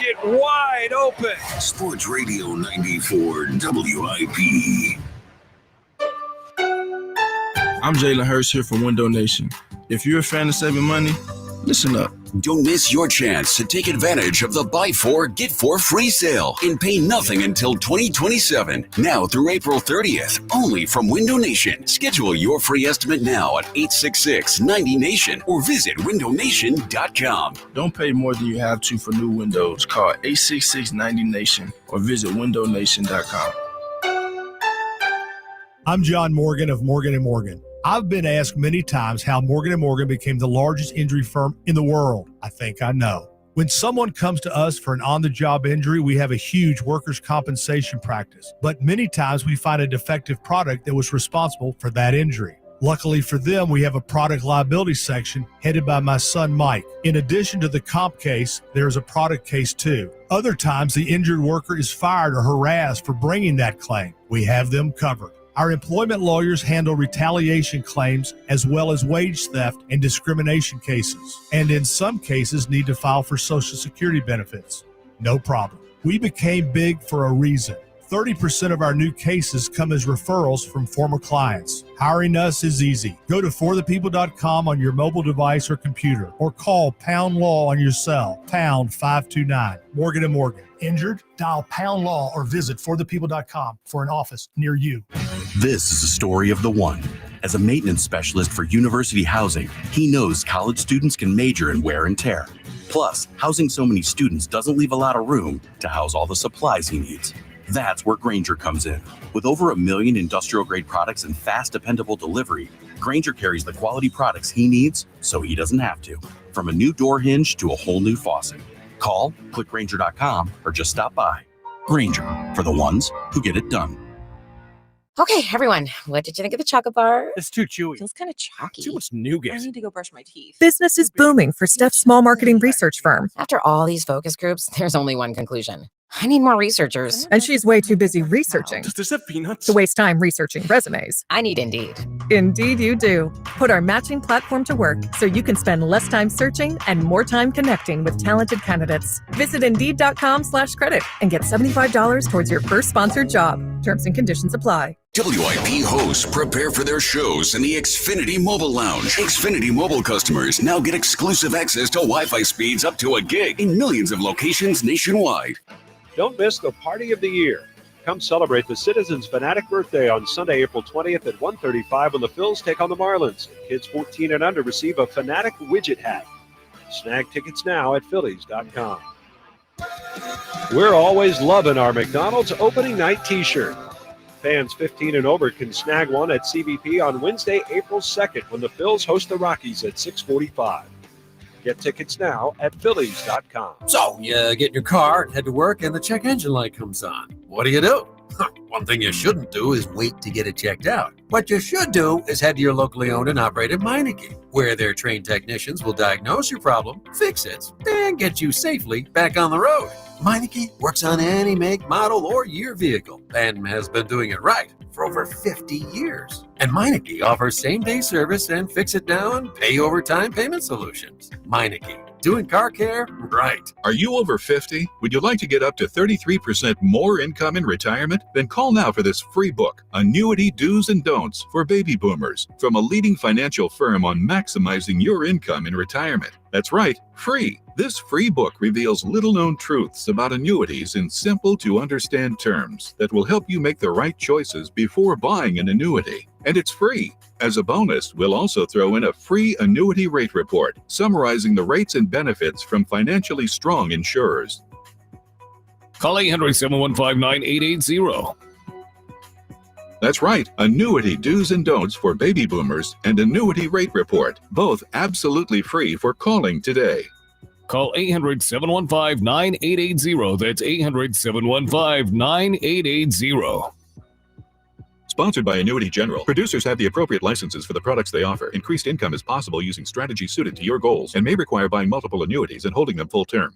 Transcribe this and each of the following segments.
it wide open. Sports Radio 94 WIP. I'm Jalen Hurst here from Window Nation. If you're a fan of saving money, listen up. Don't miss your chance to take advantage of the Buy 4, Get 4 free sale and pay nothing until 2027. Now through April 30th, only from Window Nation. Schedule your free estimate now at 866-90NATION or visit windownation.com. Don't pay more than you have to for new windows. Call 866-90NATION or visit windownation.com. I'm John Morgan of Morgan & Morgan. I've been asked many times how Morgan & Morgan became the largest injury firm in the world. I think I know. When someone comes to us for an on-the-job injury, we have a huge workers' compensation practice. But many times we find a defective product that was responsible for that injury. Luckily for them, we have a product liability section headed by my son, Mike. In addition to the comp case, there's a product case too. Other times, the injured worker is fired or harassed for bringing that claim. We have them covered. Our employment lawyers handle retaliation claims as well as wage theft and discrimination cases, and in some cases need to file for Social Security benefits. No problem. We became big for a reason. 30% of our new cases come as referrals from former clients. Hiring us is easy. Go to forthepeople.com on your mobile device or computer, or call Pound Law on your cell, pound 529. Morgan & Morgan. Injured? Dial Pound Law or visit forthepeople.com for an office near you. This is a story of the one. As a maintenance specialist for university housing, he knows college students can major in wear and tear. Plus, housing so many students doesn't leave a lot of room to house all the supplies he needs. That's where Grainger comes in. With over 1 million industrial-grade products and fast, dependable delivery, Grainger carries the quality products he needs so he doesn't have to. From a new door hinge to a whole new faucet. Call, click Grainger.com, or just stop by. Grainger, for the ones who get it done. Okay, everyone, what did you think of the chocolate bar? It's too chewy. Feels kind of chalky. Too much nougat. I need to go brush my teeth. Business is booming for Steph's small marketing research firm. After all these focus groups, there's only one conclusion. I need more researchers. And she's way too busy researching Does this have peanuts? to waste time researching resumes. I need Indeed. Indeed you do. Put our matching platform to work so you can spend less time searching and more time connecting with talented candidates. Visit Indeed.com/credit and get $75 towards your first sponsored job. Terms and conditions apply. WIP hosts prepare for their shows in the Xfinity Mobile Lounge. Xfinity Mobile customers now get exclusive access to Wi-Fi speeds up to a gig in millions of locations nationwide. Don't miss the party of the year. Come celebrate the Citizens Fanatic birthday on Sunday, April 20th at 1:35 when the Phillies take on the Marlins. Kids 14 and under receive a Fanatic widget hat. Snag tickets now at Phillies.com. We're always loving our McDonald's opening night t-shirt. Fans 15 and over can snag one at CBP on Wednesday, April 2nd when the Phils host the Rockies at 6:45. Get tickets now at Phillies.com. So, you get in your car and head to work and the check engine light comes on. What do? One thing you shouldn't do is wait to get it checked out. What you should do is head to your locally owned and operated Meineke, where their trained technicians will diagnose your problem, fix it, and get you safely back on the road. Meineke works on any make, model, or year vehicle and has been doing it right for over 50 years. And Meineke offers same-day service and fix-it-now pay overtime payment solutions. Meineke, doing car care right. Are you over 50? Would you like to get up to 33% more income in retirement? Then call now for this free book, Annuity Do's and Don'ts for Baby Boomers, from a leading financial firm on maximizing your income in retirement. That's right, free. This free book reveals little-known truths about annuities in simple-to-understand terms that will help you make the right choices before buying an annuity. And it's free. As a bonus, we'll also throw in a free annuity rate report summarizing the rates and benefits from financially strong insurers. Call 800-715-9880. That's right, Annuity Do's and Don'ts for Baby Boomers and Annuity Rate Report, both absolutely free for calling today. Call 800-715-9880. That's 800-715-9880. Sponsored by Annuity General. Producers have the appropriate licenses for the products they offer. Increased income is possible using strategies suited to your goals and may require buying multiple annuities and holding them full term.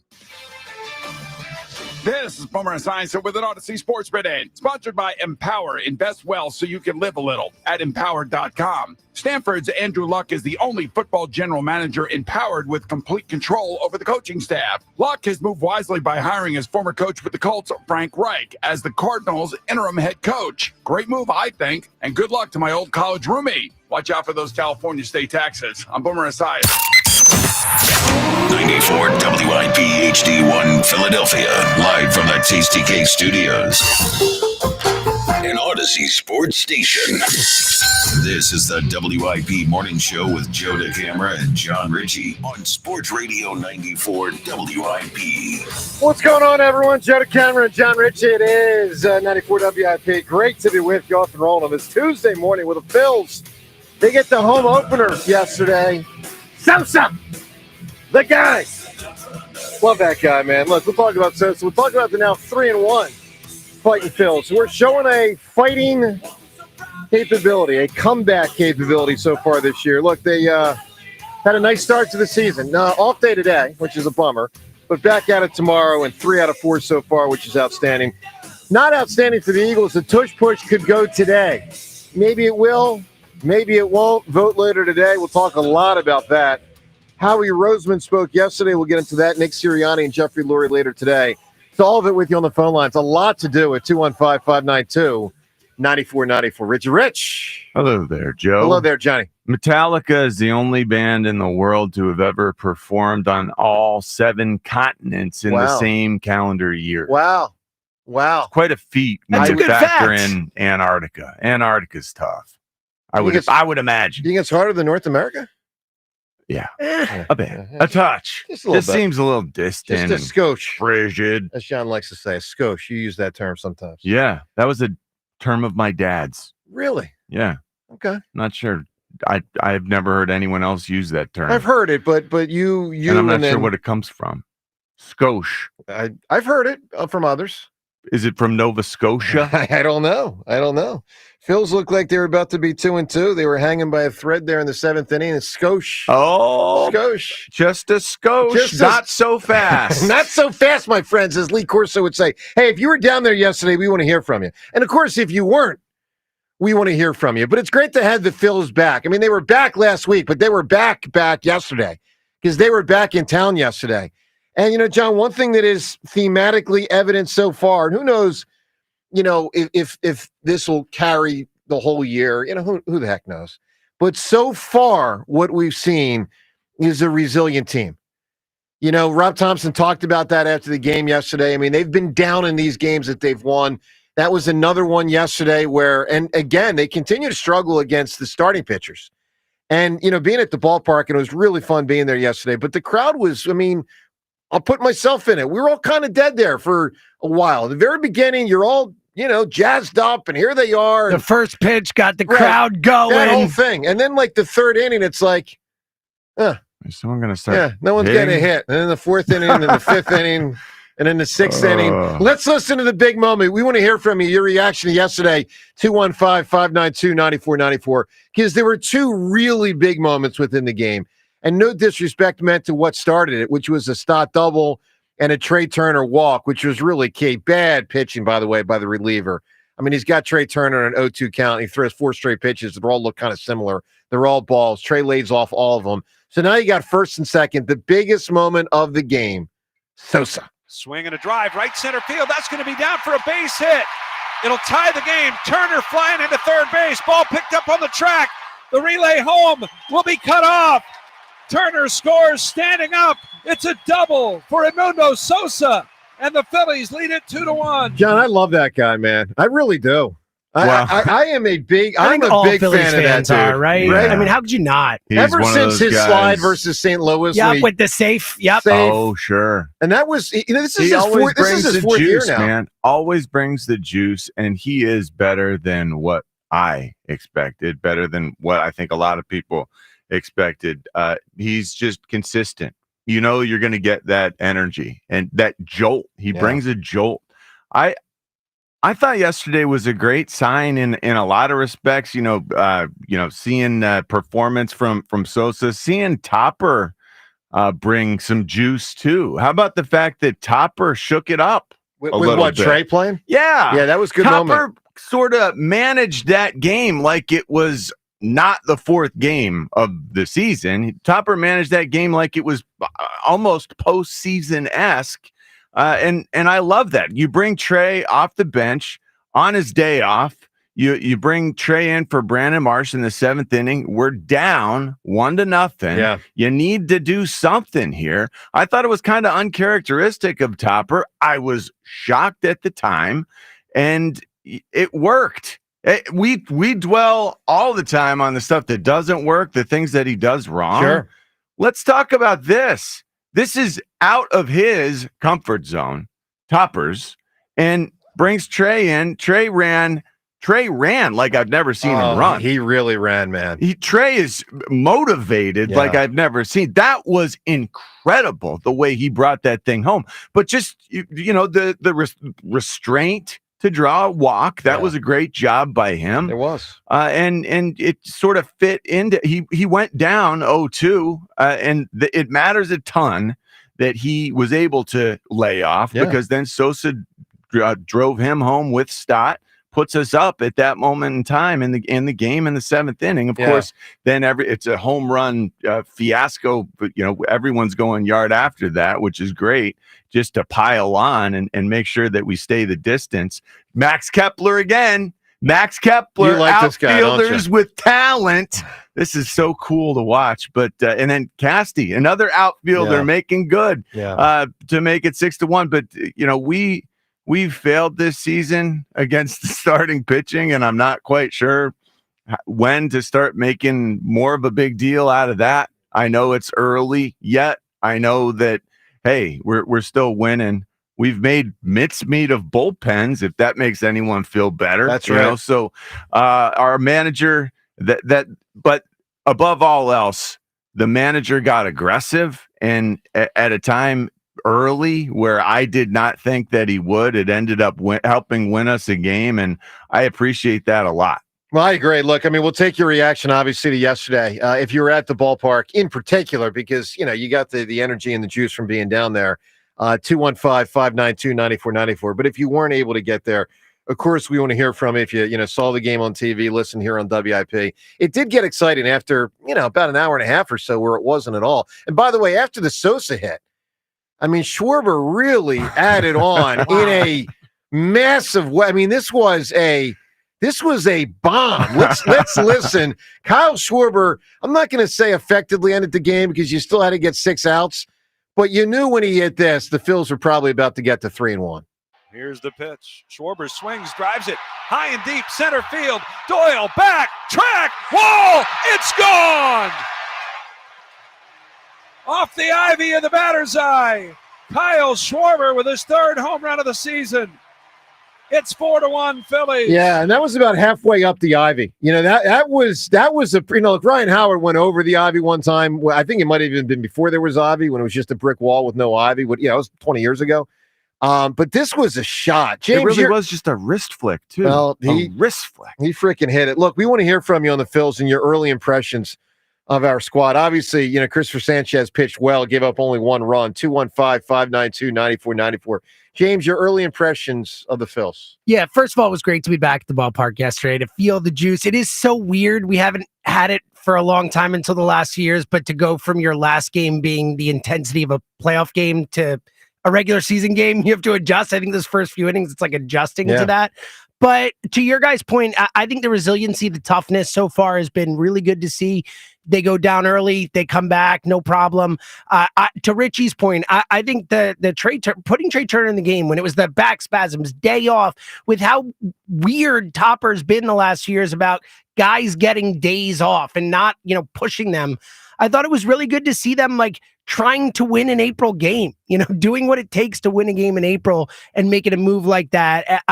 This is Boomer Esiason with an Odyssey Sports Minute, sponsored by Empower. Invest well so you can live a little at empower.com. Stanford's Andrew Luck is the only football general manager empowered with complete control over the coaching staff. Luck has moved wisely by hiring his former coach with the Colts, Frank Reich, as the Cardinals' interim head coach. Great move, I think, and good luck to my old college roommate. Watch out for those California state taxes. I'm Boomer Esiason. 94 WIP HD1 Philadelphia, live from the Tasty Cake Studios. An Odyssey Sports Station. This is the WIP Morning Show with Joe DeCamera and John Ritchie on Sports Radio 94 WIP. What's going on, everyone? Joe DeCamera and John Ritchie. It is 94 WIP. Great to be with you off and rolling on this Tuesday morning with the Phillies. They get the home opener yesterday. Sosa, the guy. Love that guy, man. Look, we'll talk about Sosa. We'll talk about the now 3-1 fighting Phils. We're showing a fighting capability, a comeback capability so far this year. Look, they had a nice start to the season. Off day today, which is a bummer, but back at it tomorrow, and 3 out of 4 so far, which is outstanding. Not outstanding for the Eagles. The Tush push could go today. Maybe it will. Maybe it won't. Vote later today. We'll talk a lot about that. Howie Roseman spoke yesterday. We'll get into that. Nick Sirianni and Jeffrey Lurie later today. So all of it with you on the phone lines. A lot to do at 215-592-9494. Richie Rich. Hello there, Joe. Hello there, Johnny. Metallica is the only band in the world to have ever performed on all 7 continents in the same calendar year. Wow. It's quite a feat when you factor in Antarctica. Antarctica's tough. I would imagine. Do you think it's harder than North America? Yeah, a bit, a touch. Just a little this bit. Seems a little distant. Just a skosh. Frigid. As John likes to say, a skosh. You use that term sometimes. Yeah, that was a term of my dad's. Really? Yeah. Okay. Not sure. I've never heard anyone else use that term. I've heard it, but you and I'm not sure what it comes from. Skosh. I've heard it from others. Is it from Nova Scotia? I don't know. Phils looked like they were about to be 2-2. They were hanging by a thread there in the 7th inning. And skosh. Oh, skosh. Just a skosh. Not so fast. Not so fast, my friends, as Lee Corso would say. Hey, if you were down there yesterday, we want to hear from you. And, of course, if you weren't, we want to hear from you. But it's great to have the Phils back. I mean, they were back last week, but they were back yesterday because they were back in town yesterday. And, John, one thing that is thematically evident so far, and who knows, if this will carry the whole year, who the heck knows. But so far, what we've seen is a resilient team. Rob Thompson talked about that after the game yesterday. I mean, they've been down in these games that they've won. That was another one yesterday and again, they continue to struggle against the starting pitchers. And, being at the ballpark, and it was really fun being there yesterday. But the crowd was, I'll put myself in it. We were all kind of dead there for a while. At the very beginning, you're all, jazzed up, and here they are. The first pitch got the crowd going. That whole thing. And then, like, the 3rd inning, it's like, is someone going to start? Yeah, no one's getting a hit. And then the 4th inning, and then the 5th inning, and then the 6th inning. Let's listen to the big moment. We want to hear from you, your reaction to yesterday, 215-592-9494, because there were 2 really big moments within the game. And no disrespect meant to what started it, which was a Stott double and a Trey Turner walk, which was really key. Bad pitching, by the way, by the reliever. I mean, he's got Trey Turner on an 0-2 count. He throws 4 straight pitches. They all look kind of similar. They're all balls. Trey lays off all of them. So now you got first and second, the biggest moment of the game. Sosa. Swing and a drive, right center field. That's going to be down for a base hit. It'll tie the game. Turner flying into third base. Ball picked up on the track. The relay home will be cut off. Turner scores standing up. It's a double for Edmundo Sosa, and the Phillies lead it 2-1. John, I love that guy, man. I really do. I am a big. I think I'm a all big Phillies fan fans of that dude. are, right? Yeah. I mean, how could you not? Ever since his slide versus St. Louis, with the safe. Yep. Oh, sure. And that was, this is his fourth year now. Man, always brings the juice, and he is better than what I expected. Better than what I think a lot of people expected. He's just consistent. You're going to get that energy and that jolt. He brings a jolt. I thought yesterday was a great sign in a lot of respects. Seeing performance from Sosa, seeing Topper bring some juice too. How about the fact that Topper shook it up? With little what, bit. Trey playing? Yeah. Yeah, that was a good Topper moment. sort of managed that game like it was not the fourth game of the season. Topper managed that game like it was almost postseason-esque. And I love that. You bring Trey off the bench on his day off. You bring Trey in for Brandon Marsh in the 7th inning. We're down 1-0. Yeah. You need to do something here. I thought it was kind of uncharacteristic of Topper. I was shocked at the time, and it worked. We dwell all the time on the stuff that doesn't work, the things that he does wrong. Sure. Let's talk about this. This is out of his comfort zone, Topper's, and brings Trey in. Trey ran like I've never seen him run. He really ran, man. Trey is motivated like I've never seen. That was incredible, the way he brought that thing home. But just, the restraint to draw a walk, that was a great job by him. It was. And it sort of fit into, he went down 0-2, and it matters a ton that he was able to lay off because then Sosa drove him home with Stott. Puts us up at that moment in time in the game in the 7th inning. Of course, then it's a home run fiasco. But everyone's going yard after that, which is great, just to pile on and make sure that we stay the distance. Max Kepler again. Max Kepler, you like this guy, outfielders with talent. This is so cool to watch. But and then Casty, another outfielder, making good to make it 6-1. But we've failed this season against the starting pitching, and I'm not quite sure when to start making more of a big deal out of that. I know it's early yet. I know that, hey, we're still winning. We've made mincemeat of bullpens, if that makes anyone feel better. That's right. So our manager, but above all else, the manager got aggressive, and at a time early where I did not think that he would. It ended up helping win us a game, and I appreciate that a lot. Well, I agree. Look, I mean, we'll take your reaction, obviously, to yesterday. If you were at the ballpark in particular, because, you got the energy and the juice from being down there, 215-592-9494. But if you weren't able to get there, of course, we want to hear from you. If you saw the game on TV, listen here on WIP. It did get exciting after, about an hour and a half or so where it wasn't at all. And by the way, after the Sosa hit, I mean, Schwarber really added on in a massive way. I mean, this was a bomb. Let's listen. Kyle Schwarber, I'm not going to say effectively ended the game because you still had to get 6 outs, but you knew when he hit this, the Phils were probably about to get to 3-1. Here's the pitch. Schwarber swings, drives it high and deep, center field. Doyle back, track, wall, it's gone! Off the ivy of the batter's eye. Kyle Schwarber with his 3rd home run of the season. It's 4-1 Phillies. Yeah, and that was about halfway up the ivy. That was Ryan Howard went over the ivy one time. I think it might have even been before there was ivy, when it was just a brick wall with no ivy. It was 20 years ago. But this was a shot. James, it really was just a wrist flick, too. Well, wrist flick. He freaking hit it. Look, we want to hear from you on the Phils and your early impressions of our squad. Obviously, Christopher Sanchez pitched well, gave up only 1 run. 215-592-9494. James, your early impressions of the Phils. Yeah, first of all, it was great to be back at the ballpark yesterday to feel the juice. It is so weird. We haven't had it for a long time until the last years, but to go from your last game being the intensity of a playoff game to a regular season game, you have to adjust. I think those first few innings, it's like adjusting to that. But to your guys' point, I think the resiliency, the toughness so far has been really good to see. They go down early, they come back, no problem. To Richie's point, I think the putting Trey Turner in the game when it was the back spasms, day off, with how weird Topper's been the last few years about guys getting days off and not, pushing them. I thought it was really good to see them trying to win an April game, doing what it takes to win a game in April and making a move like that.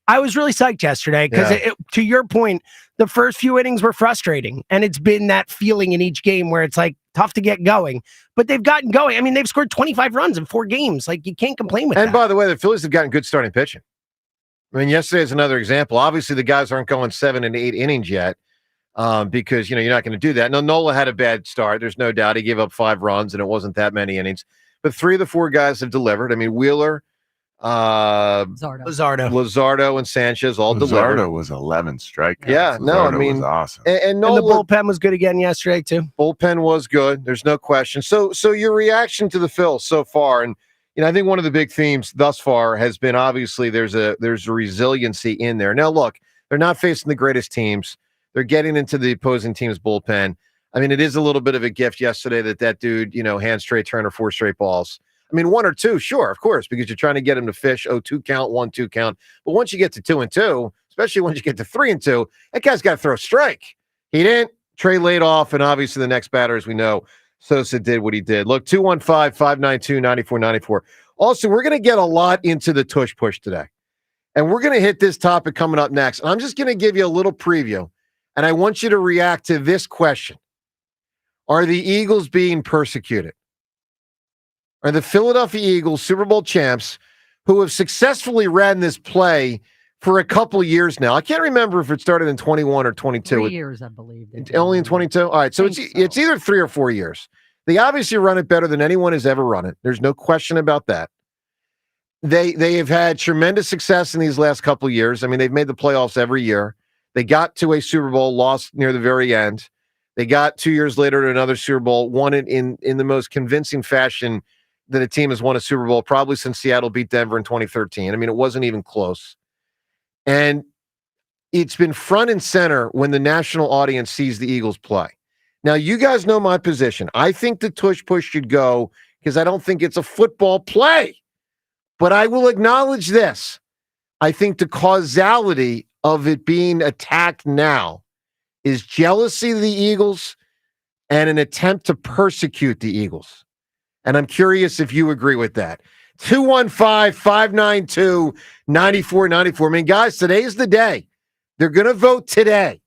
I was really psyched yesterday because, to your point, the first few innings were frustrating, and it's been that feeling in each game where it's tough to get going, but they've gotten going. I mean, they've scored 25 runs in 4 games. You can't complain with that. And by the way, the Phillies have gotten good starting pitching. I mean, yesterday is another example. Obviously, the guys aren't going 7 and 8 innings yet because, you're not going to do that. No, Nola had a bad start. There's no doubt. He gave up 5 runs, and it wasn't that many innings. But 3 of the 4 guys have delivered. I mean, Wheeler, Luzardo and Sanchez all delivered. Luzardo was 11 strikeouts. Yeah, no, I mean, was awesome. And the Nola, bullpen was good again yesterday too. Bullpen was good. There's no question. So your reaction to the Phils so far, and I think one of the big themes thus far has been obviously there's a resiliency in there. Now look, they're not facing the greatest teams. They're getting into the opposing team's bullpen. I mean, it is a little bit of a gift yesterday that dude, hands straight Turner 4 straight balls. I mean, 1 or 2, sure, of course, because you're trying to get him to fish 0-2 count, 1-2 count. But once you get to 2-2, especially once you get to 3-2, that guy's got to throw a strike. He didn't. Trey laid off, and obviously the next batter, as we know, Sosa did what he did. Look, 215-592-9494. Also, we're going to get a lot into the Tush push today. And we're going to hit this topic coming up next. And I'm just going to give you a little preview, and I want you to react to this question. Are the Eagles being persecuted? Are the Philadelphia Eagles Super Bowl champs who have successfully ran this play for a couple years now? I can't remember if it started in 21 or 22. 3 years, I believe. Only in 22? All right, so it's either 3 or 4 years. They obviously run it better than anyone has ever run it. There's no question about that. They have had tremendous success in these last couple of years. I mean, they've made the playoffs every year. They got to a Super Bowl, lost near the very end. They got 2 years later to another Super Bowl, won it in the most convincing fashion that a team has won a Super Bowl probably since Seattle beat Denver in 2013. I mean, it wasn't even close. And it's been front and center when the national audience sees the Eagles play. Now, you guys know my position. I think the Tush push should go because I don't think it's a football play. But I will acknowledge this. I think the causality of it being attacked now is jealousy of the Eagles and an attempt to persecute the Eagles. And I'm curious if you agree with that. 215-592-9494. I mean, guys, today's the day. They're going to vote today.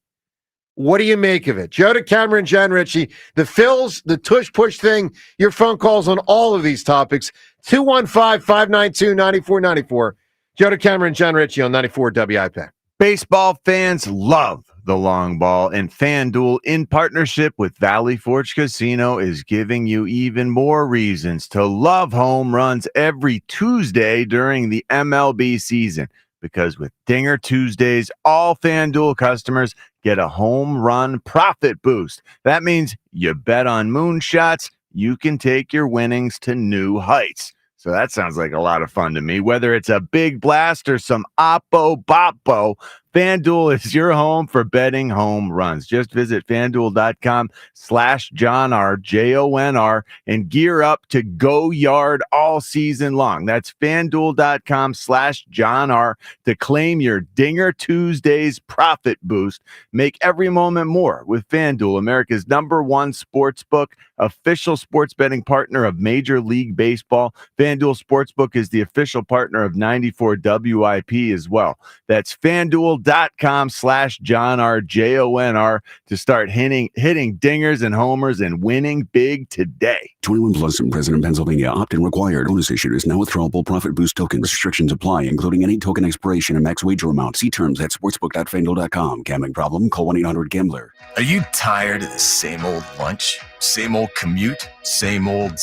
What do you make of it? Joe DeCamera, John Ritchie, the Phils, the Tush push thing, your phone calls on all of these topics. 215-592-9494. Joe DeCamera, John Ritchie on 94 WIP. Baseball fans love the long ball, and FanDuel, in partnership with Valley Forge Casino, is giving you even more reasons to love home runs every Tuesday during the MLB season. Because with Dinger Tuesdays, all FanDuel customers get a home run profit boost. That means you bet on moonshots, you can take your winnings to new heights. So that sounds like a lot of fun to me. Whether it's a big blast or some oppo-boppo, FanDuel is your home for betting home runs. Just visit FanDuel.com/JohnR, JONR, and gear up to go yard all season long. That's FanDuel.com/JohnR to claim your Dinger Tuesdays profit boost. Make every moment more with FanDuel, America's #1 sportsbook, official sports betting partner of Major League Baseball. FanDuel Sportsbook is the official partner of 94 WIP as well. That's FanDuel.com/JohnR, JONR to start hitting dingers and homers and winning big today. 21 plus and present in Pennsylvania. Opt-in required. Bonus issued is now withdrawable profit boost token. Restrictions apply, including any token expiration and max wager amount. See terms at sportsbook.fanduel.com. Gambling problem? Call 1-800-GAMBLER. Are you tired of the same old lunch? Same old commute? Same old?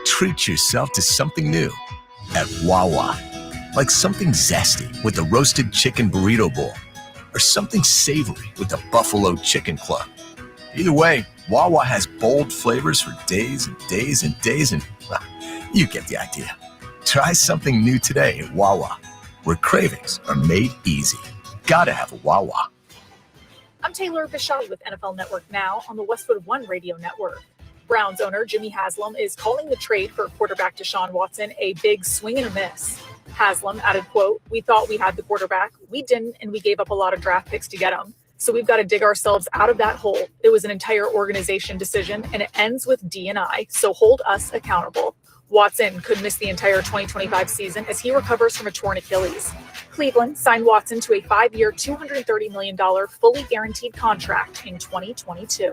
Treat yourself to something new at Wawa. Like something zesty with a roasted chicken burrito bowl, or something savory with the buffalo chicken club. Either way, Wawa has bold flavors for days and days and days, and well, you get the idea. Try something new today at Wawa, where cravings are made easy. Gotta have a Wawa. I'm Taylor Bishotti with NFL Network Now on the Westwood One Radio Network. Browns owner Jimmy Haslam is calling the trade for quarterback Deshaun Watson a big swing and a miss. Haslam added, quote, "We thought we had the quarterback. We didn't, and we gave up a lot of draft picks to get him. So we've got to dig ourselves out of that hole. It was an entire organization decision, and it ends with D&I, so hold us accountable." Watson could miss the entire 2025 season as he recovers from a torn Achilles. Cleveland signed Watson to a 5-year, $230 million fully guaranteed contract in 2022.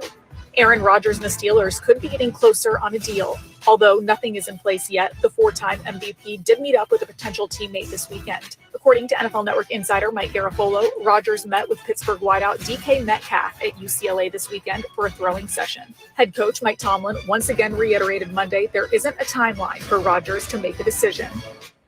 Aaron Rodgers and the Steelers could be getting closer on a deal. Although nothing is in place yet, the 4-time MVP did meet up with a potential teammate this weekend. According to NFL Network insider Mike Garafolo, Rodgers met with Pittsburgh wideout DK Metcalf at UCLA this weekend for a throwing session. Head coach Mike Tomlin once again reiterated Monday there isn't a timeline for Rodgers to make a decision.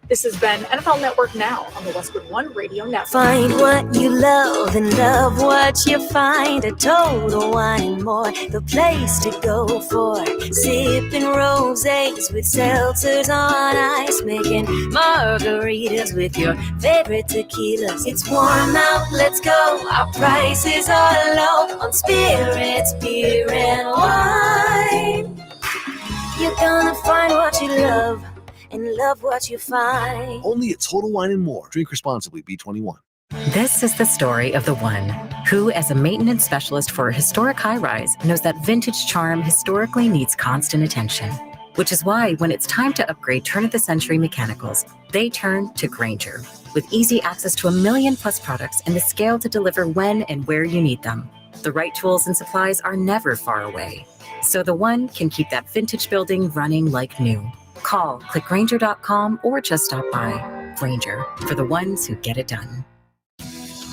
This has been NFL Network Now on the Westwood One Radio Network. Find what you love and love what you find. A Total Wine and More, the place to go for sipping rosés with seltzers on ice, making margaritas with your favorite tequilas. It's warm out, let's go. Our prices are low on spirits, beer, and wine. You're gonna find what you love and love what you find. Only at Total Wine and More. Drink responsibly. B21. This is the story of the one who, as a maintenance specialist for a historic high-rise, knows that vintage charm historically needs constant attention. Which is why when it's time to upgrade turn-of-the-century mechanicals, they turn to Grainger. With easy access to 1 million-plus products and the scale to deliver when and where you need them. The right tools and supplies are never far away. So the one can keep that vintage building running like new. Call, click Grainger.com, or just stop by. Grainger, for the ones who get it done.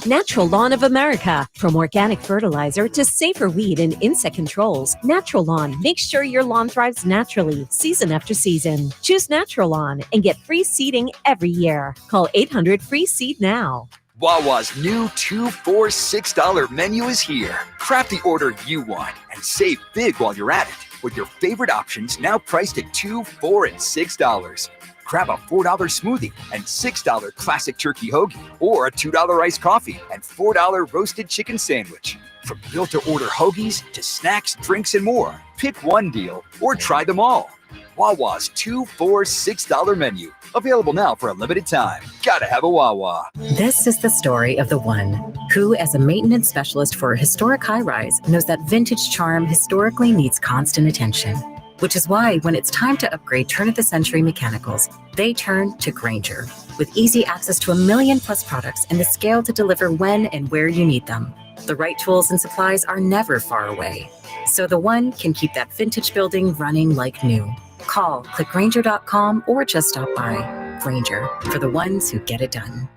Natural Lawn of America. From organic fertilizer to safer weed and insect controls, Natural Lawn makes sure your lawn thrives naturally, season after season. Choose Natural Lawn and get free seeding every year. Call 800-FREE-SEED now. Wawa's new $2 for $6 menu is here. Craft the order you want and save big while you're at it, with your favorite options now priced at $2, $4, and $6. Grab a $4 smoothie and $6 classic turkey hoagie, or a $2 iced coffee and $4 roasted chicken sandwich. From built-to-order hoagies to snacks, drinks, and more, pick one deal or try them all. Wawa's $2 for $6 menu. Available now for a limited time. Gotta have a Wawa. This is the story of the one who, as a maintenance specialist for a historic high-rise, knows that vintage charm historically needs constant attention. Which is why when it's time to upgrade turn-of-the-century mechanicals, they turn to Grainger. With easy access to 1 million-plus products and the scale to deliver when and where you need them. The right tools and supplies are never far away. So the one can keep that vintage building running like new. Call, click Grainger.com, or just stop by. Grainger, for the ones who get it done.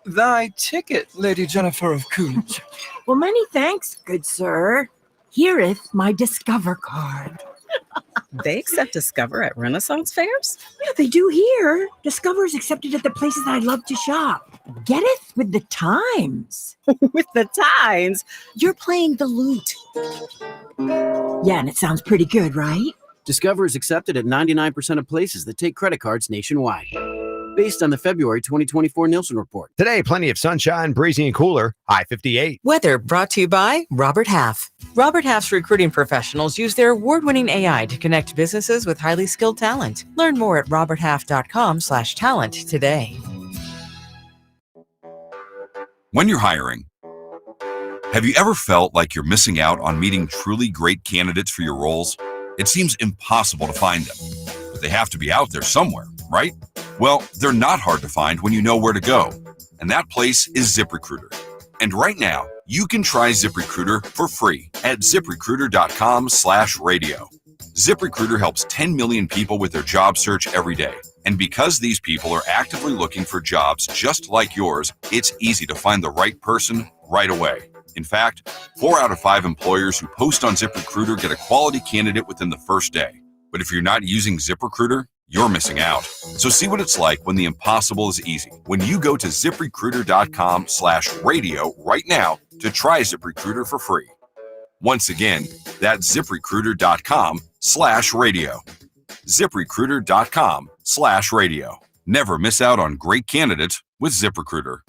Thy ticket, Lady Jennifer of Coolidge. Well, many thanks, good sir. Hereth my Discover card. They accept Discover at Renaissance fairs? Yeah, they do here. Discover is accepted at the places I love to shop. Getteth with the times. With the times? You're playing the lute. Yeah, and it sounds pretty good, right? Discover is accepted at 99% of places that take credit cards nationwide. Based on the February 2024 Nielsen report. Today, plenty of sunshine, breezy and cooler, high 58. Weather brought to you by Robert Half. Robert Half's recruiting professionals use their award-winning AI to connect businesses with highly skilled talent. Learn more at roberthalf.com/talent today. When you're hiring, have you ever felt like you're missing out on meeting truly great candidates for your roles? It seems impossible to find them, but they have to be out there somewhere, right? Well, they're not hard to find when you know where to go, and that place is ZipRecruiter. And right now, you can try ZipRecruiter for free at ZipRecruiter.com/radio. ZipRecruiter helps 10 million people with their job search every day. And because these people are actively looking for jobs just like yours, it's easy to find the right person right away. In fact, 4 out of 5 employers who post on ZipRecruiter get a quality candidate within the first day. But if you're not using ZipRecruiter, you're missing out. So see what it's like when the impossible is easy. When you go to ZipRecruiter.com/radio right now to try ZipRecruiter for free. Once again, that's ZipRecruiter.com/radio. ZipRecruiter.com/radio. Never miss out on great candidates with ZipRecruiter.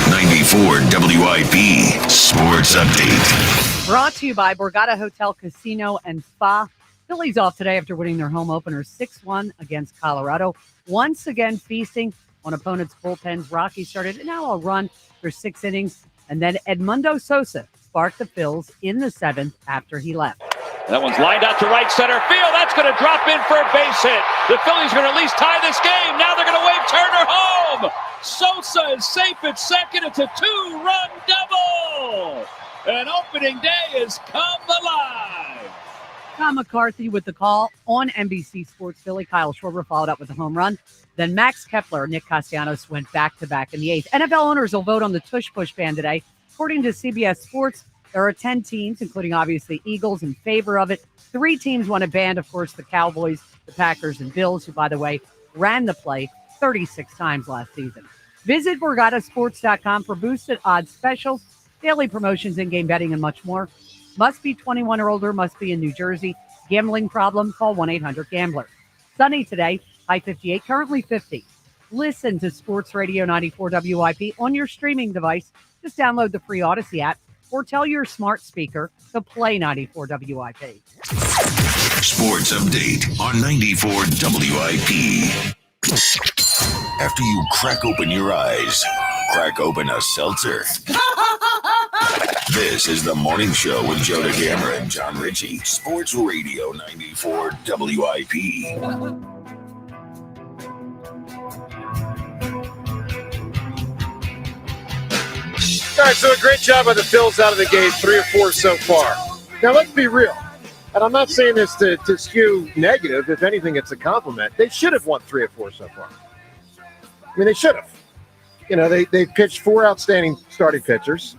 94 WIP Sports Update. Brought to you by Borgata Hotel, Casino, and Spa. Phillies off today after winning their home opener 6-1 against Colorado. Once again feasting on opponents' bullpens. Rockies started now a run for 6 innings, and then Edmundo Sosa sparked the Phils in the 7th after he left. That one's lined out to right center field. That's going to drop in for a base hit. The Phillies are going to at least tie this game. Now they're going to wave Turner home. Sosa is safe at second. It's a 2-run double. And opening day has come alive. Tom McCarthy with the call on NBC Sports Philly. Kyle Schwarber followed up with a home run. Then Max Kepler, Nick Castellanos went back-to-back in the 8th. NFL owners will vote on the Tush Push ban today. According to CBS Sports, there are 10 teams, including obviously Eagles, in favor of it. 3 teams want it banned, of course, the Cowboys, the Packers, and Bills, who, by the way, ran the play 36 times last season. Visit BorgataSports.com for boosted odds specials, daily promotions, in-game betting, and much more. Must be 21 or older, must be in New Jersey. Gambling problem? Call 1-800-GAMBLER. Sunny today, high 58, currently 50. Listen to Sports Radio 94 WIP on your streaming device. Just download the free Odyssey app or tell your smart speaker to play 94 WIP. Sports update on 94 WIP. After you crack open your eyes, crack open a seltzer. This is the morning show with Joe DeGamera and John Ritchie. Sports Radio 94 WIP. All right, so a great job by the Phils out of the gate, 3 or 4 so far. Now, let's be real. And I'm not saying this to skew negative. If anything, it's a compliment. They should have won 3 or 4 so far. I mean, they should have. You know, they pitched 4 outstanding starting pitchers.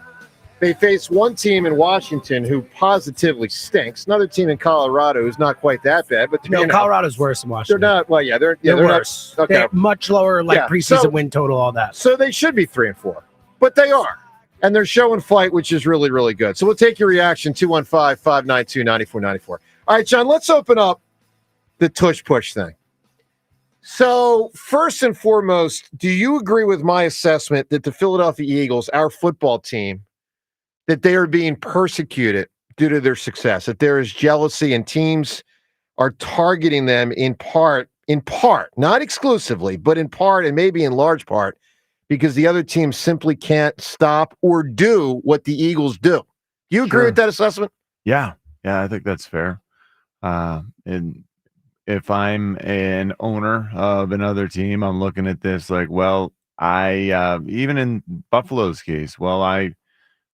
They face one team in Washington who positively stinks. Another team in Colorado who's not quite that bad. But No, Colorado's worse than Washington. They're not. Well, yeah, they're worse. Not, okay. They're much lower, preseason win total, all that. So they should be 3 and 4, but they are. And they're showing fight, which is really, really good. So we'll take your reaction, 215-592-9494. All right, John, let's open up the Tush Push thing. So first and foremost, do you agree with my assessment that the Philadelphia Eagles, our football team, that they are being persecuted due to their success, that there is jealousy and teams are targeting them in part, not exclusively, but in part and maybe in large part, because the other team simply can't stop or do what the Eagles do. Do you agree with that assessment? Yeah, I think that's fair. And if I'm an owner of another team, I'm looking at this like, well, I even in Buffalo's case, I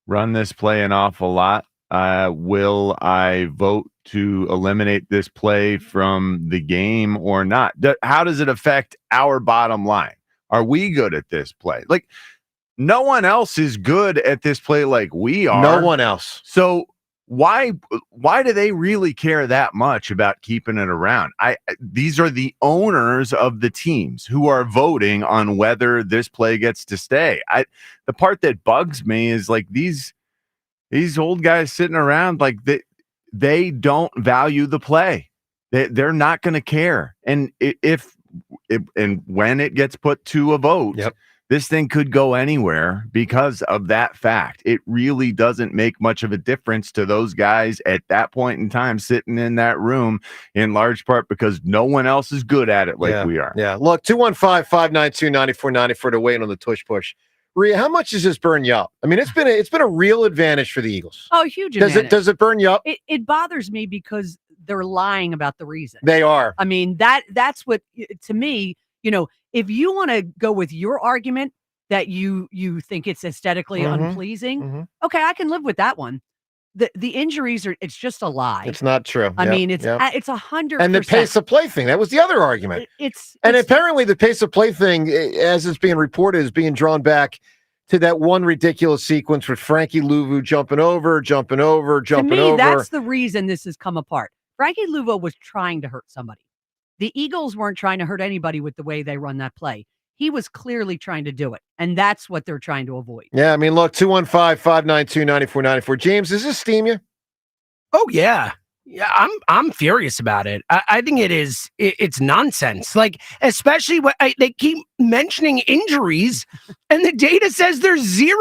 run this play an awful lot. Will I vote to eliminate this play from the game or not? How does it affect our bottom line? Are we good at this play? Like, no one else is good at this play like we are. No one else. So why do they really care that much about keeping it around? These are the owners of the teams who are voting on whether this play gets to stay. The part that bugs me is like these old guys sitting around, like they don't value the play. They're not going to care. And and when it gets put to a vote, this thing could go anywhere because of that fact. It really doesn't make much of a difference to those guys at that point in time sitting in that room, in large part because no one else is good at it like we are. Yeah. Look, 215-592-9494 to weigh in on the Tush Push. Rhea, how much does this burn you up? I mean, it's been a real advantage for the Eagles. Oh, huge advantage. Does it burn you up? It bothers me because they're lying about the reason. They are. I mean, that's what, to me, if you want to go with your argument that you think it's aesthetically unpleasing, okay, I can live with that one. The injuries it's just a lie. It's not true. I mean, it's 100%. And the pace of play thing, that was the other argument. Apparently the pace of play thing, as it's being reported, is being drawn back to that one ridiculous sequence with Frankie Louvu jumping over. To me, that's the reason this has come apart. Frankie Louvu was trying to hurt somebody. The Eagles weren't trying to hurt anybody with the way they run that play. He was clearly trying to do it, and that's what they're trying to avoid. Yeah, I mean, look, 215-592-9494. James, does this steam you? Oh, yeah. Yeah, I'm furious about it. I think it's nonsense. Like, especially when they keep mentioning injuries, and the data says there's 0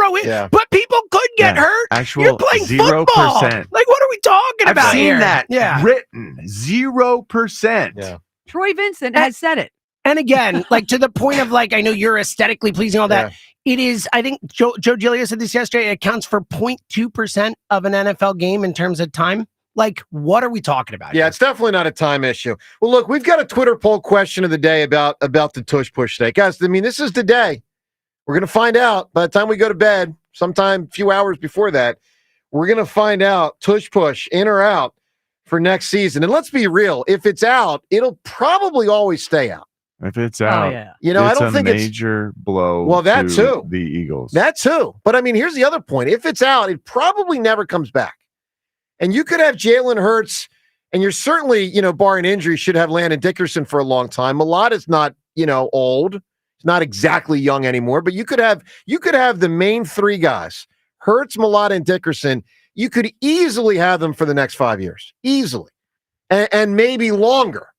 but people could get hurt. You're playing 0%. football. Like, what are we talking about here? I've seen that written. 0%. Yeah. Troy Vincent has said it. And again, like to the point of like, I know you're aesthetically pleasing, all that. It is, I think Joe Giglio said this yesterday, it accounts for 0.2% of an NFL game in terms of time. Like, what are we talking about? Yeah, it's definitely not a time issue. Well, look, we've got a Twitter poll question of the day about the Tush Push today. Guys, I mean, this is the day. We're going to find out by the time we go to bed, sometime a few hours before that, we're going to find out Tush Push, in or out. for next season. And let's be real, if it's out, it'll probably always stay out. If it's out, you know, it's I don't think a major blow. Well, that to too. The Eagles. That too. But I mean, here's the other point. If it's out, it probably never comes back. And you could have Jalen Hurts, and you're certainly, you know, barring injury, should have Landon Dickerson for a long time. Mulata's not, you know, old. He's not exactly young anymore. But you could have the main three guys, Hurts, Mulata, and Dickerson. You could easily have them for the next 5 years. Easily. And maybe longer.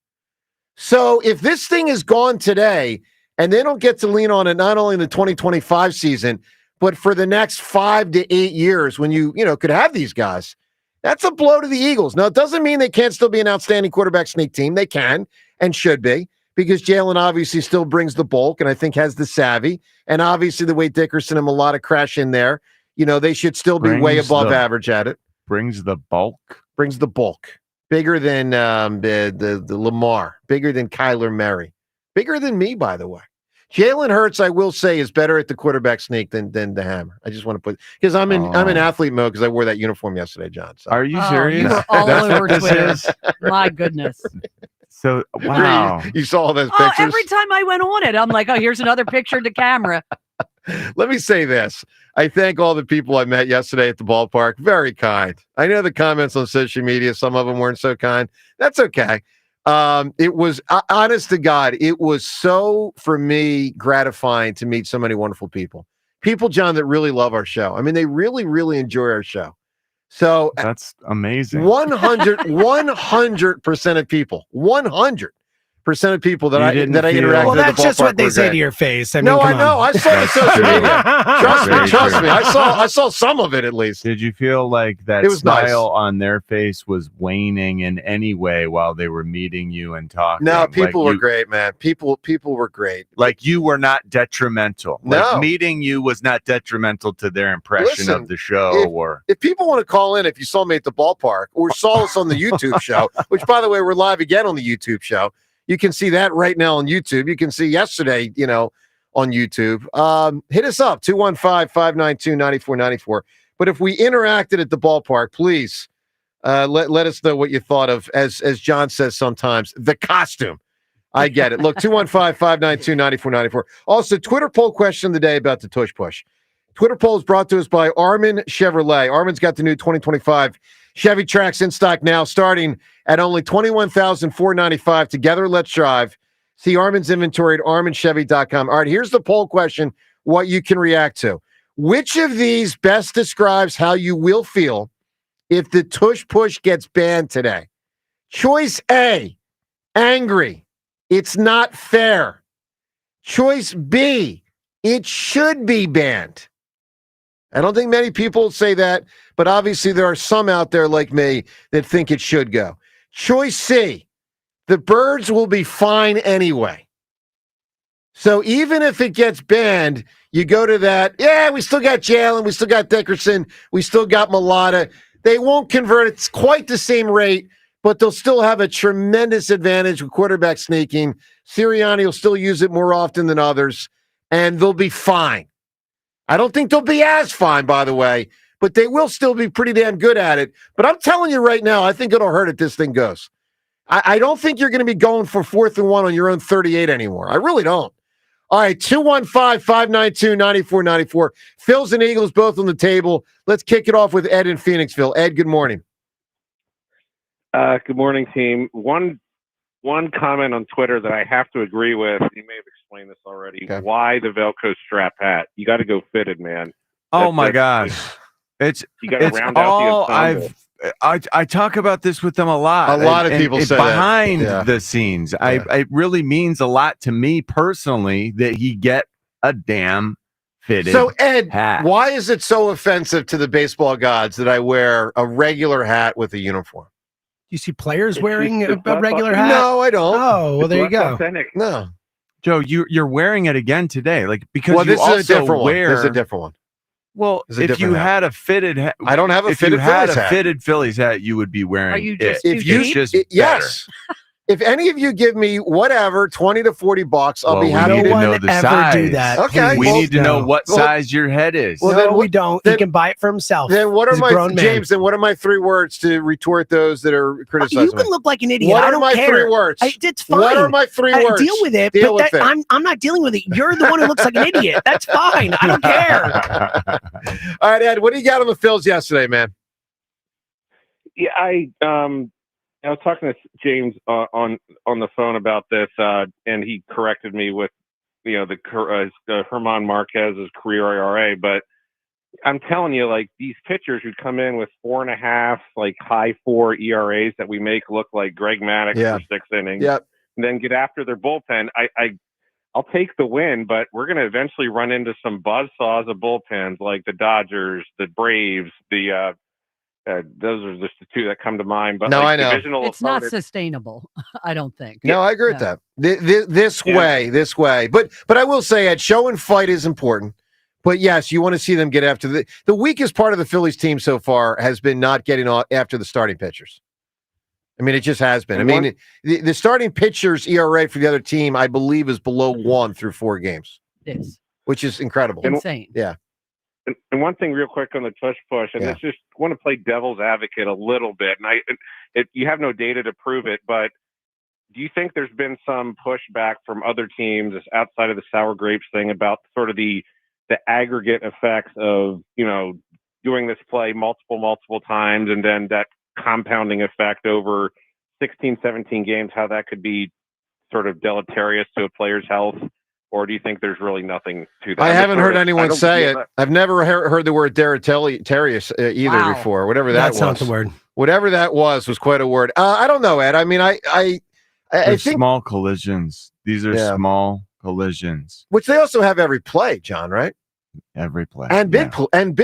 So if this thing is gone today and they don't get to lean on it not only in the 2025 season, but for the next 5 to 8 years when you could have these guys, that's a blow to the Eagles. Now, it doesn't mean they can't still be an outstanding quarterback sneak team. They can and should be because Jalen obviously still brings the bulk and I think has the savvy. And obviously the way Dickerson and Mulata crash in there, you know, they should still be way above average at it. Brings the bulk. Brings the bulk. Bigger than the Lamar, bigger than Kyler Murray, bigger than me, by the way. Jalen Hurts, I will say, is better at the quarterback sneak than the hammer. I just want to put because I'm in athlete mode because I wore that uniform yesterday, John. So. Are you serious? You were all over Twitter. My goodness. So wow, you saw all those pictures. Every time I went on it, I'm like, oh, here's another picture to camera. Let me say this. I thank all the people I met yesterday at the ballpark. Very kind. I know the comments on social media, some of them weren't so kind. That's okay. It was, honest to God, it was so, for me, gratifying to meet so many wonderful people. People, John, that really love our show. I mean, they really, really enjoy our show. So that's amazing. 100% of people, 100% of people that I interacted with. Well, that's just what they say to your face. I mean, no, I know. I saw the social media. Trust me. I saw some of it at least. Did you feel like that it was smile on their face was waning in any way while they were meeting you and talking? No, people were great, man. People were great. Like you were not detrimental. No. Like meeting you was not detrimental to their impression of the show. If people want to call in, if you saw me at the ballpark or saw us on the YouTube show, which by the way, we're live again on the YouTube show. You can see that right now on YouTube. You can see yesterday, on YouTube. Hit us up, 215-592-9494. But if we interacted at the ballpark, please let us know what you thought of, as John says sometimes, the costume. I get it. Look, 215-592-9494. Also, Twitter poll question of the day about the Tush Push. Twitter poll is brought to us by Armin Chevrolet. Armin's got the new 2025 Chevy Trax in stock now, starting at only $21,495. Together, let's drive. See Armin's inventory at arminchevy.com. All right, here's the poll question, what you can react to. Which of these best describes how you will feel if the Tush Push gets banned today? Choice A, angry. It's not fair. Choice B, it should be banned. I don't think many people say that, but obviously there are some out there like me that think it should go. Choice C, the birds will be fine anyway. So even if it gets banned, you go to that, yeah, we still got Jalen, we still got Dickerson, we still got Mulata. They won't convert it quite the same rate, but they'll still have a tremendous advantage with quarterback sneaking. Sirianni will still use it more often than others, and they'll be fine. I don't think they'll be as fine, by the way, but they will still be pretty damn good at it. But I'm telling you right now, I think it'll hurt if this thing goes. I don't think you're going to be going for 4th and 1 on your own 38 anymore. I really don't. All right, 215-592-9494. Phils and Eagles both on the table. Let's kick it off with Ed in Phoenixville. Ed, good morning. Good morning, team. One comment on Twitter that I have to agree with. You may have explained this already. Okay. Why the Velcro strap hat? You got to go fitted, man. Oh my gosh, you got to round out the ensemble. I talk about this with them a lot. A lot of people say behind that. the scenes. Yeah. It really means a lot to me personally that he get a damn fitted. So Ed, hat. Why is it so offensive to the baseball gods that I wear a regular hat with a uniform? You see players wearing a regular hat? No, I don't. Oh, well, there you go. Authentic. No, Joe, you're wearing it again today, because this you also is a different wear. One. This is a different one. Well, if you had a fitted hat, I don't have a fitted Phillies hat. If you had a fitted Phillies hat, you would be wearing Are you just it. yes. If any of you give me whatever, $20 to $40, I'll be happy to to know the size. do that. Okay, we need to know what size your head is. Well, no, then we don't. He can buy it for himself. Then what are He's a my grown man. James? Then what are my 3 words to retort those that are criticizing? You can look like an idiot. What I are don't my care. 3 words? It's fine. What are my 3 words? Deal with it. Deal but with it. I'm not dealing with it. You're the one who looks like an idiot. That's fine. I don't care. All right, Ed. What do you got on the Phils yesterday, man? Yeah, I was talking to James on the phone about this, and he corrected me with, the Herman Marquez's career ERA. But I'm telling you, like, these pitchers who come in with 4.5, like high 4 ERAs that we make look like Greg Maddux for 6 innings, and then get after their bullpen. I'll take the win, but we're going to eventually run into some buzzsaws of bullpens like the Dodgers, the Braves, those are just the 2 that come to mind. But No, like, I know. divisional It's not opponents- sustainable, I don't think. No, I agree with that. This way. But I will say, Ed, show and fight is important. But yes, you want to see them get after the weakest part of the Phillies team so far has been not getting after the starting pitchers. I mean, it just has been. The starting pitchers' ERA for the other team, I believe, is below 1 through 4 games. It is. Which is incredible. Insane. Yeah. And one thing real quick on the Tush push, and this just want to play devil's advocate a little bit. And you have no data to prove it, but do you think there's been some pushback from other teams outside of the sour grapes thing about sort of the aggregate effects of, doing this play multiple times and then that compounding effect over 16, 17 games, how that could be sort of deleterious to a player's health? Or do you think there's really nothing to that? I haven't heard anyone say it. I've never heard the word deleterious either before. Whatever that was. That's not the word. Whatever that was quite a word. I don't know, Ed. I mean, I think small collisions. These are small collisions. Which they also have every play, John, right? Every play. And big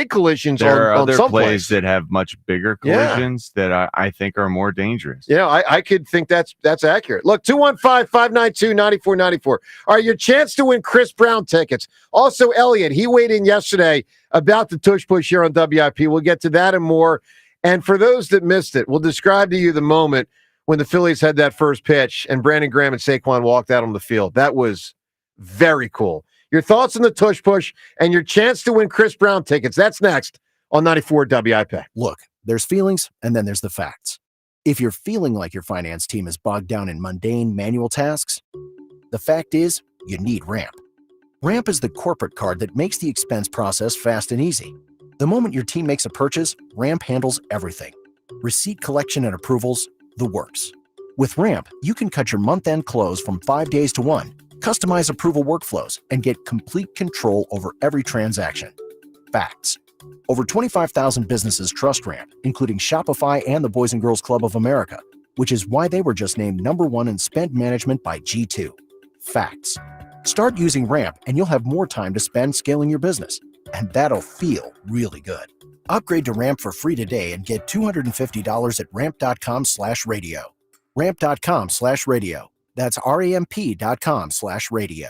collisions there are on other some plays that have much bigger collisions that I think are more dangerous. I could think that's accurate. Look, 215-592-9494. All right, your chance to win Chris Brown tickets. Also, Elliot, he weighed in yesterday about the Tush Push here on WIP. We'll get to that and more. And for those that missed it, we'll describe to you the moment when the Phillies had that first pitch and Brandon Graham and Saquon walked out on the field. That was very cool. Your thoughts on the Tush Push and your chance to win Chris Brown tickets. That's next on 94 WIP. Look, there's feelings and then there's the facts. If you're feeling like your finance team is bogged down in mundane manual tasks, the fact is you need Ramp. Ramp is the corporate card that makes the expense process fast and easy. The moment your team makes a purchase, Ramp handles everything. Receipt collection and approvals, the works. With Ramp, you can cut your month-end close from 5 days to 1. Customize approval workflows, and get complete control over every transaction. Facts. Over 25,000 businesses trust Ramp, including Shopify and the Boys and Girls Club of America, which is why they were just named #1 in spend management by G2. Facts. Start using Ramp, and you'll have more time to spend scaling your business, and that'll feel really good. Upgrade to Ramp for free today and get $250 at ramp.com/radio. Ramp.com/radio. That's ramp.com/radio.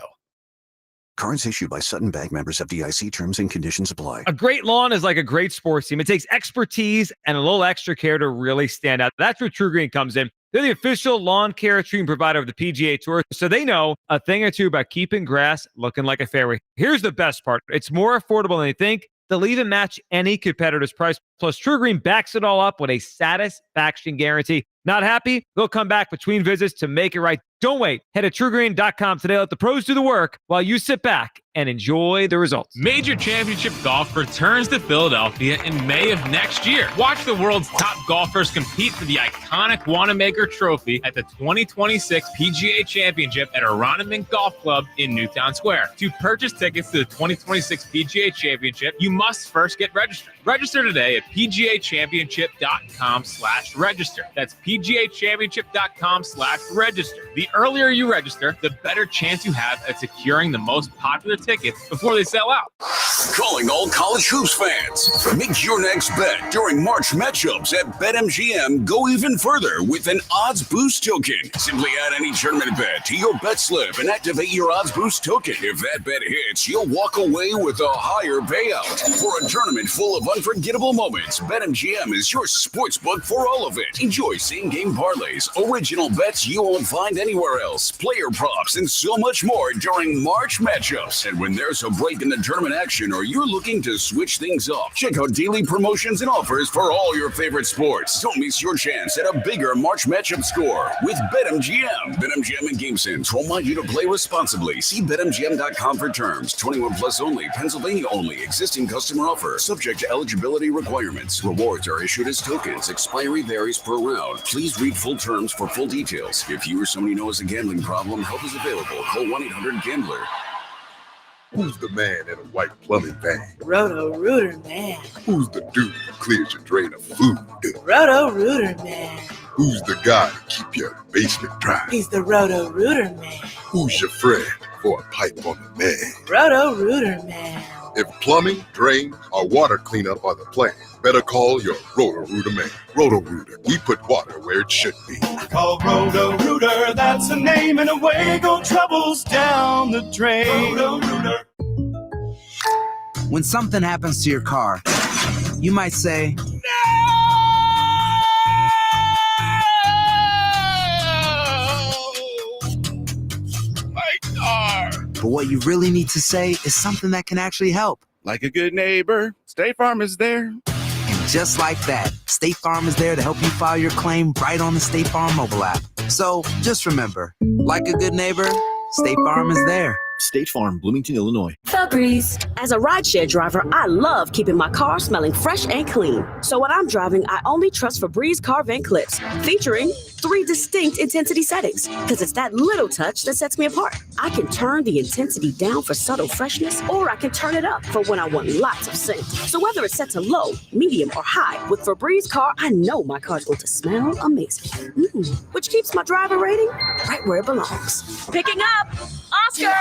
Cards issued by Sutton Bank, members of FDIC. Terms and conditions apply. A great lawn is like a great sports team. It takes expertise and a little extra care to really stand out. That's where True Green comes in. They're the official lawn care treatment provider of the PGA Tour, so they know a thing or two about keeping grass looking like a fairway. Here's the best part. It's more affordable than you think. They'll even match any competitor's price. Plus, True Green backs it all up with a satisfaction guarantee. Not happy? They'll come back between visits to make it right. Don't wait. Head to TrueGreen.com today. Let the pros do the work while you sit back and enjoy the results. Major Championship Golf returns to Philadelphia in May of next year. Watch the world's top golfers compete for the iconic Wanamaker Trophy at the 2026 PGA Championship at Aronimink Golf Club in Newtown Square. To purchase tickets to the 2026 PGA Championship, you must first get registered. Register today at PGAchampionship.com/register. That's PGAchampionship.com/register. The earlier you register, the better chance you have at securing the most popular tickets before they sell out. Calling all college hoops fans. Make your next bet during March matchups at BetMGM go even further with an odds boost token. Simply add any tournament bet to your bet slip and activate your odds boost token. If that bet hits, you'll walk away with a higher payout. For a tournament full of unforgettable moments, BetMGM is your sportsbook for all of it. Enjoy same-game parlays, original bets you won't find anywhere else, player props, and so much more during March matchups. And when there's a break in the tournament action or you're looking to switch things up, check out daily promotions and offers for all your favorite sports. Don't miss your chance at a bigger March matchup score with BetMGM. BetMGM and GameSense remind you to play responsibly. See BetMGM.com for terms. 21 plus only. Pennsylvania only. Existing customer offer. Subject to eligibility requirements. Rewards are issued as tokens. Expiry varies per round. Please read full terms for full details. If you or somebody knows a gambling problem, help is available. Call 1-800-GAMBLER. Who's the man in a white plumbing van? Roto-Rooter man. Who's the dude who clears your drain of food? Roto-Rooter man. Who's the guy to keep your basement dry? He's the Roto-Rooter man. Who's your friend for a pipe on the man? Roto-Rooter man. If plumbing, drain, or water cleanup are the plan, better call your Roto-Rooter man. Roto-Rooter, we put water where it should be. Call Roto-Rooter, that's the name, and away go troubles down the drain. Roto-Rooter. When something happens to your car, you might say, My car. but what you really need to say is something that can actually help. Like a good neighbor, State Farm is there. And just like that, State Farm is there to help you file your claim right on the State Farm mobile app. So just remember, like a good neighbor, State Farm is there. State Farm, Bloomington, Illinois. Febreze. As a rideshare driver, I love keeping my car smelling fresh and clean. So when I'm driving, I only trust Febreze car vent clips, featuring 3 distinct intensity settings, because it's that little touch that sets me apart. I can turn the intensity down for subtle freshness, or I can turn it up for when I want lots of scent. So whether it's set to low, medium, or high, with Febreze car, I know my car's going to smell amazing. Which keeps my driver rating right where it belongs. Picking up, Oscar!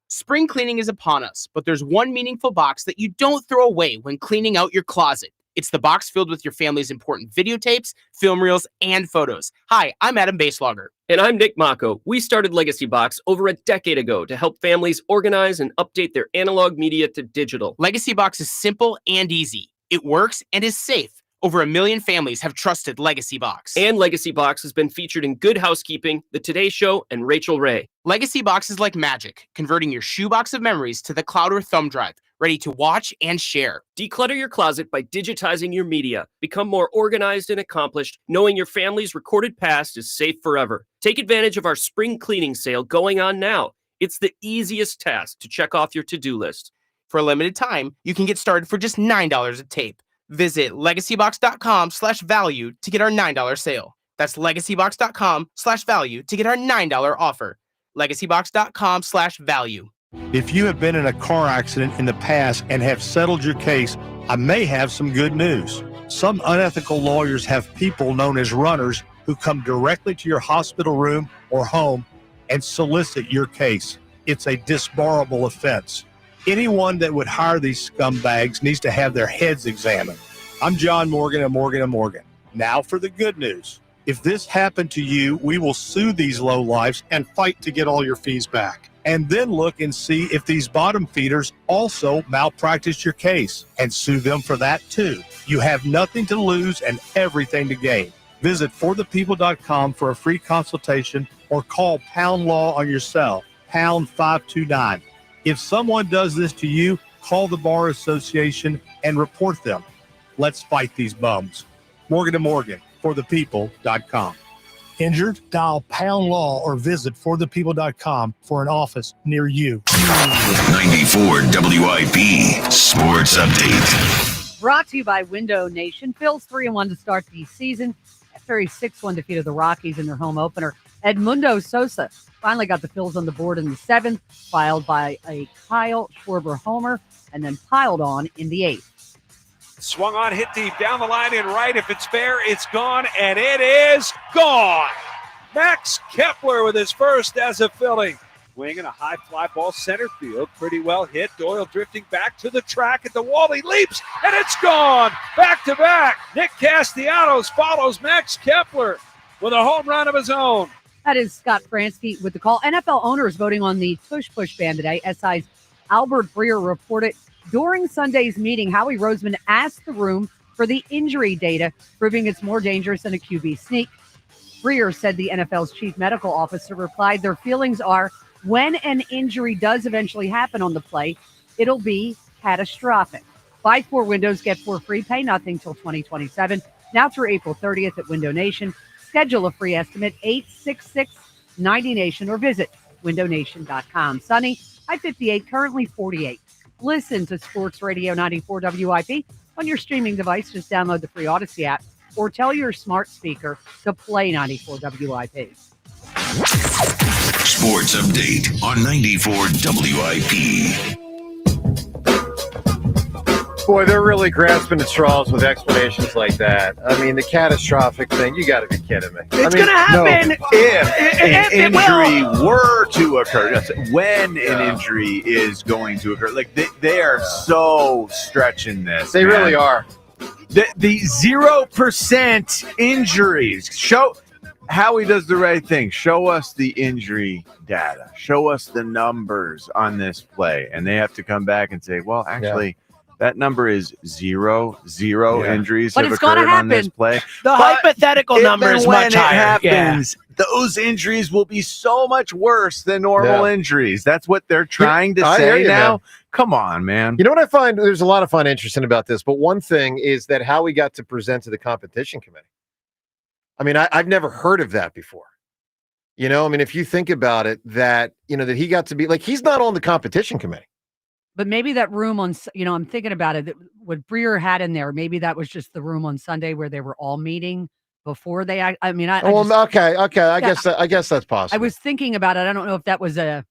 Spring cleaning is upon us, but there's one meaningful box that you don't throw away when cleaning out your closet. It's the box filled with your family's important videotapes, film reels, and photos. Hi, I'm Adam Baselogger. And I'm Nick Mako. We started Legacy Box over a decade ago to help families organize and update their analog media to digital. Legacy Box is simple and easy. It works and is safe. Over 1 million families have trusted Legacy Box. And Legacy Box has been featured in Good Housekeeping, The Today Show, and Rachel Ray. Legacy Box is like magic, converting your shoebox of memories to the cloud or thumb drive, ready to watch and share. Declutter your closet by digitizing your media. Become more organized and accomplished, knowing your family's recorded past is safe forever. Take advantage of our spring cleaning sale going on now. It's the easiest task to check off your to-do list. For a limited time, you can get started for just $9 a tape. Visit legacybox.com/value to get our $9 sale. That's legacybox.com/value to get our $9 offer. legacybox.com/value. If you have been in a car accident in the past and have settled your case, I may have some good news. Some unethical lawyers have people known as runners who come directly to your hospital room or home and solicit your case. It's a disbarable offense. Anyone that would hire these scumbags needs to have their heads examined. I'm John Morgan of Morgan & Morgan. Now for the good news. If this happened to you, we will sue these lowlifes and fight to get all your fees back. And then look and see if these bottom feeders also malpracticed your case and sue them for that too. You have nothing to lose and everything to gain. Visit forthepeople.com for a free consultation or call Pound Law on your cell, pound 529. If someone does this to you, call the Bar Association and report them. Let's fight these bums. Morgan & Morgan, forthepeople.com. Injured? Dial Pound Law or visit forthepeople.com for an office near you. 94 WIP Sports Update. Brought to you by Window Nation. Phil's 3-1 to start the season after a 6-1 defeat of the Rockies in their home opener. Edmundo Sosa finally got the Phils on the board in the 7th, filed by a Kyle Schwarber homer, and then piled on in the 8th. Swung on, hit deep, down the line in right. If it's fair, it's gone, and it is gone. Max Kepler with his first as a Philly. swing and a high fly ball center field. Pretty well hit. Doyle drifting back to the track at the wall. He leaps, and it's gone. Back to back. Nick Castellanos follows Max Kepler with a home run of his own. That is Scott Fransky with the call. NFL owners voting on the Tush push ban today. SI's Albert Breer reported during Sunday's meeting, Howie Roseman asked the room for the injury data, proving it's more dangerous than a QB sneak. Breer said the NFL's chief medical officer replied, their feelings are when an injury does eventually happen on the play, it'll be catastrophic. Buy 4 windows, get 4 free, pay nothing till 2027. Now through April 30th at Window Nation. Schedule a free estimate, 866-90Nation, or visit windownation.com. Sunny, I-58, currently 48. Listen to Sports Radio 94 WIP on your streaming device. Just download the free Odyssey app or tell your smart speaker to play 94 WIP. Sports Update on 94 WIP. Boy, they're really grasping at straws with explanations like that. I mean, the catastrophic thing, you got to be kidding me. It's going to happen. No, if an injury were to occur, when an injury is going to occur, like they are so stretching this. They really are. The 0% injuries. Howie does the right thing. Show us the injury data. Show us the numbers on this play. And they have to come back and say, well, actually, that number is zero injuries but have it's gonna occurred on this play. The hypothetical number is much higher. Happens, those injuries will be so much worse than normal injuries. That's what they're trying to say now. Man. Come on, man. You know what I find? There's a lot of fun interesting about this, but one thing is that how we got to present to the competition committee. I mean, I've never heard of that before. You know, I mean, if you think about it, that, you know, that he got to be like, he's not on the competition committee. But maybe that room on, you know, I'm thinking about it, what Breer had in there, maybe that was just the room on Sunday where they were all meeting before they, I guess that's possible. I was thinking about it. I don't know if that was an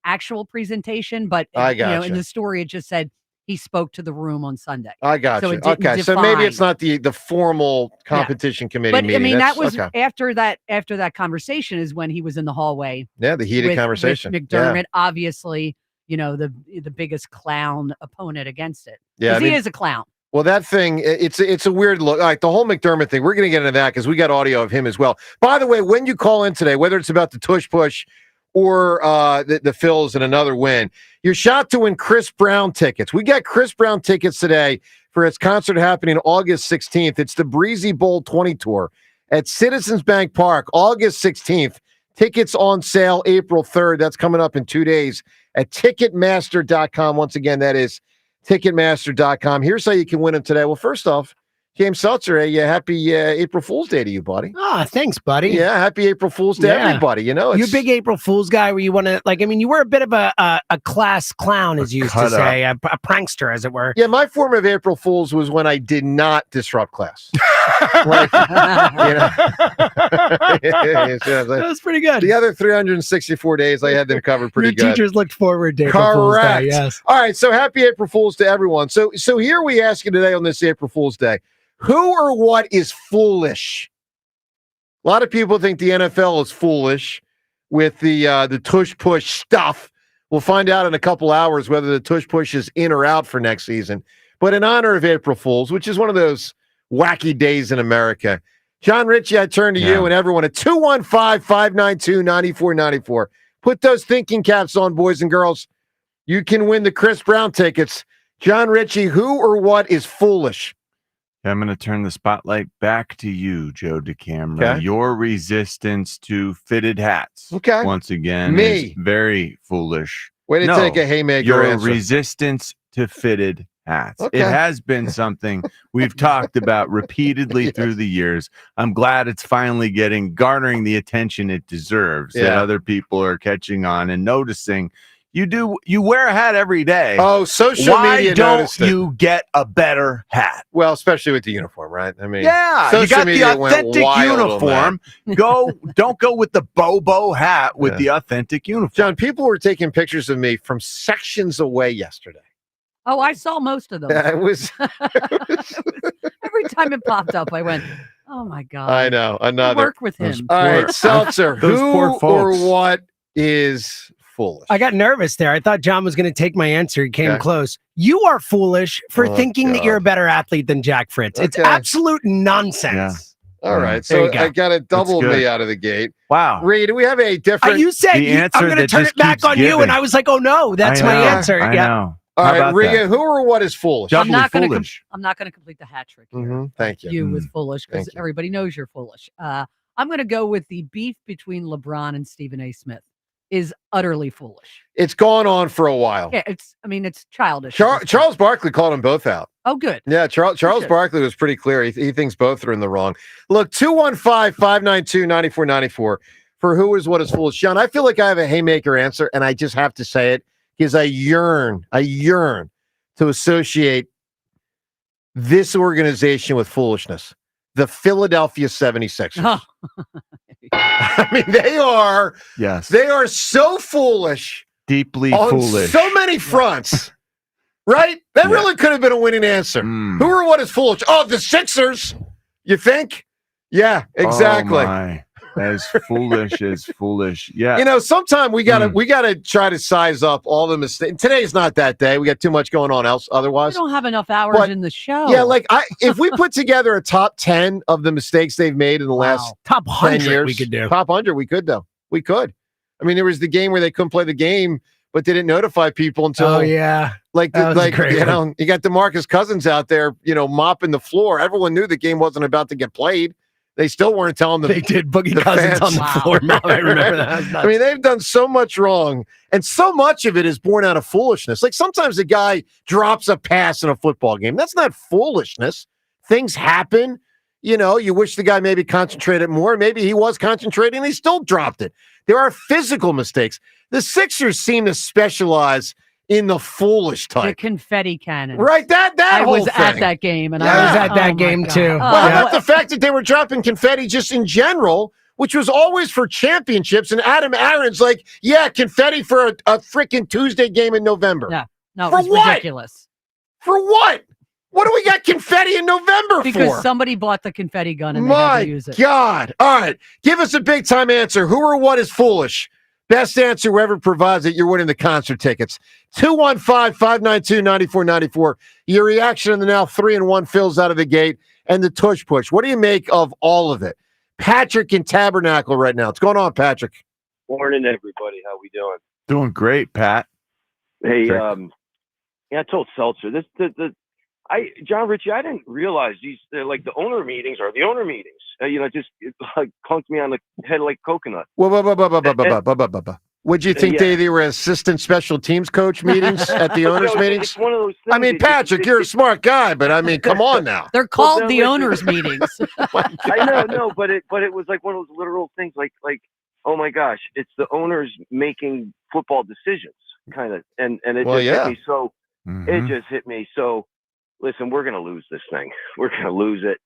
actual presentation, but in the story, it just said he spoke to the room on Sunday. I got so you. Okay. So maybe it's not the formal competition committee but, meeting. I mean, that was after that conversation is when he was in the hallway. Yeah. The heated conversation. With McDermott, obviously, you know, the biggest clown opponent against it. Yeah, I mean, he is a clown. Well, that thing, it's a weird look. All right, the whole McDermott thing, we're going to get into that because we got audio of him as well. By the way, when you call in today, whether it's about the Tush push or the Phils and another win, you're shot to win Chris Brown tickets. We got Chris Brown tickets today for his concert happening August 16th. It's the Breezy Bowl 20 Tour at Citizens Bank Park, August 16th. Tickets on sale April 3rd. That's coming up in 2 days at Ticketmaster.com. Once again, that is Ticketmaster.com. Here's how you can win them today. Well, first off, James Seltzer, happy April Fool's Day to you, buddy. Thanks, buddy. Yeah, happy April Fool's Day, everybody. You know, you a big April Fool's guy where you want to, like, I mean, you were a bit of a class clown, as you used to say, a prankster, as it were. Yeah, my form of April Fool's was when I did not disrupt class. Like, you know. That was pretty good. The other 364 days, I had them covered pretty good. Your teachers looked forward to April Fool's Day, yes. All right, so happy April Fool's to everyone. So here we ask you today on this April Fool's Day, who or what is foolish? A lot of people think the NFL is foolish with the tush push stuff. We'll find out in a couple hours whether the tush push is in or out for next season. But in honor of April Fool's, which is one of those wacky days in America, John Ritchie, I turn to you and everyone at 215-592-9494. Put those thinking caps on, boys and girls. You can win the Chris Brown tickets. John Ritchie, who or what is foolish? I'm going to turn the spotlight back to you, Joe DeCamera. Okay. Your resistance to fitted hats, once again, is very foolish. Way to take a haymaker your answer. Resistance to fitted hats. It has been something we've talked about repeatedly through the years. I'm glad it's finally garnering the attention it deserves, that other people are catching on and noticing. You wear a hat every day. Oh, social media noticed it. Why don't you get a better hat? Well, especially with the uniform, right? I mean, you got the authentic uniform. Don't go with the Bobo hat with the authentic uniform. John, people were taking pictures of me from sections away yesterday. Oh, I saw most of them. It was every time it popped up, I went, oh my God. I know. Another. I work with him. All right, Seltzer, who or what is foolish? I got nervous there. I thought John was going to take my answer. He came Okay. close. You are foolish for thinking that you're a better athlete than Jack Fritz. It's absolute nonsense. All right, There so you go. I got a double That's good. me out of the gate. Wow. Reed, do we have a different? You said I'm going to turn it back on you, and I was like, oh no, that's my answer. I know. All How right, about Riga, that? who or what is foolish? I'm not going to complete the hat trick. Thank you. You with foolish because Thank you. everybody knows you're foolish. I'm going to go with the beef between LeBron and Stephen A. Smith is utterly foolish. It's gone on for a while. Yeah, it's childish. Charles Barkley called them both out. Oh, good. Yeah, Charles Barkley was pretty clear. He thinks both are in the wrong. Look, 215-592-9494 for who is what is foolish. Sean, I feel like I have a haymaker answer, and I just have to say it because I yearn to associate this organization with foolishness. The Philadelphia 76ers. I mean, they are so foolish. Deeply on foolish. so many fronts. Right? That really could have been a winning answer. Who or what is foolish? Oh, the Sixers. You think? Yeah, exactly. Oh my. As foolish as foolish. Yeah. You know, sometime we gotta try to size up all the mistakes. Today's not that day. We got too much going on else. We Otherwise, don't have enough hours in the show. yeah, like if we put together a top 10 of the mistakes they've made in the last top 10 100 years, we could do. Top 100, we could though. We could. I mean, there was the game where they couldn't play the game, but they didn't notify people until. Oh yeah, like That was a great you one. know, you got DeMarcus Cousins out there, mopping the floor. Everyone knew the game wasn't about to get played. They still weren't telling them. They did Boogie Cousins on the floor. Mom, I remember that. That was nuts. I mean, they've done so much wrong, and so much of it is born out of foolishness. Like sometimes a guy drops a pass in a football game. That's not foolishness. Things happen. You wish the guy maybe concentrated more. Maybe he was concentrating and he still dropped it. There are physical mistakes. The Sixers seem to specialize in the foolish The type. confetti cannon. Right, that I whole was at thing. that game, and Yeah. I was at that game, too. Well, how about the fact that they were dropping confetti just in general, which was always for championships, and Adam Aaron's like, yeah, confetti for a freaking Tuesday game in November. Yeah, no, it For was what? ridiculous. For what? What do we got confetti in November Because for? somebody bought the confetti gun and they had My to use it. God. All right. Give us a big time answer. Who or what is foolish? Best answer, whoever provides it, you're winning the concert tickets. 215-592-9494. Your reaction on the now 3-1 Phils out of the gate and the tush push. What do you make of all of it? Patrick in Tabernacle right now. What's going on, Patrick? Morning, everybody. How we doing? Doing great, Pat. Hey, Sure. I told Seltzer John Ritchie, I didn't realize these like the owner meetings are the owner meetings. Just it, like conked me on the head like coconut. Would you think Yeah. they were assistant special teams coach meetings at the owners meetings? It's one of those things. I mean, Patrick, you're a smart guy, but I mean, come on now. They're called no, the listen. owners' meetings. I know, but it was like one of those literal things. Like oh my gosh, it's the owners making football decisions, kind of, and it Well, just yeah. hit me. So it just hit me. So listen, we're gonna lose this thing. We're gonna lose it.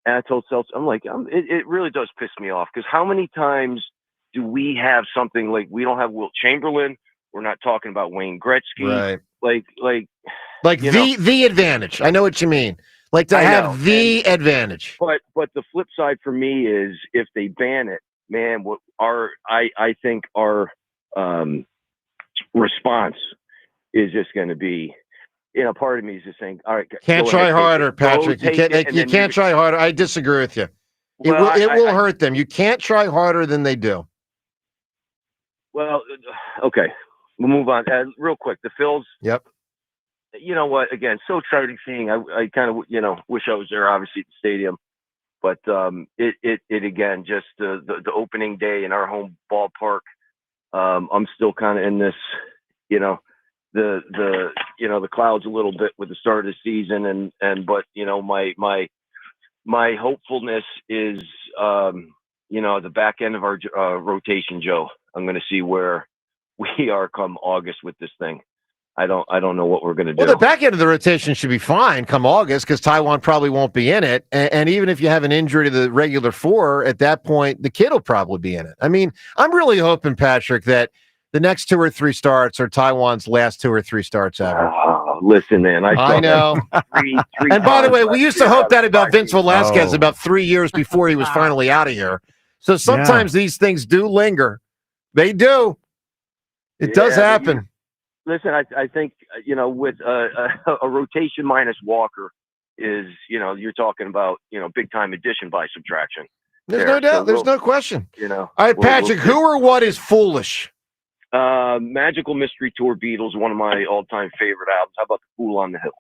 And I told Seltzer, I'm like, it really does piss me off because how many times do we have something like we don't have Wilt Chamberlain? We're not talking about Wayne Gretzky. Right. Like the advantage. I know what you mean. Like to I have know. the advantage. But the flip side for me is if they ban it, man, I think our response is just going to be, part of me is just saying, all right, Can't go try ahead, take harder, it. Go Patrick. You take can't. it, and You then can't try harder. I disagree with you. Well, it will I- hurt them. You can't try harder than they do. Well, okay, we'll move on. Real quick, the Phils. Yep. You know what? Again, so exciting seeing. I kind of wish I was there, obviously at the stadium, but it again just the opening day in our home ballpark. I'm still kind of in this, the clouds a little bit with the start of the season, but my hopefulness is the back end of our rotation, Joe. I'm going to see where we are come August with this thing. I don't know what we're going to do. Well, the back end of the rotation should be fine come August because Taiwan probably won't be in it. And even if you have an injury to the regular four, at that point, the kid will probably be in it. I mean, I'm really hoping, Patrick, that the next 2 or 3 starts are Taiwan's last 2 or 3 starts ever. Listen, man. I know. Three And by the way, we used to hope that about Vince Velasquez Oh. about 3 years before he was finally out of here. So sometimes these things do linger. They do. It does happen. Listen, I think, with a rotation minus Walker is, you're talking about, big time addition by subtraction. There's no doubt. There's no question. All right, Patrick, who or what is foolish? Magical Mystery Tour Beatles, one of my all-time favorite albums. How about The Fool on the Hill?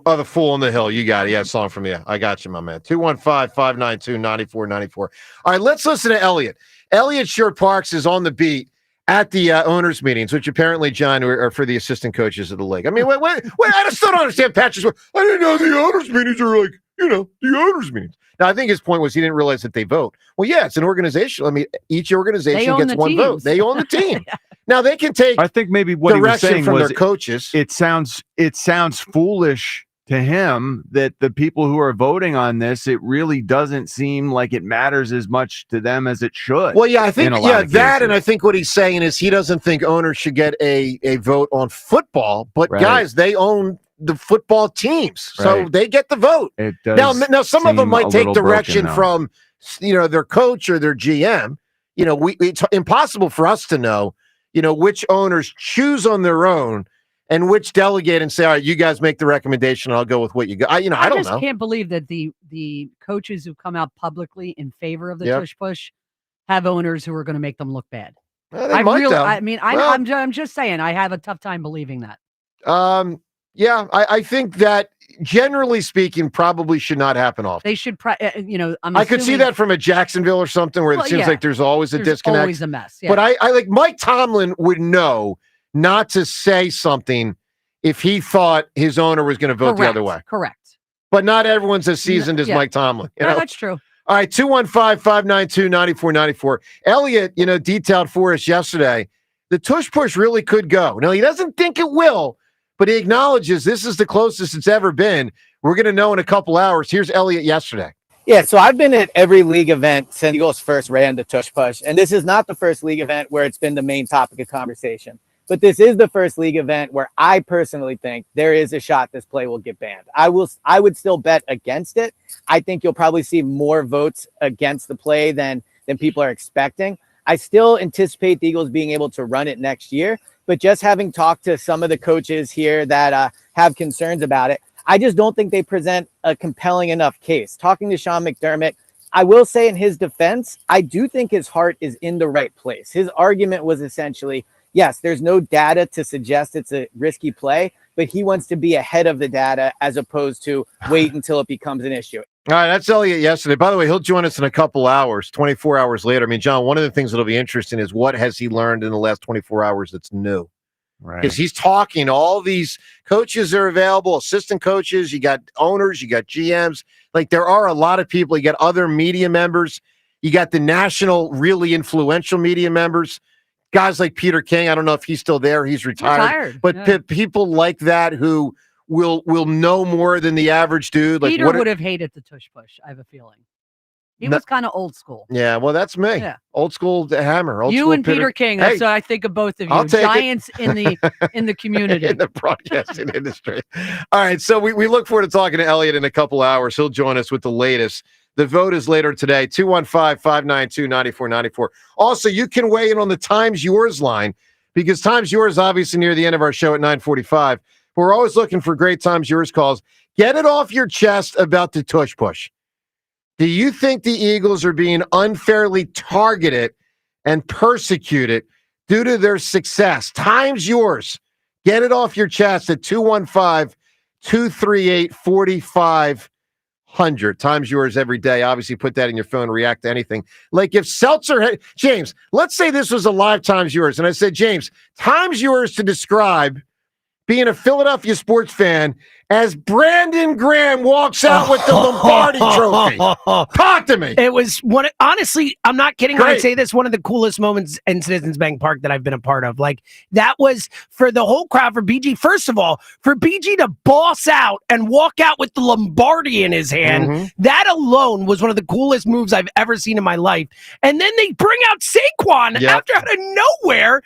The Fool on the Hill. You got it. Yeah, song from you. I got you, my man. 215-592-9494. All right, let's listen to Elliot. Elliot Short-Parks is on the beat at the owners' meetings, which apparently, John, are for the assistant coaches of the league. I mean, wait, I still don't understand Patrick's word. I didn't know the owners' meetings are like, the owners' meetings. Now, I think his point was he didn't realize that they vote. Well, yeah, it's an organization. I mean, each organization gets one vote. They own the team. Now, they can take I think maybe what he was saying from was their coaches. It sounds foolish to him that the people who are voting on this, it really doesn't seem like it matters as much to them as it should. Well, yeah, I think that, and I think what he's saying is he doesn't think owners should get a vote on football, but guys, they own the football teams, so they get the vote. It does. Now some of them might take direction from their coach or their GM. It's impossible for us to know which owners choose on their own and which delegate and say, all right, you guys make the recommendation. I'll go with what you go. I don't know. I just can't believe that the coaches who come out publicly in favor of the tush push have owners who are going to make them look bad. Well, I'm just saying, I have a tough time believing that. Yeah, I think that generally speaking, probably should not happen often. They should, I could see that from a Jacksonville or something where it seems like there's always a disconnect. Always a mess. Yeah. But I like Mike Tomlin would know not to say something if he thought his owner was going to vote the other way. Correct. But not everyone's as seasoned as Mike Tomlin. That's true. All right, 215-592-9494. Elliot, detailed for us yesterday, the tush push really could go. Now, he doesn't think it will, but he acknowledges this is the closest it's ever been. We're going to know in a couple hours. Here's Elliot yesterday. Yeah, so I've been at every league event since Eagles first ran the tush push, and this is not the first league event where it's been the main topic of conversation. But this is the first league event where I personally think there is a shot this play will get banned. I would still bet against it. I think you'll probably see more votes against the play than people are expecting. I still anticipate the Eagles being able to run it next year, but just having talked to some of the coaches here that have concerns about it, I just don't think they present a compelling enough case. Talking to Sean McDermott, I will say in his defense, I do think his heart is in the right place. His argument was essentially, yes, there's no data to suggest it's a risky play, but he wants to be ahead of the data as opposed to wait until it becomes an issue. All right, that's Elliot yesterday. By the way, he'll join us in a couple hours, 24 hours later. I mean, John, one of the things that'll be interesting is what has he learned in the last 24 hours that's new? Right. Because he's talking, all these coaches are available, assistant coaches, you got owners, you got GMs. Like, there are a lot of people. You got other media members. You got the national, really influential media members. Guys like Peter King, I don't know if he's still there. He's retired. But people like that who will know more than the average dude. Like Peter would have hated the tush push, I have a feeling. He was kind of old school. Yeah, well, that's me. Yeah. Old school hammer. Old you school and Peter King. That's what I think of both of you. Giants in the community. In the broadcasting industry. All right, so we look forward to talking to Elliot in a couple hours. He'll join us with the latest. The vote is later today, 215-592-9494. Also, you can weigh in on the Times Yours line because Times Yours obviously near the end of our show at 9:45. We're always looking for great Times Yours calls. Get it off your chest about the tush push. Do you think the Eagles are being unfairly targeted and persecuted due to their success? Times Yours. Get it off your chest at 215-238-4500. Times Yours every day. Obviously, put that in your phone, react to anything. Like if Seltzer had, James, let's say this was a live Times Yours, and I said, James, Times Yours to describe being a Philadelphia sports fan as Brandon Graham walks out with the Lombardi trophy. Talk to me. It was honestly, I'm not kidding when I say this, one of the coolest moments in Citizens Bank Park that I've been a part of. Like, that was for the whole crowd, for BG. First of all, for BG to boss out and walk out with the Lombardi in his hand, that alone was one of the coolest moves I've ever seen in my life. And then they bring out Saquon after out of nowhere,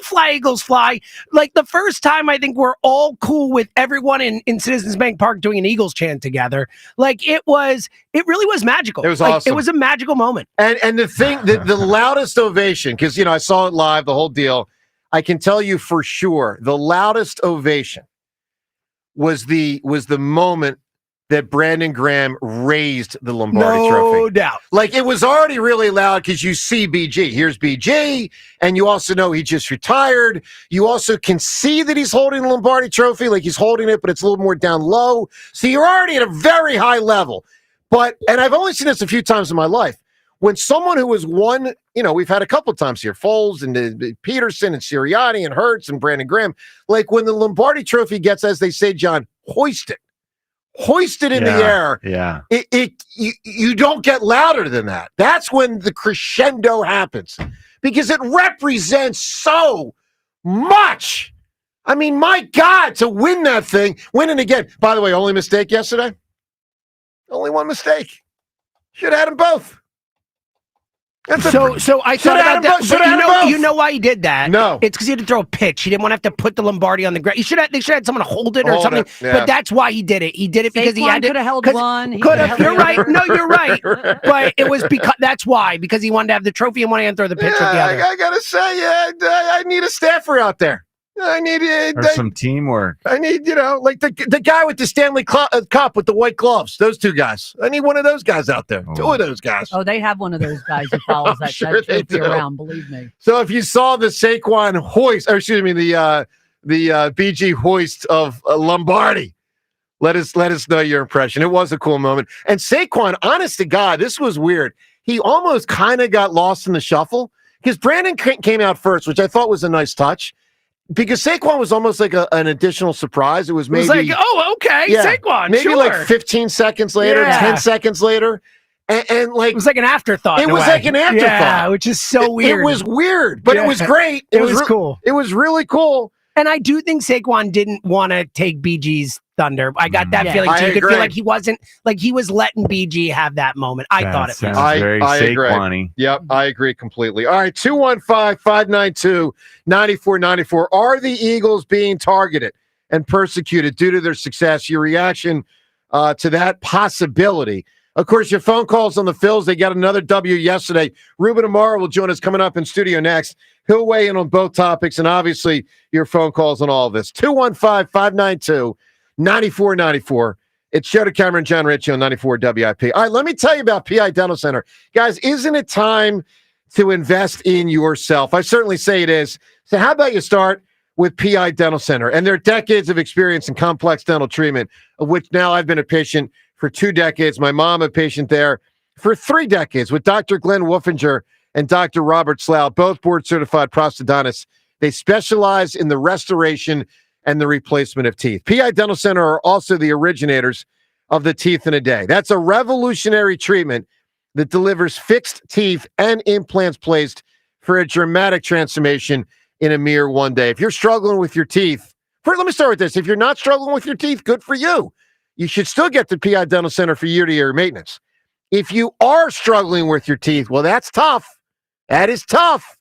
Fly Eagles Fly. Like, the first time I think we're all cool with everyone in Citizens Bank Park doing an Eagles chant together. Like, it really was magical. It was awesome. It was a magical moment. And the thing, the loudest ovation, because, I saw it live, the whole deal. I can tell you for sure the loudest ovation was the moment that Brandon Graham raised the Lombardi Trophy. No doubt. Like, it was already really loud because you see BG. Here's BG, and you also know he just retired. You also can see that he's holding the Lombardi Trophy, like he's holding it, but it's a little more down low. So you're already at a very high level. And I've only seen this a few times in my life. When someone who has won, we've had a couple times here, Foles and Peterson and Sirianni and Hurts and Brandon Graham, like when the Lombardi Trophy gets, as they say, John, hoisted in the air. Yeah. You don't get louder than that. That's when the crescendo happens because it represents so much. I mean, my God, to win that thing, winning again. By the way, only mistake yesterday? Only one mistake. Should have had them both. So I thought about that. But you know why he did that? No. It's because he had to throw a pitch. He didn't want to have to put the Lombardi on the ground. They should have had someone hold it or something. Yeah. But that's why he did it. He did it because he had to. Could have held one. Could have. You're right. No, you're right. But it was because that's why, because he wanted to have the trophy and wanted to throw the pitch with the other. I gotta say, I need a staffer out there. I need some teamwork. I need, like the guy with the Stanley Cup with the white gloves. Those two guys. I need one of those guys out there. Two of those guys. Oh, they have one of those guys who follows that trophy around. Believe me. So if you saw the Saquon hoist, or excuse me, the BG hoist of Lombardi, let us know your impression. It was a cool moment. And Saquon, honest to God, this was weird. He almost kind of got lost in the shuffle because Brandon came out first, which I thought was a nice touch. Because Saquon was almost like an additional surprise. It was maybe like, oh, okay, Saquon, maybe sure. like 15 seconds later, 10 seconds later, and like it was like an afterthought. It was like an afterthought, yeah, which is so weird. It was weird, but it was great. It was cool. It was really cool. And I do think Saquon didn't want to take BG's thunder. I got that feeling too. You could feel like he wasn't, like he was letting BG have that moment. I thought it was. Very Saquon-y. Yep, I agree completely. All right, 215-592-9494. Are the Eagles being targeted and persecuted due to their success? Your reaction to that possibility. Of course, your phone calls on the Phils. They got another W yesterday. Ruben Amaro will join us coming up in studio next. He'll weigh in on both topics and obviously your phone calls on all of this. 215-592-9494. It's Joe DeCamera and John Ritchie on 94 WIP. All right, let me tell you about PI Dental Center. Guys, isn't it time to invest in yourself? I certainly say it is. So how about you start with PI Dental Center and their decades of experience in complex dental treatment, of which now I've been a patient for 2 decades. My mom, a patient there for 3 decades with Dr. Glenn Wolfinger and Dr. Robert Slough, both board-certified prosthodontists. They specialize in the restoration and the replacement of teeth. PI Dental Center are also the originators of the Teeth in a Day. That's a revolutionary treatment that delivers fixed teeth and implants placed for a dramatic transformation in a mere 1 day. If you're struggling with your teeth, let me start with this. If you're not struggling with your teeth, good for you. You should still get the PI Dental Center for year-to-year maintenance. If you are struggling with your teeth, well, that's tough. That is tough.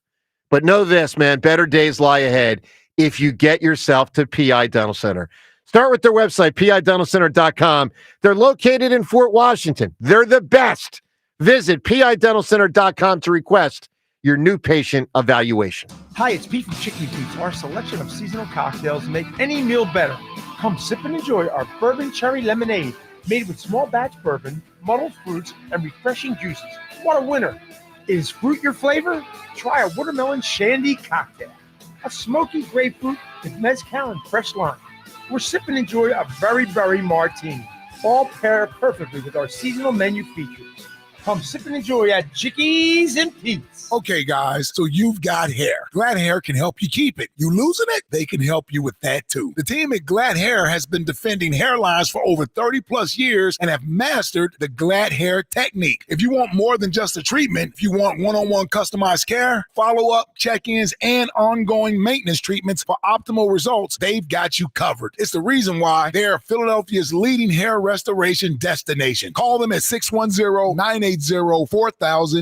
But know this, man, better days lie ahead if you get yourself to PI Dental Center. Start with their website, pidentalcenter.com. They're located in Fort Washington. They're the best. Visit pidentalcenter.com to request your new patient evaluation. Hi, it's Pete from Chicken Pete's. Our selection of seasonal cocktails make any meal better. Come sip and enjoy our bourbon cherry lemonade made with small batch bourbon, muddled fruits, and refreshing juices. What a winner! Is fruit your flavor? Try a watermelon shandy cocktail. A smoky grapefruit with mezcal and fresh lime. Or sip and enjoy a very berry martini. All pair perfectly with our seasonal menu features. Come sip and enjoy at Chickies and Pete's. Okay, guys, so you've got hair. Glad Hair can help you keep it. You losing it? They can help you with that, too. The team at Glad Hair has been defending hairlines for over 30-plus years and have mastered the Glad Hair technique. If you want more than just a treatment, if you want one-on-one customized care, follow-up, check-ins, and ongoing maintenance treatments for optimal results, they've got you covered. It's the reason why they're Philadelphia's leading hair restoration destination. Call them at 610-980-4000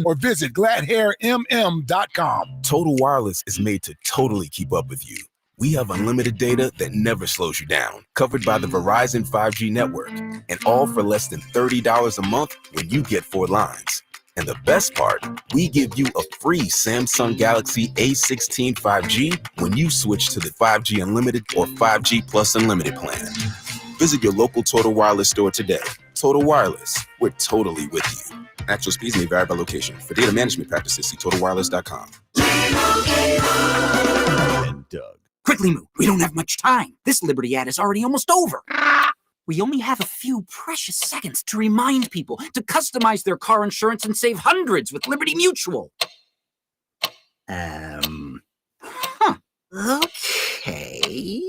or visit GladHairMM.com. Total Wireless is made to totally keep up with you. We have unlimited data that never slows you down, covered by the Verizon 5G network, and all for less than $30 a month when you get 4 lines. And the best part, we give you a free Samsung Galaxy A16 5G when you switch to the 5G Unlimited or 5G Plus Unlimited plan. Visit your local Total Wireless store today. Total Wireless, we're totally with you. Actual speeds may vary by location. For data management practices, see TotalWireless.com. And Doug. Quickly, Moo. We don't have much time. This Liberty ad is already almost over. We only have a few precious seconds to remind people to customize their car insurance and save hundreds with Liberty Mutual. Okay.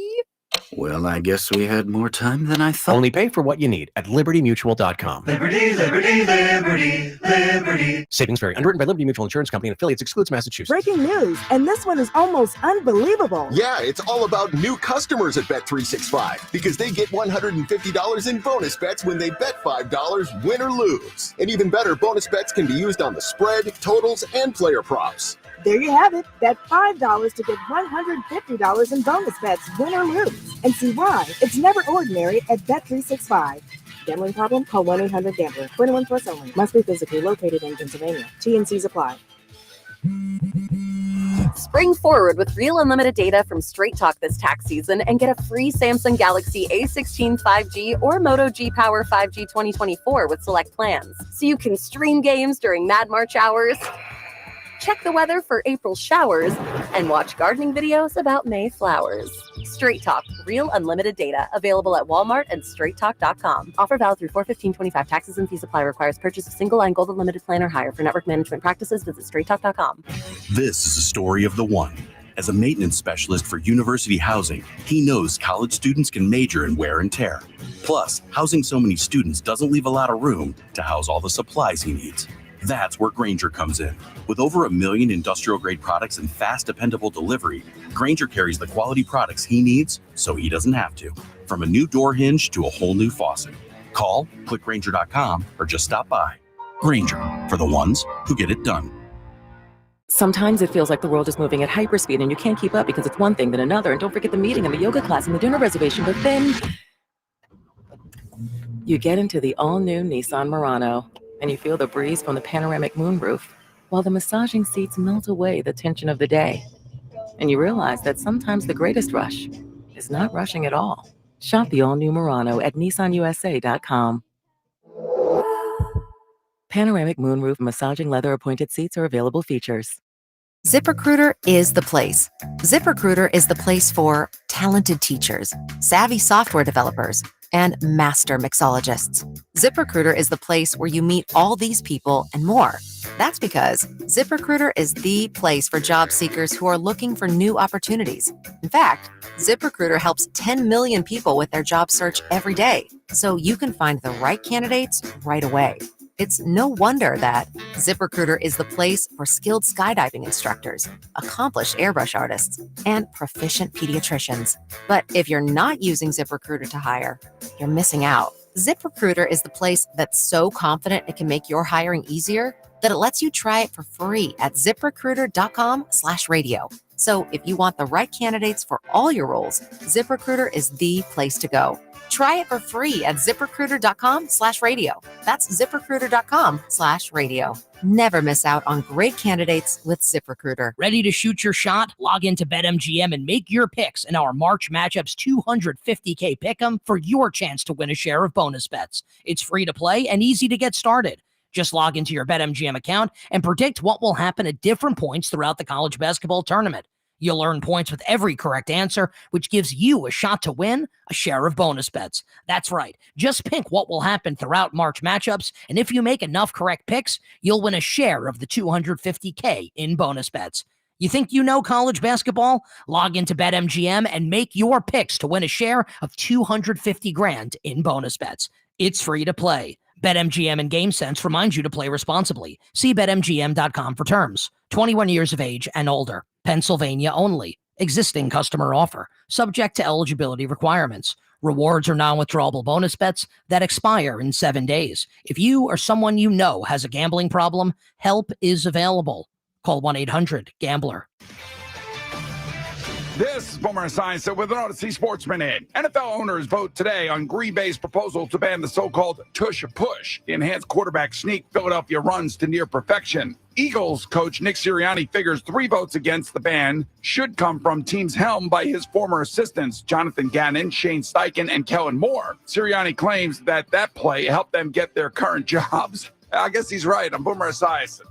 Well, I guess we had more time than I thought. Only pay for what you need at libertymutual.com. Liberty, liberty, liberty, liberty. Savings vary. Underwritten by Liberty Mutual Insurance Company and affiliates. Excludes Massachusetts. Breaking news, and this one is almost unbelievable. Yeah, it's all about new customers at Bet365 because they get $150 in bonus bets when they bet $5, win or lose. And even better, bonus bets can be used on the spread, totals, and player props. There you have it. Bet $5 to get $150 in bonus bets, win or lose. And see why it's never ordinary at Bet365. Gambling problem? Call 1-800-GAMBLER. 21 plus only. Must be physically located in Pennsylvania. T&Cs apply. Spring forward with real unlimited data from Straight Talk this tax season and get a free Samsung Galaxy A16 5G or Moto G Power 5G 2024 with select plans. So you can stream games during Mad March hours, check the weather for April showers, and watch gardening videos about May flowers. Straight Talk, real unlimited data. Available at Walmart and straighttalk.com. Offer valid through 4/15/25. Taxes and fees apply. Requires purchase of single line gold unlimited plan or higher. For network management practices, visit straighttalk.com. This is a story of the one. As a maintenance specialist for university housing, he knows college students can major in wear and tear. Plus, housing so many students doesn't leave a lot of room to house all the supplies he needs. That's where Grainger comes in. With over 1 million industrial-grade products and fast, dependable delivery, Grainger carries the quality products he needs so he doesn't have to. From a new door hinge to a whole new faucet. Call, click Grainger.com, or just stop by. Grainger, for the ones who get it done. Sometimes it feels like the world is moving at hyperspeed and you can't keep up because it's one thing then another. And don't forget the meeting and the yoga class and the dinner reservation. But then you get into the all-new Nissan Murano. And you feel the breeze from the panoramic moonroof while the massaging seats melt away the tension of the day. And you realize that sometimes the greatest rush is not rushing at all. Shop the all-new Murano at nissanusa.com. Panoramic moonroof massaging leather appointed seats are available features. ZipRecruiter is the place. ZipRecruiter is the place for talented teachers, savvy software developers, and master mixologists. ZipRecruiter is the place where you meet all these people and more. That's because ZipRecruiter is the place for job seekers who are looking for new opportunities. In fact, ZipRecruiter helps 10 million people with their job search every day, so you can find the right candidates right away. It's no wonder that ZipRecruiter is the place for skilled skydiving instructors, accomplished airbrush artists, and proficient pediatricians. But if you're not using ZipRecruiter to hire, you're missing out. ZipRecruiter is the place that's so confident it can make your hiring easier that it lets you try it for free at ZipRecruiter.com/radio. So if you want the right candidates for all your roles, ZipRecruiter is the place to go. Try it for free at ZipRecruiter.com/radio. That's ZipRecruiter.com/radio. Never miss out on great candidates with ZipRecruiter. Ready to shoot your shot? Log into BetMGM and make your picks in our March Matchups $250K Pick'em for your chance to win a share of bonus bets. It's free to play and easy to get started. Just log into your BetMGM account and predict what will happen at different points throughout the college basketball tournament. You'll earn points with every correct answer, which gives you a shot to win a share of bonus bets. That's right. Just pick what will happen throughout March matchups, and if you make enough correct picks, you'll win a share of the $250K in bonus bets. You think you know college basketball? Log into BetMGM and make your picks to win a share of $250,000 in bonus bets. It's free to play. BetMGM and GameSense reminds you to play responsibly. See BetMGM.com for terms. 21 years of age and older. Pennsylvania only. Existing customer offer. Subject to eligibility requirements. Rewards are non-withdrawable bonus bets that expire in 7 days. If you or someone you know has a gambling problem, help is available. Call 1-800-GAMBLER. This is Boomer Esiason with an Odyssey Sports Minute. NFL owners vote today on Green Bay's proposal to ban the so-called Tush push. The enhanced quarterback sneak Philadelphia runs to near perfection. Eagles coach Nick Sirianni figures 3 votes against the ban should come from teams helmed by his former assistants, Jonathan Gannon, Shane Steichen, and Kellen Moore. Sirianni claims that play helped them get their current jobs. I guess he's right. I'm Boomer Esiason.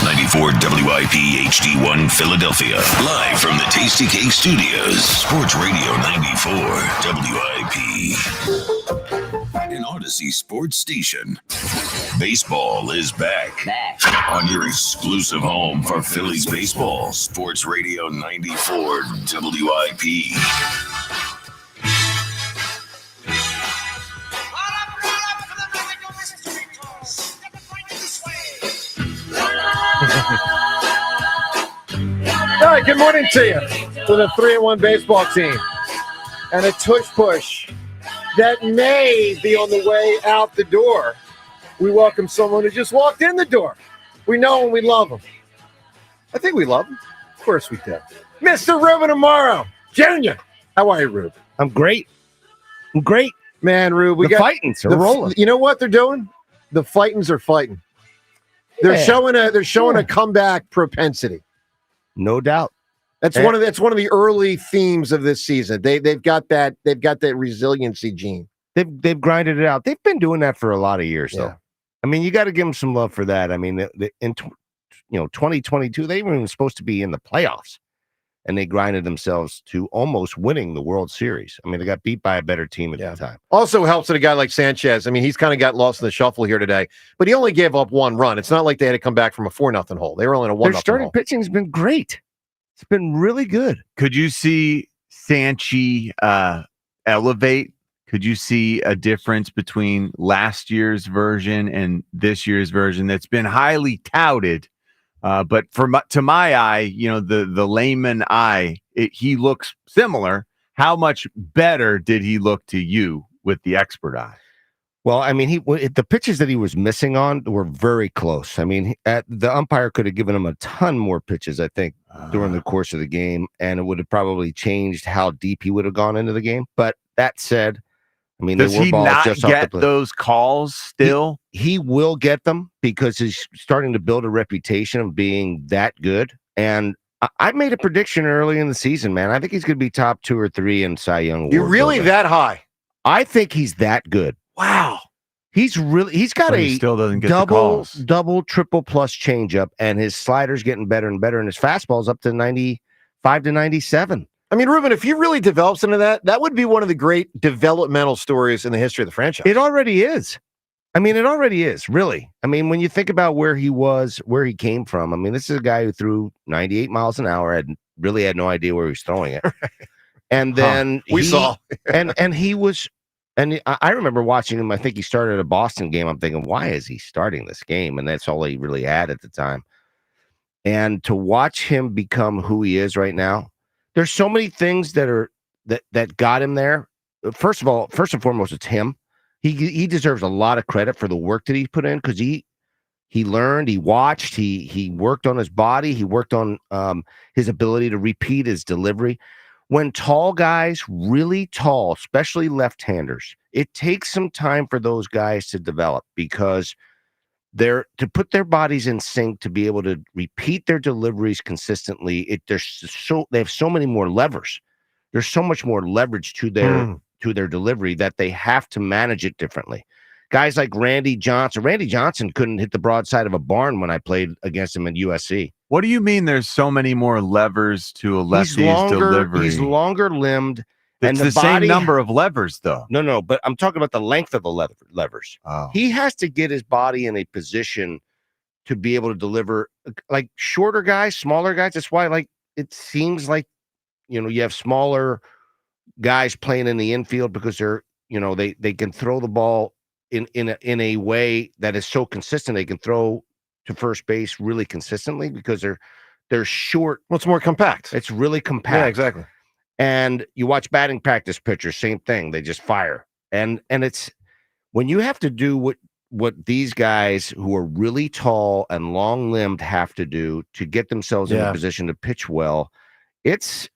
94 WIP HD1 Philadelphia. Live from the Tasty Cake Studios. Sports Radio 94 WIP. An Odyssey sports station. Baseball is back. On your exclusive home for Phillies baseball. Sports Radio 94 WIP. All right, good morning to you. With a 3-1 baseball team and a tush push that may be on the way out the door. We welcome someone who just walked in the door. We know and we love him. I think we love him. Of course we do. Mr. Ruben Amaro, Jr. How are you, Rube? I'm great. I'm great. Man, Rube, The Fightins are rolling. You know what they're doing? The Fightins are fighting. They're showing a comeback propensity. No doubt. That's one of the early themes of this season. They've got that resiliency gene. They've grinded it out. They've been doing that for a lot of years, though. I mean, you got to give them some love for that. I mean, in 2022, they weren't even supposed to be in the playoffs, and they grinded themselves to almost winning the World Series. I mean, they got beat by a better team at the time. Also helps that a guy like Sanchez. I mean, he's kind of got lost in the shuffle here today, but he only gave up 1 run. It's not like they had to come back from a 4-0 hole. They were only in a 1-0 Their starting hole. pitching has been great. It's been really good. Could you see Sanchi elevate? Could you see a difference between last year's version and this year's version that's been highly touted? But to my eye, the layman eye, he looks similar. How much better did he look to you with the expert eye? Well, I mean, the pitches that he was missing on were very close. I mean, the umpire could have given him a ton more pitches, I think, during the course of the game, and it would have probably changed how deep he would have gone into the game. But that said, I mean, does he not just get those calls still? He will get them because he's starting to build a reputation of being that good. And I made a prediction early in the season, man. I think he's going to be top 2 or 3 in Cy Young Award. You're really that high? I think he's that good. Wow. He's got But he still doesn't get the double, triple plus changeup, and his slider's getting better and better, and his fastball's up to 95 to 97. I mean, Ruben, if he really develops into that would be one of the great developmental stories in the history of the franchise. It already is. I mean, it already is, really. I mean, when you think about where he was, where he came from, I mean, this is a guy who threw 98 miles an hour, had no idea where he was throwing it. And then we saw. and he was, and I remember watching him. I think he started a Boston game. I'm thinking, why is he starting this game? And that's all he really had at the time. And to watch him become who he is right now, there's so many things that got him there. First and foremost, it's him. He deserves a lot of credit for the work that he put in, because he learned, he watched, he worked on his body, he worked on his ability to repeat his delivery. When tall guys, really tall, especially left-handers, it takes some time for those guys to develop, because to put their bodies in sync to be able to repeat their deliveries consistently. They have so many more levers. There's so much more leverage to their delivery that they have to manage it differently. Guys like Randy Johnson. Randy Johnson couldn't hit the broadside of a barn when I played against him at USC. What do you mean there's so many more levers to a lefty's delivery? He's longer limbed. It's the same number of levers, though. No, but I'm talking about the length of the levers. Oh. He has to get his body in a position to be able to deliver, like shorter guys, smaller guys. That's why, it seems like, you have smaller guys playing in the infield, because they're, they can throw the ball in a way that is so consistent. They can throw to first base really consistently because they're short. Well, it's more compact. It's really compact. Yeah, exactly. And you watch batting practice pitchers, same thing. They just fire. And it's when you have to do what these guys who are really tall and long-limbed have to do to get themselves in a position to pitch well,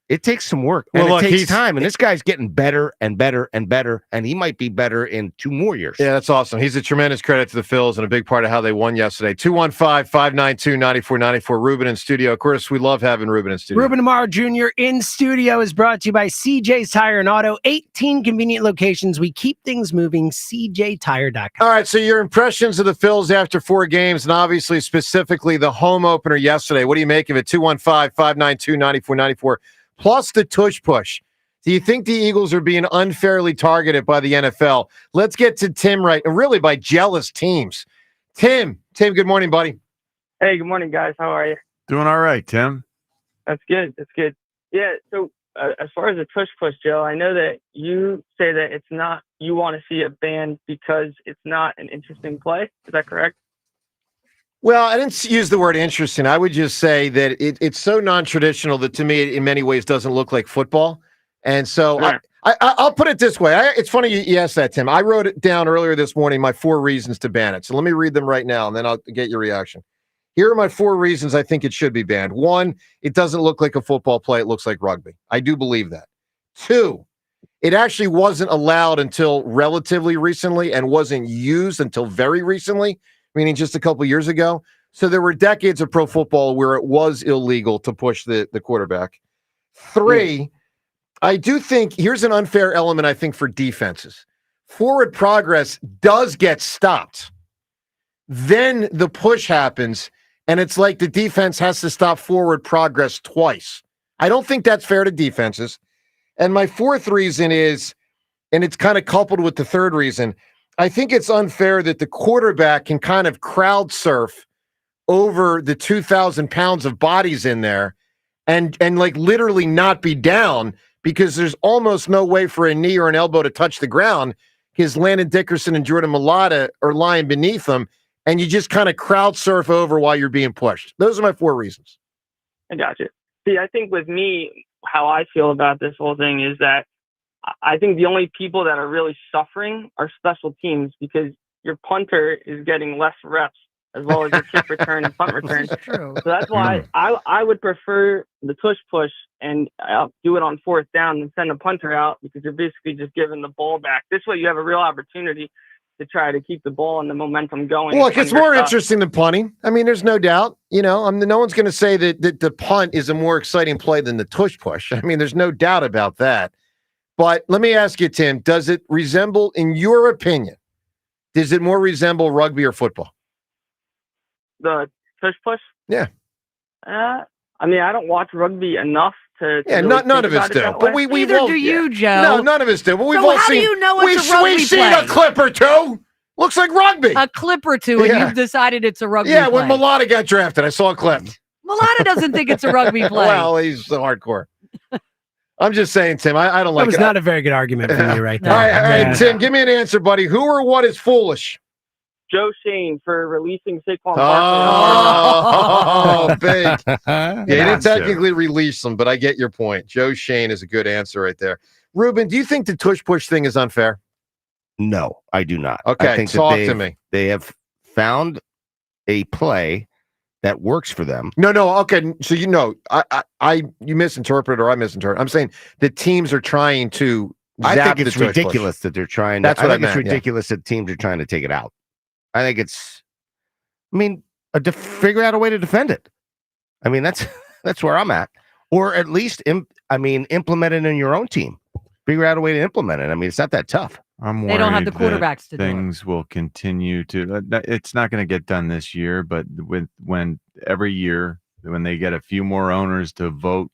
it takes some work and Well, look, it takes time. And this guy's getting better and better and better, and he might be better in 2 more years. Yeah, that's awesome. He's a tremendous credit to the Phils and a big part of how they won yesterday. 215-592-9494. Ruben in studio. Of course, we love having Ruben in studio. Ruben Amaro Jr. in studio is brought to you by CJ's Tire and Auto. 18 convenient locations. We keep things moving. CJTire.com. All right, so your impressions of the Phils after 4 games, and obviously specifically the home opener yesterday. What do you make of it? 215-592-9494. Plus the tush push. Do you think the Eagles are being unfairly targeted by the NFL? Let's get to Tim right, and really by jealous teams. Tim, good morning, buddy. Hey, good morning, guys. How are you? Doing all right, Tim. That's good. Yeah, so as far as the tush push, Joe, I know that you say that it's not, you want to see it banned because it's not an interesting play. Is that correct? Well, I didn't use the word interesting. I would just say that it's so non-traditional that to me it in many ways doesn't look like football. And so Sure. I'll put it this way. It's funny you asked that, Tim. I wrote it down earlier this morning, my 4 reasons to ban it. So let me read them right now, and then I'll get your reaction. Here are my 4 reasons I think it should be banned. 1, it doesn't look like a football play. It looks like rugby. I do believe that. 2, it actually wasn't allowed until relatively recently and wasn't used until very recently, meaning just a couple years ago. So there were decades of pro football where it was illegal to push the quarterback. 3, I do think here's an unfair element, I think, for defenses. Forward progress does get stopped. Then the push happens, and it's like the defense has to stop forward progress twice. I don't think that's fair to defenses. And my 4th reason is, and it's kind of coupled with the 3rd reason, I think it's unfair that the quarterback can kind of crowd surf over the 2,000 pounds of bodies in there and like literally not be down because there's almost no way for a knee or an elbow to touch the ground because Landon Dickerson and Jordan Mailata are lying beneath them, and you just kind of crowd surf over while you're being pushed. Those are my 4 reasons. I got you. See, I think with me, how I feel about this whole thing is that I think the only people that are really suffering are special teams because your punter is getting less reps as well as your kick return and punt return. True. So that's why I would prefer the tush push and do it on 4th down and send a punter out because you're basically just giving the ball back. This way you have a real opportunity to try to keep the ball and the momentum going. Well, look, it's more interesting than punting. I mean, there's no doubt. No one's going to say that the punt is a more exciting play than the tush push. I mean, there's no doubt about that. But let me ask you, Tim, does it resemble, in your opinion, does it more resemble rugby or football? The tush push? Yeah. I mean, I don't watch rugby enough to Yeah, really none of think us about it do. that But way. we've Neither all, do you, Joe. No, none of us do. But we've So all how do seen. you know it's a rugby we've seen play? a clip or 2. Looks like rugby. A clip or 2, and Yeah. you've decided it's a rugby Yeah, play. when Mailata got drafted, I saw a clip. Mailata doesn't think it's a rugby play. Well, he's so hardcore. I'm just saying, Tim, I don't like That was it. not a very good argument from you right there. All right, Yeah. Tim, give me an answer, buddy. Who or what is foolish? Joe Shane for releasing Saquon Oh, Barkley. big. Yeah, he didn't technically release them, but I get your point. Joe Shane is a good answer right there. Ruben, do you think the tush push thing is unfair? No, I do not. Okay, I think talk that to me. They have found a play that works for them. No. Okay, so you misinterpreted or I misinterpreted. I'm saying the teams are trying to. I zap think it's the tush ridiculous push. that they're trying. That's I what I think it's meant, yeah. ridiculous that teams are trying to take it out. I think it's. I mean, figure out a way to defend it. I mean, that's where I'm at, or at least implement it in your own team. Figure out a way to implement it. I mean, it's not that tough. I'm They don't have the worried that quarterbacks to do it. things will continue to. It's not going to get done this year, but when every year when they get a few more owners to vote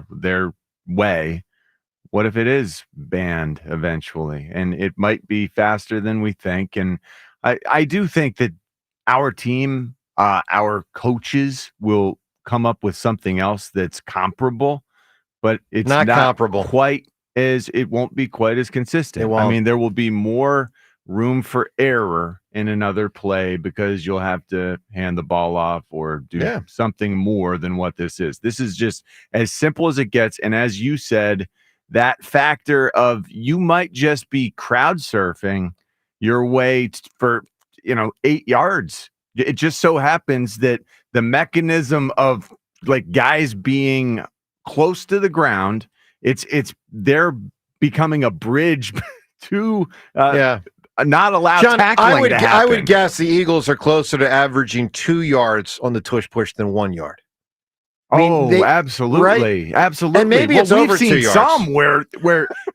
their way, what if it is banned eventually? And it might be faster than we think. And I do think that our team, our coaches will come up with something else that's comparable, but it's Not comparable. Quite as it won't be quite as consistent. It won't. I mean, there will be more room for error in another play because you'll have to hand the ball off or do something more than what this is. This is just as simple as it gets. And as you said, that factor of you might just be crowd surfing your way for 8 yards. It just so happens that the mechanism of like guys being close to the ground. They're becoming a bridge to not allow John, tackling to happen. I would guess the Eagles are closer to averaging 2 yards on the tush push than 1 yard. Absolutely, right? absolutely. And maybe it's we've over 2 seen yards. some where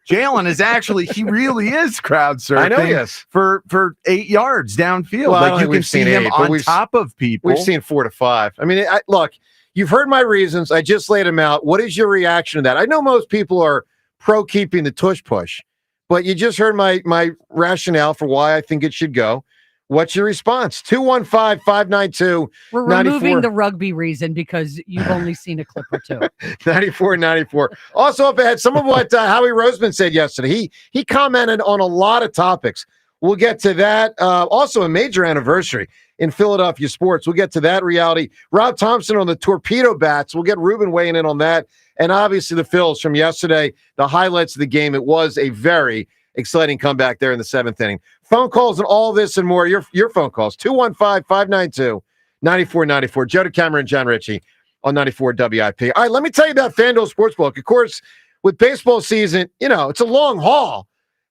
Jalen is actually he really is crowd surfing. I know he is. for 8 yards downfield. Well, I don't like you think can we've see seen him 8, but on top of people. We've seen 4 to 5. I mean, look, you've heard my reasons. I just laid them out. What is your reaction to that? I know most people are pro keeping the tush push, but you just heard my rationale for why I think it should go. What's your response? 215-592-94. We're removing the rugby reason because you've only seen a clip or two. 94. Also up ahead, some of what Howie Roseman said yesterday. He commented on a lot of topics. We'll get to that. Also a major anniversary in Philadelphia sports. We'll get to that reality. Rob Thompson on the torpedo bats. We'll get Ruben weighing in on that. And obviously the Phils from yesterday, the highlights of the game. It was a very exciting comeback there in the 7th inning. Phone calls and all this and more. Your phone calls, 215-592-9494. Joe DeCamera and John Ritchie on 94 WIP. All right, let me tell you about FanDuel Sportsbook. Of course, with baseball season, it's a long haul.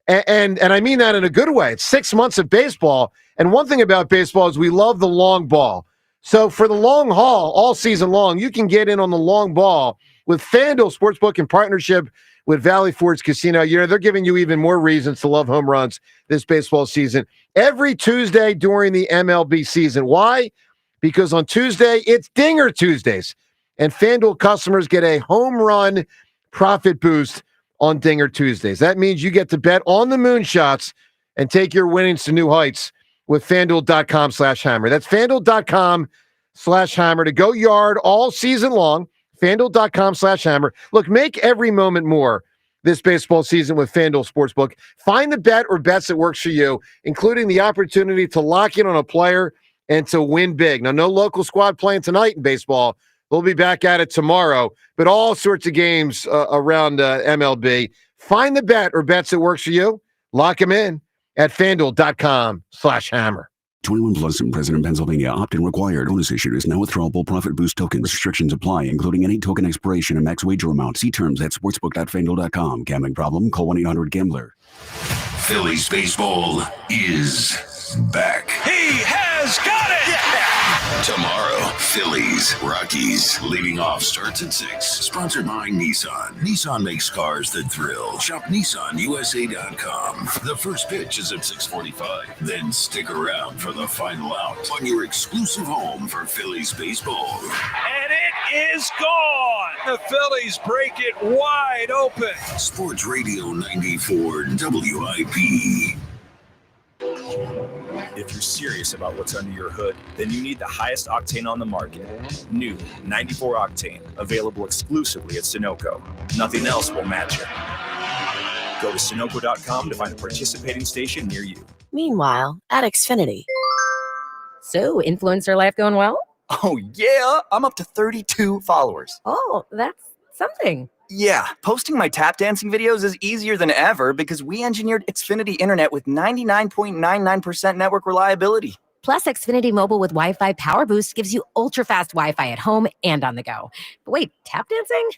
And I mean that in a good way. It's 6 months of baseball. And one thing about baseball is we love the long ball. So for the long haul, all season long, you can get in on the long ball with FanDuel Sportsbook in partnership with Valley Forge Casino. They're giving you even more reasons to love home runs this baseball season. Every Tuesday during the MLB season. Why? Because on Tuesday, it's Dinger Tuesdays. And FanDuel customers get a home run profit boost on Dinger Tuesdays. That means you get to bet on the moonshots and take your winnings to new heights with FanDuel.com/hammer. That's FanDuel.com/hammer to go yard all season long. FanDuel.com/hammer. Look, make every moment more this baseball season with FanDuel Sportsbook. Find the bet or bets that works for you, including the opportunity to lock in on a player and to win big. Now, no local squad playing tonight in baseball. We'll be back at it tomorrow, but all sorts of games around MLB. Find the bet or bets that works for you. Lock them in at FanDuel.com/hammer. 21 plus and present in Pennsylvania. Opt-in required. Bonus issued is now withdrawable profit boost token. Restrictions apply, including any token expiration and max wager amount. See terms at sportsbook.fanduel.com. Gambling problem? Call 1-800-GAMBLER. Phillies baseball is back. He has got it! Tomorrow, Phillies, Rockies. Leading off starts at 6. Sponsored by Nissan. Nissan makes cars that thrill. Shop NissanUSA.com. The first pitch is at 6:45. Then stick around for the final out on your exclusive home for Phillies baseball. And it is gone! The Phillies break it wide open. Sports Radio 94 WIP. If you're serious about what's under your hood, then you need the highest octane on the market. New 94 Octane, available exclusively at Sunoco. Nothing else will match it. Go to Sunoco.com to find a participating station near you. Meanwhile, at Xfinity. So, influencer life going well? Oh, yeah. I'm up to 32 followers. Oh, that's something. Yeah, posting my tap dancing videos is easier than ever because we engineered Xfinity Internet with 99.99% network reliability. Plus, Xfinity Mobile with Wi-Fi Power Boost gives you ultra-fast Wi-Fi at home and on the go. But wait, tap dancing?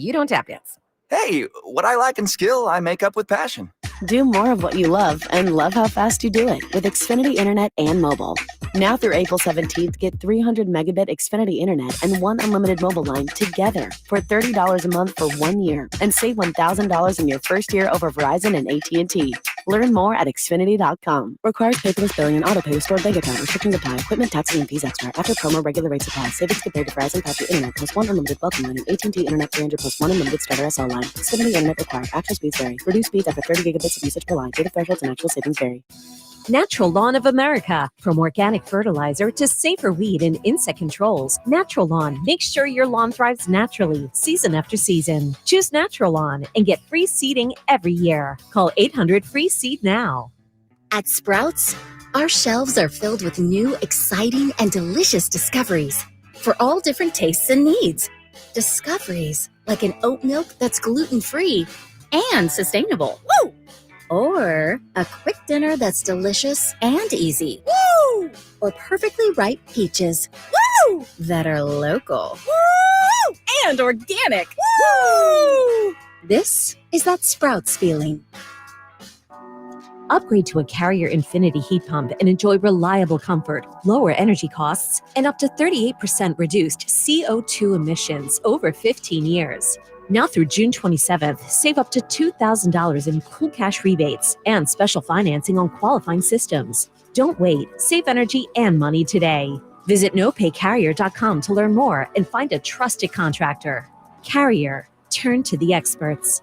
You don't tap dance. Hey, what I lack in skill, I make up with passion. Do more of what you love and love how fast you do it with Xfinity Internet and mobile. Now through April 17th, get 300 megabit Xfinity Internet and one unlimited mobile line together for $30 a month for 1 year and save $1,000 in your first year over Verizon and AT&T. Learn more at Xfinity.com. Requires paperless billing and autopay with stored bank account. Restrictions apply. Equipment, taxes, and fees extra. After promo, regular rates apply. Savings compared to Verizon 5G Internet plus one unlimited welcome line and AT&T Internet 300 plus one unlimited starter SL line. Xfinity Internet required. Actual speeds vary. Reduced speeds after 30 gigabits of usage per line. Data thresholds and actual savings vary. Natural Lawn of America. From organic fertilizer to safer weed and insect controls, Natural Lawn makes sure your lawn thrives naturally, season after season. Choose Natural Lawn and get free seeding every year. Call 800-FREE-SEED now. At Sprouts, our shelves are filled with new, exciting, and delicious discoveries for all different tastes and needs. Discoveries like an oat milk that's gluten-free and sustainable. Woo! Or a quick dinner that's delicious and easy. Woo! Or perfectly ripe peaches. Woo! That are local. Woo! And organic. Woo! This is that Sprouts feeling. Upgrade to a Carrier Infinity heat pump and enjoy reliable comfort, lower energy costs, and up to 38% reduced CO2 emissions over 15 years. Now through June 27th, save up to $2,000 in cool cash rebates and special financing on qualifying systems. Don't wait. Save energy and money today. Visit nopaycarrier.com to learn more and find a trusted contractor. Carrier. Turn to the experts.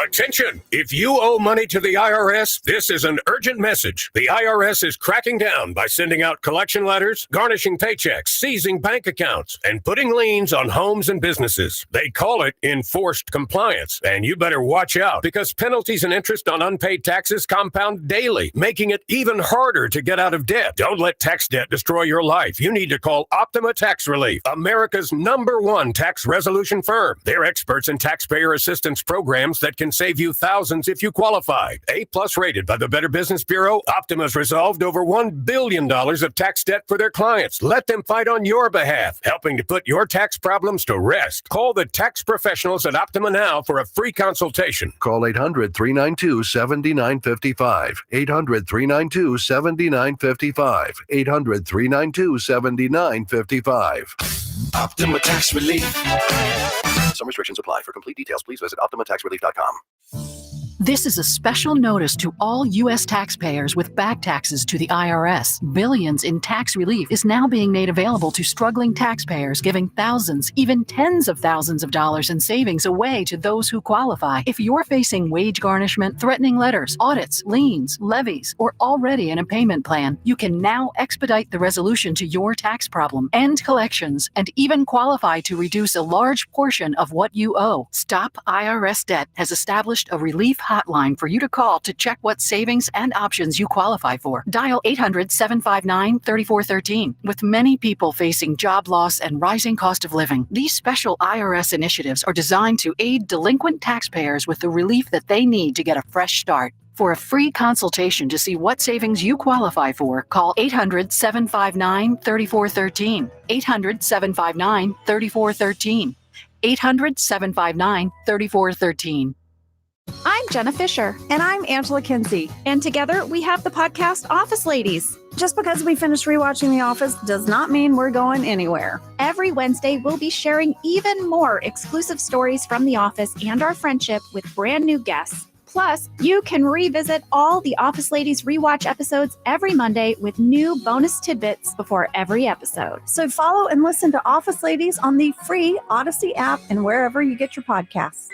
Attention! If you owe money to the IRS, this is an urgent message. The IRS is cracking down by sending out collection letters, garnishing paychecks, seizing bank accounts, and putting liens on homes and businesses. They call it enforced compliance, and you better watch out because penalties and interest on unpaid taxes compound daily, making it even harder to get out of debt. Don't let tax debt destroy your life. You need to call Optima Tax Relief, America's #1 tax resolution firm. They're experts in taxpayer assistance programs that can save you thousands if you qualify. A+ rated by the Better Business Bureau, Optima's resolved over $1 billion of tax debt for their clients. Let them fight on your behalf, helping to put your tax problems to rest. Call the tax professionals at Optima now for a free consultation. Call 800-392-7955. 800-392-7955. 800-392-7955. Optima Tax Relief. Some restrictions apply. For complete details, please visit OptimaTaxRelief.com. This is a special notice to all U.S. taxpayers with back taxes to the IRS. Billions in tax relief is now being made available to struggling taxpayers, giving thousands, even tens of thousands of dollars in savings away to those who qualify. If you're facing wage garnishment, threatening letters, audits, liens, levies, or already in a payment plan, you can now expedite the resolution to your tax problem, end collections, and even qualify to reduce a large portion of what you owe. Stop IRS Debt has established a relief hotline for you to call to check what savings and options you qualify for. Dial 800-759-3413. With many people facing job loss and rising cost of living, these special IRS initiatives are designed to aid delinquent taxpayers with the relief that they need to get a fresh start. For a free consultation to see what savings you qualify for, call 800-759-3413. 800-759-3413. 800-759-3413. I'm Jenna Fisher. And I'm Angela Kinsey. And together we have the podcast Office Ladies. Just because we finished rewatching The Office does not mean we're going anywhere. Every Wednesday, we'll be sharing even more exclusive stories from The Office and our friendship with brand new guests. Plus, you can revisit all the Office Ladies rewatch episodes every Monday with new bonus tidbits before every episode. So follow and listen to Office Ladies on the free Odyssey app and wherever you get your podcasts.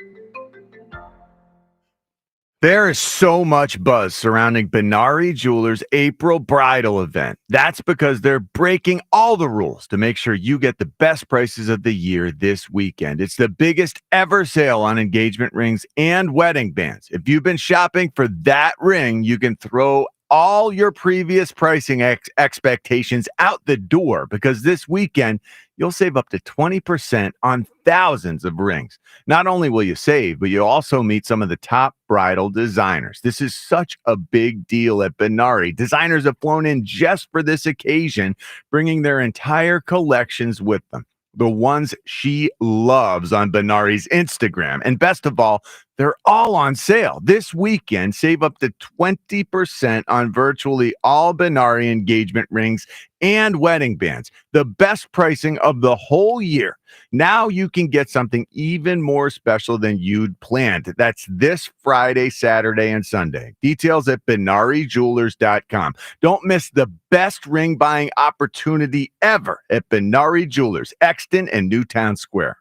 There is so much buzz surrounding Benari Jewelers' April bridal event. That's because they're breaking all the rules to make sure you get the best prices of the year this weekend. It's the biggest ever sale on engagement rings and wedding bands. If you've been shopping for that ring, you can throw all your previous pricing expectations out the door because this weekend you'll save up to 20% on thousands of rings. Not only will you save, but you'll also meet some of the top bridal designers. This is such a big deal at Benari. Designers have flown in just for this occasion, bringing their entire collections with them. The ones she loves on Benari's Instagram. And best of all, they're all on sale. This weekend, save up to 20% on virtually all Benari engagement rings and wedding bands. The best pricing of the whole year. Now you can get something even more special than you'd planned. That's this Friday, Saturday, and Sunday. Details at BenariJewelers.com. Don't miss the best ring buying opportunity ever at Benari Jewelers, Exton and Newtown Square.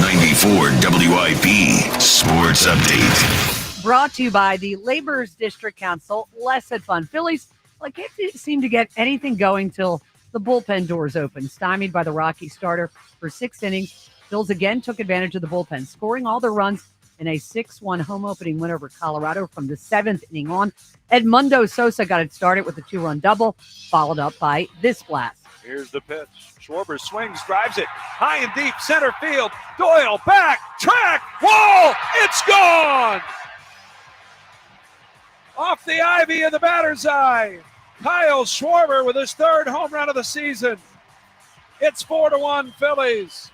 94 WIP Sports Update. Brought to you by the Laborers District Council. Less had fun. Phillies can't seem to get anything going till the bullpen doors open. Stymied by the Rocky starter for 6 innings, Phils again took advantage of the bullpen, scoring all their runs in a 6-1 home opening win over Colorado from the 7th inning on. Edmundo Sosa got it started with a 2-run double, followed up by this blast. Here's the pitch. Schwarber swings, drives it high and deep, center field. Doyle back, track, wall, it's gone! Off the ivy of the batter's eye. Kyle Schwarber with his 3rd home run of the season. It's 4-1 Phillies.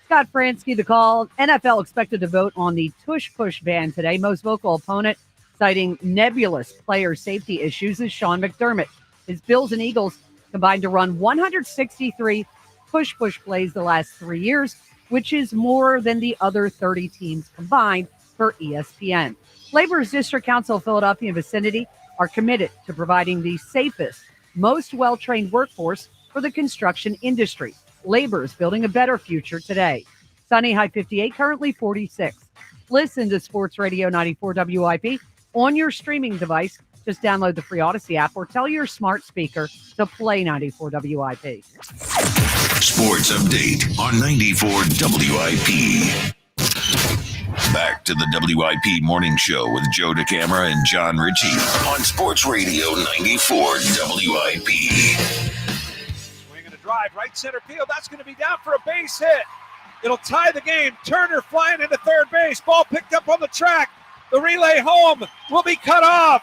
Scott Fransky, the call. NFL expected to vote on the Tush push ban today. Most vocal opponent, citing nebulous player safety issues, is Sean McDermott. His Bills and Eagles combined to run 163 push plays the last 3 years, which is more than the other 30 teams combined per ESPN. Labor's District Council of Philadelphia and vicinity are committed to providing the safest, most well-trained workforce for the construction industry. Labor is building a better future today. Sunny, high 58, currently 46. Listen to Sports Radio 94 WIP on your streaming device. Just download the free Odyssey app or tell your smart speaker to play 94 WIP. Sports update on 94 WIP. Back to the WIP Morning Show with Joe DeCamara and John Ritchie on Sports Radio 94 WIP. Swinging a drive, right center field. That's going to be down for a base hit. It'll tie the game. Turner flying into third base. Ball picked up on the track. The relay home will be cut off.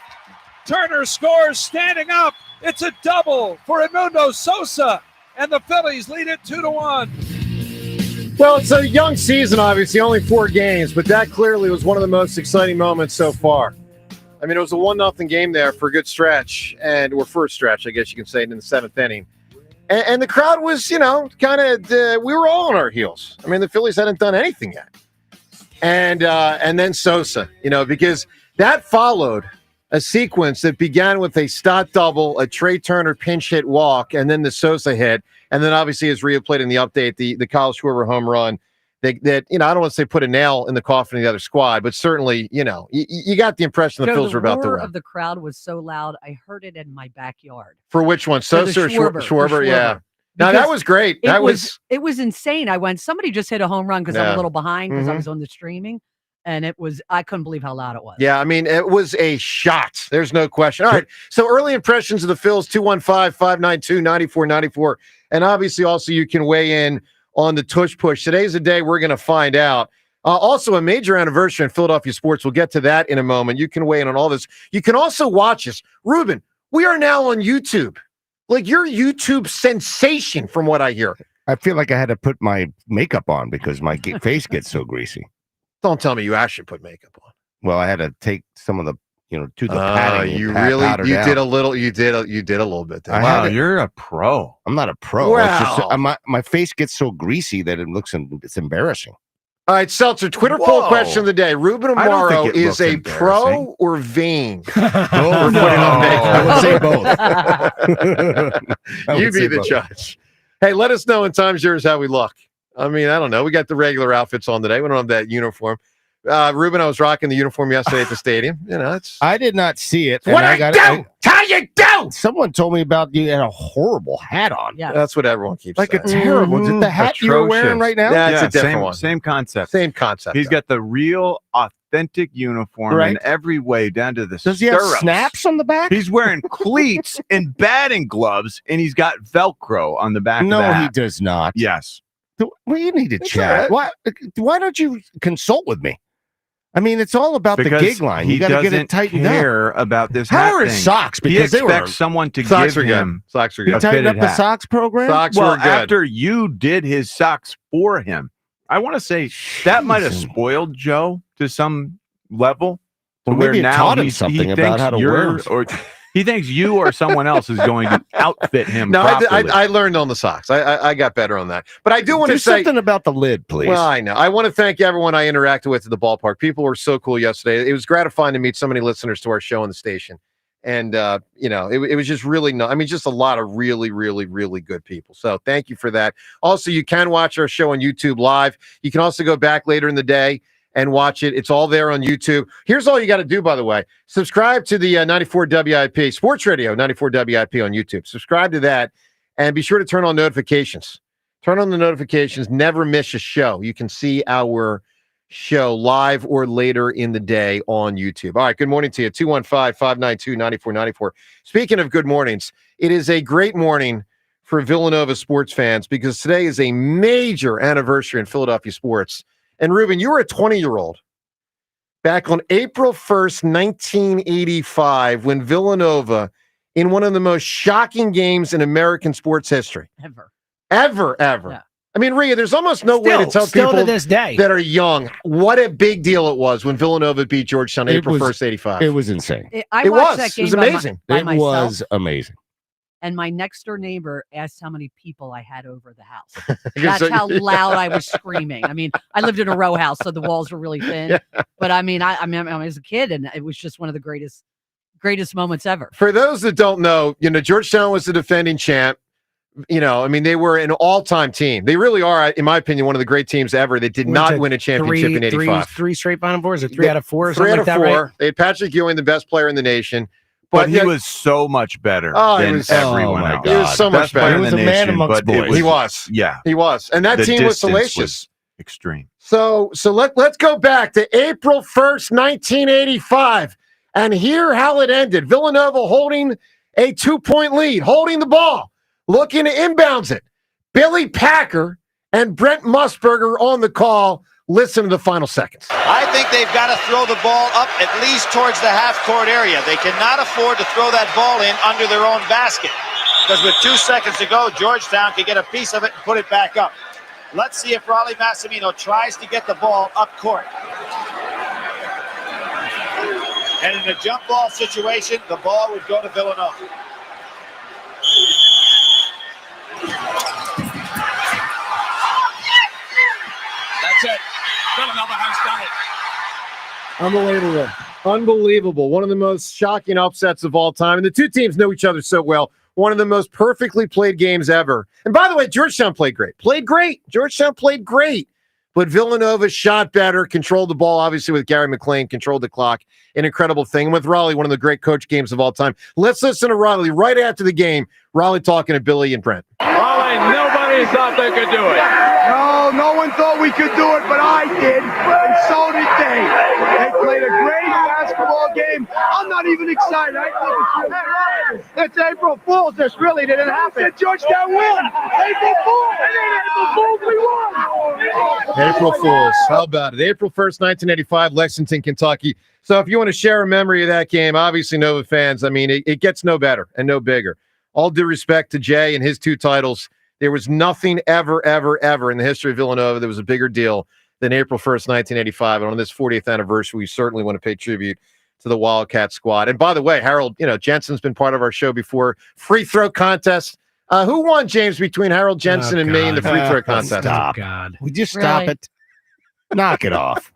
Turner scores standing up. It's a double for Edmundo Sosa, and the Phillies lead it 2-1. Well, it's a young season, obviously, only 4 games, but that clearly was one of the most exciting moments so far. I mean, it was a 1-0 game there for a good stretch, or first stretch, I guess you can say, in the 7th inning. And the crowd was, kind of, we were all on our heels. I mean, the Phillies hadn't done anything yet. And then Sosa, because that followed a sequence that began with a Stott double, a Trey Turner pinch hit walk, and then the Sosa hit. And then obviously, as Rhea played in the update, the Kyle Schwarber home run that I don't want to say put a nail in the coffin of the other squad, but certainly, you got the impression the Phillies were about to win. The roar of the crowd was so loud, I heard it in my backyard. For which one? Sosa or Schwarber? Yeah. Now, that was great. It was insane. Somebody just hit a home run because I'm a little behind because I was on the streaming. And I couldn't believe how loud it was. Yeah, I mean, it was a shot. There's no question. All right, so early impressions of the Phils, 215-592-9494. And obviously, also, you can weigh in on the Tush push. Today's the day we're going to find out. Also, a major anniversary in Philadelphia sports. We'll get to that in a moment. You can weigh in on all this. You can also watch us. Ruben, we are now on YouTube. Like, you're a YouTube sensation from what I hear. I feel like I had to put my makeup on because my face gets so greasy. Don't tell me you actually put makeup on. Well, I had to take some of the, do the padding. You did a little. You did a little bit there. Wow, you're a pro. I'm not a pro. Wow. It's just, my face gets so greasy that it's embarrassing. All right, Seltzer, Twitter poll question of the day. Ruben Amaro is a pro or vain? I would say both. You be the judge. Hey, let us know in times yours how we look. I mean, I don't know. We got the regular outfits on today. We don't have that uniform. Ruben, I was rocking the uniform yesterday at the stadium. I did not see it. What I do? Tell you do? Someone told me about you had a horrible hat on. Yeah, that's what everyone keeps saying. Like a terrible. Is it the hat you're wearing right now? Yeah, it's a different one. Same concept. Same concept. He's got the real, authentic uniform in every way, down to the Does he have snaps on the back? He's wearing cleats and batting gloves, and he's got Velcro on the back. No, of the hat. he does not. Yes. Well, you need to chat. Why don't you consult with me? I mean, it's all about the gig line. You got to get it tightened up. He doesn't care about this How hat are his thing. socks? Because he expects someone to give him socks are good. You tightened up the socks program? Socks well, were good. After you did his socks for him, I want to say that might have spoiled Joe to some level. Well, maybe it taught him something about how to wear them. He thinks you or someone else is going to outfit him. No, properly. I learned on the socks. I got better on that. But I do want to say something about the lid, please. Well, I know. I want to thank everyone I interacted with at the ballpark. People were so cool yesterday. It was gratifying to meet so many listeners to our show on the station. And, it was just really just a lot of really, really, really good people. So thank you for that. Also, you can watch our show on YouTube live. You can also go back later in the day and watch it. It's all there on YouTube. Here's all you got to do, by the way. Subscribe to the 94 WIP, Sports Radio 94 WIP on YouTube. Subscribe to that, and be sure to turn on notifications. Turn on the notifications. Never miss a show. You can see our show live or later in the day on YouTube. All right, good morning to you. 215-592-9494. Speaking of good mornings, it is a great morning for Villanova sports fans because today is a major anniversary in Philadelphia sports. And Ruben, you were a 20-year-old back on April 1st, 1985, when Villanova, in one of the most shocking games in American sports history, ever, Ever. Yeah. I mean, Rhea, there's almost no way to tell still people to this day that are young what a big deal it was when Villanova beat Georgetown April 1st, 85. It was insane. I watched that game It was amazing. by It myself, was amazing. and my next door neighbor asked how many people I had over the house. That's how loud I was screaming. I mean, I lived in a row house, so the walls were really thin. Yeah. But I mean, I was a kid, and it was just one of the greatest moments ever. For those that don't know, Georgetown was the defending champ. I mean, they were an all-time team. They really are, in my opinion, one of the great teams ever. They did not win a championship in 85. Three straight Final Fours, or three out of four, or three something out like of that, four. right? They had Patrick Ewing, the best player in the nation. But he was so much better than everyone else. He was so much better. He was a man amongst boys. He was. Yeah. He was. And that The team was distance salacious. was extreme. So let's go back to April 1st, 1985, and hear how it ended. Villanova holding a 2-point lead, holding the ball, looking to inbounds it. Billy Packer and Brent Musburger on the call. Listen to the final seconds. I think they've got to throw the ball up at least towards the half-court area. They cannot afford to throw that ball in under their own basket, because with 2 seconds to go, Georgetown can get a piece of it and put it back up. Let's see if Raleigh Massimino tries to get the ball up court. And in a jump ball situation, the ball would go to Villanova. That's it. Villanova has done it. Unbelievable. One of the most shocking upsets of all time. And the two teams know each other so well. One of the most perfectly played games ever. And by the way, Georgetown played great. Georgetown played great. But Villanova shot better, controlled the ball, obviously, with Gary McLean, controlled the clock. An incredible thing. And with Raleigh, one of the great coach games of all time. Let's listen to Raleigh right after the game. Raleigh talking to Billy and Brent. Raleigh, nobody thought they could do it. No one thought we could do it, but I did, and so did they. They played a great basketball game. I'm not even excited. I think it's April Fool's. This really didn't happen. I said Georgetown win. April Fool's. April Fool's, we won. April Fools. How about it? April 1st, 1985, Lexington, Kentucky. So if you want to share a memory of that game, obviously Nova fans, I mean, it gets no better and no bigger. All due respect to Jay and his 2 titles, there was nothing ever in the history of Villanova that was a bigger deal than April 1st, 1985. And on this 40th anniversary, we certainly want to pay tribute to the Wildcat squad. And by the way, Harold, Jensen's been part of our show before. Free throw contest. Who won, James, between Harold Jensen and me in the free throw contest? Stop. Would you stop it? Knock it off.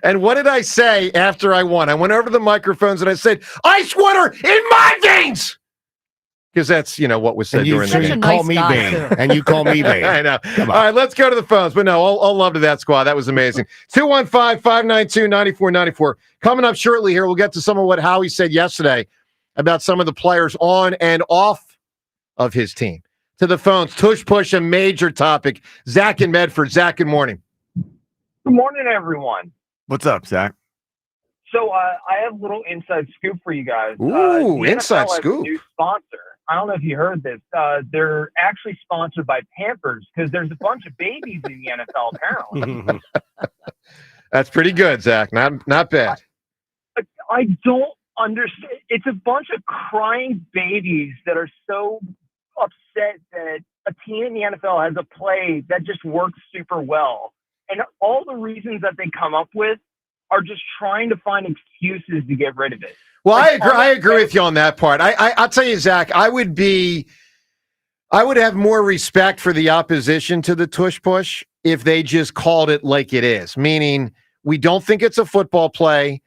And what did I say after I won? I went over to the microphones and I said, ice water in my veins! Because that's, what was said during the game. Call me Bane, and you call me Bane. I know. All right, let's go to the phones. But no, all love to that squad. That was amazing. 215-592-9494. Coming up shortly here, we'll get to some of what Howie said yesterday about some of the players on and off of his team. To the phones, Tush Push, a major topic. Zach in Medford. Zach, good morning. Good morning, everyone. What's up, Zach? So I have a little inside scoop for you guys. Ooh, the inside NFL has scoop. A new sponsor. I don't know if you heard this. They're actually sponsored by Pampers because there's a bunch of babies in the NFL, apparently. That's pretty good, Zach. Not bad. I don't understand. It's a bunch of crying babies that are so upset that a team in the NFL has a play that just works super well. And all the reasons that they come up with are just trying to find excuses to get rid of it. Well, I agree with you on that part. I'll tell you, Zach, I would have more respect for the opposition to the Tush Push if they just called it like it is, meaning we don't think it's a football play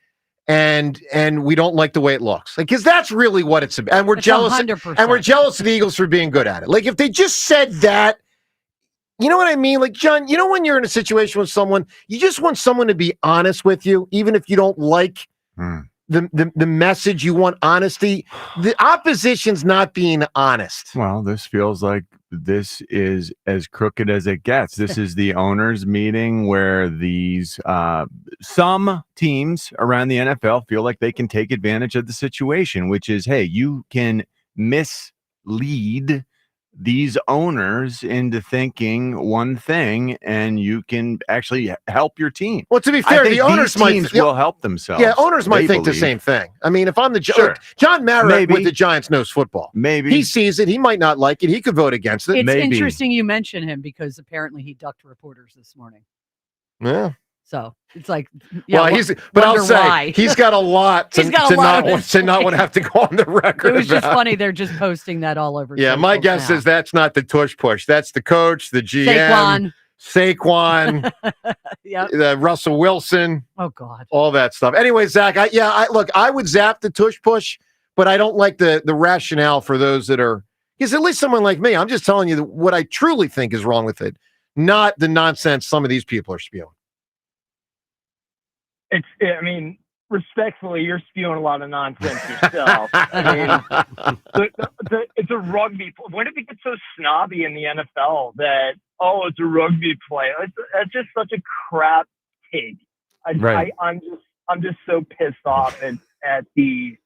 and we don't like the way it looks. Because that's really what it's about. And we're jealous 100%. and we're jealous of the Eagles for being good at it. Like if they just said that, you know what I mean? Like, John, when you're in a situation with someone, you just want someone to be honest with you, even if you don't like the message, you want honesty. The opposition's not being honest. Well, this feels like this is as crooked as it gets. This is the owners' meeting where these some teams around the NFL feel like they can take advantage of the situation, which is, hey, you can mislead these owners into thinking one thing, and you can actually help your team. Well, to be fair, the owners teams will help themselves. Yeah, owners might think the believe. same thing. I mean, if I'm the Sure. John Mara Maybe. with the Giants knows football. Maybe he sees it. He might not like it. He could vote against it. It's interesting you mention him because apparently he ducked reporters this morning. Yeah. So it's like, Well, I'll say why. he's got a lot to, He's got a to lot not of- to not want to have to go on the record. It was just about. funny. They're just posting that all over. Yeah, my guess socials now. is that's not the tush push. That's the coach, the GM, Saquon, Yep. Russell Wilson. Oh God. All that stuff. Anyway, Zach, I would zap the tush push, but I don't like the rationale for those that are, because at least someone like me, I'm just telling you what I truly think is wrong with it, not the nonsense some of these people are spewing. I mean, respectfully, you're spewing a lot of nonsense yourself. I mean, it's a rugby. When did it get so snobby in the NFL that, it's a rugby play? That's just such a crap take. I'm just so pissed off at the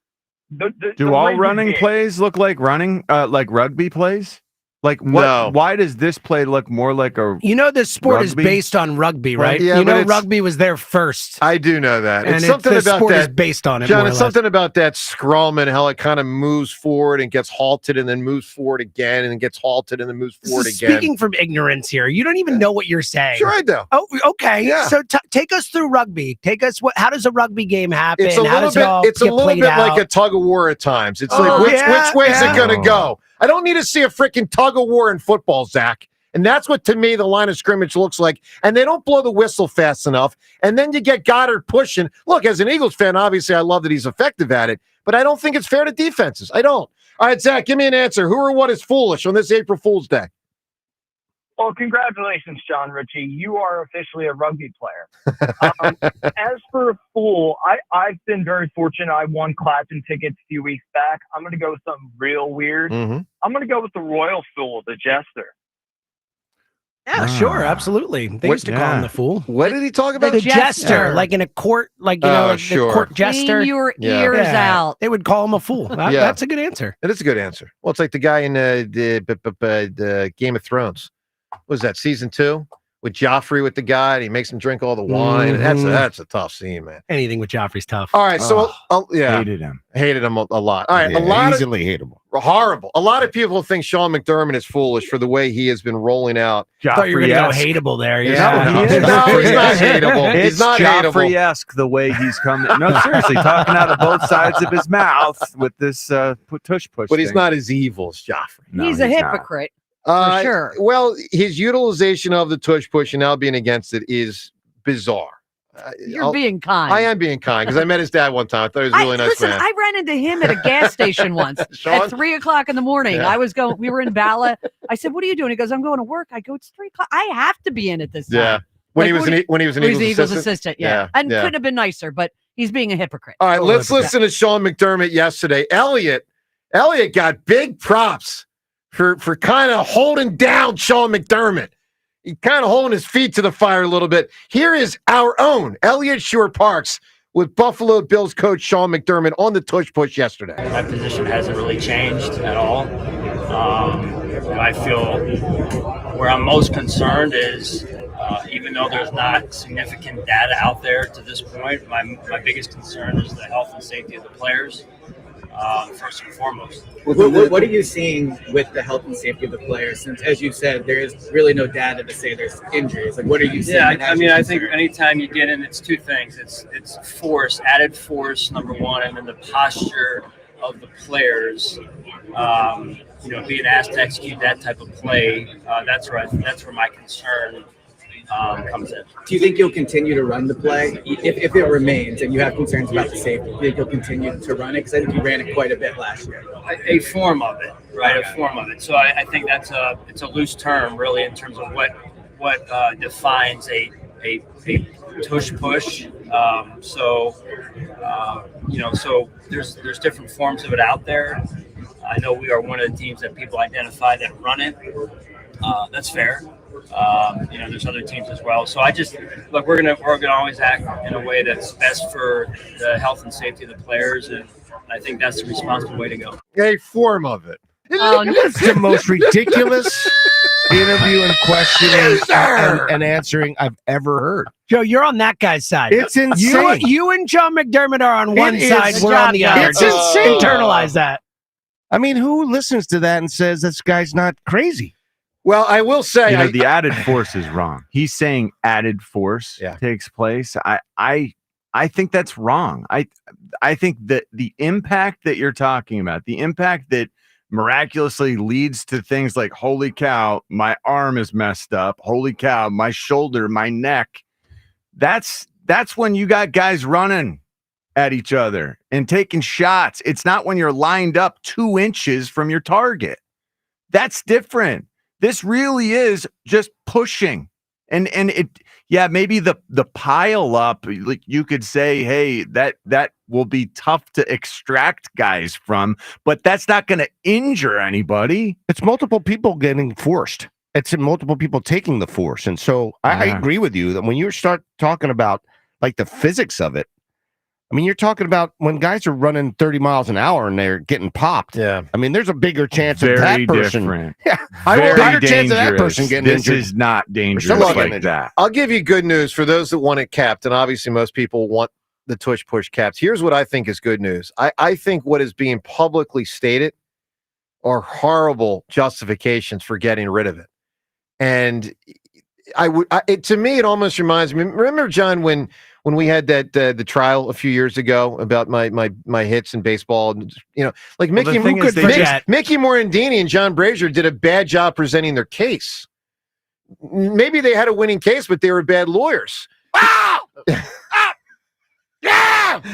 Do all way running they- plays look like rugby plays? Like what? No. Why does this play look more like a? You know, this sport is rugby? based on rugby, right? Yeah, you but know, it's- rugby was there first. I do know that. And It's something this about sport is that. based on it, John, more or it's less. something about that scrum and how it kind of moves forward and gets halted and then moves forward again and then gets halted and then moves forward This is again. speaking from ignorance here. You don't even know what you're saying. Sure, I do. Oh, okay. Yeah. So take us through rugby. Take us. How does a rugby game happen? It's a How little does it all bit. It's a get little played bit out? like a tug of war at times. It's Oh, like which yeah, way is yeah. it going to go? I don't need to see a freaking tug of war in football, Zach. And that's what, to me, the line of scrimmage looks like. And they don't blow the whistle fast enough. And then you get Goddard pushing. Look, as an Eagles fan, obviously I love that he's effective at it. But I don't think it's fair to defenses. I don't. All right, Zach, give me an answer. Who or what is foolish on this April Fool's Day? Well, congratulations, John Ritchie. You are officially a rugby player. As for a fool, I've been very fortunate. I won Clapton tickets a few weeks back. I'm going to go with something real weird. I'm going to go with the royal fool, the jester. Yeah, sure, absolutely. They used to call him the fool. What did he talk about? The jester, like in a court, like sure. the court jester. Clean your ears out. They would call him a fool. That's a good answer. It is a good answer. Well, it's like the guy in the Game of Thrones. What was that, season 2? With Joffrey with the guy, and he makes him drink all the wine. Mhm. That's a tough scene, man. Anything with Joffrey's tough. All right, so hated him. Hated him a lot. All right, Yeah, a lot easily hateable. horrible. A lot of people think Sean McDermott is foolish for the way he has been rolling out. I thought you were going to go hateable there. Yeah. No, he is. No, he's not hateable. It's He's not hateable. Joffrey-esque the way he's coming. No, seriously, talking out of both sides of his mouth with this tush push. But he's thing. not as evil as Joffrey. No, he's a not. hypocrite. For sure. Well, his utilization of the tush push and now being against it is bizarre. You're being kind. I am being kind because I met his dad one time. I thought he was a really nice Listen, man. I ran into him at a gas station once Sean? at 3:00 in the morning. Yeah. We were in Bala. I said, "What are you doing?" He goes, "I'm going to work." I go, "It's 3:00. I have to be in at this time." Yeah. When he was an Eagles assistant? assistant. Yeah. And yeah. couldn't have been nicer, but he's being a hypocrite. All right, Totally let's hypocrite. listen to Sean McDermott yesterday. Elliot got big props for kind of holding down Sean McDermott. He kind of holding his feet to the fire a little bit. Here is our own Elliot Shore-Parks with Buffalo Bills coach Sean McDermott on the tush push yesterday. My position hasn't really changed at all. I feel where I'm most concerned is even though there's not significant data out there to this point, my biggest concern is the health and safety of the players, first and foremost. What are you seeing with the health and safety of the players? Since, as you said, there is really no data to say there's injuries. Like, what are you seeing? Yeah, that has I you think concerned? anytime you get in, it's two things. It's force, added force, number one, and then the posture of the players. Being asked to execute that type of play, that's where my concern comes in. Do you think you'll continue to run the play if it remains and you have concerns about the safety? Do you think you'll continue to run it? Because I think you ran it quite a bit last year. A form of it, right? A form of it. So I think it's a loose term, really, in terms of what defines a tush push. So there's different forms of it out there. I know we are one of the teams that people identify that run it. That's fair. There's other teams as well. So we're gonna always act in a way that's best for the health and safety of the players, and I think that's the responsible way to go. A form of it. Oh, no. It's the most ridiculous interview and questioning and answering I've ever heard. Joe, you're on that guy's side. It's insane. You and John McDermott are on one side. We're on the other. It's insane. Internalize that. I mean, who listens to that and says this guy's not crazy? Well, I will say, the added force is wrong. He's saying added force takes place. I think that's wrong. I think that the impact that you're talking about, the impact that miraculously leads to things like, holy cow, my arm is messed up. Holy cow, my shoulder, my neck. That's when you got guys running at each other and taking shots. It's not when you're lined up 2 inches from your target. That's different. This really is just pushing. And it, maybe the pile up, like you could say, hey, that will be tough to extract guys from, but that's not going to injure anybody. It's multiple people getting forced. It's multiple people taking the force. And so I agree with you that when you start talking about like the physics of it, I mean, you're talking about when guys are running 30 miles an hour and they're getting popped. Yeah. I mean, there's a bigger chance of Very that person. different. Yeah. Very Bigger chance of that person getting This injured. is not dangerous like that. I'll give you good news for those that want it capped, and obviously most people want the Tush push capped. Here's what I think is good news. I think what is being publicly stated are horrible justifications for getting rid of it. And to me, it almost reminds me. Remember, John, when we had that the trial a few years ago about my hits in baseball, like Mickey Morandini and John Brazier did a bad job presenting their case. Maybe they had a winning case, but they were bad lawyers.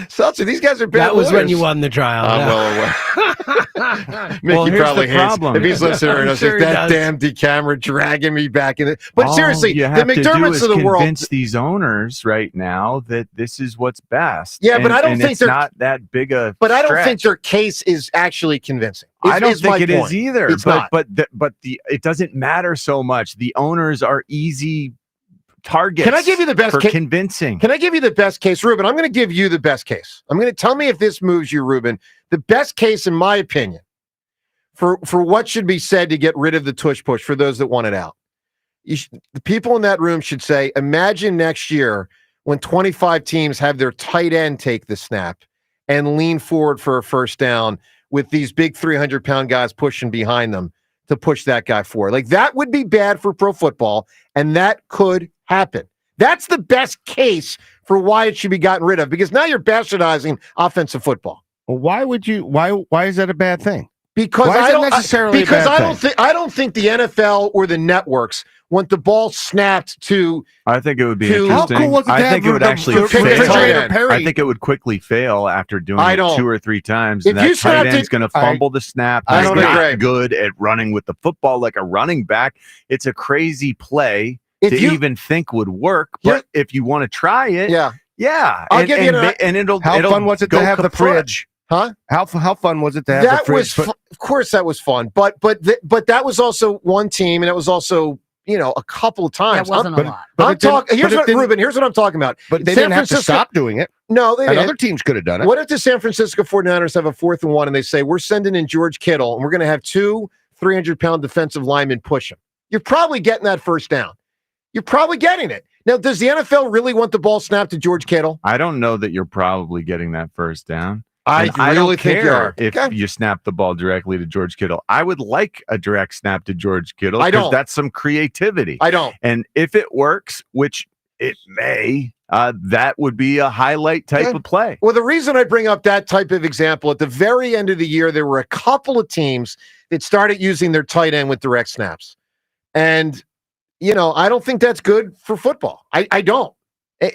Seltzer, these guys are bad That was lawyers. when you won the trial. I'm well aware. Mickey here's probably the hates problem. if he's listening. And I was sure like, he that does. damn DeCamera dragging me back in it. But All seriously, you the have to do McDermotts is of the world. convince these owners right now that this is what's best. Yeah, but I don't think it's they're not that big a. But I don't stretch. think their case is actually convincing. I don't think my it is point. either. It's but not. but it doesn't matter so much. The owners are easy targets. Can I give you the best for case? convincing? Can I give you the best case, Ruben? I'm going to give you the best case. I'm going to tell me if this moves you, Ruben. The best case, in my opinion, for what should be said to get rid of the tush push for those that want it out. The people in that room should say, imagine next year when 25 teams have their tight end take the snap and lean forward for a first down with these big 300-pound guys pushing behind them to push that guy forward. Like, that would be bad for pro football, and that could happen. That's the best case for why it should be gotten rid of, because now you're bastardizing offensive football. Well, why is that a bad thing? Because Why is I it don't necessarily a because bad I don't think the NFL or the networks want the ball snapped to. I think it would be How interesting. cool was it to I have think it would the actually refrigerator fail. Perry? I think it would quickly fail after doing I it don't. 2 or 3 times. If And that you tight snapped end's it- going to fumble the snap. I He's don't not agree. good at running with the football like a running back. It's a crazy play If to you- even think would work. But if you want to try it, yeah. I'll give you and it'll How it'll fun was it go to have the kaput. fridge? Huh? How fun was it to have the That fridge? was, of course, that was fun. But that was also one team, and it was also a couple of times. That wasn't a lot. I'm talking. Here's but it what, didn't- Ruben. Here's what I'm talking about. But they San didn't have to Francisco- stop doing it. No, they And didn't. other teams could have done it. What if the San Francisco 49ers have a 4th and 1 and they say, we're sending in George Kittle and we're going to have 2 300-pound defensive linemen push him? You're probably getting that first down. You're probably getting it. Now, does the NFL really want the ball snapped to George Kittle? I don't know that you're probably getting that first down. I And I really don't think you care are. if Okay. you snap the ball directly to George Kittle. I would like a direct snap to George Kittle. I 'cause don't. That's some creativity. I don't. And if it works, which it may, that would be a highlight type of play. Well, the reason I bring up that type of example, at the very end of the year, there were a couple of teams that started using their tight end with direct snaps. And, I don't think that's good for football. I don't.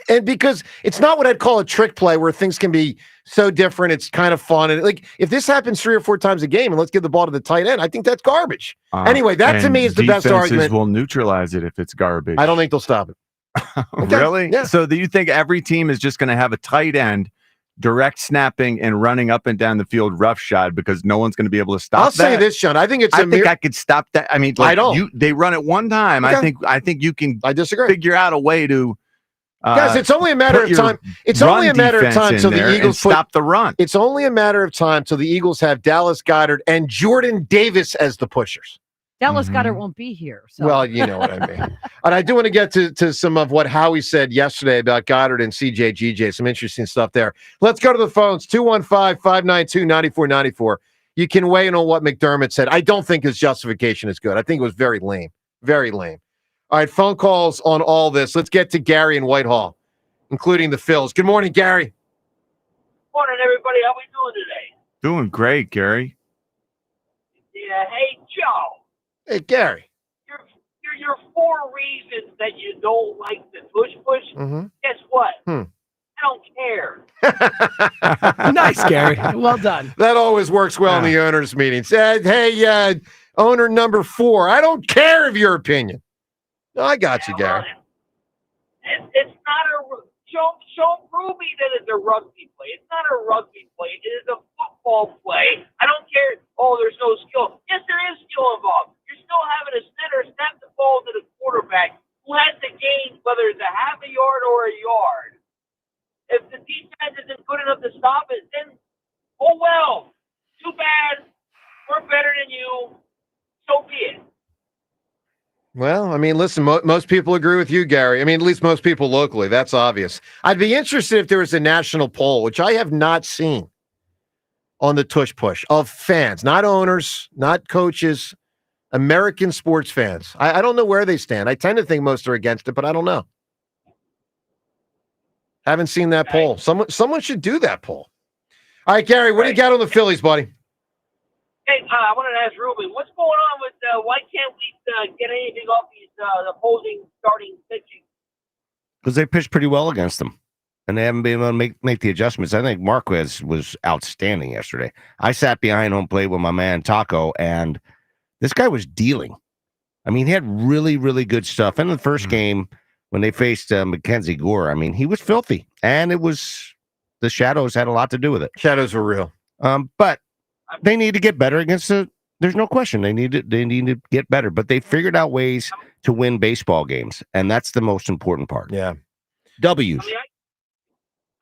And because it's not what I'd call a trick play where things can be so different, it's kind of fun. And like, if this happens 3 or 4 times a game and let's give the ball to the tight end, I think that's garbage. Anyway, that to and me is the best defenses argument. will neutralize it if it's garbage. I don't think they'll stop it. Okay. Really? Yeah. So do you think every team is just going to have a tight end direct snapping and running up and down the field roughshod because no one's going to be able to stop I'll that? say this, Sean. I think it's I think I could stop that. I mean, I don't. They run it one time. Okay. I think you can. I disagree. Figure out a way to Guys, it's only a matter put of your time. It's run only a matter of defense time in till the there and Eagles stop the run. It's only a matter of time till the Eagles have Dallas Goedert and Jordan Davis as the pushers. Dallas Goedert won't be here. So. Well, you know what I mean. And I do want to get to some of what Howie said yesterday about Goddard and CJ GJ. Some interesting stuff there. Let's go to the phones. 215-592-9494. You can weigh in on what McDermott said. I don't think his justification is good. I think it was very lame. Very lame. All right, phone calls on all this. Let's get to Gary in Whitehall, including the Phils. Good morning, Gary. Morning, everybody. How we doing today? Doing great, Gary. Yeah. Hey, Joe. Hey, Gary. Your 4 reasons that you don't like the push. Mm-hmm. Guess what? I don't care. Nice, Gary. Well done. That always works well in the owners' meetings. Hey, owner number 4, I don't care of your opinion. No, I got you, Gary. It's not a show prove me that it's a rugby play. It's not a rugby play. It is a football play. I don't care. Oh, there's no skill. Yes, there is skill involved. You're still having a center snap the ball to the quarterback who has the game, whether it's a half a yard or a yard. If the defense isn't good enough to stop it, then oh well. Too bad. We're better than you. So be it. Well, I mean, listen, most people agree with you, Gary. I mean, at least most people locally. That's obvious. I'd be interested if there was a national poll, which I have not seen, on the Tush Push of fans, not owners, not coaches, American sports fans. I don't know where they stand. I tend to think most are against it, but I don't know. Haven't seen that poll. Someone should do that poll. All right, Gary, what do you got on the Phillies, buddy? Hey, I wanted to ask Ruben, what's going on with why can't we get anything off these opposing starting pitching? Because they pitched pretty well against them, and they haven't been able to make the adjustments. I think Marquez was outstanding yesterday. I sat behind home plate with my man Taco, and this guy was dealing. I mean, he had really, really good stuff. In the first game, when they faced Mackenzie Gore, I mean, he was filthy, and the shadows had a lot to do with it. Shadows were real. But they need to get better against there's no question. They need to get better, but they figured out ways to win baseball games, and that's the most important part. Yeah. W's. I mean,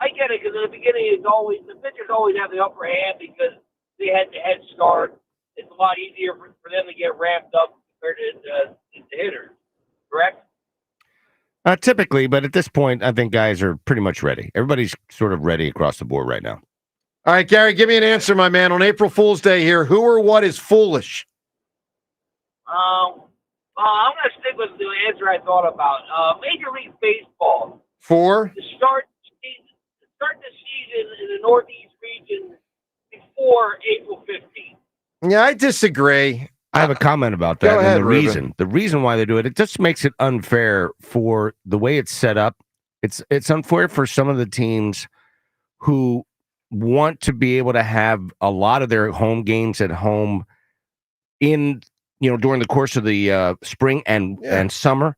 I get it, because in the beginning, the pitchers always have the upper hand because they had the head start. It's a lot easier for them to get ramped up compared to the hitters, correct? Typically, but at this point, I think guys are pretty much ready. Everybody's sort of ready across the board right now. All right, Gary, give me an answer, my man. On April Fool's Day here, who or what is foolish? I'm going to stick with the answer I thought about. Major League Baseball. For? To start the season in the Northeast region before April 15th. Yeah, I disagree. I have a comment about that. Go ahead, and the reason why they do it, it just makes it unfair for the way it's set up. It's unfair for some of the teams who want to be able to have a lot of their home games at home in, during the course of the spring and summer.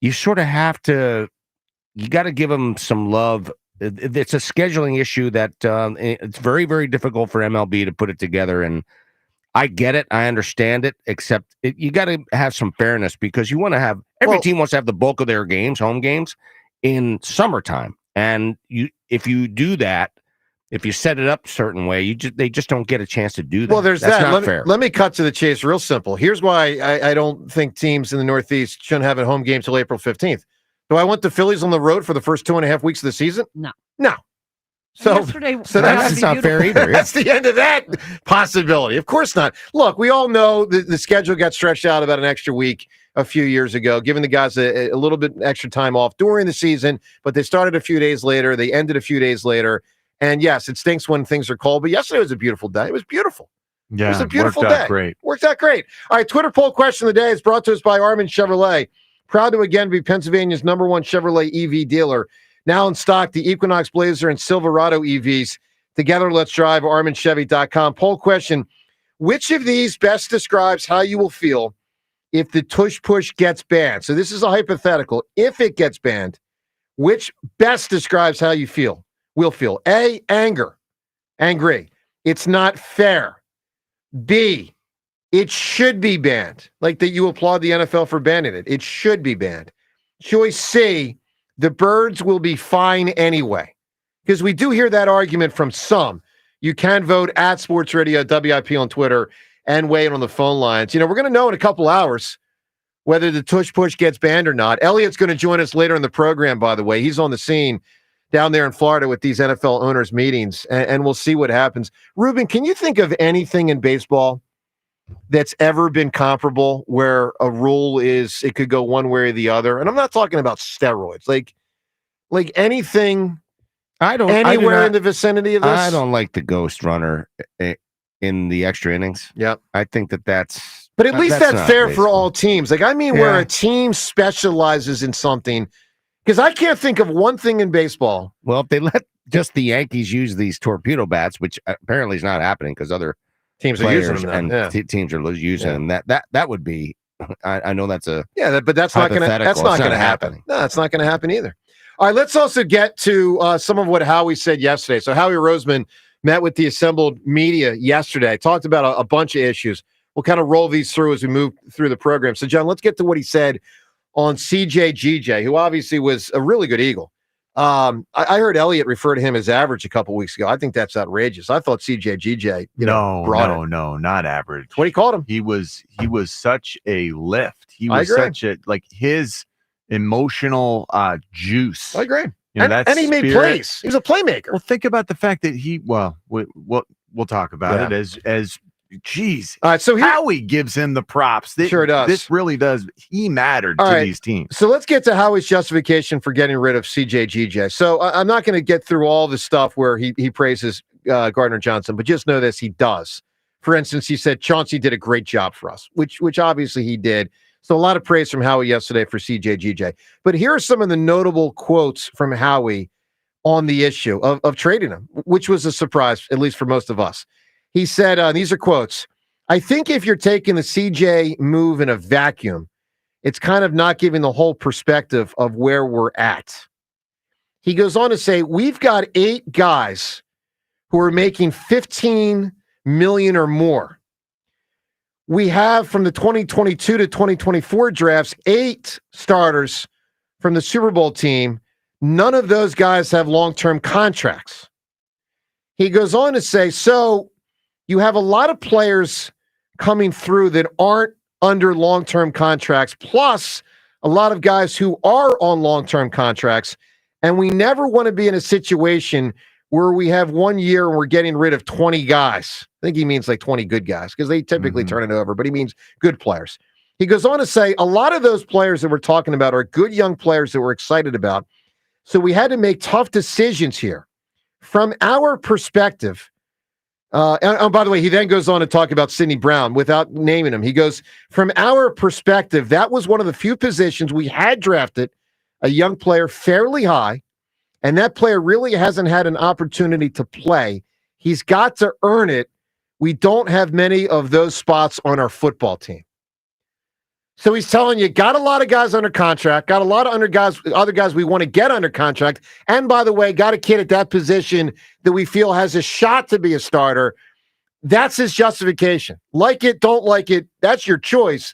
You sort of have to, you got to give them some love. It's a scheduling issue that it's very, very difficult for MLB to put it together. And I get it. I understand it, except you got to have some fairness, because you want to have, every team wants to have the bulk of their games, home games, in summertime. And if you do that, if you set it up a certain way, they just don't get a chance to do that. Well, there's That's that. not fair. Let me cut to the chase real simple. Here's why I don't think teams in the Northeast shouldn't have a home game till April 15th. Do I want the Phillies on the road for the first 2.5 weeks of the season? No. So That's not fair either. That's the end of that possibility. Of course not. Look, we all know the schedule got stretched out about an extra week a few years ago, giving the guys a little bit extra time off during the season, but they started a few days later. They ended a few days later. And yes, it stinks when things are cold, but yesterday was a beautiful day. It was beautiful. Yeah, it was a beautiful worked out day. great. Worked out great. All right, Twitter poll question of the day is brought to us by Armin Chevrolet. Proud to again be Pennsylvania's #1 Chevrolet EV dealer. Now in stock, the Equinox Blazer and Silverado EVs. Together, let's drive. ArminChevy.com. Poll question: which of these best describes how you will feel if the Tush Push gets banned? So this is a hypothetical. If it gets banned, which best describes how you will feel? A, anger. Angry. It's not fair. B, it should be banned. Like that you applaud the NFL for banning it. It should be banned. Choice C, the Birds will be fine anyway. Because we do hear that argument from some. You can vote at Sports Radio, WIP on Twitter, and weigh in on the phone lines. We're going to know in a couple hours whether the Tush Push gets banned or not. Elliot's going to join us later in the program, by the way. He's on the scene down there in Florida with these NFL owners' meetings, and we'll see what happens. Ruben, can you think of anything in baseball that's ever been comparable where a rule is it could go one way or the other? And I'm not talking about steroids. Like anything anywhere in the vicinity of this? I don't like the ghost runner in the extra innings. Yep. I think that's... But at least that's fair baseball. for all teams. Where a team specializes in something, because I can't think of one thing in baseball. Well, if they let just the Yankees use these torpedo bats, which apparently is not happening because other teams are using them and teams are using them, that would be... I know that's a... Yeah, but that's not going to happen. No, it's not going to happen either. All right, let's also get to some of what Howie said yesterday. So Howie Roseman met with the assembled media yesterday. Talked about a bunch of issues. We'll kind of roll these through as we move through the program. So, John, let's get to what he said on CJ, who obviously was a really good Eagle. I heard Elliott refer to him as average a couple weeks ago. I think that's outrageous. I thought CJ, not average. What he called him? He was such a lift. He was such a his emotional juice. I agree. And he made plays. He was a playmaker. Well, think about the fact that we'll talk about it as geez. All right, so Howie gives him the props. Sure does. This really does. He mattered to these teams. So let's get to Howie's justification for getting rid of CJ. So I'm not going to get through all the stuff where he praises Gardner Johnson, but just know this, he does. For instance, he said Chauncey did a great job for us, which obviously he did. So a lot of praise from Howie yesterday for CJ. But here are some of the notable quotes from Howie on the issue of trading him, which was a surprise, at least for most of us. He said, these are quotes, "I think if you're taking the CJ move in a vacuum, it's kind of not giving the whole perspective of where we're at." He goes on to say, "We've got 8 guys who are making $15 million or more. We have from the 2022 to 2024 drafts 8 starters from the Super Bowl team. None of those guys have long-term contracts." He goes on to say, "So you have a lot of players coming through that aren't under long-term contracts, plus a lot of guys who are on long-term contracts, and we never want to be in a situation where we have 1 year and we're getting rid of 20 guys." I think he means like 20 good guys because they typically turn it over, but he means good players. He goes on to say, "A lot of those players that we're talking about are good young players that we're excited about. So we had to make tough decisions here. From our perspective," and by the way, he then goes on to talk about Sidney Brown without naming him. He goes, "From our perspective, that was one of the few positions we had drafted a young player fairly high, and that player really hasn't had an opportunity to play. He's got to earn it. We don't have many of those spots on our football team." So he's telling you, got a lot of guys under contract, got a lot of other guys we want to get under contract, and by the way, got a kid at that position that we feel has a shot to be a starter. That's his justification. Like it, don't like it, that's your choice.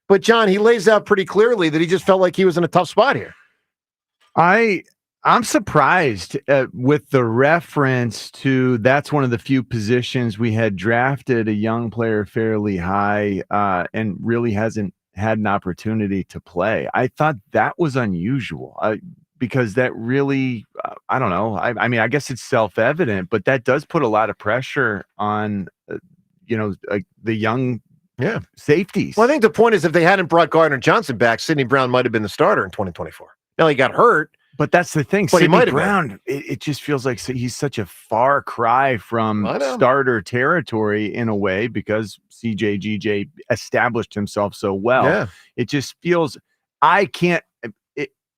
But John, he lays out pretty clearly that he just felt like he was in a tough spot here. I'm surprised with the reference to that's one of the few positions we had drafted a young player fairly high and really hasn't had an opportunity to play. I thought that was unusual because that really, I don't know. I mean, I guess it's self-evident, but that does put a lot of pressure on, the young safeties. Well, I think the point is if they hadn't brought Gardner Johnson back, Sidney Brown might have been the starter in 2024. Now he got hurt. But that's the thing. But Sidney Brown, it just feels like he's such a far cry from starter territory in a way because CJ established himself so well. Yeah. It just feels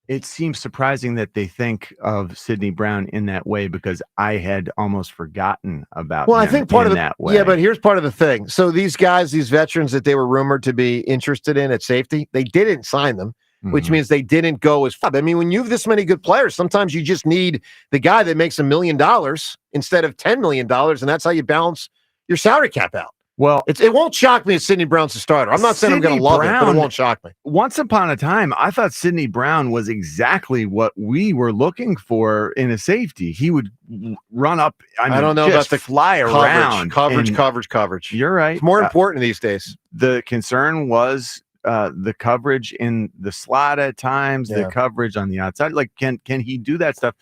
it seems surprising that they think of Sidney Brown in that way because I had almost forgotten about him I think part of that way. Yeah, but here's part of the thing. So these guys, these veterans that they were rumored to be interested in at safety, they didn't sign them. Which means they didn't go as far. I mean, when you have this many good players, sometimes you just need the guy that makes $1 million instead of $10 million, and that's how you balance your salary cap out. Well, it won't shock me if Sidney Brown's the starter. I'm not saying I'm going to love it, but it won't shock me. Once upon a time, I thought Sidney Brown was exactly what we were looking for in a safety. He would run up. I don't know about the fly around. Coverage. You're right. It's more important these days. The concern was the coverage in the slot at times, the coverage on the outside. Like, can he do that stuff?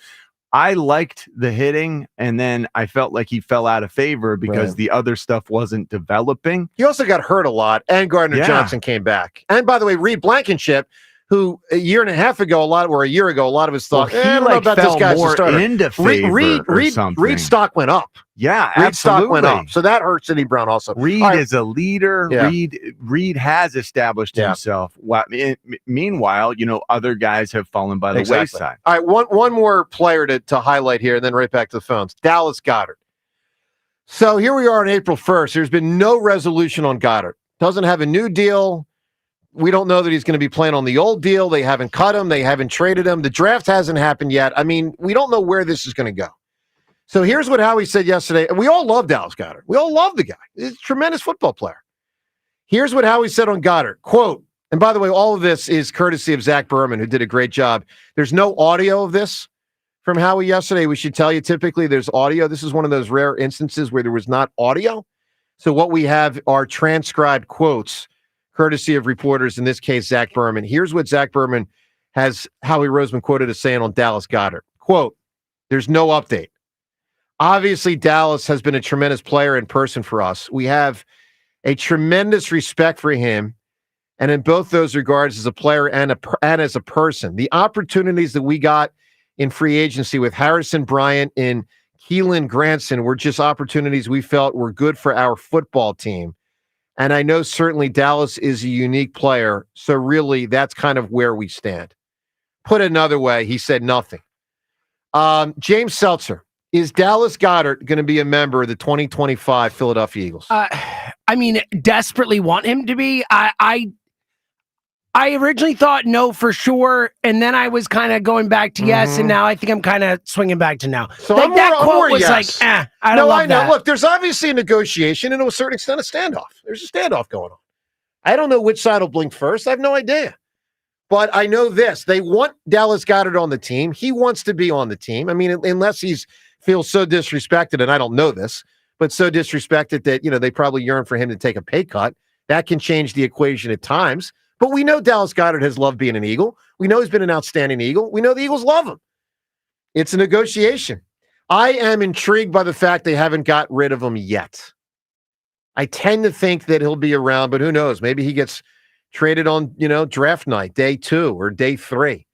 I liked the hitting, and then I felt like he fell out of favor because the other stuff wasn't developing. He also got hurt a lot, and Gardner Johnson came back. And by the way, Reed Blankenship, who a year ago, a lot of us thought, he I don't know about this guy's the starter. Into favor or something. Reed's stock went up. Yeah, Reed's stock went up. So that hurt Sidney Brown also. Reed is a leader. Yeah. Reed has established himself. Meanwhile, other guys have fallen by the wayside. All right, one more player to highlight here, and then right back to the phones. Dallas Goedert. So here we are on April 1st. There's been no resolution on Goedert. Doesn't have a new deal. We don't know that he's going to be playing on the old deal. They haven't cut him. They haven't traded him. The draft hasn't happened yet. I mean, we don't know where this is going to go. So here's what Howie said yesterday. And we all love Dallas Goedert. We all love the guy. He's a tremendous football player. Here's what Howie said on Goedert. Quote, and by the way, all of this is courtesy of Zach Berman, who did a great job. There's no audio of this from Howie yesterday. We should tell you, typically there's audio. This is one of those rare instances where there was not audio. So what we have are transcribed quotes, courtesy of reporters, in this case, Zach Berman. Here's what Zach Berman has Howie Roseman quoted as saying on Dallas Goedert. Quote, there's no update. Obviously, Dallas has been a tremendous player in person for us. We have a tremendous respect for him, and in both those regards, as a player and as a person. The opportunities that we got in free agency with Harrison Bryant and Keelan Granson were just opportunities we felt were good for our football team. And I know certainly Dallas is a unique player, so really that's kind of where we stand. Put another way, he said nothing. James Seltzer, is Dallas Goedert going to be a member of the 2025 Philadelphia Eagles? I mean, desperately want him to be. I originally thought no for sure, and then I was kind of going back to yes, and now I think I'm kind of swinging back to no. So like that quote was yes. like, I don't love that. Look, there's obviously a negotiation and to a certain extent a standoff. There's a standoff going on. I don't know which side will blink first. I have no idea. But I know this. They want Dallas Goedert on the team. He wants to be on the team. I mean, unless he feels so disrespected, and I don't know this, but so disrespected that, they probably yearn for him to take a pay cut. That can change the equation at times. But we know Dallas Goedert has loved being an Eagle. We know he's been an outstanding Eagle. We know the Eagles love him. It's a negotiation. I am intrigued by the fact they haven't got rid of him yet. I tend to think that he'll be around, but who knows? Maybe he gets traded on, draft night, day 2 or day 3.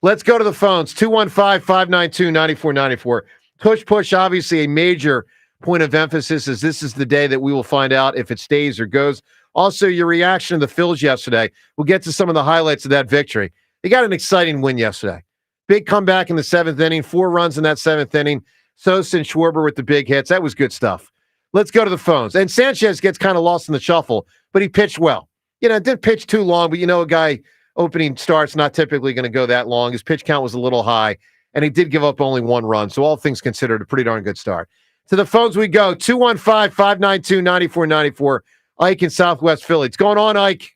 Let's go to the phones. 215-592-9494. Tush push, obviously a major point of emphasis, as this is the day that we will find out if it stays or goes. Also, your reaction to the Phillies yesterday. We'll get to some of the highlights of that victory. They got an exciting win yesterday. Big comeback in the 7th inning, 4 runs in that 7th inning. Sosa and Schwarber with the big hits. That was good stuff. Let's go to the phones. And Sanchez gets kind of lost in the shuffle, but he pitched well. Didn't pitch too long, but a guy opening starts not typically going to go that long. His pitch count was a little high, and he did give up only 1 run. So all things considered, a pretty darn good start. To the phones we go, 215-592-9494. Ike in Southwest Philly. What's going on, Ike?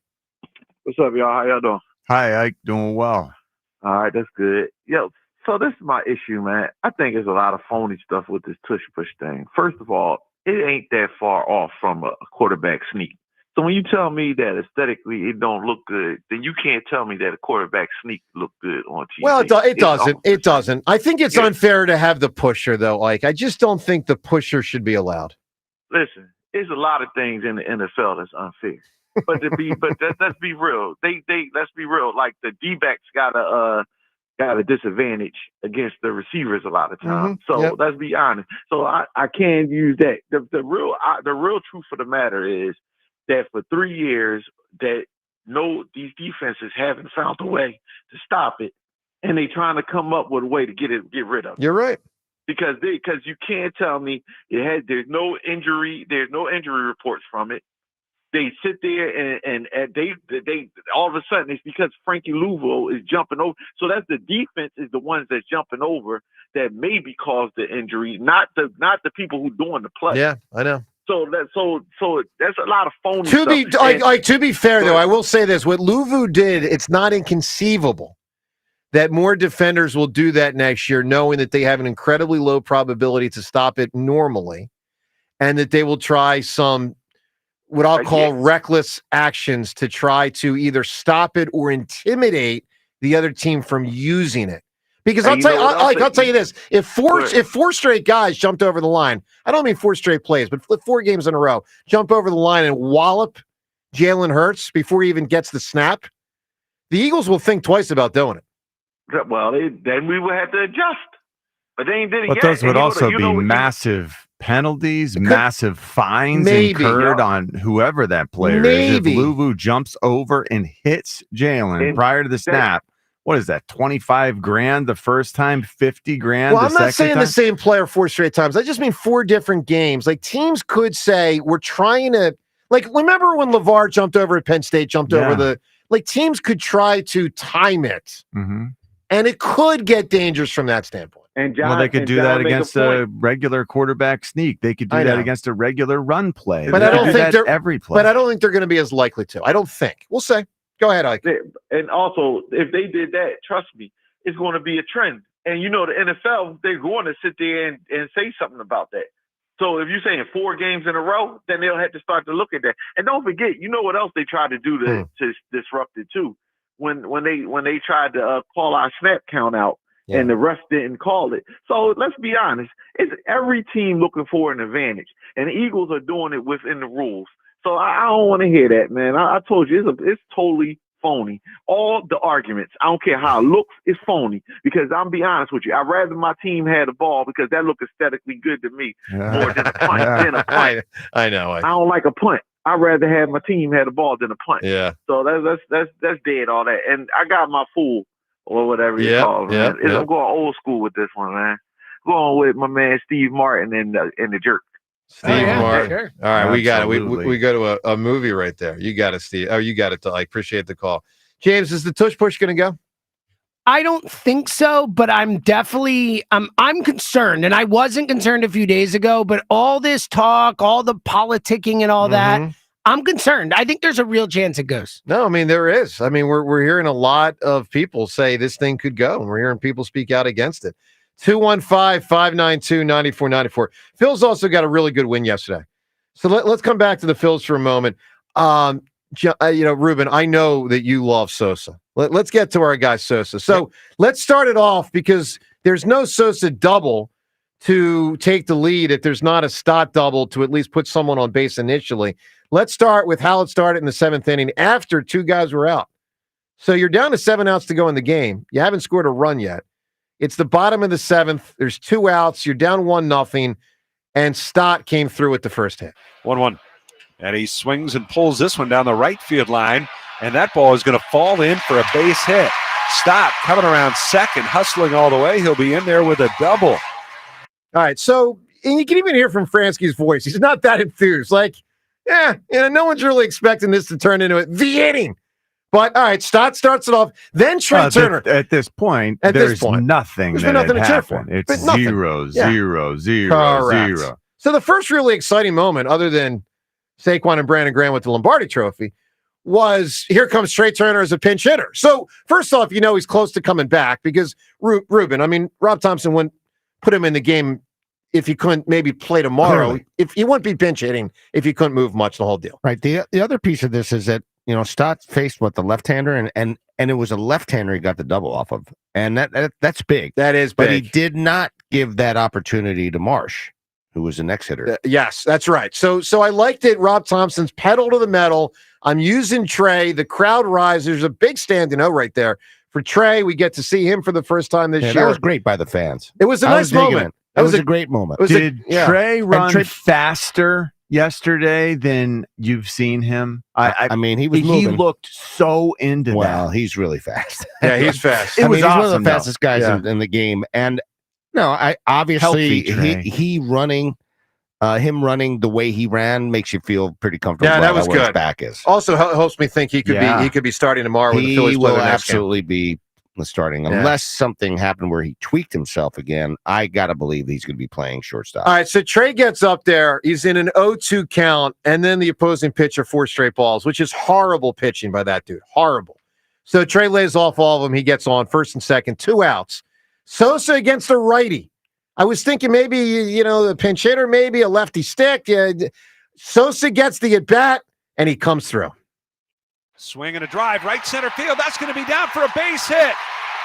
What's up, y'all? How y'all doing? Hi, Ike. Doing well. All right, that's good. Yo, so this is my issue, man. I think there's a lot of phony stuff with this tush push thing. First of all, it ain't that far off from a quarterback sneak. So when you tell me that aesthetically it don't look good, then you can't tell me that a quarterback sneak look good on TV. Well, it doesn't. It doesn't. I think it's unfair to have the pusher, though, Ike. I just don't think the pusher should be allowed. Listen, there's a lot of things in the NFL that's unfair. But let's be real. Let's be real. Like the D-backs got a disadvantage against the receivers a lot of times. So let's be honest. So I can't use that. The real truth of the matter is that for 3 years these defenses haven't found a way to stop it, and they trying to come up with a way to get rid of it. You're right. Because you can't tell me there's no injury reports from it. They sit there and they all of a sudden it's because Frankie Louvo is jumping over. So that's the defense is the ones that's jumping over that maybe caused the injury, not the people who doing the play. Yeah, I know. So that's a lot of phony To stuff. be to be fair, though, I will say this: what Louvu did, it's not inconceivable that more defenders will do that next year, knowing that they have an incredibly low probability to stop it normally, and that they will try some what I'll call reckless actions to try to either stop it or intimidate the other team from using it. Because I'll tell you this: if four straight guys jumped over the line, I don't mean 4 straight plays, but 4 games in a row, jump over the line and wallop Jalen Hurts before he even gets the snap, the Eagles will think twice about doing it. Well, then we would have to adjust. But they ain't did it But yet. those would And also you be know what massive penalties, massive fines Maybe. incurred on whoever that player is. If Maybe. Louvu jumps over and hits Jalen And prior to the snap, what is that, 25 grand the first time, 50 grand Well, the I'm not second saying time? the same player 4 straight times. I just mean 4 different games. Like, teams could say, we're trying to, like, remember when LeVar jumped over at Penn State, jumped over the, like, teams could try to time it, and it could get dangerous from that standpoint. And Well, they could do that against a regular quarterback sneak. They could do I that know. against a regular run play. But They I could don't do think that they're every play. But I don't think they're going to be as likely to. I don't think. We'll say. Go ahead, Ike. And also, if they did that, trust me, it's going to be a trend. And you know, the NFL, they're going to sit there and say something about that. So if you're saying 4 games in a row, then they'll have to start to look at that. And don't forget, you know what else they tried to do to disrupt it too? When they tried to call our snap count out, and the refs didn't call it. So let's be honest, it's every team looking for an advantage, and the Eagles are doing it within the rules. So I don't want to hear that, man. I told you it's totally phony. All the arguments, I don't care how it looks, it's phony. Because I'm be honest with you, I'd rather my team had the ball because that looked aesthetically good to me more than a punt. I know. I don't like a punt. I'd rather have my team had the ball than a punt. Yeah. So that's dead, all that. And I got my fool or whatever you call it, man. I'm going old school with this one, man. Going with my man Steve Martin and the jerk. Steve Martin. Sure. All right, we got it. Absolutely. We go to a movie right there. You got it, Steve. Oh, you got it. I appreciate the call. James, is the tush push going to go? I don't think so, but I'm definitely I'm concerned, and I wasn't concerned a few days ago. But all this talk, all the politicking, and all that, I'm concerned. I think there's a real chance it goes. No, I mean there is. I mean we're hearing a lot of people say this thing could go, and we're hearing people speak out against it. 215-592-9494. Phil's also got a really good win yesterday. So let's come back to the Phils for a moment. Ruben, I know that you love Sosa. Let's get to our guy Sosa. So let's start it off because there's no Sosa double to take the lead if there's not a Stott double to at least put someone on base initially. Let's start with how it started in the 7th inning after 2 guys were out. So you're down to 7 outs to go in the game. You haven't scored a run yet. It's the bottom of the 7th. There's 2 outs. You're down 1-0, and Stott came through with the first hit. 1-1. And he swings and pulls this one down the right field line, and that ball is going to fall in for a base hit. Stott coming around second, hustling all the way. He'll be in there with a double. All right, so and you can even hear from Fransky's voice. He's not that enthused. Like, no one's really expecting this to turn into the inning. But, all right, Stott starts it off. Then Trey Turner. At this point, At there's this point, nothing there's that been nothing had to cheer for. happened. It's But nothing. 0, Yeah. 0, 0, Correct. 0. So the first really exciting moment, other than Saquon and Brandon Graham with the Lombardi Trophy, was here comes Trey Turner as a pinch hitter. So first off, he's close to coming back because Ruben, I mean, Rob Thompson wouldn't put him in the game if he couldn't maybe play tomorrow. Clearly. If he wouldn't be pinch hitting if he couldn't move much, the whole deal. Right. The other piece of this is that, Stott faced the left-hander, and it was a left-hander he got the double off of. And that's big. That is big. But big. he did not give that opportunity to Marsh, who was the next hitter. Yes, that's right. So I liked it. Rob Thompson's pedal to the metal. I'm using Trey. The crowd rises. There's a big standing O right there for Trey. We get to see him for the first time this year. That was great by the fans. It was a nice moment. That was a great moment. Did Trey run faster yesterday than you've seen him? I mean, he was moving. He looked so into that. Well, he's really fast. Yeah, he's fast. He's awesome, one of the fastest guys in the game. And I obviously him running the way he ran makes you feel pretty comfortable. Yeah, that was where good. His back is also helps me think he could be starting tomorrow. With the Phillies will absolutely be in the starting, Yeah. unless something happened where he tweaked himself again. I got to believe he's going to be playing shortstop. All right, so Trey gets up there. He's in an 0-2 count, and then the opposing pitcher 4 straight balls, which is horrible pitching by that dude. Horrible. So Trey lays off all of them. He gets on first and second, 2 outs. Sosa against a righty. I was thinking maybe, the pinch hitter, maybe a lefty stick. Sosa gets the at-bat, and he comes through. Swing and a drive, right center field. That's going to be down for a base hit.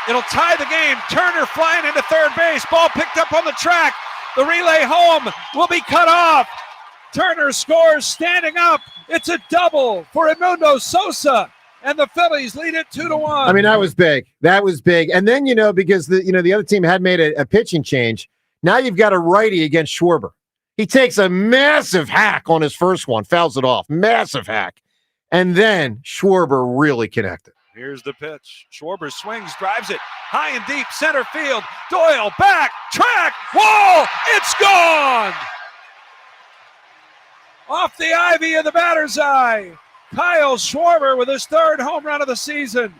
It'll tie the game. Turner flying into third base. Ball picked up on the track. The relay home will be cut off. Turner scores standing up. It's a double for Edmundo Sosa. And the Phillies lead it 2-1. I mean, that was big. That was big. And then, because the other team had made a pitching change. Now you've got a righty against Schwarber. He takes a massive hack on his first one, fouls it off. Massive hack. And then Schwarber really connected. Here's the pitch. Schwarber swings, drives it high and deep, center field. Doyle back, track, wall, it's gone! Off the ivy of the batter's eye. Kyle Schwarber with his 3rd home run of the season.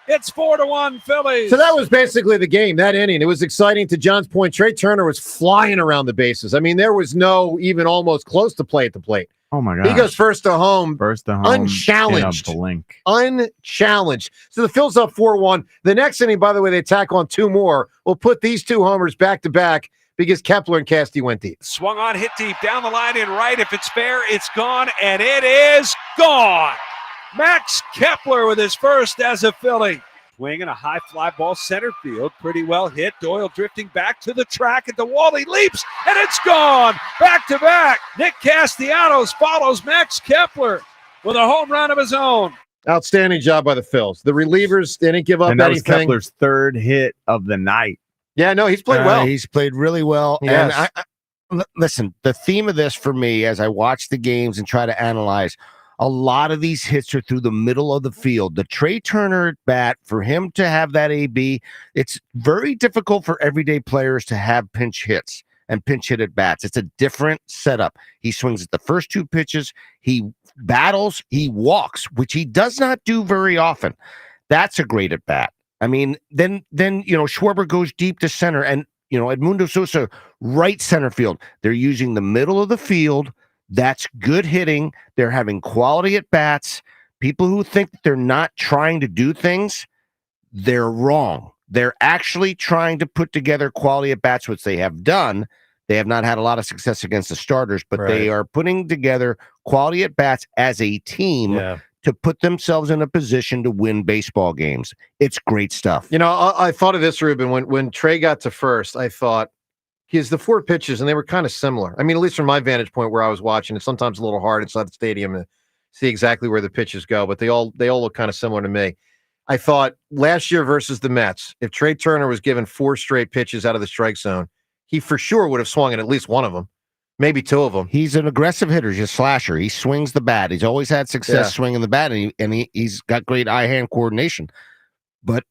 It's 4-1 Phillies. So that was basically the game, that inning. It was exciting. To John's point, Trey Turner was flying around the bases. I mean, there was no even almost close to play at the plate. Oh, my God. He goes first to home. Unchallenged. In a blink. Unchallenged. So the Phil's up 4-1. The next inning, by the way, they tack on 2 more. We'll put these 2 homers back-to-back because Kepler and Casty went deep. Swung on, hit deep, down the line in right. If it's fair, it's gone, and it is gone. Max Kepler with his first as a Philly. Swing and a high fly ball center field. Pretty well hit. Doyle drifting back to the track at the wall. He leaps, and it's gone. Back to back. Nick Castellanos follows Max Kepler with a home run of his own. Outstanding job by the Phils. The relievers didn't give up And that was anything. Kepler's 3rd hit of the night. Yeah, no, he's played well. He's played really well. Yes. And listen, the theme of this for me, as I watch the games and try to analyze, a lot of these hits are through the middle of the field. The Trey Turner at bat, for him to have that AB, it's very difficult for everyday players to have pinch hits and pinch hit at bats. It's a different setup. He swings at the first 2 pitches. He battles. He walks, which he does not do very often. That's a great at bat. I mean, then Schwarber goes deep to center, and Edmundo Sosa right center field. They're using the middle of the field. That's good hitting. They're having quality at bats. People who think that they're not trying to do things, they're wrong. They're actually trying to put together quality at bats, which they have done. They have not had a lot of success against the starters, but they are putting together quality at bats as a team to put themselves in a position to win baseball games. It's great stuff. I thought of this, Ruben, when Trey got to first. I thought, because the 4 pitches, and they were kind of similar. I mean, at least from my vantage point where I was watching, it's sometimes a little hard inside the stadium to see exactly where the pitches go, but they all look kind of similar to me. I thought last year versus the Mets, if Trey Turner was given 4 straight pitches out of the strike zone, he for sure would have swung at least one of them, maybe 2 of them. He's an aggressive hitter, he's a slasher. He swings the bat. He's always had success swinging the bat, and he's got great eye-hand coordination. But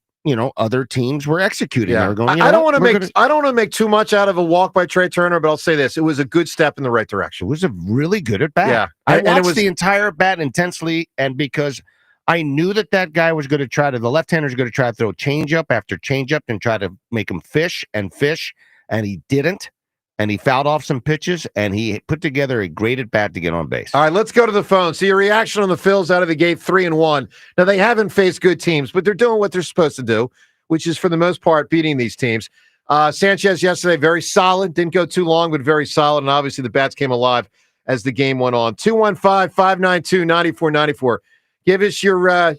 other teams were executing. Yeah. They were going, I don't want to make too much out of a walk by Trey Turner, but I'll say this: it was a good step in the right direction. It was a really good at bat. Yeah, I watched the entire bat intensely, and because I knew that guy was going to the left-hander was going to try to throw changeup after changeup and try to make him fish, and he didn't. And he fouled off some pitches, and he put together a great at bat to get on base. All right, let's go to the phone. See your reaction on the Phils out of the gate, 3-1. Now, they haven't faced good teams, but they're doing what they're supposed to do, which is, for the most part, beating these teams. Sanchez yesterday, very solid. Didn't go too long, but very solid. And obviously, the bats came alive as the game went on. 215-592-9494. Give us your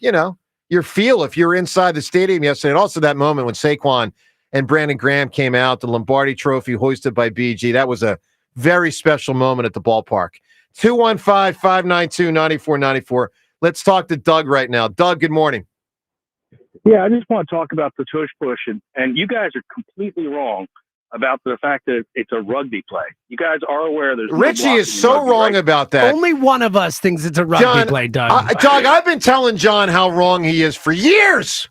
feel if you were inside the stadium yesterday. And also that moment when Saquon and Brandon Graham came out, the Lombardi Trophy hoisted by BG. That was a very special moment at the ballpark. 215-592-9494. Let's talk to Doug right now. Doug, good morning. Yeah, I just want to talk about the Tush push, and you guys are completely wrong about the fact that it's a rugby play. You guys are aware there's Richie is so wrong about that. Only one of us thinks it's a rugby play, Doug. Doug, I've been telling John how wrong he is for years.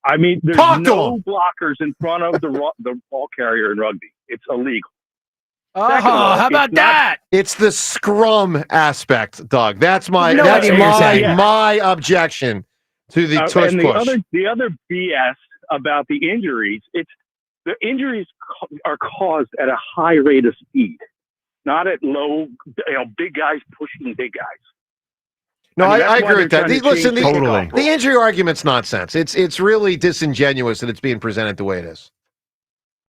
I mean, there's no blockers in front of the ball carrier in rugby. It's illegal. Oh, how about that? It's the scrum aspect, Doug. That's my No idea what you're saying. my objection To the tush and push. The other BS about the injuries, the injuries are caused at a high rate of speed, not at low, big guys pushing big guys. No, I mean, I that's why agree with they're that. trying to Listen, change kickoff the rules. injury argument's nonsense. It's really disingenuous that it's being presented the way it is.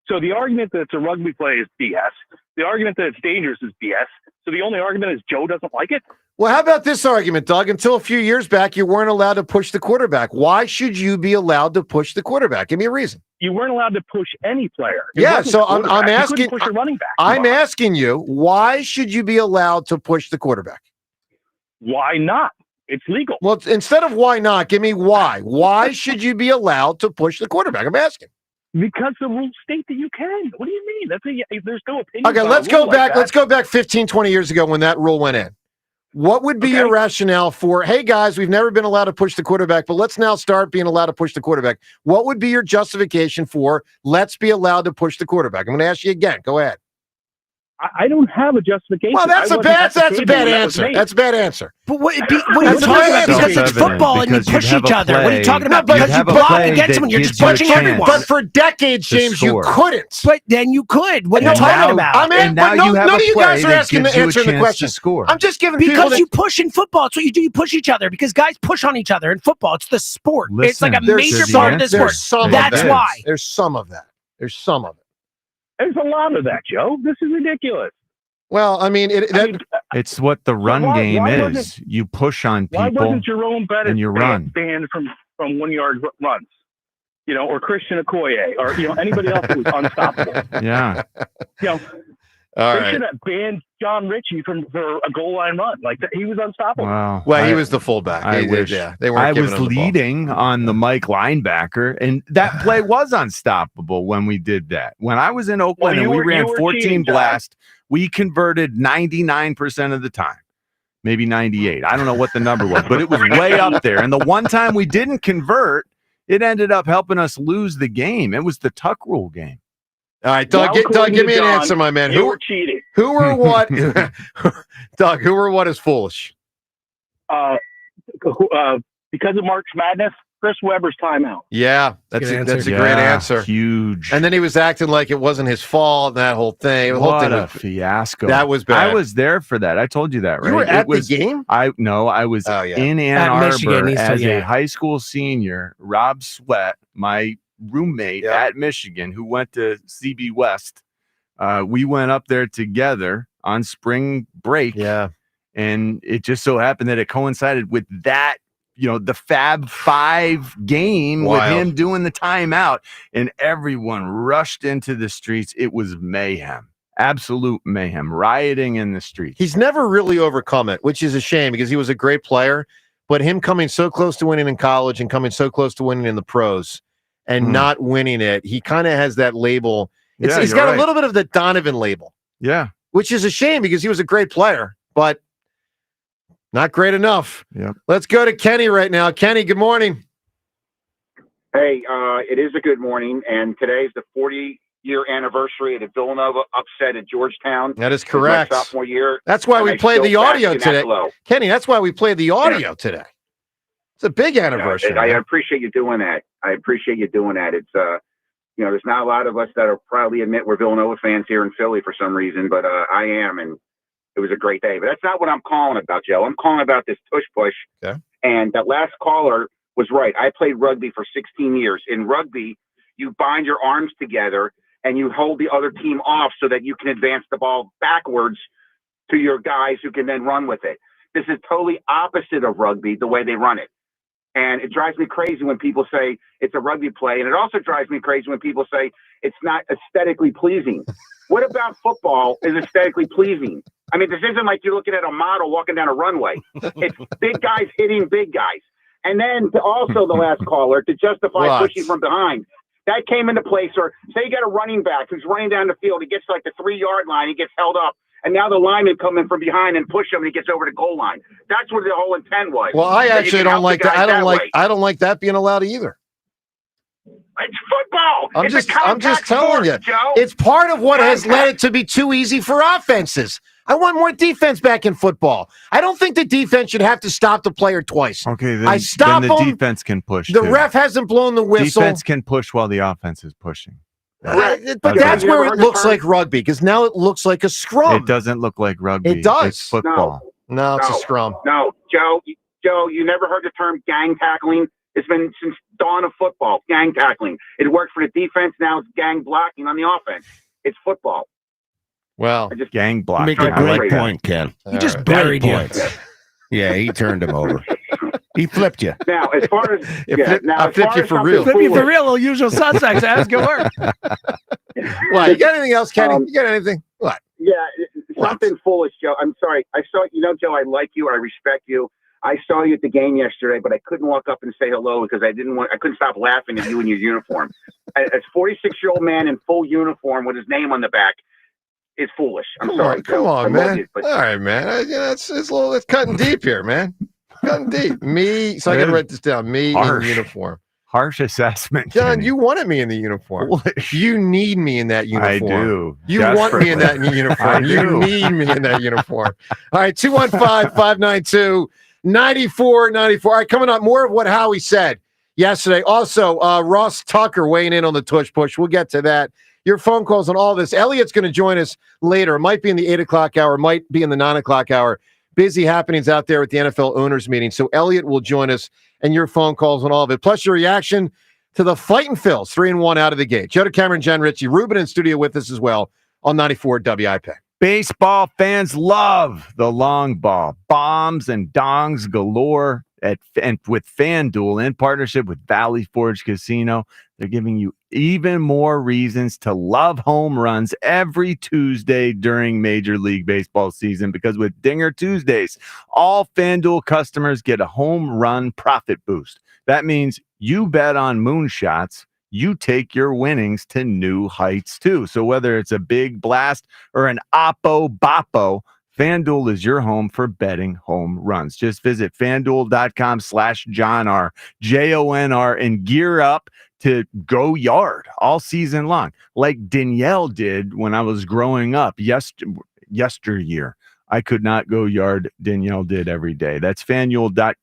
So the argument that it's a rugby play is BS. The argument that it's dangerous is BS. So the only argument is Joe doesn't like it? Well, how about this argument, Doug? Until a few years back, you weren't allowed to push the quarterback. Why should you be allowed to push the quarterback? Give me a reason. You weren't allowed to push any player. It Yeah, wasn't so the I'm quarterback. You asking. couldn't push a running back. I'm asking you, why should you be allowed to push the quarterback? Why not? It's legal. Well, instead of why not, give me why. Why should you be allowed to push the quarterback? I'm asking. Because the rules state that you can. What do you mean? There's no opinion. Okay, about let's a go rule like back. that. Let's go back 15, 20 years ago when that rule went in. What would be your rationale for, hey, guys, we've never been allowed to push the quarterback, but let's now start being allowed to push the quarterback? What would be your justification for let's be allowed to push the quarterback? I'm going to ask you again. Go ahead. I don't have a justification. Well, that's a bad answer. That's a bad answer. But what are you talking about? Because it's football and you push each other. What are you talking about? Because you block against someone, you're just pushing everyone. But for decades, James, you couldn't. But then you could. What are you talking about? None of you guys are asking the answer the question. I'm just giving people because you push in football. It's what you do. You push each other because guys push on each other in football. It's the sport. It's like a major part of the sport. That's why. There's some of that. There's a lot of that, Joe. This is ridiculous. Well, I mean, it's what the run game is. You push on people. Why wasn't Jerome Bettis and you run banned from 1 yard runs? Or Christian Okoye, or anybody else who was unstoppable. Yeah. They should have banned John Ritchie for a goal line run. Like that, he was unstoppable. Wow. Well, he was the fullback. I wish. They weren't. I was giving him the ball. leading on the Mike linebacker, and that play was unstoppable when we did that. When I was in Oakland and we ran 14 cheating, blast, we converted 99% of the time, maybe 98. I don't know what the number was, but it was way up there. And the one time we didn't convert, it ended up helping us lose the game. It was the Tuck rule game. All right, Doug, give me an answer, my man. You were cheating. Who or what? Doug, who or what is foolish? Because of March Madness, Chris Webber's timeout. Yeah, that's a great answer. Huge. And then he was acting like it wasn't his fault, and that whole thing. What a fiasco. That was bad. I was there for that. I told you that, right? You were at the game? I was in Ann Arbor as a high school senior. Rob Sweat, my roommate at Michigan, who went to CB West. We went up there together on spring break. Yeah. And it just so happened that it coincided with that, the Fab Five game with him doing the timeout, and everyone rushed into the streets. It was mayhem, absolute mayhem, rioting in the streets. He's never really overcome it, which is a shame because he was a great player, but him coming so close to winning in college and coming so close to winning in the pros and not winning it, he kind of has that label. He's got a little bit of the Donovan label. Yeah. Which is a shame because he was a great player, but not great enough. Yeah. Let's go to Kenny right now. Kenny, good morning. Hey, it is a good morning, and today's the 40-year anniversary of the Villanova upset at Georgetown. That is correct. My sophomore year. That's why we played the audio today. Low. Kenny, that's why we played the audio today. It's a big anniversary. I appreciate you doing that. It's there's not a lot of us that will probably admit we're Villanova fans here in Philly for some reason, but I am, and it was a great day. But that's not what I'm calling about, Joe. I'm calling about this tush push. Yeah. And that last caller was right. I played rugby for 16 years. In rugby, you bind your arms together and you hold the other team off so that you can advance the ball backwards to your guys who can then run with it. This is totally opposite of rugby, the way they run it. And it drives me crazy when people say it's a rugby play. And it also drives me crazy when people say it's not aesthetically pleasing. What about football is aesthetically pleasing? I mean, this isn't like you're looking at a model walking down a runway. It's big guys hitting big guys. And then also the last caller, to justify pushing from behind. That came into place. Or say you got a running back who's running down the field. He gets to like the 3-yard line. He gets held up. And now the linemen come in from behind and push him, and he gets over the goal line. That's what the whole intent was. Well, I actually don't like that. I don't like that being allowed either. It's football. I'm It's just a contact telling sport, you. Joe. It's part of what has Contact. led it to be too easy for offenses. I want more defense back in football. I don't think the defense should have to stop the player twice. Okay, then, I stop then the them. defense can push. The too. ref hasn't blown the whistle. Defense can push while the offense is pushing. But Okay. that's where it looks like rugby, because now it looks like a scrum. It doesn't look like rugby. It does. It's football. No, it's a scrum. No, Joe, you never heard the term gang tackling? It's been since dawn of football, gang tackling. It worked for the defense. Now it's gang blocking on the offense. It's football. Well, gang You blocking. make a I like great that. point, Ken. He just Great buried you. points. Yeah, he turned him over. He flipped you. Now, as far as I flipped you for real. Flip you for real, usual suspects. That's good work. What? You got anything else, Kenny? You got anything? What? Yeah, something foolish, Joe. I'm sorry. I saw, Joe, I like you. I respect you. I saw you at the game yesterday, but I couldn't walk up and say hello because I couldn't stop laughing at you in your uniform. As 46-year-old man in full uniform with his name on the back is foolish. I'm sorry. Come Joe. I on, love man. you, but- All right, man. It's cutting deep here, man. Cutting deep. Me. So I got to write this down. Me Harsh. in uniform. Harsh assessment. John, Kenny. you wanted me in the uniform. You need me in that uniform. I do. You want me in that uniform. I You do. need me in that uniform. All right, 215-592-9494. All right, coming up, more of what Howie said yesterday. Also, Ross Tucker weighing in on the Tush Push. We'll get to that. Your phone calls on all this. Elliot's going to join us later. It might be in the 8 o'clock hour, might be in the 9 o'clock hour. Busy happenings out there at the NFL owners meeting. So Elliot will join us and your phone calls on all of it. Plus your reaction to the Fightin' Phils, 3-1 out of the gate. Joe Cameron, Jen Ritchie, Ruben in studio with us as well on 94 WIP. Baseball fans love the long ball. Bombs and dongs galore and with FanDuel in partnership with Valley Forge Casino. They're giving you even more reasons to love home runs every Tuesday during Major League Baseball season, because with Dinger Tuesdays, all FanDuel customers get a home run profit boost. That means you bet on moonshots, you take your winnings to new heights too. So whether it's a big blast or an oppo boppo, FanDuel is your home for betting home runs. Just visit FanDuel.com/JohnR, JONR, and gear up to go yard all season long, like Danielle did when I was growing up yesteryear. I could not go yard. Danielle did every day. That's FanDuel.com/JohnR,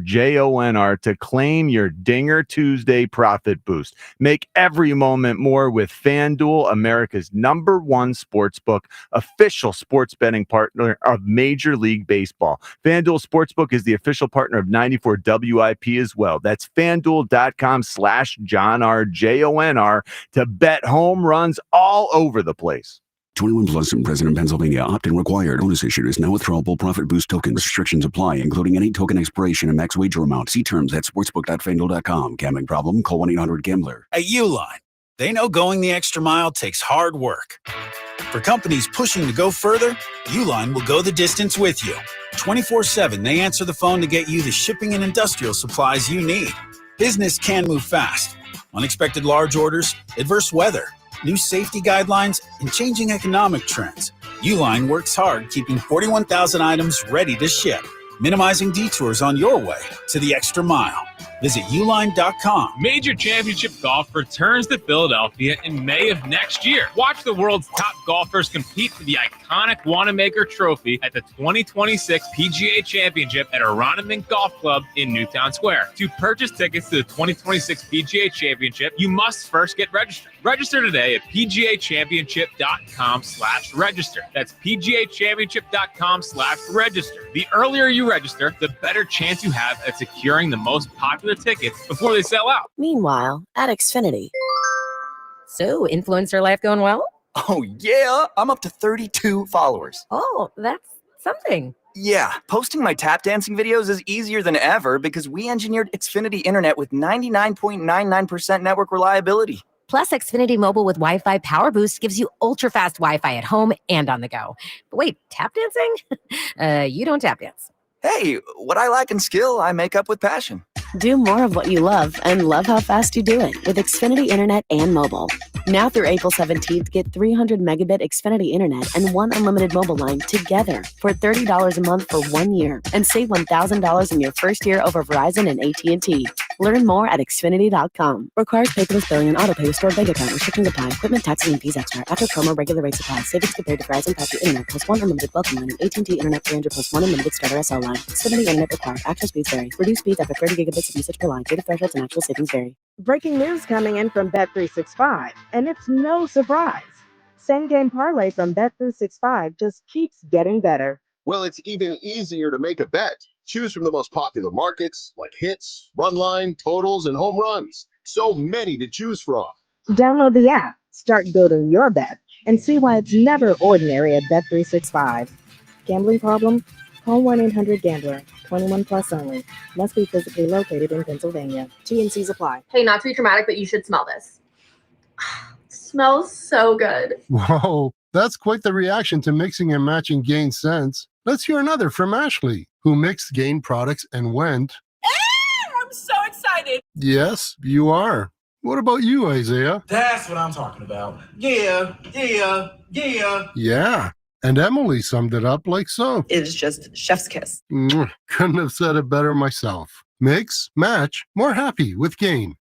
JONR, to claim your Dinger Tuesday profit boost. Make every moment more with FanDuel, America's #1 sportsbook, official sports betting partner of Major League Baseball. FanDuel Sportsbook is the official partner of 94 WIP as well. That's FanDuel.com/JohnR, JONR, to bet home runs all over the place. 21 plus and present in Pennsylvania. Opt-in required. Bonus issued is now withdrawable profit boost token. Restrictions apply, including any token expiration and max wager amount. See terms at sportsbook.fanduel.com. Gambling problem? Call 1-800-GAMBLER. At Uline, they know going the extra mile takes hard work. For companies pushing to go further, Uline will go the distance with you. 24/7, they answer the phone to get you the shipping and industrial supplies you need. Business can move fast. Unexpected large orders, adverse weather, new safety guidelines, and changing economic trends. Uline works hard keeping 41,000 items ready to ship, minimizing detours on your way to the extra mile. Visit uline.com. Major Championship Golf returns to Philadelphia in May of next year. Watch the world's top golfers compete for the iconic Wanamaker Trophy at the 2026 PGA Championship at Aronimink Golf Club in Newtown Square. To purchase tickets to the 2026 PGA Championship, you must first get registered. Register today at pgachampionship.com/register. That's pgachampionship.com/register. The earlier you register, the better chance you have at securing the most popular tickets before they sell out. Meanwhile, at Xfinity. So, influencer life going well? Oh, yeah. I'm up to 32 followers. Oh, that's something. Yeah, posting my tap dancing videos is easier than ever because we engineered Xfinity Internet with 99.99% network reliability. Plus, Xfinity Mobile with Wi-Fi Power Boost gives you ultra-fast Wi-Fi at home and on the go. But wait, tap dancing? You don't tap dance. Hey, what I lack in skill, I make up with passion. Do more of what you love and love how fast you do it with Xfinity Internet and mobile. Now through April 17th, get 300 megabit Xfinity Internet and one unlimited mobile line together for $30 a month for 1 year and save $1,000 in your first year over Verizon and AT&T. Learn more at Xfinity.com. Requires paperless billing and auto pay with stored bank account. Restrictions apply. Equipment, taxes, and fees extra. After promo, regular rate supply. Savings compared to Verizon 5G Internet plus one unlimited welcome line and AT&T Internet 300 plus one unlimited starter SL line. Xfinity Internet required. Actual speeds vary. Reduced speeds after 30 gigabits of usage per line. Data thresholds and actual savings vary. Breaking news coming in from Bet365, and it's no surprise. Same game parlay from Bet365 just keeps getting better. Well, it's even easier to make a bet. Choose from the most popular markets like hits, run line, totals, and home runs. So many to choose from. Download the app, start building your bet, and see why it's never ordinary at Bet365. Gambling problem? Call 1-800-GAMBLER. 21 plus only. Must be physically located in Pennsylvania. T&Cs apply. Hey, not to be dramatic, but you should smell this. Smells so good. Whoa, that's quite the reaction to mixing and matching Gain scents. Let's hear another from Ashley, who mixed Gain products and went, I'm so excited. yes, you are. What about you, Isaiah? That's what I'm talking about. Yeah. Yeah. And Emily summed it up like so. It is just chef's kiss. Couldn't have said it better myself. Mix, match, more happy with Gain.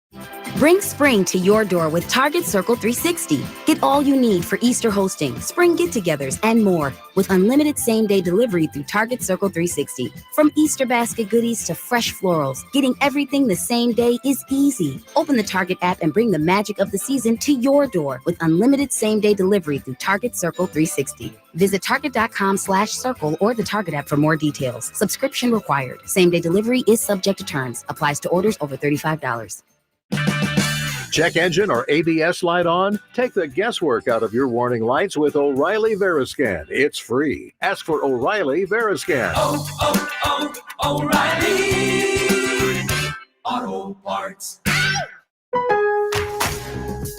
Bring spring to your door with Target Circle 360. Get all you need for Easter hosting, spring get-togethers, and more with unlimited same-day delivery through Target Circle 360. From Easter basket goodies to fresh florals, getting everything the same day is easy. Open the Target app and bring the magic of the season to your door with unlimited same-day delivery through Target Circle 360. Visit target.com/circle or the Target app for more details. Subscription required. Same-day delivery is subject to terms. Applies to orders over $35. Check engine or ABS light on? Take the guesswork out of your warning lights with O'Reilly Veriscan. It's free. Ask for O'Reilly Veriscan. O'Reilly Auto Parts.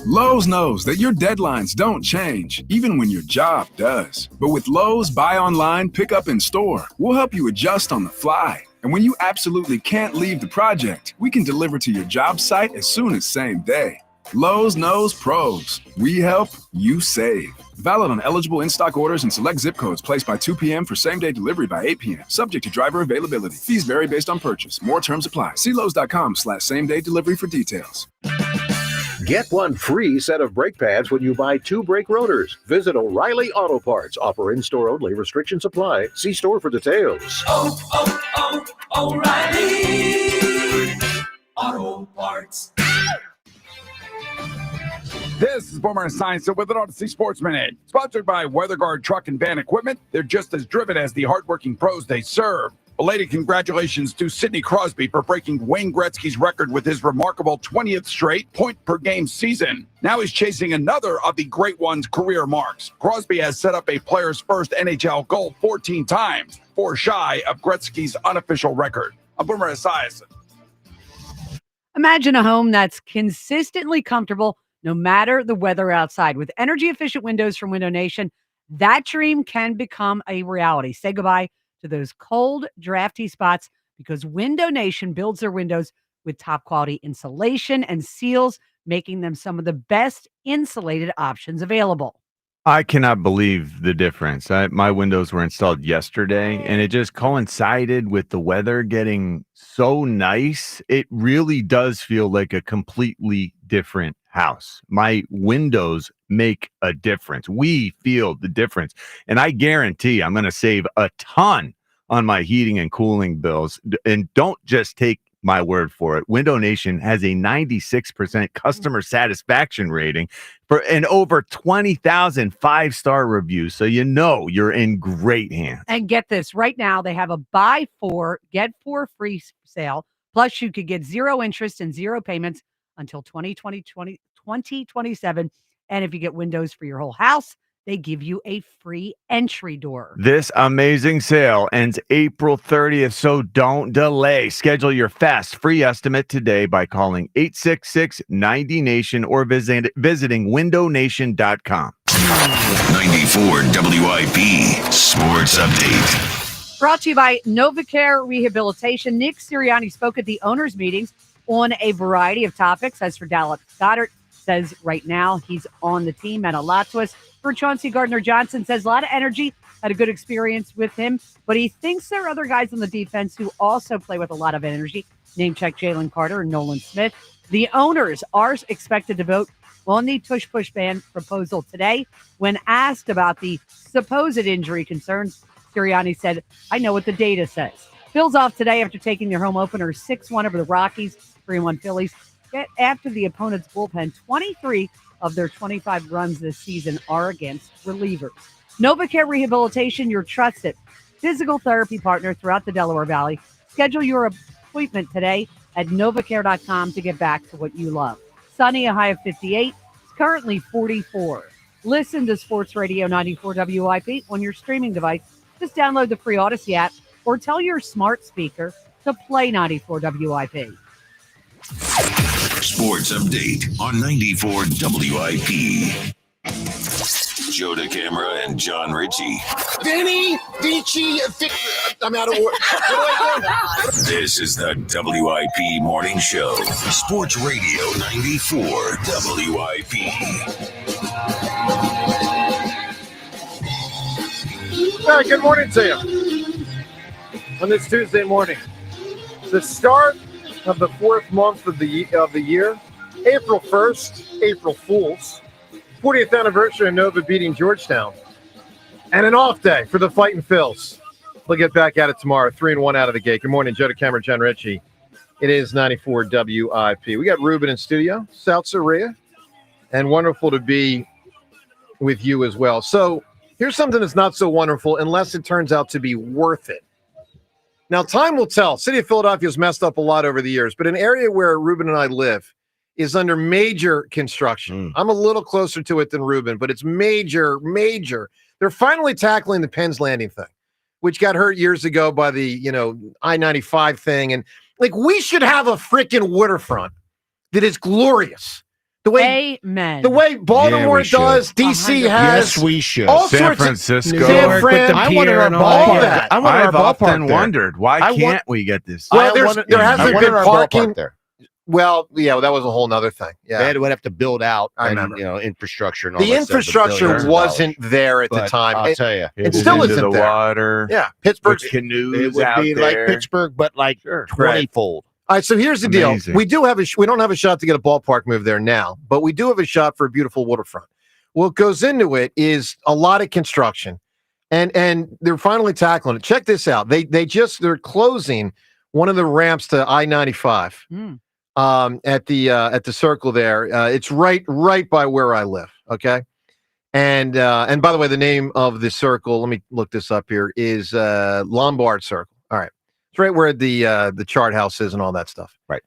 Lowe's knows that your deadlines don't change, even when your job does. But with Lowe's Buy Online, Pick Up in Store, we'll help you adjust on the fly. And when you absolutely can't leave the project, we can deliver to your job site as soon as same day. Lowe's knows pros. We help, you save. Valid on eligible in-stock orders and select zip codes placed by 2 p.m. for same-day delivery by 8 p.m. Subject to driver availability. Fees vary based on purchase. More terms apply. See Lowe's.com/same-day delivery for details. Get one free set of brake pads when you buy 2 brake rotors. Visit O'Reilly Auto Parts. Offer in-store only. Restrictions apply. See store for details. O'Reilly Auto Parts. This is Boomer Esiason with an Odyssey Sports Minute, sponsored by WeatherGuard Truck and Van Equipment. They're just as driven as the hardworking pros they serve. Belated congratulations to Sidney Crosby for breaking Wayne Gretzky's record with his remarkable 20th straight point-per-game season. Now he's chasing another of the great one's career marks. Crosby has set up a player's first NHL goal 14 times, 4 shy of Gretzky's unofficial record. I'm Boomer Esiason. Imagine a home that's consistently comfortable no matter the weather outside. With energy-efficient windows from Window Nation, that dream can become a reality. Say goodbye to those cold, drafty spots because Window Nation builds their windows with top-quality insulation and seals, making them some of the best insulated options available. I cannot believe the difference. My windows were installed yesterday, and it just coincided with the weather getting so nice. It really does feel like a completely different house. My windows make a difference. We feel the difference. And I guarantee I'm going to save a ton on my heating and cooling bills. And don't just take my word for it. Window Nation has a 96% customer satisfaction rating and over 20,000 5-star reviews. So you know you're in great hands. And get this, right now they have a buy 4, get 4 free sale. Plus you could get 0 interest and 0 payments until 2027. And if you get windows for your whole house, they give you a free entry door. This amazing sale ends April 30th, so don't delay. Schedule your fast free estimate today by calling 866-90-NATION or visiting windownation.com. 94 WIP Sports Update. Brought to you by NovaCare Rehabilitation. Nick Sirianni spoke at the owners' meetings on a variety of topics. As for Dallas Goedert, says right now he's on the team, meant a lot to us. For Chauncey Gardner-Johnson, says a lot of energy, had a good experience with him, but he thinks there are other guys on the defense who also play with a lot of energy. Name check Jalen Carter and Nolan Smith. The owners are expected to vote on the Tush Push ban proposal today. When asked about the supposed injury concerns, Sirianni said, I know what the data says. Phil's off today after taking their home opener 6-1 over the Rockies, 3-1 Phillies. After the opponent's bullpen, 23 of their 25 runs this season are against relievers. NovaCare Rehabilitation, your trusted physical therapy partner throughout the Delaware Valley. Schedule your appointment today at novacare.com to get back to what you love. Sunny, a high of 58. It's currently 44. Listen to Sports Radio 94 WIP on your streaming device. Just download the free Odyssey app or tell your smart speaker to play 94 WIP. Sports update on 94 WIP. Joe DeCamera and John Ritchie. Vinny, Vici, I'm out of order. What do I do? This is the WIP Morning Show. Sports Radio 94 WIP. All right, good morning to you. On this Tuesday morning, the start of the fourth month of the year, April 1st, April Fools, 40th anniversary of Nova beating Georgetown, and an off day for the Fighting Phils. We'll get back at it tomorrow, 3-1 out of the gate. Good morning, Joe DeCamera, John Ritchie. It is 94 WIP. We got Ruben in studio, South Korea, and wonderful to be with you as well. So here's something that's not so wonderful unless it turns out to be worth it. Now, time will tell. City of Philadelphia has messed up a lot over the years, but an area where Ruben and I live is under major construction. I'm a little closer to it than Ruben, but it's major. They're finally tackling the Penn's Landing thing, which got hurt years ago by the, I-95 thing. And we should have a freaking waterfront that is glorious. The way Baltimore does, DC has. Yes, we should. All San sorts Francisco. Of San Fran. I wanted our all that. I wanted our I've ballpark often wondered, why can't we get this? Well, there hasn't been parking there. Well, yeah, that was a whole nother thing. Yeah, They would have to build out infrastructure and all the that infrastructure stuff, wasn't there at the time. I'll tell you, it still into isn't the there. water. Yeah, Pittsburgh canoes it would out be there. like Pittsburgh, but like 20-fold. All right, so here's the deal. We don't have a shot to get a ballpark move there now, but we do have a shot for a beautiful waterfront. What goes into it is a lot of construction, and they're finally tackling it. Check this out. They're closing one of the ramps to I-95 at the circle there. It's right by where I live. Okay, and by the way, the name of the circle, let me look this up here, is Lombard Circle. All right. It's right where the chart house is and all that stuff. Right.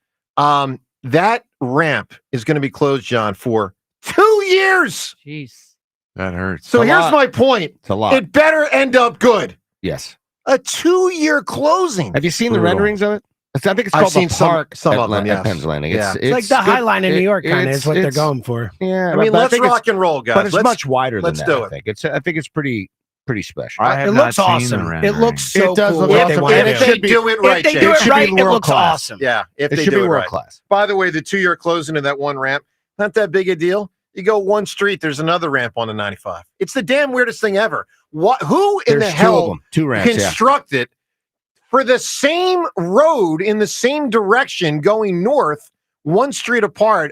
That ramp is going to be closed, John, for 2 years. Jeez. That hurts. So here's my point. It's a lot. It better end up good. Yes. A 2-year closing. Have you seen the renderings of it? I think it's I've called seen the park some of them, at Penn's Landing. Yeah. It's like the High Line in New York, kind of is what they're going for. Yeah, I mean, let's rock and roll, guys. But it's much wider than that. Let's do it. I think it's pretty special. It looks awesome. It looks so cool. If they do it right, if they do it right, it looks awesome. Yeah, if it they should do be it world right. class. By the way, the 2-year closing of that one ramp, not that big a deal. You go one street, there's another ramp on the 95. It's the damn weirdest thing ever. Who in the hell two ramps, constructed for the same road in the same direction going north, one street apart?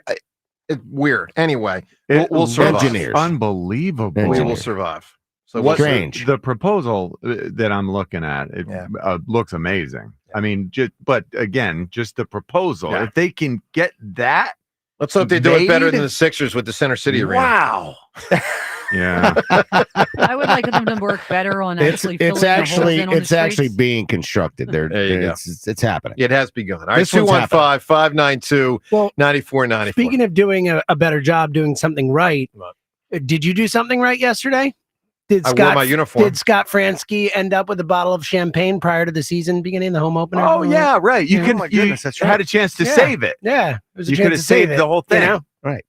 It's weird. Anyway, we'll survive. Engineers. Unbelievable. We will survive. So what's strange? The proposal that I'm looking at, it looks amazing. I mean, but again, just the proposal. Yeah. If they can get that, let's hope they do it better than the Sixers with the Center City Arena. Wow. Yeah. I would like them to work better on actually It's filling the holes in on the actually streets. being constructed. There you go. It's happening. It has begun. All right, This one's happening. 215-592-9494. Speaking of doing a better job doing something right, did you do something right yesterday? I wore my uniform. Did Scott Fransky end up with a bottle of champagne prior to the season beginning, the home opener? Oh, yeah, right. You my goodness, that's right. had a chance to save it. Yeah. You could have saved the whole thing. You know? Right.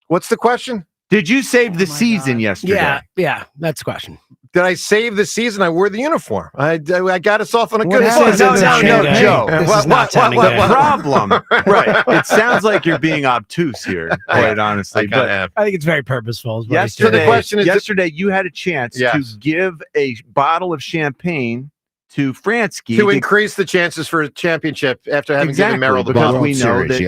What's the question? Did you save the season yesterday? Yeah, that's the question. Did I save the season? I wore the uniform. I got us off on a What good happens foot. in the Joe. This is not sounding The good. problem, right? It sounds like you're being obtuse here, quite honestly. But I think it's very purposeful. Is what he's So the saying. question is, yesterday you had a chance to give a bottle of champagne to Fransky to increase the chances for a championship after having given Merrill the because bottle. we know that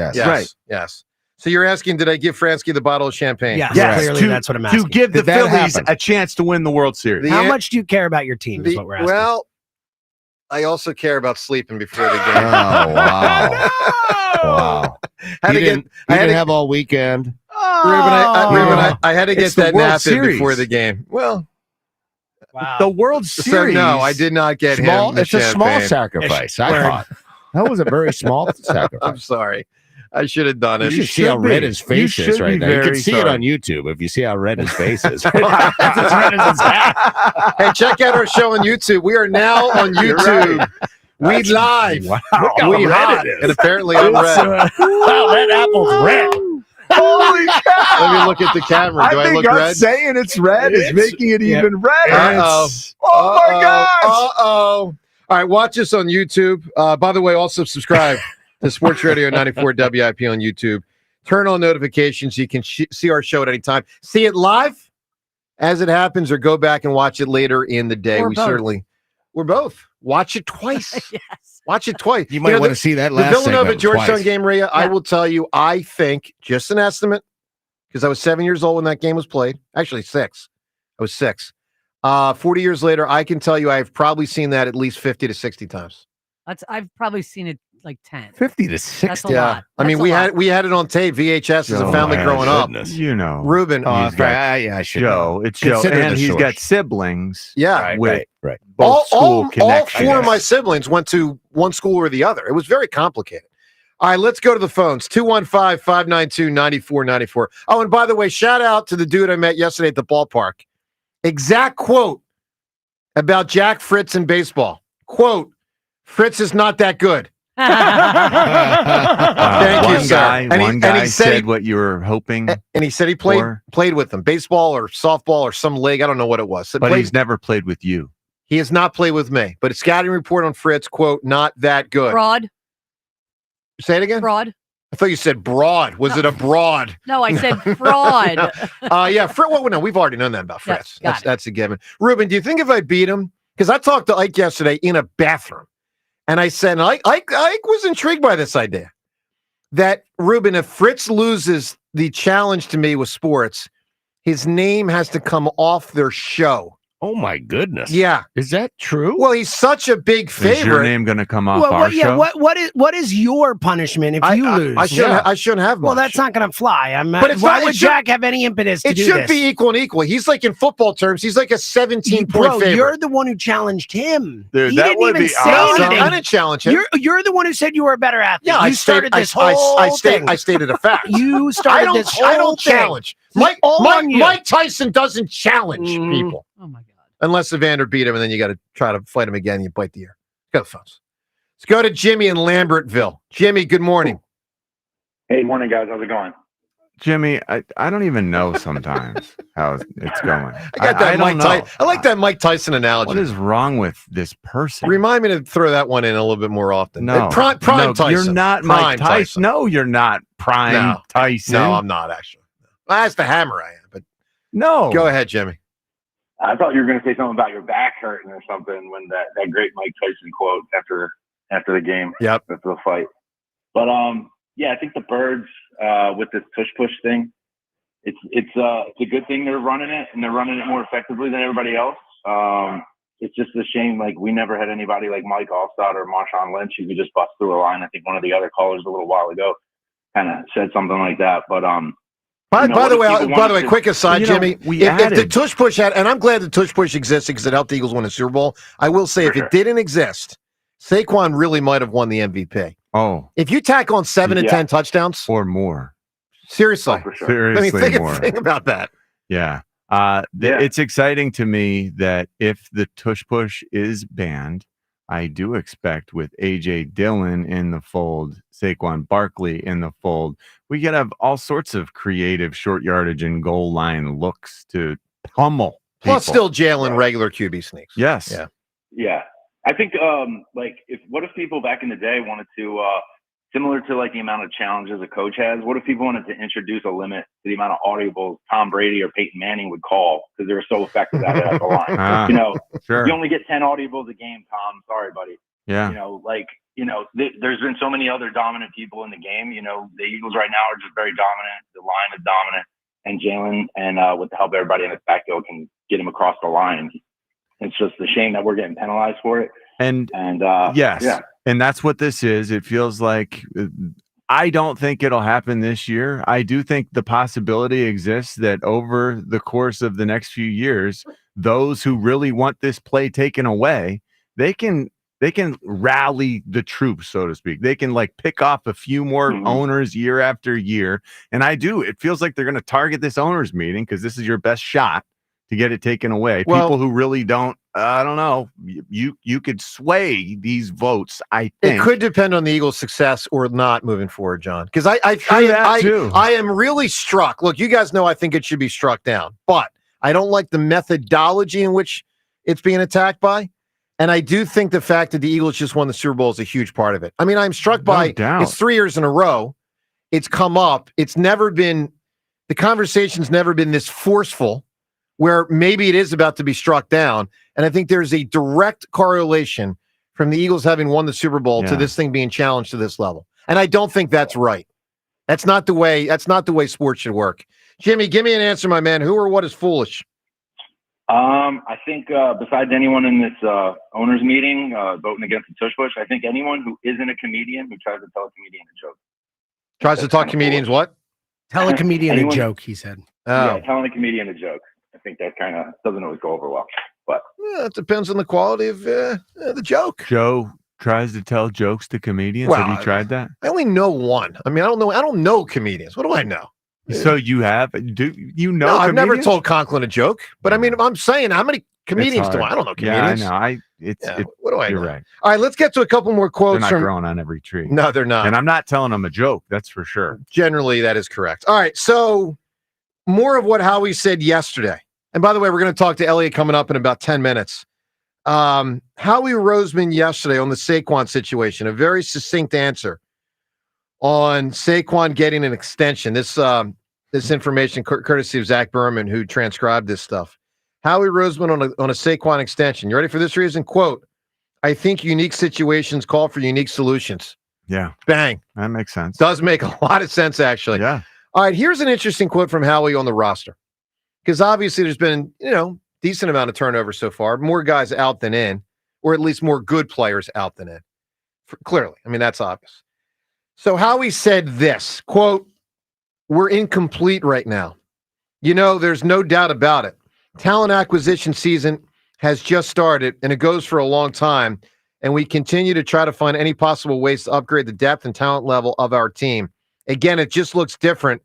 Yes. So you're asking, did I give Fransky the bottle of champagne? Yes, Yes, clearly that's what I'm asking. to give the Did that Phillies happen? a chance to win the World Series. How much do you care about your team? Is what we're asking. Well, I also care about sleeping before the game. Oh, wow. Wow. You didn't have all weekend. Ruben, I had to get It's the that World nap in Series. before the game. Well, The World so Series. no, I did not get Small, him the it's a small champagne. sacrifice, I thought. That was a very small I'm sacrifice. sorry. I should have done it. You should see how red his face is right now. You can see it on YouTube if you see how red his face is. That's as red as his hat. Hey, check out our show on YouTube. We are now on YouTube. We live. Wow. Look how We red hot. it is. And apparently I'm red. Wow, that apple's red. Holy cow! Let me look at the camera. Do I think look us red? saying it's red is making it even redder. Uh-oh. Oh my gosh! Uh-oh. All right, watch us on YouTube. By the way, also subscribe to Sports Radio 94 WIP on YouTube. Turn on notifications. You can see our show at any time. See it live as it happens or go back and watch it later in the day. Or both. We're both. Watch it twice. Yes. Watch it twice. You might want to see that last The Villanova segment Georgetown twice. game, Rhea, I will tell you, I think, just an estimate, because I was 7 years old when that game was played. Actually, 6. I was 6. 40 years later, I can tell you I've probably seen that at least 50 to 60 times. I've probably seen it like 10. 50 to 60. That's a lot. I mean, That's a we lot. had it on tape, VHS, as a Oh, family my growing up. goodness. You know, Ruben, Oh, He's got yeah, I should Joe. know. It's Joe, Consider and the he's source. got siblings. yeah. with Right. both school all connections. 4 of my siblings went to one school or the other. It was very complicated. All right, let's go to the phones. 215-592-9494. Oh, and by the way, shout out to the dude I met yesterday at the ballpark. Exact quote about Jack Fritz in baseball. Quote, Fritz is not that good. Thank you, one sir. guy, And one he guy said said he- what you were hoping, And he said he played with them, baseball or softball or some league. I don't know what it was. Said but played- he's never played with you. he has not played with me. But a scouting report on Fritz, quote, not that good. Fraud. Say it again? Fraud. I thought you said broad. Was it a broad? No, I said fraud. Yeah, Fritz. Well, no, we've already known that about Yeah, Fritz. got it. That's a given. Ruben, do you think if I beat him? Because I talked to Ike yesterday in a bathroom, and I said, and Ike was intrigued by this idea that Ruben, if Fritz loses the challenge to me with sports, his name has to come off their show. Oh, my goodness. Yeah. Is that true? Well, he's such a big Is your favorite. name going to come off Well, our show? what is your punishment if you lose? I shouldn't have much. Well, that's not going to fly. But it's why not- it would should- Jack have any impetus to It do should this? be equal and equal. He's like in football terms, he's like a 17-point Bro, favorite. you're the one who challenged him. Dude, he that didn't would even be say awesome. anything. I didn't challenge him. You're the one who said you were a better athlete. Yeah, you started this whole thing. I stated a fact. You started this whole I don't thing. challenge. It's all on you. Mike Tyson doesn't challenge people. Oh my God. Unless Evander beat him, and then you got to try to fight him again. And you bite the ear. Go to the phones. Let's go to Jimmy in Lambertville. Jimmy, good morning. Hey, morning, guys. How's it going? Jimmy, I don't even know sometimes how it's going. I got that don't Mike Tyson. I like that Mike Tyson analogy. What is wrong with this person? Remind me to throw that one in a little bit more often. No, Prime no, Tyson. You're not Prime Mike Tyson. No, you're not Prime No. Tyson. No, I'm not actually. Well, that's the hammer I am. But no. Go ahead, Jimmy. I thought you were going to say something about your back hurting or something when that great Mike Tyson quote after the game. Yep. After the fight. But yeah, I think the Birds with this push thing, it's a good thing they're running it, and they're running it more effectively than everybody else. It's just a shame, like, we never had anybody like Mike Allstott or Marshawn Lynch who could just bust through a line. I think one of the other callers a little while ago kind of said something like that. But By the way, to- quick aside, You know, Jimmy, we if the added- Tush push had, and I'm glad the Tush push existed because it helped the Eagles win a Super Bowl. I will say, if it didn't exist, Saquon really might have won the MVP. Oh, if you tack on 7 to 10 touchdowns or more, seriously, seriously, I mean, more. think about that. Yeah. It's exciting to me that if the tush push is banned, I do expect with A.J. Dillon in the fold, Saquon Barkley in the fold, we could have all sorts of creative short yardage and goal line looks to pummel Well, still Jalen regular QB sneaks. Yes. Yeah. Yeah. I think, what if people back in the day wanted to, similar to like the amount of challenges a coach has, what if people wanted to introduce a limit to the amount of audibles Tom Brady or Peyton Manning would call because they were so effective at it at the line? Sure. You only get 10 audibles a game, Tom. Sorry, buddy. Yeah. There's been so many other dominant people in the game. The Eagles right now are just very dominant. The line is dominant. And Jalen, and with the help of everybody in the backfield, can get him across the line. It's just a shame that we're getting penalized for it. And yes. Yeah. And that's what this is. It feels like I don't think it'll happen this year. I do think the possibility exists that over the course of the next few years, those who really want this play taken away, they can rally the troops, so to speak. They can pick off a few more owners year after year. And it feels like they're going to target this owners meeting because this is your best shot to get it taken away. Well, people who really don't, I don't know, you could sway these votes, I think. It could depend on the Eagles' success or not moving forward, John. Because I am really struck. Look, you guys know I think it should be struck down, but I don't like the methodology in which it's being attacked by. And I do think the fact that the Eagles just won the Super Bowl is a huge part of it. I mean, I'm struck by it's 3 years in a row. It's come up. It's never been, the conversation's never been this forceful where maybe it is about to be struck down. And I think there's a direct correlation from the Eagles having won the Super Bowl to this thing being challenged to this level. And I don't think that's right. That's not the way sports should work. Jimmy, give me an answer, my man. Who or what is foolish? I think besides anyone in this owners meeting voting against the Tush push, I think anyone who isn't a comedian who tries to tell a comedian a joke. Tries to talk comedians what? Tell a comedian a joke, he said. Yeah, telling a comedian a joke. I think that kind of doesn't always go over well. But it depends on the quality of the joke. Joe tries to tell jokes to comedians. Well, have you tried that? I only know one. I mean, I don't know comedians. What do I know? So you have? Do you know? No, I've comedians? never told Conklin a joke. But I mean, I'm saying, how many comedians do I? I don't know comedians. Yeah, I know. What do I You're know? right. All right, let's get to a couple more quotes. They're not growing on every tree. No, they're not. And I'm not telling them a joke. That's for sure. Generally, that is correct. All right, so more of what Howie said yesterday. And by the way, we're going to talk to Elliot coming up in about 10 minutes. Howie Roseman yesterday on the Saquon situation, a very succinct answer on Saquon getting an extension. This information courtesy of Zach Berman, who transcribed this stuff. Howie Roseman on a Saquon extension. You ready for this reason? Quote, I think unique situations call for unique solutions. Yeah. Bang. That makes sense. Does make a lot of sense, actually. Yeah. All right, here's an interesting quote from Howie on the roster. Because obviously there's been, decent amount of turnover so far. More guys out than in, or at least more good players out than in. Clearly. I mean, that's obvious. So Howie said this, quote, we're incomplete right now. There's no doubt about it. Talent acquisition season has just started, and it goes for a long time, and we continue to try to find any possible ways to upgrade the depth and talent level of our team. Again, it just looks different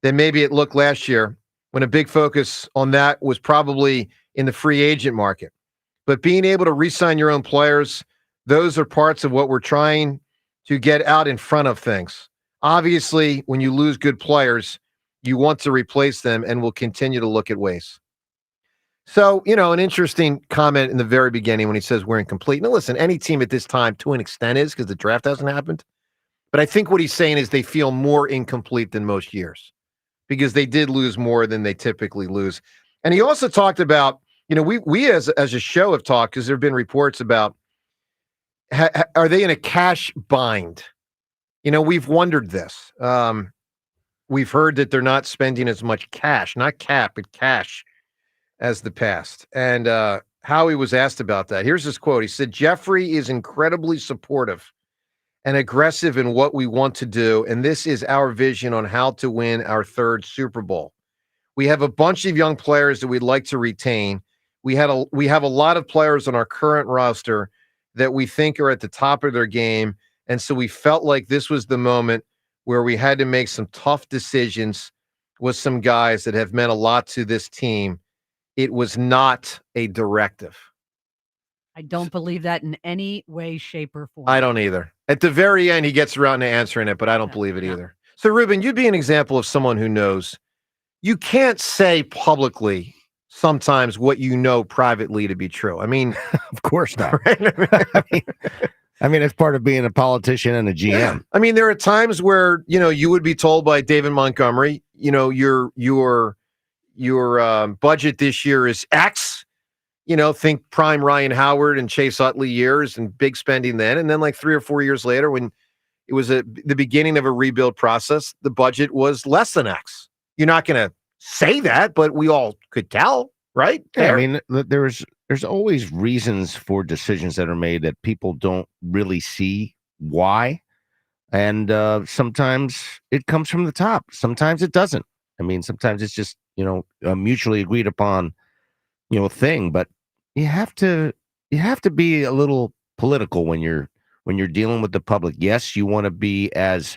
than maybe it looked last year, when a big focus on that was probably in the free agent market. But being able to re-sign your own players, those are parts of what we're trying to get out in front of things. Obviously, when you lose good players, you want to replace them, and we'll continue to look at ways. So, an interesting comment in the very beginning when he says we're incomplete. Now, listen, any team at this time to an extent is, because the draft hasn't happened. But I think what he's saying is they feel more incomplete than most years, because they did lose more than they typically lose. And he also talked about, we as a show have talked, because there have been reports about, are they in a cash bind? We've wondered this. We've heard that they're not spending as much cash, not cap, but cash, as the past. And Howie was asked about that. Here's his quote. He said, Jeffrey is incredibly supportive and aggressive in what we want to do, and this is our vision on how to win our third Super Bowl. We have a bunch of young players that we'd like to retain. We have a lot of players on our current roster that we think are at the top of their game, and so we felt like this was the moment where we had to make some tough decisions with some guys that have meant a lot to this team. It was not a directive. I don't believe that in any way, shape, or form. I don't either. At the very end, he gets around to answering it, but I don't believe it either. So, Ruben, you'd be an example of someone who knows. You can't say publicly sometimes what you know privately to be true. I mean, of course not. Right? I mean, it's part of being a politician and a GM. I mean, there are times where, you would be told by David Montgomery, your budget this year is X. Think prime Ryan Howard and Chase Utley years and big spending then. And then like 3 or 4 years later, when it was the beginning of a rebuild process, the budget was less than X. You're not going to say that, but we all could tell, right? Yeah, I mean, there's always reasons for decisions that are made that people don't really see why. And sometimes it comes from the top. Sometimes it doesn't. I mean, sometimes it's just, a mutually agreed upon, thing. But you have to be a little political when you're dealing with the public. Yes, you want to be as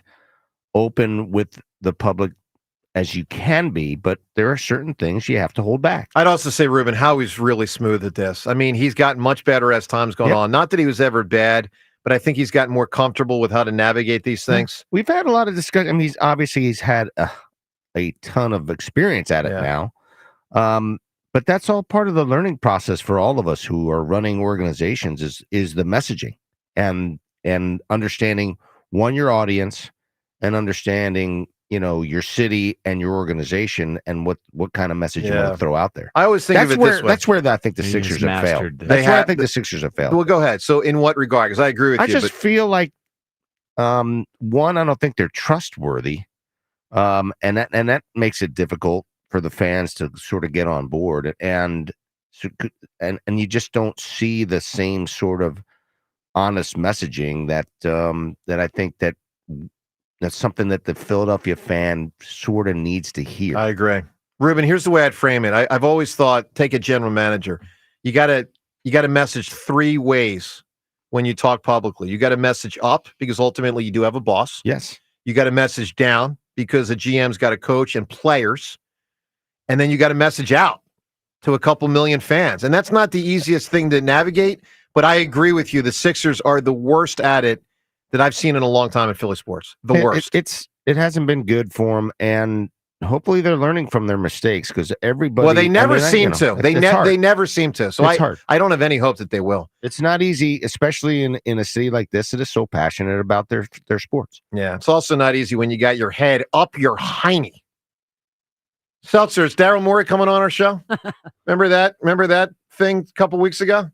open with the public as you can be, but there are certain things you have to hold back. I'd also say, Ruben, Howie's really smooth at this. I mean, he's gotten much better as time's gone on. Not that he was ever bad, but I think he's gotten more comfortable with how to navigate these things. We've had a lot of discussion. I mean, he's had a ton of experience at it now. But that's all part of the learning process for all of us who are running organizations is the messaging and understanding your audience and understanding your city and your organization and what kind of message you want to throw out there. I always think of it this way. That's where I think the Sixers have failed. That's where I think the Sixers have failed. Well, go ahead. So in what regard? Because I agree with you. I just feel like, one, I don't think they're trustworthy. And that makes it difficult for the fans to sort of get on board. And you just don't see the same sort of honest messaging that I think that's something that the Philadelphia fan sort of needs to hear. I agree. Ruben, here's the way I'd frame it. I've always thought, take a general manager. You got to message 3 ways when you talk publicly. You got to message up because ultimately you do have a boss. Yes. You got to message down because the GM's got a coach and players. And then you got to message out to a couple million fans. And that's not the easiest thing to navigate, but I agree with you. The Sixers are the worst at it that I've seen in a long time in Philly sports. The worst. It hasn't been good for them, and hopefully they're learning from their mistakes because everybody. Well, they never seem to. They never seem to. So I don't have any hope that they will. It's not easy, especially in a city like this that is so passionate about their sports. Yeah, it's also not easy when you got your head up your hiney. Seltzer, is Daryl Morey coming on our show? Remember that thing a couple weeks ago?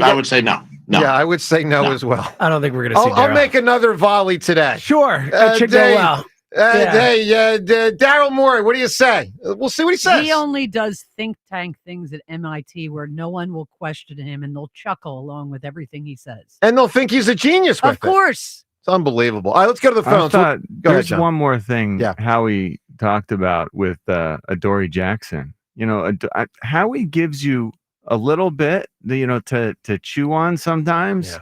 I would say no. Yeah, I would say no as well. I don't think we're going to see Daryl. I'll make another volley today. Sure. That should go well. Daryl Morey, what do you say? We'll see what he says. He only does think tank things at MIT where no one will question him and they'll chuckle along with everything he says. And they'll think he's a genius with it. Of course. It's unbelievable. All right, let's go to the phones. There's one more thing Howie talked about with Adoree Jackson. Howie gives you a little bit, to chew on sometimes. Yeah.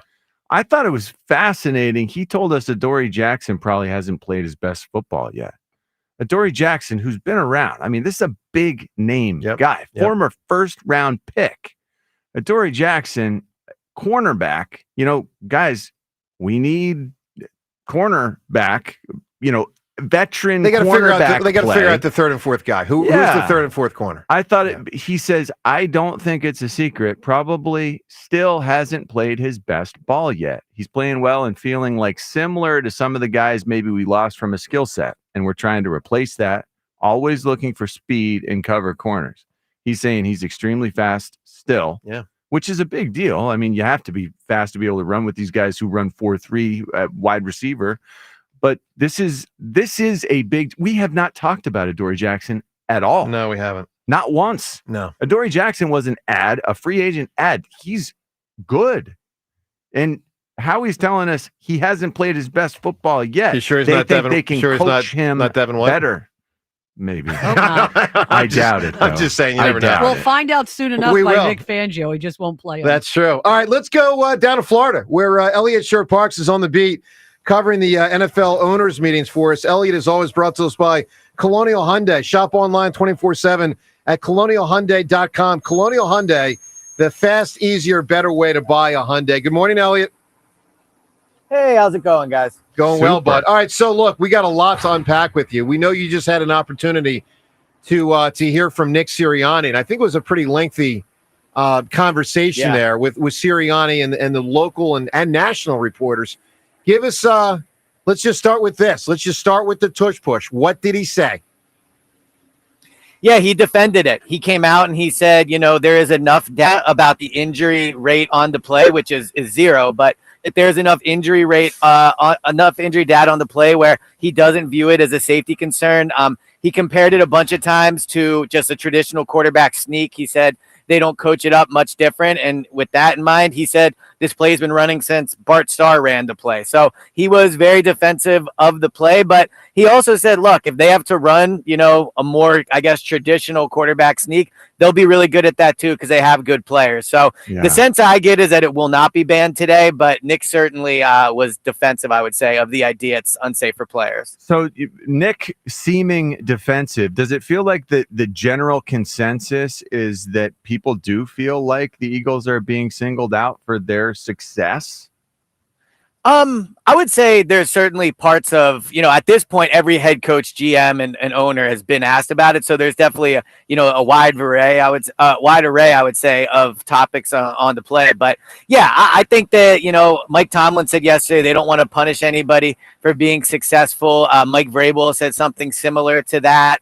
I thought it was fascinating. He told us Adoree Jackson probably hasn't played his best football yet. Adoree Jackson, who's been around. I mean, this is a big name guy, former first-round pick. Adoree Jackson, cornerback. Guys, we need cornerback. Veteran. They got to figure out the third and fourth guy. Who's the third and fourth corner? I thought he says, I don't think it's a secret. Probably still hasn't played his best ball yet. He's playing well and feeling like similar to some of the guys maybe we lost from a skill set, and we're trying to replace that. Always looking for speed and cover corners. He's saying he's extremely fast still. Yeah. Which is a big deal. I mean, you have to be fast to be able to run with these guys who run 4.3 at wide receiver. But this is a big. We have not talked about Adoree Jackson at all. No, we haven't. Not once. No. Adoree Jackson was an a free agent ad. He's good, and Howie's telling us he hasn't played his best football yet. You sure he's they not think Devin? They can sure coach him not Devin White? better. Maybe. I doubt it. Though. I'm just saying. You never know. We'll find out soon enough by Nick Fangio. He just won't play. That's true. All right, let's go down to Florida, where Elliot Shore-Parks is on the beat, covering the NFL owners meetings for us. Elliot is always brought to us by Colonial Hyundai. Shop online 24/7 at colonialhyundai.com. Colonial Hyundai, the fast, easier, better way to buy a Hyundai. Good morning, Elliot. Hey, how's it going, guys? Going well, bud. All right, so look, we got a lot to unpack with you. We know you just had an opportunity to hear from Nick Sirianni, and I think it was a pretty lengthy conversation there with Sirianni and the local and national reporters. Give us, let's just start with this. Let's just start with the tush push. What did he say? Yeah, he defended it. He came out and he said, there is enough data about the injury rate on the play, which is 0, but if there's enough injury rate, enough injury data on the play where he doesn't view it as a safety concern. He compared it a bunch of times to just a traditional quarterback sneak. He said they don't coach it up much different. And with that in mind, he said this play has been running since Bart Starr ran the play. So he was very defensive of the play, but he also said, look, if they have to run, a more, traditional quarterback sneak, they'll be really good at that too because they have good players. So the sense I get is that it will not be banned today, but Nick certainly was defensive, I would say, of the idea it's unsafe for players. So Nick seeming defensive, does it feel like the general consensus is that people do feel like the Eagles are being singled out for their success? I would say there's certainly parts of, at this point, every head coach, GM, and owner has been asked about it. So there's definitely a wide array, I would say, of topics on the play. But yeah, I think that, Mike Tomlin said yesterday they don't want to punish anybody for being successful. Mike Vrabel said something similar to that.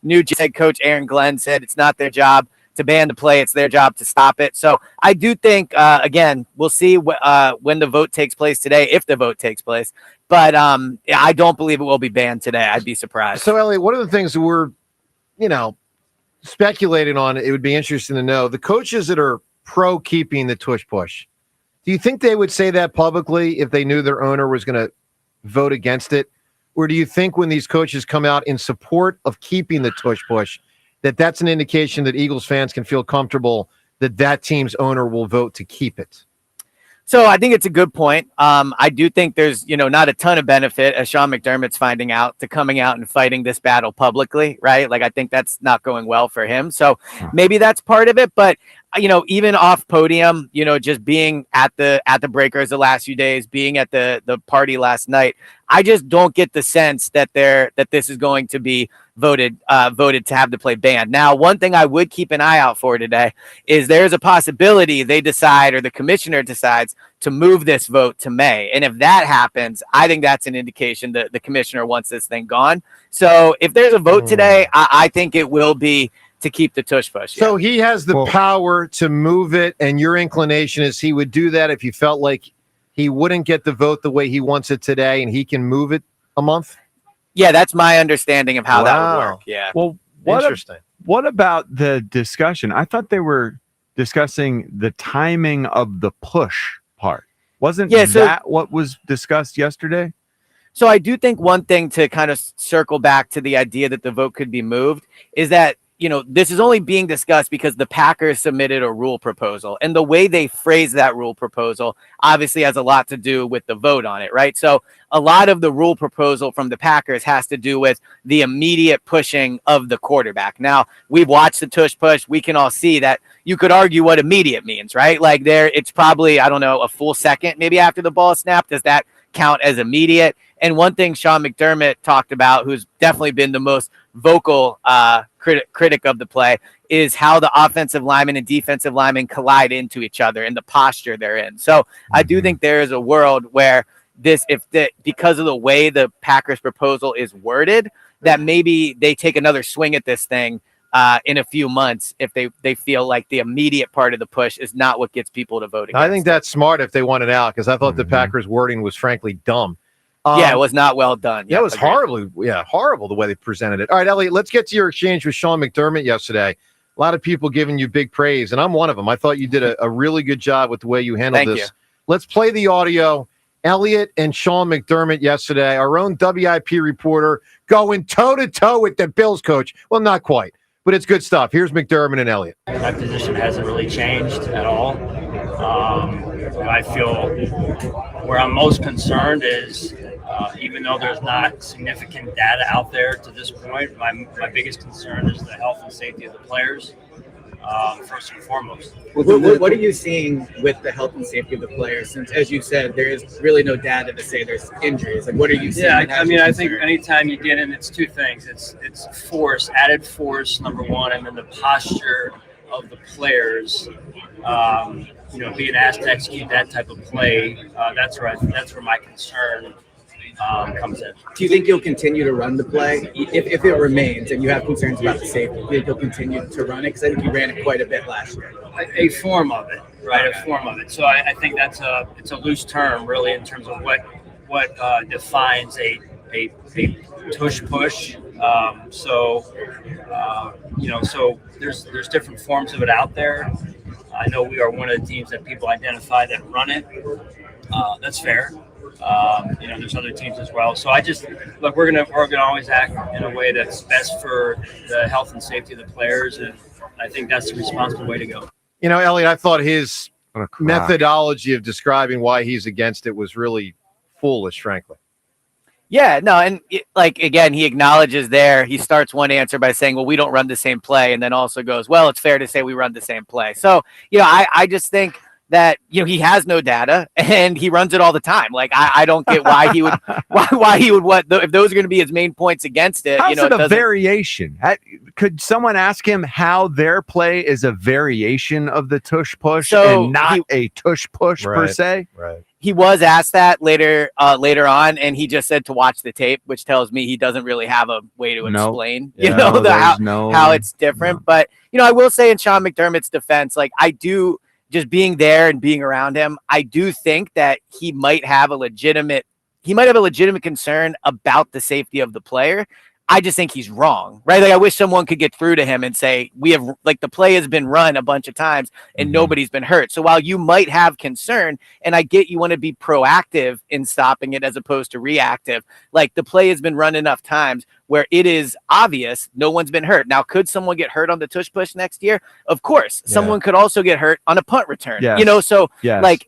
New head coach Aaron Glenn said it's not their job to ban the play. It's their job to stop it. So I do think, again, we'll see when the vote takes place today, if the vote takes place. But I don't believe it will be banned today. I'd be surprised. So, Elliot, one of the things that we're, speculating on, it would be interesting to know, the coaches that are pro keeping the tush push, do you think they would say that publicly if they knew their owner was going to vote against it? Or do you think when these coaches come out in support of keeping the tush push, that's an indication that Eagles fans can feel comfortable that team's owner will vote to keep it? So I think it's a good point. I do think there's, not a ton of benefit, as Sean McDermott's finding out, to coming out and fighting this battle publicly, right? Like, I think that's not going well for him. So maybe that's part of it. But, even off podium, just being at the Breakers the last few days, being at the party last night, I just don't get the sense that this is going to be voted to have the play banned. Now, one thing I would keep an eye out for today is there's a possibility they decide, or the commissioner decides, to move this vote to May. And if that happens, I think that's an indication that the commissioner wants this thing gone. So if there's a vote today, I think it will be to keep the tush push. So he has the power to move it, and your inclination is he would do that if he felt like he wouldn't get the vote the way he wants it today, and he can move it a month? Yeah, that's my understanding of how that would work. Yeah. Well, interesting. What about the discussion? I thought they were discussing the timing of the push part. Wasn't that what was discussed yesterday? So I do think one thing to kind of circle back to the idea that the vote could be moved is that, this is only being discussed because the Packers submitted a rule proposal, and the way they phrase that rule proposal obviously has a lot to do with the vote on it, right? So a lot of the rule proposal from the Packers has to do with the immediate pushing of the quarterback. Now, we've watched the tush push. We can all see that you could argue what immediate means, right? Like it's probably, I don't know, a full second maybe after the ball snapped. Does that count as immediate? And one thing Sean McDermott talked about, who's definitely been the most vocal critic of the play, is how the offensive linemen and defensive linemen collide into each other and the posture they're in. So I do think there is a world where because of the way the Packers proposal is worded, that maybe they take another swing at this thing in a few months if they feel like the immediate part of the push is not what gets people to vote against. I think that's smart if they want it out, because I thought the Packers wording was frankly dumb. It was not well done. Yeah, it was horrible the way they presented it. All right, Elliot, let's get to your exchange with Sean McDermott yesterday. A lot of people giving you big praise, and I'm one of them. I thought you did a really good job with the way you handled this. You. Let's play the audio. Elliot and Sean McDermott yesterday, our own WIP reporter, going toe-to-toe with the Bills coach. Well, not quite, but it's good stuff. Here's McDermott and Elliot. My position hasn't really changed at all. I feel where I'm most concerned is, even though there's not significant data out there to this point, my biggest concern is the health and safety of the players. first and foremost. What are you seeing with the health and safety of the players? Since, as you said, there is really no data to say there's injuries. Like, what are you seeing? Yeah, I mean, I think anytime you get in, it's two things. It's force, added force, number one, and then the posture of the players. Being asked to execute that type of play. That's where my concern comes in. Do you think you'll continue to run the play if it remains and you have concerns about the safety? Do you think you'll continue to run it? Because I think you ran it quite a bit last year. A form of it, right? A form of it. So I think it's a loose term, really, in terms of what defines a tush push. So there's different forms of it out there. I know we are one of the teams that people identify that run it. That's fair. There's other teams as well. So we're gonna always act in a way that's best for the health and safety of the players, and I think that's the responsible way to go. Elliot, I thought his methodology of describing why he's against it was really foolish, frankly. Yeah, no, and again, he acknowledges there. He starts one answer by saying, "Well, we don't run the same play," and then also goes, "Well, it's fair to say we run the same play." So, I just think that he has no data and he runs it all the time. Like I don't get why he would what if those are going to be his main points against it. How's it a variation? Could someone ask him how their play is a variation of the tush push and not a tush push per se? Right. He was asked that later on, and he just said to watch the tape, which tells me he doesn't really have a way to explain, how it's different. But I will say in Sean McDermott's defense, like I do. Just being there and being around him, I do think that he might have a legitimate concern about the safety of the player. I just think he's wrong, right? Like I wish someone could get through to him and say, the play has been run a bunch of times and nobody's been hurt. So while you might have concern, and I get you want to be proactive in stopping it as opposed to reactive, like the play has been run enough times where it is obvious no one's been hurt. Now, could someone get hurt on the tush push next year? Of course. Yeah. Someone could also get hurt on a punt return, so so I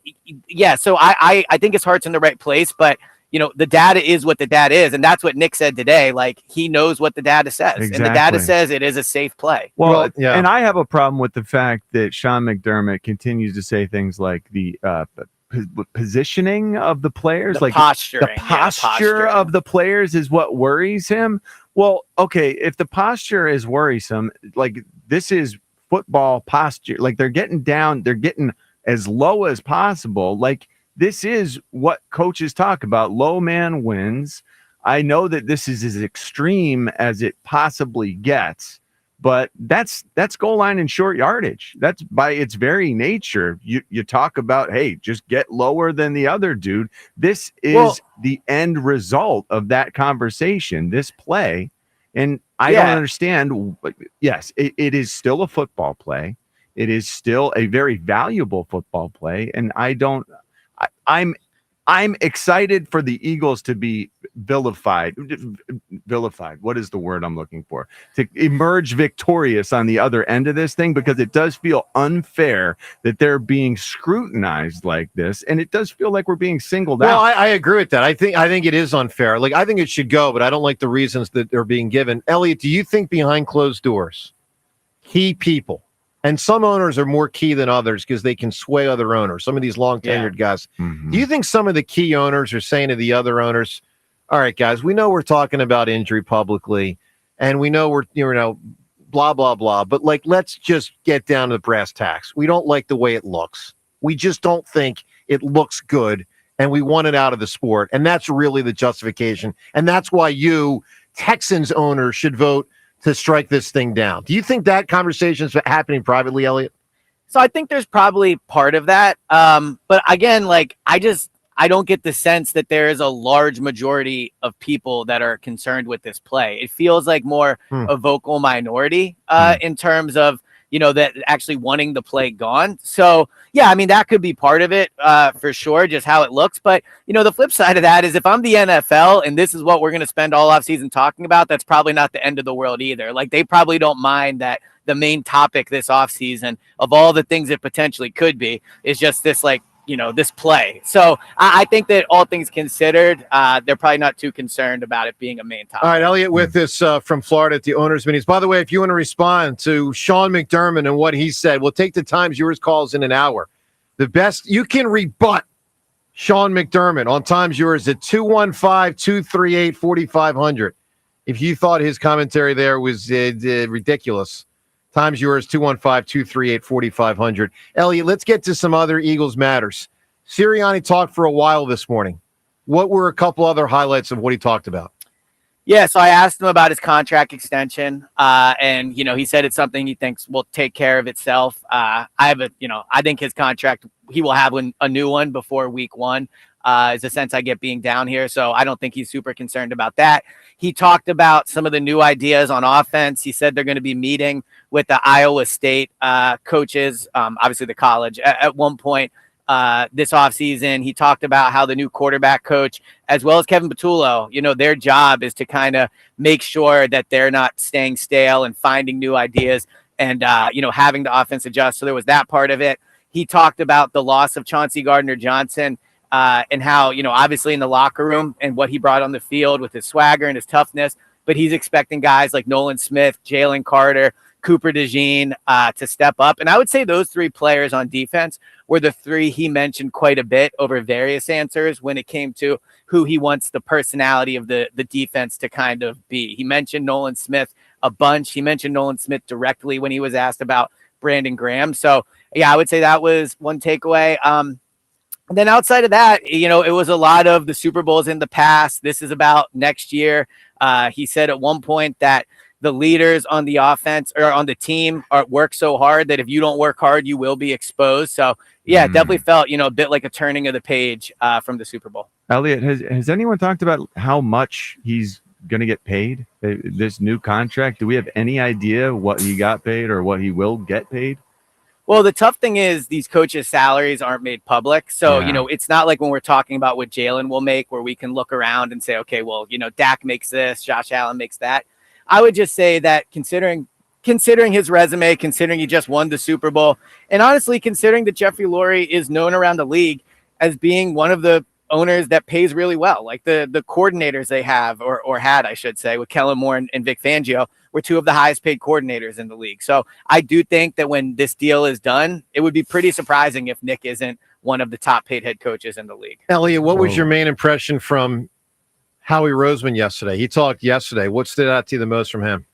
think his heart's in the right place, but the data is what the data is. And that's what Nick said today. Like he knows what the data says. Exactly. And the data says it is a safe play. Well, and I have a problem with the fact that Sean McDermott continues to say things like the positioning of the players, the posture of the players is what worries him. Well, okay, if the posture is worrisome, like this is football posture, like they're getting down, they're getting as low as possible. Like this is what coaches talk about. Low man wins. I know that this is as extreme as it possibly gets, but that's goal line and short yardage. That's by its very nature. You talk about, hey, just get lower than the other dude. This is the end result of that conversation, this play. And I don't understand. Yes, it is still a football play. It is still a very valuable football play. And I'm excited for the Eagles to be vilified. What is the word I'm looking for? To emerge victorious on the other end of this thing, because it does feel unfair that they're being scrutinized like this, and it does feel like we're being singled out. Well, I agree with that. I think it is unfair. Like I think it should go, but I don't like the reasons that they're being given. Elliot, do you think behind closed doors, key people? And some owners are more key than others because they can sway other owners. Some of these long-tenured guys. Mm-hmm. Do you think some of the key owners are saying to the other owners, all right, guys, we know we're talking about injury publicly, and we know we're, blah, blah, blah, but, like, let's just get down to the brass tacks. We don't like the way it looks. We just don't think it looks good, and we want it out of the sport. And that's really the justification. And that's why you, Texans owners, should vote to strike this thing down. Do you think that conversation is happening privately, Elliot? So I think there's probably part of that. But again, like I don't get the sense that there is a large majority of people that are concerned with this play. It feels like more a vocal minority in terms of, that actually wanting the play gone. So yeah, I mean, that could be part of it for sure, just how it looks. But, the flip side of that is if I'm the NFL and this is what we're going to spend all offseason talking about, that's probably not the end of the world either. Like they probably don't mind that the main topic this offseason of all the things it potentially could be is just this, like, this play. So I think that all things considered, they're probably not too concerned about it being a main topic. All right, Elliot with us from Florida at the owners' meetings. By the way, if you want to respond to Sean McDermott and what he said, we'll take the times yours calls in an hour. The best you can rebut Sean McDermott on times yours at 215-238-4500. If you thought his commentary there was ridiculous, times yours 215-238-4500. Elliot, let's get to some other Eagles matters. Sirianni talked for a while this morning. What were a couple other highlights of what he talked about? Yeah, so I asked him about his contract extension, and he said it's something he thinks will take care of itself. I think his contract, he will have a new one before week 1. Is the sense I get being down here, so I don't think he's super concerned about that. He talked about some of the new ideas on offense. He said they're going to be meeting with the Iowa State coaches, obviously the college, at one point this offseason. He talked about how the new quarterback coach, as well as Kevin Patullo, their job is to kind of make sure that they're not staying stale and finding new ideas and, having the offense adjust. So there was that part of it. He talked about the loss of Chauncey Gardner-Johnson and how, obviously in the locker room and what he brought on the field with his swagger and his toughness, but he's expecting guys like Nolan Smith, Jalen Carter, Cooper DeJean to step up. And I would say those 3 players on defense were the 3 he mentioned quite a bit over various answers when it came to who he wants the personality of the defense to kind of be. He mentioned Nolan Smith a bunch. He mentioned Nolan Smith directly when he was asked about Brandon Graham. So, yeah, I would say that was one takeaway. And then outside of that, it was a lot of the Super Bowls in the past. This is about next year. He said at one point that the leaders on the offense or on the team work so hard that if you don't work hard, you will be exposed. So, yeah, it definitely felt, a bit like a turning of the page from the Super Bowl. Elliot, has anyone talked about how much he's going to get paid? This new contract? Do we have any idea what he got paid or what he will get paid? Well, the tough thing is these coaches' salaries aren't made public. So, it's not like when we're talking about what Jalen will make where we can look around and say, okay, well, Dak makes this, Josh Allen makes that. I would just say that considering his resume, considering he just won the Super Bowl, and honestly, considering that Jeffrey Lurie is known around the league as being one of the owners that pays really well, like the coordinators they have or had, I should say, with Kellen Moore and Vic Fangio were 2 of the highest paid coordinators in the league. So I do think that when this deal is done, it would be pretty surprising if Nick isn't one of the top paid head coaches in the league. Elliot, what was your main impression from Howie Roseman yesterday? He talked yesterday. What stood out to you the most from him?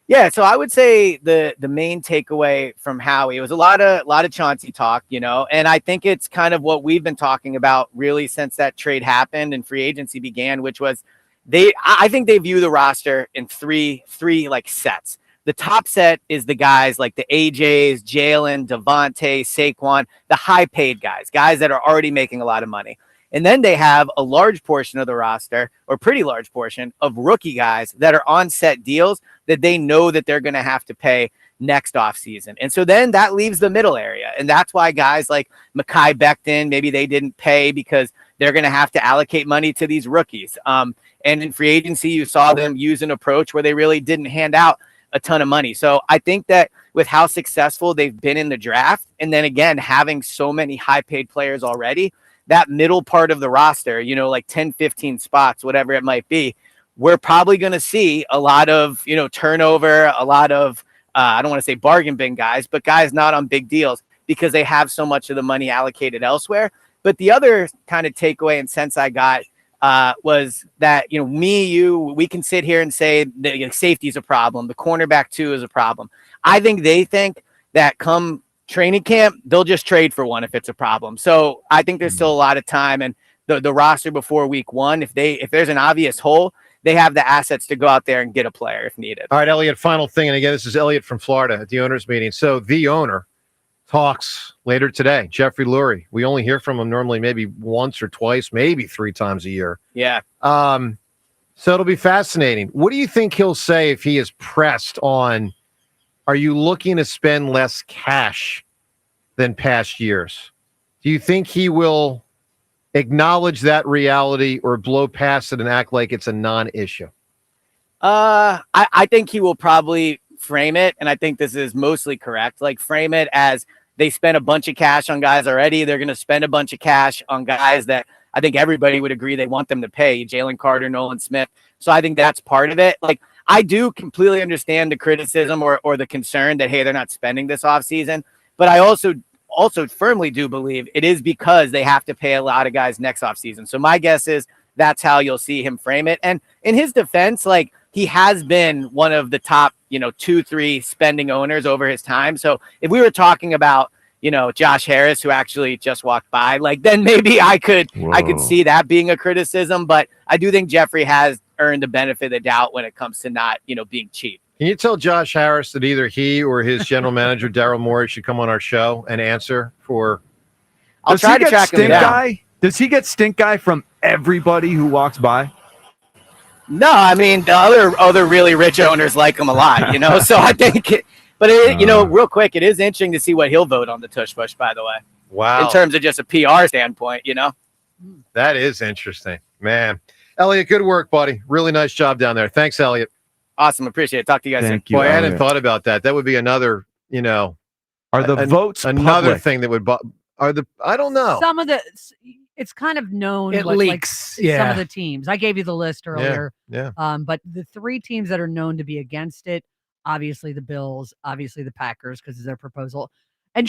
Yeah, so I would say the main takeaway from Howie was a lot of Chauncey talk, and I think it's kind of what we've been talking about really since that trade happened and free agency began, which was I think they view the roster in three like sets. The top set is the guys like the AJs, Jalen, Devontae, Saquon, the high paid guys that are already making a lot of money. And then they have a large portion of the roster, or pretty large portion, of rookie guys that are on set deals that they know that they're going to have to pay next offseason. And so then that leaves the middle area. And that's why guys like Mekhi Becton, maybe they didn't pay because they're going to have to allocate money to these rookies. And in free agency, you saw them use an approach where they really didn't hand out a ton of money. So I think that with how successful they've been in the draft, and then again, having so many high paid players already, that middle part of the roster, like 10, 15 spots, whatever it might be, we're probably going to see a lot of, turnover, a lot of, I don't want to say bargain bin guys, but guys not on big deals because they have so much of the money allocated elsewhere. But the other kind of takeaway and sense I got was that, we can sit here and say that safety is a problem. The cornerback too is a problem. I think they think that come training camp, they'll just trade for one if it's a problem. So I think there's still a lot of time, and the roster before week 1, if there's an obvious hole, they have the assets to go out there and get a player if needed. All right, Elliot, final thing. And again, this is Elliot from Florida at the owners meeting. So the owner talks later today, Jeffrey Lurie. We only hear from him normally maybe once or twice, maybe 3 times a year. Yeah. So it'll be fascinating. What do you think he'll say if he is pressed on, are you looking to spend less cash than past years? Do you think he will acknowledge that reality or blow past it and act like it's a non-issue? I think he will probably frame it, and I think this is mostly correct, like frame it as They spent a bunch of cash on guys already. They're going to spend a bunch of cash on guys that I think everybody would agree they want them to pay. Jalen Carter, Nolan Smith. So I think that's part of it. Like, I do completely understand the criticism or the concern that, hey, they're not spending this offseason. But I also firmly do believe it is because they have to pay a lot of guys next offseason. So my guess is that's how you'll see him frame it. And in his defense, like, he has been one of the top, 2-3 spending owners over his time. So if we were talking about, Josh Harris, who actually just walked by, like, then maybe I could see that being a criticism. But I do think Jeffrey has earned the benefit of the doubt when it comes to not, being cheap. Can you tell Josh Harris that either he or his general manager, Daryl Morey, should come on our show and answer for... I'll try to track him down. Does he get stink guy from everybody who walks by? No, I mean, the other really rich owners like him a lot, So I think, real quick, it is interesting to see what he'll vote on the tush push, by the way. Wow. In terms of just a PR standpoint, That is interesting, man. Elliot, good work, buddy. Really nice job down there. Thanks, Elliot. Awesome. Appreciate it. Talk to you guys soon. Boy, I hadn't thought about that. That would be another, Are the votes another public? thing that would... I don't know. Some of the, it's kind of known. It leaks. Some of the teams. I gave you the list earlier. Yeah. But the 3 teams that are known to be against it, obviously the Bills, obviously the Packers because of their proposal, and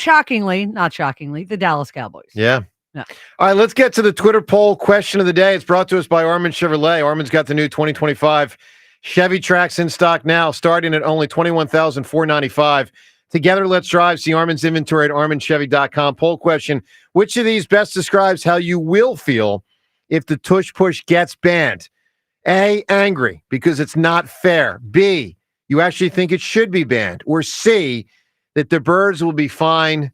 not shockingly, the Dallas Cowboys. Yeah. No. All right, let's get to the Twitter poll question of the day. It's brought to us by Armin Chevrolet. Armin's got the new 2025 Chevy Trax in stock now, starting at only $21,495. Together, let's drive. See Armin's inventory at arminchevy.com. Poll question: which of these best describes how you will feel if the tush push gets banned? A, angry because it's not fair. B, you actually think it should be banned. Or C, that the birds will be fine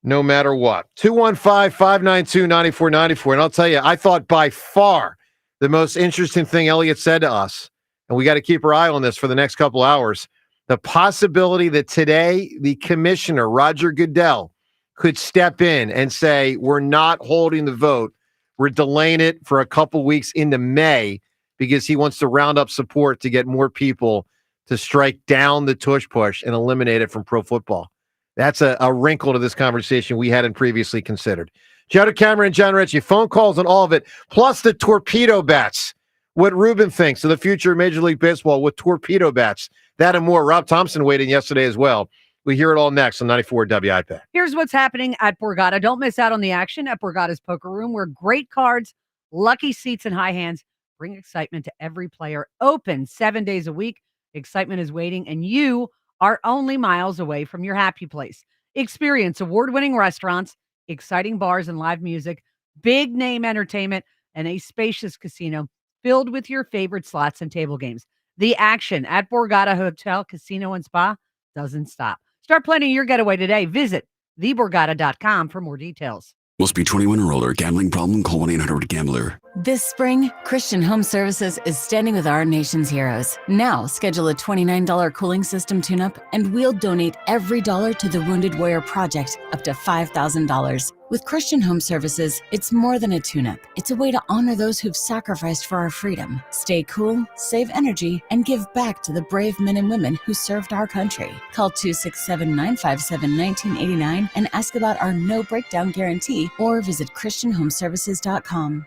no matter what. 215-592-9494. And I'll tell you, I thought by far the most interesting thing Elliot said to us, and we got to keep our eye on this for the next couple hours, the possibility that today the commissioner, Roger Goodell, could step in and say, we're not holding the vote. We're delaying it for a couple weeks into May because he wants to round up support to get more people to strike down the tush push and eliminate it from pro football. That's a wrinkle to this conversation we hadn't previously considered. Joe Cameron and John Ritchie, phone calls on all of it, plus the torpedo bats. What Ruben thinks of the future of Major League Baseball with torpedo bats. That and more. Rob Thompson weighed in yesterday as well. We hear it all next on 94 WIP. Here's what's happening at Borgata. Don't miss out on the action at Borgata's Poker Room, where great cards, lucky seats, and high hands bring excitement to every player. Open 7 days a week. Excitement is waiting, and you are only miles away from your happy place. Experience award-winning restaurants, exciting bars and live music, big name entertainment, and a spacious casino filled with your favorite slots and table games. The action at Borgata Hotel, Casino, and Spa doesn't stop. Start planning your getaway today. Visit theborgata.com for more details. Must be 21 or older. Gambling problem? Call 1-800-GAMBLER. This spring, Christian Home Services is standing with our nation's heroes. Now, schedule a $29 cooling system tune-up, and we'll donate every dollar to the Wounded Warrior Project, up to $5,000. With Christian Home Services, it's more than a tune-up. It's a way to honor those who've sacrificed for our freedom. Stay cool, save energy, and give back to the brave men and women who served our country. Call 267-957-1989 and ask about our no breakdown guarantee, or visit christianhomeservices.com.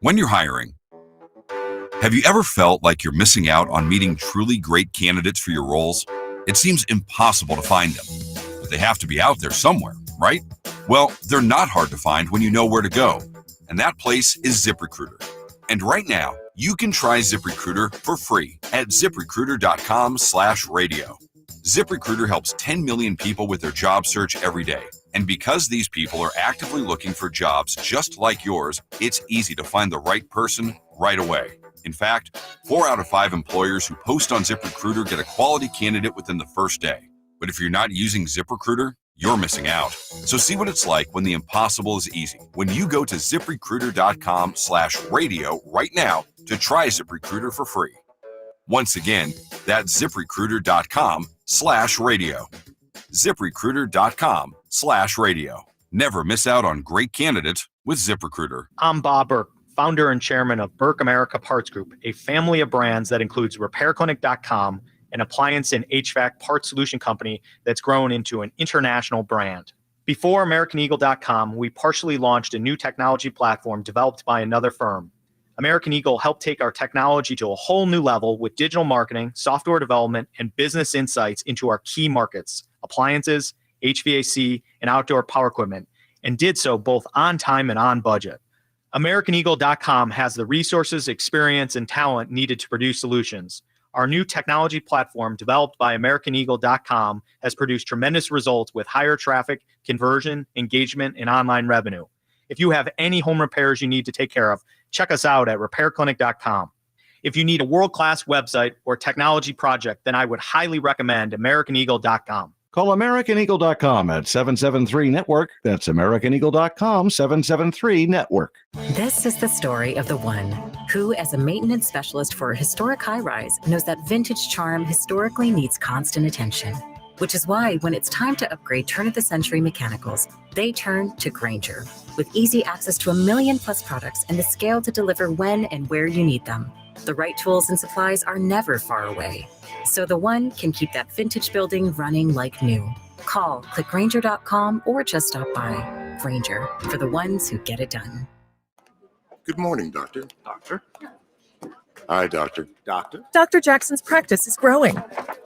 When you're hiring, have you ever felt like you're missing out on meeting truly great candidates for your roles? It seems impossible to find them, but they have to be out there somewhere, right? Well, they're not hard to find when you know where to go, and that place is ZipRecruiter. And right now, you can try ZipRecruiter for free at ZipRecruiter.com/radio. ZipRecruiter helps 10 million people with their job search every day. And because these people are actively looking for jobs just like yours, it's easy to find the right person right away. In fact, 4 out of 5 employers who post on ZipRecruiter get a quality candidate within the first day. But if you're not using ZipRecruiter, you're missing out. So see what it's like when the impossible is easy. When you go to ZipRecruiter.com/radio right now to try ZipRecruiter for free. Once again, that's ZipRecruiter.com/radio. ZipRecruiter.com/radio. Never miss out on great candidates with ZipRecruiter. I'm Bob Burke, founder and chairman of Burke America Parts Group, a family of brands that includes RepairClinic.com, an appliance and HVAC parts solution company that's grown into an international brand. Before AmericanEagle.com, we partially launched a new technology platform developed by another firm. American Eagle helped take our technology to a whole new level with digital marketing, software development, and business insights into our key markets, appliances, HVAC, and outdoor power equipment, and did so both on time and on budget. AmericanEagle.com has the resources, experience, and talent needed to produce solutions. Our new technology platform, developed by AmericanEagle.com, has produced tremendous results with higher traffic, conversion, engagement, and online revenue. If you have any home repairs you need to take care of, check us out at RepairClinic.com. If you need a world-class website or technology project, then I would highly recommend AmericanEagle.com. Call AmericanEagle.com at 773-NETWORK. That's AmericanEagle.com, 773-NETWORK. This is the story of the one who, as a maintenance specialist for a historic high-rise, knows that vintage charm historically needs constant attention. Which is why when it's time to upgrade turn-of-the-century mechanicals, they turn to Grainger. With easy access to 1 million+ products and the scale to deliver when and where you need them. The right tools and supplies are never far away. So the one can keep that vintage building running like new. Call, click Grainger.com, or just stop by. Grainger, for the ones who get it done. Good morning, Doctor. Doctor? Hi, Doctor. Doctor? Dr. Jackson's practice is growing.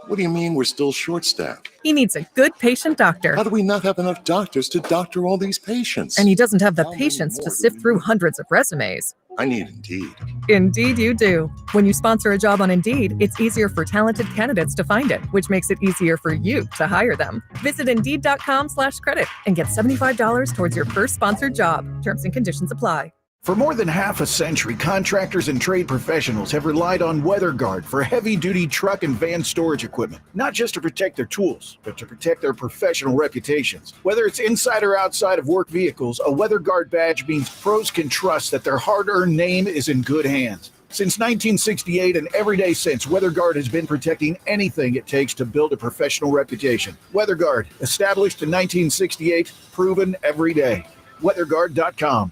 What do you mean we're still short-staffed? He needs a good patient doctor. How do we not have enough doctors to doctor all these patients? And he doesn't have the patience to sift through hundreds of resumes. I need Indeed. Indeed you do. When you sponsor a job on Indeed, it's easier for talented candidates to find it, which makes it easier for you to hire them. Visit Indeed.com/credit and get $75 towards your first sponsored job. Terms and conditions apply. For more than half a century, contractors and trade professionals have relied on WeatherGuard for heavy-duty truck and van storage equipment, not just to protect their tools, but to protect their professional reputations. Whether it's inside or outside of work vehicles, a WeatherGuard badge means pros can trust that their hard-earned name is in good hands. Since 1968 and every day since, WeatherGuard has been protecting anything it takes to build a professional reputation. WeatherGuard, established in 1968, proven every day. WeatherGuard.com.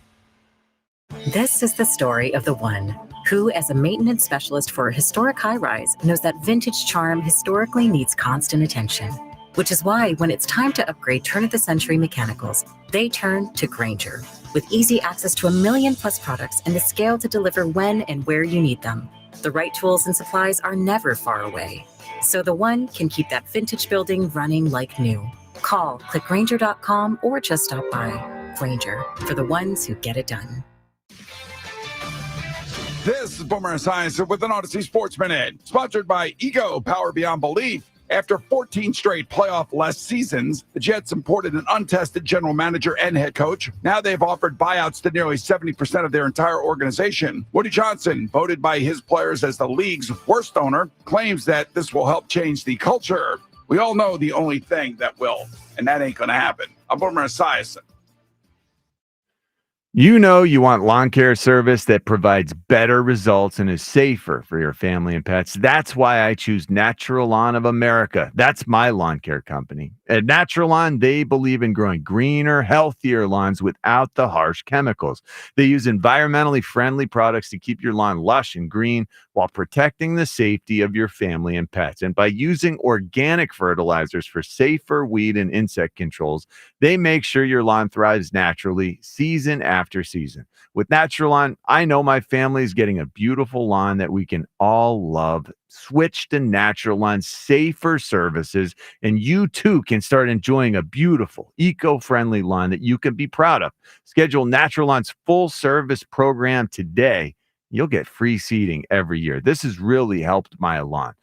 This is the story of the one who, as a maintenance specialist for a historic high-rise, knows that vintage charm historically needs constant attention. Which is why when it's time to upgrade turn-of-the-century mechanicals, they turn to Grainger. With easy access to 1 million+ products and the scale to deliver when and where you need them. The right tools and supplies are never far away. So the one can keep that vintage building running like new. Call, click Grainger.com, or just stop by. Grainger, for the ones who get it done. This is Boomer Esiason with an Odyssey Sports Minute, sponsored by Ego Power Beyond Belief. After 14 straight playoff-less seasons, the Jets imported an untested general manager and head coach. Now they've offered buyouts to nearly 70% of their entire organization. Woody Johnson, voted by his players as the league's worst owner, claims that this will help change the culture. We all know the only thing that will, and that ain't going to happen. I'm Boomer Esiason. You know you want lawn care service that provides better results and is safer for your family and pets. That's why I choose Natural Lawn of America. That's my lawn care company. At Natural Lawn, they believe in growing greener, healthier lawns without the harsh chemicals. They use environmentally friendly products to keep your lawn lush and green while protecting the safety of your family and pets. And by using organic fertilizers for safer weed and insect controls, they make sure your lawn thrives naturally season after season. With Natural Lawn, I know my family is getting a beautiful lawn that we can all love. Switch to Natural Lawn's safer services, and you too can start enjoying a beautiful, eco-friendly lawn that you can be proud of. Schedule Natural Lawn's full-service program today. You'll get free seeding every year. This has really helped my lawn.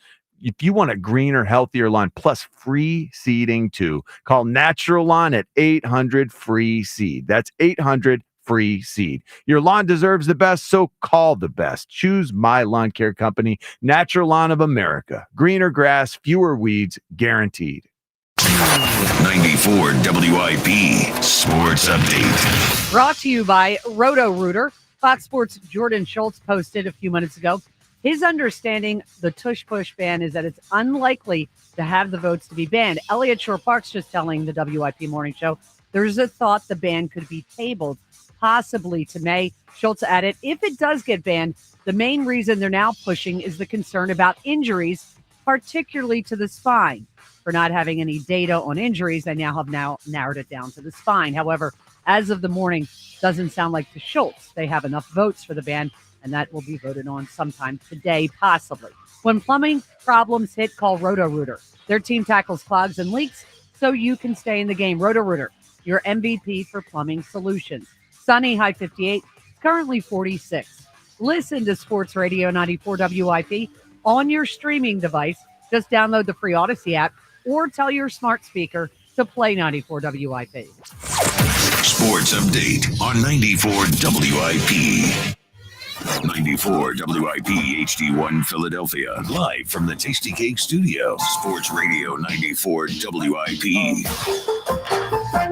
If you want a greener, healthier lawn plus free seeding too, call Natural Lawn at 800-FREE-SEED. That's 800-FREE-SEED. Your lawn deserves the best, so call the best. Choose my lawn care company, Natural Lawn of America. Greener grass, fewer weeds, guaranteed. 94 WIP Sports Update. Brought to you by Roto-Rooter. Fox Sports' Jordan Schultz posted a few minutes ago. His understanding the Tush Push ban is that it's unlikely to have the votes to be banned. Elliot Shore-Parks just telling the WIP Morning Show there's a thought the ban could be tabled, possibly to May. Schultz added, if it does get banned, the main reason they're now pushing is the concern about injuries particularly to the spine. For not having any data on injuries, they have narrowed it down to the spine. However, as of the morning, doesn't sound like to Schultz. They have enough votes for the ban, and that will be voted on sometime today, possibly. When plumbing problems hit, call Roto-Rooter. Their team tackles clogs and leaks so you can stay in the game. Roto-Rooter, your MVP for plumbing solutions. Sunny, high 58, currently 46. Listen to Sports Radio 94 WIP on your streaming device. Just download the free Odyssey app or tell your smart speaker to play 94 WIP. Sports update on 94 WIP. 94 WIP HD1 Philadelphia. Live from the Tasty Cake Studio. Sports Radio 94 WIP.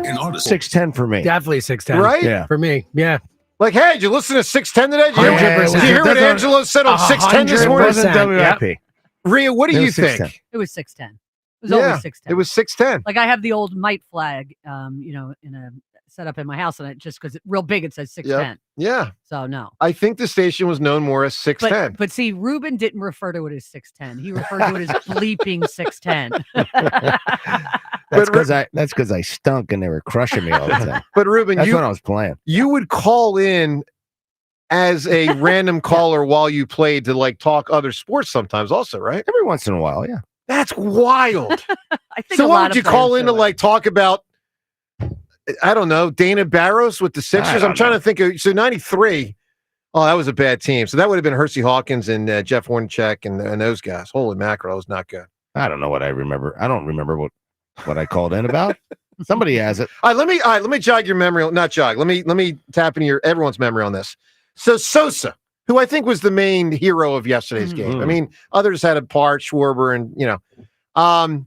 In Odyssey. 610 for me. Definitely 610. Right? Yeah. For me. Yeah. Like, hey, did you listen to 610 today? Did 100%. you hear what Angelo said on 610 this morning? 100%. WIP. Rhea, what do It you was think? 610. It was 610. It was always 610. It was 610. Like I have the old mite flag, in a set up in my house, and it just because real big it says 610. Yeah. So no. I think the station was known more as 610. But see, Ruben didn't refer to it as 610. He referred to it as bleeping 610. That's because I stunk and they were crushing me all the time. But Ruben, That's when I was playing. You would call in as a random caller while you played to like talk other sports sometimes also, right? Every once in a while, yeah. That's wild. I think So a what lot would you of call players in to do it. like talk about? I don't know, Dana Barros with the Sixers. I'm trying to think of 93. Oh, that was a bad team. So that would have been Hersey Hawkins and Jeff Hornacek and those guys. Holy mackerel, that was not good. I don't know what I remember. I don't remember what I called in about. Somebody has it. All right, let me jog your memory. Not jog. Let me tap into everyone's memory on this. So Sosa, who I think was the main hero of yesterday's game. I mean, others had a part, Schwarber, and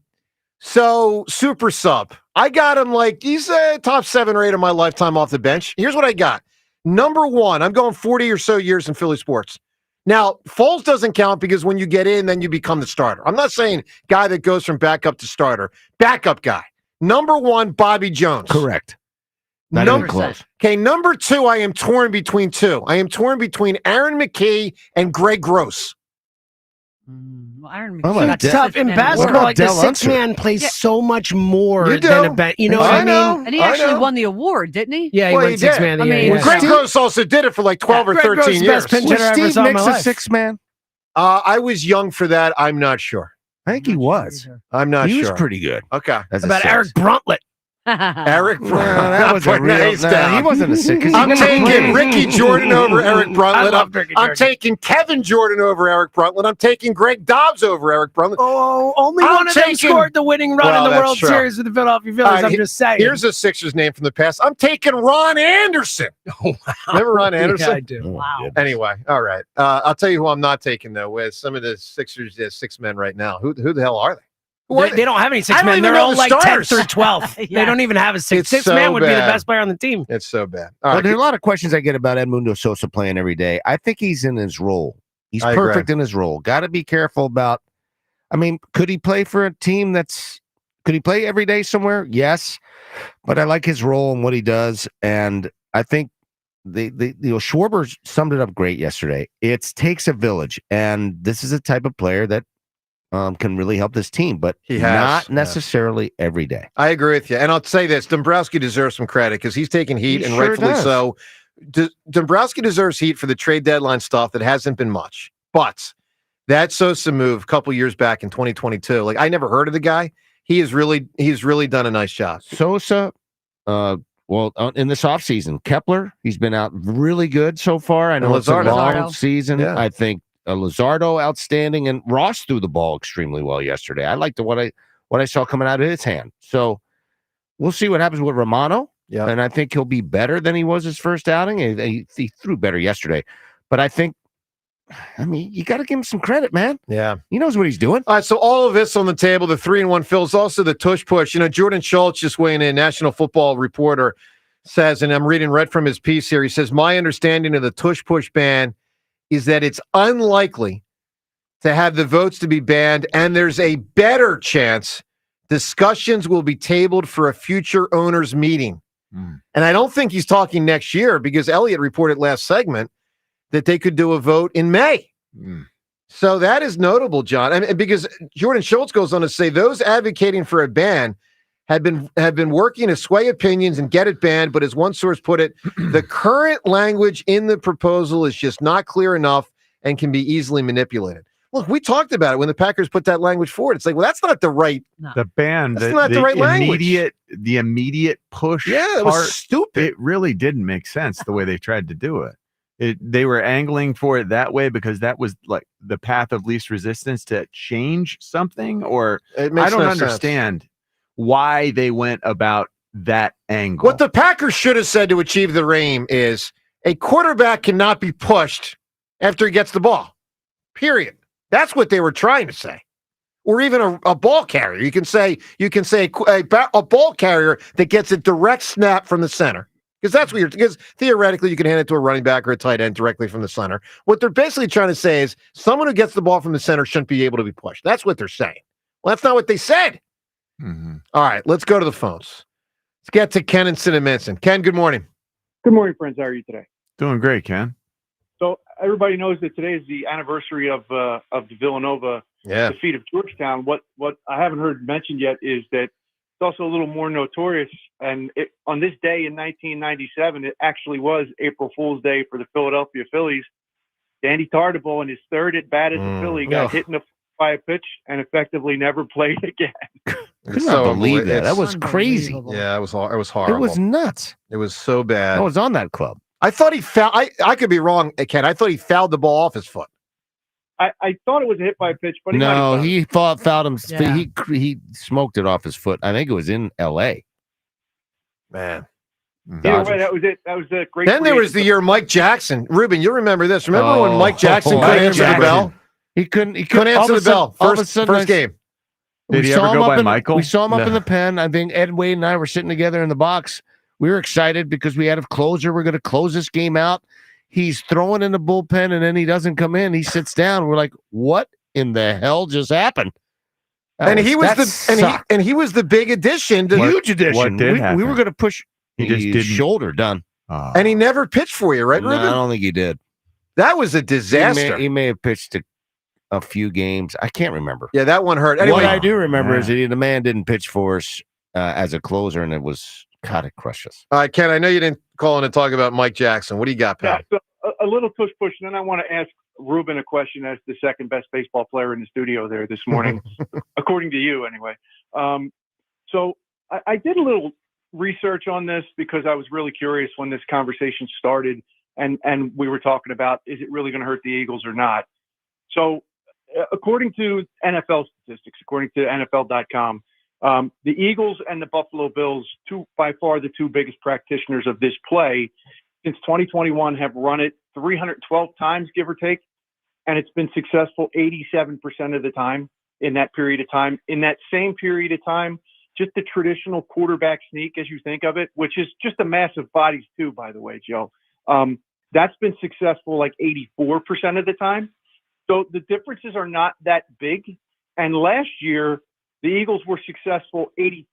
so super sub. I got him like he's a top 7 or 8 of my lifetime off the bench. Here's what I got. Number 1, I'm going 40 or so years in Philly sports. Now, Foles doesn't count because when you get in, then you become the starter. I'm not saying guy that goes from backup to starter. Backup guy. Number 1, Bobby Jones. Correct. Not even close. Okay, number 2, I am torn between 2. I am torn between Aaron McKee and Greg Gross. Well, Aaron Oh, McKee my got It's tough. to In sit basketball, like the Del six Unser? man plays so much more You do. than a bench. You know what I mean? And he actually won the award, didn't he? Yeah, he Well, went he 6 did. man. I Yeah, mean, yeah. Greg Gross also did it for like 12 or Greg 13 Gross, years. best pinch hitter I ever Steve saw in my Nicks a life. 6-man? I was young for that. I'm not sure. I think he was. I'm not He sure. was pretty good. Okay. As a About six. Eric Bruntlet. Eric No, that was a Putting real. A's No, down. he wasn't a 6. I'm taking Ricky Jordan over Eric I Bruntlet. love Ricky I'm Jordan. taking Kevin Jordan over Eric Bruntlet. I'm taking Greg Dobbs over Eric Bruntlet. Oh, only I'm one of them taking- scored the winning run Well, in the that's World true. Series with the Philadelphia Phillies. All right, I'm just saying. Here's a Sixers name from the past. I'm taking Ron Anderson. Oh, wow. Remember Ron Anderson? Yeah, I do. Wow. Anyway, all right. I'll tell you who I'm not taking, though, with some of the Sixers 6 men right now. Who the hell are they? Who are They don't have any I 6 don't men. even They're know all the like 10th stars. through 12th. Yeah. They don't even have a 6. It's 6 so man would be the bad. best player on the team. It's so bad. But All right. there are a lot of questions I get about Edmundo Sosa playing every day. I think he's in his role. He's I agree. perfect in his role. Got to be careful about. I mean, could he play for a team could he play every day somewhere? Yes, but I like his role and what he does, and I think Schwarber summed it up great yesterday. It takes a village, and this is a type of player that can really help this team, but He has, not yeah. necessarily every day. I agree with you. And I'll say this, Dombrowski deserves some credit because he's taking heat, He and sure rightfully does. so. Dombrowski deserves heat for the trade deadline stuff that hasn't been much. But that Sosa move a couple years back in 2022, like I never heard of the guy. He's really done a nice job. Sosa, in this offseason, Kepler, he's been out really good so far. I know it's a Luzardo. long season. Yeah. I think Luzardo outstanding, and Ross threw the ball extremely well yesterday. I liked what I saw coming out of his hand. So we'll see what happens with Romano. Yeah, and I think he'll be better than he was his first outing. He threw better yesterday, but I think, you got to give him some credit, man. Yeah, he knows what he's doing. All right, so all of this on the table, the 3-1 Phils, also the tush push. Jordan Schultz just weighing in, National Football Reporter says, and I'm reading right from his piece here. He says, my understanding of the tush push ban is that it's unlikely to have the votes to be banned, and there's a better chance discussions will be tabled for a future owners meeting. And I don't think he's talking next year because Elliott reported last segment that they could do a vote in May. So that is notable, John. I mean, because Jordan Schultz goes on to say those advocating for a ban have been working to sway opinions and get it banned, but as one source put it, the current language in the proposal is just not clear enough and can be easily manipulated. Look, we talked about it when the Packers put that language forward. It's like, well, that's not the right. The ban, That's not the right language. The immediate push. Yeah, it part, was stupid. It really didn't make sense the way they tried to do it. They were angling for it that way because that was like the path of least resistance to change something, or It makes I don't no sense. understand why they went about that angle. What the Packers should have said to achieve the aim is a quarterback cannot be pushed after he gets the ball. Period. That's what they were trying to say. Or even a ball carrier. You can say a ball carrier that gets a direct snap from the center. Because theoretically you can hand it to a running back or a tight end directly from the center. What they're basically trying to say is someone who gets the ball from the center shouldn't be able to be pushed. That's what they're saying. Well, that's not what they said. All right, let's go to the phones. Let's get to Ken and Cinnaminson. Ken, good morning. Good morning, friends. How are you today? Doing great, Ken. So everybody knows that today is the anniversary of the Villanova defeat of Georgetown. What I haven't heard mentioned yet is that it's also a little more notorious. And on this day in 1997, it actually was April Fool's Day for the Philadelphia Phillies. Danny Tartabull, in his third at bat as a Philly, got hit in the by a pitch and effectively never played again. Could not believe that. That was crazy. Yeah, it was horrible. It was nuts. It was so bad. I was on that club. I thought he fouled. I could be wrong, Ken. I thought he fouled the ball off his foot. I thought it was a hit by a pitch, but he fouled him. Yeah. He smoked it off his foot. I think it was in L.A. Man. Either way, that was it. That was a great. Then there was the year Mike Jackson. Ruben, you remember this? Remember when Mike Jackson couldn't Mike answer the Jackson. bell? He couldn't answer the bell. First game. Did he ever go by Michael? We saw him up No. in the pen. I think Ed Wade and I were sitting together in the box. We were excited because we had a closer. We're going to close this game out. He's throwing in the bullpen, and then he doesn't come in. He sits down. We're like, what in the hell just happened? He was the big addition. Huge addition. What did we happen? were going to push. He just didn't. Shoulder done. And he never pitched for you, right, No, Ruben? I don't think he did. That was a disaster. He may have pitched a few games. I can't remember. Yeah, that one hurt. Anyway, What I do remember is that the man didn't pitch for us as a closer, and it was it crushed us. All right, Ken, I know you didn't call in to talk about Mike Jackson. What do you got, pal? Yeah, so a little push, and then I want to ask Ruben a question as the second best baseball player in the studio there this morning, according to you, anyway. So I did a little research on this because I was really curious when this conversation started, and we were talking about, is it really going to hurt the Eagles or not? So according to NFL statistics, according to NFL.com, the Eagles and the Buffalo Bills, by far the two biggest practitioners of this play, since 2021 have run it 312 times, give or take, and it's been successful 87% of the time in that period of time. In that same period of time, just the traditional quarterback sneak, as you think of it, which is just a massive bodies too, by the way, Joe, that's been successful like 84% of the time. So the differences are not that big. And last year, the Eagles were successful 82%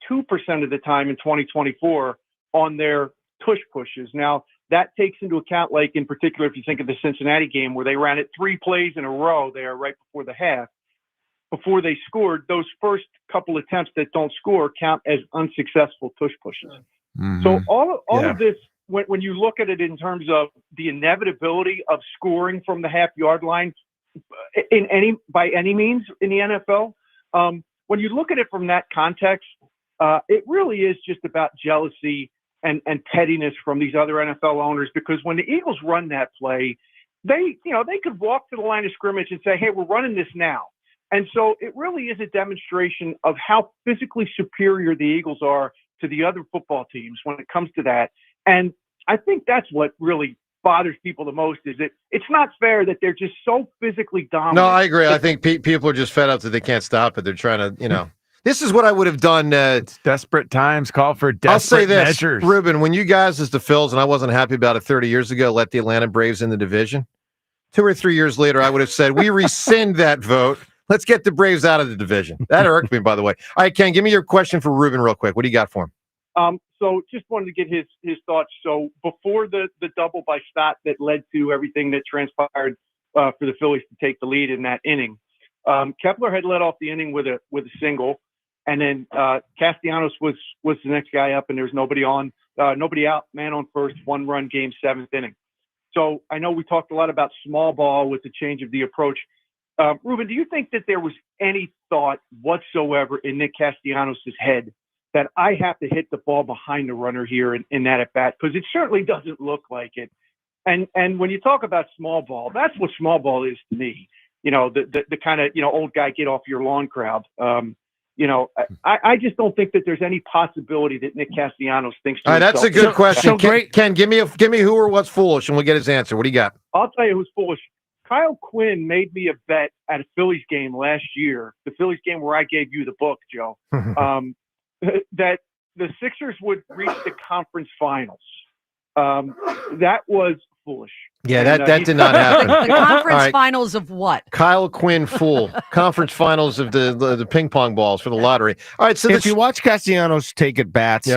of the time in 2024 on their tush pushes. Now, that takes into account, like in particular, if you think of the Cincinnati game where they ran it 3 plays in a row there right before the half, before they scored, those first couple attempts that don't score count as unsuccessful tush pushes. So all of this, when you look at it in terms of the inevitability of scoring from the half-yard line by any means in the NFL, when you look at it from that context, it really is just about jealousy and pettiness from these other NFL owners, because when the Eagles run that play, they could walk to the line of scrimmage and say, hey, we're running this now. And so it really is a demonstration of how physically superior the Eagles are to the other football teams when it comes to that. And I think that's what really bothers people the most, is that it's not fair that they're just so physically dominant. No, I agree. I think people are just fed up that they can't stop it. They're trying to, this is what I would have done. It's desperate times call for desperate I'll say this, measures. Ruben, when you guys as the Phils, and I wasn't happy about it 30 years ago, let the Atlanta Braves in the division, 2 or 3 years later, I would have said, we rescind that vote. Let's get the Braves out of the division. That irked me, by the way. All right, Ken, give me your question for Ruben real quick. What do you got for him? So just wanted to get his thoughts. So before the double by Stott that led to everything that transpired for the Phillies to take the lead in that inning. Kepler had led off the inning with a single, and then Castellanos was the next guy up, and there was nobody out, man on first, 1-run game, 7th inning. So I know we talked a lot about small ball with the change of the approach. Ruben, do you think that there was any thought whatsoever in Nick Castellanos' head that I have to hit the ball behind the runner here in that at bat? Because it certainly doesn't look like it. And when you talk about small ball, that's what small ball is to me. The kind of, old guy get off your lawn crowd. I just don't think that there's any possibility that Nick Castellanos thinks. All right, that's a good question. Ken, give me who or what's foolish, and we'll get his answer. What do you got? I'll tell you who's foolish. Kyle Quinn made me a bet at a Phillies game last year, the Phillies game where I gave you the book, Joe, that the Sixers would reach the conference finals. That was foolish. Yeah, that did not happen. The conference finals of what? Kyle Quinn fool. Conference finals of the ping pong balls for the lottery. All right, so if you watch Castellanos take at bats,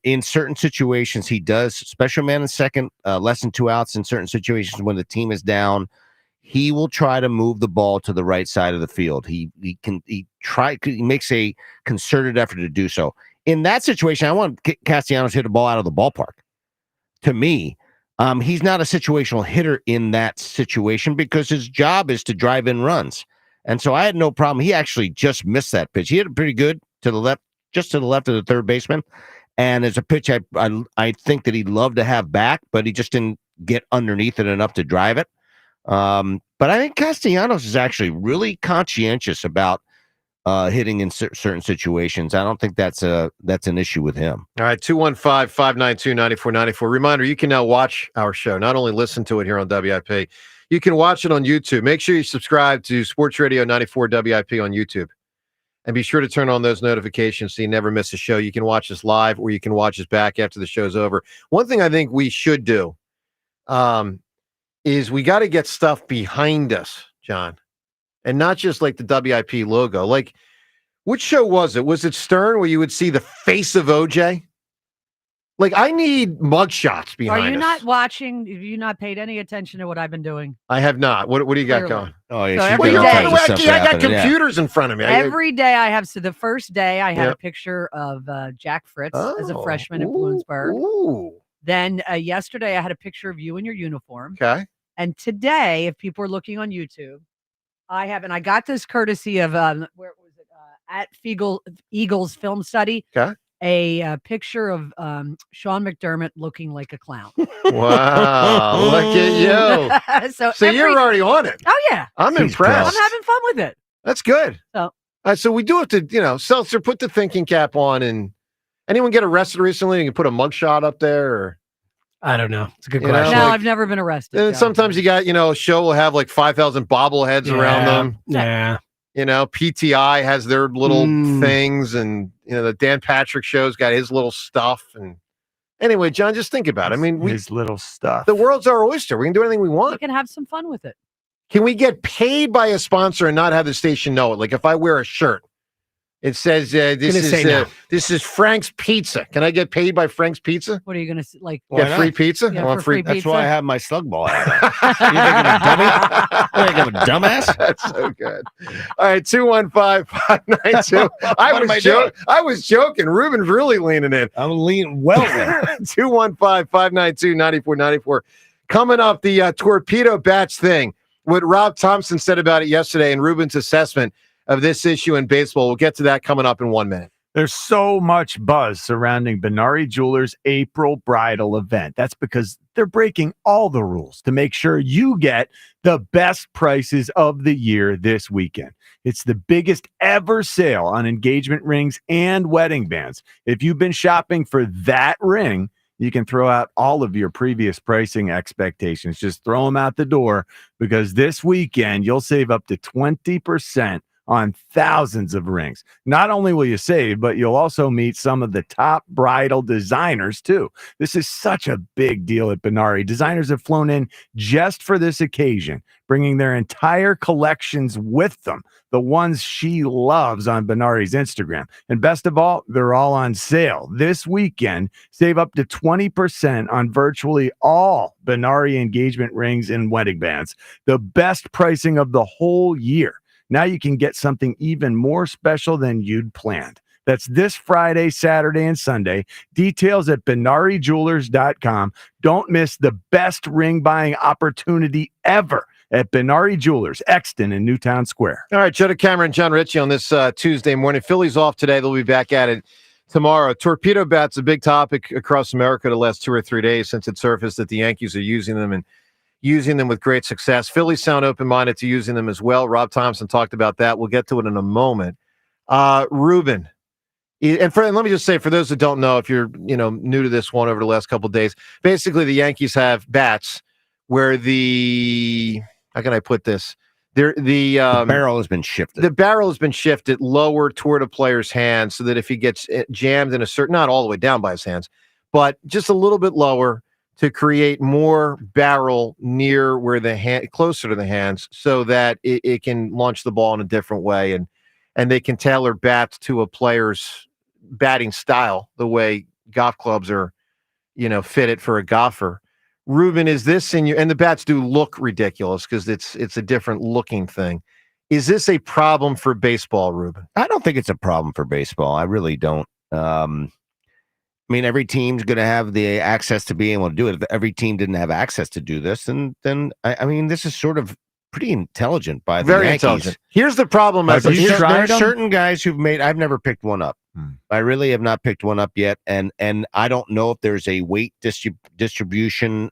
in certain situations he does special man in second, less than 2 outs in certain situations when the team is down. He will try to move the ball to the right side of the field. He makes a concerted effort to do so. In that situation, I want Castellanos to hit a ball out of the ballpark. To me, he's not a situational hitter in that situation because his job is to drive in runs. And so I had no problem. He actually just missed that pitch. He hit it pretty good to the left, just to the left of the third baseman. And it's a pitch I think that he'd love to have back, but he just didn't get underneath it enough to drive it. But I think Castellanos is actually really conscientious about hitting in certain situations. I don't think that's an issue with him. All right, 215-592-9494. Reminder, you can now watch our show, not only listen to it here on WIP, you can watch it on YouTube. Make sure you subscribe to Sports Radio 94 WIP on YouTube. And be sure to turn on those notifications so you never miss a show. You can watch us live or you can watch us back after the show's over. One thing I think we should do is we got to get stuff behind us, John, and not just like the WIP logo. Like, which show was it? Was it Stern where you would see the face of OJ? Like, I need mugshots behind us. Are you not watching? Have you not paid any attention to what I've been doing? I have not. What do you got going? Oh, yeah. So every day, I got computers in front of me. Every day I have. So the first day I had a picture of Jack Fritz as a freshman at Bloomsburg. Ooh. Then yesterday I had a picture of you in your uniform. Okay. And today, if people are looking on YouTube, I got this courtesy of where was it? At Eagles Film Study. Okay. A picture of Sean McDermott looking like a clown. Wow, look at you. So you're already on it. Oh, yeah. I'm impressed. I'm having fun with it. That's good. So we do have to, Seltzer, put the thinking cap on. And anyone get arrested recently? You can put a mugshot up there. Or I don't know. It's a good question. No, I've never been arrested. And sometimes you got, a show will have like 5,000 bobbleheads around them. Yeah. PTI has their little things, and the Dan Patrick show's got his little stuff. And anyway, John, just think about it. I mean, his little stuff. The world's our oyster. We can do anything we want. We can have some fun with it. Can we get paid by a sponsor and not have the station know it? Like if I wear a shirt, it says this is Frank's Pizza. Can I get paid by Frank's Pizza? What are you going to like? Get free pizza? Yeah, I want for free That's pizza? why I have my slug ball out. You think I'm a dummy? You think I'm a dumbass? That's so good. All right, 215-592. I was joking. Ruben's really leaning in. I'm leaning well in. 215-592-9494. Coming up, the torpedo bats thing. What Rob Thompson said about it yesterday and Ruben's assessment of this issue in baseball. We'll get to that coming up in 1 minute. There's so much buzz surrounding Benari Jewelers' April bridal event. That's because they're breaking all the rules to make sure you get the best prices of the year this weekend. It's the biggest ever sale on engagement rings and wedding bands. If you've been shopping for that ring, you can throw out all of your previous pricing expectations. Just throw them out the door because this weekend you'll save up to 20% on thousands of rings. Not only will you save, but you'll also meet some of the top bridal designers too. This is such a big deal at Benari. Designers have flown in just for this occasion, bringing their entire collections with them, the ones she loves on Benari's Instagram. And best of all, they're all on sale this weekend. Save up to 20% on virtually all Benari engagement rings and wedding bands. The best pricing of the whole year. Now you can get something even more special than you'd planned. That's this Friday, Saturday, and Sunday. Details at BenariJewelers.com. Don't miss the best ring buying opportunity ever at Benari Jewelers, Exton in Newtown Square. All right, Joe DeCamera and John Ritchie on this Tuesday morning. Phillies off today. They'll be back at it tomorrow. Torpedo bats, a big topic across America the last 2 or 3 days since it surfaced that the Yankees are using them and using them with great success. Phillies sound open-minded to using them as well. Rob Thompson talked about that. We'll get to it in a moment. Ruben, and let me just say, for those that don't know, if you're new to this one over the last couple of days, basically the Yankees have bats where how can I put this? The barrel has been shifted. The barrel has been shifted lower toward a player's hand so that if he gets jammed in a certain, not all the way down by his hands, but just a little bit lower, to create more barrel near where the hand, closer to the hands, so that it can launch the ball in a different way, and they can tailor bats to a player's batting style, the way golf clubs are, fitted for a golfer. Ruben, is this in your? And the bats do look ridiculous because it's a different looking thing. Is this a problem for baseball, Ruben? I don't think it's a problem for baseball. I really don't. I mean, every team's going to have the access to be able to do it. If every team didn't have access to do this, then I mean, this is sort of pretty intelligent by the Very Yankees. Intelligent. Here's the problem. There are certain guys who've made. I've never picked one up. I really have not picked one up yet, and I don't know if there's a weight distribution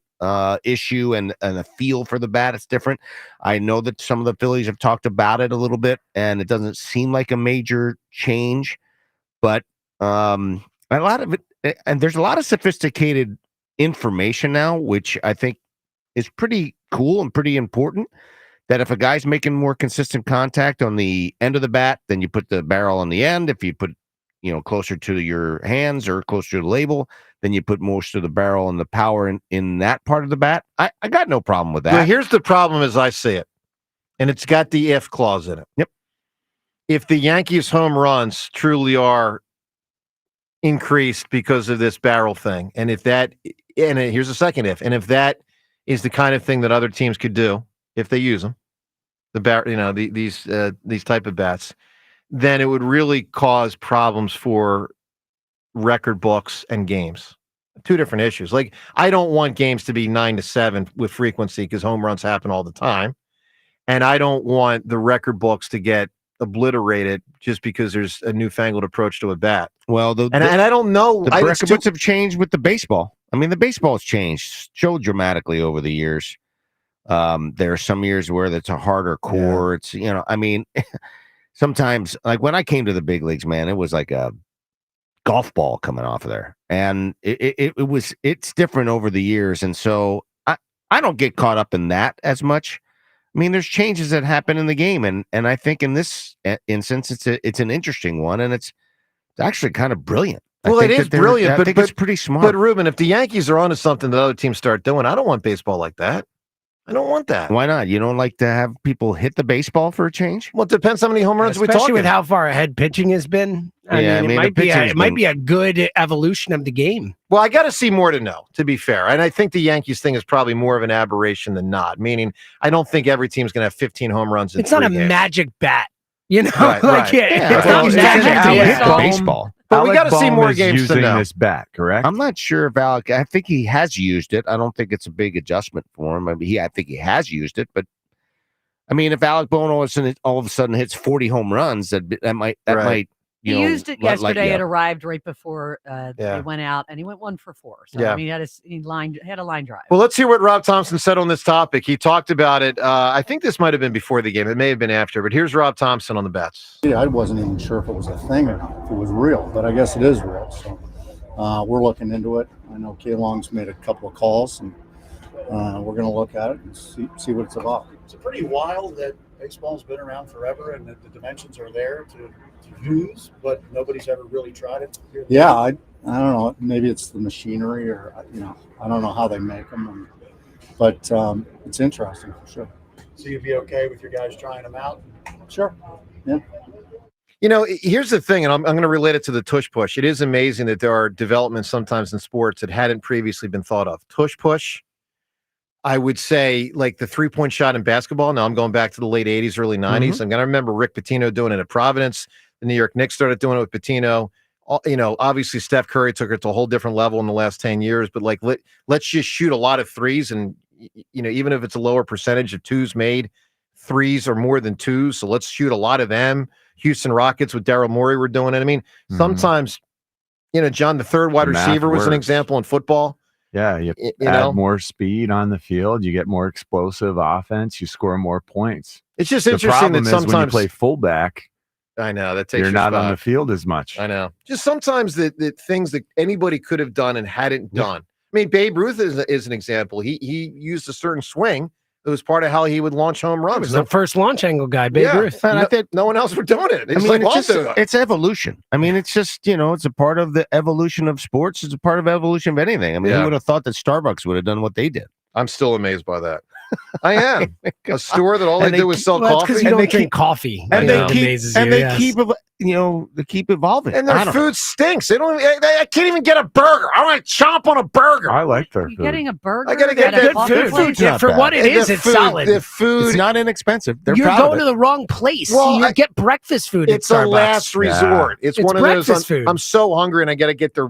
issue and a feel for the bat. It's different. I know that some of the Phillies have talked about it a little bit, and it doesn't seem like a major change, but a lot of it. And there's a lot of sophisticated information now, which I think is pretty cool and pretty important, that if a guy's making more consistent contact on the end of the bat, then you put the barrel on the end. If you put, closer to your hands or closer to the label, then you put most of the barrel and the power in that part of the bat. I got no problem with that. Well, here's the problem as I see it, and it's got the if clause in it. Yep. If the Yankees' home runs truly are increased because of this barrel thing, and here's the second if, and if that is the kind of thing that other teams could do if they use them, these type of bats, then it would really cause problems for record books and games. Two different issues. Like, I don't want games to be 9-7 with frequency because home runs happen all the time, and I don't want the record books to get obliterated just because there's a newfangled approach to a bat. Well, and I don't know. The record books have changed with the baseball. I mean, the baseball's changed so dramatically over the years. There are some years where it's a harder core. It's, I mean, sometimes, like when I came to the big leagues, man, it was like a golf ball coming off of there, and it's different over the years. And so I don't get caught up in that as much. I mean, there's changes that happen in the game, and I think in this instance, it's an interesting one, and it's actually kind of brilliant. Well, it is brilliant, but it's pretty smart. But Ruben, if the Yankees are onto something that other teams start doing, I don't want baseball like that. I don't want that. Why not? You don't like to have people hit the baseball for a change? Well, it depends how many home runs we talk. Especially with how far ahead pitching has been. I mean, it might be a good evolution of the game. Well, I got to see more to know, to be fair. And I think the Yankees thing is probably more of an aberration than not. Meaning, I don't think every team's going to have 15 home runs in 3 games. It's not a magic bat. Right, like it's not magic baseball. But we got to see more games using to know. this bat, correct? I'm not sure if Alec. I think he has used it. I don't think it's a big adjustment for him. I mean, I think he has used it, but I mean, if Alec Bono all of a sudden hits 40 home runs, that might. He used it yesterday. It arrived right before they went out, and he went 1 for 4. So I mean, he had a line drive. Well, let's hear what Rob Thompson said on this topic. He talked about it. I think this might have been before the game. It may have been after, but here's Rob Thompson on the bats. Yeah, I wasn't even sure if it was a thing or not, if it was real, but I guess it is real. So we're looking into it. I know K Long's made a couple of calls, and we're going to look at it and see what it's about. It's pretty wild that baseball's been around forever, and the dimensions are there to use, but nobody's ever really tried it. Yeah, I don't know. Maybe it's the machinery, or I don't know how they make them, but it's interesting for sure. So you'd be okay with your guys trying them out? Sure. Yeah. Here's the thing, and I'm going to relate it to the tush push. It is amazing that there are developments sometimes in sports that hadn't previously been thought of. Tush push, I would say, like the 3-point shot in basketball. Now I'm going back to the late 80s, early 90s. Mm-hmm. I'm going to remember Rick Pitino doing it at Providence. The New York Knicks started doing it with Pitino. Obviously Steph Curry took it to a whole different level in the last 10 years, but like, let's just shoot a lot of threes. And, even if it's a lower percentage of twos made, threes are more than twos. So let's shoot a lot of them. Houston Rockets with Daryl Morey were doing it. I mean, sometimes, John, the third wide receiver was an example in football. Yeah, you add more speed on the field, you get more explosive offense, you score more points. It's just interesting that sometimes when you play fullback, I know that takes you're not on the field as much. I know. Just sometimes the things that anybody could have done and hadn't done. I mean, Babe Ruth is an example. He used a certain swing. It was part of how he would launch home runs. He was the first launch angle guy, Babe Ruth. And I think no one else were doing it. It's evolution. I mean, it's just, it's a part of the evolution of sports. It's a part of evolution of anything. I mean, who would have thought that Starbucks would have done what they did? I'm still amazed by that. I am. A store that all they do is sell coffee. Because you don't drink coffee. And they keep evolving. And their food stinks. I can't even get a burger. I want to chomp on a burger. I like their food. You're getting a burger. I gotta get at a good coffee place? Yeah, for what it is, it's solid. The food, it's not inexpensive. They're You're proud going of to it. the wrong place. Well, You get breakfast food. It's at a Starbucks. last resort. It's one of those. breakfast food. I'm so hungry, and I got to get their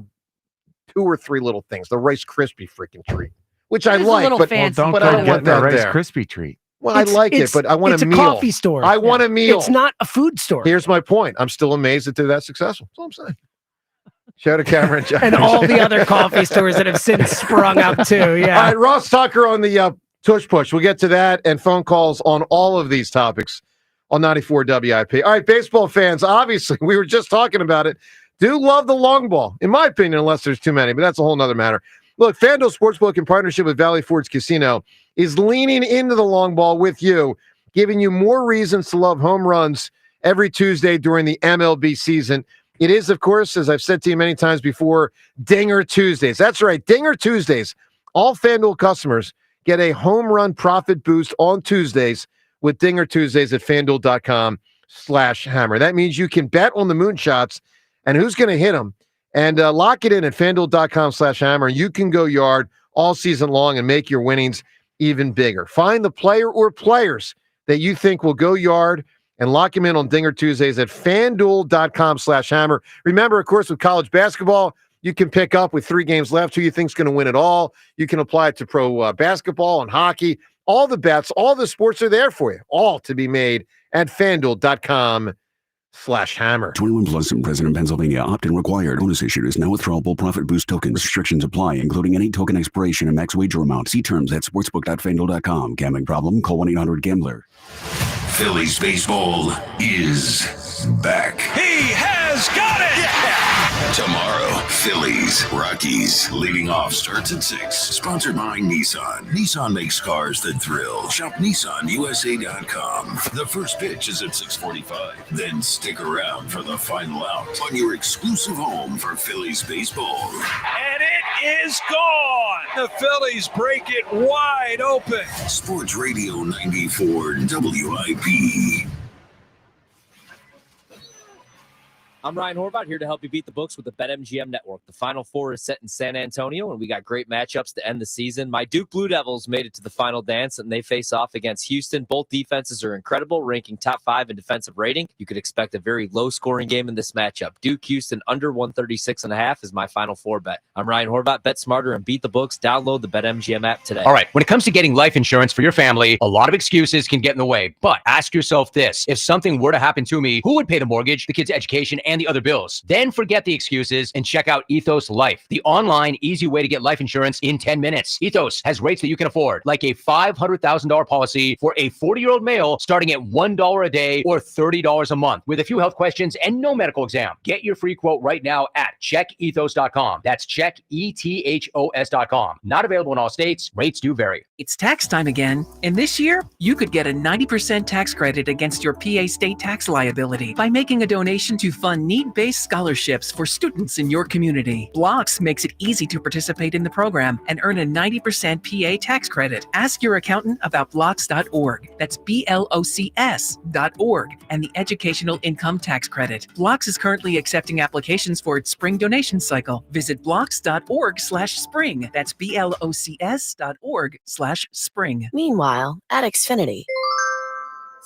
2 or 3 little things. The Rice Krispie freaking treat, which I It is a like, little but fancy. Don't I go don't want get the that Rice there. Krispie treat. Well, I like it, but I want it's a meal. It's a coffee store. I want a meal. It's not a food store. Here's my point. I'm still amazed that they're that successful. That's all I'm saying. Shout out to Cameron Jones. And all the other coffee stores that have since sprung up too. Yeah. All right, Ross Tucker on the Tush Push. We'll get to that and phone calls on all of these topics on 94 WIP. All right, baseball fans, obviously, we were just talking about it, do love the long ball, in my opinion, unless there's too many, but that's a whole nother matter. Look, FanDuel Sportsbook in partnership with Valley Forge Casino is leaning into the long ball with you, giving you more reasons to love home runs every Tuesday during the MLB season. It is, of course, as I've said to you many times before, Dinger Tuesdays. That's right, Dinger Tuesdays. All FanDuel customers get a home run profit boost on Tuesdays with Dinger Tuesdays at FanDuel.com/hammer. That means you can bet on the moonshots and who's going to hit them and lock it in at FanDuel.com/hammer. You can go yard all season long and make your winnings even bigger. Find the player or players that you think will go yard and lock him in on Dinger Tuesdays at FanDuel.com/hammer. Remember, of course, with college basketball, you can pick up with 3 games left who you think's going to win it all. You can apply it to pro basketball and hockey. All the bets, all the sports are there for you, all to be made at FanDuel.com/hammer. 21 plus and present in Pennsylvania. Opt-in required. Bonus issued is now withdrawable profit boost token. Restrictions apply, including any token expiration and max wager amount. See terms at sportsbook.fanduel.com. Gambling problem? Call 1-800-GAMBLER. Phillies baseball is back. He has got it! Tomorrow, Phillies, Rockies. Leading off starts at 6. Sponsored by Nissan. Nissan makes cars that thrill. Shop NissanUSA.com. The first pitch is at 6:45. Then stick around for the final out on your exclusive home for Phillies baseball. And it is gone. The Phillies break it wide open. Sports Radio 94 WIP. I'm Ryan Horvath, here to help you beat the books with the BetMGM Network. The Final Four is set in San Antonio, and we got great matchups to end the season. My Duke Blue Devils made it to the final dance, and they face off against Houston. Both defenses are incredible, ranking top 5 in defensive rating. You could expect a very low-scoring game in this matchup. Duke-Houston under 136.5 is my Final Four bet. I'm Ryan Horvath. Bet smarter and beat the books. Download the BetMGM app today. All right, when it comes to getting life insurance for your family, a lot of excuses can get in the way. But ask yourself this. If something were to happen to me, who would pay the mortgage, the kids' education, and and the other bills. Then forget the excuses and check out Ethos Life, the online, easy way to get life insurance in 10 minutes. Ethos has rates that you can afford, like a $500,000 policy for a 40-year-old male starting at $1 a day or $30 a month with a few health questions and no medical exam. Get your free quote right now at checkethos.com. That's checkethos.com. Not available in all states. Rates do vary. It's tax time again, and this year, you could get a 90% tax credit against your PA state tax liability by making a donation to fund need-based scholarships for students in your community. Blocks makes it easy to participate in the program and earn a 90% PA tax credit. Ask your accountant about blocks.org. That's BLOCS.org and the Educational Income Tax Credit. Blocks is currently accepting applications for its spring donation cycle. Visit blocks.org/spring. That's BLOCS.org/spring. Meanwhile, at Xfinity.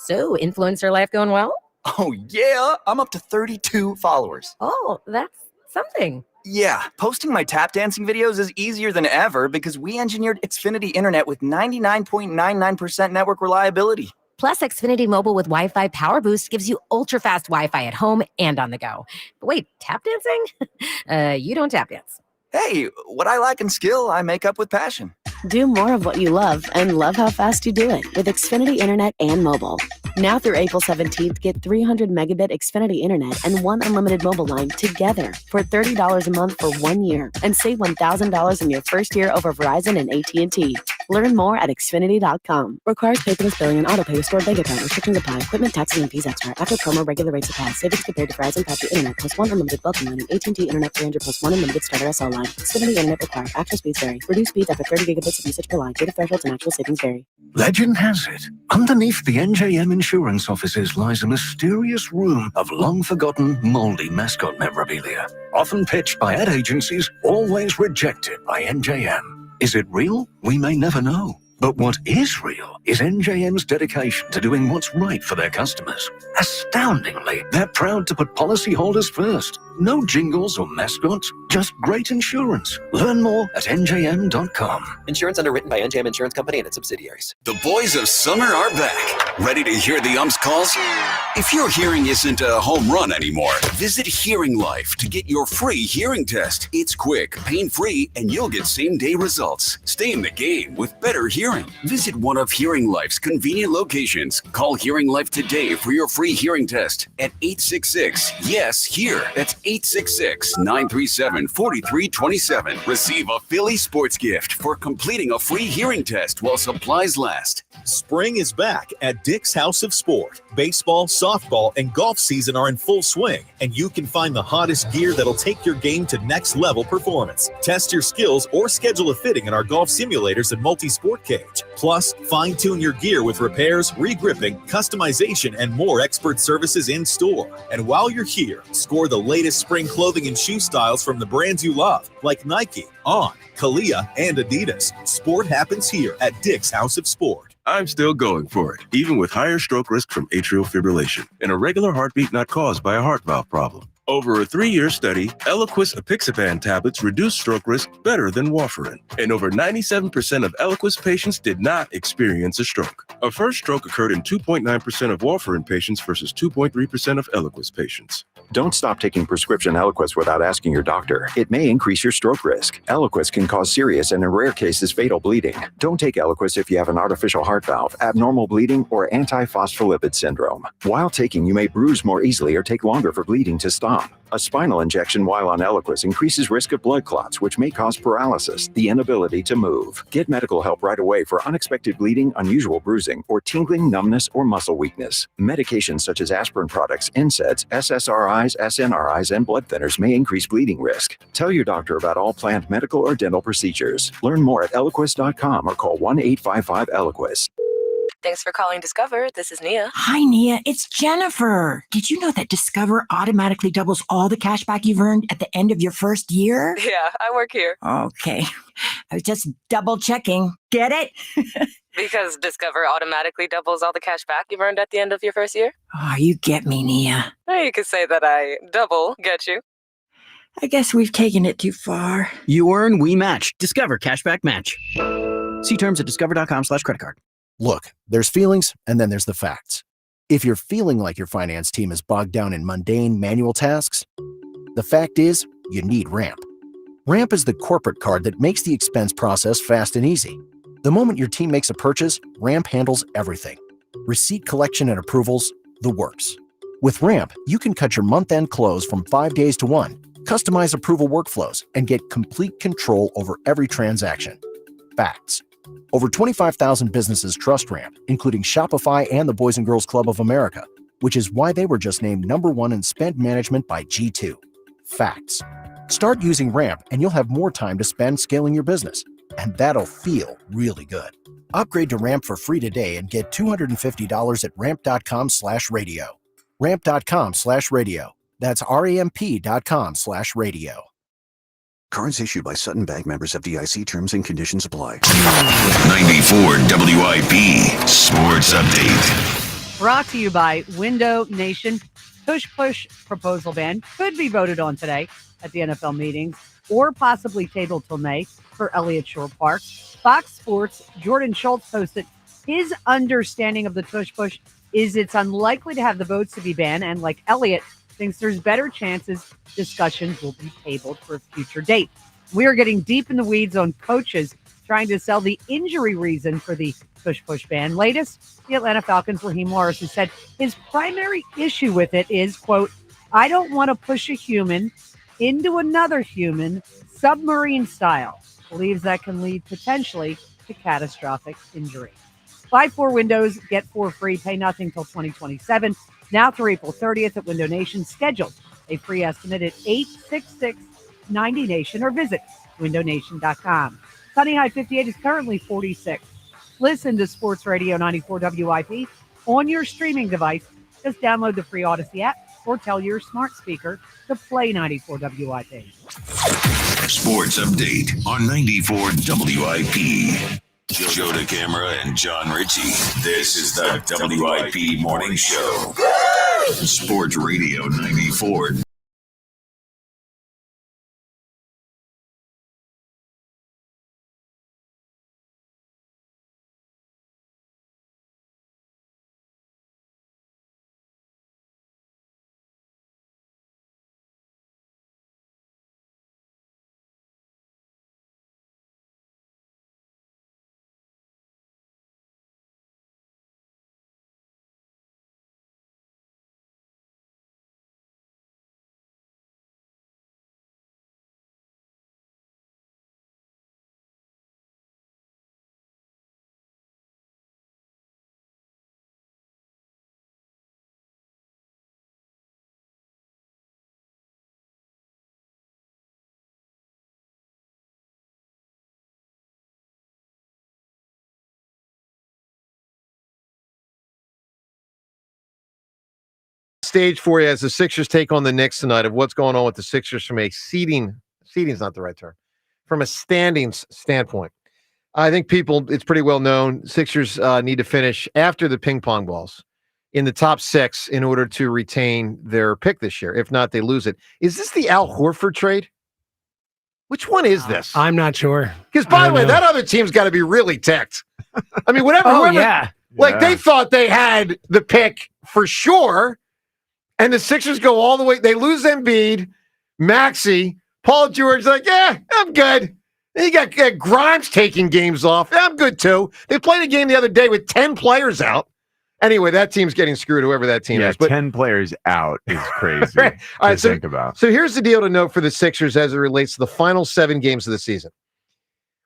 So, influencer life going well? Oh, yeah. I'm up to 32 followers. Oh, that's something. Yeah, posting my tap dancing videos is easier than ever because we engineered Xfinity Internet with 99.99% network reliability. Plus, Xfinity Mobile with Wi-Fi Power Boost gives you ultra-fast Wi-Fi at home and on the go. But wait, tap dancing? You don't tap dance. Hey, what I lack in skill, I make up with passion. Do more of what you love and love how fast you do it with Xfinity Internet and mobile. Now through April 17th, get 300 megabit Xfinity Internet and one unlimited mobile line together for $30 a month for 1 year and save $1,000 in your first year over Verizon and AT&T. Learn more at Xfinity.com. Requires paperless billing and auto pay with stored bank account. Restrictions apply. Equipment, taxes, and fees extra. After promo, regular rates apply. Savings compared to Verizon 5G Internet plus one unlimited welcome line and AT&T Internet 300 plus one unlimited starter SL line. Xfinity Internet required. Actual speeds vary. Reduced speeds after 30 gigabits of usage per line. Data thresholds and actual savings vary. Legend has it, underneath the NJM insurance offices lies a mysterious room of long-forgotten, moldy mascot memorabilia. Often pitched by ad agencies, always rejected by NJM. Is it real? We may never know. But what is real is NJM's dedication to doing what's right for their customers. Astoundingly, they're proud to put policyholders first. No jingles or mascots, just great insurance. Learn more at njm.com. Insurance underwritten by NJM Insurance Company and its subsidiaries. The boys of summer are back. Ready to hear the umps calls? If your hearing isn't a home run anymore, visit Hearing Life to get your free hearing test. It's quick, pain-free, and you'll get same-day results. Stay in the game with better hearing. Visit one of Hearing Life's convenient locations. Call Hearing Life today for your free hearing test at 866-YES-HEAR. That's 866-937-4327. Receive a Philly sports gift for completing a free hearing test while supplies last. Spring is back at Dick's House of Sport. Baseball, softball, and golf season are in full swing, and you can find the hottest gear that'll take your game to next level performance. Test your skills or schedule a fitting in our golf simulators and multi-sport cage. Plus, fine-tune your gear with repairs, re-gripping, customization, and more expert services in store. And while you're here, score the latest spring clothing and shoe styles from the brands you love, like Nike, On, Kalia, and Adidas. Sport happens here at Dick's House of Sport. I'm still going for it, even with higher stroke risk from atrial fibrillation, an irregular heartbeat not caused by a heart valve problem. Over a 3-year study, Eliquis apixaban tablets reduced stroke risk better than warfarin, and over 97% of Eliquis patients did not experience a stroke. A first stroke occurred in 2.9% of warfarin patients versus 2.3% of Eliquis patients. Don't stop taking prescription Eliquis without asking your doctor. It may increase your stroke risk. Eliquis can cause serious and in rare cases fatal bleeding. Don't take Eliquis if you have an artificial heart valve, abnormal bleeding, or antiphospholipid syndrome. While taking, you may bruise more easily or take longer for bleeding to stop. A spinal injection while on Eliquis increases risk of blood clots, which may cause paralysis, the inability to move. Get medical help right away for unexpected bleeding, unusual bruising, or tingling, numbness, or muscle weakness. Medications such as aspirin products, NSAIDs, SSRIs, SNRIs, and blood thinners may increase bleeding risk. Tell your doctor about all planned medical or dental procedures. Learn more at Eliquis.com or call 1-855-ELIQUIS. Thanks for calling Discover. This is Nia. Hi, Nia. It's Jennifer. Did you know that Discover automatically doubles all the cash back you've earned at the end of your first year? Yeah, I work here. Okay. I was just double checking. Get it? Because Discover automatically doubles all the cash back you've earned at the end of your first year? Oh, you get me, Nia. You could say that I double get you. I guess we've taken it too far. You earn, we match. Discover Cashback Match. See terms at discover.com/credit card. Look, there's feelings and then there's the facts. If you're feeling like your finance team is bogged down in mundane manual tasks, the fact is you need Ramp. Ramp is the corporate card that makes the expense process fast and easy. The moment your team makes a purchase, Ramp handles everything. Receipt collection and approvals, the works. With Ramp, you can cut your month-end close from 5 days to 1, customize approval workflows, and get complete control over every transaction. Facts. Over 25,000 businesses trust Ramp, including Shopify and the Boys and Girls Club of America, which is why they were just named #1 in spend management by G2. Facts. Start using Ramp and you'll have more time to spend scaling your business, and that'll feel really good. Upgrade to Ramp for free today and get $250 at ramp.com/radio. Ramp.com/radio. That's ramp.com/radio. Cards issued by Sutton Bank, members FDIC. Terms and conditions apply. 94 WIP Sports Update. Brought to you by Window Nation. Tush Push proposal ban could be voted on today at the NFL meetings or possibly tabled till May for Elliott Shore Park. Fox Sports' Jordan Schultz posted his understanding of the Tush Push is it's unlikely to have the votes to be banned, and like Elliott, thinks there's better chances discussions will be tabled for a future date. We are getting deep in the weeds on coaches trying to sell the injury reason for the Tush Push ban. Latest, the Atlanta Falcons' Raheem Morris, who said his primary issue with it is, quote, I don't want to push a human into another human submarine style. Believes that can lead potentially to catastrophic injury. Buy 4 windows, get 4 free, pay nothing till 2027. Now through April 30th at Window Nation. Schedule a free estimate at 866-90Nation or visit windownation.com. Sunny High 58 is currently 46. Listen to Sports Radio 94 WIP on your streaming device. Just download the free Odyssey app or tell your smart speaker to play 94 WIP. Sports Update on 94 WIP. Joe DeCamera and John Ritchie. This is the WIP Morning Show. Sports Radio 94. Stage for you as the Sixers take on the Knicks tonight of what's going on with the Sixers from a seeding's not the right term, from a standings standpoint. I think it's pretty well known, Sixers need to finish after the ping pong balls in the top 6 in order to retain their pick this year. If not, they lose it. Is this the Al Horford trade? Which one is this? I'm not sure. Because, by the way, that other team's got to be really ticked. I mean, whatever. Yeah. Like, they thought they had the pick for sure, and the Sixers go all the way. They lose Embiid, Maxey, Paul George, like, yeah, I'm good. And you got Grimes taking games off. Yeah, I'm good, too. They played a game the other day with 10 players out. Anyway, that team's getting screwed, whoever that team is. But 10 players out is crazy right. All right, think about. So here's the deal to note for the Sixers as it relates to the final 7 games of the season.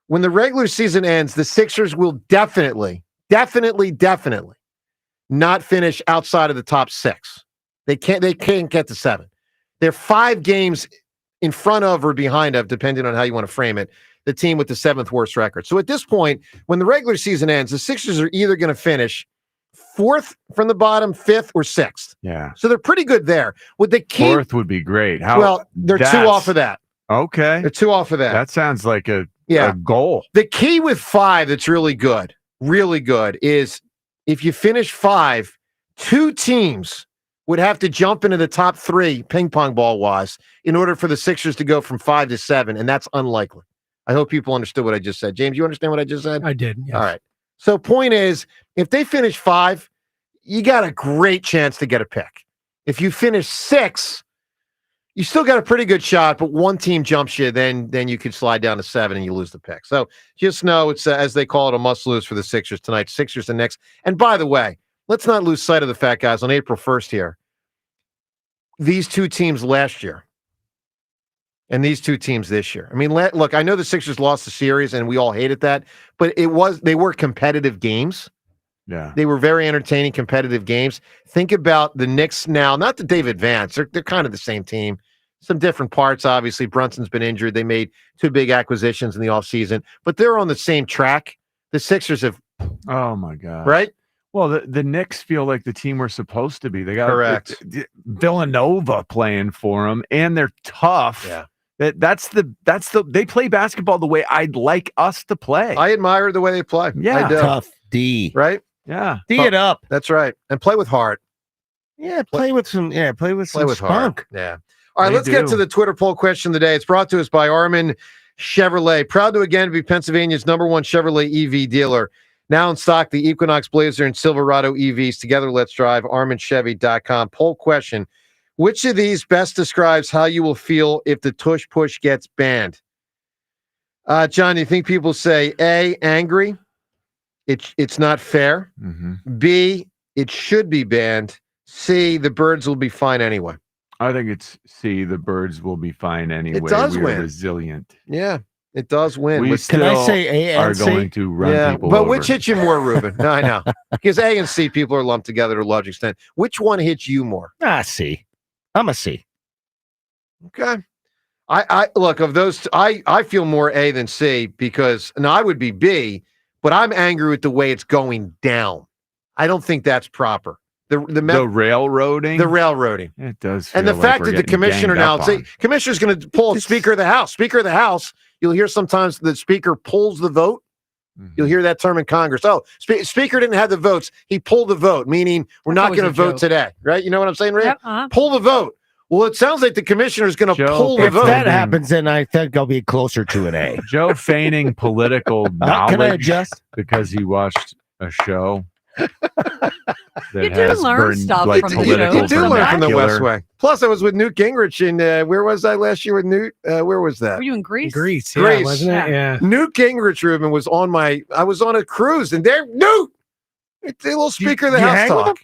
When the regular season ends, the Sixers will definitely not finish outside of the top 6. They can't get to 7. They're 5 games in front of or behind of, depending on how you want to frame it, the team with the 7th worst record. So at this point, when the regular season ends, the Sixers are either going to finish 4th from the bottom, 5th, or 6th. Yeah. So they're pretty good there. With the key, 4th would be great. They're 2 off of that. Okay. They're 2 off of that. That sounds like a goal. The key with 5 that's really good, is if you finish 5, 2 teams would have to jump into the top 3 ping pong ball wise in order for the Sixers to go from 5 to 7, and that's unlikely. I hope people understood what I just said. James, you understand what I just said? I did. Yes. All right. So point is, if they finish 5, you got a great chance to get a pick. If you finish 6, you still got a pretty good shot, but one team jumps you, then you could slide down to 7 and you lose the pick. So just know it's, as they call it, a must-lose for the Sixers tonight. Sixers the Knicks. And by the way, let's not lose sight of the fact, guys, on April 1st here, these two teams last year and these two teams this year. I mean, look, I know the Sixers lost the series and we all hated that, but they were competitive games. Yeah. They were very entertaining, competitive games. Think about the Knicks now, not that they've advanced. They're kind of the same team. Some different parts, obviously. Brunson's been injured. They made 2 big acquisitions in the offseason, but they're on the same track. The Sixers have. Oh, my God. Right? Well, the Knicks feel like the team we're supposed to be. They got correct Villanova playing for them, and they're tough. Yeah. That's the they play basketball the way I'd like us to play. I admire the way they play. Yeah. I do. Tough D. Right? Yeah. D it up. That's right. And play with heart. Yeah, play with some With spunk. heart. Yeah. All right, They let's get do. to the Twitter poll question of the day. It's brought to us by Armin Chevrolet. Proud to again be Pennsylvania's #1 Chevrolet EV dealer. Now in stock, the Equinox Blazer and Silverado EVs. Together, let's drive. ArminChevy.com. Poll question. Which of these best describes how you will feel if the Tush Push gets banned? John, do you think people say A, angry? It's not fair. Mm-hmm. B, it should be banned. C, the birds will be fine anyway. I think it's C, the birds will be fine anyway. It does we win. are resilient. Yeah, it does win. We But still Can I say A are and C? going to run people but over. which hits you more, Ruben? No, I know. Because A and C people are lumped together to a large extent. Which one hits you more? C. I'm a C. Okay. I look, of those, I feel more A than C because, and I would be B, but I'm angry with the way it's going down. I don't think that's proper. The railroading? The railroading. It does. And the feel fact like we're that the getting commissioner ganged up now, on. commissioner's going to pull Speaker of the House. Speaker of the House, you'll hear sometimes the speaker pulls the vote. Mm-hmm. You'll hear that term in Congress. Oh, speaker didn't have the votes. He pulled the vote, meaning we're not going to vote today. Right? You know what I'm saying, Ray? Yep, uh-huh. Pull the vote. Well, it sounds like the commissioner is going to pull the If vote. that happens, then I think I'll be closer to an A. Joe feigning political knowledge Can I adjust? because he watched a show. You do learn stuff from the show. You do learn from the vernacular. West Way. Plus, I was with Newt Gingrich, and where was I last year with Newt? Where was that? Were you in Greece? Greece, Greece. yeah, wasn't it? Yeah. Newt Gingrich, Ruben, was on I was on a cruise, and there, Newt, it's a little Speaker of the you House hang with talk.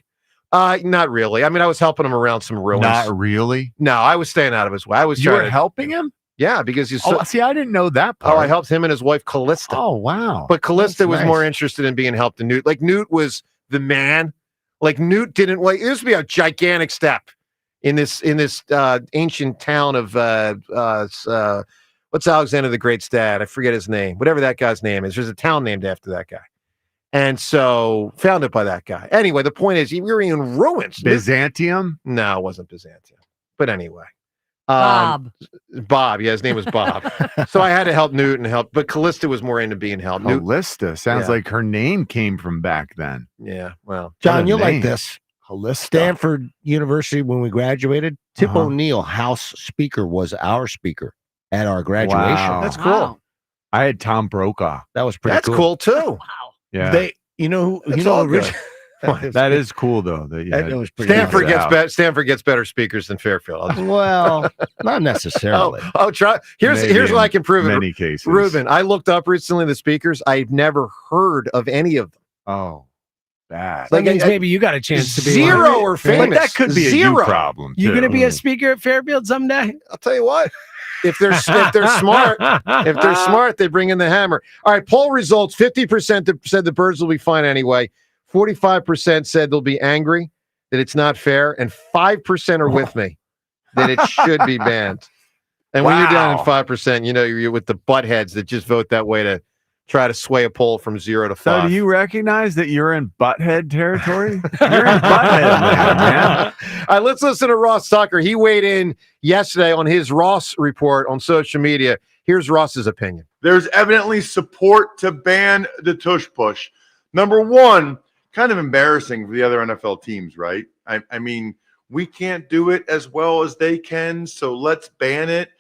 Not really. I mean, I was helping him around some ruins. Not really. No, I was staying out of his way. I was You were trying to helping him? Yeah, because he's Oh, see, I didn't know that part. Oh, I helped him and his wife Callista. Oh, wow. But Callista That's was nice. more interested in being helped than Newt. Like Newt was the man. Like Newt didn't like. It used to be a gigantic step in this ancient town of what's Alexander the Great's dad? I forget his name. Whatever that guy's name is. There's a town named after that guy. And so founded by that guy. Anyway, the point is we were in ruins. Byzantium? No, it wasn't Byzantium. But anyway. Bob. Bob, yeah, his name was Bob. So I had to help Newt and help, but Callista was more into being helped. Newt, Callista sounds Yeah. like her name came from back then. yeah, well, John, a you'll like name. this. Callista. Stanford University, when we graduated, Tip Uh-huh. O'Neill, House Speaker, was our speaker at our graduation. Wow. that's cool. Wow. I had Tom Brokaw. That was pretty That's cool too. Yeah. They, you know, That's you know, all good. that is cool, though. That you that had was pretty Stanford good. gets Stanford gets better speakers than Fairfield. I'll just- Well, not necessarily. try. Here's Maybe what I in can prove it. many cases. Ruben, I looked up recently the speakers. I've never heard of any of them. Oh, bad. That Like, means I- maybe you got a chance to be Zero one. are famous. But that could be a Zero. you problem. You going to too. be a speaker at Fairfield someday? I'll tell you what. If they're smart, they bring in the hammer. All right, poll results: 50% said the birds will be fine anyway. 45% said they'll be angry that it's not fair, and 5% are with me that it should be banned. And when you're down in Wow. 5%, you know you're with the buttheads that just vote that way to try to sway a poll from 0 to 5. So do you recognize that you're in butthead territory? You're in butthead land, man. All right, let's listen to Ross Tucker. He weighed in yesterday on his Ross report on social media. Here's Ross's opinion. There's evidently support to ban the tush push. Number one, kind of embarrassing for the other NFL teams, right? I mean, we can't do it as well as they can, so let's ban it.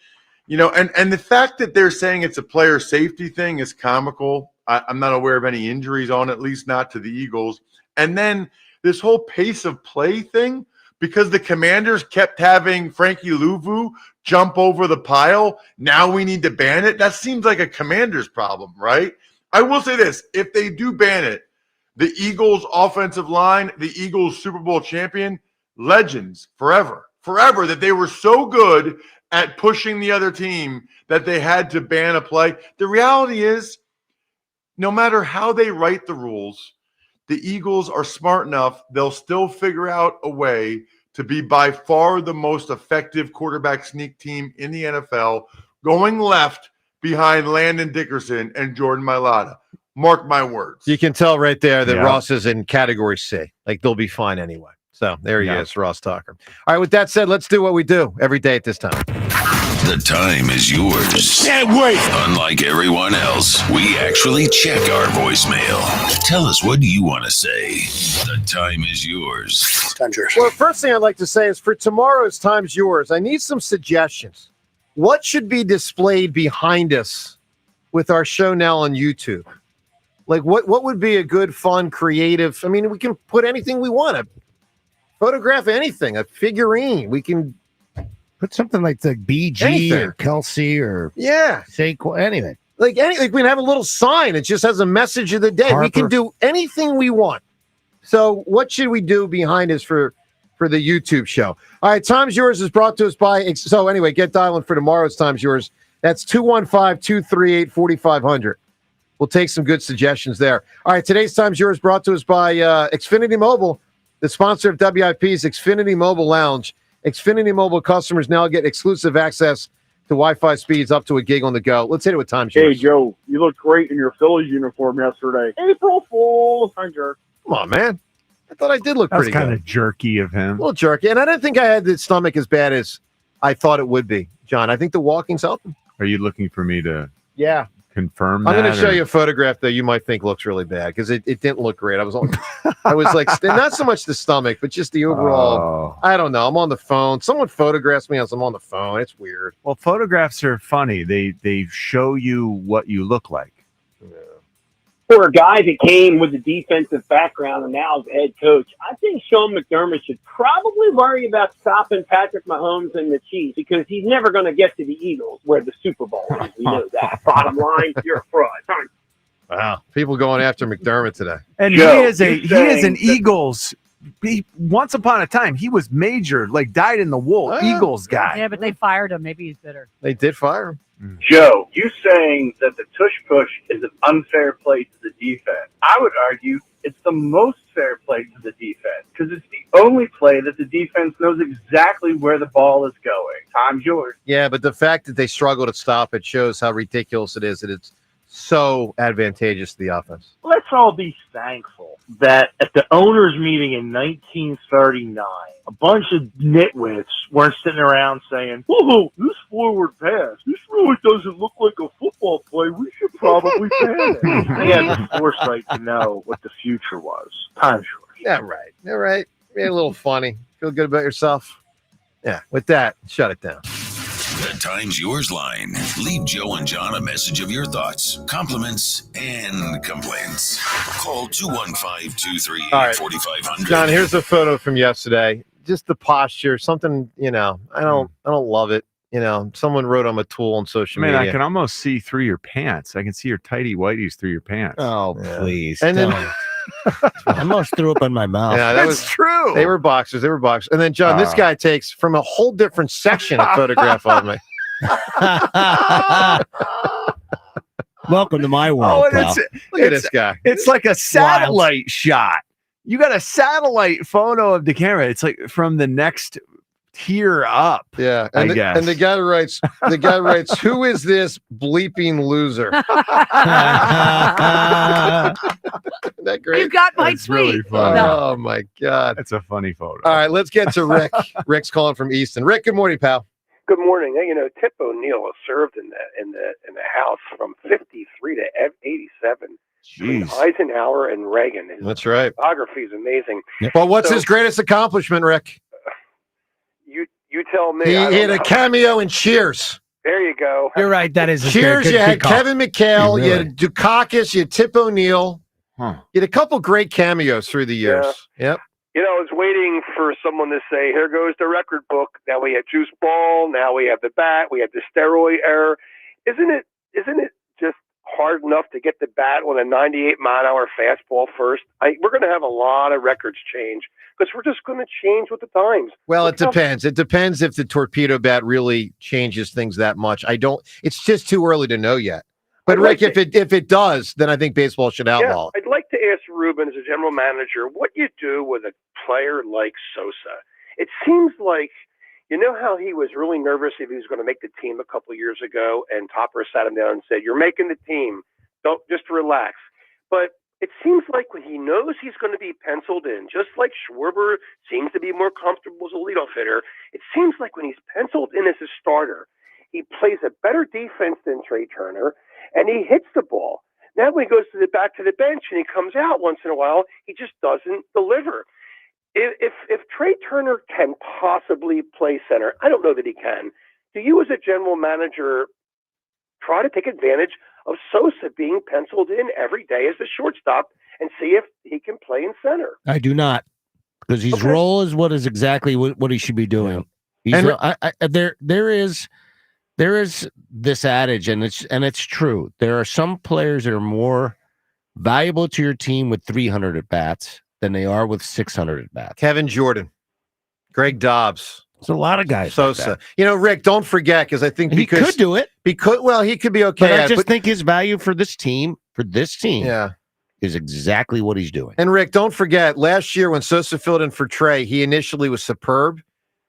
You know, and the fact that they're saying it's a player safety thing is comical. I'm not aware of any injuries on it, at least not to the Eagles. And then this whole pace of play thing, because the Commanders kept having Frankie Louvu jump over the pile, now we need to ban it. That seems like a Commanders problem, right? I will say this. If they do ban it, the Eagles offensive line, the Eagles Super Bowl champion, legends forever, that they were so good at pushing the other team that they had to ban a play. The reality is, no matter how they write the rules, the Eagles are smart enough, they'll still figure out a way to be by far the most effective quarterback sneak team in the NFL, going left behind Landon Dickerson and Jordan Mailata. Mark my words. You can tell right there that Ross is in category C. Like, they'll be fine anyway. So there he is, Ross Tucker. All right, with that said, let's do what we do every day at this time. The time is yours. Can't wait. Unlike everyone else, we actually check our voicemail. Tell us what you want to say. The time is yours. Time's yours. Well, the first thing I'd like to say is for tomorrow's Time's Yours, I need some suggestions. What should be displayed behind us with our show now on YouTube? Like, what would be a good, fun, creative? I mean, we can put anything we want. A photograph anything, a figurine. We can put something like the BG anything. Or Kelsey or Saquon, anything. Like we can have a little sign. It just has a message of the day. Harper. We can do anything we want. So what should we do behind us for the YouTube show? All right, Time's Yours is brought to us by. So anyway, get dialing for tomorrow's Time's Yours. That's 215-238-4500. We'll take some good suggestions there. All right, today's Time's Yours brought to us by Xfinity Mobile, the sponsor of WIP's Xfinity Mobile Lounge. Xfinity Mobile customers now get exclusive access to Wi-Fi speeds up to a gig on the go. Let's hit it with Time's Yours. Hey, Joe, you looked great in your Phillies uniform yesterday. April Fool. Hi, jerk. Come on, man. I thought I did look pretty good. That's kind of jerky of him. A little jerky. And I didn't think I had the stomach as bad as I thought it would be, John. I think the walking's helping. Are you looking for me to confirm I'm that? going to show you a photograph that you might think looks really bad because it didn't look great. I was like, not so much the stomach, but just the overall. I don't know. I'm on the phone. Someone photographs me as I'm on the phone. It's weird. Well, photographs are funny. They show you what you look like. For a guy that came with a defensive background and now is head coach, I think Sean McDermott should probably worry about stopping Patrick Mahomes and the Chiefs because he's never going to get to the Eagles where the Super Bowl is. We know that. Bottom line, you're a fraud. Wow. People going after McDermott today. And Joe, he is an Eagles. Once upon a time, he was major, like dyed in the wool Eagles guy. Yeah, but they fired him. Maybe he's bitter. They did fire him. Joe, you saying that the tush push is an unfair play to the defense. I would argue it's the most fair play to the defense because it's the only play that the defense knows exactly where the ball is going. Time's yours. Yeah, but the fact that they struggle to stop it shows how ridiculous it is that it's so advantageous to the offense. Let's all be thankful that at the owners' meeting in 1939, a bunch of nitwits weren't sitting around saying, "Whoa, this forward pass, this really doesn't look like a football play. We should probably ban it." They had the foresight to know what the future was. Time's yours. Yeah, right. All right. Be a little funny. Feel good about yourself. Yeah, with that, shut it down. The Time's Yours line. Leave Joe and John a message of your thoughts, compliments, and complaints. Call 215-238-4500. John, here's a photo from yesterday. Just the posture, something, I don't love it. Someone wrote I'm a tool on social media. I can almost see through your pants. I can see your tighty whities through your pants. Oh, please. And then I almost threw up in my mouth. Yeah, that was true. They were boxers. And then, John, this guy takes from a whole different section a photograph of me. Welcome to my world, pal. Look at this guy. It's like a satellite shot. You got a satellite photo of the camera. It's like from the next tier up. Yeah, I guess. And the guy writes, "Who is this bleeping loser?" Isn't that great? You got my That's tweet. really funny. Oh my God, that's a funny photo. All right, let's get to Rick. Rick's calling from Easton. Rick, good morning, pal. Good morning. Hey, Tip O'Neill was served in the House from 53 to 87. Jeez. Eisenhower and Reagan. His That's right. biography is amazing. Well, what's his greatest accomplishment, Rick? You tell me. He I don't had a know. cameo in Cheers. There you go. You're right. That is a Cheers. good You had call. Kevin McHale. Really? You had Dukakis. You had Tip O'Neill. You had a couple great cameos through the years. Yep. I was waiting for someone to say, here goes the record book. Now we have juice ball. Now we have the bat. We have the steroid error. Isn't it just hard enough to get the bat on a 98-mile-an-hour fastball first? We're going to have a lot of records change because we're just going to change with the times. Well, it depends. It depends if the torpedo bat really changes things that much. It's just too early to know yet. But Rick, if it does, then I think baseball should outlaw it. I'd like to ask Ruben, as a general manager, what you do with a player like Sosa. It seems like, how he was really nervous if he was going to make the team a couple of years ago, and Topper sat him down and said, "You're making the team. Don't just relax." But it seems like when he knows he's going to be penciled in, just like Schwarber seems to be more comfortable as a leadoff hitter, it seems like when he's penciled in as a starter, he plays a better defense than Trey Turner, and he hits the ball. Now when he goes back to the bench and he comes out once in a while, he just doesn't deliver. If Trey Turner can possibly play center, I don't know that he can. Do you, as a general manager, try to take advantage of Sosa being penciled in every day as a shortstop and see if he can play in center? I do not, because his role is exactly what he should be doing. There is this adage, and it's true. There are some players that are more valuable to your team with 300 at bats than they are with 600 at bats. Kevin Jordan, Greg Dobbs. There's a lot of guys. Sosa. Rick, don't forget, because I think he could do it. He could be okay. But I just think his value for this team, yeah, is exactly what he's doing. And Rick, don't forget, last year when Sosa filled in for Trey, he initially was superb,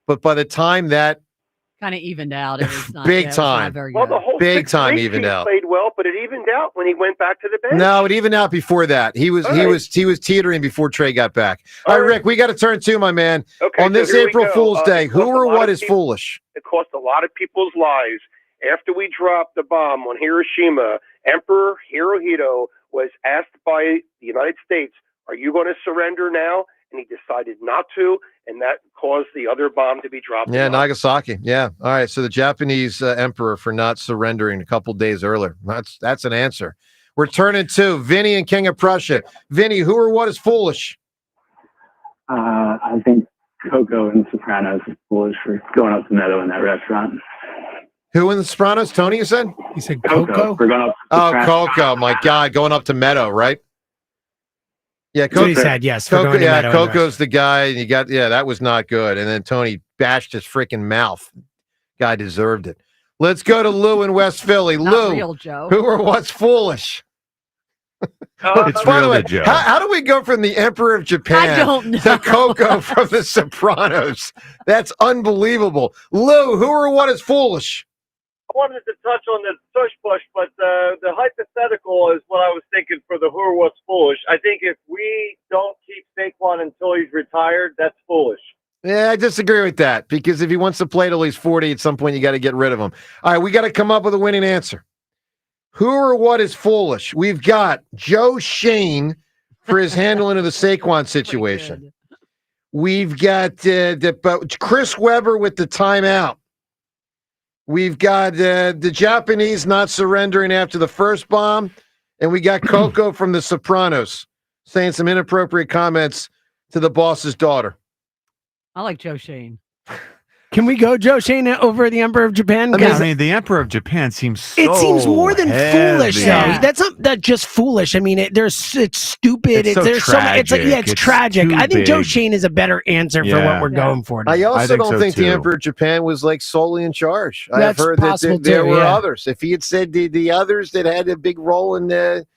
but by the time that kind of evened out, it was not big time. Well, the whole big time evened out. Played well, but it evened out when he went back to the bench. No, it evened out before that. He was teetering before Trey got back. All right, Rick, we got to turn to my man. Okay, on this April Fool's Day, who or what is foolish? It cost a lot of people's lives. After we dropped the bomb on Hiroshima, Emperor Hirohito was asked by the United States, "Are you going to surrender now?" And he decided not to, and that caused the other bomb to be dropped. Yeah, Nagasaki. Yeah. All right. So the Japanese emperor for not surrendering a couple days earlier. That's an answer. We're turning to Vinny and King of Prussia. Vinny, who or what is foolish? I think Coco in The Sopranos is foolish for going up to Meadow in that restaurant. Who in The Sopranos? Tony, you said? He said Coco. For going up to Coco. My God, going up to Meadow, right? Yeah, Coco, he said yes. Coco, Coco's the guy. And that was not good. And then Tony bashed his freaking mouth. Guy deserved it. Let's go to Lou in West Philly. Not Lou, real, Joe. who or what's foolish? It's By the real way, to Joe. how do we go from the Emperor of Japan I don't know. to Coco from The Sopranos? That's unbelievable. Lou, who or what is foolish? I wanted to touch on the tush push, but the hypothetical is what I was thinking for the who or what's foolish. I think if we don't keep Saquon until he's retired, that's foolish. Yeah, I disagree with that, because if he wants to play till he's 40, at some point you got to get rid of him. All right, we got to come up with a winning answer. Who or what is foolish? We've got Joe Shane for his handling of the Saquon situation. We've got Chris Webber with the timeout. We've got the Japanese not surrendering after the first bomb. And we got Coco from The Sopranos saying some inappropriate comments to the boss's daughter. I like Joe Shane. Can we go Joe Shane over the Emperor of Japan? I mean, the Emperor of Japan seems so it seems more than foolish, though. Yeah. That's not just foolish. I mean, it's stupid. It's so there's tragic. It's tragic. too I think Joe big. Shane is a better answer for what we're going for. I also don't so think the too. Emperor of Japan was like solely in charge. That's I've heard that possible there too, were yeah. others. If he had said the others that had a big role in that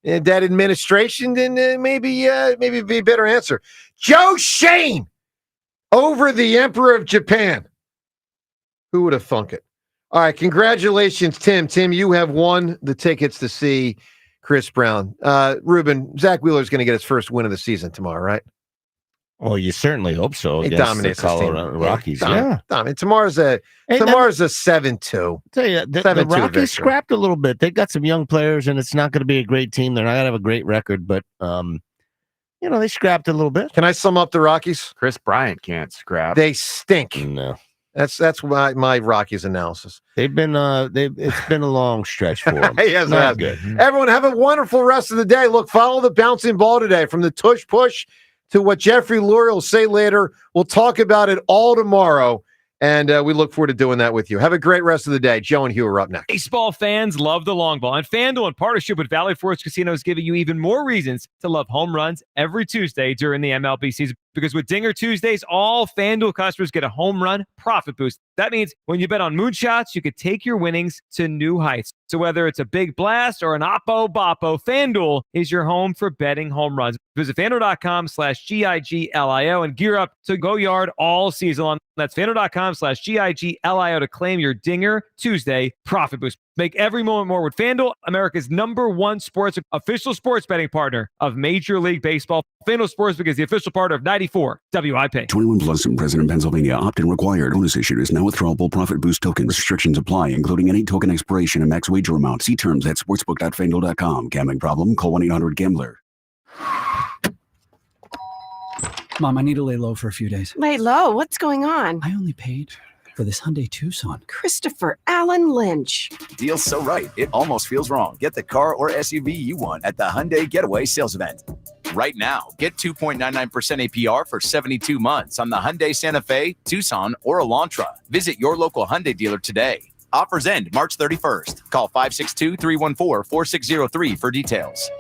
administration, then maybe it'd be a better answer. Joe Shane over the Emperor of Japan. Who would have thunk it? All right, congratulations, Tim. Tim, you have won the tickets to see Chris Brown. Ruben, Zach Wheeler's going to get his first win of the season tomorrow, right? Well, you certainly hope so. He against dominates the his team. Colorado Rockies. Yeah. Tomorrow's a 7-2. Tell you, the 7-2 Rockies victory. scrapped a little bit. They've got some young players, and it's not going to be a great team. They're not going to have a great record, but they scrapped a little bit. Can I sum up the Rockies? Chris Bryant can't scrap. They stink. No. That's my Rockies analysis. They've been it's been a long stretch for them. Yes, Not it has. good. Everyone have a wonderful rest of the day. Look, follow the bouncing ball today from the Tush Push to what Jeffrey Lurie will say later. We'll talk about it all tomorrow. And we look forward to doing that with you. Have a great rest of the day. Joe and Hugh are up next. Baseball fans love the long ball, and FanDuel, in partnership with Valley Forge Casino, is giving you even more reasons to love home runs every Tuesday during the MLB season. Because with Dinger Tuesdays, all FanDuel customers get a home run profit boost. That means when you bet on moonshots, you could take your winnings to new heights. So whether it's a big blast or an oppo boppo, FanDuel is your home for betting home runs. Visit FanDuel.com/GIGLIO and gear up to go yard all season long. That's FanDuel.com/GIGLIO to claim your Dinger Tuesday profit boost. Make every moment more with FanDuel, America's #1 official sports betting partner of Major League Baseball. FanDuel Sportsbook is the official partner of 94 WIP. 21 plus and present in Pennsylvania. Opt-in required. Bonus issued is now withdrawable profit boost token. Restrictions apply, including any token expiration and max wager amount. See terms at sportsbook.fanduel.com. Gambling problem? Call 1-800-GAMBLER. Mom, I need to lay low for a few days. Lay low? What's going on? I only paid for this Hyundai Tucson. Christopher Allen Lynch. Deal's so right, it almost feels wrong. Get the car or SUV you want at the Hyundai Getaway Sales Event. Right now, get 2.99% APR for 72 months on the Hyundai Santa Fe, Tucson, or Elantra. Visit your local Hyundai dealer today. Offers end March 31st. Call 562-314-4603 for details.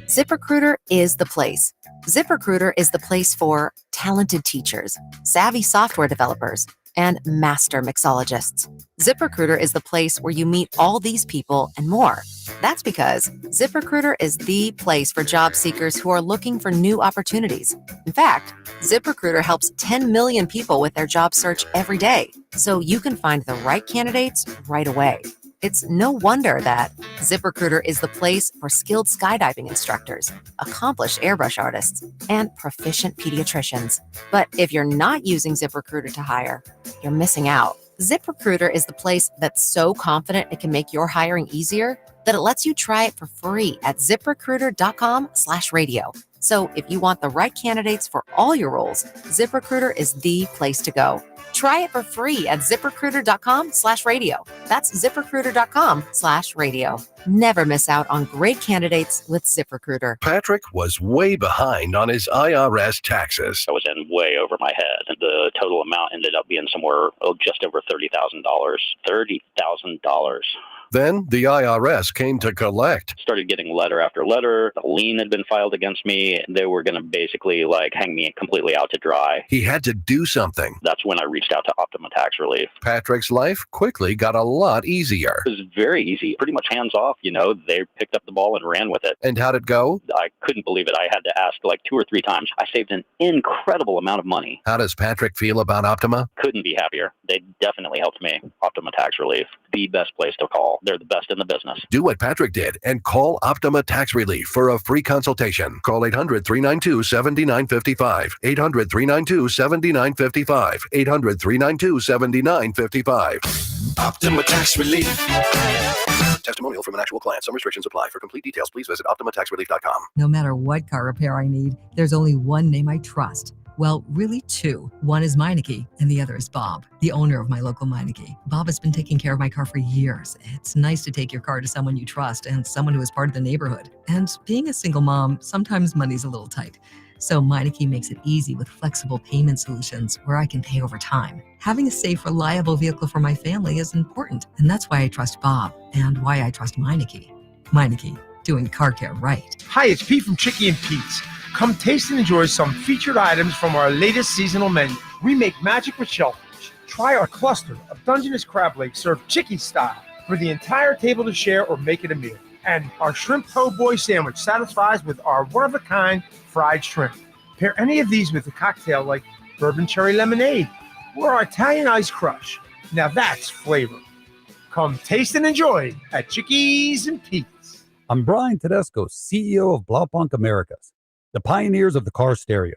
ZipRecruiter is the place. ZipRecruiter is the place for talented teachers, savvy software developers, and master mixologists. ZipRecruiter is the place where you meet all these people and more. That's because ZipRecruiter is the place for job seekers who are looking for new opportunities. In fact, ZipRecruiter helps 10 million people with their job search every day, so you can find the right candidates right away. It's no wonder that ZipRecruiter is the place for skilled skydiving instructors, accomplished airbrush artists, and proficient pediatricians. But if you're not using ZipRecruiter to hire, you're missing out. ZipRecruiter is the place that's so confident it can make your hiring easier that it lets you try it for free at ZipRecruiter.com/radio. So if you want the right candidates for all your roles, ZipRecruiter is the place to go. Try it for free at ZipRecruiter.com/radio. That's ZipRecruiter.com/radio. Never miss out on great candidates with ZipRecruiter. Patrick was way behind on his IRS taxes. I was in way over my head. The total amount ended up being somewhere just over $30,000. $30,000. Then the IRS came to collect. Started getting letter after letter. A lien had been filed against me. They were going to basically hang me completely out to dry. He had to do something. That's when I reached out to Optima Tax Relief. Patrick's life quickly got a lot easier. It was very easy, pretty much hands off. They picked up the ball and ran with it. And how'd it go? I couldn't believe it. I had to ask 2 or 3 times. I saved an incredible amount of money. How does Patrick feel about Optima? Couldn't be happier. They definitely helped me. Optima Tax Relief, the best place to call. They're the best in the business. Do what Patrick did and call Optima Tax Relief for a free consultation. Call 800-392-7955. 800-392-7955. 800-392-7955. Optima Tax Relief. Testimonial from an actual client. Some restrictions apply. For complete details, please visit OptimaTaxRelief.com. No matter what car repair I need, there's only one name I trust. Well, really 2. One is Meineke, and the other is Bob, the owner of my local Meineke. Bob has been taking care of my car for years. It's nice to take your car to someone you trust and someone who is part of the neighborhood. And being a single mom, sometimes money's a little tight. So Meineke makes it easy with flexible payment solutions where I can pay over time. Having a safe, reliable vehicle for my family is important, and that's why I trust Bob and why I trust Meineke. Meineke, doing car care right. Hi, it's Pete from Chicky and Pete's. Come taste and enjoy some featured items from our latest seasonal menu. We make magic with shellfish. Try our cluster of Dungeness crab legs served Chicky style for the entire table to share or make it a meal. And our shrimp po' boy sandwich satisfies with our one-of-a-kind fried shrimp. Pair any of these with a cocktail like bourbon cherry lemonade or our Italian ice crush. Now that's flavor. Come taste and enjoy at Chickies and Pete's. I'm Brian Tedesco, CEO of Blaupunk Americas, the pioneers of the car stereo.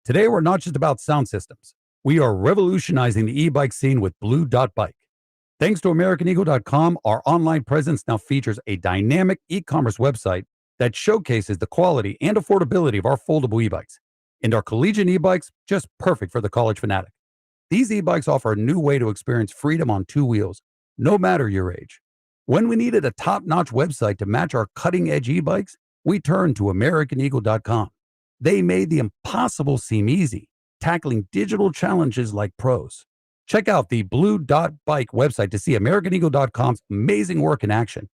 Today, we're not just about sound systems. We are revolutionizing the e-bike scene with Blue Dot Bike. Thanks to AmericanEagle.com, our online presence now features a dynamic e-commerce website that showcases the quality and affordability of our foldable e-bikes. And our collegiate e-bikes, just perfect for the college fanatic. These e-bikes offer a new way to experience freedom on 2 wheels, no matter your age. When we needed a top-notch website to match our cutting-edge e-bikes, we turned to AmericanEagle.com. They made the impossible seem easy, tackling digital challenges like pros. Check out the Blue Dot Bike website to see AmericanEagle.com's amazing work in action.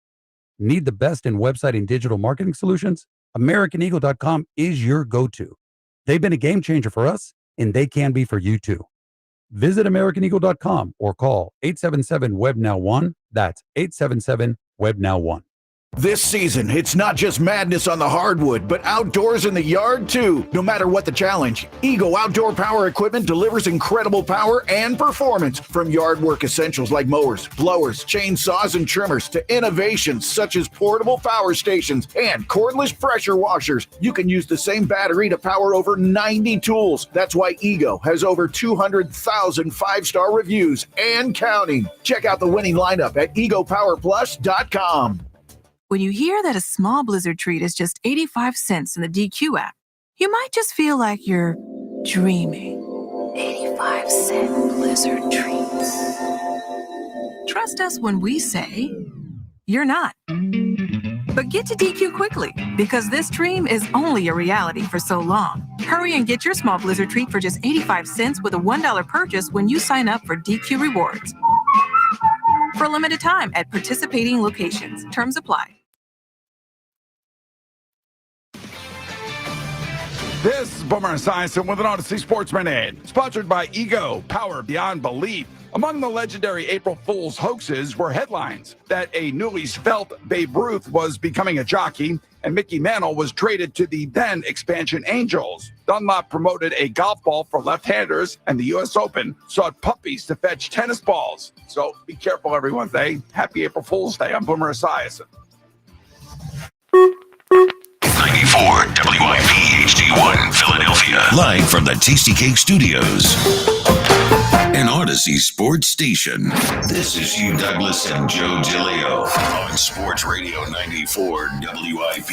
Need the best in website and digital marketing solutions? AmericanEagle.com is your go-to. They've been a game changer for us, and they can be for you too. Visit AmericanEagle.com or call 877-WEB-NOW-1. That's 877-WEB-NOW-1. This season, it's not just madness on the hardwood, but outdoors in the yard too. No matter what the challenge, Ego Outdoor Power Equipment delivers incredible power and performance. From yard work essentials like mowers, blowers, chainsaws, and trimmers to innovations such as portable power stations and cordless pressure washers. You can use the same battery to power over 90 tools. That's why Ego has over 200,000 five-star reviews and counting. Check out the winning lineup at egopowerplus.com. When you hear that a small Blizzard treat is just 85 cents in the DQ app, you might just feel like you're dreaming. 85-cent Blizzard treats. Trust us when we say you're not. But get to DQ quickly, because this dream is only a reality for so long. Hurry and get your small Blizzard treat for just 85 cents with a $1 purchase when you sign up for DQ Rewards. For a limited time at participating locations. Terms apply. This is Boomer Esiason with an Odyssey Sports Minute, sponsored by Ego, power beyond belief. Among the legendary April Fool's hoaxes were headlines that a newly svelte Babe Ruth was becoming a jockey and Mickey Mantle was traded to the then expansion Angels. Dunlop promoted a golf ball for left-handers, and the U.S. Open sought puppies to fetch tennis balls. So be careful, everyone. Happy April Fool's Day. I'm Boomer Esiason. 94 WIP HD1 Philadelphia. Live from the Tasty Cake Studios. An Odyssey Sports Station. This is Hugh Douglas and Joe DeLeo on Sports Radio 94 WIP.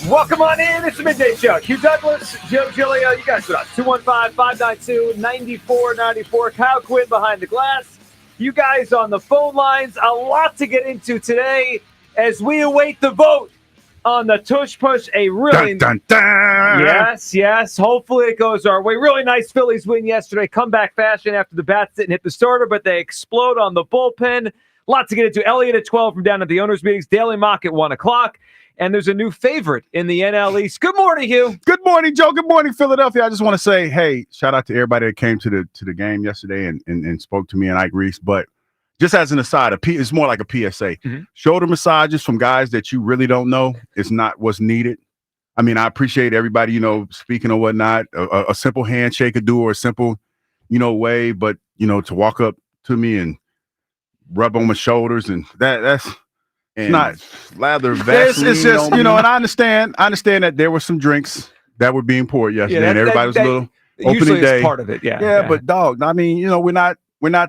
Welcome on in. It's the Midday Show. Hugh Douglas, Joe Giglio. You guys are on 215-592-9494. Kyle Quinn behind the glass. You guys on the phone lines. A lot to get into today as we await the vote on the Tush Push. A really Yes. Hopefully it goes our way. Really nice Phillies win yesterday. Comeback fashion after the bats didn't hit the starter, but they explode on the bullpen. Lot to get into. Elliott at 12 from down at the owners' meetings. Daily Mock at 1 o'clock. And there's a new favorite in the NL East. Good morning, Hugh. Good morning, Joe. Good morning, Philadelphia. I just want to say, hey, shout out to everybody that came to the game yesterday and spoke to me and Ike Reese. But just as an aside, it's more like a PSA. Mm-hmm. Shoulder massages from guys that you really don't know is not what's needed. I mean, I appreciate everybody, speaking or whatnot. A simple handshake could do, or a simple, way. But, to walk up to me and rub on my shoulders, and that's – it's not lather Vaseline. It's just, and I understand that there were some drinks that were being poured yesterday, and everybody was a little opening day. Part of it, yeah. But dog, I mean, we're not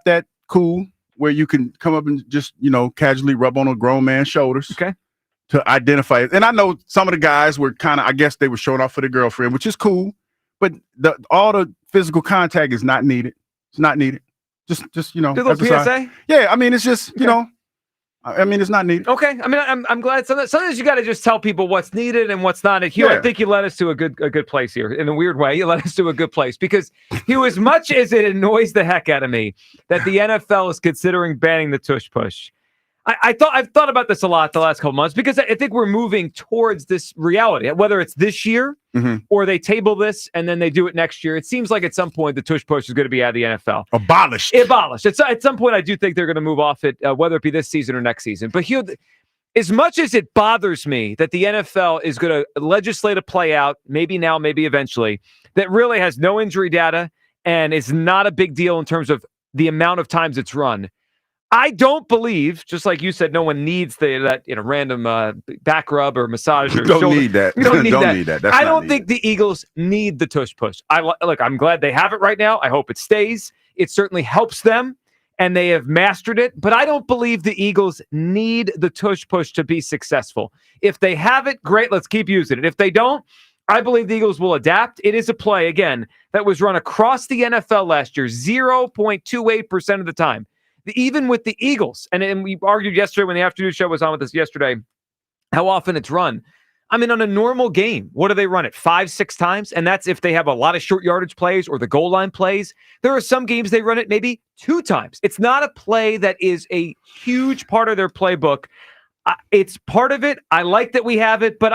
that cool where you can come up and just, casually rub on a grown man's shoulders. Okay. To identify it. And I know some of the guys were kind of, I guess they were showing off for their girlfriend, which is cool, but all the physical contact is not needed. It's not needed. Just a little PSA? Yeah, I mean, it's just, it's not needed. Okay. I mean, I'm glad. Sometimes you got to just tell people what's needed and what's not. Hugh, I think you led us to a good place here. In a weird way, you led us to a good place because, Hugh, as much as it annoys the heck out of me that the NFL is considering banning the Tush Push, I've thought about this a lot the last couple months because I think we're moving towards this reality. Whether it's this year or they table this and then they do it next year, it seems like at some point the Tush Push is going to be out of the NFL. Abolished. At some point, I do think they're going to move off it, whether it be this season or next season. But Hugh, as much as it bothers me that the NFL is going to legislate a play out, maybe now, maybe eventually, that really has no injury data and is not a big deal in terms of the amount of times it's run, I don't believe, just like you said, no one needs that random back rub or massage. Or don't shoulder. Need that. You don't need that. I don't think the Eagles need the Tush Push. I'm glad they have it right now. I hope it stays. It certainly helps them, and they have mastered it. But I don't believe the Eagles need the Tush Push to be successful. If they have it, great. Let's keep using it. If they don't, I believe the Eagles will adapt. It is a play, again, that was run across the NFL last year, 0.28% of the time. even with the Eagles, and we argued yesterday when the afternoon show was on with us yesterday, how often it's run. I mean, on a normal game, what do they run it? 5-6 times? And that's if they have a lot of short yardage plays or the goal line plays. There are some games they run it maybe 2 times. It's not a play that is a huge part of their playbook. It's part of it. I like that we have it, but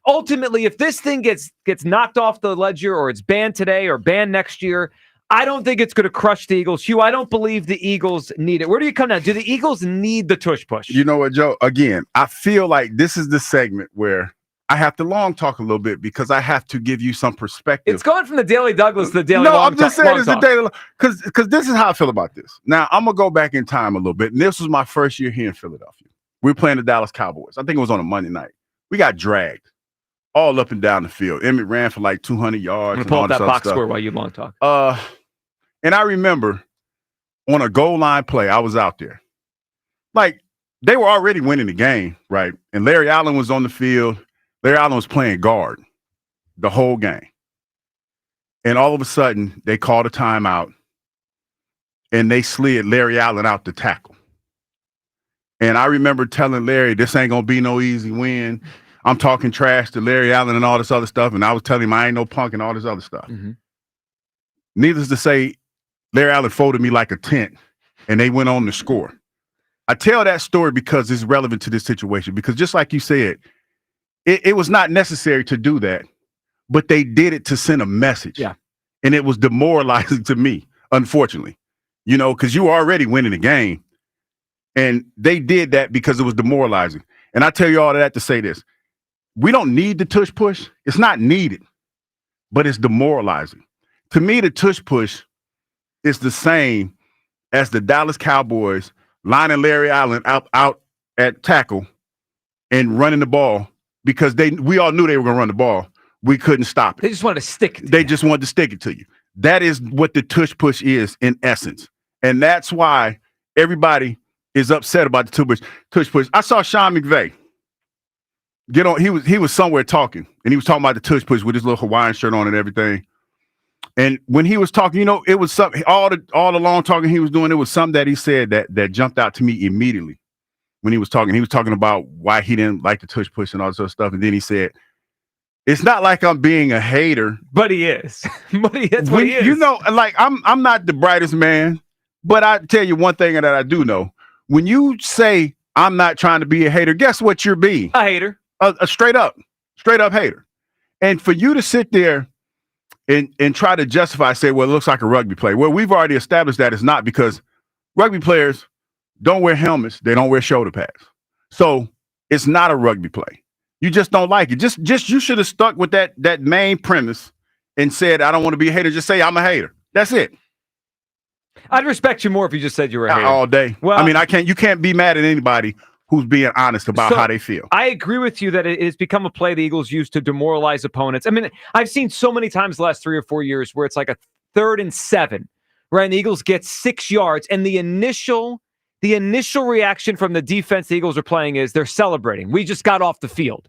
ultimately, if this thing gets knocked off the ledger or it's banned today or banned next year, I don't think it's going to crush the Eagles. Hugh, I don't believe the Eagles need it. Where do you come down? Do the Eagles need the tush push? You know what, Joe? Again, I feel like this is the segment where I have to long talk a little bit because I have to give you some perspective. It's going from the Daily Douglas to the Daily Long I'm just saying it's the Daily because this is how I feel about this. Now, I'm going to go back in time a little bit. And this was my first year here in Philadelphia. We were playing the Dallas Cowboys. I think it was on a Monday night. We got dragged all up and down the field. Emmett ran for like 200 yards. I'm going to pull up that box score while you long talk. And I remember on a goal line play, I was out there. Like, they were already winning the game, right? And Larry Allen was on the field. Larry Allen was playing guard the whole game. And all of a sudden, they called a timeout, and they slid Larry Allen out to tackle. And I remember telling Larry, this ain't going to be no easy win. I'm talking trash to Larry Allen and all this other stuff, and I was telling him I ain't no punk and all this other stuff. Mm-hmm. Needless to say, Larry Allen folded me like a tent, and they went on to score. I tell that story because it's relevant to this situation, because just like you said, it was not necessary to do that, but they did it to send a message. Yeah. And it was demoralizing to me, unfortunately, because you were already winning the game. And they did that because it was demoralizing. And I tell you all of that to say this. We don't need the tush push. It's not needed, but it's demoralizing. To me, the tush push is the same as the Dallas Cowboys lining Larry Allen out at tackle and running the ball because we all knew they were going to run the ball. We couldn't stop it. They just wanted to stick it. They just wanted to stick it to you. That is what the tush push is in essence. And that's why everybody is upset about the tush push. I saw Sean McVay get on. He was somewhere talking, and he was talking about the tush push with his little Hawaiian shirt on and everything. And when he was talking, it was something, all the long talking he was doing, it was something that he said that jumped out to me immediately when he was talking. He was talking about why he didn't like the tush push and all this other stuff. And then he said, it's not like I'm being a hater. But he is. That's what he is. Like I'm not the brightest man, but I tell you one thing that I do know. When you say I'm not trying to be a hater, guess what you're being? A hater. A straight up hater. And for you to sit there and try to justify, say, well, it looks like a rugby play. Well, we've already established that it's not, because rugby players don't wear helmets. They don't wear shoulder pads. So it's not a rugby play. You just don't like it. Just you should have stuck with that main premise and said, I don't want to be a hater. Just say I'm a hater. That's it. I'd respect you more if you just said you were a hater. All day. Well, I mean, you can't be mad at anybody who's being honest about how they feel. I agree with you that it has become a play the Eagles use to demoralize opponents. I mean, I've seen so many times the last 3 or 4 years where it's like a 3rd and 7, right? And the Eagles get 6 yards, and the initial reaction from the defense the Eagles are playing is they're celebrating. We just got off the field.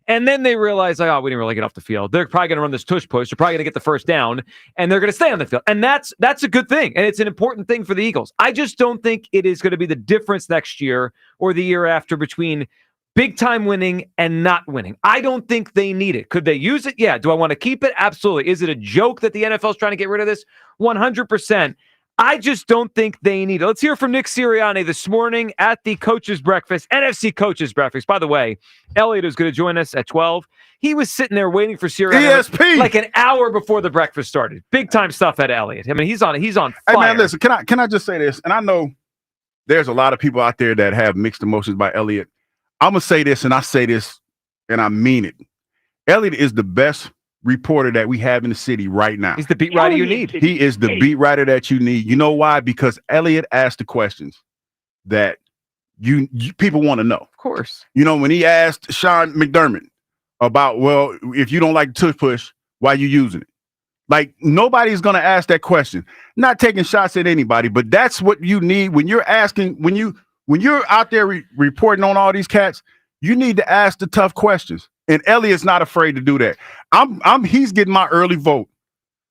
And then they realize, like, oh, we didn't really get off the field. They're probably going to run this tush push. They're probably going to get the first down, and they're going to stay on the field. And that's a good thing, and it's an important thing for the Eagles. I just don't think it is going to be the difference next year or the year after between big-time winning and not winning. I don't think they need it. Could they use it? Yeah. Do I want to keep it? Absolutely. Is it a joke that the NFL is trying to get rid of this? 100%. I just don't think they need it. Let's hear from Nick Sirianni this morning at the Coaches Breakfast, NFC Coaches Breakfast. By the way, Elliot is going to join us at 12. He was sitting there waiting for Sirianni ESP. like an hour before the breakfast started. Big time stuff at Elliot. I mean, he's on fire. Hey man, listen, can I just say this? And I know there's a lot of people out there that have mixed emotions by Elliot. I'm gonna say this, and I say this, and I mean it. Elliot is the best reporter that we have in the city right now. He's the beat writer you need. He is the beat writer that you need. You know why? Because Elliot asked the questions that you people want to know. Of course. When he asked Sean McDermott about, well, if you don't like the tush push, why you using it? Like, nobody's going to ask that question. Not taking shots at anybody, but that's what you need when you're asking, when you're out there reporting on all these cats, you need to ask the tough questions. And Elliot's not afraid to do that. He's getting my early vote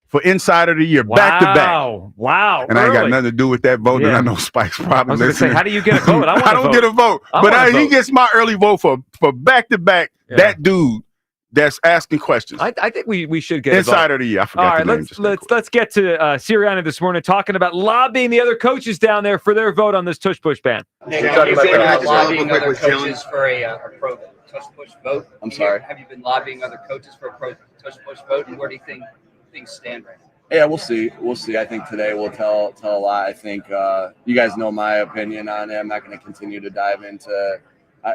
for Insider of the Year, back to back. Wow. And I ain't got nothing to do with that vote, and I know Spike's probably listening. Say, how do you get a vote? I don't get a vote. But he gets my early vote for back to back. That dude that's asking questions. I think we should get Insider of the Year. I forgot the name. Let's get to Sirianni this morning talking about lobbying the other coaches down there for their vote on this tush push ban. Have you been lobbying other coaches for a pro tush push vote? I'm sorry. Have you been lobbying other coaches for a pro tush push vote, and where do you think things stand right now? Yeah, we'll see. I think today will tell a lot. I think you guys know my opinion on it. I'm not going to continue to dive into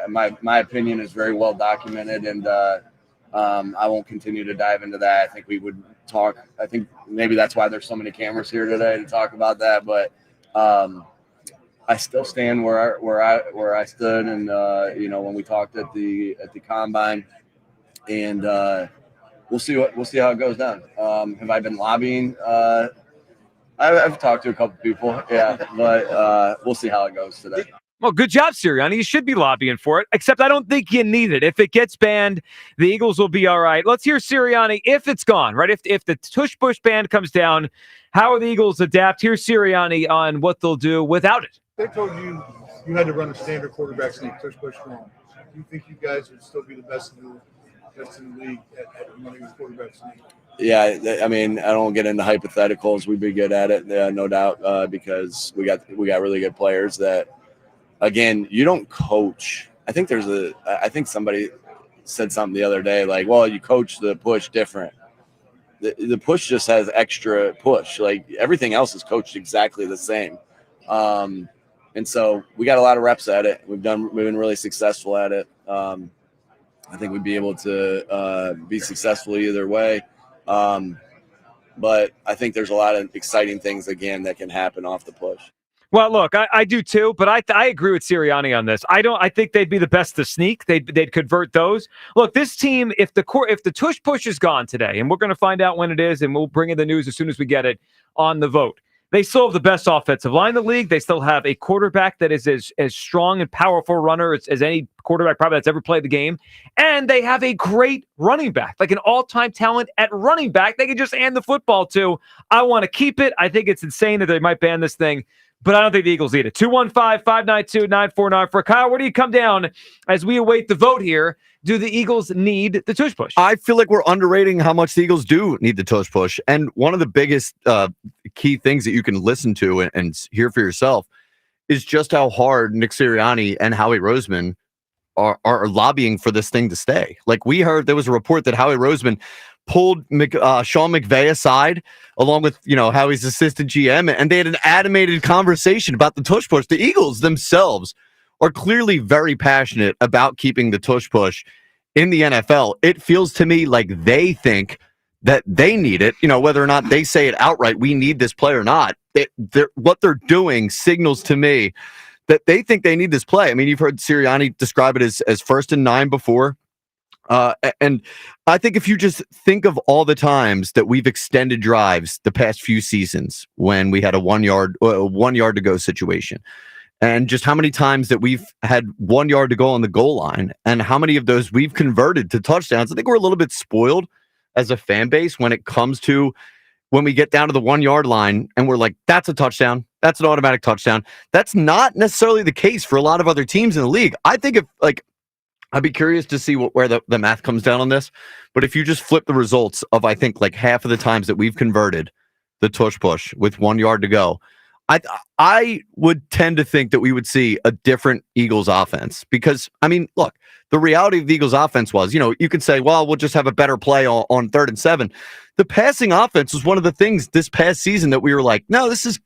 my opinion is very well documented, and I won't continue to dive into that. I think we would talk. I think maybe that's why there's so many cameras here today to talk about that. But I still stand where I stood, and when we talked at the combine, and we'll see how it goes down. Have I been lobbying? I've talked to a couple people, but we'll see how it goes today. Well, good job, Sirianni. You should be lobbying for it, except I don't think you need it. If it gets banned, the Eagles will be all right. Let's hear Sirianni if it's gone, right? If the tush push ban comes down, how will the Eagles adapt? Here's Sirianni on what they'll do without it. They told you had to run a standard quarterback sneak, tush push wrong. Do you think you guys would still be the best in the league at running a quarterback sneak? Yeah, I mean, I don't get into hypotheticals. We'd be good at it, no doubt, because we got really good players that. Again, you don't coach. I think somebody said something the other day, like, well, you coach the push different. The push just has extra push. Like everything else is coached exactly the same. And so we got a lot of reps at it. We've been really successful at it. I think we'd be able to be successful either way. But I think there's a lot of exciting things, again, that can happen off the push. Well, look, I do too, but I agree with Sirianni on this. I think they'd be the best to sneak. They'd convert those. Look, this team, if the tush push is gone today, and we're going to find out when it is, and we'll bring in the news as soon as we get it on the vote. They still have the best offensive line in the league. They still have a quarterback that is as strong and powerful runner as any quarterback probably that's ever played the game. And they have a great running back, like an all-time talent at running back. They can just hand the football to. I want to keep it. I think it's insane that they might ban this thing. But I don't think the Eagles need it. 215-592-9494. For Kyle, where do you come down as we await the vote here? Do the Eagles need the tush push? I feel like we're underrating how much the Eagles do need the tush push. And one of the biggest key things that you can listen to and hear for yourself is just how hard Nick Sirianni and Howie Roseman are lobbying for this thing to stay. Like we heard there was a report that Howie Roseman pulled Sean McVay aside along with, Howie's assistant GM, and they had an animated conversation about the tush push. The Eagles themselves are clearly very passionate about keeping the tush push in the NFL. It feels to me like they think that they need it, whether or not they say it outright, we need this play or not. What they're doing signals to me that they think they need this play. I mean, you've heard Sirianni describe it as 1st and 9 before. And I think if you just think of all the times that we've extended drives the past few seasons when we had a 1 yard to go situation, and just how many times that we've had 1 yard to go on the goal line and how many of those we've converted to touchdowns, I think we're a little bit spoiled as a fan base when it comes to when we get down to the 1 yard line and we're like, that's a touchdown. That's an automatic touchdown. That's not necessarily the case for a lot of other teams in the league. I think I'd be curious to see where the math comes down on this. But if you just flip the results of, I think, like half of the times that we've converted the tush push with 1 yard to go, I would tend to think that we would see a different Eagles offense. Because, I mean, look, the reality of the Eagles offense was, you could say, well, we'll just have a better play on 3rd and 7. The passing offense was one of the things this past season that we were like, no, this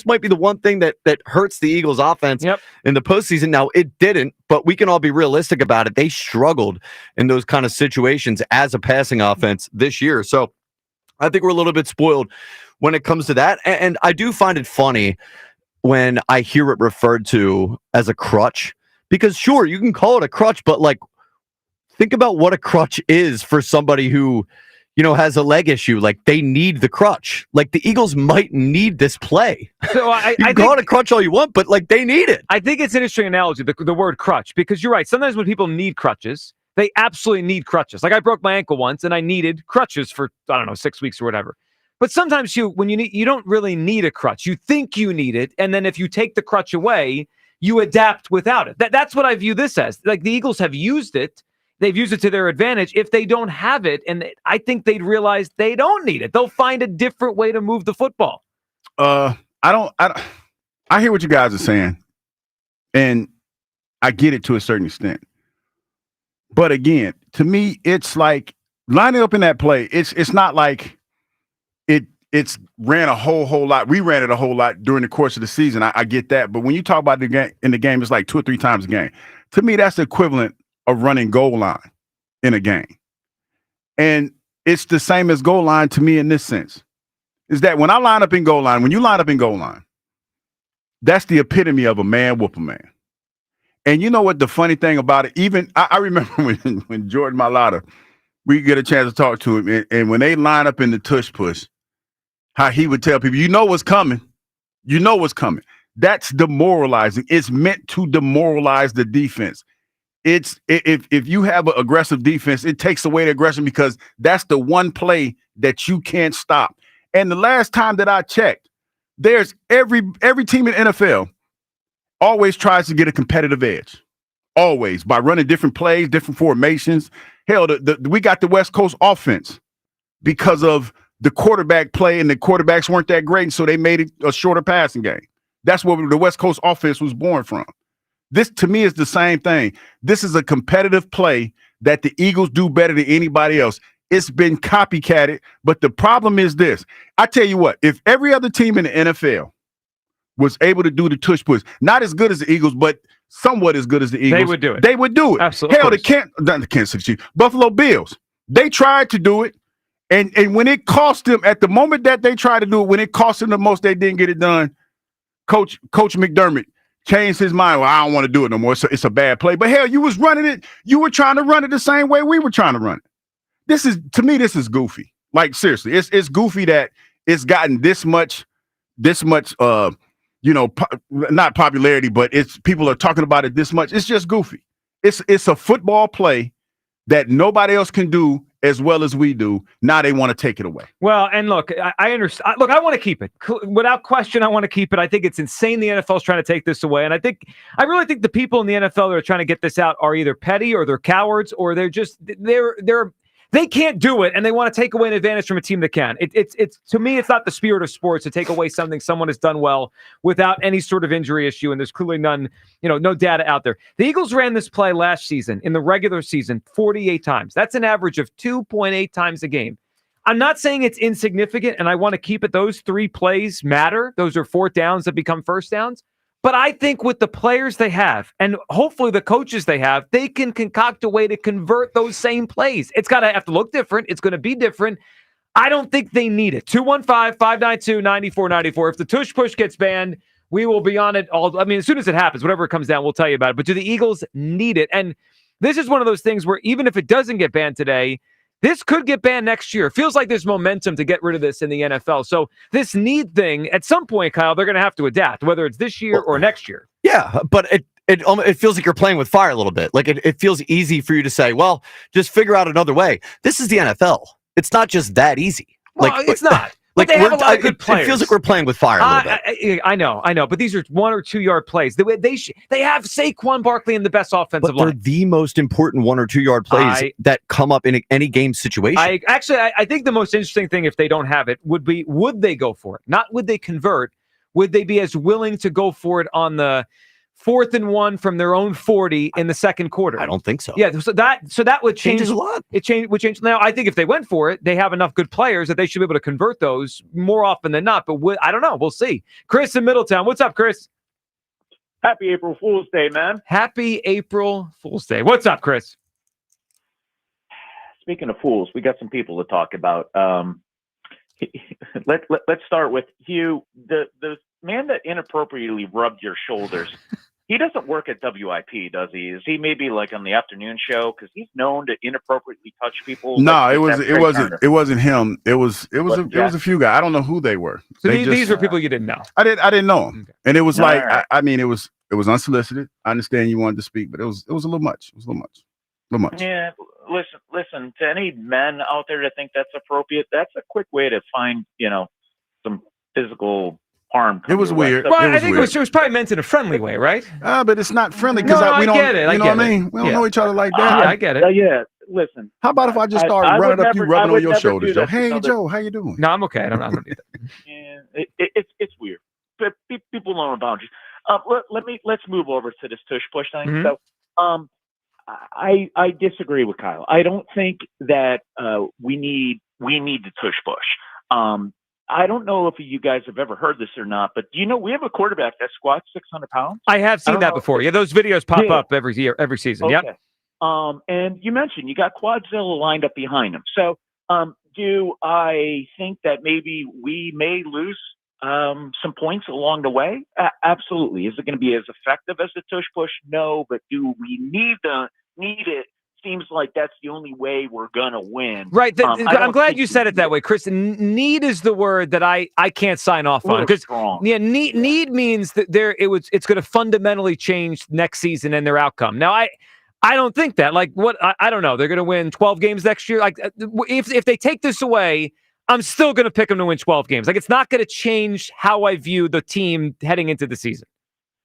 might be the one thing that hurts the Eagles offense in the postseason. Now, it didn't, but we can all be realistic about it. They struggled in those kind of situations as a passing offense this year. So I think we're a little bit spoiled when it comes to that. And I do find it funny when I hear it referred to as a crutch, because sure, you can call it a crutch, but like, think about what a crutch is for somebody who, has a leg issue. Like they need the crutch. Like the Eagles might need this play. So I call it a crutch all you want, but like they need it. I think it's an interesting analogy, the word crutch, because you're right. Sometimes when people need crutches, they absolutely need crutches. Like I broke my ankle once and I needed crutches for, 6 weeks or whatever. But sometimes you don't really need a crutch. You think you need it, and then if you take the crutch away, you adapt without it. That's what I view this as. Like the Eagles have used it. They've used it to their advantage. If they don't have it, and I think they'd realize they don't need it. They'll find a different way to move the football. I hear what you guys are saying, and I get it to a certain extent. But again, to me, it's like lining up in that play. It's not like it's ran a whole lot. We ran it a whole lot during the course of the season. I get that. But when you talk about the game in the game, it's like 2 or 3 times a game. To me, that's the equivalent of running goal line in a game. And it's the same as goal line to me in this sense. Is that when I line up in goal line, when you line up in goal line, that's the epitome of a man whoop a man. And you know what the funny thing about it, even I remember when Jordan Mailata, we get a chance to talk to him, and when they line up in the tush push, how he would tell people, you know what's coming. You know what's coming. That's demoralizing. It's meant to demoralize the defense. It's if you have an aggressive defense, it takes away the aggression because that's the one play that you can't stop. And the last time that I checked, there's every team in NFL always tries to get a competitive edge, always, by running different plays, different formations. Hell, we got the West Coast offense because of the quarterback play, and the quarterbacks weren't that great, and so they made it a shorter passing game. That's where the West Coast offense was born from. This, to me, is the same thing. This is a competitive play that the Eagles do better than anybody else. It's been copycatted, but the problem is this. I tell you what, if every other team in the NFL was able to do the tush push, not as good as the Eagles, but somewhat as good as the Eagles, They would do it. They would do it. Absolutely. Hell, the Kansas City Chiefs, Buffalo Bills, they tried to do it, and when it cost them, at the moment that they tried to do it, when it cost them the most, they didn't get it done. Coach McDermott changed his mind. Well, I don't want to do it no more. It's a bad play. But hell, you was running it. You were trying to run it the same way we were trying to run it. To me, this is goofy. Like, seriously, it's goofy that it's gotten this much, not popularity, but people are talking about it this much. It's just goofy. It's a football play that nobody else can do as well as we do. Now they want to take it away. Well, and look, I understand. Look, I want to keep it. Without question, I want to keep it. I think it's insane the NFL is trying to take this away. And I really think the people in the NFL that are trying to get this out are either petty or they're cowards or they can't do it, and they want to take away an advantage from a team that can. It's to me, it's not the spirit of sports to take away something someone has done well without any sort of injury issue, and there's clearly none, no data out there. The Eagles ran this play last season in the regular season 48 times. That's an average of 2.8 times a game. I'm not saying it's insignificant, and I want to keep it. Those 3 plays matter. Those are 4th downs that become 1st downs. But I think with the players they have, and hopefully the coaches they have, they can concoct a way to convert those same plays. It's got to have to look different. It's going to be different. I don't think they need it. 215-592-9494. If the tush push gets banned, we will be on it as soon as it happens, whatever it comes down, we'll tell you about it. But do the Eagles need it? And this is one of those things where even if it doesn't get banned today, this could get banned next year. It feels like there's momentum to get rid of this in the NFL. So this need thing, at some point, Kyle, they're going to have to adapt, whether it's this year or next year. Yeah, but it feels like you're playing with fire a little bit. Like it feels easy for you to say, well, just figure out another way. This is the NFL. It's not just that easy. Well, it's not. But they have a lot of good players. It feels like we're playing with fire a little bit. I know. But these are 1 or 2 yard plays. They have Saquon Barkley in the best offensive line. They're the most important 1 or 2 yard plays that come up in any game situation. I think the most interesting thing, if they don't have it, would be, would they go for it? Not would they convert? Would they be as willing to go for it on the 4th and 1 from their own 40 in the second quarter? I don't think so. Yeah, so that would change Changes a lot. Would change. Now, I think if they went for it, they have enough good players that they should be able to convert those more often than not. But I don't know. We'll see. Chris in Middletown. What's up, Chris? Happy April Fool's Day, man. Happy April Fool's Day. What's up, Chris? Speaking of fools, we got some people to talk about. Let's start with Hugh, the man that inappropriately rubbed your shoulders. He doesn't work at WIP, does he? Is he maybe like on the afternoon show? Because he's known to inappropriately touch people. No, it wasn't him. It was a few guys. I don't know who they were. So these were people you didn't know. I didn't know them, okay. And it was it was unsolicited. I understand you wanted to speak, but it was a little much. It was a little much. Yeah, listen. To any men out there that think that's appropriate, that's a quick way to find some physical harm. It was weird. Well, I was think weird. it was probably meant in a friendly way, right? But it's not friendly because No, we don't. I get it. You know what I mean? We don't know each other like that. Yeah, I get it. Yeah, listen. How about if I just start running up you, rubbing on your shoulders, Joe? Hey, Joe, how you doing? No, I'm okay. I don't need that. Yeah, it's weird. But people don't know boundaries. Let's move over to this tush push thing. Mhm. So, I disagree with Kyle. I don't think that we need the tush push. I don't know if you guys have ever heard this or not, but do you know we have a quarterback that squats 600 pounds? I have seen that before. Yeah, those videos pop Yeah. up every season. Okay. Yep. And you mentioned you got Quadzilla lined up behind him. So, do I think that maybe we may lose some points along the way? Absolutely. Is it going to be as effective as the tush push? No, but do we need it? Seems like that's the only way we're gonna win. Right. I'm glad you think said it that way, Chris. Need is the word that I can't sign off on because need means that it's going to fundamentally change next season and their outcome. Now I don't think that. Like what I don't know. They're going to win 12 games next year. Like if they take this away, I'm still going to pick them to win 12 games. Like it's not going to change how I view the team heading into the season.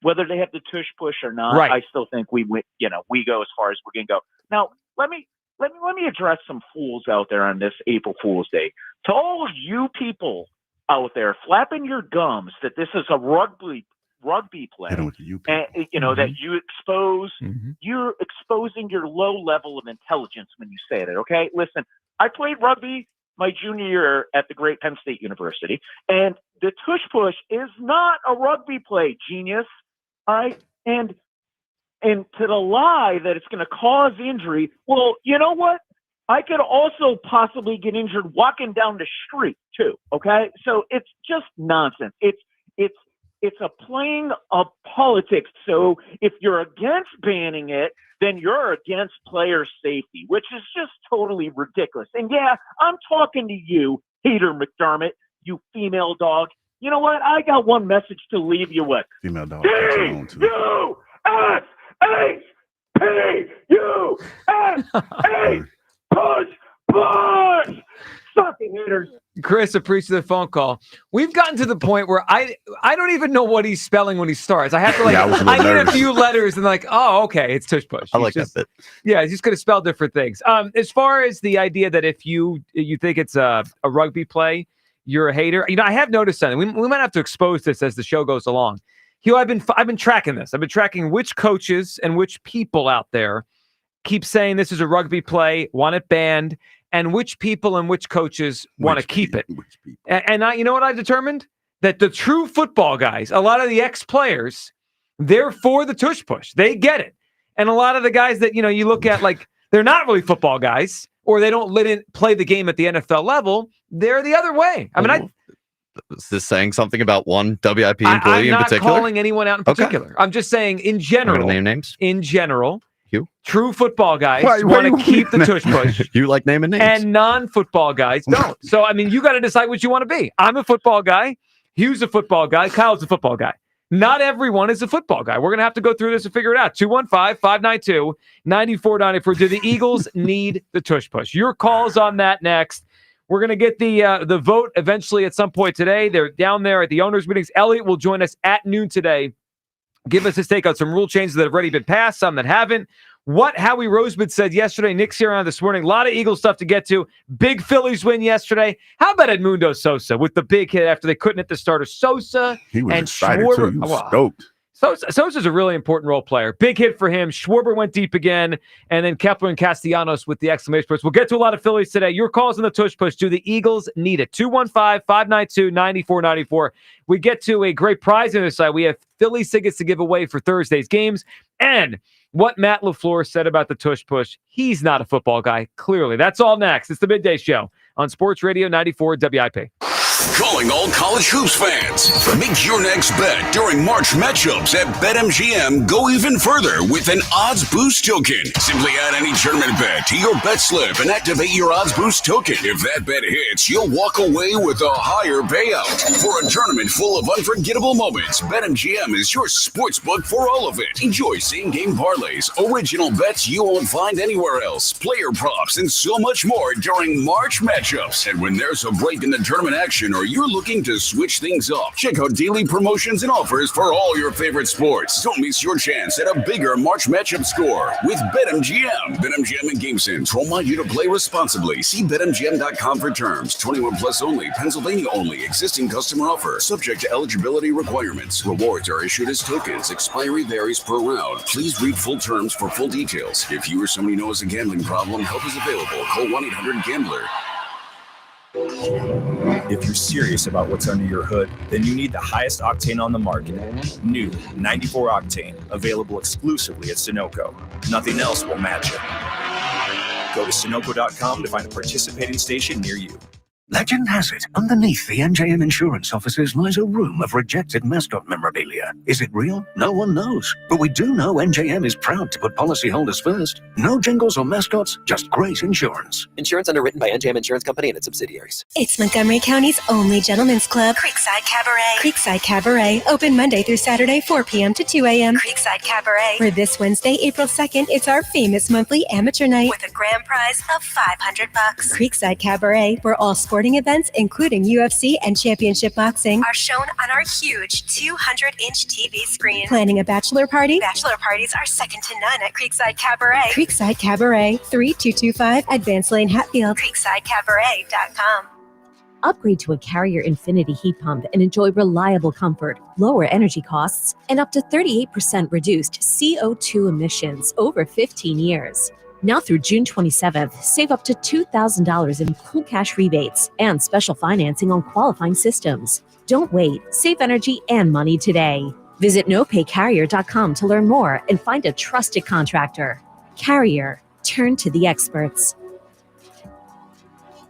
Whether they have the tush push or not, Right. I still think we win. We go as far as we're going to go. Now, let me address some fools out there on this April Fool's Day. To all you people out there flapping your gums that this is a rugby play, and that you expose, you're exposing your low level of intelligence when you say that. Okay, listen, I played rugby my junior year at the great Penn State University, and the tush push is not a rugby play, genius. And to the lie that it's going to cause injury, well, you know what? I could also possibly get injured walking down the street too. Okay, so it's just nonsense. It's a playing of politics. So if you're against banning it, then you're against player safety, which is just totally ridiculous. And yeah, I'm talking to you, Peter McDermott, you female dog. You know what? I got one message to leave you with. Female dog. D-U-S-H-P-U-S-H push. Sucking hitters. Chris, appreciate the phone call. We've gotten to the point where I don't even know what he's spelling when he starts. I have to I need a few letters and oh, okay, it's tush push. I like that bit. Yeah, he's just going to spell different things. As far as the idea that if you think it's a rugby play, you're a hater. I have noticed something. We might have to expose this as the show goes along. I've been tracking this. I've been tracking which coaches and which people out there keep saying this is a rugby play, want it banned, and which people and which coaches want to keep it. And you know what I determined? That the true football guys, a lot of the ex-players, they're for the tush push. They get it. And a lot of the guys that, you look at they're not really football guys, or they don't play the game at the NFL level, they're the other way. I mean, is this saying something about one WIP employee in particular? I'm not calling anyone out in particular. Okay. I'm just saying in general. I'm gonna name names. In general, you true football guys want to keep the tush push. You like naming names, and non-football guys don't. So I mean, you got to decide what you want to be. I'm a football guy. Hugh's a football guy. Kyle's a football guy. Not everyone is a football guy. We're going to have to go through this and figure it out. 215-592-9494. Do the Eagles need the tush push? Your calls on that next. We're going to get the vote eventually at some point today. They're down there at the owners' meetings. Elliot will join us at noon today. Give us his take on some rule changes that have already been passed, some that haven't. What Howie Roseman said yesterday, Nick Sirianni this morning. A lot of Eagles stuff to get to. Big Phillies win yesterday. How about Edmundo Sosa with the big hit after they couldn't hit the starter? Sosa he was and excited Schwarber. too. He was stoked. Sosa's a really important role player. Big hit for him. Schwarber went deep again. And then Kepler and Castellanos with the exclamation points. We'll get to a lot of Phillies today. Your calls on the tush push. Do the Eagles need it? 215-592-9494. We get to a great prize on this side. We have Phillies tickets to give away for Thursday's games. And what Matt LaFleur said about the tush push. He's not a football guy, clearly. That's all next. It's the Midday Show on Sports Radio 94 WIP. Calling all college hoops fans. Make your next bet during March matchups at BetMGM go even further with an odds boost token. Simply add any tournament bet to your bet slip and activate your odds boost token. If that bet hits, you'll walk away with a higher payout. For a tournament full of unforgettable moments, BetMGM is your sportsbook for all of it. Enjoy same-game parlays, original bets you won't find anywhere else, player props, and so much more during March matchups. And when there's a break in the tournament action or you're looking to switch things up, check out daily promotions and offers for all your favorite sports. Don't miss your chance at a bigger March matchup score with BetMGM. BetMGM and GameSense remind you to play responsibly. See BetMGM.com for terms. 21 plus only. Pennsylvania only. Existing customer offer. Subject to eligibility requirements. Rewards are issued as tokens. Expiry varies per round. Please read full terms for full details. If you or somebody knows a gambling problem, help is available. Call 1-800-GAMBLER. If you're serious about what's under your hood, then you need the highest octane on the market. New 94 Octane, available exclusively at Sunoco. Nothing else will match it. Go to Sunoco.com to find a participating station near you. Legend has it, underneath the NJM insurance offices lies a room of rejected mascot memorabilia. Is it real? No one knows. But we do know NJM is proud to put policyholders first. No jingles or mascots, just great insurance. Insurance underwritten by NJM Insurance Company and its subsidiaries. It's Montgomery County's only gentlemen's club, Creekside Cabaret. Creekside Cabaret, open Monday through Saturday, 4 p.m. to 2 a.m. Creekside Cabaret. For this Wednesday, April 2nd, it's our famous monthly amateur night with a grand prize of $500. Creekside Cabaret, where all sporting events, including UFC and championship boxing, are shown on our huge 200-inch TV screen. Planning a bachelor party? Bachelor parties are second to none at Creekside Cabaret. Creekside Cabaret, 3225 Advance Lane, Hatfield. CreeksideCabaret.com. Upgrade to a Carrier Infinity heat pump and enjoy reliable comfort, lower energy costs, and up to 38% reduced CO2 emissions over 15 years. Now through June 27th, save up to $2,000 in cool cash rebates and special financing on qualifying systems. Don't wait. Save energy and money today. Visit nopaycarrier.com to learn more and find a trusted contractor. Carrier. Turn to the experts.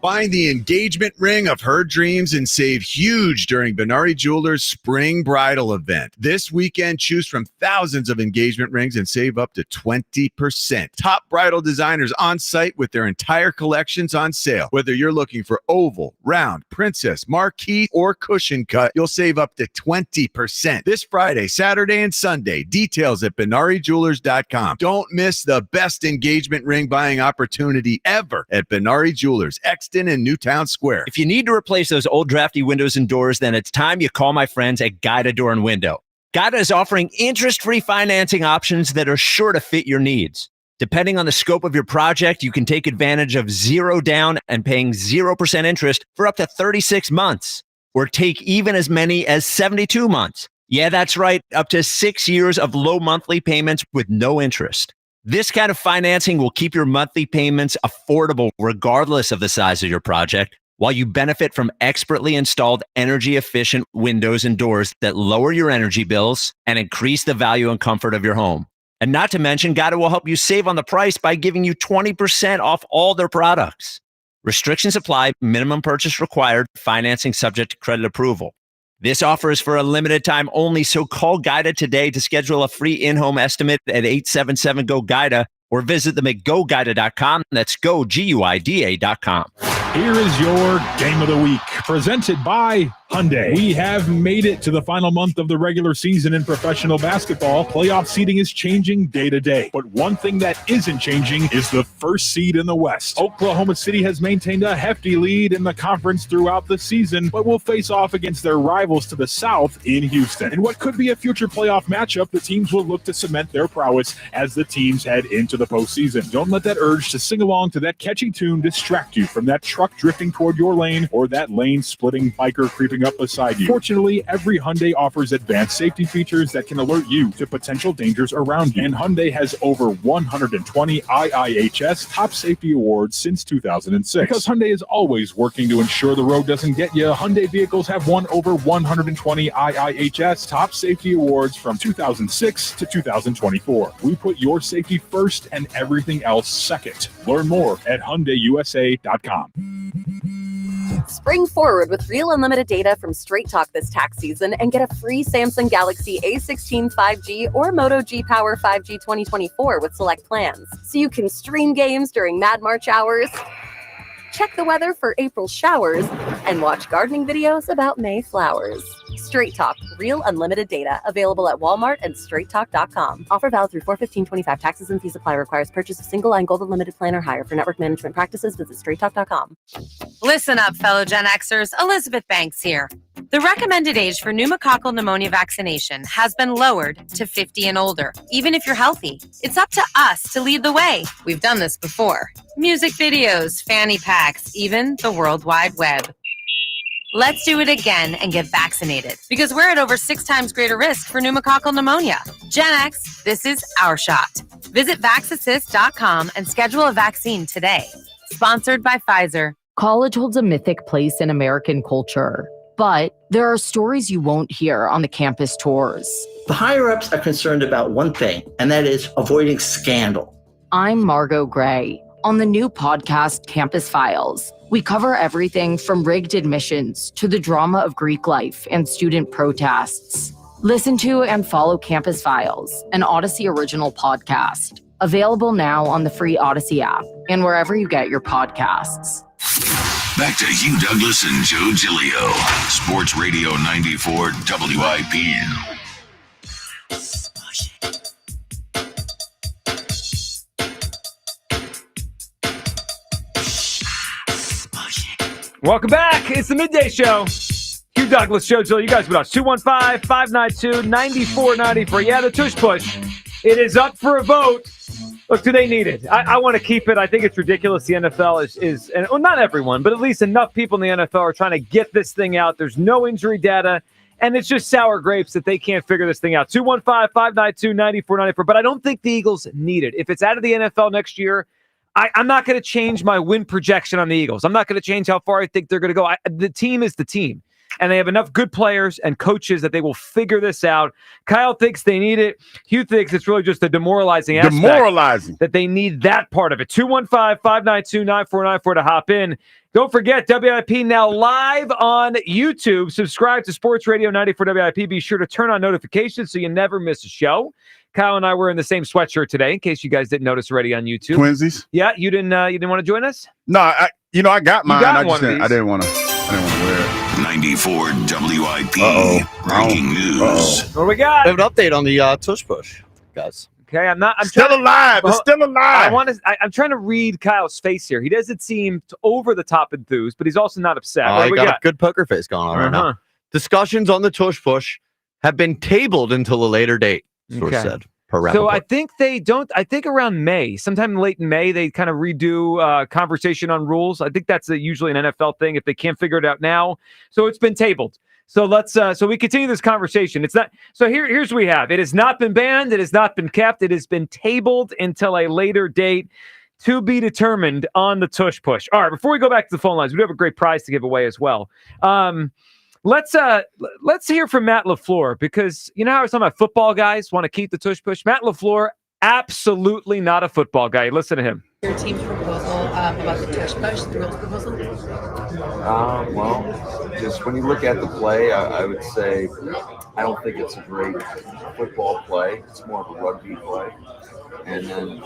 Find the engagement ring of her dreams and save huge during Benari Jewelers' Spring Bridal event. This weekend, choose from thousands of engagement rings and save up to 20%. Top bridal designers on site with their entire collections on sale. Whether you're looking for oval, round, princess, marquise, or cushion cut, you'll save up to 20%. This Friday, Saturday, and Sunday. Details at BenariJewelers.com. Don't miss the best engagement ring buying opportunity ever at Benari Jewelers, Exton and Newtown Square. If you need to replace those old drafty windows and doors, then it's time you call my friends at Guida Door and Window. Guida is offering interest-free financing options that are sure to fit your needs. Depending on the scope of your project, you can take advantage of 0 down and paying 0% interest for up to 36 months, or take even as many as 72 months. Yeah, that's right, up to 6 years of low monthly payments with no interest. This kind of financing will keep your monthly payments affordable regardless of the size of your project, while you benefit from expertly installed energy-efficient windows and doors that lower your energy bills and increase the value and comfort of your home. And not to mention, Guida will help you save on the price by giving you 20% off all their products. Restrictions apply, minimum purchase required, financing subject to credit approval. This offer is for a limited time only, so call Guida today to schedule a free in-home estimate at 877-GO-GUIDA or visit them at GoGuida.com. That's GoGuida.com. Here is your Game of the Week, presented by Hyundai. We have made it to the final month of the regular season in professional basketball. Playoff seeding is changing day to day. But one thing that isn't changing is the first seed in the West. Oklahoma City has maintained a hefty lead in the conference throughout the season, but will face off against their rivals to the south in Houston. In what could be a future playoff matchup, the teams will look to cement their prowess as the teams head into the postseason. Don't let that urge to sing along to that catchy tune distract you from that truck drifting toward your lane or that lane-splitting biker creeping up beside you. Fortunately, every Hyundai offers advanced safety features that can alert you to potential dangers around you. And Hyundai has over 120 IIHS top safety awards since 2006. Because Hyundai is always working to ensure the road doesn't get you, Hyundai vehicles have won over 120 IIHS top safety awards from 2006 to 2024. We put your safety first and everything else second. Learn more at HyundaiUSA.com. Spring forward with real unlimited data from Straight Talk this tax season and get a free Samsung Galaxy A16 5G or Moto G Power 5G 2024 with select plans. So you can stream games during Mad March hours, check the weather for April showers, and watch gardening videos about May flowers. Straight Talk, real unlimited data. Available at Walmart and straighttalk.com. Offer valid through 4/15/25. Taxes and fees apply. Requires purchase of single line gold unlimited plan or higher. For network management practices, visit straighttalk.com. Listen up, fellow Gen Xers. Elizabeth Banks here. The recommended age for pneumococcal pneumonia vaccination has been lowered to 50 and older, even if you're healthy. It's up to us to lead the way. We've done this before. Music videos, fanny packs, even the World Wide Web. Let's do it again and get vaccinated, because we're at over 6 times greater risk for pneumococcal pneumonia. Gen X, this is our shot. Visit vaxassist.com and schedule a vaccine today. Sponsored by Pfizer. College holds a mythic place in American culture, but there are stories you won't hear on the campus tours. The higher-ups are concerned about one thing, and that is avoiding scandal. I'm Margot Gray. On the new podcast, Campus Files, we cover everything from rigged admissions to the drama of Greek life and student protests. Listen to and follow Campus Files, an Odyssey original podcast. Available now on the free Odyssey app and wherever you get your podcasts. Back to Hugh Douglas and Joe Giglio. Sports Radio 94 WIP. Welcome back. It's the midday show. Hugh Douglas, Joe Giglio. You guys with us. 215-592-9494. Yeah, the Tush Push. It is up for a vote. Look, do they need it? I want to keep it. I think it's ridiculous. The NFL is and well, not everyone, but at least enough people in the NFL are trying to get this thing out. There's no injury data, and it's just sour grapes that they can't figure this thing out. 215-592-9494. But I don't think the Eagles need it. If it's out of the NFL next year, I'm not going to change my win projection on the Eagles. I'm not going to change how far I think they're going to go. The team is the team. And they have enough good players and coaches that they will figure this out. Kyle thinks they need it. Hugh thinks it's really just a demoralizing aspect. That they need that part of it. 215-592-9494 to hop in. Don't forget, WIP now live on YouTube. Subscribe to Sports Radio 94 WIP. Be sure to turn on notifications so you never miss a show. Kyle and I were in the same sweatshirt today, in case you guys didn't notice already on YouTube. Twinsies. Yeah, you didn't want to join us? No, I got mine. I didn't want to wear it. 94 WIP. Breaking news. What we got? I have an update on the Tush Push, guys. Okay, I'm still alive. It's still alive. I'm trying to read Kyle's face here. He doesn't seem over the top enthused, but he's also not upset. I got a good poker face going on right now. Discussions on the Tush Push have been tabled until a later date. Source said. So I think around May, sometime late in May, they kind of redo conversation on rules. I think that's usually an NFL thing if they can't figure it out now. So it's been tabled. So let's so we continue this conversation. It's not so here's what we have. It has not been banned. It has not been kept. It has been tabled until a later date to be determined on the Tush Push. All right, before we go back to the phone lines, we do have a great prize to give away as well. Let's hear from Matt LaFleur, because you know how I was talking about football guys want to keep the Tush Push? Matt LaFleur, absolutely not a football guy. Listen to him. Your team's proposal about the Tush Push, the rules proposal? Well, just when you look at the play, I would say I don't think it's a great football play. It's more of a rugby play. And then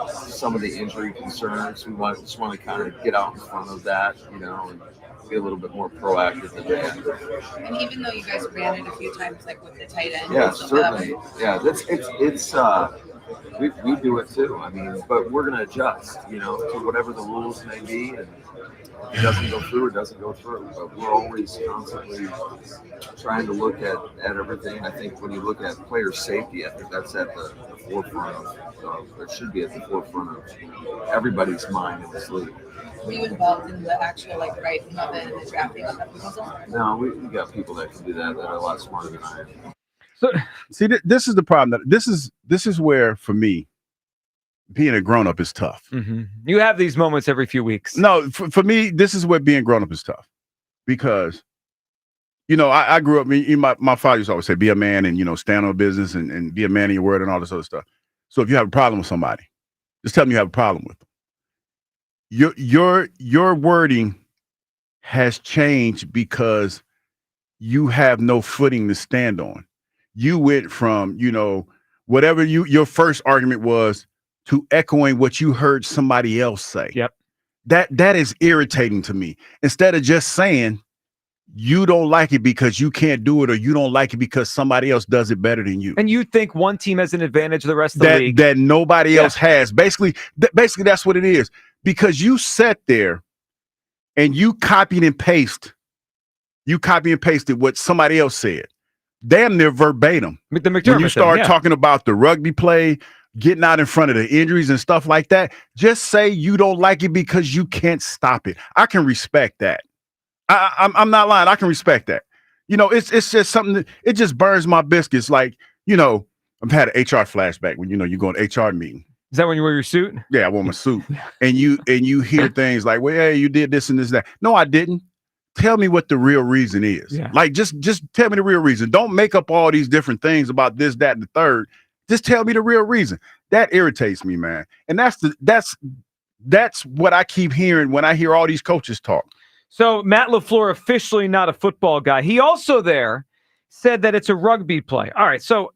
some of the injury concerns, we just want to kind of get out in front of that, and be a little bit more proactive than that. And even though you guys ran it a few times, like with the tight end. Yeah, certainly. Yeah, we do it too. I mean, but we're going to adjust, to whatever the rules may be. And if it doesn't go through, it doesn't go through. But we're always constantly trying to look at everything. I think when you look at player safety, I think that's at the forefront of it should be at the forefront of everybody's mind in this league. Were you involved in the actual writing of it and the drafting of that proposal? No, we got people that can do that are a lot smarter than I am. So, see, this is the problem. This is where, for me, being a grown up is tough. Mm-hmm. You have these moments every few weeks. No, for me, this is where being grown up is tough, because I grew up. My father used to always say, "Be a man and stand on business and be a man in your word and all this other stuff." So if you have a problem with somebody, just tell them you have a problem with them. Your wording has changed because you have no footing to stand on. You went from, whatever your first argument was to echoing what you heard somebody else say. Yep. That is irritating to me. Instead of just saying you don't like it because you can't do it, or you don't like it because somebody else does it better than you. And you think one team has an advantage of the rest of the league that nobody else has. Basically that's what it is. Because you sat there and you copied and pasted what somebody else said. Damn near verbatim. The McDermott when you start talking about the rugby play, getting out in front of the injuries and stuff like that, just say you don't like it because you can't stop it. I can respect that. I'm not lying. I can respect that. It's just something that it just burns my biscuits. Like, I've had an HR flashback when you go to HR meeting. Is that when you wear your suit? Yeah, I wore my suit. and you hear things like, well, yeah, you did this and this and that. No, I didn't. Tell me what the real reason is. Yeah. Like, just tell me the real reason. Don't make up all these different things about this, that, and the third. Just tell me the real reason. That irritates me, man. And that's what I keep hearing when I hear all these coaches talk. So Matt LaFleur, officially not a football guy. He also said that it's a rugby play. All right, so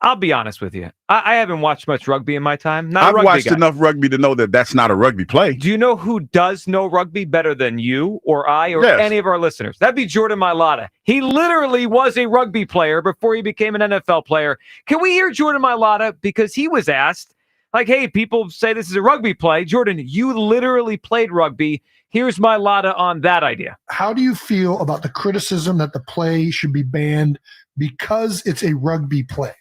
I'll be honest with you. I haven't watched much rugby in my time. I've watched enough rugby to know that that's not a rugby play. Do you know who does know rugby better than you or I or any of our listeners? That'd be Jordan Mailata. He literally was a rugby player before he became an NFL player. Can we hear Jordan Mailata? Because he was asked, like, hey, people say this is a rugby play. Jordan, you literally played rugby. Here's Mailata on that idea. How do you feel about the criticism that the play should be banned because it's a rugby play?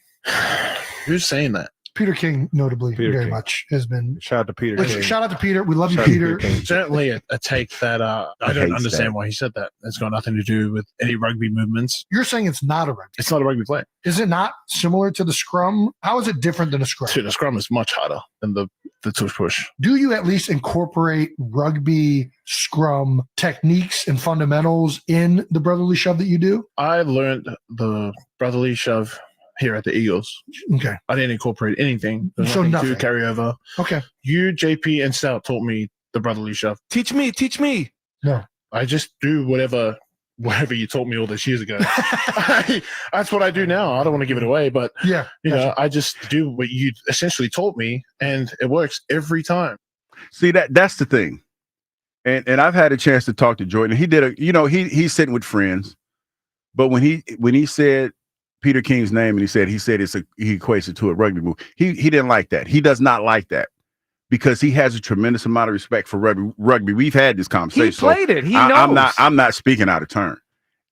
Who's saying that? Peter King, notably, very much has been. Shout out to Peter King. Shout out to Peter. We love you, Peter. Certainly a take that I don't understand why he said that. It's got nothing to do with any rugby movements. You're saying it's not a rugby. It's not a rugby play. Is it not similar to the scrum? How is it different than a scrum? The scrum is much harder than the tush push. Do you at least incorporate rugby scrum techniques and fundamentals in the brotherly shove that you do? I learned the brotherly shove here at the Eagles. Okay. I didn't incorporate anything. There's So nothing to carry over. Okay. You, JP, and Stout taught me the brotherly shove. Teach me. No. I just do whatever you taught me all those years ago. That's what I do now. I don't want to give it away, but I just do what you essentially taught me, and it works every time. See, that's the thing. And I've had a chance to talk to Jordan. He did he's sitting with friends, but when he said Peter King's name and he said he equates it to a rugby move, he didn't like that. He does not like that because he has a tremendous amount of respect for rugby. We've had this conversation. He played it. He knows. I'm not speaking out of turn.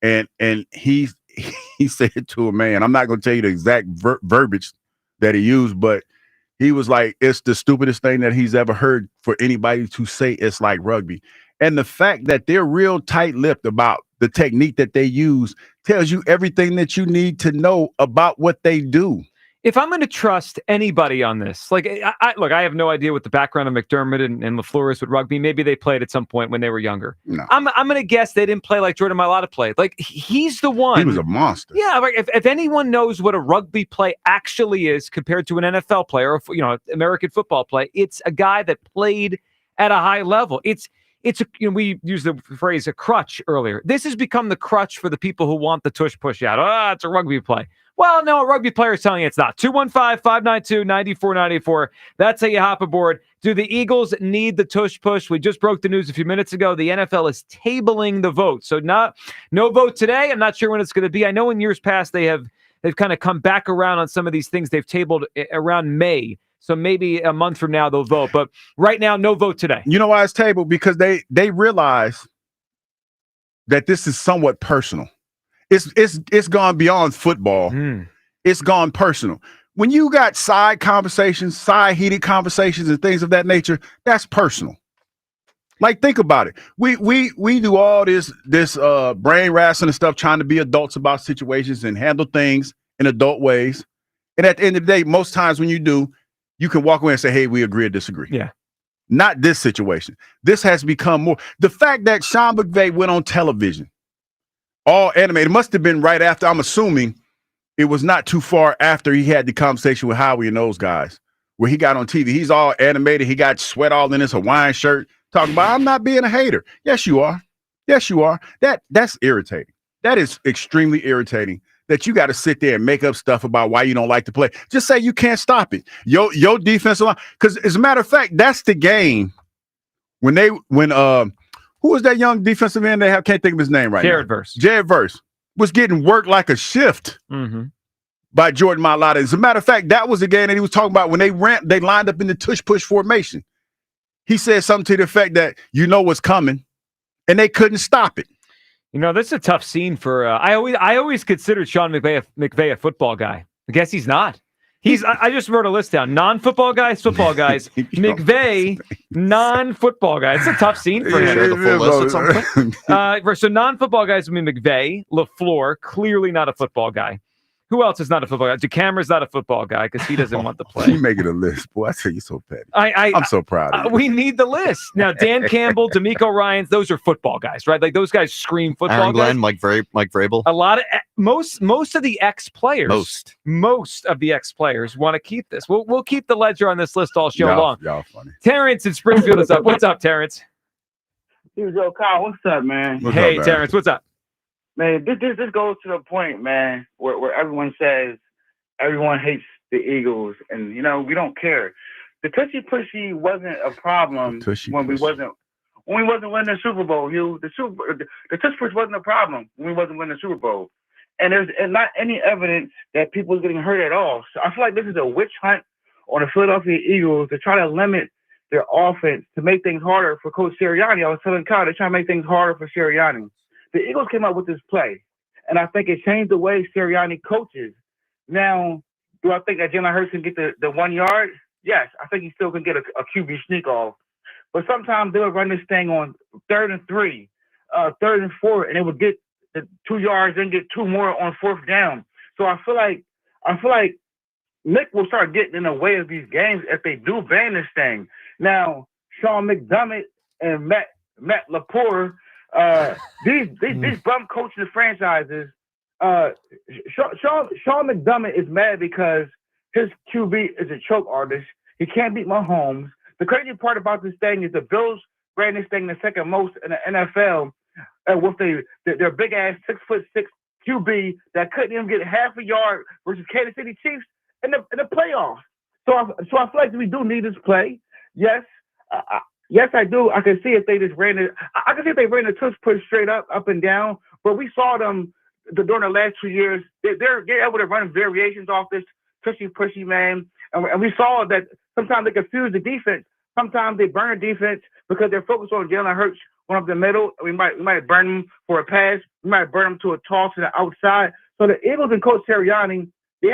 And he said to a man, I'm not going to tell you the exact verbiage that he used, but he was like, it's the stupidest thing that he's ever heard for anybody to say it's like rugby. And the fact that they're real tight-lipped about the technique that they use tells you everything that you need to know about what they do. If I'm going to trust anybody on this, like, I have no idea what the background of McDermott and LaFleur is with rugby. Maybe they played at some point when they were younger. No. I'm going to guess they didn't play like Jordan Mailata played. Like, he's the one. He was a monster. Yeah, like if anyone knows what a rugby play actually is compared to an NFL player or American football play, it's a guy that played at a high level. It's we used the phrase a crutch earlier. This has become the crutch for the people who want the tush push out. It's a rugby play. Well, no, a rugby player is telling you it's not. 215-592-9494. That's how you hop aboard. Do the Eagles need the tush push? We just broke the news a few minutes ago. The NFL is tabling the vote. So no vote today. I'm not sure when it's going to be. I know in years past they've kind of come back around on some of these things. They've tabled around May. So maybe a month from now they'll vote. But right now, no vote today. You know why it's tabled? Because they realize that this is somewhat personal. It's gone beyond football. It's gone personal. When you got side heated conversations and things of that nature, that's personal. Like, think about it. We do all this brain wrestling and stuff, trying to be adults about situations and handle things in adult ways. And at the end of the day, most times when you do, you can walk away and say, hey, we agree or disagree. Yeah. Not this situation. This has become more. The fact that Sean McVay went on television, all animated, must have been right after. I'm assuming it was not too far after he had the conversation with Howie and those guys, where he got on TV. He's all animated. He got sweat all in his Hawaiian shirt, talking about, I'm not being a hater. Yes, you are. Yes, you are. That's irritating. That is extremely irritating that you got to sit there and make up stuff about why you don't like to play. Just say you can't stop it. Your defensive line, because as a matter of fact, that's the game when who was that young defensive end they have? Can't think of his name right now. Jared Verse was getting worked like a shift by Jordan Mailata. As a matter of fact, that was the game that he was talking about when they lined up in the tush push formation. He said something to the effect that you know what's coming, and they couldn't stop it. You know, this is a tough scene for. I always considered Sean McVay a football guy. I guess he's not. I just wrote a list down. Non-football guys, football guys. McVay, non-football guy. It's a tough scene for him. Share the full list at some point. So non-football guys would be McVay, LaFleur, clearly not a football guy. Who else is not a football guy? DeCamera's not a football guy because he doesn't want to play. You making a list, boy. I tell you, so petty. I'm so proud of you. We need the list now. Dan Campbell, D'Amico Ryans, those are football guys, right? Like those guys scream football. Aaron Glenn, Mike Vrabel. A lot of most of the ex-players. Most of the ex-players want to keep this. We'll keep the ledger on this list all show long. Y'all funny. Terrence in Springfield is up. What's up, Terrence? Yo, Kyle, what's up, man? Hey, Terrence, what's up? Man, this goes to the point, man, where everyone says everyone hates the Eagles, and we don't care. The tushy pushy wasn't a problem when we wasn't winning the Super Bowl. The tush push wasn't a problem when we wasn't winning the Super Bowl, and there's not any evidence that people are getting hurt at all. So I feel like this is a witch hunt on the Philadelphia Eagles to try to limit their offense to make things harder for Coach Sirianni. I was telling Kyle they're trying to make things harder for Sirianni. The Eagles came up with this play, and I think it changed the way Sirianni coaches. Now, do I think that Jalen Hurts can get the 1 yard? Yes, I think he still can get a QB sneak off. But sometimes they would run this thing on 3rd and 3, 3rd and 4, and they would get the 2 yards and get 2 more on 4th down. So I feel like Nick will start getting in the way of these games if they do ban this thing. Now, Sean McDermott and Matt LaFleur, these bum coaching franchises. Sean McDermott is mad because his QB is a choke artist. He can't beat Mahomes. The crazy part about this thing is the Bills ran this thing the second most in the NFL with their big ass 6'6" QB that couldn't even get half a yard versus Kansas City Chiefs in the playoffs. So I feel like we do need this play. Yes. Yes, I do. I can see if they just ran it. I can see if they ran the tush push straight up and down. But we saw them during the last 2 years. They're able to run variations off this tushy pushy, man. And we saw that sometimes they confuse the defense. Sometimes they burn defense because they're focused on Jalen Hurts going up the middle. We might burn them for a pass. We might burn them to a toss to the outside. So the Eagles and Coach Sirianni, they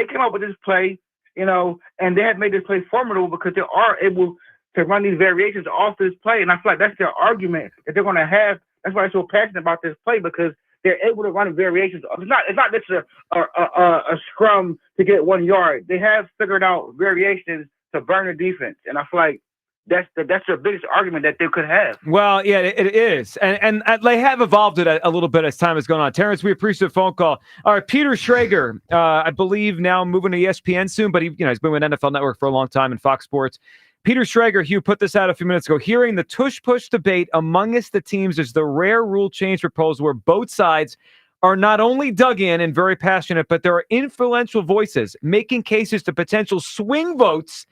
came up with this play, and they have made this play formidable because they are able to run these variations off this play. And I feel like that's their argument that they're going to have. That's why they're so passionate about this play, because they're able to run variations. It's not just a scrum to get 1 yard. They have figured out variations to burn the defense. And I feel like that's their biggest argument that they could have. Well, yeah, it is. And they have evolved it a little bit as time has gone on. Terrence, we appreciate the phone call. All right, Peter Schrager, I believe now moving to ESPN soon, but he's been with NFL Network for a long time and Fox Sports. Peter Schrager, Hugh, put this out a few minutes ago. Hearing the tush-push debate amongst the teams is the rare rule change proposal where both sides are not only dug in and very passionate, but there are influential voices making cases to potential swing votes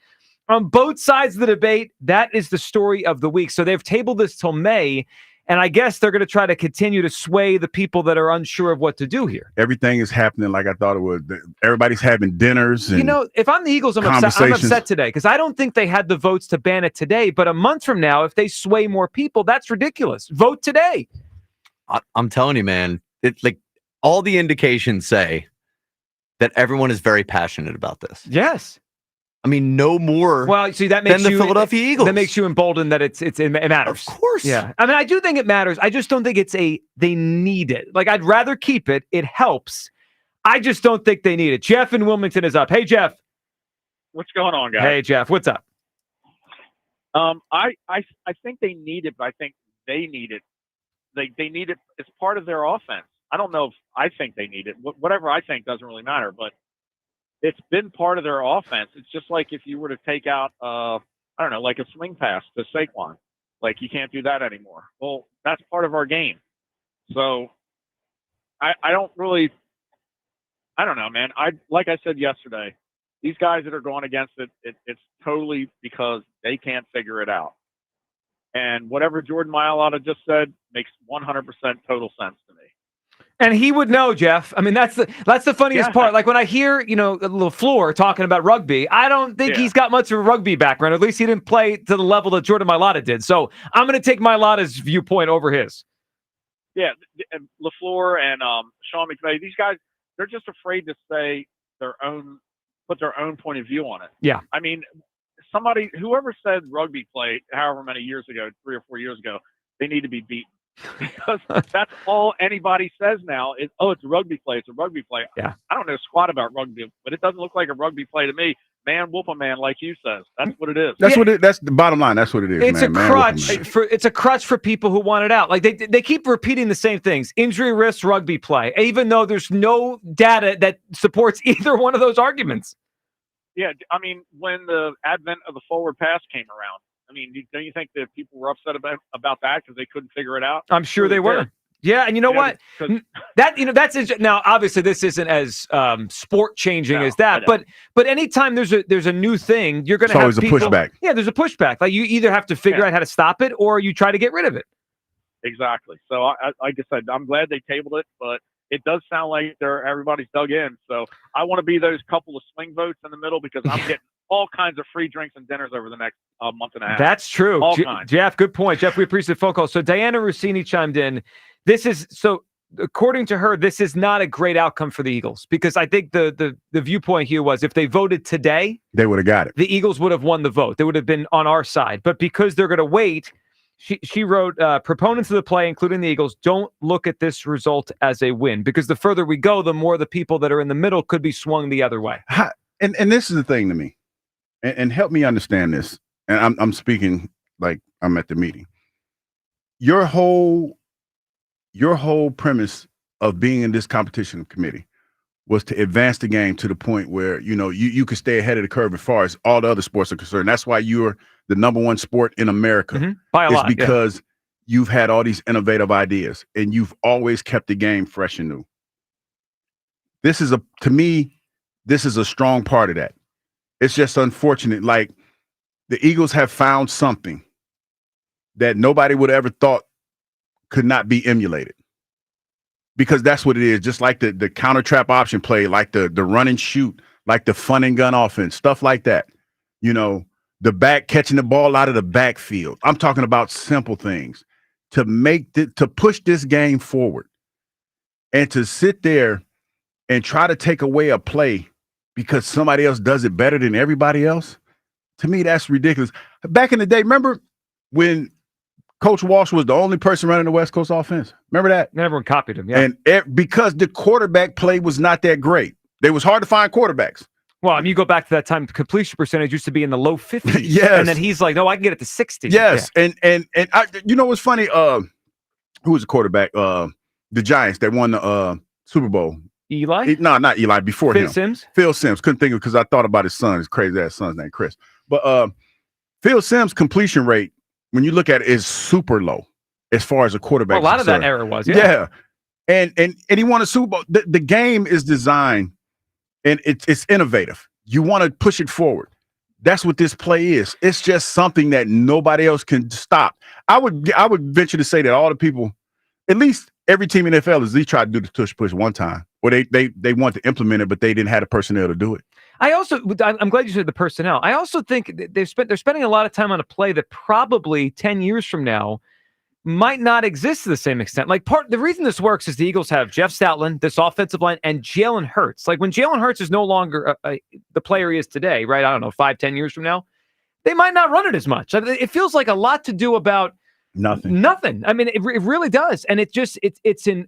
on both sides of the debate. That is the story of the week. So they've tabled this till May, and I guess they're going to try to continue to sway the people that are unsure of what to do here. Everything is happening like I thought it would. Everybody's having dinners. And if I'm the Eagles, I'm upset today because I don't think they had the votes to ban it today. But a month from now, if they sway more people, that's ridiculous. Vote today. I'm telling you, man, all the indications say that everyone is very passionate about this. Yes. I mean, no more. Well, see, that makes than the Philadelphia Eagles. That makes you emboldened that it matters. Of course. Yeah. I mean, I do think it matters. I just don't think they need it. Like, I'd rather keep it. It helps. I just don't think they need it. Jeff in Wilmington is up. Hey, Jeff. What's going on, guys? Hey, Jeff. What's up? I think they need it, but I think they need it. They need it as part of their offense. I don't know if I think they need it. Whatever I think doesn't really matter, but it's been part of their offense. It's just like if you were to take out, like a swing pass to Saquon. Like, you can't do that anymore. Well, that's part of our game. So I don't really, I don't know, man. Like I said yesterday, these guys that are going against it's totally because they can't figure it out. And whatever Jordan Mailata just said makes 100% total sense to me. And he would know, Jeff. I mean, that's the funniest part. Like when I hear, LaFleur talking about rugby, I don't think he's got much of a rugby background. At least he didn't play to the level that Jordan Mailata did. So I'm going to take Mailata's viewpoint over his. Yeah, and LaFleur and Sean McVay, these guys, they're just afraid to say put their own point of view on it. Yeah. I mean, whoever said rugby play, however many years ago, 3 or 4 years ago, they need to be beaten. Because that's all anybody says now is, it's a rugby play. It's a rugby play. Yeah. I don't know squat about rugby, but it doesn't look like a rugby play to me. Man, whoop a man, like you says. That's what it is. That's the bottom line. That's what it is. It's man. a crutch. It's a crutch for people who want it out. Like they keep repeating the same things. Injury risk, rugby play, even though there's no data that supports either one of those arguments. Yeah, I mean, when the advent of the forward pass came around, I mean, don't you think that people were upset about that because they couldn't figure it out? I'm sure they were. Yeah, and you know what? That's now. Obviously, this isn't as sport changing as that, but anytime there's a new thing, you're going to have always people, a pushback. Yeah, there's a pushback. Like you either have to figure out how to stop it, or you try to get rid of it. Exactly. So, like I said, I'm glad they tabled it, but it does sound like everybody's dug in. So I want to be those couple of swing votes in the middle because I'm getting all kinds of free drinks and dinners over the next month and a half. That's true. All kinds. Jeff, good point. Jeff, we appreciate the phone call. So Diana Rossini chimed in. According to her, this is not a great outcome for the Eagles because I think the viewpoint here was if they voted today, they would have got it. The Eagles would have won the vote. They would have been on our side. But because they're going to wait, she wrote, proponents of the play, including the Eagles, don't look at this result as a win because the further we go, the more the people that are in the middle could be swung the other way. And this is the thing to me, and help me understand this. And I'm speaking like I'm at the meeting. Your whole premise of being in this competition committee was to advance the game to the point where, you could stay ahead of the curve as far as all the other sports are concerned. That's why you're the number one sport in America. By a lot, because you've had all these innovative ideas and you've always kept the game fresh and new. To me, this is a strong part of that. It's just unfortunate. Like the Eagles have found something that nobody would have ever thought could not be emulated. Because that's what it is. Just like the counter trap option play, like the run and shoot, like the fun and gun offense, stuff like that. The back catching the ball out of the backfield. I'm talking about simple things to push this game forward and to sit there and try to take away a play because somebody else does it better than everybody else. To me, that's ridiculous. Back in the day, remember when Coach Walsh was the only person running the West Coast offense? Remember that? And everyone copied him, yeah. And because the quarterback play was not that great. It was hard to find quarterbacks. Well, I mean, you go back to that time, completion percentage used to be in the low 50s. Yes. And then he's like, no, I can get it to 60. Yes. Yeah. And what's funny? Who was the quarterback? The Giants that won the Super Bowl. Eli? No, not Eli. Before him. Phil Sims. Couldn't think of it because I thought about his son. His crazy ass son's name, Chris. But Phil Sims' completion rate, when you look at it, is super low as far as a quarterback. Well, a lot of that era was, yeah. And he won a Super Bowl. The game is designed and it's innovative. You want to push it forward. That's what this play is. It's just something that nobody else can stop. I would venture to say that all the people, at least every team in the NFL, has at least tried to do the tush push one time, where they want to implement it, but they didn't have the personnel to do it. I'm glad you said the personnel. I also think they're spending a lot of time on a play that probably 10 years from now might not exist to the same extent. Like the reason this works is the Eagles have Jeff Stoutland, this offensive line, and Jalen Hurts. Like when Jalen Hurts is no longer the player he is today, right? I don't know, 5-10 years from now, they might not run it as much. It feels like a lot to do about nothing. I mean, it really does, and it's an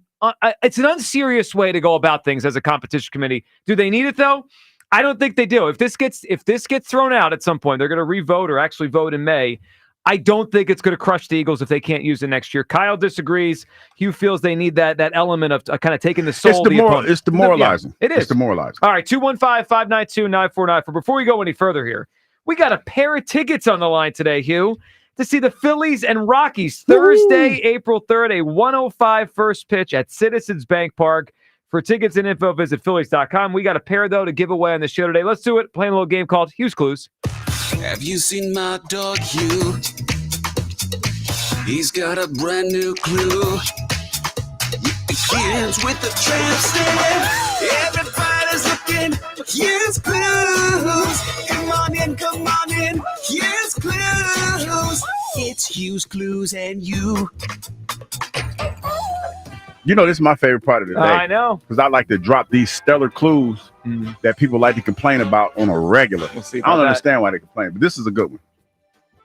unserious way to go about things as a competition committee. Do they need it though? I don't think they do. If this gets thrown out at some point, they're going to re-vote or actually vote in May. I don't think it's going to crush the Eagles if they can't use it next year. Kyle disagrees. Hugh feels they need that element of kind of taking the soul of the opponent. It's demoralizing. It is. It's demoralizing. All right, 215-592-9494. Before we go any further here, we got a pair of tickets on the line today, Hugh. to see the Phillies and Rockies Thursday, April 3rd, a 1:05 first pitch at Citizens Bank Park. For tickets and info, visit Phillies.com. We got a pair, though, to give away on the show today. Let's do it. Playing a little game called Hughes Clues. Have you seen my dog Hugh? He's got a brand new clue. It begins with the tramp stamp. Everybody's looking for Hughes Clues. Come on in, Hughes Clues. It's Hughes Clues and you. You know, this is my favorite part of the day. I know. Because I like to drop these stellar clues that people like to complain about on a regular. I don't understand why they complain, but this is a good one.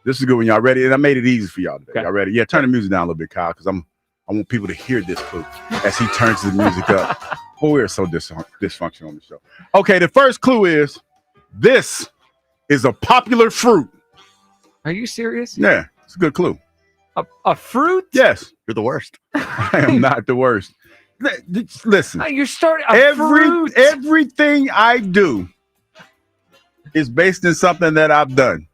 This is a good one. Y'all ready? And I made it easy for y'all today. Okay. Y'all ready? Yeah, turn the music down a little bit, Kyle, because I want people to hear this clue as he turns the music up. Oh, we're so dysfunctional on the show. Okay, the first clue is this is a popular fruit. Are you serious? Yeah, it's a good clue. A fruit? Yes. You're the worst. I am not the worst. Listen. You're starting fruit. Everything I do is based in something that I've done.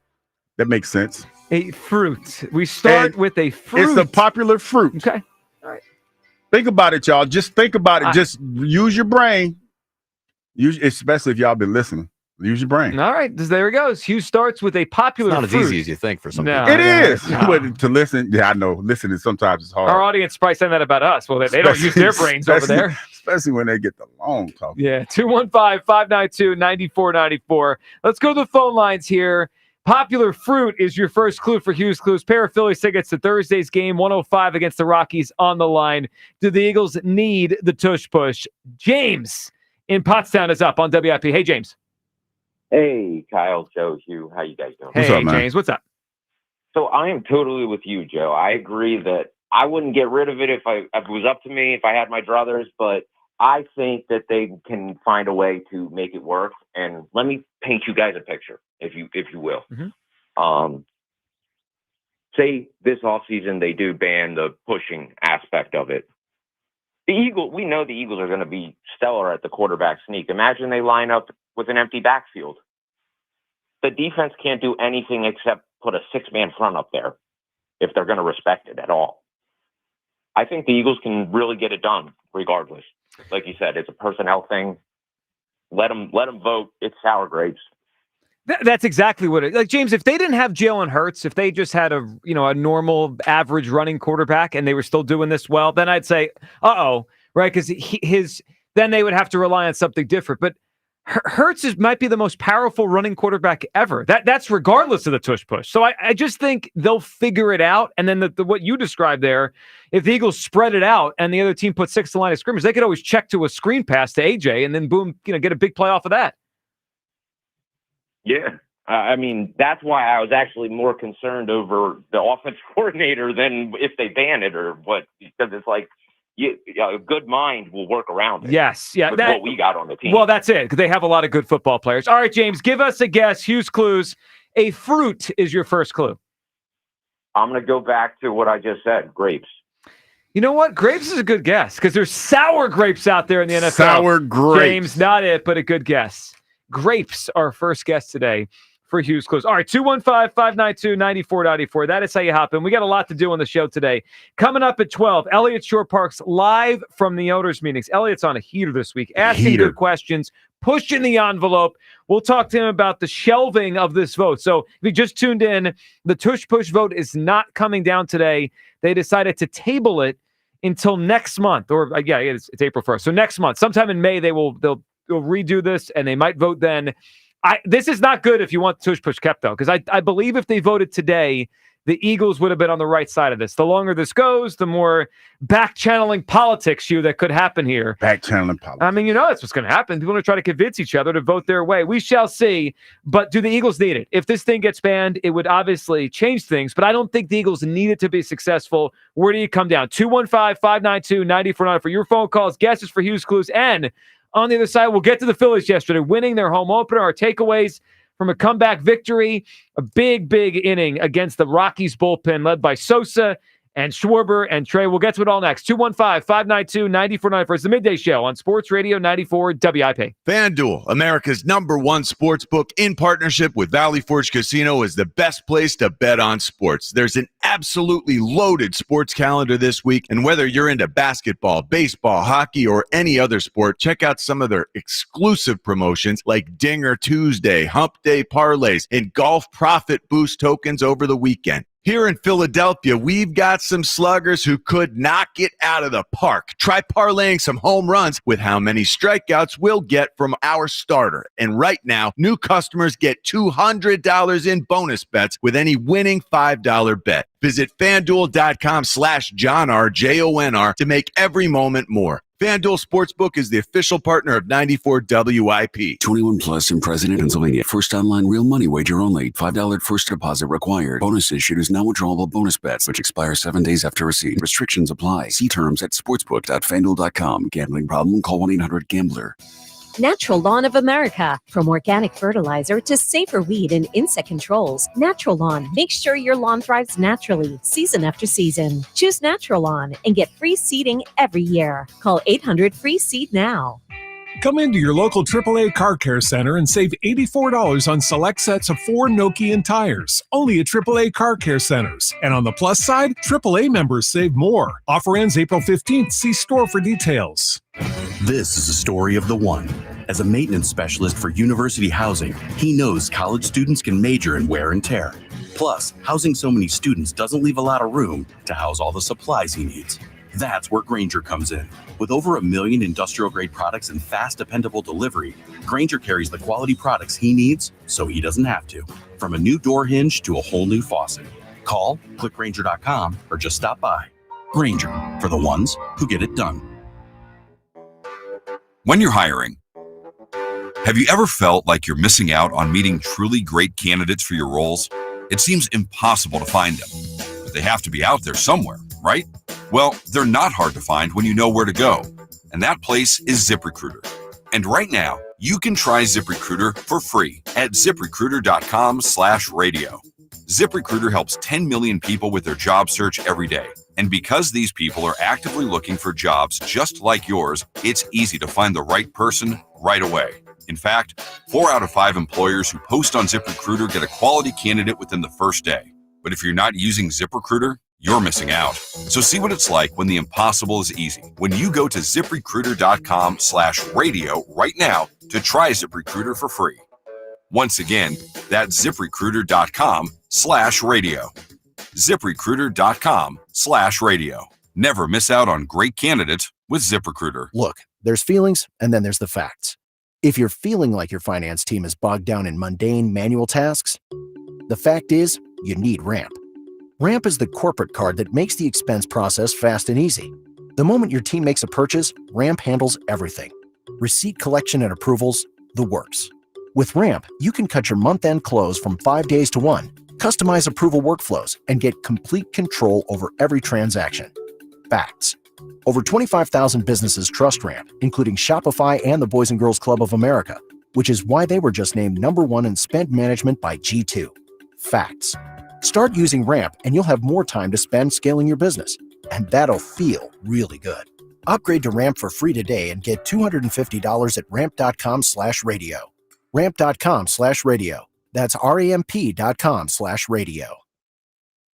That makes sense. A fruit. We start with a fruit. It's a popular fruit. Okay. All right. Think about it, y'all. Just think about it. Just use your brain. Especially if y'all been listening. Use your brain. All right, there it goes. Hughes starts with a popular fruit. It's not as easy as you think for some people. It is. To listen, yeah, I know. Listening sometimes is hard. Our audience probably saying that about us. Well, they don't use their brains over there. Especially when they get the long talk. Yeah, 215-592-9494. Let's go to the phone lines here. Popular fruit is your first clue for Hughes Clues. Pair of Phillies tickets to Thursday's game, 1:05 against the Rockies on the line. Do the Eagles need the tush push? James in Pottstown is up on WIP. Hey, James. Hey, Kyle, Joe, Hugh. How you guys doing? Hey, what's up, James. What's up? So I am totally with you, Joe. I agree that I wouldn't get rid of it if it was up to me, if I had my druthers, but I think that they can find a way to make it work. And let me paint you guys a picture, if you will. Mm-hmm. Say this offseason they do ban the pushing aspect of it. We know the Eagles are going to be stellar at the quarterback sneak. Imagine they line up with an empty backfield. The defense can't do anything except put a six-man front up there if they're going to respect it at all. I think the Eagles can really get it done regardless. Like you said, it's a personnel thing. Let them vote. It's sour grapes. That's exactly what it is. Like, James, if they didn't have Jalen Hurts, if they just had a normal average running quarterback and they were still doing this well, then I'd say, right? Because then they would have to rely on something different. But Hurts might be the most powerful running quarterback ever. That's regardless of the tush push. So I just think they'll figure it out. And then what you described there, if the Eagles spread it out and the other team put six to the line of scrimmage, they could always check to a screen pass to AJ and then boom, get a big play off of that. Yeah. I mean, that's why I was actually more concerned over the offense coordinator than if they ban it or what, because it's like, a good mind will work around it. Yes. Yeah. With what we got on the team. Well, that's it. Because they have a lot of good football players. All right, James, give us a guess. Hughes Clues. A fruit is your first clue. I'm going to go back to what I just said. Grapes. You know what? Grapes is a good guess because there's sour grapes out there in the NFL. Sour grapes. James, not it, but a good guess. Grapes, our first guess today for Hughes Clues. All right, 215-592-9494. That is how you hop in. We got a lot to do on the show today. Coming up at 12, Elliott Shore-Parks live from the owners' meetings. Elliott's on a heater this week, asking good questions, pushing the envelope. We'll talk to him about the shelving of this vote. So if you just tuned in, the tush push vote is not coming down today. They decided to table it until next month, or it's April 1st. So next month, sometime in May, they'll redo this, and they might vote then. This is not good if you want tush push kept, though, because I believe if they voted today, the Eagles would have been on the right side of this. The longer this goes, the more back-channeling politics that could happen here. Back-channeling politics. I mean, that's what's going to happen. People are going to try to convince each other to vote their way. We shall see. But do the Eagles need it? If this thing gets banned, it would obviously change things, but I don't think the Eagles need it to be successful. Where do you come down? 215-592-9494 for your phone calls, guesses for Hughes Clues, and on the other side, we'll get to the Phillies yesterday, winning their home opener. Our takeaways from a comeback victory, a big, big inning against the Rockies bullpen led by Sosa and Schwarber and Trey. We'll get to it all next. 215-592-9494. It's the Midday Show on Sports Radio 94 WIP. FanDuel, America's #1 sports book in partnership with Valley Forge Casino, is the best place to bet on sports. There's an absolutely loaded sports calendar this week, and whether you're into basketball, baseball, hockey, or any other sport, check out some of their exclusive promotions like Dinger Tuesday, Hump Day parlays, and golf profit boost tokens over the weekend. Here in Philadelphia, we've got some sluggers who could knock it out of the park. Try parlaying some home runs with how many strikeouts we'll get from our starter. And right now, new customers get $200 in bonus bets with any winning $5 bet. Visit FanDuel.com/JohnR, JONR, to make every moment more. FanDuel Sportsbook is the official partner of 94 WIP. 21 plus and present in Pennsylvania. First online real money wager only. $5 first deposit required. Bonus issued is now withdrawable bonus bets, which expire 7 days after receipt. Restrictions apply. See terms at sportsbook.fanduel.com. Gambling problem? Call 1-800-GAMBLER. Natural Lawn of America. From organic fertilizer to safer weed and insect controls, Natural Lawn makes sure your lawn thrives naturally, season after season. Choose Natural Lawn and get free seeding every year. Call 800-FREE-SEED now. Come into your local AAA Car Care Center and save $84 on select sets of 4 Nokian tires. Only at AAA Car Care Centers. And on the plus side, AAA members save more. Offer ends April 15th. See store for details. This is the story of the one. As a maintenance specialist for university housing, he knows college students can major in wear and tear. Plus, housing so many students doesn't leave a lot of room to house all the supplies he needs. That's where Grainger comes in. With over 1 million industrial-grade products and fast, dependable delivery, Grainger carries the quality products he needs so he doesn't have to. From a new door hinge to a whole new faucet. Call, click Grainger.com, or just stop by. Grainger, for the ones who get it done. When you're hiring, have you ever felt like you're missing out on meeting truly great candidates for your roles? It seems impossible to find them, but they have to be out there somewhere, right? Well, they're not hard to find when you know where to go, and that place is ZipRecruiter. And right now, you can try ZipRecruiter for free at ZipRecruiter.com/radio. ZipRecruiter helps 10 million people with their job search every day. And because these people are actively looking for jobs just like yours, it's easy to find the right person right away. In fact, 4 out of 5 employers who post on ZipRecruiter get a quality candidate within the first day. But if you're not using ZipRecruiter, you're missing out. So see what it's like when the impossible is easy. When you go to ZipRecruiter.com/radio right now to try ZipRecruiter for free. Once again, that's ZipRecruiter.com/radio. ZipRecruiter.com/radio. Never miss out on great candidates with ZipRecruiter. Look, there's feelings and then there's the facts. If you're feeling like your finance team is bogged down in mundane manual tasks, the fact is you need Ramp. Ramp is the corporate card that makes the expense process fast and easy. The moment your team makes a purchase, Ramp handles everything. Receipt collection and approvals, the works. With Ramp, you can cut your month-end close from 5 days to 1, customize approval workflows, and get complete control over every transaction. Facts. Over 25,000 businesses trust Ramp, including Shopify and the Boys and Girls Club of America, which is why they were just named #1 in spend management by G2. Facts. Start using Ramp and you'll have more time to spend scaling your business, and that'll feel really good. Upgrade to Ramp for free today and get $250 at ramp.com/radio. Ramp.com/radio. That's RAMP.com/radio.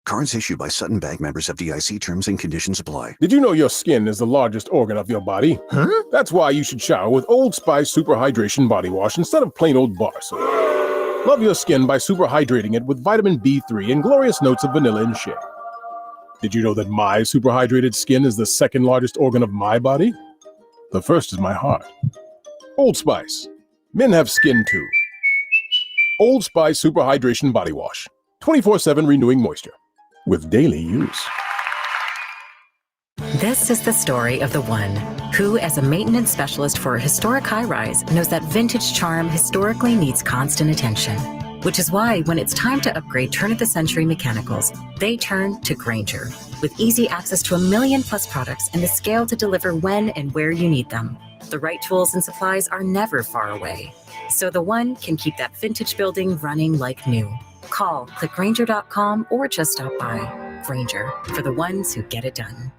Cards issued by Sutton Bank, members of FDIC. Terms and conditions apply. Did you know your skin is the largest organ of your body? Huh? That's why you should shower with Old Spice Super Hydration Body Wash instead of plain old bar soap. Love your skin by super hydrating it with vitamin B3 and glorious notes of vanilla and shea. Did you know that my super hydrated skin is the second largest organ of my body? The first is my heart. Old Spice. Men have skin too. Old Spice Super Hydration Body Wash. 24/7 renewing moisture. With daily use. This is the story of the one who, as a maintenance specialist for a historic high-rise, knows that vintage charm historically needs constant attention. Which is why, when it's time to upgrade turn-of-the-century mechanicals, they turn to Grainger. With easy access to 1 million-plus products and the scale to deliver when and where you need them. The right tools and supplies are never far away. So the one can keep that vintage building running like new. Call, click Grainger.com, or just stop by. Grainger, for the ones who get it done.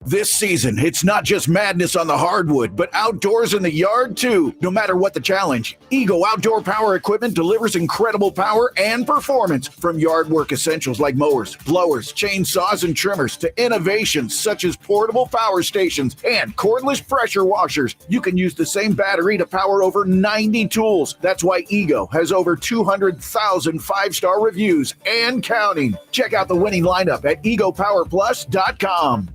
This season, it's not just madness on the hardwood, but outdoors in the yard too. No matter what the challenge, Ego Outdoor Power Equipment delivers incredible power and performance. From yard work essentials like mowers, blowers, chainsaws, and trimmers to innovations such as portable power stations and cordless pressure washers. You can use the same battery to power over 90 tools. That's why Ego has over 200,000 five-star reviews and counting. Check out the winning lineup at egopowerplus.com.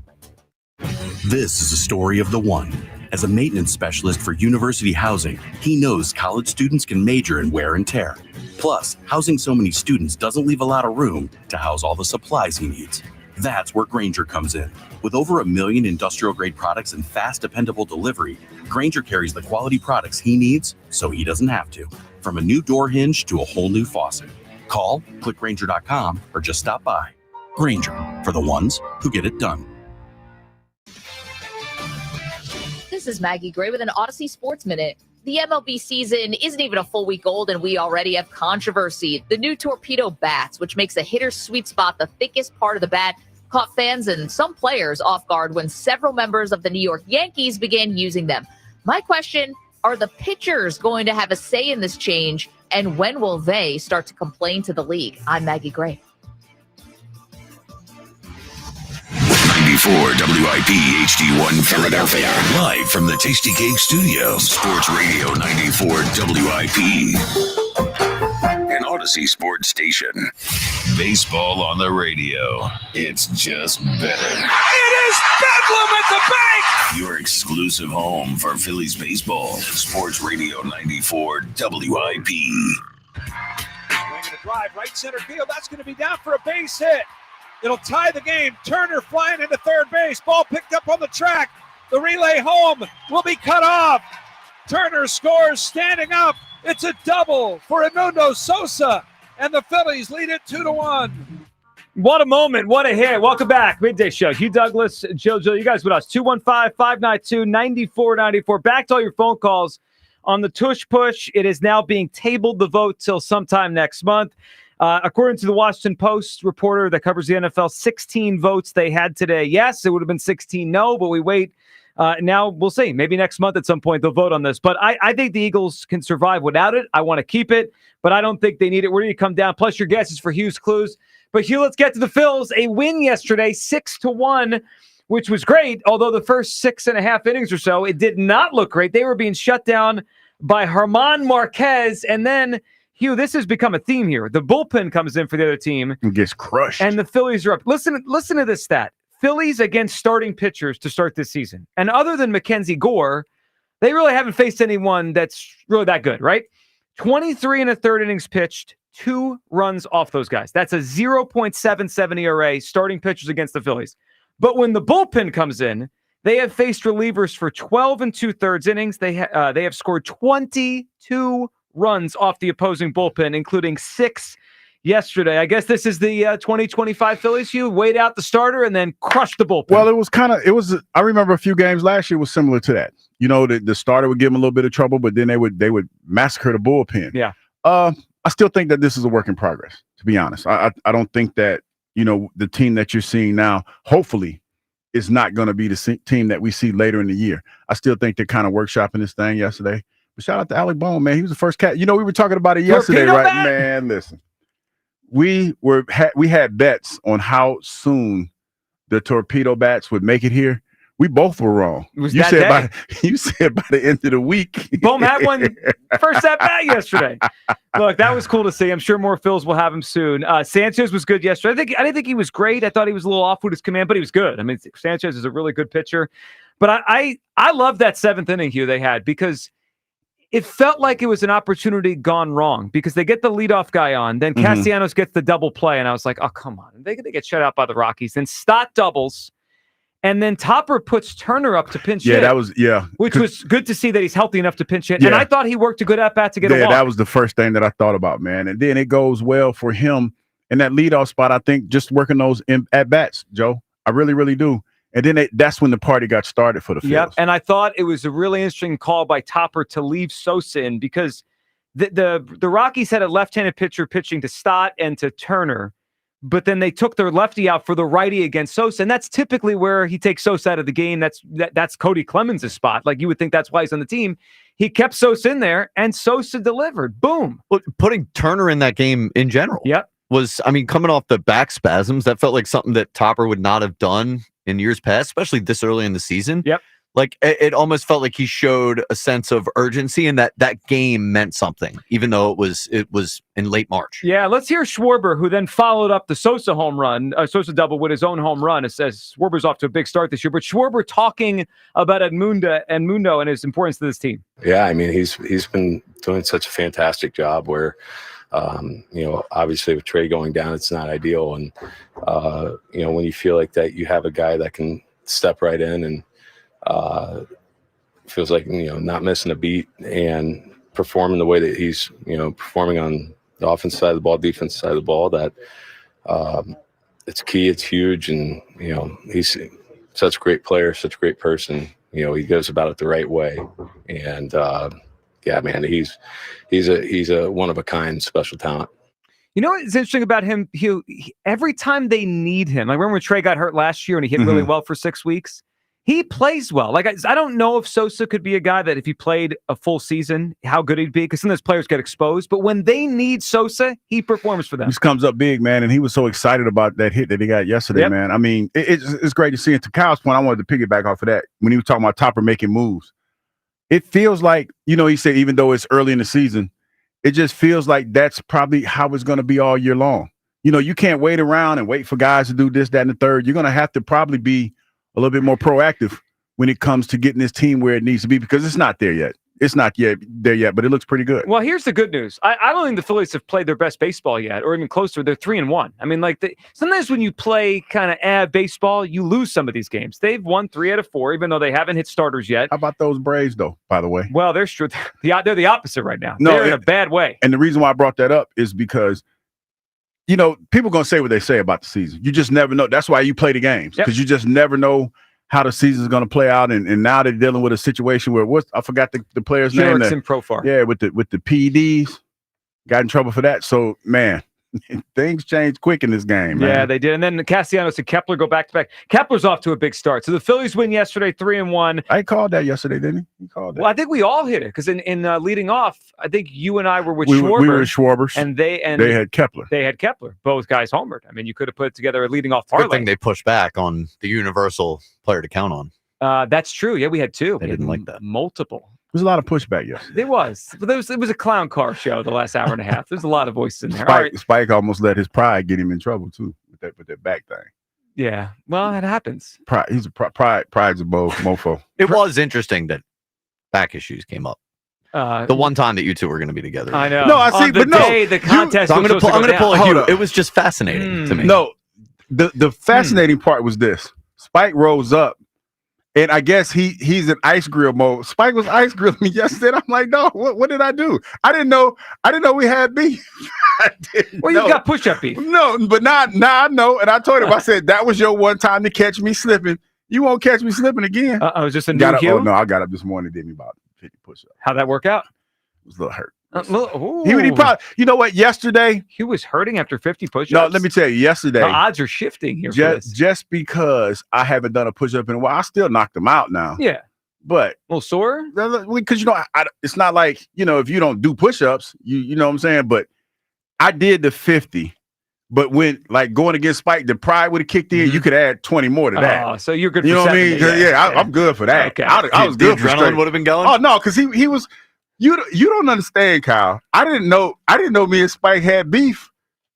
This is a story of the one. As a maintenance specialist for university housing, he knows college students can major in wear and tear. Plus, housing so many students doesn't leave a lot of room to house all the supplies he needs. That's where Grainger comes in. With over 1 million industrial-grade products and fast, dependable delivery, Grainger carries the quality products he needs so he doesn't have to. From a new door hinge to a whole new faucet. Call, click Grainger.com, or just stop by. Grainger, for the ones who get it done. This is Maggie Gray with an Odyssey Sports Minute. The MLB season isn't even a full week old, and we already have controversy. The new torpedo bats, which makes a hitter's sweet spot the thickest part of the bat, caught fans and some players off guard when several members of the New York Yankees began using them. My question, are the pitchers going to have a say in this change, and when will they start to complain to the league? I'm Maggie Gray. 94 WIP HD1 Philadelphia. Live from the Tasty Cake Studio. Sports Radio 94 WIP. An Odyssey Sports Station. Baseball on the radio. It's just better. It is Bedlam at the bank! Your exclusive home for Phillies baseball. Sports Radio 94 WIP. Swinging a drive, right center field. That's going to be down for a base hit. It'll tie the game. Turner flying into third base. Ball picked up on the track. The relay home will be cut off. Turner scores standing up. It's a double for Edmundo Sosa. And the Phillies lead it 2-1. What a moment. What a hit. Welcome back. Midday Show. Hugh Douglas, JoJo, you guys with us. 215-592-9494. Back to all your phone calls on the Tush Push. It is now being tabled, the vote, till sometime next month. According to the Washington Post reporter that covers the NFL, 16 votes they had today. Yes, it would have been 16 no, but we wait. Now we'll see. Maybe next month at some point they'll vote on this. But I think the Eagles can survive without it. I want to keep it, but I don't think they need it. Where do you come down? Plus your guesses for Hugh's clues. But Hugh, let's get to the Phils. A win yesterday, 6-1, which was great. Although the first 6.5 innings or so, it did not look great. They were being shut down by German Marquez, and then Hugh, this has become a theme here. The bullpen comes in for the other team and gets crushed. And the Phillies are up. Listen to this stat. Phillies against starting pitchers to start this season. And other than Mackenzie Gore, they really haven't faced anyone that's really that good, right? 23 1/3 innings pitched, 2 runs off those guys. That's a 0.77 ERA starting pitchers against the Phillies. But when the bullpen comes in, they have faced relievers for 12 2/3 innings. They have scored 22 runs off the opposing bullpen, including 6 yesterday. I guess this is the 2025 Phillies. You wait out the starter and then crush the bullpen. Well, I remember a few games last year was similar to that. You know, the starter would give them a little bit of trouble, but then they would massacre the bullpen. Yeah. I still think that this is a work in progress, to be honest. I don't think that, you know, the team that you're seeing now, hopefully, is not going to be the team that we see later in the year. I still think they're kind of workshopping this thing yesterday. But shout out to Alec Bone, man. He was the first cat. You know, we were talking about it yesterday, right? Bat? Man, listen. We had bets on how soon the torpedo bats would make it here. We both were wrong. You said by the end of the week. Boom had one first at bat yesterday. Look, that was cool to see. I'm sure more Phils will have him soon. Sanchez was good yesterday. I didn't think he was great. I thought he was a little off with his command, but he was good. I mean, Sanchez is a really good pitcher. But I love that 7th inning here they had because it felt like it was an opportunity gone wrong because they get the leadoff guy on, then Castellanos gets the double play, and I was like, oh, come on. They get shut out by the Rockies. Then Stott doubles, and then Topper puts Turner up to pinch hit. Which was good to see that he's healthy enough to pinch hit. Yeah. And I thought he worked a good at-bat to get a walk. That was the first thing that I thought about, man. And then it goes well for him in that leadoff spot, I think, just working those at-bats, Joe. I really, really do. And then that's when the party got started for the Phils. Yep, and I thought it was a really interesting call by Topper to leave Sosa in because the Rockies had a left-handed pitcher pitching to Stott and to Turner, but then they took their lefty out for the righty against Sosa, and that's typically where he takes Sosa out of the game. That's Cody Clemens' spot. Like, you would think that's why he's on the team. He kept Sosa in there, and Sosa delivered. Boom. Well, putting Turner in that game in general was, I mean, coming off the back spasms, that felt like something that Topper would not have done in years past, especially this early in the season. Yep. Like, it almost felt like he showed a sense of urgency, and that game meant something, even though it was in late March. Yeah, let's hear Schwarber, who then followed up the Sosa home run, Sosa double with his own home run. It says Schwarber's off to a big start this year. But Schwarber talking about Edmundo and his importance to this team. Yeah, I mean, he's been doing such a fantastic job where, obviously with Trey going down, it's not ideal. And, when you feel like that, you have a guy that can step right in and feels like, not missing a beat and performing the way that he's, performing on the offense side of the ball, defense side of the ball, that it's key, it's huge. And, he's such a great player, such a great person. He goes about it the right way. And, yeah, man, he's a one of a kind special talent. You know what's interesting about him? He every time they need him, I remember when Trey got hurt last year and he hit really well for 6 weeks. He plays well. Like, I don't know if Sosa could be a guy that if he played a full season, how good he'd be, because sometimes players get exposed. But when they need Sosa, he performs for them. He just comes up big, man, and he was so excited about that hit that he got yesterday, man. I mean, it's great to see. And to Kyle's point, I wanted to piggyback off of that. When he was talking about Topper making moves, it feels like, he said even though it's early in the season, it just feels like that's probably how it's going to be all year long. You can't wait around and wait for guys to do this, that, and the third. You're going to have to probably be a little bit more proactive when it comes to getting this team where it needs to be, because it's not there yet. It's not there yet, but it looks pretty good. Well, here's the good news. I don't think the Phillies have played their best baseball yet, or even closer. They're 3-1. I mean, sometimes when you play kind of baseball, you lose some of these games. They've won 3 out of 4, even though they haven't hit starters yet. How about those Braves, though, by the way? Well, they're the opposite right now. No, they're in a bad way. And the reason why I brought that up is because, people going to say what they say about the season. You just never know. That's why you play the games, because you just never know how the season is going to play out, and now they're dealing with a situation where I forgot the player's name. And Profar. Yeah, with the PEDs, got in trouble for that. So, man, things change quick in this game, man. Yeah, they did. And then Castellanos and Kepler go back to back. Kepler's off to a big start. So the Phillies win yesterday, 3-1. I called that yesterday, didn't he? He called that. Well, I think we all hit it, because in leading off, I think you and I were with Schwarber. We were with Schwarbers, and they had Kepler. They had Kepler. Both guys homered. I mean, you could have put together a leading off parlay. Good thing they pushed back on the universal player to count on. That's true. Yeah, we had 2. They didn't like that. Multiple. There's a lot of pushback yesterday. It was. But it was a clown car show the last hour and a half. There's a lot of voices in there. Spike almost let his pride get him in trouble too with that back thing. Yeah. Well, it happens. Pride. He's a pride's a mofo. It was interesting that back issues came up. The one time that you two were going to be together. I know. No, I see. But no, the contest. I'm going to pull a Hugh. It was just fascinating to me. No, the fascinating part was this: Spike rose up. And I guess he's in ice grill mode. Spike was ice grilling me yesterday. I'm like, no, what did I do? I didn't know we had beef. Well, you got push-up beef. No, but now I know. And I told him, I said, that was your one time to catch me slipping. You won't catch me slipping again. I was just a new Hugh? Oh, no, I got up this morning, did me about 50 push-ups. How'd that work out? It was a little hurt. He probably, you know what, yesterday. He was hurting after 50 push-ups. No, let me tell you, yesterday. The odds are shifting here. Just because I haven't done a push-up in a while, I still knocked them out now. Yeah. But a little sore? Because, it's not like, if you don't do push-ups, you know what I'm saying? But I did the 50. But when, going against Spike, the pride would have kicked in, you could add 20 more to that. Oh, so you're good for you know what I mean? I'm good for that. Okay. I was good for the adrenaline would have been going? Oh, no, because he was... You don't understand, Kyle. I didn't know me and Spike had beef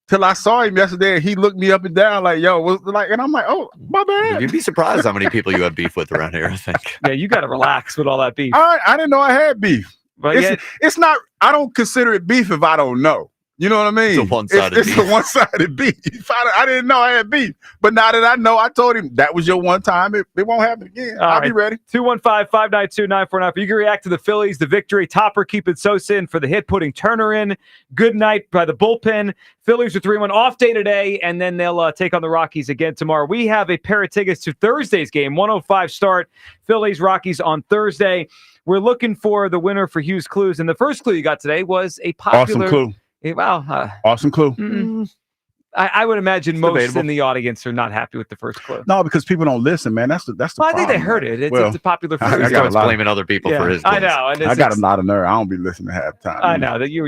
till I saw him yesterday, and he looked me up and down like, yo, and I'm like, oh, my bad. You'd be surprised how many people you have beef with around here, I think. Yeah, you got to relax with all that beef. I didn't know I had beef. But it's not, I don't consider it beef if I don't know. You know what I mean? It's a one-sided beef. It's a one-sided beef. I didn't know I had beef. But now that I know, I told him that was your one time. It won't happen again. I'll be ready. 215-592-9494. You can react to the Phillies, the victory. Topper keeping Sosa in for the hit, putting Turner in. Good night by the bullpen. Phillies are 3-1 off day today, and then they'll take on the Rockies again tomorrow. We have a pair of tickets to Thursday's game, 1:05 start. Phillies, Rockies on Thursday. We're looking for the winner for Hugh's Clues, and the first clue you got today was a popular... Awesome clue. Wow. Awesome clue. I would imagine most debatable. in the audience are not happy with the first clue. No, because people don't listen, man. That's the Well, I problem. think they heard it. It's a popular phrase. I got a lot blaming other people for his. I know. And I got a lot of nerve. I don't be listening half the time. I know that you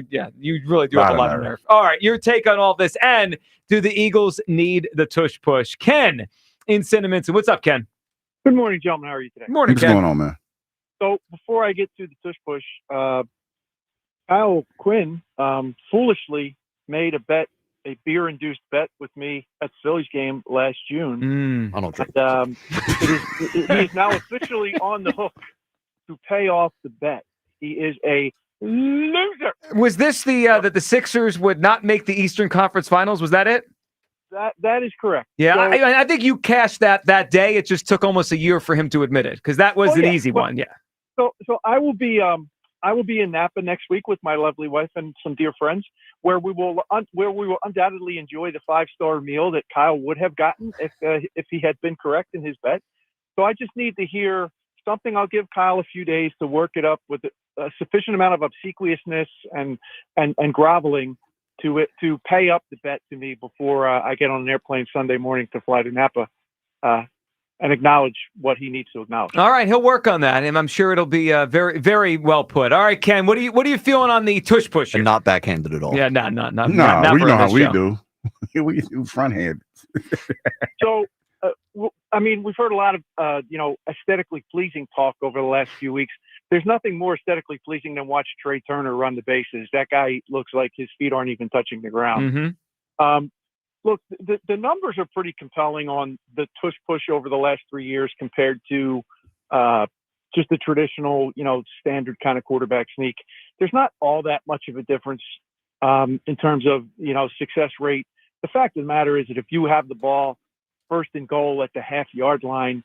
really do have a lot of nerve. All right, your take on all this, and do the Eagles need the tush push? Ken in Cinnaminson. What's up, Ken? Good morning, gentlemen. How are you today? Morning, What's Ken. going on, man? So before I get to the tush push, Kyle Quinn foolishly made a beer-induced bet with me at the Phillies game last June. I don't drink. And, he is now officially on the hook to pay off the bet. He is a loser. Was this that the Sixers would not make the Eastern Conference Finals? Was that it? That is correct. Yeah, So, I think you cashed that day. It just took almost a year for him to admit it because that was an easy one. Yeah. So I will be in Napa next week with my lovely wife and some dear friends, where we will undoubtedly enjoy the 5-star meal that Kyle would have gotten if he had been correct in his bet. So I just need to hear something. I'll give Kyle a few days to work it up with a sufficient amount of obsequiousness and groveling to pay up the bet to me before I get on an airplane Sunday morning to fly to Napa. And acknowledge what he needs to acknowledge. All right, he'll work on that, and I'm sure it'll be very, very well put. All right, Ken, what are you feeling on the tush push here? And not backhanded at all. Yeah, not we for know how this we show. do. We do front hand. So, I mean, we've heard a lot of aesthetically pleasing talk over the last few weeks. There's nothing more aesthetically pleasing than watch Trey Turner run the bases. That guy looks like his feet aren't even touching the ground. Mm-hmm. Look, the numbers are pretty compelling on the tush push over the last 3 years compared to just the traditional, standard kind of quarterback sneak. There's not all that much of a difference in terms of, success rate. The fact of the matter is that if you have the ball first and goal at the half-yard line,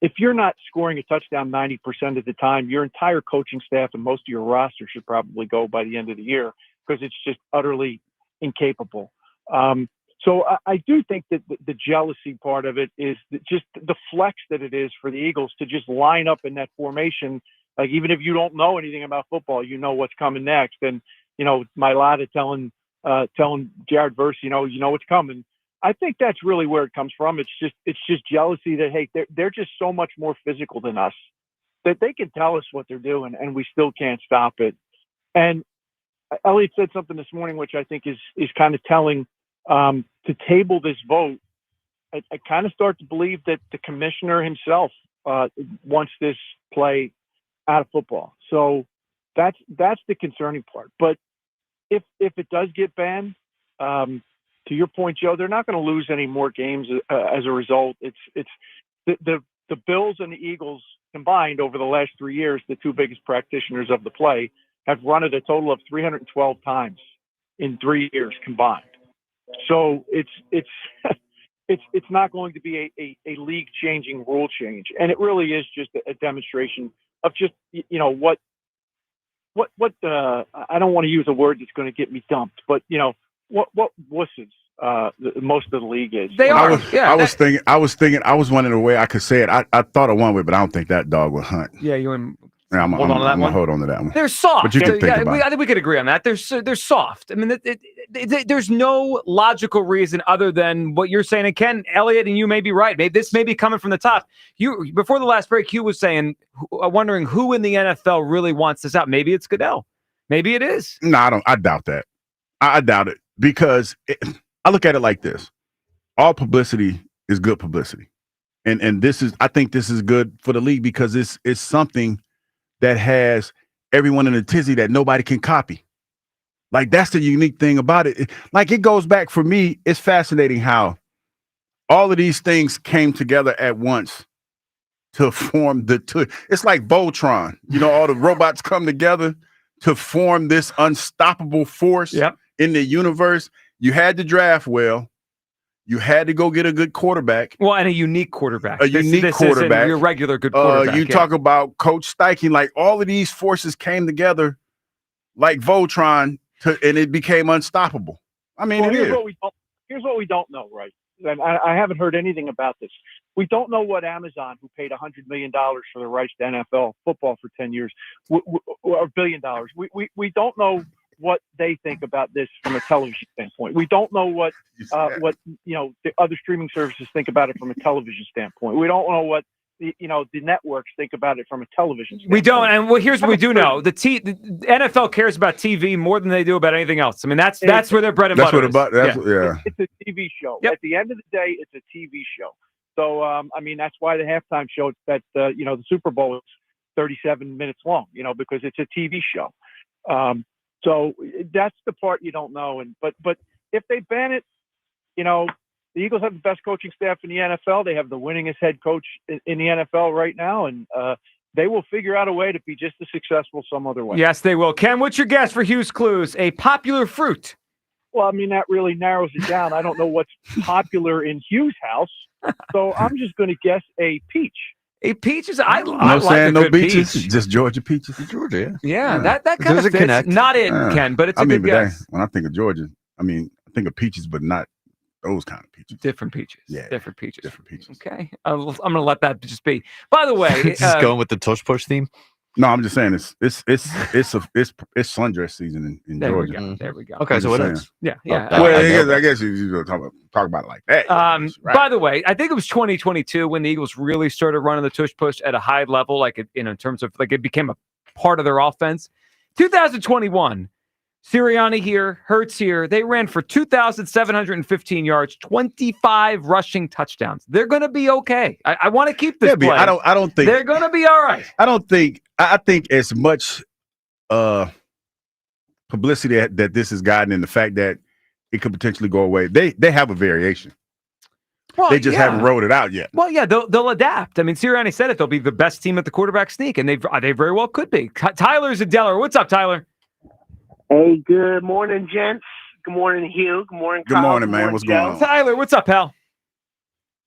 if you're not scoring a touchdown 90% of the time, your entire coaching staff and most of your roster should probably go by the end of the year because it's just utterly incapable. So I do think that the jealousy part of it is just the flex that it is for the Eagles to just line up in that formation. Like, even if you don't know anything about football, you know what's coming next. And, Mailata telling Jared Verse, you know what's coming. I think that's really where it comes from. It's just jealousy that, hey, they're just so much more physical than us that they can tell us what they're doing and we still can't stop it. And Elliot said something this morning, which I think is kind of telling. To table this vote, I kind of start to believe that the commissioner himself wants this play out of football. So that's the concerning part. But if it does get banned, to your point, Joe, they're not going to lose any more games as a result. It's the Bills and the Eagles combined over the last 3 years, the two biggest practitioners of the play, have run it a total of 312 times in 3 years combined. So it's not going to be a league-changing rule change, and it really is just a demonstration of just what I don't want to use a word that's going to get me dumped, but what wusses most of the league is. They are. I was wondering a way I could say it. I thought of one way, but I don't think that dog would hunt. Yeah, you and. I'm Hold on to that gonna one. hold on to that one. They're soft. But you can think about it. I think we could agree on that. They're soft. I mean, there's no logical reason other than what you're saying. And Ken, Elliot, and you may be right. Maybe this may be coming from the top. You before the last break, Hugh was saying, wondering who in the NFL really wants this out. Maybe it's Goodell. Maybe it is. No, I doubt that. I doubt it because I look at it like this: all publicity is good publicity, and I think this is good for the league because it's something that has everyone in a tizzy that nobody can copy. Like, that's the unique thing about it. Like, it goes back for me. It's fascinating how all of these things came together at once to form it's like Voltron. All the robots come together to form this unstoppable force in the universe. You had to draft well. You had to go get a good quarterback. Well, and a unique quarterback. This quarterback. Isn't your regular good quarterback. You talk about Coach Steichen. Like, all of these forces came together like Voltron, and it became unstoppable. I mean, here's what we don't know, right? And I haven't heard anything about this. We don't know what Amazon, who paid $100 million for the rights to NFL football for 10 years, or $1 billion. We don't know what they think about this from a television standpoint. We don't know what the other streaming services think about it from a television standpoint. We don't know what the networks think about it from a television standpoint. We don't, and here's what we do know: the NFL cares about TV more than they do about anything else. I mean, that's where their bread and butter is. It's a TV show. Yep. At the end of the day, it's a TV show. So, that's why the halftime show that the Super Bowl is 37 minutes long. Because it's a TV show. So that's the part you don't know. But if they ban it, the Eagles have the best coaching staff in the NFL. They have the winningest head coach in the NFL right now, and they will figure out a way to be just as successful some other way. Yes, they will. Ken, what's your guess for Hughes Clues? A popular fruit. Well, that really narrows it down. I don't know what's popular in Hughes' house, so I'm just going to guess a peach. A peach is I No like saying a no good peaches, peach. just Georgia peaches. Georgia, Yeah, that kind of fits. connect. Not it, Ken, but it's a good guess. When I think of Georgia, I think of peaches, but not those kind of peaches. Different peaches. Yeah, different peaches. Different peaches. Okay, I'm going to let that just be. By the way, just going with the tush push theme. No, I'm just saying it's sundress season in there Georgia. We go. There we go. Okay, so it is. Yeah, yeah. I guess you talk about it like that. Right. By the way, I think it was 2022 when the Eagles really started running the tush push at a high level, in terms of it became a part of their offense. 2021, Sirianni here, Hurts here. They ran for 2,715 yards, 25 rushing touchdowns. They're going to be okay. I want to keep this play. I don't think they're going to be all right. I think as much publicity that this has gotten, and the fact that it could potentially go away, they have a variation. Well, they just haven't rolled it out yet. Well, yeah, they'll adapt. Sirianni said it. They'll be the best team at the quarterback sneak, and they very well could be. Tyler's in Delaware. What's up, Tyler? Hey, good morning, gents. Good morning, Hugh. Good morning, Kyle. Good morning, man. What's going on? Tyler, what's up, pal?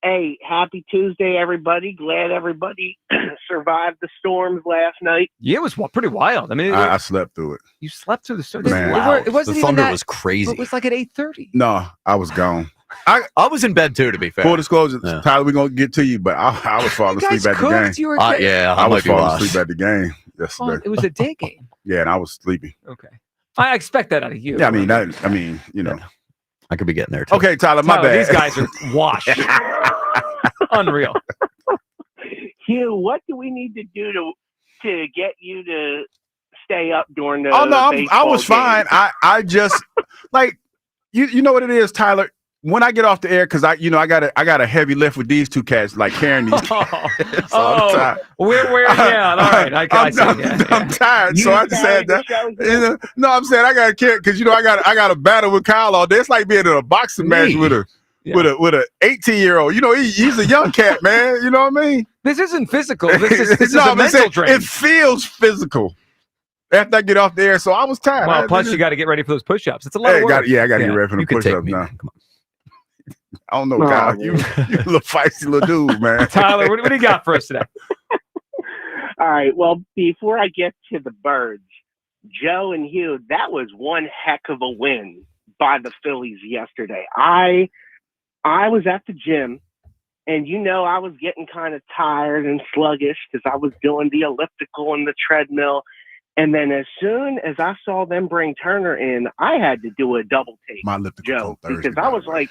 Hey, happy Tuesday, everybody. Glad everybody survived the storms last night. Yeah, it was pretty wild. I slept through it. You slept through the storm? Man. It wasn't the even thunder that, was crazy. It was like at 8:30. No, I was gone. I was in bed too, to be fair. Full disclosure, Tyler, we're gonna get to you, but I was falling asleep at the game. You were I was falling asleep at the game yesterday. It was a day game. Yeah, and I was sleepy. Okay. I expect that out of you. Yeah, you know. I could be getting there too. Okay, Tyler, my bad. These guys are washed. Unreal. Hugh, what do we need to do to get you to stay up during the I was fine. I just you know what it is, Tyler. When I get off the air, because I got a heavy lift with these two cats, carrying these. We're down. All right, I'm tired, so I just said that. No, I'm saying I got to carry because I got a battle with Kyle all day. It's like being in a boxing match with a 18-year-old. He's a young cat, man. You know what I mean? This isn't physical. This is a mental drain. It feels physical after I get off the air, so I was tired. Well, plus you got to get ready for those push-ups. It's a lot of work. I got to get ready for the push-ups now. I don't know, Kyle. You a little feisty little dude, man. Tyler, what do you got for us today? All right. Well, before I get to the birds, Joe and Hugh, that was one heck of a win by the Phillies yesterday. I was at the gym, and I was getting kind of tired and sluggish because I was doing the elliptical and the treadmill. And then as soon as I saw them bring Turner in, I had to do a double take, Joe, because I was like,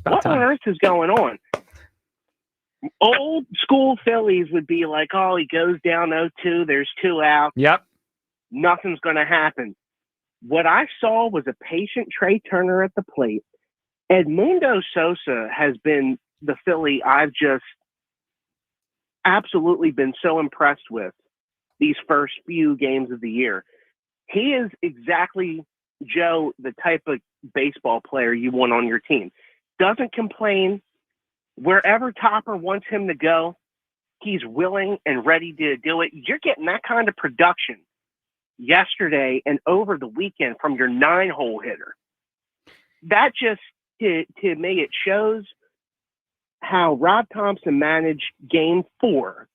what on earth is going on? Old school Phillies would be like, oh, he goes down 0-2, there's 2 out. Yep. Nothing's going to happen. What I saw was a patient Trey Turner at the plate. Edmundo Sosa has been the Philly I've just absolutely been so impressed with these first few games of the year. He is exactly, Joe, the type of baseball player you want on your team. Doesn't complain. Wherever Topper wants him to go, he's willing and ready to do it. You're getting that kind of production yesterday and over the weekend from your 9-hole hitter. That just, to me, it shows how Rob Thompson managed game 4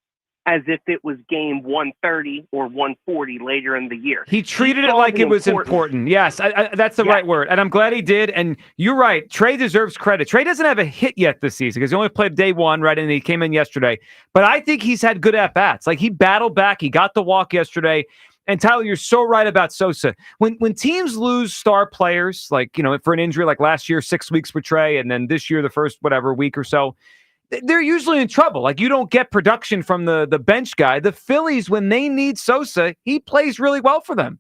as if it was game 130 or 140 later in the year. He treated it like it was important. Yes, that's the right word. And I'm glad he did. And you're right. Trey deserves credit. Trey doesn't have a hit yet this season because he only played day 1, right? And he came in yesterday. But I think he's had good at-bats. He battled back. He got the walk yesterday. And Tyler, you're so right about Sosa. When teams lose star players, like, for an injury like last year, 6 weeks for Trey, and then this year, the first, week or so, they're usually in trouble. Like, you don't get production from the bench guy. The Phillies, when they need Sosa, he plays really well for them.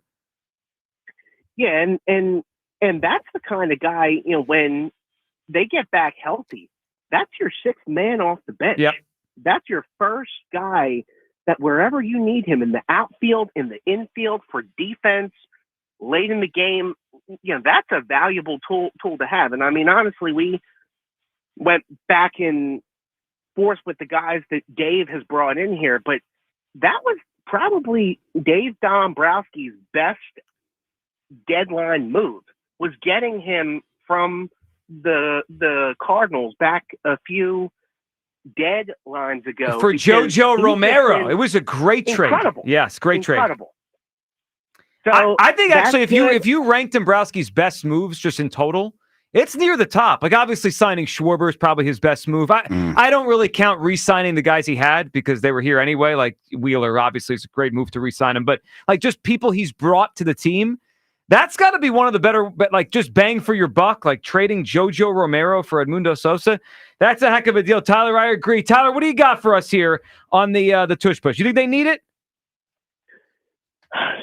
Yeah, and that's the kind of guy, when they get back healthy, that's your sixth man off the bench. Yep. That's your first guy that wherever you need him, in the outfield, in the infield, for defense, late in the game, that's a valuable tool to have. And I mean, honestly, we went back and forth with the guys that Dave has brought in here, but that was probably Dave Dombrowski's best deadline move, was getting him from the Cardinals back a few deadlines ago for JoJo Romero. It was a great trade. Incredible. Yes, great trade. Incredible. So I think actually, if you rank Dombrowski's best moves just in total, it's near the top. Like, obviously signing Schwarber is probably his best move. I don't really count re-signing the guys he had because they were here anyway. Like Wheeler, obviously, it's a great move to re-sign him. But like, just people he's brought to the team, that's got to be one of the better, like, just bang for your buck, like trading JoJo Romero for Edmundo Sosa. That's a heck of a deal. Tyler, I agree. Tyler, what do you got for us here on the Tush Push? You think they need it?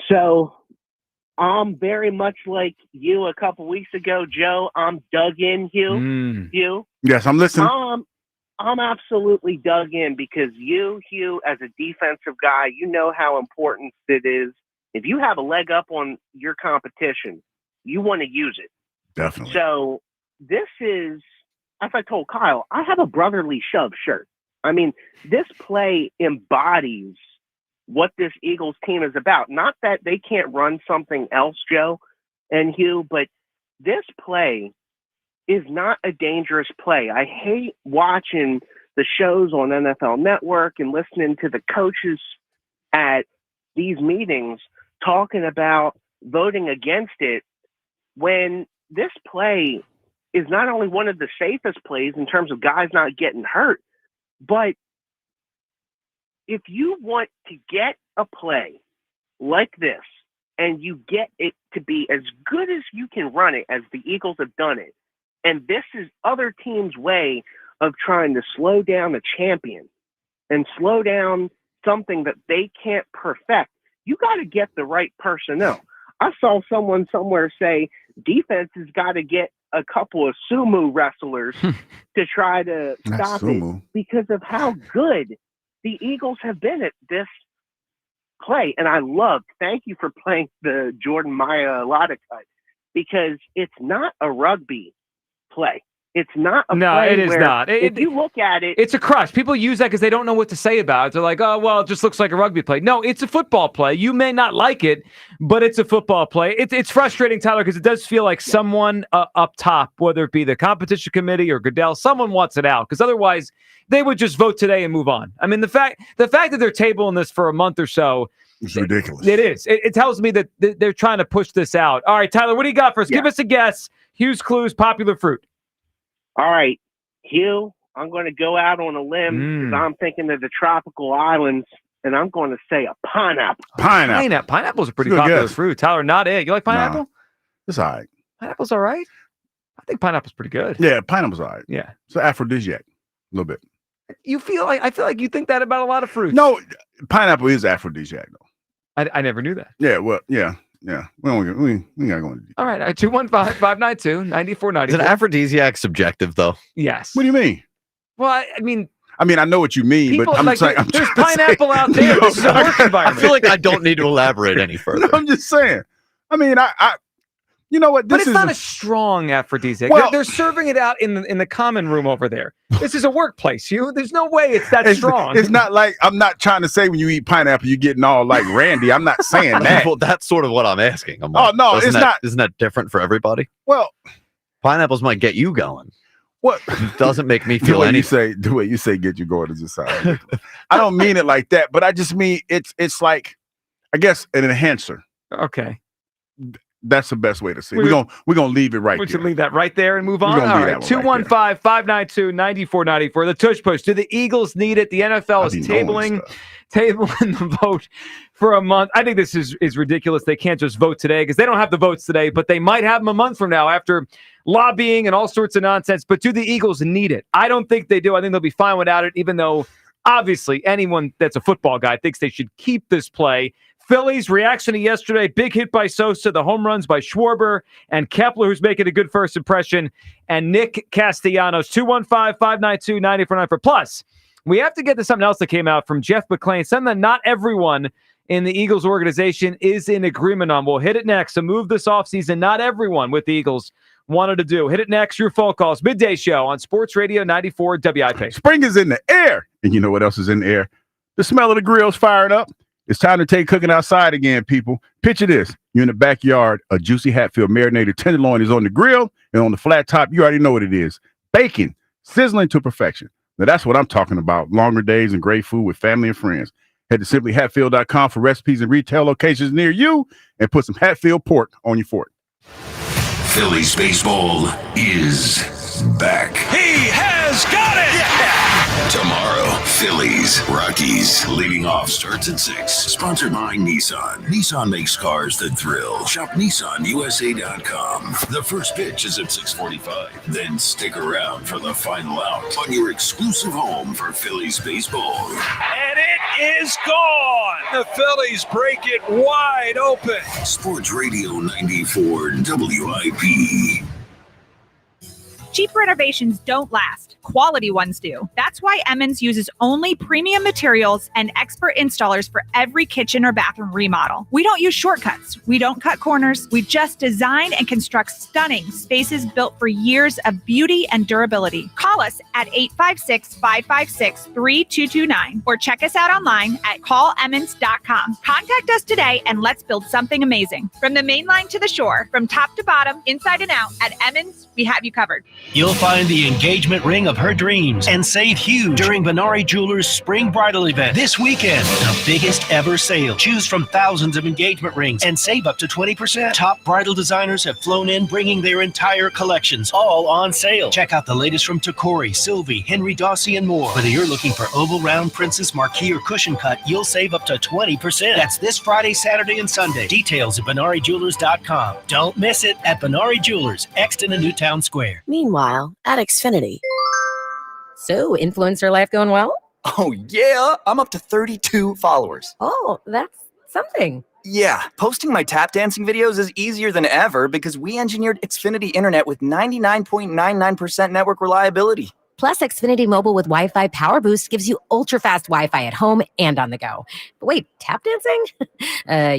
So I'm very much like you a couple weeks ago, Joe. I'm dug in, Hugh. Hugh? Yes, I'm listening. I'm absolutely dug in because Hugh, as a defensive guy, you know how important it is. If you have a leg up on your competition, you want to use it. Definitely. So this is, as I told Kyle, I have a brotherly shove shirt. I mean, this play embodies what this Eagles team is about. Not that they can't run something else, Joe and Hugh, but this play is not a dangerous play. I hate watching the shows on NFL Network and listening to the coaches at these meetings talking about voting against it when this play is not only one of the safest plays in terms of guys not getting hurt, but if you want to get a play like this and you get it to be as good as you can run it as the Eagles have done it, and this is other teams' way of trying to slow down a champion and slow down something that they can't perfect, you got to get the right personnel. I saw someone somewhere say defense has got to get a couple of sumo wrestlers to try to stop it because of how good the Eagles have been at this play. And thank you for playing the Jordan Mailata cut, because it's not a rugby play. It's not a play. It is where not. If you look at it, it's a crush. People use that because they don't know what to say about it. They're like, oh, well, it just looks like a rugby play. No, it's a football play. You may not like it, but it's a football play. It's frustrating, Tyler, because it does feel like someone up top, whether it be the competition committee or Goodell, someone wants it out, because otherwise they would just vote today and move on. I mean, the fact that they're tabling this for a month or so, it's ridiculous. It is. It tells me that they're trying to push this out. All right, Tyler, what do you got for us? Give us a guess. Hugh's Clues, popular fruit. All right, Hugh, I'm going to go out on a limb because I'm thinking of the tropical islands, and I'm going to say a pineapple. Pineapple's a pretty popular fruit. Tyler, not it. You like pineapple? Nah, it's all right. Pineapple's all right? I think pineapple's pretty good. Yeah, pineapple's all right. Yeah. It's an aphrodisiac, a little bit. I feel like you think that about a lot of fruits. No, pineapple is aphrodisiac, though. I never knew that. Yeah, well, yeah. Yeah, we got to go into detail. All right, 215-592-9490. Is an aphrodisiac subjective, though? Yes. What do you mean? Well, I mean, I know what you mean, but I'm saying there's pineapple out there. This is a work environment. I feel like I don't need to elaborate any further. No, I'm just saying. I mean, you know what? But it's not a strong aphrodisiac. Well, they're serving it out in the common room over there. This is a workplace, Hugh. There's no way it's that strong. It's not like, I'm not trying to say when you eat pineapple, you're getting all like Randy. I'm not saying that. Well, that's sort of what I'm asking. I'm like, no, it's not. Isn't that different for everybody? Well, pineapples might get you going. What? It doesn't make me feel anything. The way you say get you going is just sound. I don't mean it like that, but I just mean it's like, I guess, an enhancer. Okay. that's the best way to see it. We're gonna leave it right We there. should leave that right there and move on. All right, 215-592-9494. The Tush Push. Do the Eagles need it? The NFL is tabling the vote for a month. I think this is ridiculous. They can't just vote today because they don't have the votes today, but they might have them a month from now after lobbying and all sorts of nonsense. But do the Eagles need it? I don't think they do. I think they'll be fine without it, even though obviously anyone that's a football guy thinks they should keep this play. Phillies reaction to yesterday, big hit by Sosa, the home runs by Schwarber and Kepler, who's making a good first impression, and Nick Castellanos. 215-592-9494. Plus, we have to get to something else that came out from Jeff McClain, something that not everyone in the Eagles organization is in agreement on. We'll hit it next. A move this offseason not everyone with the Eagles wanted to do. Hit it next. Your phone calls. Midday Show on Sports Radio 94 WIP. Spring is in the air. And you know what else is in the air? The smell of the grill's firing up. It's time to take cooking outside again, people. Picture this. You're in the backyard. A juicy Hatfield marinated tenderloin is on the grill, and on the flat top, you already know what it is. Bacon, sizzling to perfection. Now, that's what I'm talking about. Longer days and great food with family and friends. Head to simplyhatfield.com for recipes and retail locations near you, and put some Hatfield pork on your fork. Phillies baseball is back. He has got it! Yeah! Tomorrow, Phillies, Rockies. Leading off starts at 6. Sponsored by Nissan. Nissan makes cars that thrill. Shop NissanUSA.com. The first pitch is at 6:45. Then stick around for the final out on your exclusive home for Phillies baseball. And it is gone! The Phillies break it wide open. Sports Radio 94 WIP. Cheap renovations don't last. Quality ones do. That's why Emmons uses only premium materials and expert installers for every kitchen or bathroom remodel. We don't use shortcuts. We don't cut corners. We just design and construct stunning spaces built for years of beauty and durability. Call us at 856-556-3229 or check us out online at callemmons.com. Contact us today and let's build something amazing. From the main line to the shore, from top to bottom, inside and out, at Emmons, we have you covered. You'll find the engagement ring of her dreams and save huge during Benari Jewelers' spring bridal event this weekend. The biggest ever sale. Choose from thousands of engagement rings and save up to 20%. Top bridal designers have flown in bringing their entire collections, all on sale. Check out the latest from Tacori, Sylvie, Henry Dossi, and more. Whether you're looking for oval, round, princess, marquee, or cushion cut, you'll save up to 20%. That's this Friday, Saturday, and Sunday. Details at BenariJewelers.com. Don't miss it at Benari Jewelers, Exton and Newtown Square. Meanwhile, at Xfinity. So, influencer life going well? Oh, yeah. I'm up to 32 followers. Oh, that's something. Yeah. Posting my tap dancing videos is easier than ever because we engineered Xfinity Internet with 99.99% network reliability. Plus, Xfinity Mobile with Wi-Fi Power Boost gives you ultra-fast Wi-Fi at home and on the go. But wait, tap dancing?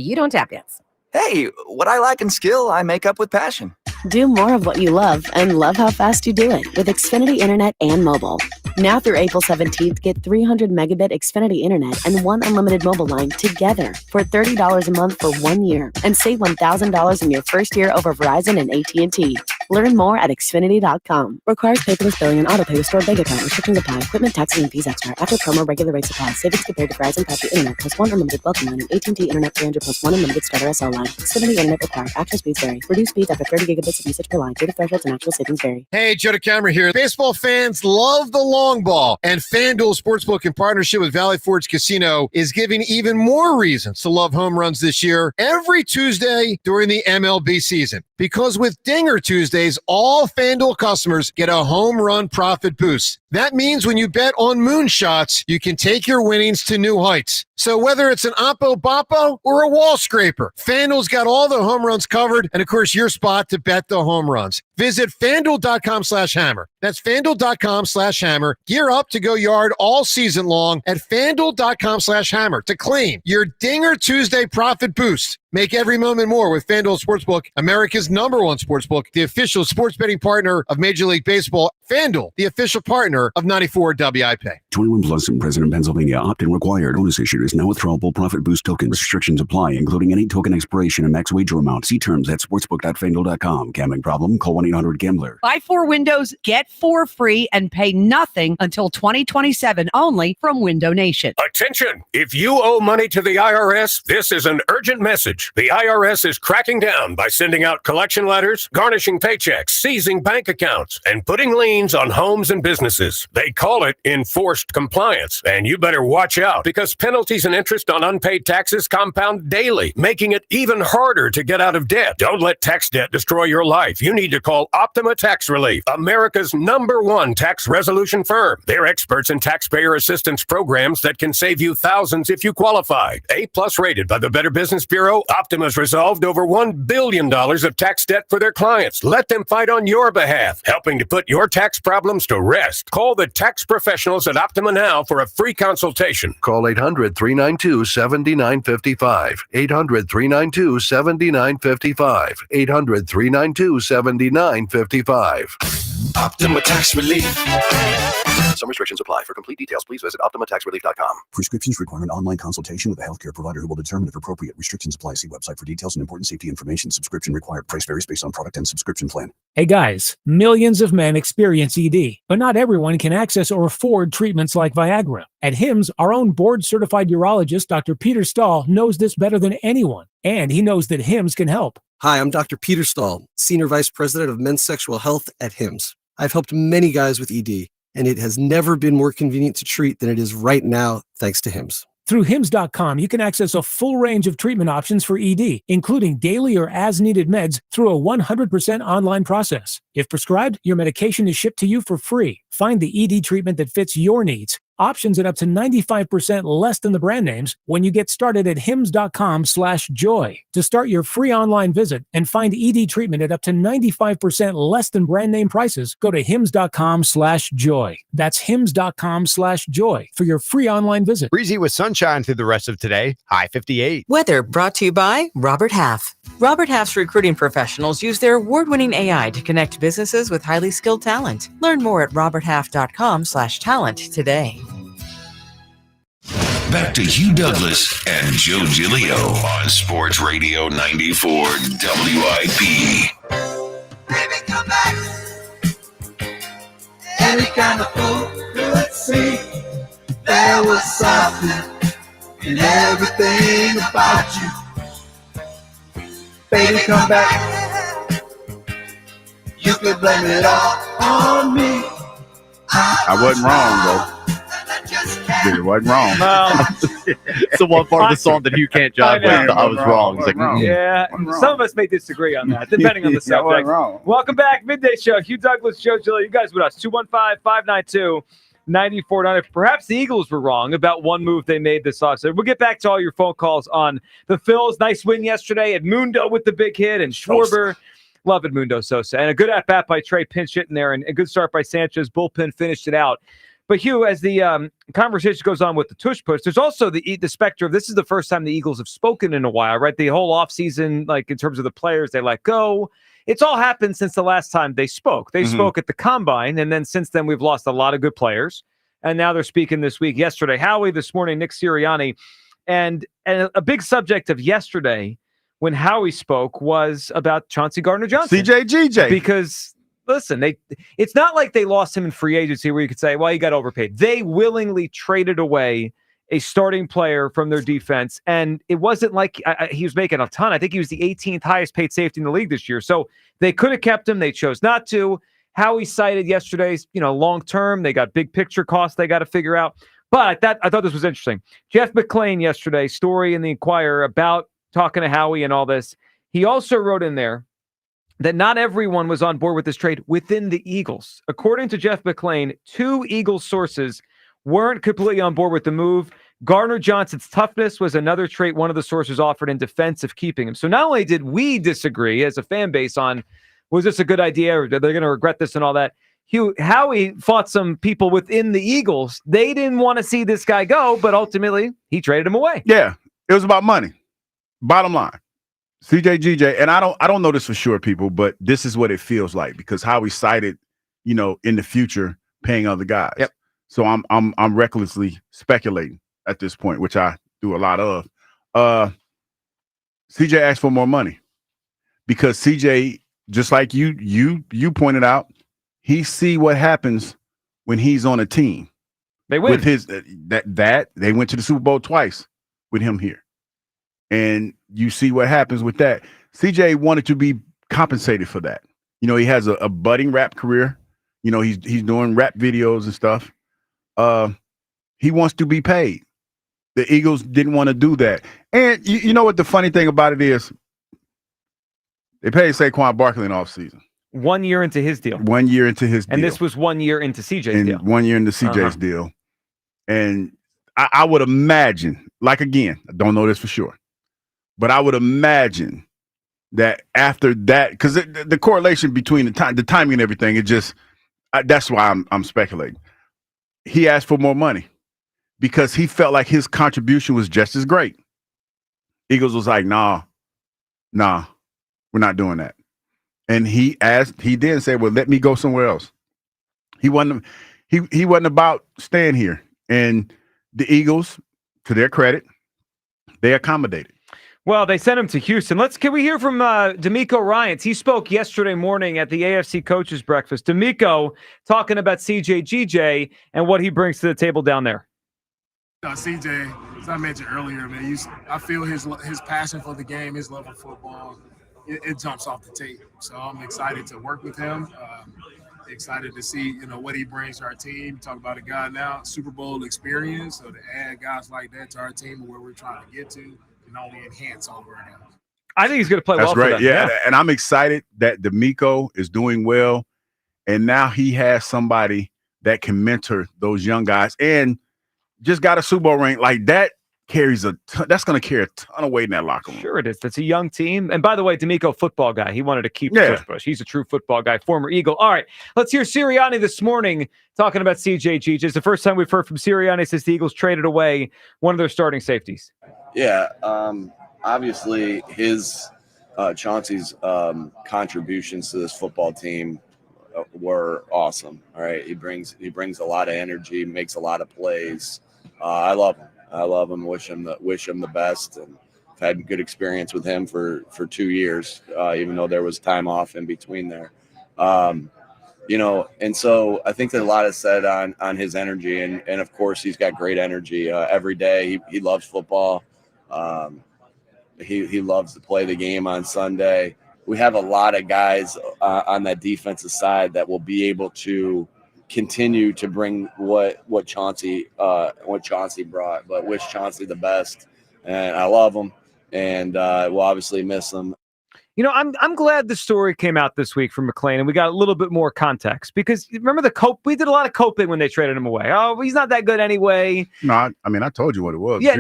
You don't tap dance. Hey, what I lack in skill, I make up with passion. Do more of what you love and love how fast you do it with Xfinity Internet and mobile. Now through April 17th, get 300 megabit Xfinity Internet and one unlimited mobile line together for $30 a month for 1 year and save $1,000 in your first year over Verizon and AT&T. Learn more at Xfinity.com. Requires paperless billing and autopay with stored bank account. Restrictions apply. Equipment, taxes, and fees extra. After promo, regular rate supply. Savings compared to Verizon 5G Internet plus one unlimited welcome line and AT&T Internet 300 plus one unlimited starter SL line. Xfinity Internet required. Actual speeds vary. Reduced speeds after 30 gigabits of usage per line. Data thresholds and actual savings vary. Hey, Joe DeCamera here. Baseball fans love the long ball, and FanDuel Sportsbook in partnership with Valley Forge Casino is giving even more reasons to love home runs this year every Tuesday during the MLB season. Because with Dinger Tuesdays, all FanDuel customers get a home run profit boost. That means when you bet on moonshots, you can take your winnings to new heights. So whether it's an Oppo Boppo or a wall scraper, FanDuel's got all the home runs covered, and of course, your spot to bet the home runs. Visit FanDuel.com/hammer. That's FanDuel.com/hammer. Gear up to go yard all season long at FanDuel.com/hammer to claim your Dinger Tuesday profit boost. Make every moment more with FanDuel Sportsbook, America's #1 sportsbook, the official sports betting partner of Major League Baseball. FanDuel, the official partner of 94 WIP. 21 plus and present in Pennsylvania. Opt-in required. Bonus issued is now withdrawable profit boost token. Restrictions apply, including any token expiration and max wager amount. See terms at sportsbook.fanduel.com. Gambling problem? Call 1-800-GAMBLER. Buy 4 windows, get 4 free, and pay nothing until 2027 only from Window Nation. Attention! If you owe money to the IRS, this is an urgent message. The IRS is cracking down by sending out collection letters, garnishing paychecks, seizing bank accounts, and putting liens on homes and businesses. They call it enforced compliance, and you better watch out because penalties and interest on unpaid taxes compound daily, making it even harder to get out of debt. Don't let tax debt destroy your life. You need to call Optima Tax Relief, America's #1 tax resolution firm. They're experts in taxpayer assistance programs that can save you thousands if you qualify. A+ rated by the Better Business Bureau, Optima's resolved over $1 billion of tax debt for their clients. Let them fight on your behalf, helping to put your tax problems to rest. Call the tax professionals at Optima now for a free consultation. Call 800-392-7955. 800-392-7955. 800-392-7955. Optima Tax Relief. Some restrictions apply. For complete details, please visit OptimaTaxRelief.com. Prescriptions require an online consultation with a healthcare provider who will determine if appropriate. Restrictions apply. See website for details and important safety information. Subscription required. Price varies based on product and subscription plan. Hey guys, millions of men experience ED, but not everyone can access or afford treatments like Viagra. At HIMSS, our own board-certified urologist, Dr. Peter Stahl, knows this better than anyone, and he knows that HIMSS can help. Hi, I'm Dr. Peter Stahl, Senior Vice President of Men's Sexual Health at HIMSS. I've helped many guys with ED, and it has never been more convenient to treat than it is right now, thanks to HIMSS. Through HIMSS.com, you can access a full range of treatment options for ED, including daily or as-needed meds through a 100% online process. If prescribed, your medication is shipped to you for free. Find the ED treatment that fits your needs. Options at up to 95% less than the brand names when you get started at hims.com/joy. To start your free online visit and find ED treatment at up to 95% less than brand name prices, go to hims.com/joy. That's hims.com/joy for your free online visit. Breezy with sunshine through the rest of today. High 58. Weather brought to you by Robert Half. Robert Half's recruiting professionals use their award-winning AI to connect businesses with highly skilled talent. Learn more at roberthalf.com/talent today. Back to Hugh Douglas and Joe Giglio on Sports Radio 94 WIP. Baby, come back. Any kind of fool could see there was something in everything about you. Baby, come back. You could blame it all on me. I wasn't wrong, though. It wasn't wrong. It's the one part of the song that you can't jive with. I was wrong. It's like, Yeah, some of us may disagree on that, depending on the subject. Welcome back, Midday Show. Hugh Douglas, Joe Giglio. You guys with us. 215-592-9490. Perhaps the Eagles were wrong about one move they made this offseason. We'll get back to all your phone calls on the Phils. Nice win yesterday. Edmundo with the big hit and Schwarber. Love Edmundo Sosa. And a good at-bat by Trey, pinch hitting there, and a good start by Sanchez. Bullpen finished it out. But Hugh, as the conversation goes on with the Tush push, there's also the specter of this is the first time the Eagles have spoken in a while, right? The whole offseason, like in terms of the players they let go, it's all happened since the last time they spoke. They spoke at the Combine, and then since then we've lost a lot of good players. And now they're speaking this week. Yesterday, Howie, this morning, Nick Sirianni. And a big subject of yesterday when Howie spoke was about Chauncey Gardner-Johnson. CJGJ. Because... listen, it's not like they lost him in free agency where you could say, well, he got overpaid. They willingly traded away a starting player from their defense, and it wasn't like he was making a ton. I think he was the 18th highest paid safety in the league this year. So they could have kept him. They chose not to. Howie cited yesterday's, long-term. They got big picture costs they got to figure out. But I thought this was interesting. Jeff McClain yesterday, story in the Inquirer about talking to Howie and all this. He also wrote in there that not everyone was on board with this trade within the Eagles. According to Jeff McClain, 2 Eagles sources weren't completely on board with the move. Gardner-Johnson's toughness was another trait one of the sources offered in defense of keeping him. So not only did we disagree as a fan base on, was this a good idea or are they going to regret this and all that, Howie fought some people within the Eagles. They didn't want to see this guy go, but ultimately he traded him away. Yeah, it was about money. Bottom line. CJGJ, and I don't know this for sure, people, but this is what it feels like because Howie cited, in the future paying other guys. Yep. So I'm recklessly speculating at this point, which I do a lot of. CJ asked for more money because CJ, just like you pointed out, he see what happens when he's on a team. They win. With his that they went to the Super Bowl twice with him here. And you see what happens with that. CJ wanted to be compensated for that. He has a budding rap career. He's doing rap videos and stuff. He wants to be paid. The Eagles didn't want to do that. And you know what the funny thing about it is? They paid Saquon Barkley in offseason. 1 year into his deal. 1 year into his deal. And this was 1 year into CJ's deal. 1 year into CJ's deal. And I would imagine, like, again, I don't know this for sure, but I would imagine that after that, because the correlation between the timing and everything, it just that's why I'm speculating. He asked for more money because he felt like his contribution was just as great. Eagles was like, nah, we're not doing that. And he then said, well, let me go somewhere else. He wasn't about staying here. And the Eagles, to their credit, they accommodated. Well, they sent him to Houston. Can we hear from D'Amico Ryans? He spoke yesterday morning at the AFC Coaches Breakfast. D'Amico talking about CJ and what he brings to the table down there. CJ, as I mentioned earlier, man, I feel his passion for the game, his love of football. It jumps off the tape. So I'm excited to work with him. Excited to see, what he brings to our team. Talk about a guy now, Super Bowl experience. So to add guys like that to our team and where we're trying to get to can only enhance all we're now. I think he's going to play well for them. Yeah, and I'm excited that D'Amico is doing well. And now he has somebody that can mentor those young guys and just got a Super Bowl ring. Like that carries that's going to carry a ton of weight in that locker room. Sure it is. That's a young team. And by the way, D'Amico, football guy. He wanted to keep Tush Push. He's a true football guy, former Eagle. All right, let's hear Sirianni this morning talking about CJ. It's the first time we've heard from Sirianni since the Eagles traded away one of their starting safeties. Yeah, obviously his Chauncey's contributions to this football team were awesome. All right, he brings a lot of energy, makes a lot of plays. I love him. Wish him the best, and I've had good experience with him for 2 years, even though there was time off in between there. And so I think that a lot is said on his energy, and of course he's got great energy every day. He loves football. He loves to play the game on Sunday. We have a lot of guys on that defensive side that will be able to continue to bring what Chauncey brought, but wish Chauncey the best. And I love him, and we'll obviously miss him. I'm glad the story came out this week from McClain, and we got a little bit more context because remember we did a lot of coping when they traded him away. Oh, he's not that good anyway. No, I told you what it was. Yeah,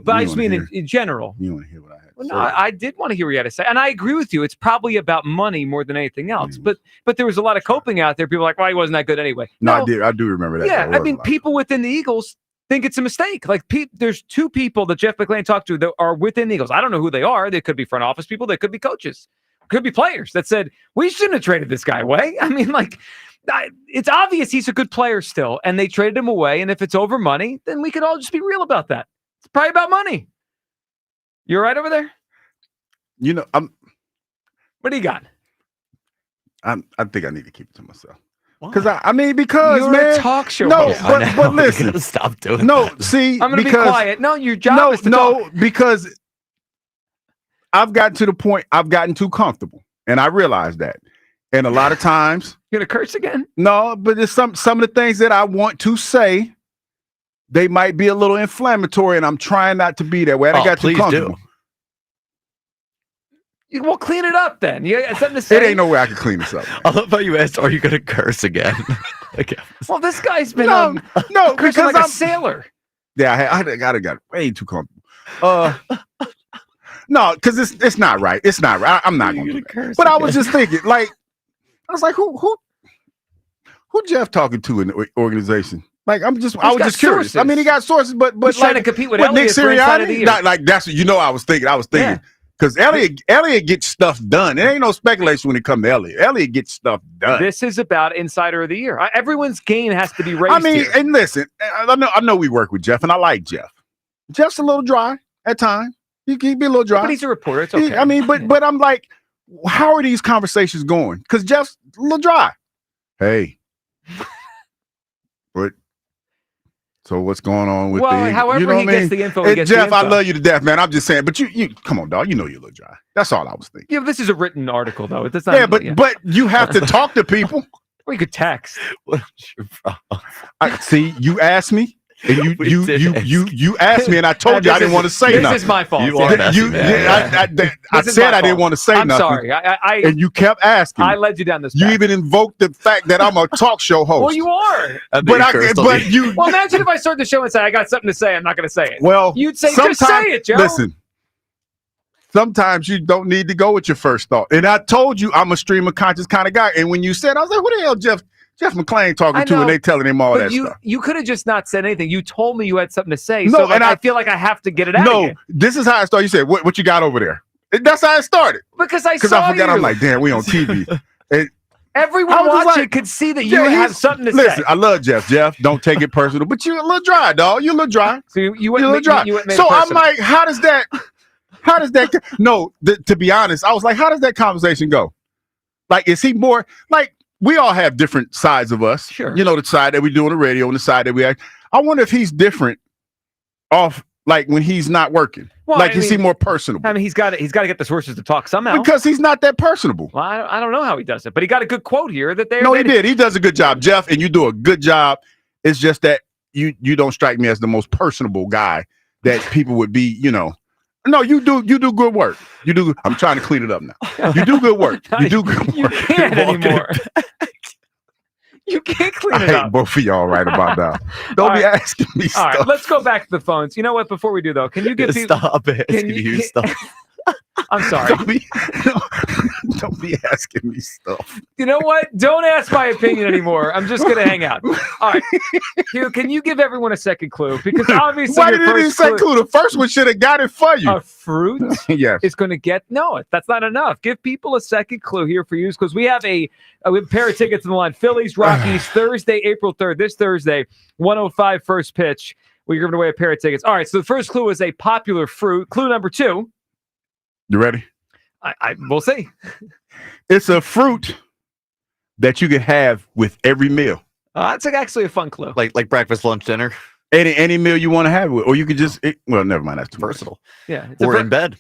but I just mean in general. You want to hear what I had to say. Well, no, I did want to hear what you had to say, and I agree with you. It's probably about money more than anything else. But there was a lot of coping out there. People were like, well, he wasn't that good anyway. No, I do remember that. Yeah, I mean, people within the Eagles think it's a mistake. Like, there's two people that Jeff McClain talked to that are within the Eagles. I don't know who they are. They could be front office people. They could be coaches. Could be players that said, we shouldn't have traded this guy away. I mean, it's obvious he's a good player still, and they traded him away. And if it's over money, then we could all just be real about that. It's probably about money. You all right over there? What do you got? I think I need to keep it to myself. Because you're man, a talk show. No, but listen, stop doing that. See, I'm going to be quiet. No, your job is to talk. Because I've gotten to the point, I've gotten too comfortable, and I realize that. And a lot of times, you're gonna curse again? No, but it's some of the things that I want to say, they might be a little inflammatory, and I'm trying not to be that way. I got too comfortable. Well, clean it up then. You got something to say? It ain't no way I can clean this up. I love how you asked, "Are you gonna curse again?" Well, this guy's been no, because I'm a sailor. Yeah, I got way too comfortable. No, because it's not right. It's not right. I'm not going to do that. But I was just thinking, I was like, who Jeff talking to in the organization? Like, I was just curious. Sources. I mean, he got sources, but he's trying to compete with Nick Sirianni. That's what I was thinking. I was thinking Because Elliott gets stuff done. There ain't no speculation when it comes to Elliott. Elliott gets stuff done. This is about Insider of the Year. Everyone's game has to be raised. I mean, here. and listen, I know we work with Jeff, and I like Jeff. Jeff's a little dry at times. He can be a little dry, but he's a reporter. It's okay. I mean, but I'm like, how are these conversations going? Because Jeff's a little dry. Hey, but. So what's going on with however he gets the info, he gets Jeff, the info. I love you to death, man. I'm just saying, but you come on, dog. You know you're a little dry. That's all I was thinking. Yeah, this is a written article, though. It's not, but you have to talk to people. Or you could text. What's your problem? See, you asked me, and you asked me, and I told you I didn't want to say nothing. This is my fault. I said I didn't want to say nothing. I'm sorry. And you kept asking. I led you down this path. You even invoked the fact that I'm a talk show host. Well, you are. But you. Well, imagine if I started the show and say I got something to say. I'm not going to say it. Well, you'd say just say it, Joe. Listen. Sometimes you don't need to go with your first thought. And I told you I'm a stream of conscious kind of guy. And when you said, I was like, who the hell Jeff McClain talking to, and they telling him all that stuff. You could have just not said anything. You told me you had something to say. No, so I feel like I have to get it out. No, this is how it started. You said, what you got over there? That's how it started. Because I forgot. I'm like, damn, we on TV. And everyone watching could see that you have something to say. Listen, I love Jeff. Jeff, don't take it personal. But you're a little dry, dog. You're a little dry. So you went a little dry. So I'm like, how does that? No, to be honest, I was like, how does that conversation go? Like, is he more like? We all have different sides of us. Sure. You know, the side that we do on the radio and the side that we act. I wonder if he's different off, like when he's not working. Well, like, is he more personable? I mean, he's got to get the sources to talk somehow. Because he's not that personable. Well, I don't know how he does it, but he got a good quote here that they. No, he did. He does a good job, Jeff, and you do a good job. It's just that you don't strike me as the most personable guy that people would be, you know. No, you do good work. You do. I'm trying to clean it up now. You do good work. You do good work. You can't anymore. You can't clean it I up. hate both of y'all right about that. Don't be asking me stuff. All right, let's go back to the phones. You know what? Before we do, though, can you give people... Stop asking you stuff. I'm sorry. Don't be asking me stuff. You know what? Don't ask my opinion anymore. I'm just going to hang out. All right. Hugh, can you give everyone a second clue? Because obviously, why did you say clue? The first one should have got it for you. A fruit yes. is going to get... No, that's not enough. Give people a second clue here for you, because we have a pair of tickets on the line. Phillies, Rockies, Thursday, April 3rd. This Thursday, 1:05 first pitch. We're giving away a pair of tickets. All right, so the first clue is a popular fruit. Clue number 2. You ready? We'll see. It's a fruit that you can have with every meal. That's actually a fun clue. Like breakfast, lunch, dinner. Any meal you want to have it, or you could just well, never mind. That's too versatile. Yeah, or in bed.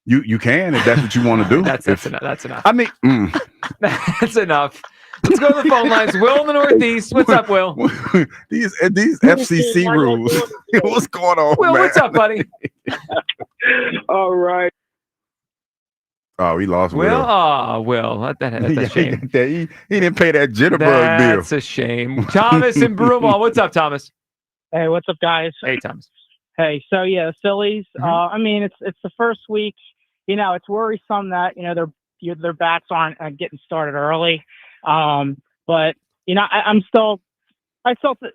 You can if that's what you want to do. That's enough. That's enough. I mean, that's enough. Let's go to the phone lines. Will in the Northeast. What's up, Will? these FCC rules. What's going on, Will, man? what's up, buddy? All right. Oh, we lost Will. Will. Oh, Will. That's a shame. He didn't pay that jitterbug bill. That's a shame. Thomas in Broomall. What's up, Thomas? Hey, what's up, guys? Hey, Thomas. Hey, so yeah, the Phillies. I mean, it's the first week. You know, it's worrisome that their bats aren't getting started early. But you know, I still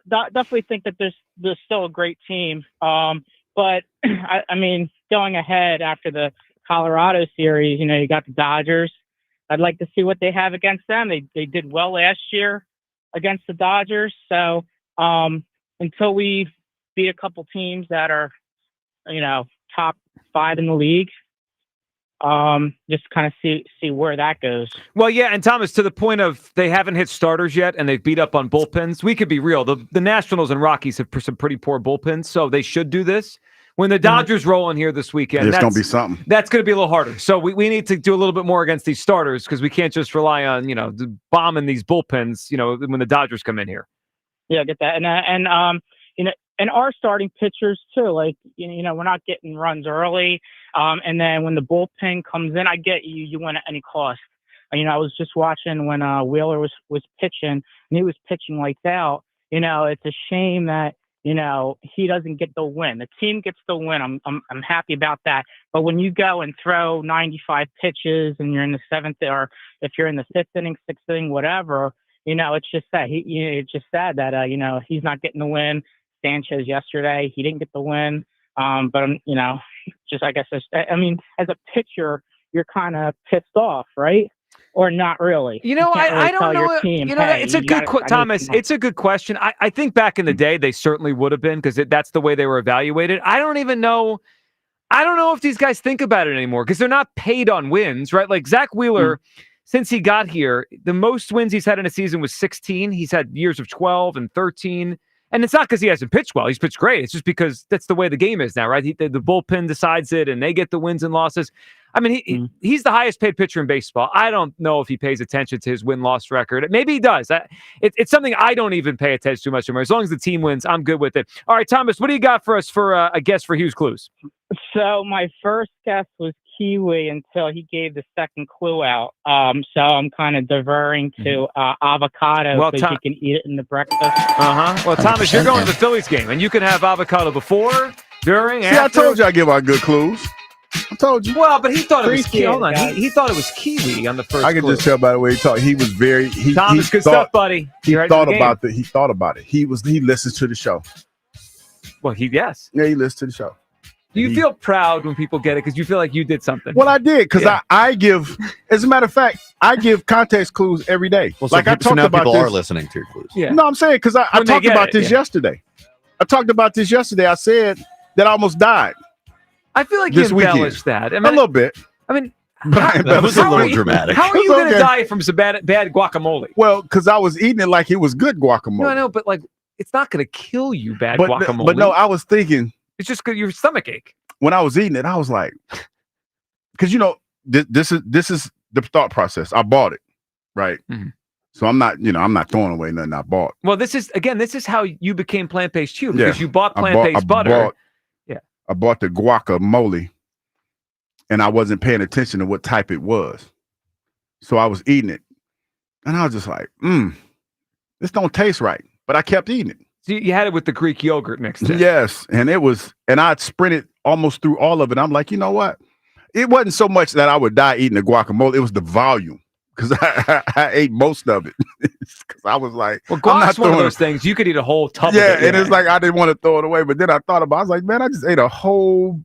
definitely think that there's still a great team. But I mean, going ahead after the Colorado series, you know, you got the Dodgers. I'd like to see what they have against them. They did well last year against the Dodgers. So until we beat a couple teams that are, you know, top 5 in the league, just kind of see where that goes. Well, yeah, and Thomas, to the point of they haven't hit starters yet and they've beat up on bullpens, we could be real. The Nationals and Rockies have some pretty poor bullpens, so they should do this. When the Dodgers roll in here this weekend, it's going to be something. That's going to be a little harder. So we need to do a little bit more against these starters, because we can't just rely on, you know, bombing these bullpens, you know, when the Dodgers come in here. Yeah, I get that. And you know, and our starting pitchers too, like, you know, we're not getting runs early. And then when the bullpen comes in, I get you win at any cost. You know, I was just watching when Wheeler was pitching, and he was pitching lights out. You know, it's a shame that, you know, he doesn't get the win. The team gets the win. I'm happy about that. But when you go and throw 95 pitches and you're in the 7th, or if you're in the 5th inning, 6th inning, whatever, you know, it's just that it's just sad that you know, he's not getting the win. Sanchez yesterday, he didn't get the win. But you know, just I guess I mean, as a pitcher, you're kind of pissed off, right? Or not really. You know, I don't know. It's a good Thomas. It's a good question. I think back in the day they certainly would have been because that's the way they were evaluated. I don't even know. I don't know if these guys think about it anymore because they're not paid on wins, right? Like Zach Wheeler, since he got here, the most wins he's had in a season was 16. He's had years of 12 and 13. And it's not because he hasn't pitched well. He's pitched great. It's just because that's the way the game is now, right? The bullpen decides it, and they get the wins and losses. I mean, he's the highest paid pitcher in baseball. I don't know if he pays attention to his win-loss record. Maybe he does. It's something I don't even pay attention to much anymore. As long as the team wins, I'm good with it. All right, Thomas, what do you got for us for a guess for Hughes Clues? So my first guess was kiwi until he gave the second clue out. So I'm kind of diverting to avocado because you can eat it in the breakfast. Well, Thomas, you're going to the Phillies game, and you can have avocado before, during, after. I told you I give out good clues. I told you. Well, but he thought it was kiwi. Hold on. He thought it was kiwi on the first I can clue. just tell by the way he talked. He was very Thomas, good stuff, buddy. He thought about it. He thought about it. He listens to the show. Well, yes. Yeah, he listens to the show. Do you feel proud when people get it because you feel like you did something? Well, I did because I give. As a matter of fact, I give context clues every day. Well, so like I talked now about people this. are listening to your clues. Yeah. No, I'm saying because I talked about this yesterday. I talked about this yesterday. I said that I almost died. I feel like you embellished that. I mean, a little bit. I mean, that was a little dramatic. How are you going to die from some bad guacamole? Well, because I was eating it like it was good guacamole. No, I know, but like it's not going to kill you. Guacamole. But no, I was thinking it's just your stomach ache. When I was eating it, I was like, because this is the thought process. I bought it, right? So I'm not throwing away nothing I bought. Well, this is how you became plant-based too, because you bought plant-based butter. I bought the guacamole, and I wasn't paying attention to what type it was. So I was eating it, and I was just like, this don't taste right. But I kept eating it. So you had it with the Greek yogurt mixed in. Yes, and I'd sprinted almost through all of it. I'm like, you know what? It wasn't so much that I would die eating the guacamole. It was the volume, because I ate most of it. Because I was like, well, guac's one of those things. You could eat a whole tub of it. Yeah, and it's like I didn't want to throw it away. But then I thought about it. I was like, man, I just ate a whole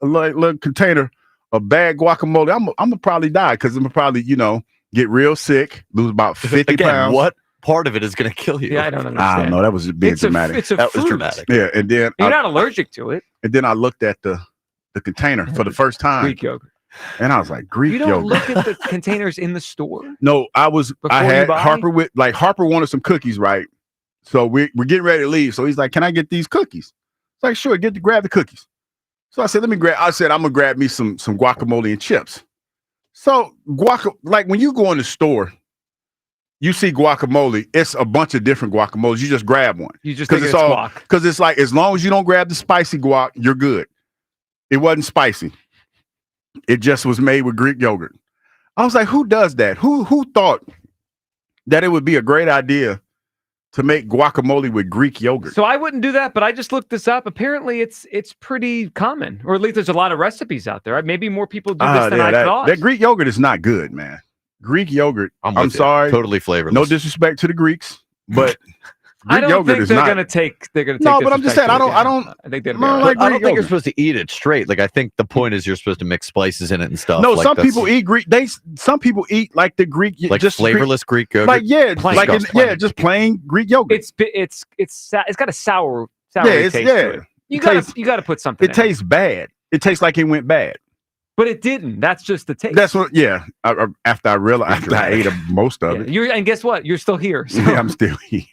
little container of bad guacamole. I'm going to probably die because I'm going to probably, get real sick, lose about 50 pounds. What part of it is going to kill you? Yeah, I don't understand. I don't know. That was being dramatic. That was dramatic. Yeah, and then you're not allergic to it. And then I looked at the container for the first time. Greek yogurt. And I was like, Greek yogurt. You don't look at the containers in the store? No, I had Harper Harper wanted some cookies, right? So we're getting ready to leave. So he's like, can I get these cookies? It's like, sure, grab the cookies. So I said, I'm gonna grab me some guacamole and chips. So like when you go in the store, you see guacamole, it's a bunch of different guacamoles. You just grab one. You just think it's guac. Because it's like, as long as you don't grab the spicy guac, you're good. It wasn't spicy. It just was made with Greek yogurt. I was like, who does that? Who thought that it would be a great idea to make guacamole with Greek yogurt? So I wouldn't do that, but I just looked this up. Apparently, it's pretty common, or at least there's a lot of recipes out there. Maybe more people do this than I thought. That Greek yogurt is not good, man. Greek yogurt. I'm sorry, totally flavorless. No disrespect to the Greeks, but I don't think they're going to take. No, but I'm just saying. I don't. I think they're. I don't think you're supposed to eat it straight. Like I think the point is you're supposed to mix spices in it and stuff. No, some people eat Greek. Some people eat like the Greek, like just flavorless Greek yogurt. Like just plain Greek yogurt. It's got a sour taste to it. You got to put something. It tastes bad. It tastes like it went bad. But it didn't. That's just the taste. That's what. Yeah. After I ate most of it. And guess what? You're still here. So. Yeah, I'm still here.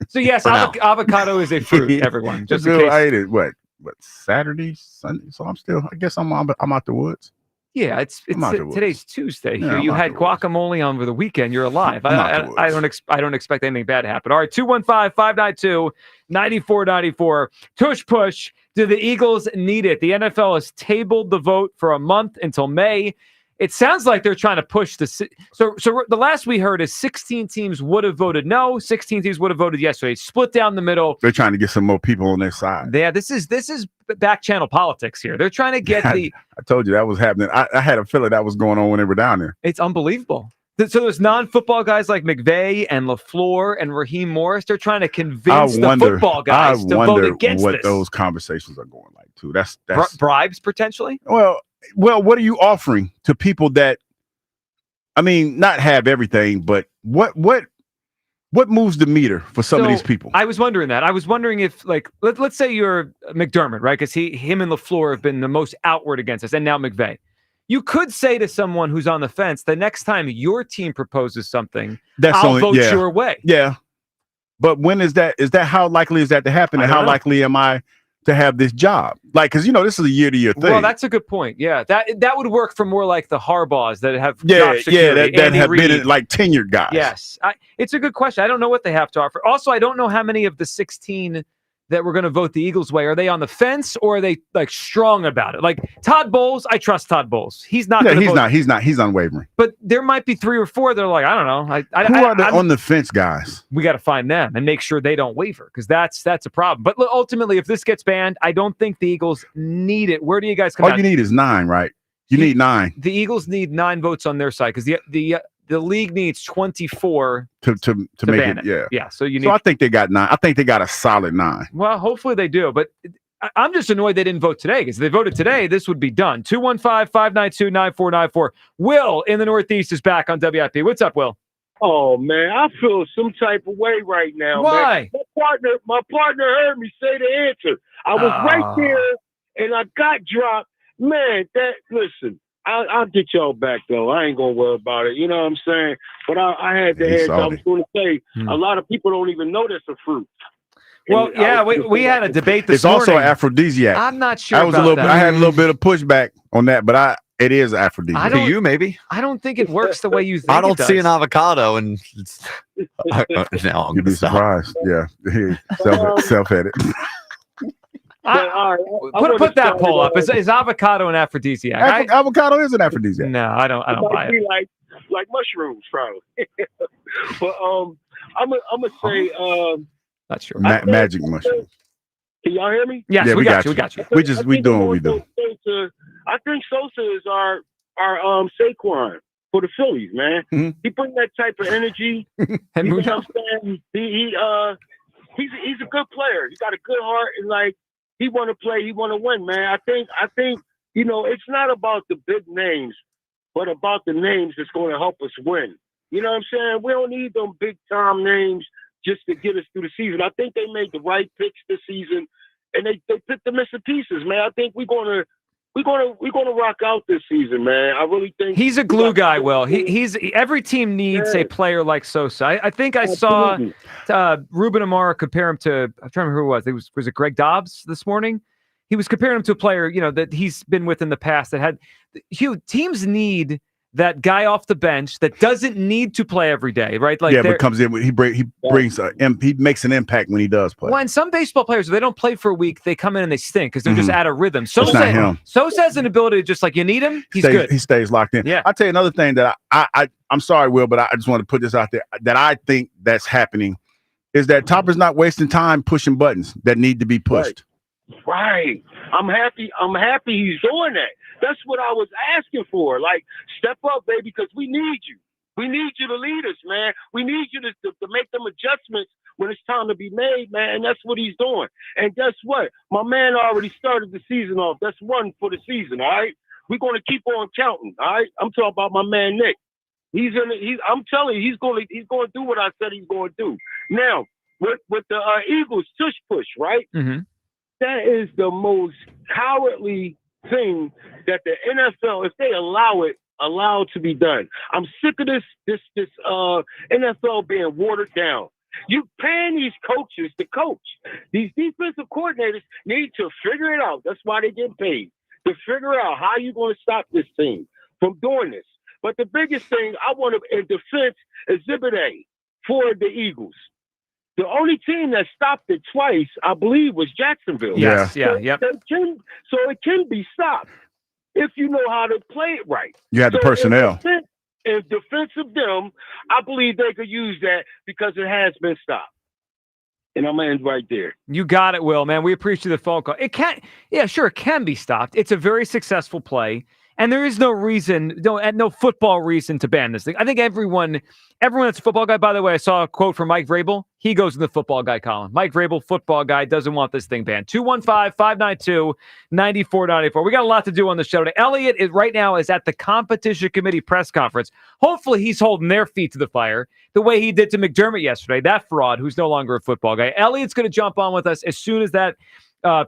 So yes, avocado is a fruit. Everyone, just in case. I ate it. What Saturday, Sunday? So I guess I'm out the woods. Yeah, it's today's Tuesday. Here. You had guacamole on over the weekend. You're alive. I don't expect anything bad to happen. All right, 215-592-9494. Tush push. Do the Eagles need it? The NFL has tabled the vote for a month until May. It sounds like they're trying to push the. So the last we heard is 16 teams would have voted no. 16 teams would have voted yes. So they split down the middle. They're trying to get some more people on their side. Yeah, this is back channel politics here. They're trying to get I told you that was happening. I had a feeling that was going on when they were down there. It's unbelievable. So those non-football guys like McVay and LaFleur and Raheem Morris, they're trying to convince the football guys to vote against what this. those conversations are going like too. That's bribes potentially. Well, what are you offering to people that? I mean, not have everything, but what moves the meter for some of these people? I was wondering that. I was wondering if, like, let's say you're McDermott, right? Because him and LaFleur have been the most outward against us, and now McVay. You could say to someone who's on the fence, the next time your team proposes something, I'll vote your way. Yeah. But when is that? Is that how likely is that to happen? And how likely am I to have this job? Like, because, this is a year-to-year thing. Well, that's a good point. Yeah, that would work for more like the Harbaughs that have job security. that have been like tenured guys. Yes. It's a good question. I don't know what they have to offer. Also, I don't know how many of the 16 that we're going to vote the Eagles way. Are they on the fence or are they like strong about it? Like Todd Bowles, I trust Todd Bowles. He's not. Yeah, he's not. He's unwavering. But there might be 3 or 4 that are like, I don't know. Who are the on the fence guys? We got to find them and make sure they don't waver because that's a problem. But ultimately, if this gets banned, I don't think the Eagles need it. Where do you guys come out? All you need is 9, right? You need 9. The Eagles need 9 votes on their side because the league needs 24 to make ban it. Yeah. Yeah. So you need. So I think they got 9. I think they got a solid 9. Well, hopefully they do. But I'm just annoyed they didn't vote today because if they voted today, this would be done. 215-592-9494. Will in the Northeast is back on WIP. What's up, Will? Oh man, I feel some type of way right now. Why? Man. My partner heard me say the answer. I was right there and I got dropped. Man, listen. I'll get y'all back, though. I ain't going to worry about it. You know what I'm saying? But I had to answer. I was going to say, a lot of people don't even know that's a fruit. Well, yeah, we had a debate this morning. It's also an aphrodisiac. I'm not sure I had a little bit of pushback on that, but it is aphrodisiac. To you, maybe? I don't think it works the way you think I don't it does. see an avocado, and now You'd be surprised. Yeah. Self-edit. Put that poll up. Is avocado an aphrodisiac? Avocado is an aphrodisiac. No, I don't buy it. Like mushrooms, probably. But I'm gonna say not sure. Magic mushrooms. Can y'all hear me? Yes, we got you. We got you. We doing what we do. I think Sosa is our Saquon for the Phillies, man. Mm-hmm. He brings that type of energy. You know what I'm saying? He's a good player. He got a good heart and like. He want to play. He want to win, man. I think. It's not about the big names, but about the names that's going to help us win. You know what I'm saying? We don't need them big time names just to get us through the season. I think they made the right picks this season, and they picked the missing pieces, man. I think we're gonna rock out this season, man. I really think he's a glue guy. Will he's every team needs a player like Sosa. I think I saw Ruben Amaro compare him to. I'm trying to remember who it was. Was it Greg Dobbs this morning? He was comparing him to a player that he's been with in the past that had. Teams need that guy off the bench that doesn't need to play every day, right? Like but comes in. He brings he makes an impact when he does play. Well, and some baseball players, if they don't play for a week, they come in and they stink because they're just out of rhythm. Sosa has an ability to just like you need him, he's good. He stays locked in. Yeah. I'll tell you another thing that I'm sorry, Will, but I just want to put this out there that I think that's happening is that Topper's not wasting time pushing buttons that need to be pushed. Right. I'm happy he's doing that. That's what I was asking for. Like, step up, baby, because we need you. We need you to lead us, man. We need you to make them adjustments when it's time to be made, man. And that's what he's doing. And guess what? My man already started the season off. That's 1 for the season, all right? We're going to keep on counting, all right? I'm talking about my man Nick. I'm telling you, he's going to do what I said he's going to do. Now, with the Eagles tush push, right? Mm-hmm. That is the most cowardly thing that the NFL, if they allow it to be done. I'm sick of this NFL being watered down. You paying these coaches to coach. These defensive coordinators need to figure it out. That's why they get paid, to figure out how you're going to stop this team from doing this. But the biggest thing I want to, in defense, Exhibit A for the Eagles. The only team that stopped it twice, I believe, was Jacksonville. Yeah. So it can be stopped if you know how to play it right. You had the personnel. In defense of them, I believe they could use that because it has been stopped. And I'm going to end right there. You got it, Will, man. We appreciate the phone call. It can be stopped. It's a very successful play. And there is no reason, no football reason to ban this thing. I think everyone that's a football guy, by the way, I saw a quote from Mike Vrabel. He goes in the football guy column. Mike Vrabel, football guy, doesn't want this thing banned. 215-592-9494. We got a lot to do on the show today. Elliot right now is at the competition committee press conference. Hopefully he's holding their feet to the fire the way he did to McDermott yesterday, that fraud who's no longer a football guy. Elliot's going to jump on with us as soon as that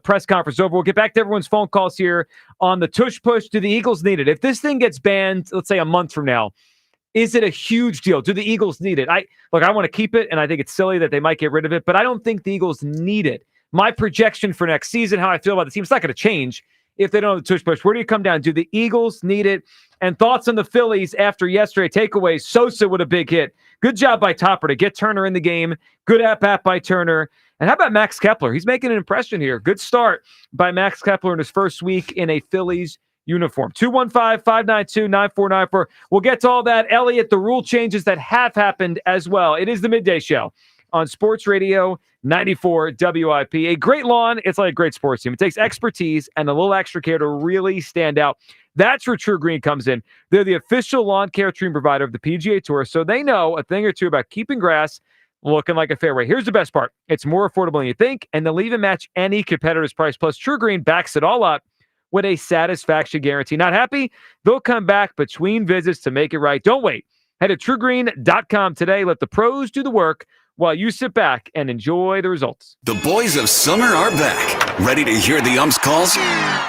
press conference over. We'll get back to everyone's phone calls here on the Tush Push. Do the Eagles need it? If this thing gets banned, let's say a month from now, is it a huge deal? Do the Eagles need it? I want to keep it, and I think it's silly that they might get rid of it, but I don't think the Eagles need it. My projection for next season, how I feel about the team, it's not going to change if they don't have the Tush Push. Where do you come down? Do the Eagles need it? And thoughts on the Phillies after yesterday takeaways. Sosa with a big hit. Good job by Topper to get Turner in the game. Good at-bat by Turner. And how about Max Kepler? He's making an impression here. Good start by Max Kepler in his first week in a Phillies uniform. 215-592-9494. We'll get to all that. Elliot, the rule changes that have happened as well. It is the Midday Show on Sports Radio 94 WIP. A great lawn, it's like a great sports team. It takes expertise and a little extra care to really stand out. That's where True Green comes in. They're the official lawn care team provider of the PGA Tour, so they know a thing or two about keeping grass looking like a fairway. Here's the best part. It's more affordable than you think, and they'll even match any competitor's price. Plus, True Green backs it all up with a satisfaction guarantee. Not happy? They'll come back between visits to make it right. Don't wait. Head to truegreen.com today. Let the pros do the work while you sit back and enjoy the results. The boys of summer are back. Ready to hear the ump's calls?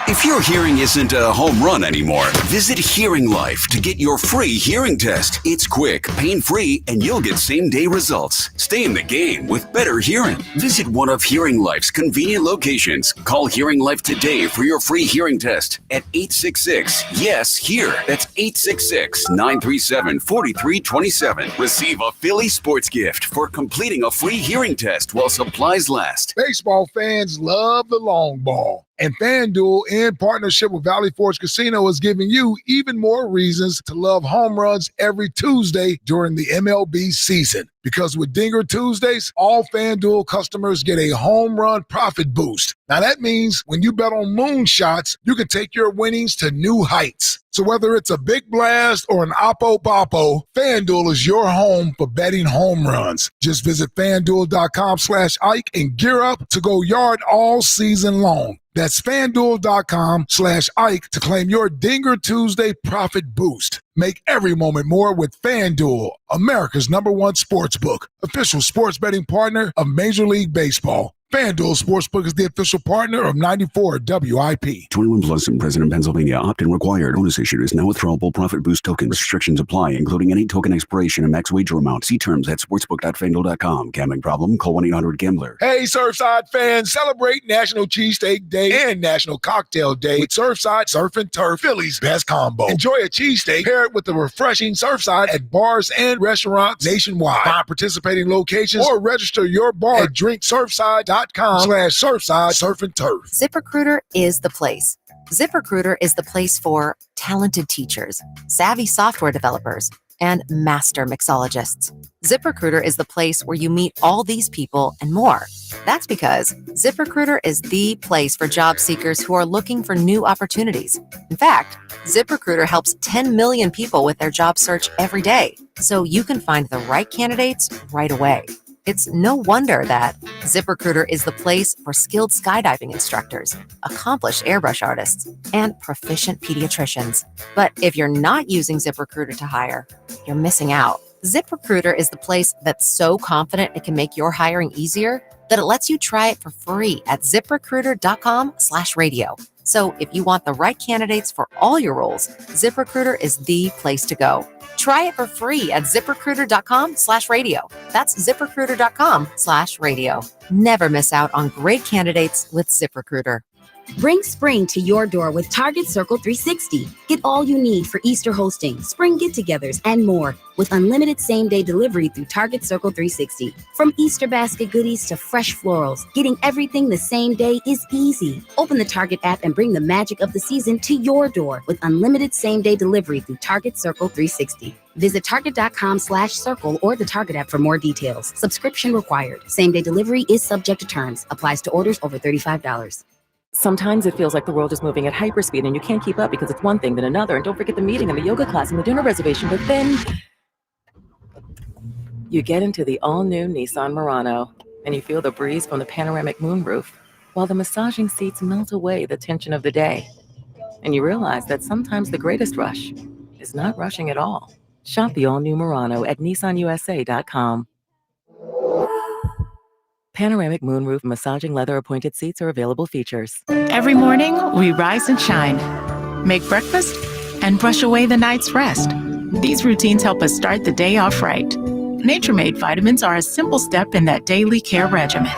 If your hearing isn't a home run anymore, visit Hearing Life to get your free hearing test. It's quick, pain-free, and you'll get same-day results. Stay in the game with better hearing. Visit one of Hearing Life's convenient locations. Call Hearing Life today for your free hearing test at 866-YES-HEAR. That's 866-937-4327. Receive a Philly sports gift for completing a free hearing test while supplies last. Baseball fans love the long ball. And FanDuel, in partnership with Valley Forge Casino, is giving you even more reasons to love home runs every Tuesday during the MLB season. Because with Dinger Tuesdays, all FanDuel customers get a home run profit boost. Now that means when you bet on moonshots, you can take your winnings to new heights. So whether it's a big blast or an oppo-boppo, FanDuel is your home for betting home runs. Just visit FanDuel.com/Ike and gear up to go yard all season long. That's FanDuel.com/Ike to claim your Dinger Tuesday profit boost. Make every moment more with FanDuel, America's #1 sportsbook, official sports betting partner of Major League Baseball. FanDuel Sportsbook is the official partner of 94 WIP. 21 plus and present in Pennsylvania. Opt-in required. Bonus issued is now withdrawable profit boost token. Restrictions apply, including any token expiration and max wager amount. See terms at sportsbook.fanduel.com. Gambling problem? Call 1-800-GAMBLER. Hey, Surfside fans, celebrate National Cheesesteak Day and National Cocktail Day with Surfside Surf and Turf, Philly's best combo. Enjoy a cheesesteak paired with the refreshing Surfside at bars and restaurants nationwide. Find participating locations or register your bar at drinksurfside.com/Surfside Surf and Turf. ZipRecruiter is the place. ZipRecruiter is the place for talented teachers, savvy software developers, and master mixologists. ZipRecruiter is the place where you meet all these people and more. That's because ZipRecruiter is the place for job seekers who are looking for new opportunities. In fact, ZipRecruiter helps 10 million people with their job search every day, so you can find the right candidates right away. It's no wonder that ZipRecruiter is the place for skilled skydiving instructors, accomplished airbrush artists, and proficient pediatricians. But if you're not using ZipRecruiter to hire, you're missing out. ZipRecruiter is the place that's so confident it can make your hiring easier that it lets you try it for free at ZipRecruiter.com/radio. So if you want the right candidates for all your roles, ZipRecruiter is the place to go. Try it for free at ZipRecruiter.com/radio. That's ZipRecruiter.com/radio. Never miss out on great candidates with ZipRecruiter. Bring spring to your door with Target Circle 360. Get all you need for Easter hosting, spring get-togethers, and more with unlimited same-day delivery through Target Circle 360. From Easter basket goodies to fresh florals, getting everything the same day is easy. Open the Target app and bring the magic of the season to your door with unlimited same-day delivery through Target Circle 360. Visit Target.com/circle or the Target app for more details. Subscription required. Same-day delivery is subject to terms. Applies to orders over $35. Sometimes it feels like the world is moving at hyperspeed and you can't keep up because it's one thing then another. And don't forget the meeting and the yoga class and the dinner reservation. But then you get into the all-new Nissan Murano and you feel the breeze from the panoramic moonroof while the massaging seats melt away the tension of the day. And you realize that sometimes the greatest rush is not rushing at all. Shop the all-new Murano at nissanusa.com. Panoramic moonroof massaging leather appointed seats are available features. Every morning, we rise and shine, make breakfast, and brush away the night's rest. These routines help us start the day off right. Nature-Made vitamins are a simple step in that daily care regimen.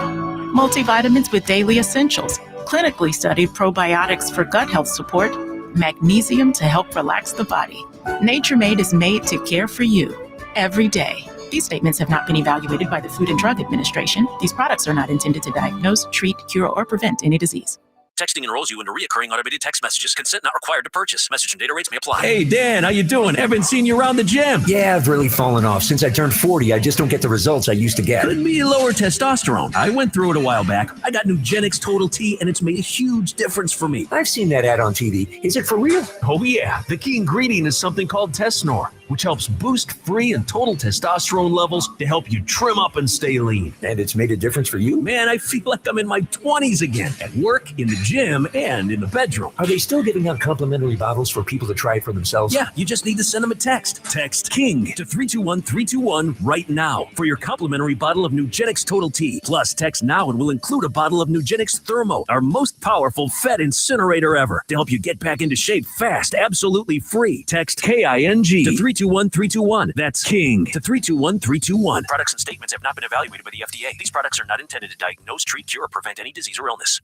Multivitamins with daily essentials, clinically studied probiotics for gut health support, magnesium to help relax the body. Nature-Made is made to care for you every day. These statements have not been evaluated by the Food and Drug Administration. These products are not intended to diagnose, treat, cure, or prevent any disease. Texting enrolls you into recurring automated text messages. Consent not required to purchase. Message and data rates may apply. Hey, Dan, how you doing? Haven't seen you around the gym. Yeah, I've really fallen off. Since I turned 40, I just don't get the results I used to get. Could be lower testosterone. I went through it a while back. I got Nugenix Total T, and it's made a huge difference for me. I've seen that ad on TV. Is it for real? Oh, yeah. The key ingredient is something called Tesnor, which helps boost free and total testosterone levels to help you trim up and stay lean. And it's made a difference for you? Man, I feel like I'm in my 20s again, at work, in the gym, and in the bedroom. Are they still giving out complimentary bottles for people to try it for themselves? Yeah, you just need to send them a text. Text KING to 321-321 right now for your complimentary bottle of Nugenix Total T. Plus, text now and we'll include a bottle of Nugenix Thermo, our most powerful fat incinerator ever, to help you get back into shape fast, absolutely free. Text KING to 321-321. That's KING to 321-321. Products and statements have not been evaluated by the FDA. These products are not intended to diagnose, treat, cure, or prevent any disease or illness.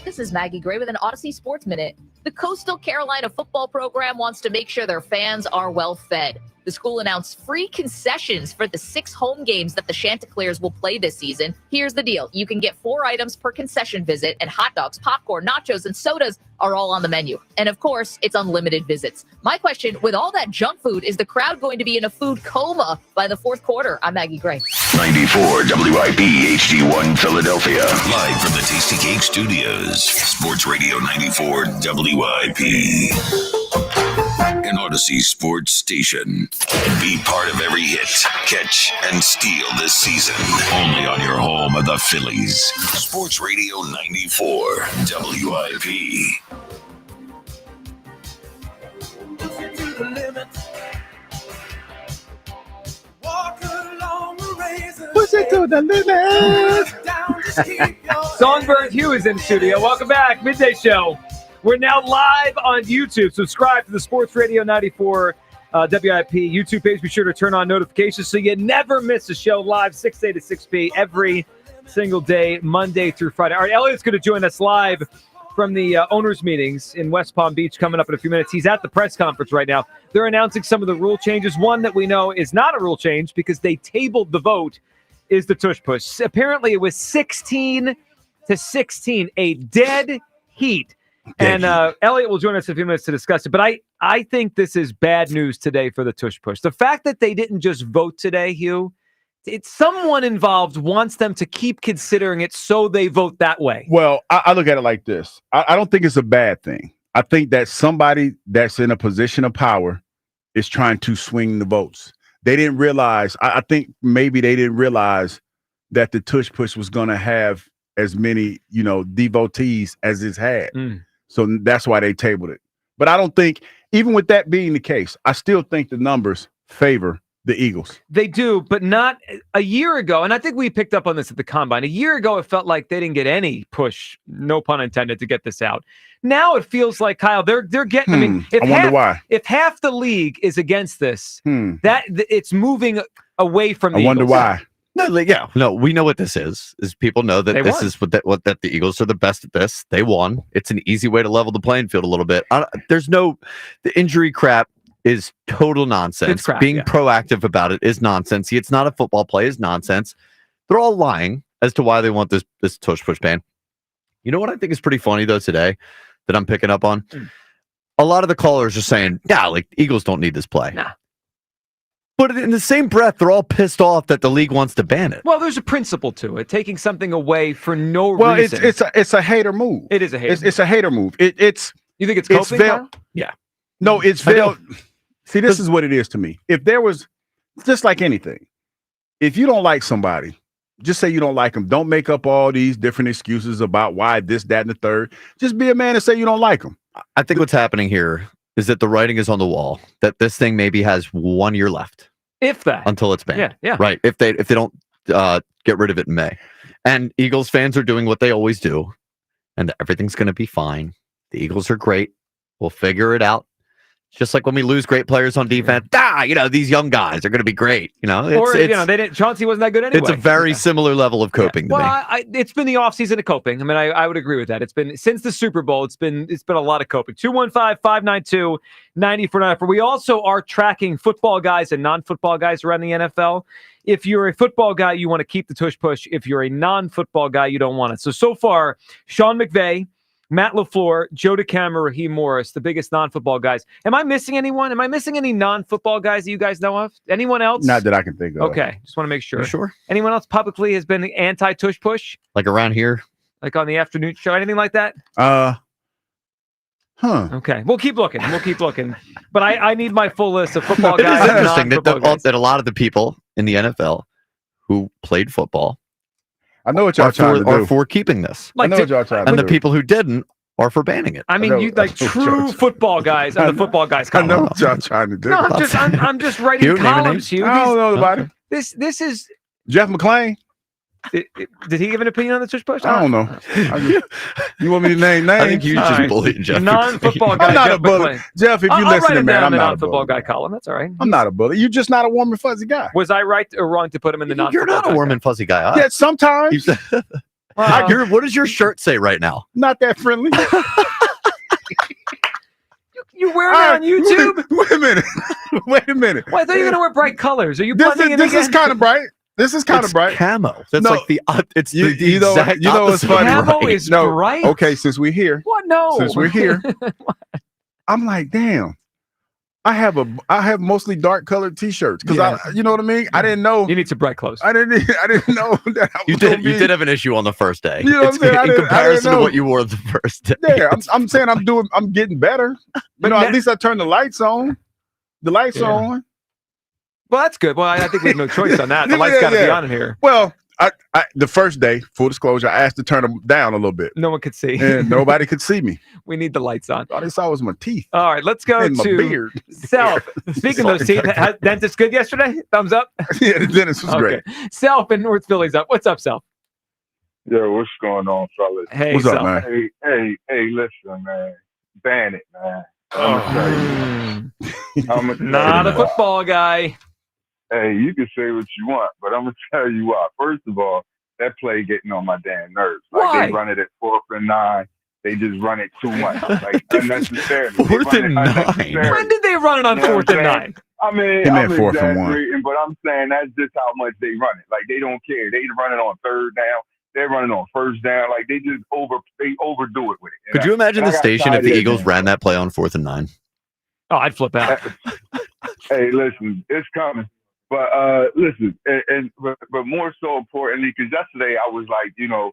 This is Maggie Gray with an Odyssey Sports Minute. The Coastal Carolina football program wants to make sure their fans are well fed. The school announced free concessions for the 6 home games that the Chanticleers will play this season. Here's the deal. You can get 4 items per concession visit, and hot dogs, popcorn, nachos, and sodas are all on the menu. And of course, it's unlimited visits. My question, with all that junk food, is the crowd going to be in a food coma by the fourth quarter? I'm Maggie Gray. 94 WIP HD1 Philadelphia. Live from the Tasty Cake Studios. Sports Radio 94 WIP. An Odyssey sports station. Be part of every hit, catch, and steal this season. Only on your home of the Phillies. Sports Radio 94 WIP. Push it to the limit. Songbird Hugh is in the studio. Welcome back. Midday Show. We're now live on YouTube. Subscribe to the Sports Radio 94 WIP YouTube page. Be sure to turn on notifications so you never miss a show live 6A to 6P every single day, Monday through Friday. All right, Elliot's going to join us live from the owners' meetings in West Palm Beach coming up in a few minutes. He's at the press conference right now. They're announcing some of the rule changes. One that we know is not a rule change because they tabled the vote is the tush push. Apparently, it was 16 to 16, a dead heat. And Elliot will join us in a few minutes to discuss it. But I think this is bad news today for the tush push. The fact that they didn't just vote today, Hugh, it's someone involved wants them to keep considering it, so they vote that way. Well, I look at it like this. I don't think it's a bad thing. I think that somebody that's in a position of power is trying to swing the votes. They didn't realize, I think maybe they didn't realize that the tush push was going to have as many, devotees as it's had. So that's why they tabled it. But I don't think, even with that being the case, I still think the numbers favor the Eagles. They do, but not a year ago. And I think we picked up on this at the Combine. A year ago, it felt like they didn't get any push, no pun intended, to get this out. Now it feels like, Kyle, they're getting. I mean, I wonder why. If half the league is against this, that it's moving away from the I wonder Eagles. why. No, we know what this is. People know that this is what that the Eagles are the best at this. They won. It's an easy way to level the playing field a little bit. The injury crap is total nonsense. It's crap, Being yeah. proactive about it is nonsense. It's not a football play is nonsense. They're all lying as to why they want this tush push ban. You know what I think is pretty funny though today that I'm picking up on? A lot of the callers are saying, Eagles don't need this play. Nah. But in the same breath, they're all pissed off that the league wants to ban it. Well, there's a principle to it, taking something away for no Well, reason. it's a hater move. It is a hater. It's a hater move. It's you think it's coping? Kyle? Yeah. No, it's veiled. See, this is what it is to me. If there was, just like anything, if you don't like somebody, just say you don't like them. Don't make up all these different excuses about why this, that, and the third. Just be a man and say you don't like them. I think what's happening here is that the writing is on the wall that this thing maybe has 1 year left. If that. Until it's banned. Yeah. Right. If they don't get rid of it in May. And Eagles fans are doing what they always do. And everything's going to be fine. The Eagles are great. We'll figure it out. Just like when we lose great players on defense, these young guys are going to be great. They didn't. Chauncey wasn't that good anyway. It's a very similar level of coping to me. Well, it's been the offseason of coping. I mean, I would agree with that. It's been since the Super Bowl. It's been a lot of coping. 215-592-9494. We also are tracking football guys and non-football guys around the NFL. If you're a football guy, you want to keep the tush push. If you're a non-football guy, you don't want it. So far, Sean McVay, Matt LaFleur, Joe DeCamara, Raheem Morris, the biggest non-football guys. Am I missing anyone? Am I missing any non-football guys that you guys know of? Anyone else? Not that I can think of. Okay, just want to make sure. You sure? Anyone else publicly has been anti-tush push? Like around here? Like on the afternoon show? Anything like that? Okay, we'll keep looking. But I need my full list of football guys. It is interesting guys. that a lot of the people in the NFL who played football I know what y'all trying to do. are for keeping this. I know what y'all trying to And do. the people who didn't are for banning it. I mean, you like true football guys and the football guys. I know what y'all trying to do. No, I'm just writing Hugh, name a columns. name. Hugh. I don't know about it. This is Jeff McClain. Did he give an opinion on the tush push? I don't know. You want me to name names? I think you just bullied Jeff. Non-football guy. I'm not Jeff a bully. McClain. Jeff, if you I'll listen write to him man, down I'm in the not a non-football bully. guy column. That's all right. I'm not a bully. You're just not a warm and fuzzy guy. Was I right or wrong to put him in the non-football? You're not a warm and fuzzy guy. Yeah, sometimes. What does your shirt say right now? Not that friendly. You wearing it on YouTube? Wait a minute. Wait a minute. Well, I thought you were going to wear bright colors. Are you This blending in is again? kind of bright. This is kind of It's bright. camo. That's No. like the it's You the know exact what's opposite of funny? Camo right. is bright. Okay, since we're here. What? No. Since we're here. I'm like, damn. I have mostly dark colored t-shirts because you know what I mean. I didn't know You need some bright clothes. I didn't know that I was You did have an issue on the first day. You know what I'm saying? I In didn't comparison to know. what you wore the first day. Yeah, I'm saying I'm getting better. But at least I turned the lights on. The lights are on. Well, that's good. Well, I think we have no choice on that. The lights got to be on in here. Well, I the first day, full disclosure, I asked to turn them down a little bit. No one could see. And nobody could see me. We need the lights on. All they saw was my teeth. All right, let's go And my to beard. Self. Speaking of those teeth, dentist good yesterday? Thumbs up? Yeah, the dentist was great. Self in North Philly's up. What's up, Self? Yo, what's going on, fellas? Hey, What's up, Self. man? Hey, listen, man. Ban it, man. I'm gonna tell you. I'ma tell Not you a why. football guy. Hey, you can say what you want, but I'm gonna tell you why. First of all, that play getting on my damn nerves. Like Why? they run it at 4th and 9. They just run it too much, like unnecessarily. They 4th run and it 9. unnecessarily. When did they run it on You know what 4th and I'm 9? saying? I mean, He I'm meant 4th and 1. exaggerating, but I'm saying that's just how much they run it. Like they don't care. They run it on 3rd down. They're running on 1st down. Like they just overdo it with it. Could you imagine And the I got station tired if the of it, Eagles man. ran that play on 4th and 9? Oh, I'd flip out. Hey, listen, it's coming. But listen, but more so importantly, because yesterday I was like, you know,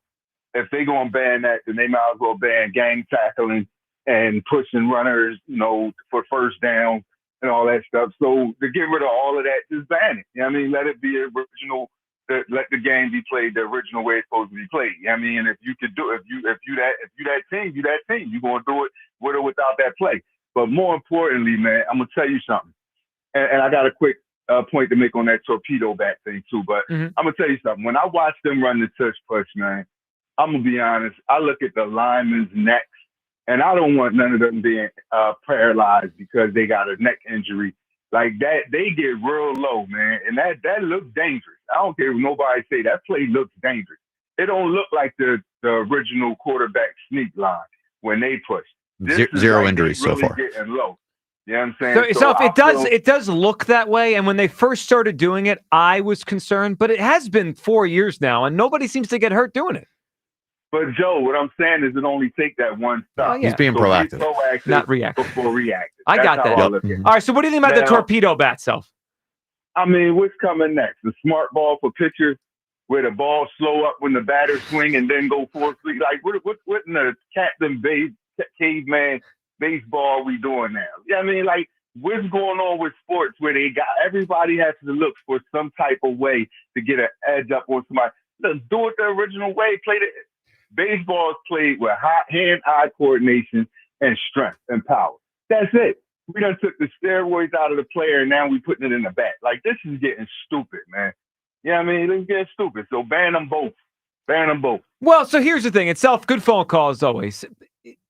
if they gonna ban that, then they might as well ban gang tackling and pushing runners, you know, for 1st down and all that stuff. So to get rid of all of that, just ban it. You know what I mean? Let it be original. Let the game be played the original way it's supposed to be played. You know what I mean? And if you could do if you that team, you're gonna do it with or without that play. But more importantly, man, I'm gonna tell you something. And I got a quick point to make on that torpedo bat thing too. But I'm gonna tell you something. When I watch them run the tush push, man, I'm gonna be honest. I look at the linemen's necks, and I don't want none of them being paralyzed because they got a neck injury. Like that, they get real low, man, and that looks dangerous. I don't care what nobody say. That play looks dangerous. It don't look like the original quarterback sneak line when they push. Zero injuries so far. Getting low. You know what I'm saying? So it does look that way. And when they first started doing it, I was concerned. But it has been 4 years now, and nobody seems to get hurt doing it. But Joe, what I'm saying is it only take that one stop. Oh, yeah. He's being So proactive. be proactive Not reactive. before reactive. I got That's that. how I look at it. All right. So what do you think about the Now- torpedo bat, Self? I mean, what's coming next? The smart ball for pitchers, where the ball slow up when the batter swing and then go 4 feet. Like, what in the caveman baseball are we doing now? Yeah, I mean, like, what's going on with sports where everybody has to look for some type of way to get an edge up on somebody? Let's do it the original way. Baseball is played with hand-eye coordination and strength and power. That's it. We done took the steroids out of the player, and now we putting it in the bat. Like, this is getting stupid, man. You know what I mean? It's getting stupid. So ban them both. Ban them both. Well, so here's the thing. Itself, good phone call as always.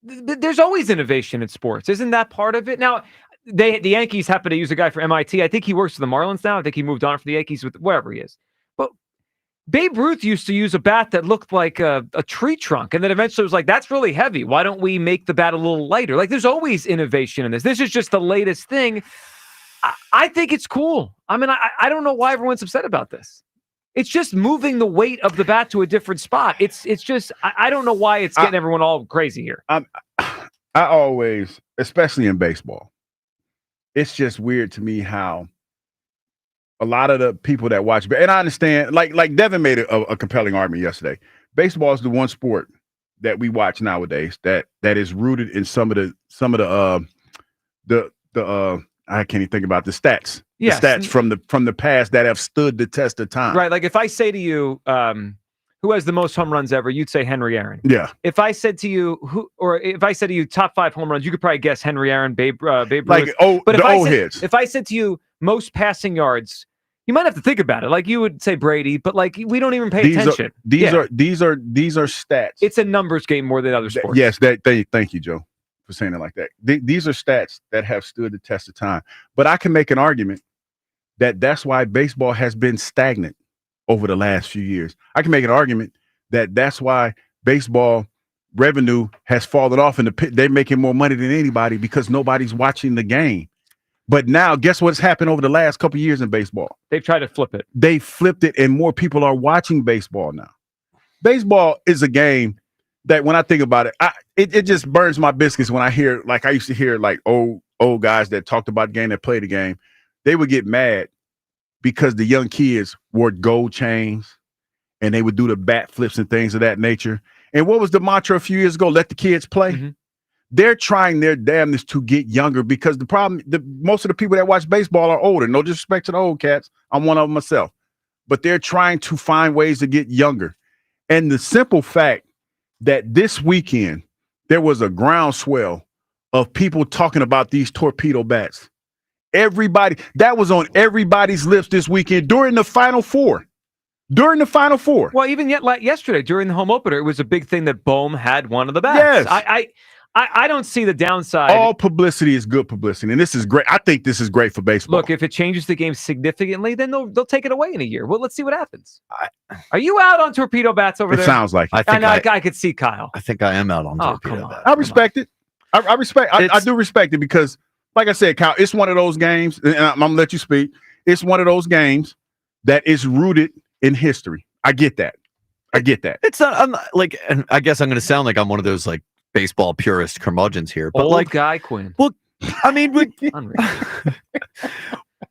There's always innovation in sports. Isn't that part of it? Now, the Yankees happen to use a guy from MIT. I think he works for the Marlins now. I think he moved on from the Yankees with wherever he is. But Babe Ruth used to use a bat that looked like a tree trunk. And then eventually was like, that's really heavy. Why don't we make the bat a little lighter? Like, there's always innovation in this. This is just the latest thing. I think it's cool. I mean, I don't know why everyone's upset about this. It's just moving the weight of the bat to a different spot. It's just, I don't know why it's getting everyone all crazy here. I always, especially in baseball, it's just weird to me how a lot of the people that watch, and I understand, like Devin made a compelling argument yesterday. Baseball is the one sport that we watch nowadays that is rooted in some of the I can't even think about the stats. Yes. The stats from the past that have stood the test of time. Right. Like if I say to you, who has the most home runs ever, you'd say Henry Aaron. Yeah. If I said to you if I said to you top 5 home runs, you could probably guess Henry Aaron, Babe Ruth. Like hits. If I said to you most passing yards, you might have to think about it. Like you would say Brady, but like we don't even pay attention. These are stats. It's a numbers game more than other sports. Yes, thank you, Joe, for saying it like that. These are stats that have stood the test of time. But I can make an argument that's why baseball has been stagnant over the last few years. I can make an argument that's why baseball revenue has fallen off in the pit. They're making more money than anybody because nobody's watching the game. But now, guess what's happened over the last couple of years in baseball? They've tried to flip it. They flipped it, and more people are watching baseball now. Baseball is a game that, when I think about it, it just burns my biscuits when I hear, like I used to hear, like old guys that talked about the game, that played the game. They would get mad because the young kids wore gold chains, and they would do the bat flips and things of that nature. And what was the mantra a few years ago? Let the kids play. Mm-hmm. They're trying their damnedest to get younger because the problem, most of the people that watch baseball are older. No disrespect to the old cats. I'm one of them myself. But they're trying to find ways to get younger. And the simple fact that this weekend, there was a groundswell of people talking about these torpedo bats. Everybody, that was on everybody's lips this weekend during the Final Four. Well, even yesterday, during the home opener, it was a big thing that Bohm had one of the bats. Yes. I don't see the downside. All publicity is good publicity, and this is great. I think this is great for baseball. Look, if it changes the game significantly, then they'll take it away in a year. Well, let's see what happens. Are you out on torpedo bats over there? It sounds like it. I could see Kyle. I think I am out on torpedo bats. I respect it. I do respect it because, like I said, Kyle, it's one of those games, and I'm going to let you speak. It's one of those games that is rooted in history. I get that. It's not, I'm not, like, and I guess I'm going to sound like I'm one of those like baseball purist curmudgeons here, but old guy Quinn. Well, I mean,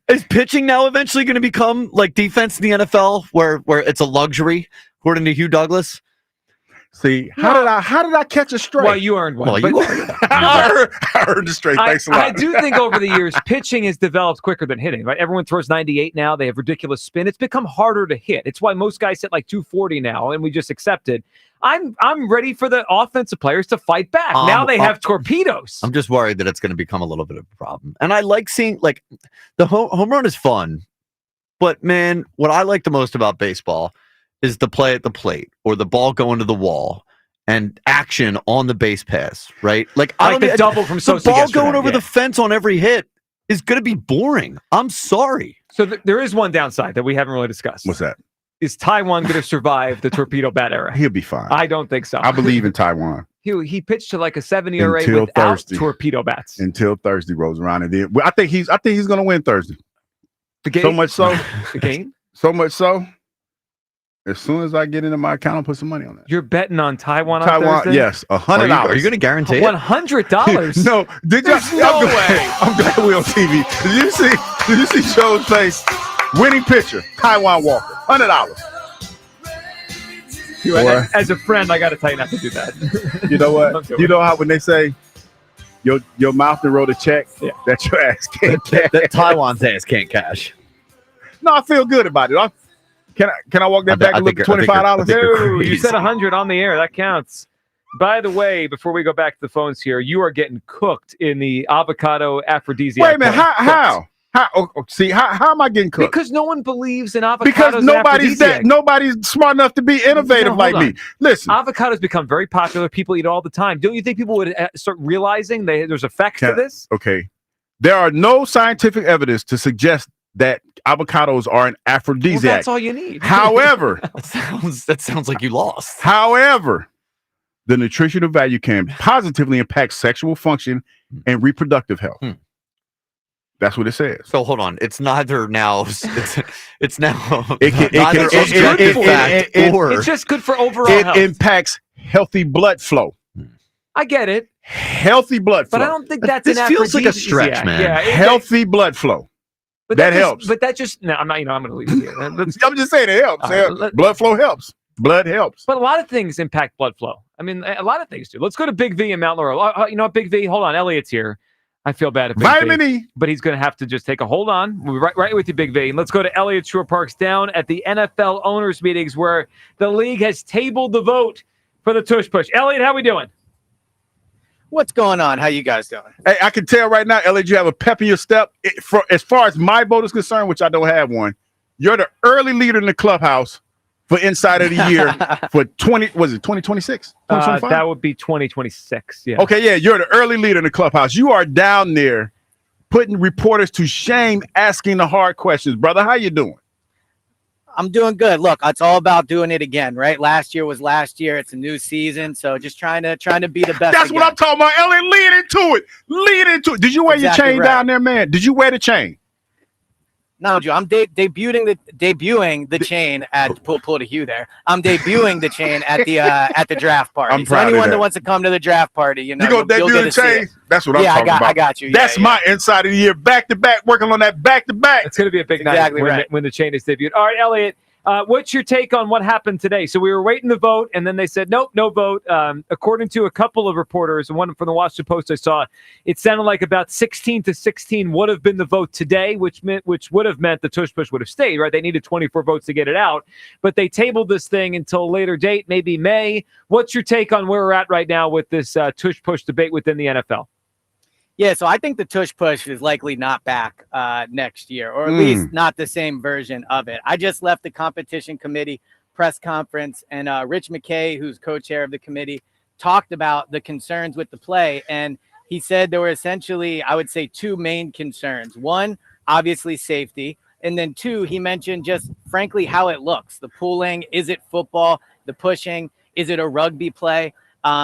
is pitching now eventually going to become like defense in the NFL, where it's a luxury, according to Hugh Douglas? See, how did I catch a straight? Well, you earned one. Well, you earned I earned a straight. Thanks a lot. I do think over the years, pitching has developed quicker than hitting. Right? Everyone throws 98 now. They have ridiculous spin. It's become harder to hit. It's why most guys hit like 240 now, and we just accept it. I'm ready for the offensive players to fight back. Now they have torpedoes. I'm just worried that it's going to become a little bit of a problem. And I like seeing, like, the home run is fun, but man, what I like the most about baseball is the play at the plate or the ball going to the wall and action on the base pass, right? Like the double from Sosa. The ball going over the fence on every hit is going to be boring. I'm sorry. So there is one downside that we haven't really discussed. What's that? Is Taiwan going to survive the torpedo bat era? He'll be fine. I don't think so. I believe in Taiwan. He pitched to like a 7 ERA without Thursday. Torpedo bats until Thursday rolls around, and then I think he's going to win Thursday. The game, so much so. The game. So much so. As soon as I get into my account, I'll put some money on that. You're betting on Taiwan on Thursday? Yes, $100. Are you going to guarantee it? $100? No. There's no way. I'm glad we're on TV. Did you see Joe's face? Winning pitcher, Taiwan Walker, $100. As a friend, I got to tell you not to do that. You know what? You know how when they say your mouth to wrote a check that your ass can't cash. That Taiwan's ass can't cash. No, I feel good about it. Can I walk that back and look at $25? No, you said 100 on the air. That counts. By the way, before we go back to the phones here, you are getting cooked in the avocado aphrodisiac. Wait a minute. How? See, how am I getting cooked? Because no one believes in avocados. Because nobody's smart enough to be innovative like me. Listen, avocados become very popular. People eat all the time. Don't you think people would start realizing there's effects to this? Okay, there are no scientific evidence to suggest that avocados are an aphrodisiac. Well, that's all you need. However, that sounds like you lost. However, the nutritional value can positively impact sexual function and reproductive health. That's what it says. So hold on, it's neither now. It's now. It's just good for overall health. It impacts healthy blood flow. I get it. Healthy blood flow. But I don't think that's this an feels like a aphrodisiac. stretch, man. Yeah, healthy blood flow. But that helps. But that just no. I'm not. I'm going to leave it here. I'm just saying it helps. Blood flow helps. Blood helps. But a lot of things impact blood flow. I mean, a lot of things do. Let's go to Big V in Mount Laurel. You know what, Big V? Hold on. Elliot's here. I feel bad. Vitamin E. But he's going to have to just take a hold on. We're right with you, Big V. And let's go to Elliot Shore Parks down at the NFL owners meetings where the league has tabled the vote for the Tush Push. Elliot, how we doing? What's going on? How you guys doing? Hey, I can tell right now, Elliot, you have a pep in your step. As far as my vote is concerned, which I don't have one, you're the early leader in the clubhouse for Inside of the Year for 2026? That would be 2026. Yeah. Okay, yeah, you're the early leader in the clubhouse. You are down there putting reporters to shame, asking the hard questions. Brother, how you doing? I'm doing good. Look, it's all about doing it again, right? Last year was last year. It's a new season, so just trying to be the best. That's what I'm talking about, Elliot. Lead into it. Did you wear your chain down there, man? Did you wear the chain? No, Joe. I'm debuting the chain at pull to Hugh there. I'm debuting the chain at the draft party. I'm proud so anyone of that wants to come to the draft party, you gonna debut the chain? That's what I'm talking about. I got you. That's my Inside of the Year, back to back, working on that back to back. It's going to be a big night when the chain is debuted. All right, Elliot. What's your take on what happened today? So we were waiting to vote, and then they said, nope, no vote. According to a couple of reporters, and one from the Washington Post I saw, it sounded like about 16-16 would have been the vote today, which would have meant the Tush Push would have stayed, right? They needed 24 votes to get it out, but they tabled this thing until a later date, maybe May. What's your take on where we're at right now with this Tush Push debate within the NFL? Yeah, so I think the Tush Push is likely not back next year, or at least not the same version of it. I just left the competition committee press conference, and Rich McKay, who's co-chair of the committee, talked about the concerns with the play. And he said there were essentially, I would say, two main concerns. One, obviously safety. And then two, he mentioned just frankly how it looks. The pooling, is it football? The pushing, is it a rugby play?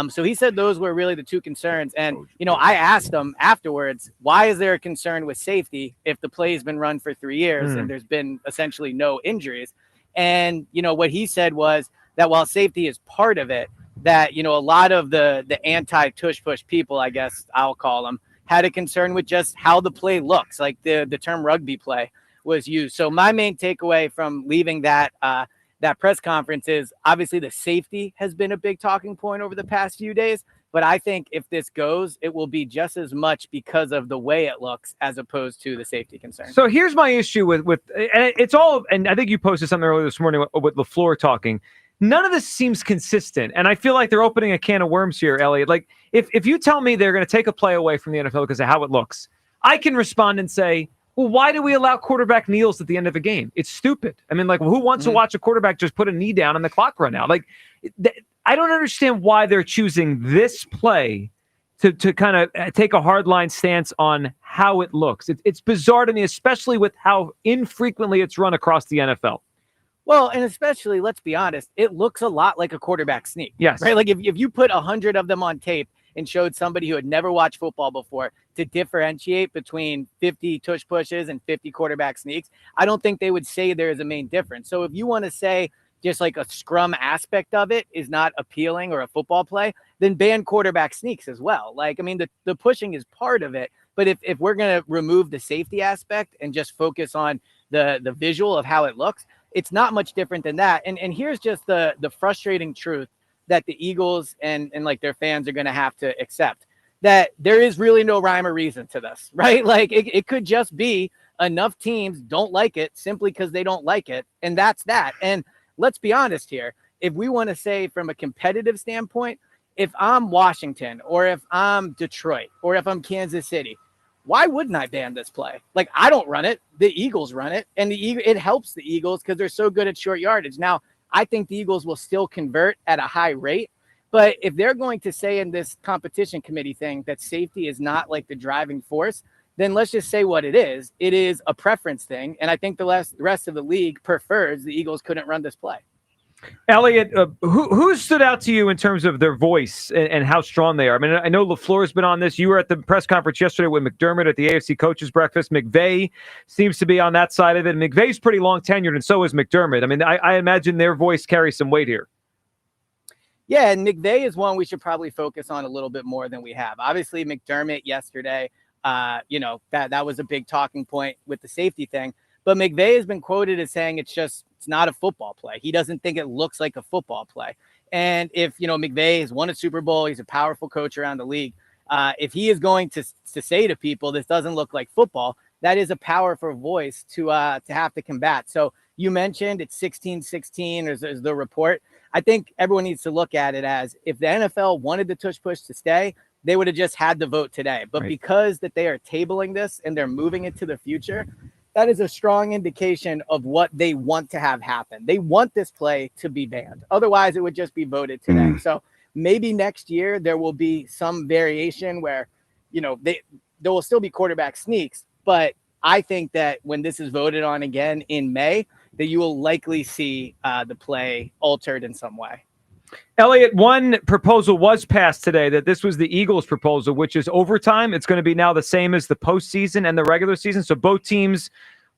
So he said those were really the two concerns. And, I asked him afterwards, why is there a concern with safety if the play has been run for 3 years and there's been essentially no injuries? And, what he said was that while safety is part of it, that, a lot of the anti-Tush Push people, I guess I'll call them, had a concern with just how the play looks, like the term rugby play was used. So my main takeaway from leaving that press conference is obviously the safety has been a big talking point over the past few days. But I think if this goes, it will be just as much because of the way it looks as opposed to the safety concern. So here's my issue with and it's all, and I think you posted something earlier this morning with LaFleur talking. None of this seems consistent. And I feel like they're opening a can of worms here, Elliot. Like if you tell me they're going to take a play away from the NFL because of how it looks, I can respond and say, well, why do we allow quarterback kneels at the end of a game? It's stupid. I mean, like, who wants to watch a quarterback just put a knee down and the clock run out? Like, I don't understand why they're choosing this play to kind of take a hardline stance on how it looks. It's bizarre to me, especially with how infrequently it's run across the NFL. Well, and especially, let's be honest, it looks a lot like a quarterback sneak. Yes. Right? Like, if you put 100 of them on tape and showed somebody who had never watched football before to differentiate between 50 tush pushes and 50 quarterback sneaks, I don't think they would say there is a main difference. So if you want to say just like a scrum aspect of it is not appealing or a football play, then ban quarterback sneaks as well. Like, I mean, the pushing is part of it, but if we're going to remove the safety aspect and just focus on the visual of how it looks, it's not much different than that. And here's just the frustrating truth that the Eagles and like their fans are going to have to accept, that there is really no rhyme or reason to this, right? Like it could just be enough teams don't like it simply because they don't like it. And that's that. And let's be honest here. If we want to say from a competitive standpoint, if I'm Washington or if I'm Detroit or if I'm Kansas City, why wouldn't I ban this play? Like, I don't run it. The Eagles run it. And it helps the Eagles because they're so good at short yardage. Now, I think the Eagles will still convert at a high rate. But if they're going to say in this competition committee thing that safety is not like the driving force, then let's just say what it is. It is a preference thing. And I think the rest of the league prefers the Eagles couldn't run this play. Elliot, who stood out to you in terms of their voice and how strong they are? I mean, I know LaFleur's been on this. You were at the press conference yesterday with McDermott at the AFC Coaches Breakfast. McVay seems to be on that side of it. McVay's pretty long tenured, and so is McDermott. I mean, I imagine their voice carries some weight here. Yeah, and McVay is one we should probably focus on a little bit more than we have. Obviously, McDermott yesterday, that was a big talking point with the safety thing. But McVay has been quoted as saying it's not a football play. He doesn't think it looks like a football play. And if, McVay has won a Super Bowl, he's a powerful coach around the league. If he is going to say to people, this doesn't look like football, that is a powerful voice to have to combat. So you mentioned it's 16-16 is the report. I think everyone needs to look at it as if the NFL wanted the tush push to stay, they would have just had the vote today. But because that they are tabling this and they're moving it to the future, that is a strong indication of what they want to have happen. They want this play to be banned. Otherwise, it would just be voted today. So maybe next year there will be some variation where, there will still be quarterback sneaks. But I think that when this is voted on again in May, that you will likely see the play altered in some way. Elliot, one proposal was passed today that this was the Eagles' proposal, which is overtime. It's going to be now the same as the postseason and the regular season. So both teams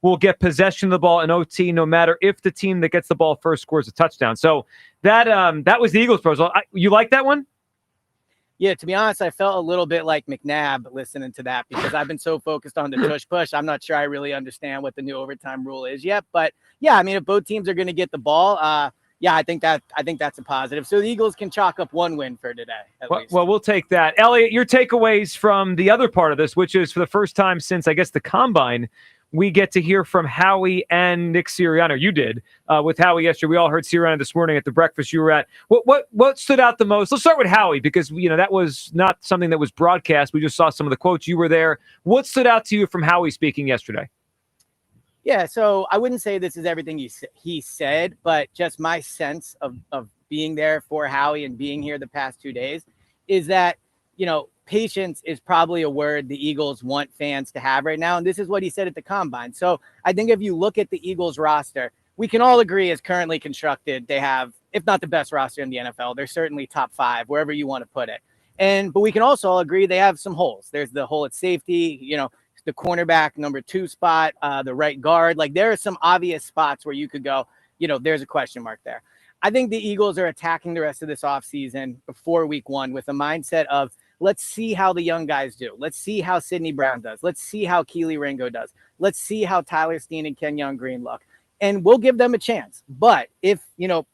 will get possession of the ball in OT, no matter if the team that gets the ball first scores a touchdown. So that was the Eagles' proposal. You like that one? Yeah, to be honest, I felt a little bit like McNabb listening to that because I've been so focused on the tush push. I'm not sure I really understand what the new overtime rule is yet. But yeah, I mean, if both teams are going to get the ball, I think that's a positive. So the Eagles can chalk up one win for today. Well, we'll take that. Elliot, your takeaways from the other part of this, which is for the first time since, I guess, the Combine, we get to hear from Howie and Nick Sirianni. You did with Howie yesterday. We all heard Sirianni this morning at the breakfast you were at. What stood out the most? Let's start with Howie because, that was not something that was broadcast. We just saw some of the quotes. You were there. What stood out to you from Howie speaking yesterday? Yeah, so I wouldn't say this is everything he said, but just my sense of being there for Howie and being here the past 2 days is that, patience is probably a word the Eagles want fans to have right now. And this is what he said at the Combine. So I think if you look at the Eagles roster, we can all agree as currently constructed, they have, if not the best roster in the NFL, they're certainly top 5, wherever you want to put it. But we can also all agree they have some holes. There's the hole at safety, the cornerback number 2 spot, the right guard. Like there are some obvious spots where you could go, there's a question mark there. I think the Eagles are attacking the rest of this offseason before week 1 with a mindset of let's see how the young guys do. Let's see how Sidney Brown does. Let's see how Keely Ringo does. Let's see how Tyler Steen and Kenyon Green look. And we'll give them a chance. But if,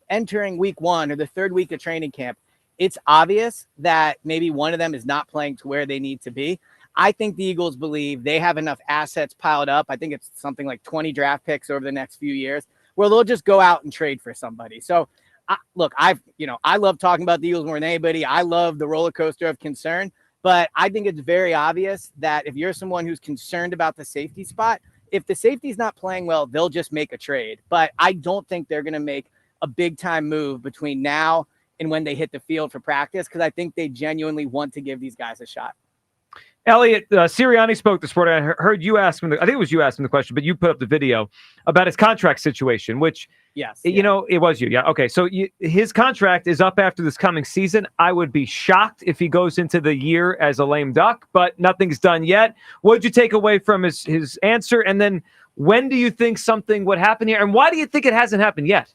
entering week 1 or the 3rd week of training camp, it's obvious that maybe one of them is not playing to where they need to be, I think the Eagles believe they have enough assets piled up. I think it's something like 20 draft picks over the next few years where they'll just go out and trade for somebody. So I love talking about the Eagles more than anybody. I love the roller coaster of concern, but I think it's very obvious that if you're someone who's concerned about the safety spot, if the safety's not playing well, they'll just make a trade. But I don't think they're going to make a big time move between now and when they hit the field for practice, because I think they genuinely want to give these guys a shot. Elliot, Sirianni spoke this morning. I heard you ask him, I think it was you asking the question, but you put up the video about his contract situation, which, it was you. Yeah. Okay. So his contract is up after this coming season. I would be shocked if he goes into the year as a lame duck, but nothing's done yet. What did you take away from his answer? And then when do you think something would happen here? And why do you think it hasn't happened yet?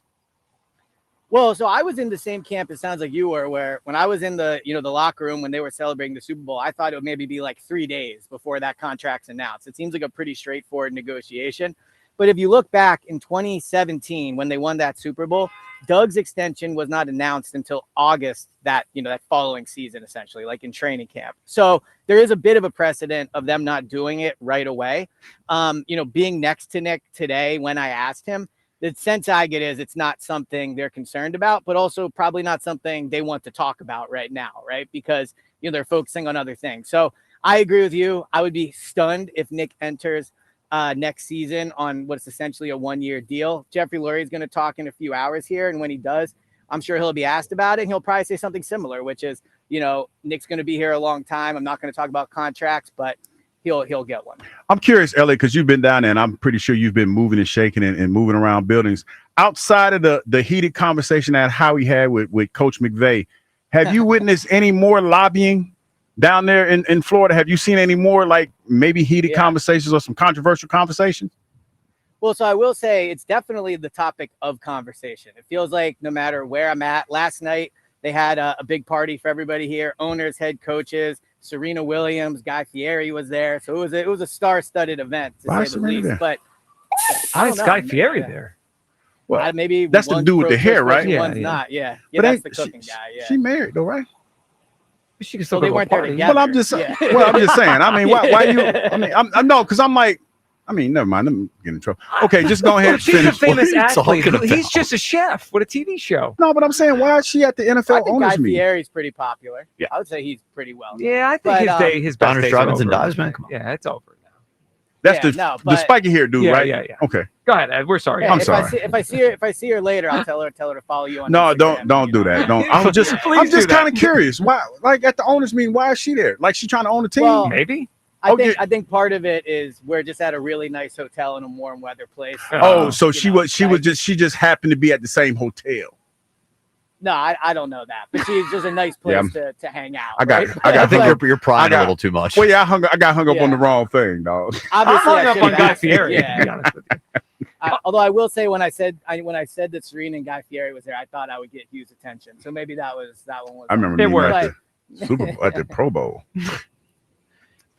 Well, so I was in the same camp, it sounds like you were, where when I was in the, the locker room when they were celebrating the Super Bowl, I thought it would maybe be like 3 days before that contract's announced. It seems like a pretty straightforward negotiation. But if you look back in 2017 when they won that Super Bowl, Doug's extension was not announced until August that following season, essentially, like in training camp. So there is a bit of a precedent of them not doing it right away. Being next to Nick today when I asked him, the sense I get is it's not something they're concerned about, but also probably not something they want to talk about right now, right? Because, they're focusing on other things. So I agree with you. I would be stunned if Nick enters next season on what's essentially a 1-year deal. Jeffrey Lurie is going to talk in a few hours here. And when he does, I'm sure he'll be asked about it. And he'll probably say something similar, which is, Nick's going to be here a long time. I'm not going to talk about contracts, but he'll get one. I'm curious, Elliot, because you've been down there and I'm pretty sure you've been moving and shaking and moving around buildings. Outside of the heated conversation that Howie had with Coach McVay, have you witnessed any more lobbying down there in Florida? Have you seen any more like maybe heated conversations or some controversial conversations? Well, so I will say it's definitely the topic of conversation. It feels like no matter where I'm at, last night they had a big party for everybody here, owners, head coaches, Serena Williams, Guy Fieri was there. So it was a star-studded event to say the least. There? But Why is Guy Fieri there? Well, maybe that's the dude with the hair, right? One's not. Yeah, that's the cooking guy. Yeah. She married though, right? She can still they go to a weren't there party. together. Well, I'm just saying. I mean, why you? I mean, I'm no, because I'm like, I mean, never mind. I'm getting in trouble. Okay, just go ahead and She's finish. a famous What are you athlete. talking about? He's just a chef with a TV show. No, but I'm saying, why is she at the I NFL think owners Guy meeting? Fieri's pretty popular. Yeah. I would say he's pretty well known. Yeah, I think But, his best Honors, days drive-ins, are and over. dives, man. Come on. Yeah, it's over now. That's Yeah, the spiky hair dude, Yeah, right? yeah, yeah. Okay. Go ahead, Ed. We're sorry. Yeah, I'm sorry. If I see her later, I'll tell her to follow you on No, Instagram. don't do that. Don't. I'm just kind of curious. Why, like at the owners meeting, why is she there? Like she trying to own the team? Well, Maybe. I think part of it is we're just at a really nice hotel in a warm weather place. So she just happened to be at the same hotel. No, I don't know that, but she's just a nice place to hang out. I think you're prying a little too much. Well, yeah, I got hung up on the wrong thing, dog. Obviously, I'm hung up on Guy Fieri. Yeah. To be honest with you. Although I will say when I said that Serena and Guy Fieri was there, I thought I would get Hugh's attention. So maybe that one was. I remember It meeting worked. at the Super Bowl, at the Pro Bowl.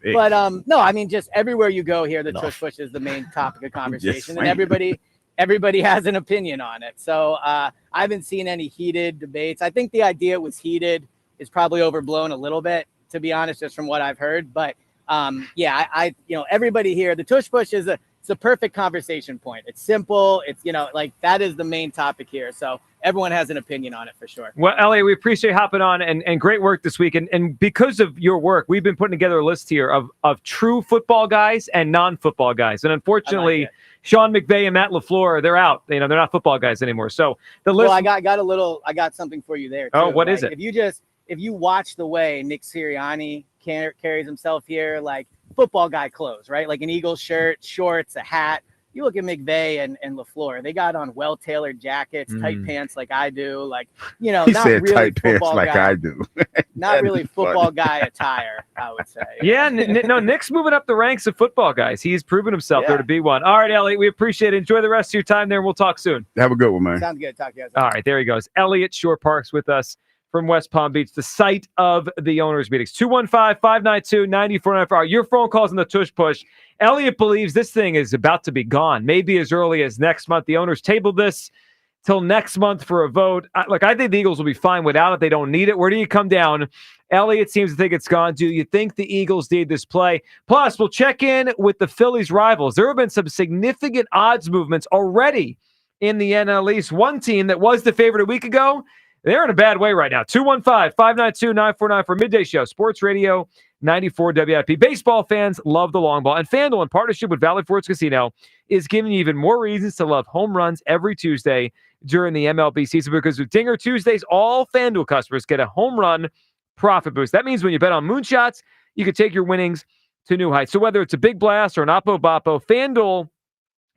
But no, I mean, just everywhere you go here, the tush push is the main topic of conversation, and everybody has an opinion on it. So I haven't seen any heated debates. I think the idea it was heated is probably overblown a little bit, to be honest, just from what I've heard. But I everybody here, the tush push is it's a perfect conversation point. It's simple. It's like that is the main topic here. So everyone has an opinion on it for sure. Well, Elliot, we appreciate you hopping on and great work this week. And because of your work, we've been putting together a list here of true football guys and non-football guys. And unfortunately, Sean McVay and Matt LaFleur, they're out. They're not football guys anymore. So the list. Well, I got something for you there too. Oh, what is it? If you watch the way Nick Sirianni carries himself here, like football guy clothes, right? Like an Eagles shirt, shorts, a hat. You look at McVay and LaFleur, they got on well-tailored jackets, tight pants like I do. Like, He not said really tight pants football like guy, I do. not really That is football funny. guy attire, I would say. Yeah, no, Nick's moving up the ranks of football guys. He's proven himself there to be one. All right, Elliot, we appreciate it. Enjoy the rest of your time there, and we'll talk soon. Have a good one, man. Sounds good. Talk to you guys. All right, there he goes. Elliot Shore Parks with us from West Palm Beach, the site of the owners' meetings. 215-592-9494. Your phone calls on the tush push. Elliot believes this thing is about to be gone, maybe as early as next month. The owners tabled this till next month for a vote. I think the Eagles will be fine without it. They don't need it. Where do you come down? Elliot seems to think it's gone. Do you think the Eagles need this play? Plus, we'll check in with the Phillies rivals. There have been some significant odds movements already in the NL East. One team that was the favorite a week ago, they're in a bad way right now. 215-592-9494 for Midday Show. Sports Radio 94 WIP. Baseball fans love the long ball. And FanDuel, in partnership with Valley Forge Casino, is giving you even more reasons to love home runs every Tuesday during the MLB season, because with Dinger Tuesdays, all FanDuel customers get a home run profit boost. That means when you bet on moonshots, you can take your winnings to new heights. So whether it's a big blast or an Oppo Boppo, FanDuel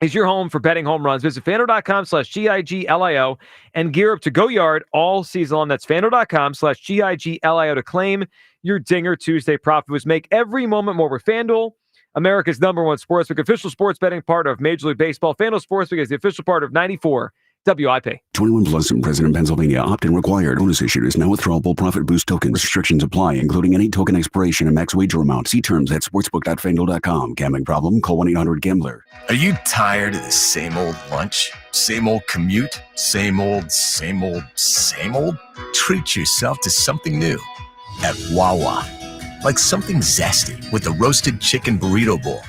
is your home for betting home runs. Visit FanDuel.com/GIGLIO and gear up to go yard all season long. That's FanDuel.com/GIGLIO to claim your Dinger Tuesday profit boost. Make every moment more with FanDuel, America's #1 sportsbook, official sports betting partner of Major League Baseball. FanDuel Sportsbook is the official part of 94 WIP. 21 plus and present in Pennsylvania. Opt-in required. Bonus issued is now withdrawable profit boost token. Restrictions apply, including any token expiration and max wager amount. See terms at sportsbook.fanduel.com. Gambling problem? Call 1-800-GAMBLER. Are you tired of the same old lunch? Same old commute? Same old? Treat yourself to something new at Wawa. Like something zesty with the roasted chicken burrito bowl,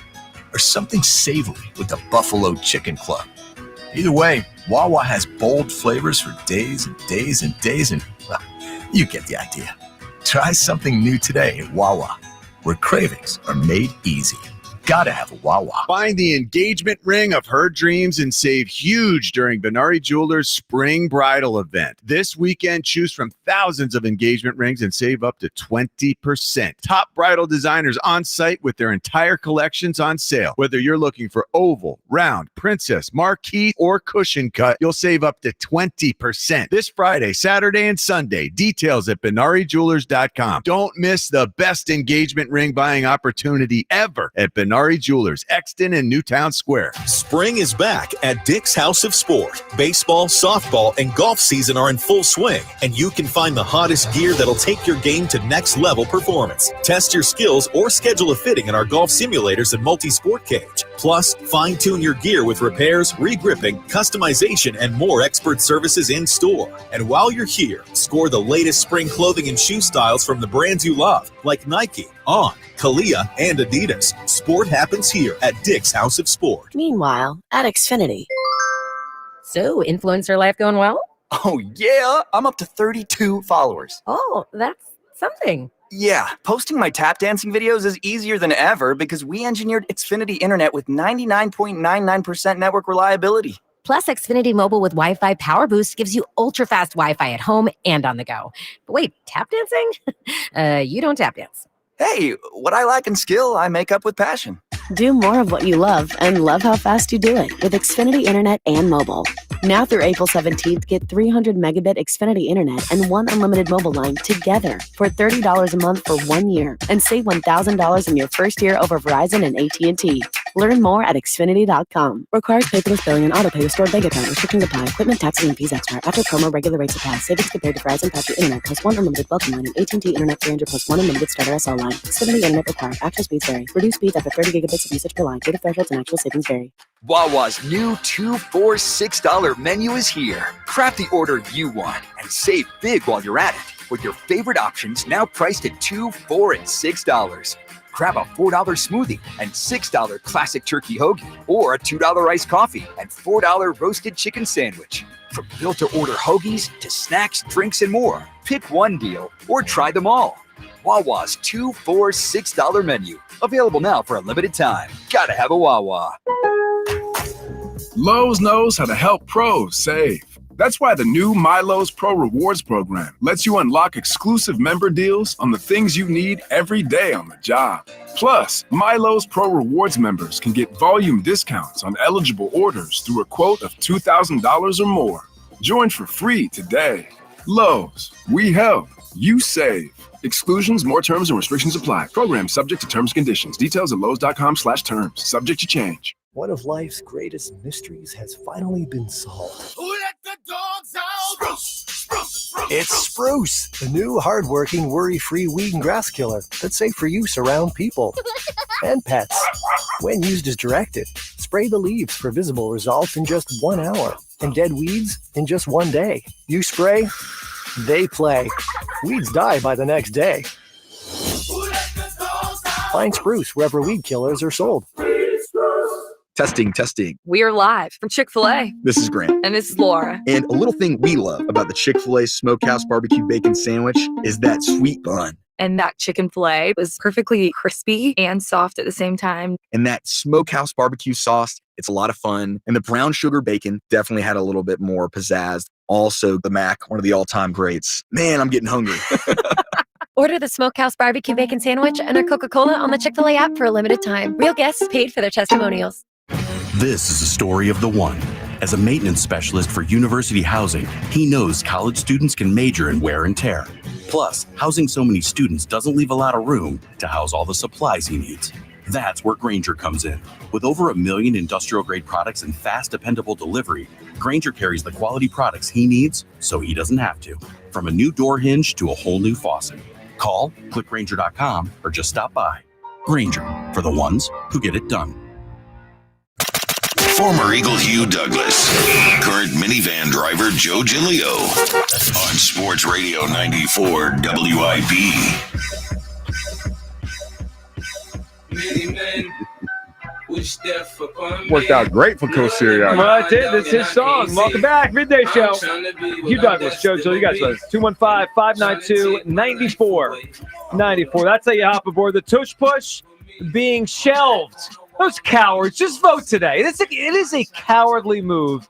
or something savory with the buffalo chicken club. Either way, Wawa has bold flavors for days and days and days, and, well, you get the idea. Try something new today at Wawa, where cravings are made easy. Gotta have a Wawa. Find the engagement ring of her dreams and save huge during Benari Jewelers' Spring Bridal event. This weekend, choose from thousands of engagement rings and save up to 20%. Top bridal designers on site with their entire collections on sale. Whether you're looking for oval, round, princess, marquise, or cushion cut, you'll save up to 20%. This Friday, Saturday, and Sunday. Details at BenariJewelers.com. Don't miss the best engagement ring buying opportunity ever at Benari Jewelers, Exton and Newtown Square. Spring is back at Dick's House of Sport. Baseball, softball, and golf season are in full swing, and you can find the hottest gear that'll take your game to next level performance. Test your skills or schedule a fitting in our golf simulators and multi-sport cage. Plus, fine-tune your gear with repairs, re-gripping, customization, and more expert services in store. And while you're here, score the latest spring clothing and shoe styles from the brands you love, like Nike, On, Kalia, and Adidas. Sport happens here at Dick's House of Sport. Meanwhile, at Xfinity. So, influencer life going well? Oh, yeah. I'm up to 32 followers. Oh, that's something. Yeah, posting my tap dancing videos is easier than ever because we engineered Xfinity Internet with 99.99% network reliability. Plus, Xfinity Mobile with Wi-Fi Power Boost gives you ultra-fast Wi-Fi at home and on the go. But wait, tap dancing? You don't tap dance. Hey, what I lack in skill, I make up with passion. Do more of what you love and love how fast you do it with Xfinity Internet and mobile. Now through April 17th, get 300 megabit Xfinity Internet and one unlimited mobile line together for $30 a month for 1 year and save $1,000 in your first year over Verizon and AT&T. Learn more at Xfinity.com. Requires paperless billing and autopay with stored bank account. Restrictions apply. Equipment, taxes, and fees extra. After promo, regular rates apply. Savings compared to Verizon, Patriot Internet plus one unlimited welcome line and AT&T Internet 300 plus one unlimited starter SL line. Xfinity Internet required. Actual speeds vary. Reduced speeds after 30 gigabits of usage per line. Data thresholds and actual savings vary. Wawa's new $2 for $6 menu is here. Craft the order you want and save big while you're at it with your favorite options now priced at $2, $4, and $6. Grab a $4 smoothie and $6 classic turkey hoagie, or a $2 iced coffee and $4 roasted chicken sandwich. From built-to-order hoagies to snacks, drinks, and more, pick one deal or try them all. Wawa's $2 for $6 menu, available now for a limited time. Gotta have a Wawa. Lowe's knows how to help pros save. That's why the new MyLowe's Pro Rewards program lets you unlock exclusive member deals on the things you need every day on the job. Plus, MyLowe's Pro Rewards members can get volume discounts on eligible orders through a quote of $2,000 or more. Join for free today. Lowe's, we help, you save. Exclusions, more terms and restrictions apply. Program subject to terms and conditions. Details at lowes.com/terms. Subject to change. One of life's greatest mysteries has finally been solved. Who let the dogs out? Spruce. It's Spruce, the new hardworking, worry-free weed and grass killer that's safe for use around people and pets. When used as directed, spray the leaves for visible results in just 1 hour and dead weeds in just 1 day. You spray, they play. Weeds die by the next day. Find Spruce wherever weed killers are sold. Testing. We are live from Chick-fil-A. This is Grant. And this is Laura. And a little thing we love about the Chick-fil-A Smokehouse Barbecue Bacon Sandwich is that sweet bun. And that chicken filet was perfectly crispy and soft at the same time. And that Smokehouse Barbecue sauce, it's a lot of fun. And the brown sugar bacon definitely had a little bit more pizzazz. Also, the Mac, one of the all-time greats. Man, I'm getting hungry. Order the Smokehouse Barbecue Bacon Sandwich and a Coca-Cola on the Chick-fil-A app for a limited time. Real guests paid for their testimonials. This is the story of the one. As a maintenance specialist for university housing, he knows college students can major in wear and tear. Plus, housing so many students doesn't leave a lot of room to house all the supplies he needs. That's where Grainger comes in. With over 1 million industrial-grade products and fast, dependable delivery, Grainger carries the quality products he needs so he doesn't have to. From a new door hinge to a whole new faucet. Call, click Grainger.com, or just stop by. Grainger, for the ones who get it done. Former Eagle Hugh Douglas, current minivan driver Joe Giglio on Sports Radio 94 WIP. Worked out great for Coach Sirianni. Well, it did. This is his song. Welcome back. Midday Show. Hugh Douglas, Joe Gill. You guys with us. 215-592-9494. That's how you hop aboard the Tush Push being shelved. Those cowards. Just vote today. It is a cowardly move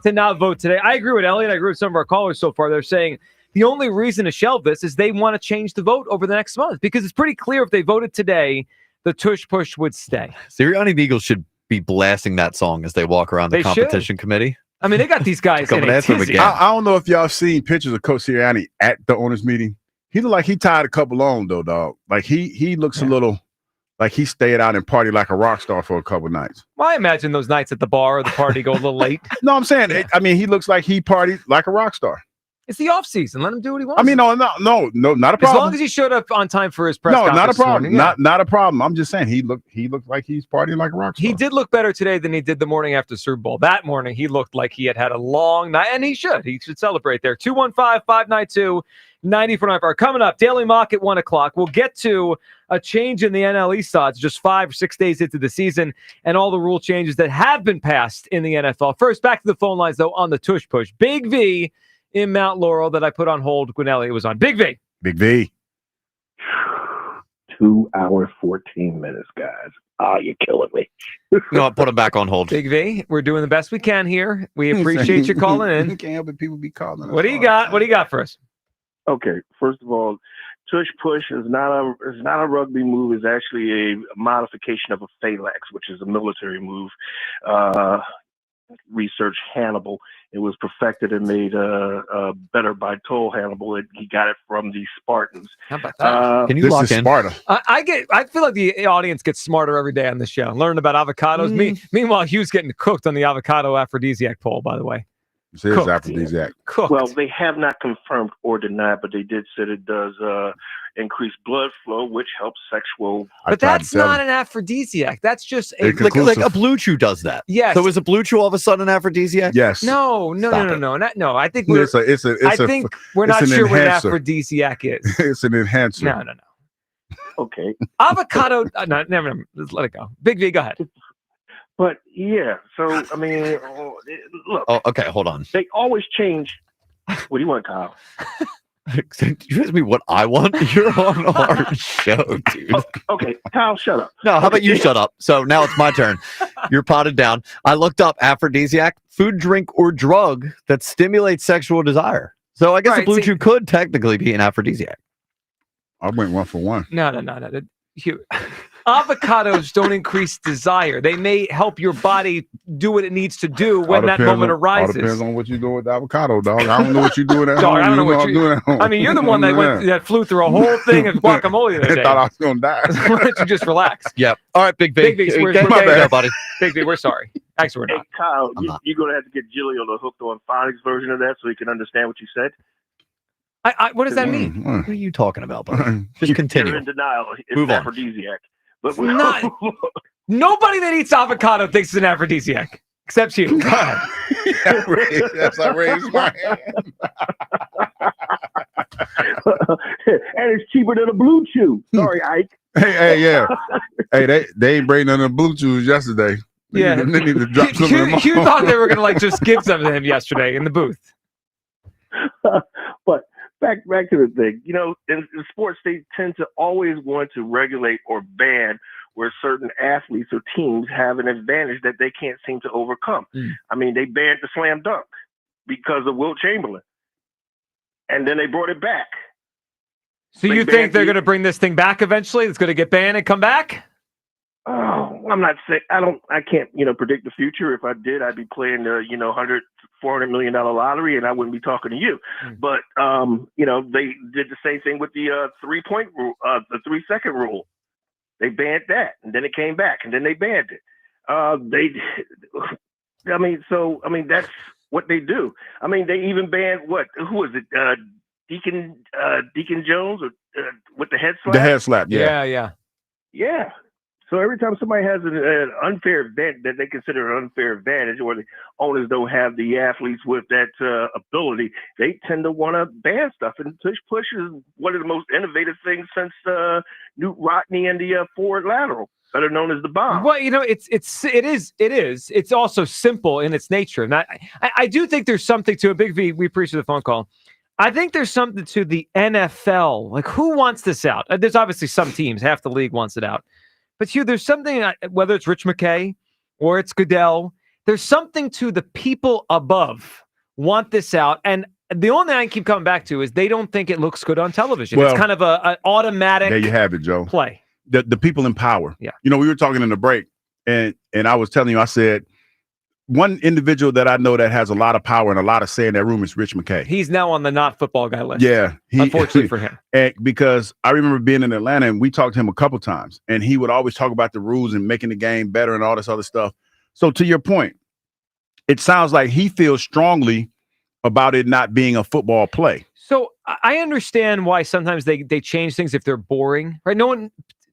to not vote today. I agree with Elliot. I agree with some of our callers so far. They're saying the only reason to shelve this is they want to change the vote over the next month because it's pretty clear if they voted today, the Tush Push would stay. Sirianni Eagles should be blasting that song as they walk around the competition committee. I mean, they got these guys in a tizzy. I don't know if y'all seen pictures of Coach Sirianni at the owners' meeting. He looked like he tied a couple on, though, dog. Like, he looks a little like he stayed out and partied like a rock star for a couple nights. Well, I imagine those nights at the bar or the party go a little late. No, I'm saying, he looks like he partied like a rock star. It's the offseason. Let him do what he wants. I mean, no, not a problem. As long as he showed up on time for his press conference. No, not a problem. Morning, yeah. Not a problem. I'm just saying he looked like he's partying like a rock star. He did look better today than he did the morning after Super Bowl. That morning, he looked like he had a long night, and he should. He should celebrate there. 215-592-9494. Coming up, Daily Mock at 1 o'clock. We'll get to a change in the NL East odds just 5 or 6 days into the season and all the rule changes that have been passed in the NFL. First, back to the phone lines, though, on the Tush Push. Big V in Mount Laurel that I put on hold when Elliot was on. Big V. Big V. 2 hours, 14 minutes, guys. You're killing me. No, I'll put him back on hold. Big V, we're doing the best we can here. We appreciate you calling in. You can't help it. People be calling. What do you got? What do you got for us? Okay, first of all, Tush Push is not a rugby move. It's actually a modification of a phalanx, which is a military move. Research Hannibal. It was perfected and made better by Toll Hannibal. He got it from the Spartans. How about that? Can you lock in? Sparta. I feel like the audience gets smarter every day on the show. Learn about avocados. Meanwhile, Hugh's getting cooked on the avocado aphrodisiac poll, by the way. It is aphrodisiac. Cooked. Well, they have not confirmed or denied, but they did say it does increase blood flow, which helps sexual. But that's not an aphrodisiac. That's just like a Blue Chew does that. Yes. So is a Blue Chew all of a sudden an aphrodisiac? Yes. No. No. I think we're. I think we're not sure what an enhancer. aphrodisiac is. It's an enhancer. No. Okay. Avocado. No, never. Let's let it go. Big V, go ahead. But yeah, so I mean, look. Oh, okay. Hold on. They always change. What do you want, Kyle? Did you ask me what I want? You're on our show, dude. Okay, Kyle, shut up. No, how about you shut up? So now it's my turn. You're potted down. I looked up aphrodisiac, food, drink, or drug that stimulates sexual desire. So I guess a Blue Chew could technically be an aphrodisiac. I went 1 for 1. No. Avocados don't increase desire. They may help your body do what it needs to do when that moment arises. All depends on what you're doing with the avocado, dog. I don't know what you're doing at home. I don't know what you're doing at home. I mean, you're the one that flew through a whole thing of guacamole the other day. I thought I was going to die. Why don't you just relax? Yep. All right, Big V. Big V, buddy. Big V, we're sorry. Actually, we're not. Hey, Kyle, you're going to have to get Giglio to hook on Phonics version of that so he can understand what you said. What does that mean? What are you talking about, buddy? Just continue. You're in denial. It's Move on. aphrodisiac. But Nobody that eats avocado thinks it's an aphrodisiac, except you. Go ahead. Yes, I raised my hand. And it's cheaper than a Blue Chew. Sorry, Ike. Hey, yeah. Hey, they ain't bring none of the Blue Chews yesterday. They need to drop some of them. You thought they were going to just give some to him yesterday in the booth. But back to the thing, in sports, they tend to always want to regulate or ban where certain athletes or teams have an advantage that they can't seem to overcome. I mean, they banned the slam dunk because of Wilt Chamberlain, and then they brought it back. So you think they're going to bring this thing back eventually? It's going to get banned and come back? Oh, I'm not saying I can't predict the future. If I did, I'd be playing the $400 million lottery, and I wouldn't be talking to you. But they did the same thing with the 3-point rule, the 3-second rule. They banned that, and then it came back, and then they banned it. That's what they do. I mean, they even banned who was it? Deacon Jones or with the head slap? The head slap, yeah. Yeah. So every time somebody has an unfair advantage that they consider an unfair advantage, or the owners don't have the athletes with that ability, they tend to want to ban stuff. And tush push is one of the most innovative things since Newt Rodney and the forward lateral, better known as the bomb. Well, it is. It's also simple in its nature. And I do think there's something to it. Big V, we appreciate the phone call. I think there's something to the NFL. Like, who wants this out? There's obviously some teams, half the league wants it out. But Hugh, there's something, whether it's Rich McKay or it's Goodell, there's something to the people above want this out. And the only thing I keep coming back to is they don't think it looks good on television. Well, it's kind of an automatic there you have it, Joe. Play. The people in power. Yeah. We were talking in the break, and I was telling you, I said, one individual that I know that has a lot of power and a lot of say in that room is Rich McKay. He's now on the not football guy list. Yeah. Unfortunately for him. And because I remember being in Atlanta and we talked to him a couple times, and he would always talk about the rules and making the game better and all this other stuff. So to your point, it sounds like he feels strongly about it not being a football play. So I understand why sometimes they change things if they're boring, right? The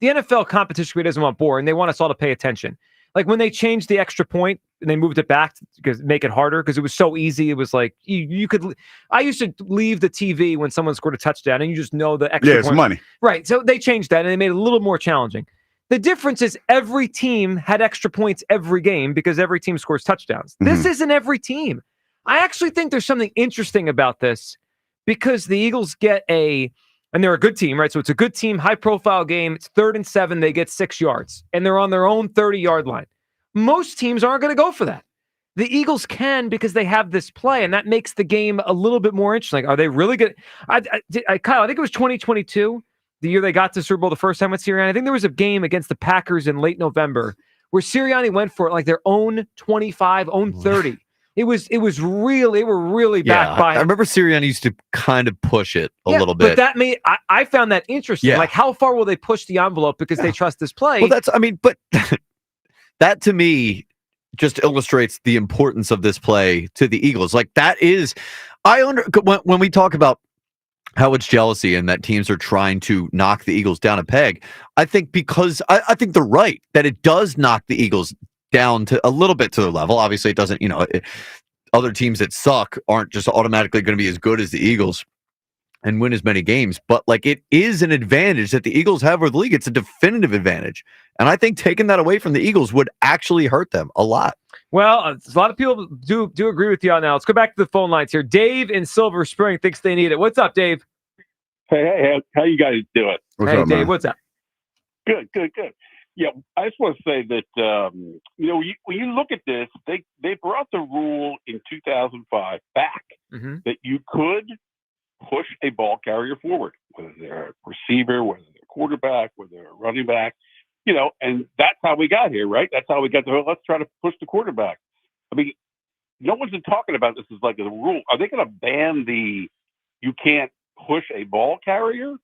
NFL competition doesn't want boring. They want us all to pay attention. Like when they changed the extra point and they moved it back to make it harder because it was so easy. It was like you could. I used to leave the TV when someone scored a touchdown, and you just know the extra. Yeah, it's point. money, right? So they changed that and they made it a little more challenging. The difference is every team had extra points every game because every team scores touchdowns. Mm-hmm. This isn't every team. I actually think there's something interesting about this because the Eagles get and they're a good team, right? So it's a good team, high-profile game. It's 3rd and 7. They get 6 yards, and they're on their own 30-yard line. Most teams aren't going to go for that. The Eagles can because they have this play, and that makes the game a little bit more interesting. Like, are they really good? Kyle, I think it was 2022, the year they got to Super Bowl the first time with Sirianni. I think there was a game against the Packers in late November where Sirianni went for it, like their own 25, own 30. They were really back by it. I remember Sirianni used to kind of push it a little bit. But that made I found that interesting. Yeah. Like, how far will they push the envelope because they trust this play? Well, but that to me just illustrates the importance of this play to the Eagles. Like that is, when we talk about how it's jealousy and that teams are trying to knock the Eagles down a peg, I think because I think they're right that it does knock the Eagles down to a little bit to their level. Obviously, it doesn't, other teams that suck aren't just automatically going to be as good as the Eagles and win as many games. But like it is an advantage that the Eagles have over the league. It's a definitive advantage. And I think taking that away from the Eagles would actually hurt them a lot. Well, a lot of people do agree with you on that. Let's go back to the phone lines here. Dave in Silver Spring thinks they need it. What's up, Dave? Hey, how you guys doing? Hey, Dave, man? What's up? Good. Yeah, I just want to say that, when you look at this, they brought the rule in 2005 back that you could push a ball carrier forward, whether they're a receiver, whether they're a quarterback, whether they're a running back, and that's how we got here, right? That's how we got let's try to push the quarterback. I mean, no one's been talking about this as like a rule. Are they going to ban you can't push a ball carrier?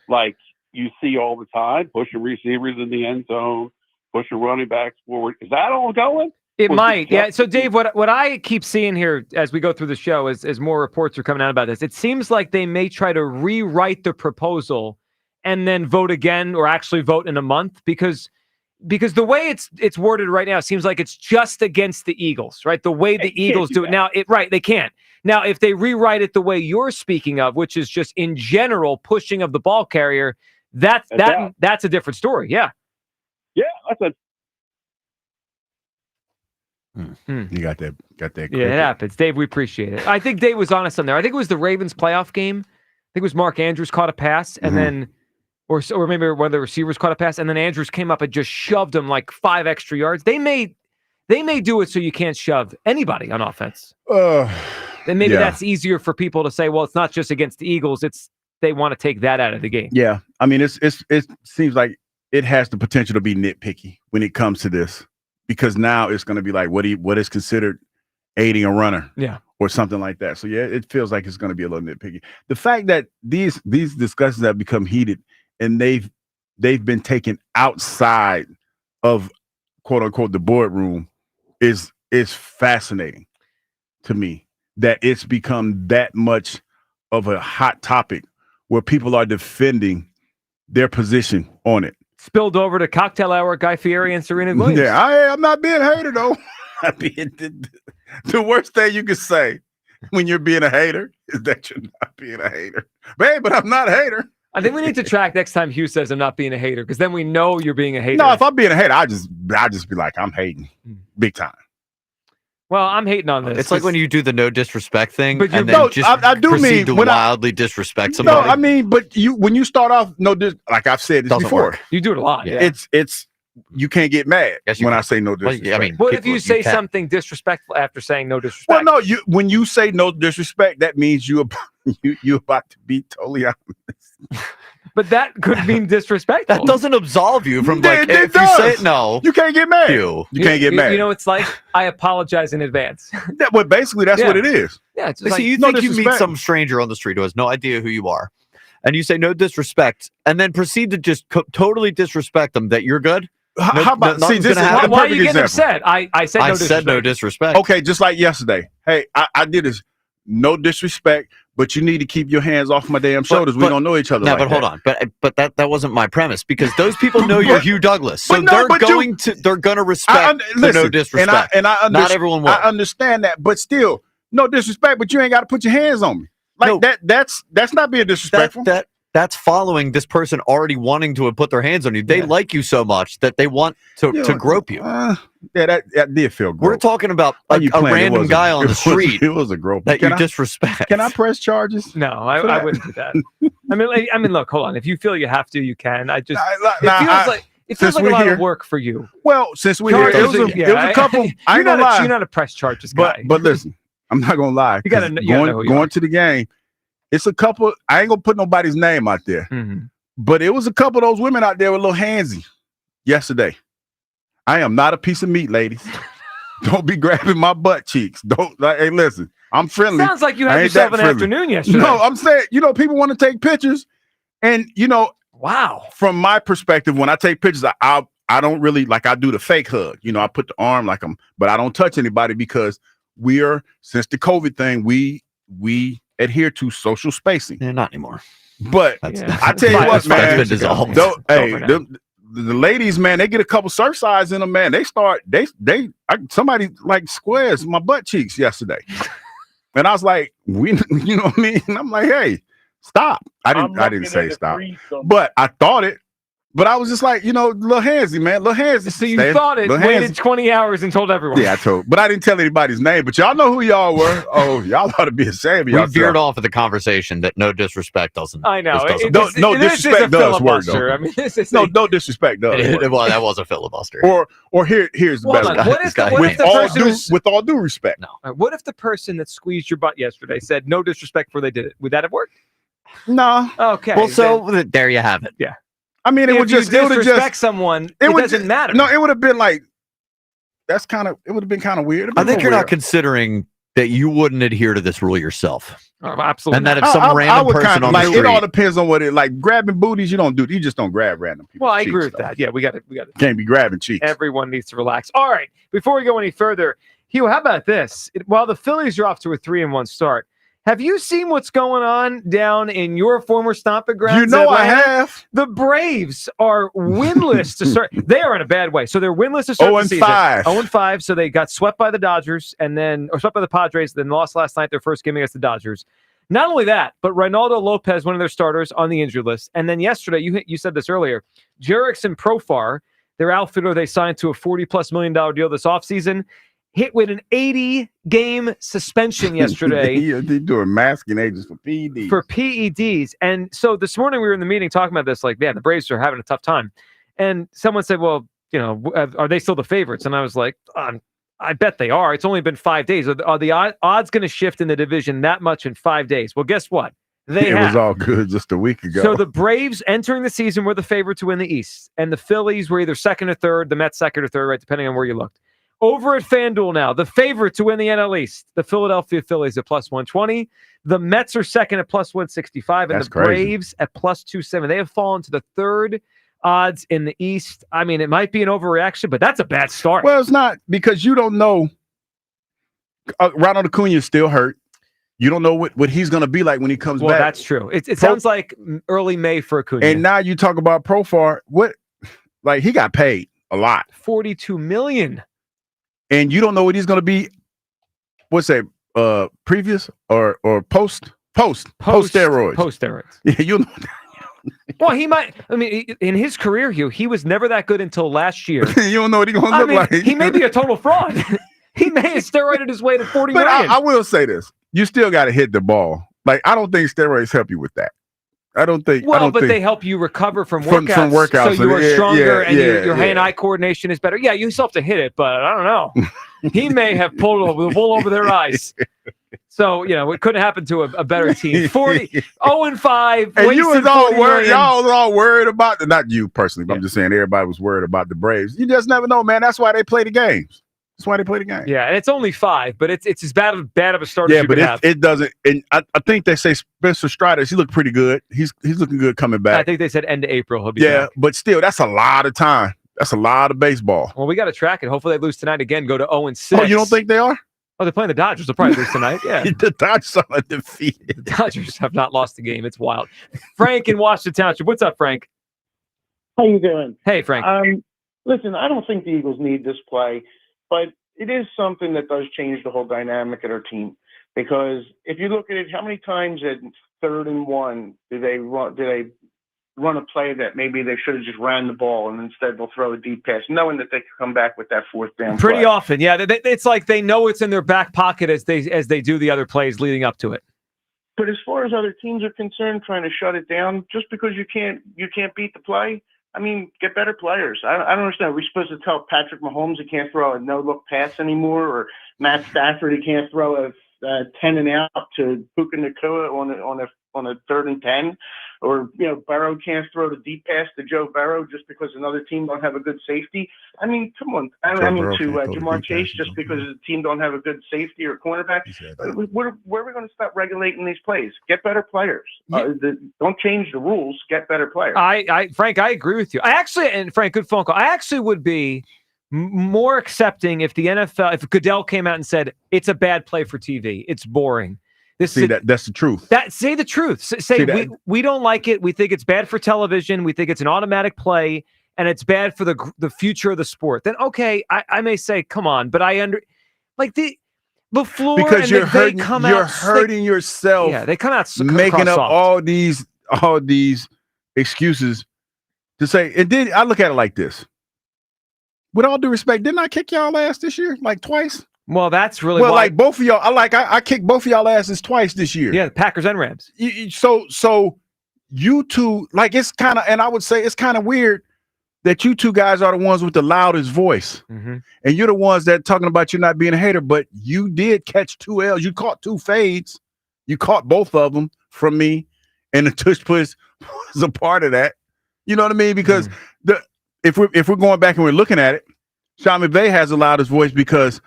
Like you see all the time, pushing receivers in the end zone, pushing running backs forward. Is that all going? It might, yeah. So, Dave, what I keep seeing here as we go through the show, as more reports are coming out about this, it seems like they may try to rewrite the proposal and then vote again, or actually vote in a month, because the way it's worded right now, it seems like it's just against the Eagles, right? The way the Eagles do it now, they can't. Now, if they rewrite it the way you're speaking of, which is just in general pushing of the ball carrier, that's a different story. Yeah. Yeah, that's a. You got that. Yeah, it happens. Dave, we appreciate it. I think Dave was honest on there. I think it was the Ravens playoff game. I think it was Mark Andrews caught a pass, and then, or maybe one of the receivers caught a pass, and then Andrews came up and just shoved him like 5 extra yards. They may do it so you can't shove anybody on offense. And maybe that's easier for people to say, well, it's not just against the Eagles. They want to take that out of the game. Yeah. I mean, it seems like it has the potential to be nitpicky when it comes to this, because now it's going to be like, what is considered aiding a runner? Yeah. Or something like that. So, yeah, it feels like it's going to be a little nitpicky. The fact that these discussions have become heated and they've been taken outside of, quote unquote, the boardroom is fascinating to me that it's become that much of a hot topic where people are defending their position on it. Spilled over to cocktail hour, Guy Fieri and Serena Williams. Yeah, I'm not being a hater though. The worst thing you can say when you're being a hater is that you're not being a hater. Babe, but I'm not a hater. I think we need to track next time Hugh says I'm not being a hater, because then we know you're being a hater. No, if I'm being a hater, I just be like, I'm hating big time. Well, I'm hating on this. It's like when you do the no disrespect thing, But and no, then just I do proceed mean to when wildly disrespect somebody. No, I mean, but when you start off like I've said this Doesn't before, work. You do it a lot. Yeah. It's you can't get mad when I say no disrespect. What if you say something disrespectful after saying no disrespect? Well, no, when you say no disrespect, that means you about to be totally honest. But that could mean disrespectful. That doesn't absolve you from It if does. you say it, no. You can't get mad. You can't get mad. You know, it's like I apologize in advance. Well, basically, that's what it is. Yeah, it's So just like, you no think you meet disrespect. some stranger on the street who has no idea who you are, and you say no disrespect, and then proceed to just totally disrespect them that you're good? How about see nothing's this is gonna a happen? why are perfect you getting example. upset? I said no disrespect. said no disrespect. Okay, just like yesterday. Hey, I did this. No disrespect, but you need to keep your hands off my damn shoulders. We don't know each other. No, like but hold that. on. But that wasn't my premise, because those people know you're Hugh Douglas, so they're gonna respect the no disrespect. Not everyone will. I understand that, but still, no disrespect. But you ain't got to put your hands on me like that. That's not being disrespectful. That's following this person already wanting to put their hands on you. They like you so much that they want to grope you. Yeah, that did feel grope. We're talking about a random guy on the street. It was a grope that you disrespect. Can I press charges? No, I wouldn't do that. I mean, look, hold on. If you feel you have to, you can. It feels like a lot of work for you. Well, since we're here, it was a couple. I ain't gonna lie. You're not a press charges guy. But listen, I'm not gonna lie. You gotta know who you going are. to the game. It's a couple. I ain't gonna put nobody's name out there, but it was a couple of those women out there with a little handsy yesterday. I am not a piece of meat, ladies. Don't be grabbing my butt cheeks. Hey, listen, I'm friendly. Sounds like you had yourself an afternoon yesterday. No, I'm saying, people want to take pictures, and wow. From my perspective, when I take pictures, I don't really I do the fake hug. I put the arm but I don't touch anybody because since the COVID thing, we adhere to social spacing. Not anymore. But I tell you what, man. That's been dissolved. The ladies, man, they get a couple surf sides in them, man. They start. Somebody squares my butt cheeks yesterday, and I was like, you know what I mean? And I'm like, hey, stop. I didn't say stop, but I thought it. But I was just like, little handsy, man, little handsy. So you thought it, waited 20 hours and told everyone. Yeah, but I didn't tell anybody's name. But y'all know who y'all were. Oh, y'all ought to be ashamed of We yourself. veered off of the conversation that no disrespect doesn't. I know. No disrespect does work, though. I mean, this is no disrespect does work. Well, that was a filibuster. Or here's the better. With all due respect. No. What if the person that squeezed your butt yesterday said no disrespect before they did it? Would that have worked? No. Okay. Well, so there you have it. Yeah. I mean, it would just disrespect someone. It doesn't matter. No, it would have been like it would have been kind of weird. I think you're not considering that you wouldn't adhere to this rule yourself. Oh, absolutely. And that if some random person on the street, it all depends on what it grabbing booties. You just don't grab random people. Well, I agree with that. Yeah, we got it. Can't be grabbing cheeks. Everyone needs to relax. All right, before we go any further, Hugh, how about this? While the Phillies are off to a 3-1 start, have you seen what's going on down in your former stomping grounds? I have. The Braves are winless to start. They are in a bad way. So they're winless to start the season. 0-5. So they got swept by the Dodgers or swept by the Padres, then lost last night, their first game against the Dodgers. Not only that, but Reynaldo Lopez, one of their starters, on the injured list. And then yesterday, you said this earlier, Jerickson Profar, their outfielder they signed to a $40+ million deal this offseason, hit with an 80-game suspension yesterday. They're doing masking agents for PEDs. For PEDs. And so this morning we were in the meeting talking about this, the Braves are having a tough time. And someone said, well, are they still the favorites? And I was like, I bet they are. It's only been 5 days. Are the odds going to shift in the division that much in 5 days? Well, guess what? It was all good just a week ago. So the Braves entering the season were the favorite to win the East. And the Phillies were either second or third, the Mets second or third, right, depending on where you looked. Over at FanDuel now, the favorite to win the NL East, the Philadelphia Phillies at +120. The Mets are second at +165, and the Braves at +270. They have fallen to the third odds in the East. I mean, it might be an overreaction, but that's a bad start. Well, it's not, because you don't know Ronald Acuna is still hurt. You don't know what he's going to be like when he comes back. Well, that's true. It sounds like early May for Acuna. And now you talk about Profar. Like, he got paid a lot. $42 million. And you don't know what he's going to be. What's that? Previous or post steroids. Post steroids. Yeah, you know. Well, he might. I mean, in his career, Hugh, he was never that good until last year. You don't know what he's going to look like. He may be a total fraud. He may have steroided his way to $40 million. I will say this. You still got to hit the ball. Like, I don't think steroids help you with that. They help you recover from workouts. So you are stronger and your hand-eye coordination is better. Yeah, you still have to hit it, but I don't know. He may have pulled the wool over their eyes. So, it couldn't happen to a better team. 0-5. And you was all worried. Y'all was all worried about not you personally, but I'm just saying everybody was worried about the Braves. You just never know, man. That's why they play the games. That's why they play the game. Yeah, and it's only 5, but it's as bad of a start as you could have. It doesn't. And I think they say Spencer Strider, he looked pretty good. He's looking good coming back. I think they said end of April he'll be back. But still, that's a lot of time. That's a lot of baseball. Well, we got to track it. Hopefully they lose tonight again, go to 0-6. Oh, you don't think they are? Oh, they're playing the Dodgers. They'll probably lose tonight. Yeah. The Dodgers are undefeated. The Dodgers have not lost a game. It's wild. Frank in Washington Township. What's up, Frank? How you doing? Hey, Frank. Listen, I don't think the Eagles need this play, but it is something that does change the whole dynamic of their team. Because if you look at it, how many times at 3rd and 1 do they run a play that maybe they should have just ran the ball and instead they'll throw a deep pass, knowing that they could come back with that 4th down Pretty play. often, yeah. It's like they know it's in their back pocket as they do the other plays leading up to it. But as far as other teams are concerned, trying to shut it down just because you can't beat the play. I mean, get better players. I don't understand. Are we supposed to tell Patrick Mahomes he can't throw a no-look pass anymore, or Matt Stafford he can't throw a 10 and out to Puka Nacua on a 3rd and 10, or Burrow can't throw the deep pass to Joe Burrow just because another team don't have a good safety? I mean, come on. I mean to Jamar Chase just because the team don't have a good safety or cornerback. Where are we going to stop regulating these plays? Get better players. Don't change the rules. Get better players. Frank, I agree with you. And Frank, good phone call. I actually would be more accepting if the NFL, if Goodell came out and said it's a bad play for TV, it's boring. That's the truth. Say the truth. Say we don't like it. We think it's bad for television. We think it's an automatic play, and it's bad for the future of the sport. Then okay, I may say, come on, but the floor because you're hurting yourself. Yeah, they come out making up soft. all these excuses to say. And then I look at it like this. With all due respect, didn't I kick y'all ass this year like twice? Well, that's really like both of y'all. I kicked both of y'all asses twice this year. Yeah, the Packers and Rams. So you two, like, it's kind of, and I would say it's kind of weird that you two guys are the ones with the loudest voice, and you're the ones that talking about you not being a hater. But you did catch 2 L's. You caught 2 fades. You caught both of them from me, and the Tush Push was a part of that. You know what I mean? Because if we're going back and we're looking at it, Sean McVay has the loudest voice because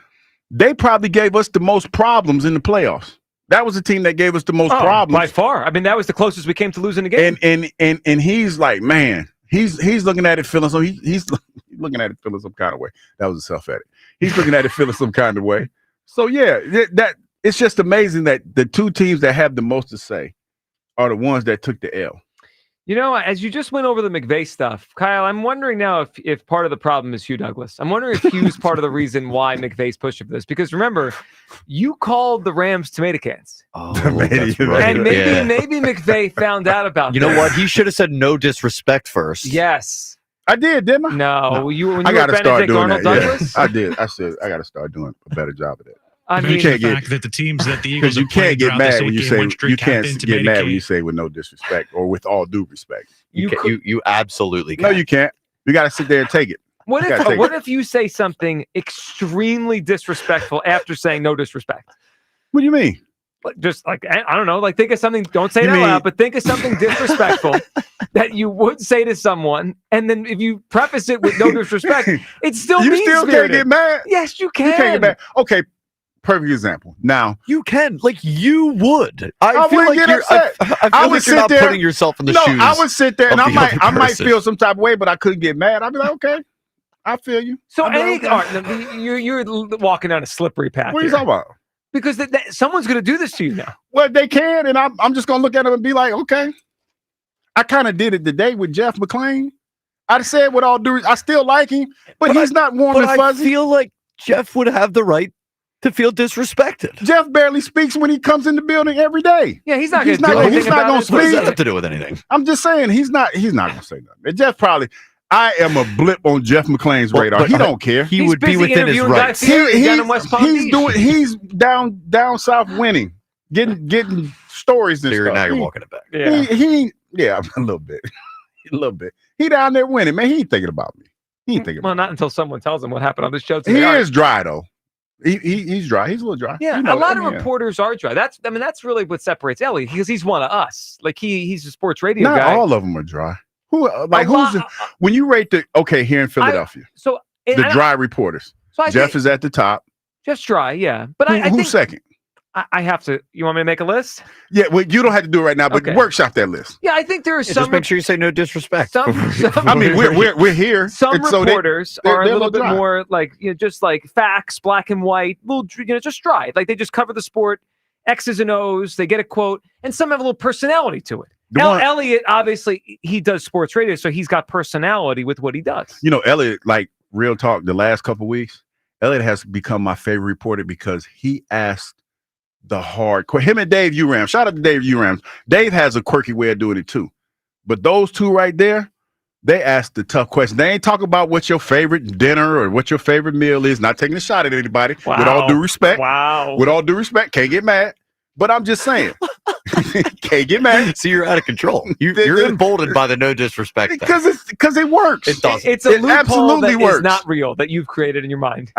they probably gave us the most problems in the playoffs. That was the team that gave us the most problems by far. I mean, that was the closest we came to losing the game. And he's like, man, he's looking at it feeling so he's looking at it feeling some kind of way. That was a self-edit. He's looking at it feeling some kind of way. So yeah, that it's just amazing that the 2 teams that have the most to say are the ones that took the L. As you just went over the McVay stuff, Kyle, I'm wondering now if part of the problem is Hugh Douglas. I'm wondering if Hugh's part of the reason why McVay's pushing for this. Because remember, you called the Rams tomato cans. Oh, that's right. And maybe McVay found out about that. You know what? He should have said no disrespect first. Yes. I did, didn't I? No. When you I got to start doing Arnold that. Douglas? Yeah, I did. I said I got to start doing a better job of that. I mean, you can't the fact that the teams that the Eagles you can't get mad when you say say with no disrespect or with all due respect. You absolutely can't. No, you can't. You got to sit there and take it. What if you say something extremely disrespectful after saying no disrespect? What do you mean? I don't know. Like, think of something. Don't say it out loud, but think of something disrespectful that you would say to someone, and then if you preface it with no disrespect, it still you still can't get mad. Yes, you can. You can't get mad. Okay. Perfect example. Now you can, you would. I feel wouldn't get upset. I would sit there, putting yourself in the shoes. I would sit there and I might feel some type of way, but I couldn't get mad. I'd be like, okay, I feel you. So you're walking down a slippery path. What are you talking about? Because someone's going to do this to you now. Well, they can, and I'm just going to look at them and be like, okay. I kind of did it today with Jeff McClain. I said with all due, I still like him, but he's not warm and fuzzy. I feel like Jeff would have the right to feel disrespected. Jeff barely speaks when he comes in the building every day. Yeah, he's not going to speak. What does that have to do with anything? I'm just saying he's not going to say nothing. And Jeff probably. I am a blip on Jeff McClain's radar. He don't care. He would be within his rights. He's down south winning, getting stories and stuff. Now you're walking it back. Yeah, a little bit, He down there winning, man. He ain't thinking about me. He ain't thinking. Well, not until someone tells him what happened on this show today. He is dry though. He's dry. He's a little dry. Yeah, a lot of reporters are dry. That's really what separates Elliot, because he's one of us. Like he's a sports radio guy. Not all of them are dry. When you rate here in Philadelphia? The dry reporters. So Jeff is at the top. Jeff's dry, yeah. But who's second? I have to. You want me to make a list? Yeah, well, you don't have to do it right now, but workshop that list. Yeah, I think there are some. Just make sure you say no disrespect. Some I mean, we're here. Some reporters are a little bit more like just like facts, black and white. Just dry. Like they just cover the sport, X's and O's. They get a quote, and some have a little personality to it. Elliot, obviously, he does sports radio, so he's got personality with what he does. Elliot, like real talk, the last couple of weeks, Elliot has become my favorite reporter because he asked the hard question. Him and Dave Uram. Shout out to Dave Uram. Dave has a quirky way of doing it too. But those two right there, they ask the tough questions. They ain't talk about what your favorite dinner or what your favorite meal is. Not taking a shot at anybody. Wow. With all due respect. Wow. With all due respect, can't get mad. But I'm just saying. Can't get mad. See, you're out of control. You're emboldened by the no disrespect thing. Because it works. It does. It's a loophole that is not real that you've created in your mind.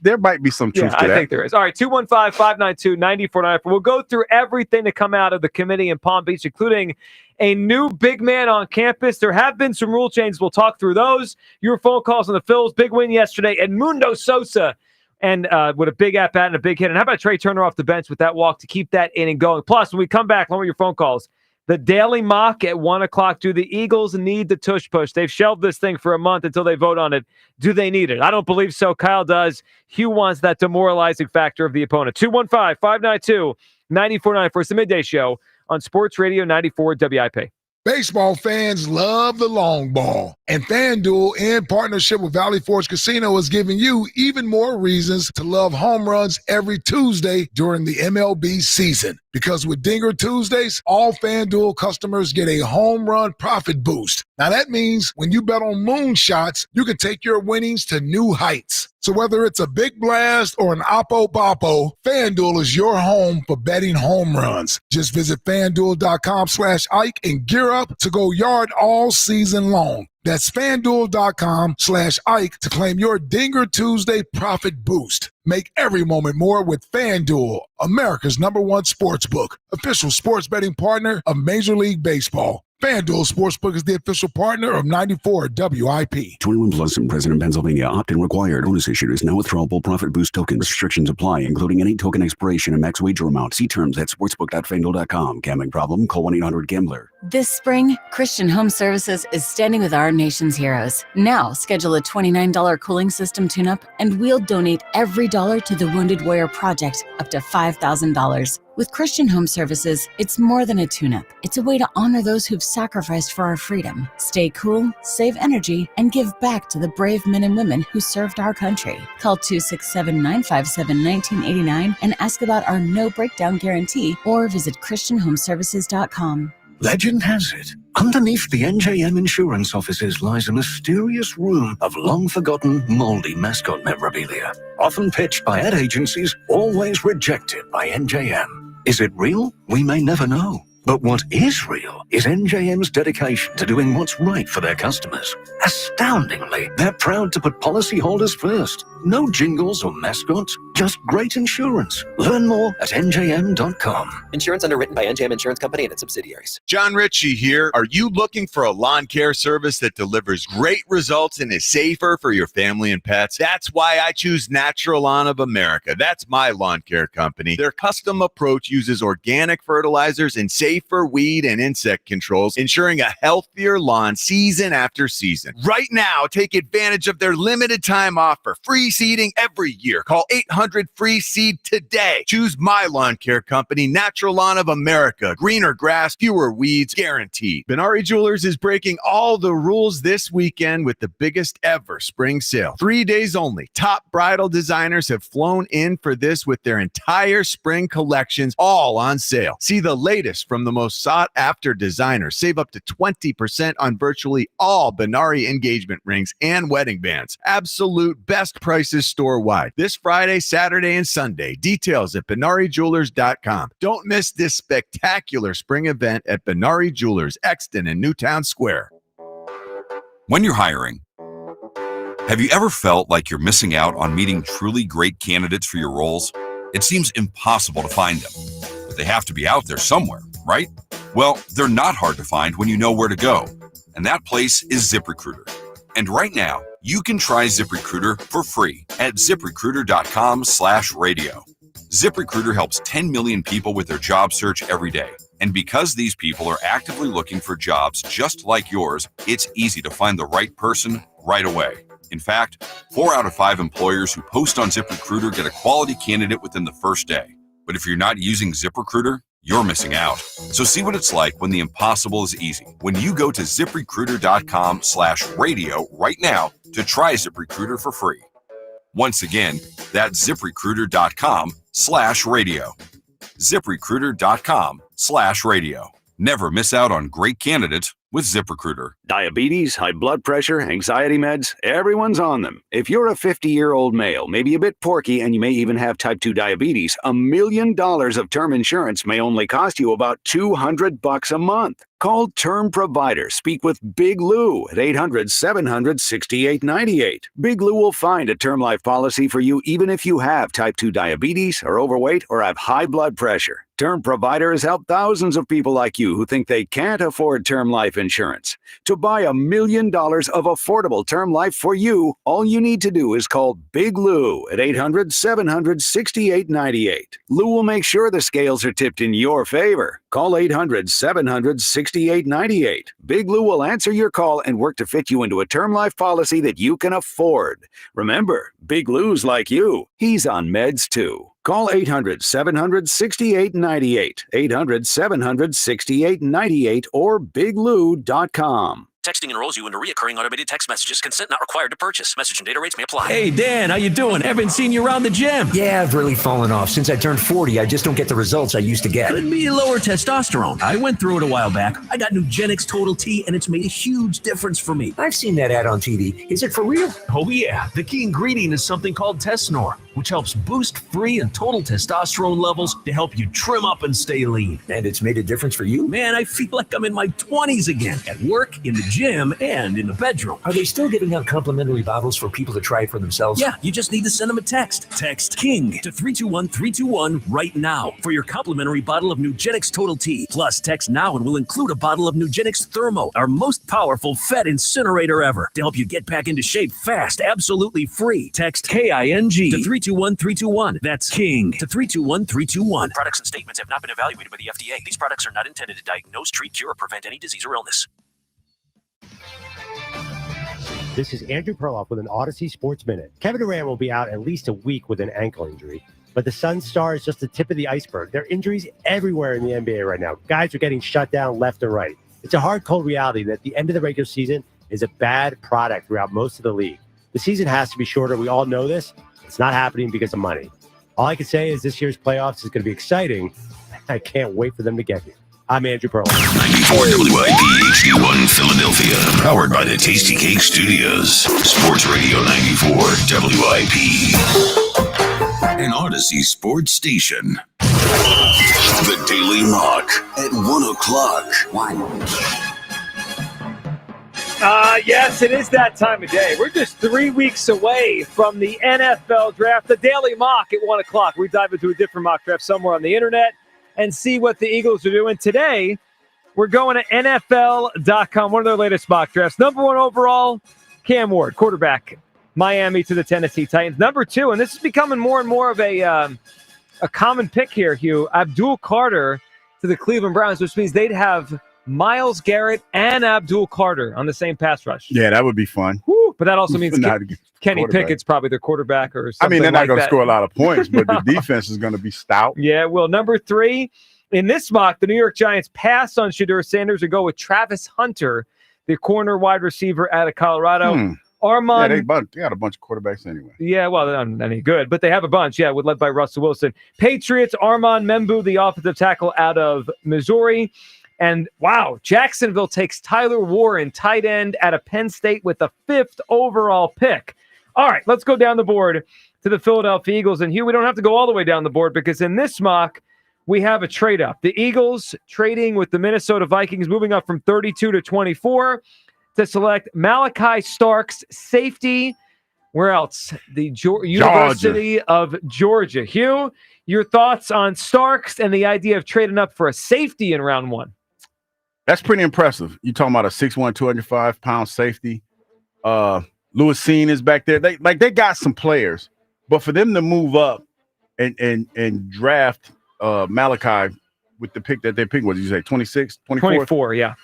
There might be some truth to that. I think there is. All right, 215-592-9494. We'll go through everything to come out of the committee in Palm Beach, including a new big man on campus. There have been some rule changes. We'll talk through those. Your phone calls on the Phils. Big win yesterday. Edmundo Sosa and with a big at-bat and a big hit. And how about Trey Turner off the bench with that walk to keep that inning going? Plus, when we come back, along with your phone calls, the daily mock at 1 o'clock. Do the Eagles need the tush push? They've shelved this thing for a month until they vote on it. Do they need it? I don't believe so. Kyle does. Hugh wants that demoralizing factor of the opponent. 215-592-9494. It's the midday show on Sports Radio 94 WIP. Baseball fans love the long ball, and FanDuel, in partnership with Valley Forge Casino, is giving you even more reasons to love home runs every Tuesday during the MLB season. Because with Dinger Tuesdays, all FanDuel customers get a home run profit boost. Now that means when you bet on moonshots, you can take your winnings to new heights. So whether it's a big blast or an oppo-boppo, FanDuel is your home for betting home runs. Just visit FanDuel.com/Ike and gear up to go yard all season long. That's FanDuel.com/Ike to claim your Dinger Tuesday profit boost. Make every moment more with FanDuel, America's #1 sportsbook, official sports betting partner of Major League Baseball. FanDuel Sportsbook is the official partner of 94 WIP. 21 plus and present in Pennsylvania. Opt-in required. Bonus issued is now withdrawable profit boost tokens. Restrictions apply, including any token expiration and max wager amount. See terms at sportsbook.fanduel.com. Gambling problem? Call 1-800-GAMBLER. This spring, Christian Home Services is standing with our nation's heroes. Now, schedule a $29 cooling system tune-up, and we'll donate every dollar to the Wounded Warrior Project, up to $5,000. With Christian Home Services, it's more than a tune-up. It's a way to honor those who've sacrificed for our freedom. Stay cool, save energy, and give back to the brave men and women who served our country. Call 267-957-1989 and ask about our no breakdown guarantee, or visit ChristianHomeservices.com. Legend has it, underneath the NJM insurance offices lies a mysterious room of long-forgotten, moldy mascot memorabilia. Often pitched by ad agencies, always rejected by NJM. Is it real? We may never know. But what is real is NJM's dedication to doing what's right for their customers. Astoundingly, they're proud to put policyholders first. No jingles or mascots, just great insurance. Learn more at njm.com. Insurance underwritten by NJM Insurance Company and its subsidiaries. John Ritchie here. Are you looking for a lawn care service that delivers great results and is safer for your family and pets? That's why I choose Natural Lawn of America. That's my lawn care company. Their custom approach uses organic fertilizers and safer weed and insect controls, ensuring a healthier lawn season after season. Right now, take advantage of their limited time offer. Free seeding every year. Call $100 free seed today. Choose My Lawn Care Company, Natural Lawn of America. Greener grass, fewer weeds, guaranteed. Benari Jewelers is breaking all the rules this weekend with the biggest ever spring sale. 3 days only. Top bridal designers have flown in for this with their entire spring collections all on sale. See the latest from the most sought-after designers. Save up to 20% on virtually all Benari engagement rings and wedding bands. Absolute best prices store-wide. This Friday, Saturday, and Sunday. Details at BenariJewelers.com. Don't miss this spectacular spring event at Benari Jewelers, Exton and Newtown Square. When you're hiring, have you ever felt like you're missing out on meeting truly great candidates for your roles? It seems impossible to find them, but they have to be out there somewhere, right? Well, they're not hard to find when you know where to go, and that place is ZipRecruiter. And right now, you can try ZipRecruiter for free at ZipRecruiter.com/radio. ZipRecruiter helps 10 million people with their job search every day. And because these people are actively looking for jobs just like yours, it's easy to find the right person right away. In fact, 4 out of 5 employers who post on ZipRecruiter get a quality candidate within the first day. But if you're not using ZipRecruiter, you're missing out. So see what it's like when the impossible is easy. When you go to ZipRecruiter.com/radio right now to try ZipRecruiter for free. Once again, that's ZipRecruiter.com/radio. ZipRecruiter.com/radio. Never miss out on great candidates with ZipRecruiter. Diabetes, high blood pressure, anxiety meds, everyone's on them. If you're a 50-year-old male, maybe a bit porky, and you may even have type 2 diabetes, $1 million of term insurance may only cost you about $200 a month. Call Term Provider. Speak with Big Lou at 800-700-6898. Big Lou will find a term life policy for you even if you have type 2 diabetes, are overweight, or have high blood pressure. Term Provider has helped thousands of people like you who think they can't afford term life insurance. To buy $1 million of affordable term life for you, all you need to do is call Big Lou at 800-700-6898. Lou will make sure the scales are tipped in your favor. Call 800-700-6898. Big Lou will answer your call and work to fit you into a term life policy that you can afford. Remember, Big Lou's like you. He's on meds too. Call 800-700-6898, 800-700-6898, or biglou.com. Texting enrolls you into recurring automated text messages. Consent not required to purchase. Message and data rates may apply. Hey, Dan, how you doing? Haven't seen you around the gym. Yeah, I've really fallen off. Since I turned 40, I just don't get the results I used to get. Could be lower testosterone. I went through it a while back. I got Nugenix Total T, and it's made a huge difference for me. I've seen that ad on TV. Is it for real? Oh, yeah. The key ingredient is something called Tesnor, which helps boost free and total testosterone levels to help you trim up and stay lean. And it's made a difference for you? Man, I feel like I'm in my 20s again, at work, in the gym, and in the bedroom. Are they still giving out complimentary bottles for people to try it for themselves? Yeah, you just need to send them a text. Text KING to 321-321 right now for your complimentary bottle of Nugenix Total T. Plus, text now and we'll include a bottle of Nugenix Thermo, our most powerful fat incinerator ever, to help you get back into shape fast, absolutely free. Text KING to 321-321. That's KING to 321-321. Products and statements have not been evaluated by the FDA. These products are not intended to diagnose, treat, cure, or prevent any disease or illness. This is Andrew Perloff with an Odyssey Sports Minute. Kevin Durant will be out at least a week with an ankle injury, but the Sun star is just the tip of the iceberg. There are injuries everywhere in the NBA right now. Guys are getting shut down left and right. It's a hard, cold reality that the end of the regular season is a bad product throughout most of the league. The season has to be shorter. We all know this. It's not happening because of money. All I can say is this year's playoffs is going to be exciting. I can't wait for them to get here. I'm Andrew Perloff. 94 WIP HD1 Philadelphia. Powered by the Tasty Cake Studios. Sports Radio 94 WIP. An Odyssey sports station. The Daily Mock at 1 o'clock. Yes, it is that time of day. We're just 3 weeks away from the NFL draft. The Daily Mock at 1 o'clock. We dive into a different mock draft somewhere on the internet and see what the Eagles are doing. Today, we're going to NFL.com, one of their latest mock drafts. Number 1 overall, Cam Ward, quarterback, Miami to the Tennessee Titans. Number 2, and this is becoming more and more of a common pick here, Hugh, Abdul Carter to the Cleveland Browns, which means they'd have Myles Garrett and Abdul Carter on the same pass rush. Yeah, that would be fun. Woo, But that also means Kenny Pickett's probably their quarterback or something. I mean, they're not going to that. score a lot of points, but the defense is going to be stout. Yeah, well, number 3, in this mock, the New York Giants pass on Shedeur Sanders and go with Travis Hunter, the corner wide receiver out of Colorado. Armand. Yeah, they got a bunch of quarterbacks anyway. Yeah, well, they're not any good, but they have a bunch. Yeah, led by Russell Wilson. Patriots, Armand Membu, the offensive tackle out of Missouri. And wow, Jacksonville takes Tyler Warren, tight end out of Penn State with the 5th overall pick. All right, let's go down the board to the Philadelphia Eagles. And Hugh, we don't have to go all the way down the board because in this mock, we have a trade up. The Eagles trading with the Minnesota Vikings, moving up from 32 to 24 to select Malachi Starks, safety. Where else? The University of Georgia. Hugh, your thoughts on Starks and the idea of trading up for a safety in round 1? That's pretty impressive. You're talking about a 6'1", 205-pound safety. Lewis Seen is back there. They got some players, but for them to move up and draft Malachi with the pick that they picked, what did you say, 26, 24? 24, yeah.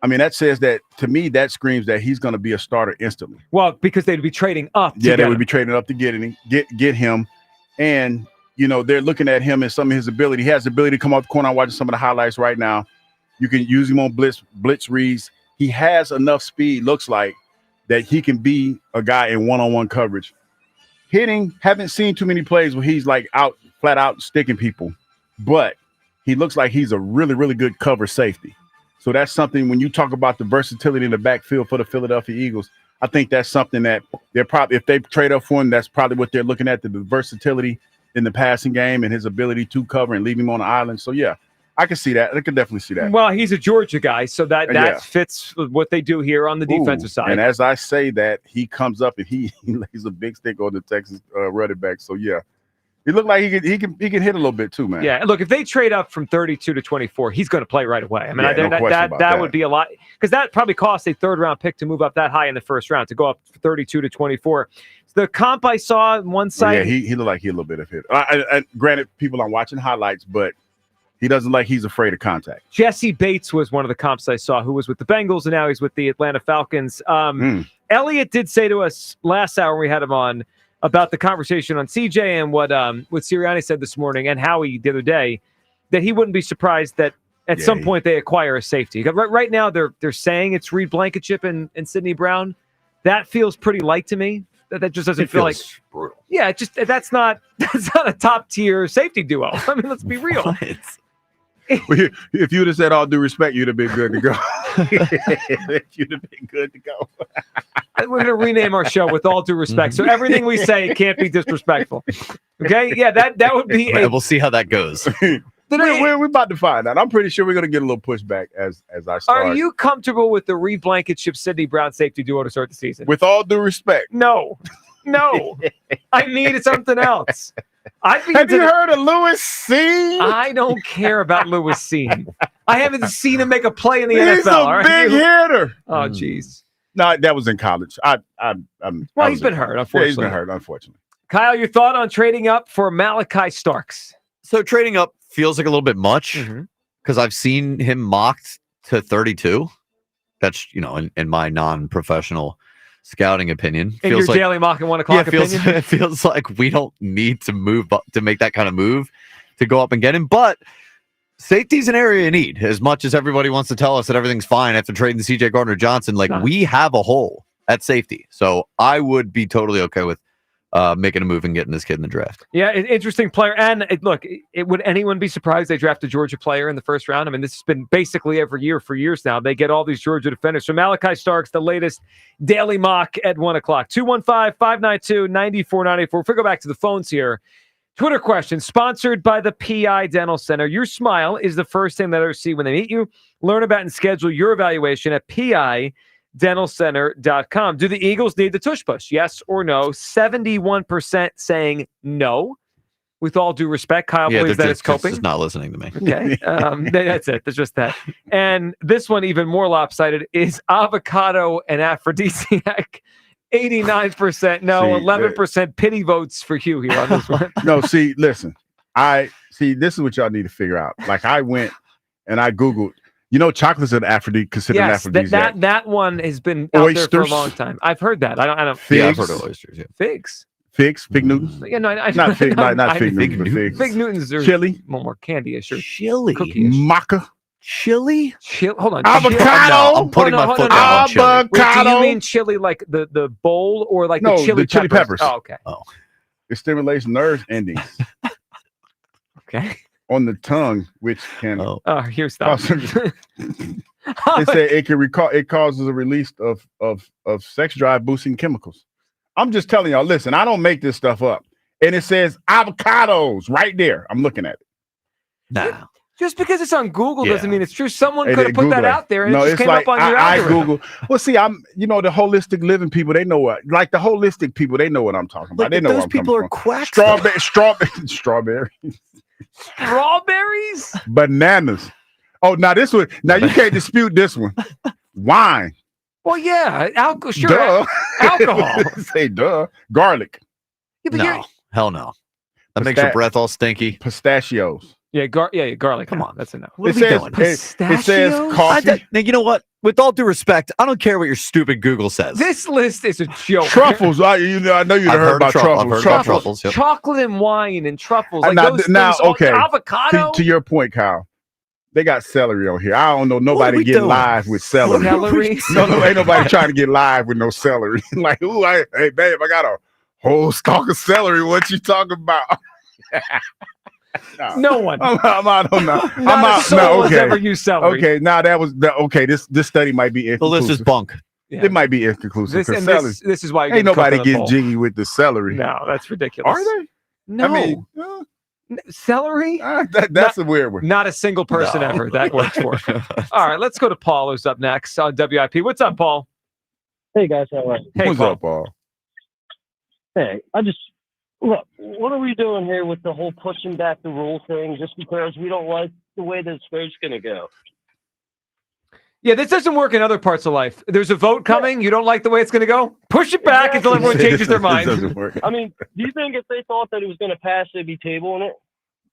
I mean, that says that, to me, that screams that he's going to be a starter instantly. Well, because they'd be trading up. Yeah, they would be trading up to get him. And, you know, they're looking at him and some of his ability. He has the ability to come off the corner. I'm watching some of the highlights right now. You can use him on blitz reads. He has enough speed, looks like, that he can be a guy in one-on-one coverage. Hitting, haven't seen too many plays where he's like flat out sticking people, but he looks like he's a really, really good cover safety. So that's something when you talk about the versatility in the backfield for the Philadelphia Eagles, I think that's something that they're probably, if they trade up for him, that's probably what they're looking at, the versatility in the passing game and his ability to cover and leave him on the island. So, yeah. I can see that. I can definitely see that. Well, he's a Georgia guy, so that fits what they do here on the defensive side. And as I say that, he comes up and he lays a big stick on the Texas running back. So yeah, he looked like he can hit a little bit too, man. Yeah, and look, if they trade up from 32 to 24, he's going to play right away. I mean, that would be a lot because that probably costs a 3rd-round pick to move up that high in the 1st round to go up 32 to 24. The comp I saw on one side, he looked like he had a little bit of hit. Granted, people are watching highlights, but. He doesn't like he's afraid of contact. Jesse Bates was one of the comps I saw who was with the Bengals, and now he's with the Atlanta Falcons. Elliot did say to us last hour when we had him on about the conversation on CJ and what Sirianni said this morning and Howie the other day, that he wouldn't be surprised that at some point they acquire a safety. Right now they're saying it's Reed Blankenship and Sidney Brown. That feels pretty light to me. That just doesn't feel like brutal. Yeah, that's not a top tier safety duo. I mean, let's be real. If you'd have said all due respect, you'd have been good to go. You'd have been good to go. We're going to rename our show with all due respect. So everything we say can't be disrespectful. Okay? Yeah, that would be we'll see how that goes. We're about to find out. I'm pretty sure we're going to get a little pushback as I start. Are you comfortable with the Reed Blankenship Sidney Brown safety duo to start the season? With all due respect. No. I need something else. Have you heard of Lewis Seen? I don't care about Lewis Seen. I haven't seen him make a play in the NFL. He's a big hitter. Oh, jeez. No, that was in college. He's been hurt, unfortunately. Yeah, he's been hurt, unfortunately. Kyle, your thought on trading up for Malachi Starks? So trading up feels like a little bit much because I've seen him mocked to 32. That's, in my non-professional scouting opinion. In your daily mock at 1 o'clock opinion? It feels like we don't need to move up to make that kind of move to go up and get him. But safety's an area you need. As much as everybody wants to tell us that everything's fine after trading the CJ Gardner-Johnson, we have a hole at safety. So I would be totally okay with making a move and getting this kid in the draft. Yeah, interesting player. And look, would anyone be surprised they draft a Georgia player in the 1st round? I mean, this has been basically every year for years now. They get all these Georgia defenders. So Malachi Starks, the latest daily mock at 1 o'clock. 215-592-9494. If we go back to the phones here, Twitter question, sponsored by the PI Dental Center. Your smile is the first thing that others see when they meet you. Learn about and schedule your evaluation at PIDentalCenter.com. Do the Eagles need the tush push? Yes or no? 71% saying no. With all due respect, Kyle believes that it's coping. Just not listening to me. Okay. That's it. That's just that. And this one, even more lopsided, is avocado an aphrodisiac? 89% no, 11% pity votes for Hugh here on this one. No, listen. This is what y'all need to figure out. Like I went and I Googled, You know, chocolate's an considered an Yes, aphrodisiac. that one has been out there for a Oysters. long time. I've heard that. I don't. Figs. Yeah, I've heard of oysters. Yeah. Figs. Fig Newtons. Yeah, no, I Not fig, not Fig fig Newtons, but figs. Fig Newtons are Chili. more candy-ish or Chili. cookie-ish. Maca. Chili. Hold on. Avocado. I'm putting my foot down on chili. Wait, do Avocado. you mean chili like the bowl or like No, the chili the chili peppers. Oh, okay. Oh. It stimulates nerve endings Okay. on the tongue, which can. Oh. Here's that. It said it causes a release of sex drive boosting chemicals. I'm just telling y'all. Listen, I don't make this stuff up, and it says avocados right there. I'm looking at it. Nah. Just because it's on Google Yeah. doesn't mean it's true. Someone Hey, could have put Google that it. out there and No, it just it's came like up on your I algorithm. Google. Well, see, the holistic living people. They know what, like the holistic people. They know what I'm talking about. Like, they know those what I'm people coming are from. quacks. Strawberry, Strawberries? bananas. Oh, now this one. Now you can't dispute this one. Wine. Well, yeah, sure. Duh. Alcohol. Say duh. Garlic. Yeah, but No. Hell no. That makes your breath all stinky. Pistachios. Yeah, garlic. Come on, that's enough. What It are we says doing? it says coffee. Now, you know what? With all due respect, I don't care what your stupid Google says. This list is a joke. Truffles. I know you've I've heard about I've heard truffles. about truffles. Yep. Chocolate and wine and truffles. Like now, those now, things. okay. Avocado. To your point, Kyle. They got celery on here. I don't know What are nobody we getting doing? live with celery. Celery? No, ain't nobody trying to get live with no celery. Like, ooh, hey, babe, I got a whole stalk of celery. What you talking about? No one. I'm out on that. Not I'm a out. soul No, has okay. ever used celery. Okay, now okay. This study might be The inconclusive. list is bunk. Yeah. It might be inconclusive. This is why you're ain't getting nobody cooked on a getting pole. jiggy with the celery. No, that's ridiculous. Are they? No. I mean, Celery? that's a weird one. Not a single person ever that works for. All right, let's go to Paul, who's up next on WIP. What's up, Paul? Hey guys, how are you? Hey, What's Paul. up, Paul? Hey, look. What are we doing here with the whole pushing back the rule thing? Just because we don't like the way this vote's going to go? Yeah, this doesn't work in other parts of life. There's a vote coming. You don't like the way it's going to go? Push it back until everyone changes their mind. Doesn't work. I mean, do you think if they thought that it was going to pass, they'd be tabling it?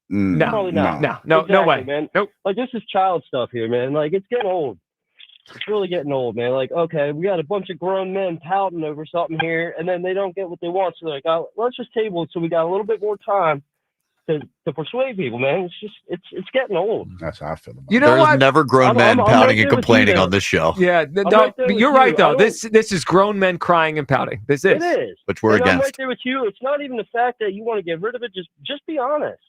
No, Probably not. no Exactly, way. man. Nope. Like, this is child stuff here, man. Like, it's getting old. It's really getting old, man. Like, okay, we got a bunch of grown men pouting over something here, and then they don't get what they want. So they're like, oh, let's just table it so we got a little bit more time to persuade people, man. It's just, it's getting old. That's how I feel about it. You know There's what? never grown men I'm pouting right and there with you complaining there. on this show, Yeah, I'm right there with you're right, you. though. I This is grown men crying and pouting. This is. It is. which we're And I'm right against. there with you. It's not even the fact that you want to get rid of it. Just be honest.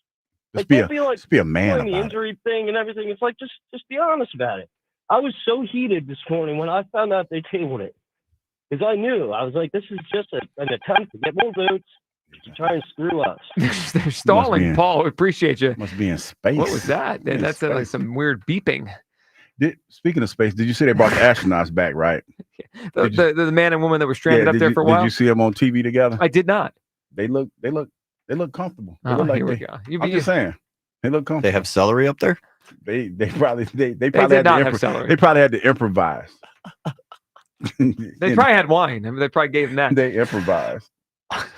Just Don't be like a man doing the about it. injury thing and everything. It's like just be honest about it. I was so heated this morning when I found out they tabled it because I knew. I was like, this is just an attempt to get more votes to try and screw us. They're stalling, in- Paul. We appreciate you. Must be in space. What was that? In That's like space. some weird beeping. Speaking of space, did you see they brought the astronauts back? Right. The man and woman that were stranded up did there you- for a while. Did you see them on TV together? I did not. They look comfortable. They Oh, look like here we they- go. I'm just saying. They look comfortable. They have celery up there. They probably did had not to have celery. They probably had to improvise. They probably had wine. I mean, they probably gave them that. They improvised.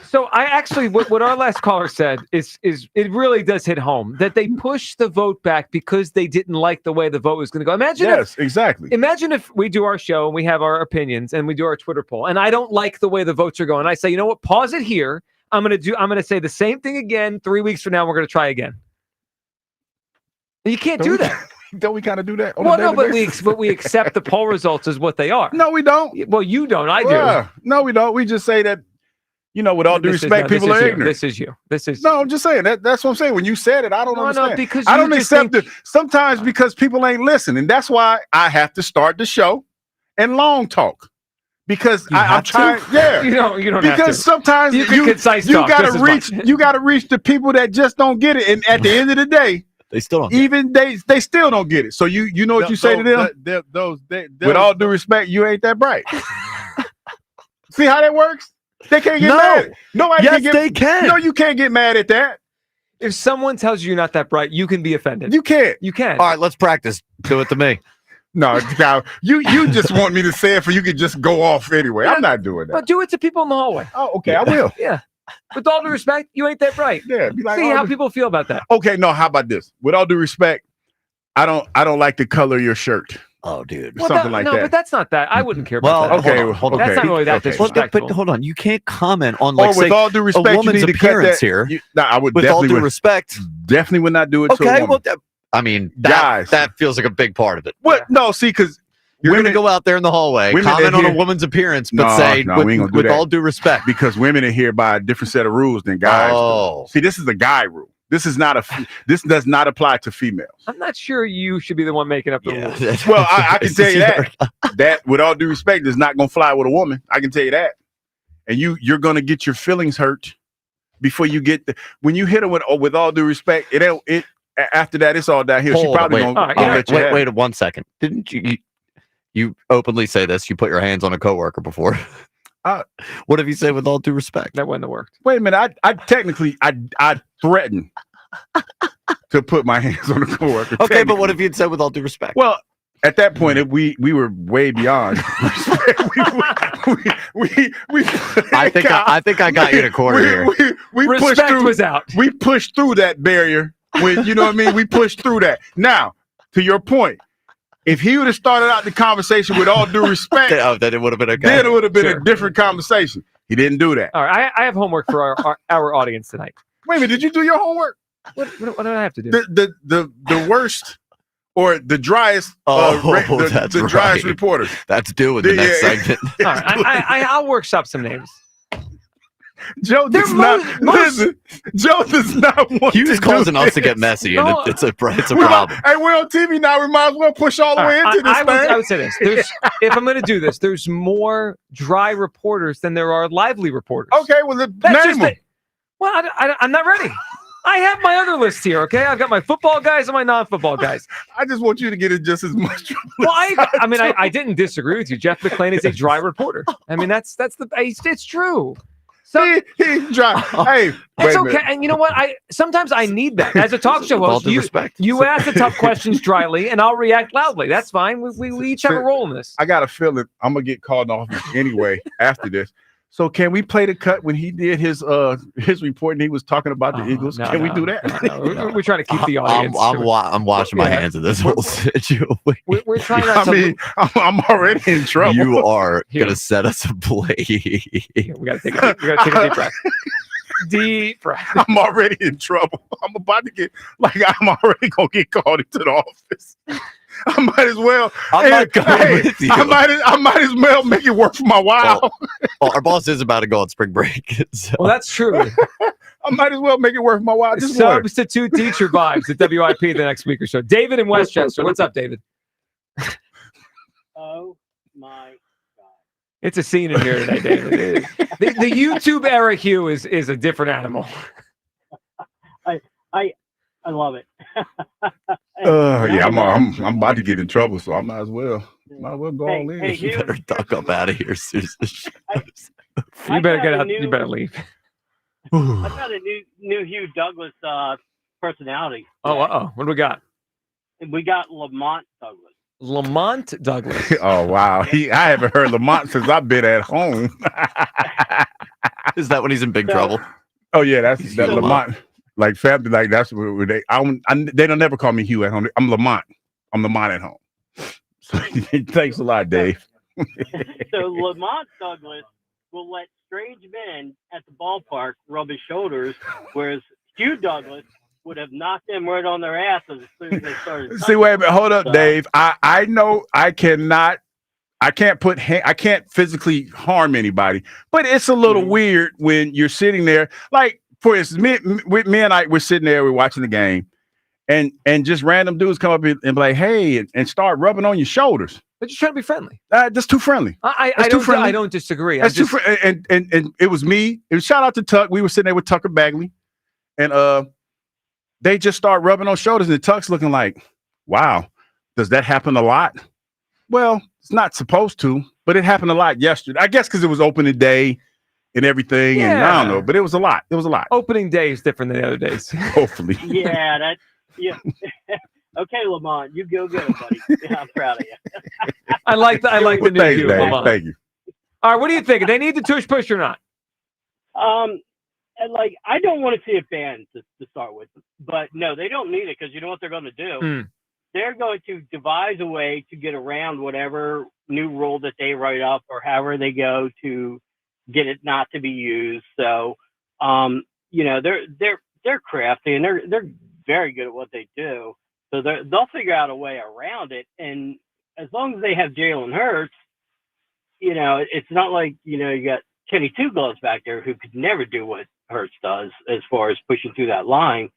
So I actually, what our last caller said is it really does hit home that they pushed the vote back because they didn't like the way the vote was going to go. Imagine if we do our show and we have our opinions and we do our Twitter poll and I don't like the way the votes are going. I say, you know what? Pause it here. I'm going to say the same thing again. 3 weeks from now, we're going to try again. You can't do that. Don't we kind of do that? on a Well, no, daily but we accept the poll results as what they are. No, we don't. Well, you don't. I do. Yeah. No, we don't. We just say that, with all due respect, people are ignorant. This is you. This is No, I'm just saying that's what I'm saying. When you said it, I don't understand. No, because I you don't just accept it sometimes because people ain't listening. That's why I have to start the show and long talk. Because I'm trying, yeah. You don't have because to. sometimes You can concise you talk gotta just as reach much. you gotta reach the people that just don't get it. And at the end of the day, they still don't. Even they still don't get it. So you know what you say to them? With all due respect, you ain't that bright. See how that works? They can't get mad. Nobody Yes, can get, they can. No, you can't get mad at that. If someone tells you you're not that bright, you can be offended. You can't. You can. All right, let's practice. Do it to me. No, Kyle, you just want me to say it for you could just go off anyway. I'm not doing that. But do it to people in the hallway. Oh, okay, I will. Yeah. With all due respect, you ain't that bright. Yeah. Be like, See how people feel about that. Okay, no, how about this? With all due respect, I don't like the color of your shirt. Oh, dude. Something like that. No, but that's not that. I wouldn't care about that. Hold on. That's not really that disrespectful. But hold on. You can't comment on, like, with say, all due respect, a woman's you need to cut appearance that. here. I would with all definitely due would- respect. Definitely would not do it to a Okay, woman. well, Guys. that feels like a big part of it. What? No, see, because you're going to go out there in the hallway, comment on a woman's appearance, but say, we ain't gonna do with that. all due respect. Because women are here by a different set of rules than guys do. See, this is a guy rule. This is not this does not apply to females. I'm not sure you should be the one making up the rules. Well, I can tell you that with all due respect is not going to fly with a woman. I can tell you that. And you're going to get your feelings hurt before you get when you hit her with all due respect. It after that it's all downhill. She probably going to let you have it. Wait 1 second. Didn't you openly say this? You put your hands on a coworker before. What if you say with all due respect? That wouldn't have worked. Wait a minute. I technically threatened to put my hands on a coworker. Okay, but what if you'd said with all due respect? Well, at that point, we were way beyond respect. I think I got you in a corner here. We Respect pushed through, was out. We pushed through that barrier. You know what I mean? We pushed through that. Now, to your point, if he would have started out the conversation with all due respect, then it would have been okay. Then it would have been a different conversation. He didn't do that. All right, I have homework for our audience tonight. Wait a minute, did you do your homework? What do I have to do? The worst or the driest the driest reporter. That's doing the next segment. All right, I'll workshop some names. Joe does not listen. Joe does not want. He was causing us to get messy, and it's a problem. Hey, we're on TV now. We might as well push all the way into this thing. I would say this: if I'm going to do this, there's more dry reporters than there are lively reporters. Okay, well, name them. Well, I'm not ready. I have my other list here. Okay, I've got my football guys and my non-football guys. I just want you to get in just as much trouble. Well, I didn't disagree with you. Jeff McClain is a dry reporter. I mean, it's true. So he's dry. Hey, it's okay. And you know what? Sometimes I need that as a talk show host. You ask the tough questions dryly, and I'll react loudly. That's fine. We each have a role in this. I got a feeling I'm gonna get called off anyway after this. So can we play the cut when he did his report and he was talking about the Eagles? Can we do that? No. We're trying to keep the audience. I'm washing my hands of this whole situation. We're trying not to. I mean, I'm already in trouble. You are gonna set us ablaze. We gotta take a deep breath. Deep breath. I'm already in trouble. I'm about to get I'm already gonna get called into the office. I might as well. I'm not going with you. I might as well make it work for my while. Well, our boss is about to go on spring break. So. Well, that's true. I might as well make it work for my while. Just substitute teacher vibes at WIP the next week or so. David in Westchester. What's up, David? Oh my God! It's a scene in here today, David. The YouTube era Hugh is a different animal. I love it. Yeah, I'm about to get in trouble, so I might as well go all in. Hey, you better duck up out of here, Susan. You better get out. You better leave. I've got a new Hugh Douglas personality. Oh, what do we got? We got Lamont Douglas. Lamont Douglas. Oh wow, I haven't heard Lamont since I've been at home. Is that when he's in big trouble? Oh yeah, that's Lamont. Like family, like that's where they. They don't never call me Hugh at home. I'm Lamont. I'm Lamont at home. So thanks a lot, Dave. So Lamont Douglas will let strange men at the ballpark rub his shoulders, whereas Hugh Douglas would have knocked them right on their asses as soon as they started. See, wait a minute, hold up, Dave. I know I cannot. I can't physically harm anybody, but it's a little weird when you're sitting there like. For instance, me and I, we're sitting there, we're watching the game, and just random dudes come up and be like, "Hey," and start rubbing on your shoulders. But you're trying to be friendly. That's too friendly. I don't disagree. That's too friendly. And it was me. It was shout out to Tuck. We were sitting there with Tucker Bagley, and they just start rubbing on shoulders, and Tuck's looking like, "Wow, does that happen a lot?" Well, it's not supposed to, but it happened a lot yesterday. I guess because it was opening day. And everything, and I don't know, but it was a lot. It was a lot. Opening day is different than the other days. Hopefully. Yeah. Okay, Lamont, you go good, buddy. Yeah, I'm proud of you. I like the new Thanks, Hugh, Dave. Lamont. Thank you. All right, what do you think? Do they need the tush push or not? And I don't want to see it banned to start with, but no, they don't need it because you know what they're going to do. they're going to devise a way to get around whatever new rule that they write up or however they go to get it not to be used. So, they're crafty and they're very good at what they do. So they'll figure out a way around it. And as long as they have Jalen Hurts, it's not like, you got Kenny Two Gloves back there who could never do what Hurts does as far as pushing through that line.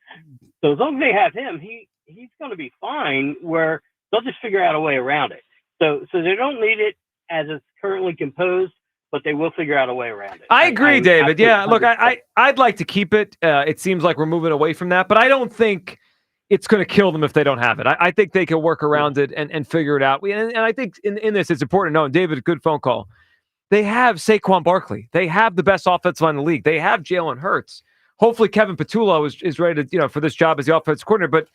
So as long as they have him, he's going to be fine, where they'll just figure out a way around it. So they don't need it as it's currently composed, but they will figure out a way around it. I agree, David. Yeah, look, I'd like to keep it. It seems like we're moving away from that, but I don't think it's going to kill them if they don't have it. I think they can work around it and figure it out. And I think in this, it's important to know, and David, good phone call. They have Saquon Barkley. They have the best offensive line in the league. They have Jalen Hurts. Hopefully Kevin Patullo is ready to, for this job as the offensive coordinator. But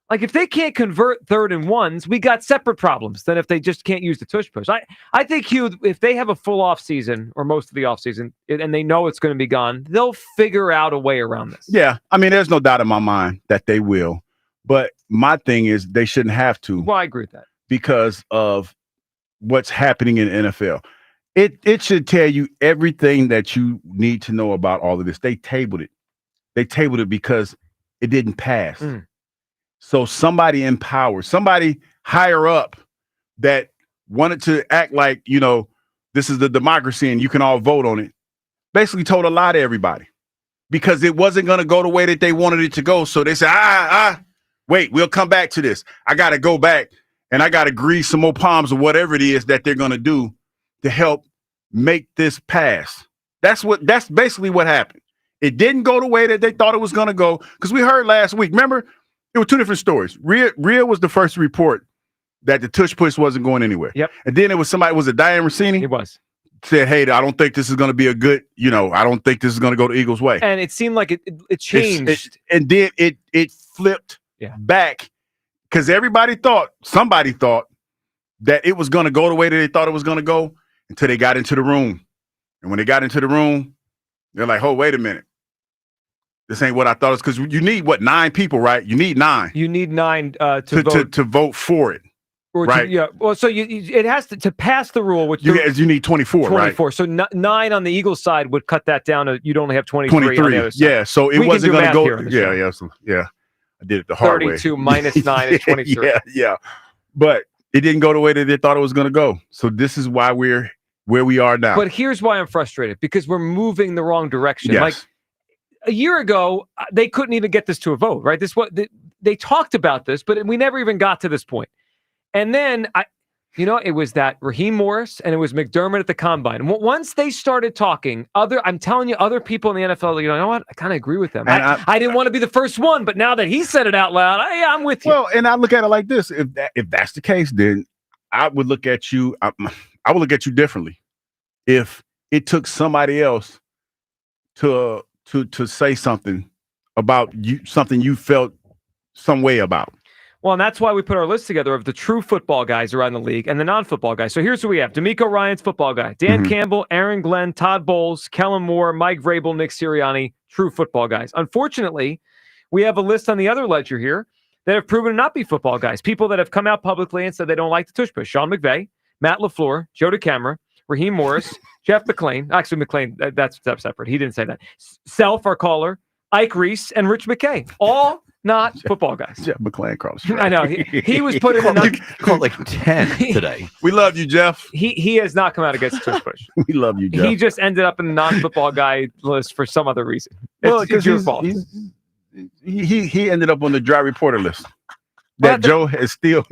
like, if they can't convert 3rd and 1s, we got separate problems than if they just can't use the tush push. I think, Hugh, if they have a full offseason or most of the offseason and they know it's going to be gone, they'll figure out a way around this. Yeah. I mean, there's no doubt in my mind that they will. But my thing is they shouldn't have to. Well, I agree with that. Because of what's happening in the NFL. It should tell you everything that you need to know about all of this. They tabled it. They tabled it because it didn't pass. So somebody in power, somebody higher up that wanted to act like, this is the democracy and you can all vote on it, basically told a lie to everybody because it wasn't going to go the way that they wanted it to go. So they said, wait, we'll come back to this. I got to go back and I got to grease some more palms or whatever it is that they're going to do to help make this pass. That's basically what happened. It didn't go the way that they thought it was going to go, because we heard last week, remember, there were two different stories. Rhea was the first report that the tush push wasn't going anywhere. Yep. And then it was it Diane Rossini? It was. Said, hey, I don't think this is going to be a good, I don't think this is going to go the Eagles' way. And it seemed like it changed. And then it flipped back, because somebody thought that it was going to go the way that they thought it was going to go until they got into the room. And when they got into the room, they're like, oh, wait a minute. This ain't what I thought. It's because you need, 9 people, right? You need 9. You need 9 to vote for it. Or right. Well, so it has to pass the rule, which you need 24, right? 24. So 9 on the Eagles side would cut that down to, you'd only have 23 on the other side. Yeah, so it wasn't going to go. Yeah. I did it the hard 32 way. Minus 9 is 23. Yeah. But it didn't go the way that they thought it was going to go. So this is why we're where we are now. But here's why I'm frustrated, because we're moving the wrong direction. Yes. Like a year ago, they couldn't even get this to a vote, right? They talked about this, but we never even got to this point. And then it was that Raheem Morris and it was McDermott at the combine. Once they started talking, I'm telling you, other people in the NFL, you know what? I kind of agree with them. I didn't want to be the first one, but now that he said it out loud, I'm with you. Well, and I look at it like this: if that's the case, then I would look at you. I would look at you differently. If it took somebody else to say something about you, something you felt some way about. Well, and that's why we put our list together of the true football guys around the league and the non-football guys. So here's who we have. D'Amico Ryan's football guy. Dan Campbell, Aaron Glenn, Todd Bowles, Kellen Moore, Mike Vrabel, Nick Sirianni, true football guys. Unfortunately, we have a list on the other ledger here that have proven to not be football guys. People that have come out publicly and said they don't like the tush push. Sean McVay, Matt LaFleur, Joe DeCamara, Raheem Morris, Jeff McClain. Actually, McClain, that's separate. He didn't say that. Self, our caller, Ike Reese, and Rich McKay. All not football guys. Jeff McClain calls. I know. He was put in the called like 10 today. We love you, Jeff. He has not come out against tush push. We love you, Jeff. He just ended up in the non-football guy list for some other reason. It's your fault. He ended up on the dry reporter list. That Joe is still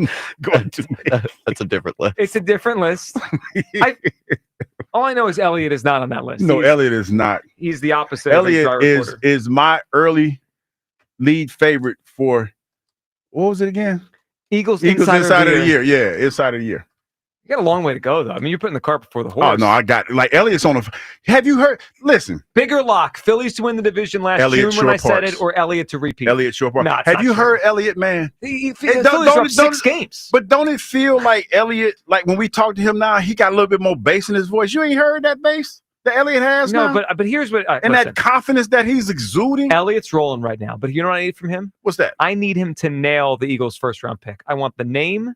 going to make. That's a different list. It's a different list. All I know is Elliot is not on that list. No, Elliot is not. He's the opposite. Elliot is my early lead favorite for, what was it again? Eagles Inside of the Year. Yeah, Inside of the Year. You got a long way to go, though. I mean, you're putting the cart before the horse. Oh, no, I got like Elliot's on a. Have you heard? Listen. Bigger lock. Phillies to win the division last June when I said it, or Elliot to repeat. Elliot Shore Park. No, have you heard Elliot, man? The Phillies are up 6 games. But don't it feel like Elliot, like when we talk to him now, he got a little bit more bass in his voice? You ain't heard that bass? that Elliott has No, now? but here's what. And listen, that confidence that he's exuding? Elliott's rolling right now. But you know what I need from him? What's that? I need him to nail the Eagles' first-round pick. I want the name,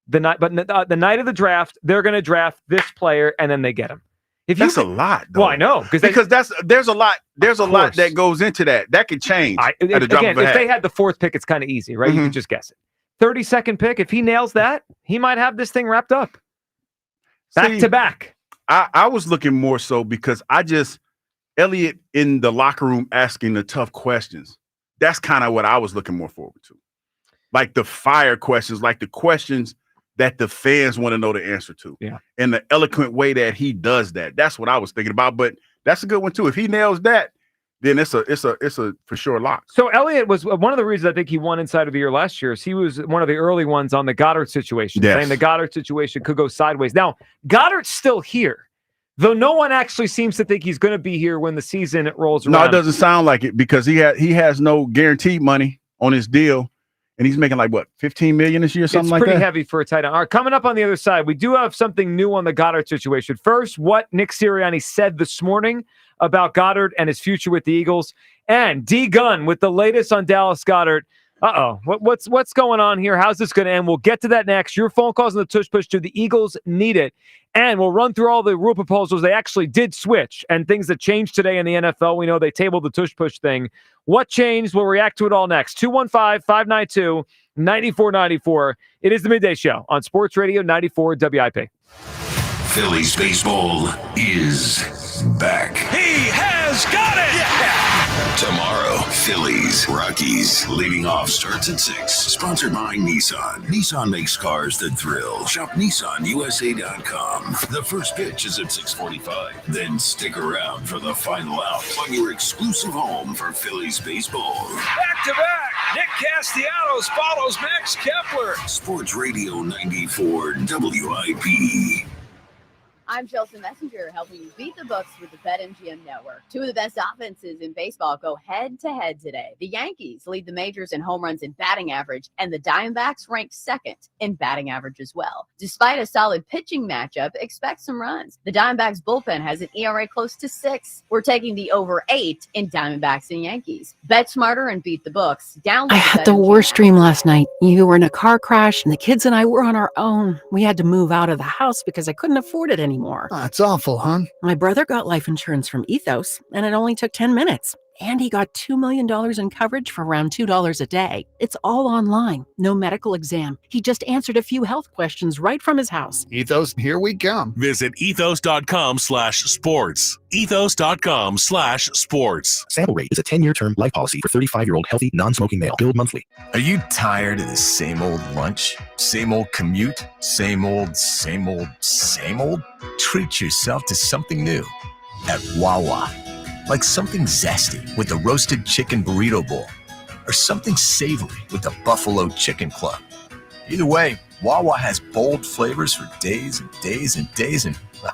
the night of the draft, they're going to draft this player, and then they get him. That's a lot, though. Well, I know. Because there's a lot that goes into that. That could change at the drop of a if hat. they had the fourth pick, it's kind of easy, right? You can just guess it. 32nd pick, if he nails that, he might have this thing wrapped up. Back to back. I was looking more so because Elliott in the locker room asking the tough questions. That's kind of what I was looking more forward to. Like the fire questions, like the questions that the fans want to know the answer to. Yeah. And the eloquent way that he does that. That's what I was thinking about. But that's a good one too. If he nails that, then it's a for sure lock. So Elliott was one of the reasons I think he won Inside of the Year last year. Is he was one of the early ones on the Goddard situation, saying the Goddard situation could go sideways. Now, Goddard's still here, though no one actually seems to think he's going to be here when the season rolls around. No, it doesn't sound like it because he has no guaranteed money on his deal. And he's making like, what, $15 million this year, something like that? It's pretty heavy for a tight end. All right, coming up on the other side, we do have something new on the Goddard situation. First, what Nick Sirianni said this morning about Goddard and his future with the Eagles. And D Gunn with the latest on Dallas Goedert. What's going on here? How's this going to end? We'll get to that next. Your phone calls on the Tush Push to the Eagles need it. And we'll run through all the rule proposals they actually did switch and things that changed today in the NFL. We know they tabled the Tush Push thing. What changed? We'll react to it all next. 215-592-9494. It is the Midday Show on Sports Radio 94 WIP. Phillies baseball is back. He has got it! Tomorrow, Phillies, Rockies. Leading off starts at 6. Sponsored by Nissan. Nissan makes cars that thrill. Shop NissanUSA.com. The first pitch is at 6:45. Then stick around for the final out on your exclusive home for Phillies baseball. Back to back, Nick Castellanos follows Max Kepler. Sports Radio 94 WIP. I'm Chelsea Messenger, helping you beat the books with the BetMGM Network. Two of the best offenses in baseball go head-to-head today. The Yankees lead the majors in home runs and batting average, and the Diamondbacks rank second in batting average as well. Despite a solid pitching matchup, expect some runs. The Diamondbacks bullpen has an ERA close to 6. We're taking the over 8 in Diamondbacks and Yankees. Bet smarter and beat the books. Download I had the worst dream last night. You were in a car crash, and the kids and I were on our own. We had to move out of the house because I couldn't afford it anymore. It's awful, hon. My brother got life insurance from Ethos, and it only took 10 minutes. And he got $2 million in coverage for around $2 a day. It's all online, no medical exam. He just answered a few health questions right from his house. Ethos, here we come. Visit ethos.com/sports. Ethos.com/sports. Sample rate is a 10-year term life policy for 35-year-old healthy, non-smoking male. Billed monthly. Are you tired of the same old lunch? Same old commute? Same old? Treat yourself to something new at Wawa. Like something zesty with the roasted chicken burrito bowl, or something savory with the buffalo chicken club. Either way, Wawa has bold flavors for days and days and days, and well,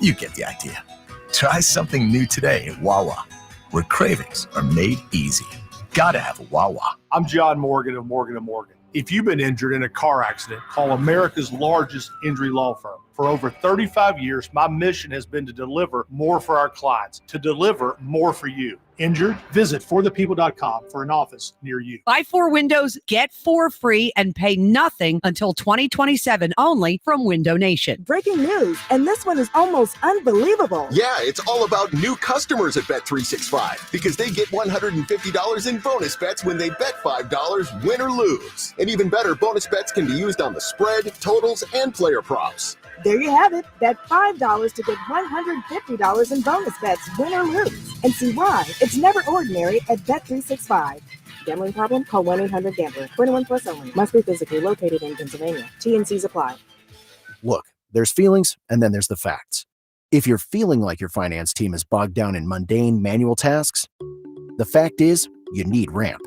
you get the idea. Try something new today at Wawa, where cravings are made easy. Gotta have a Wawa. I'm John Morgan of Morgan & Morgan. If you've been injured in a car accident, call America's largest injury law firm. For over 35 years, my mission has been to deliver more for our clients, to deliver more for you. Injured? Visit forthepeople.com for an office near you. Buy 4 windows, get 4 free, and pay nothing until 2027 only from Window Nation. Breaking news, and this one is almost unbelievable. Yeah, it's all about new customers at Bet365 because they get $150 in bonus bets when they bet $5, win or lose. And even better, bonus bets can be used on the spread, totals, and player props. There you have it. Bet $5 to get $150 in bonus bets, win or lose. And see why it's never ordinary at Bet365. Gambling problem? Call 1-800-GAMBLER. 21 plus only. Must be physically located in Pennsylvania. T&Cs apply. Look, there's feelings and then there's the facts. If you're feeling like your finance team is bogged down in mundane manual tasks, the fact is you need Ramp.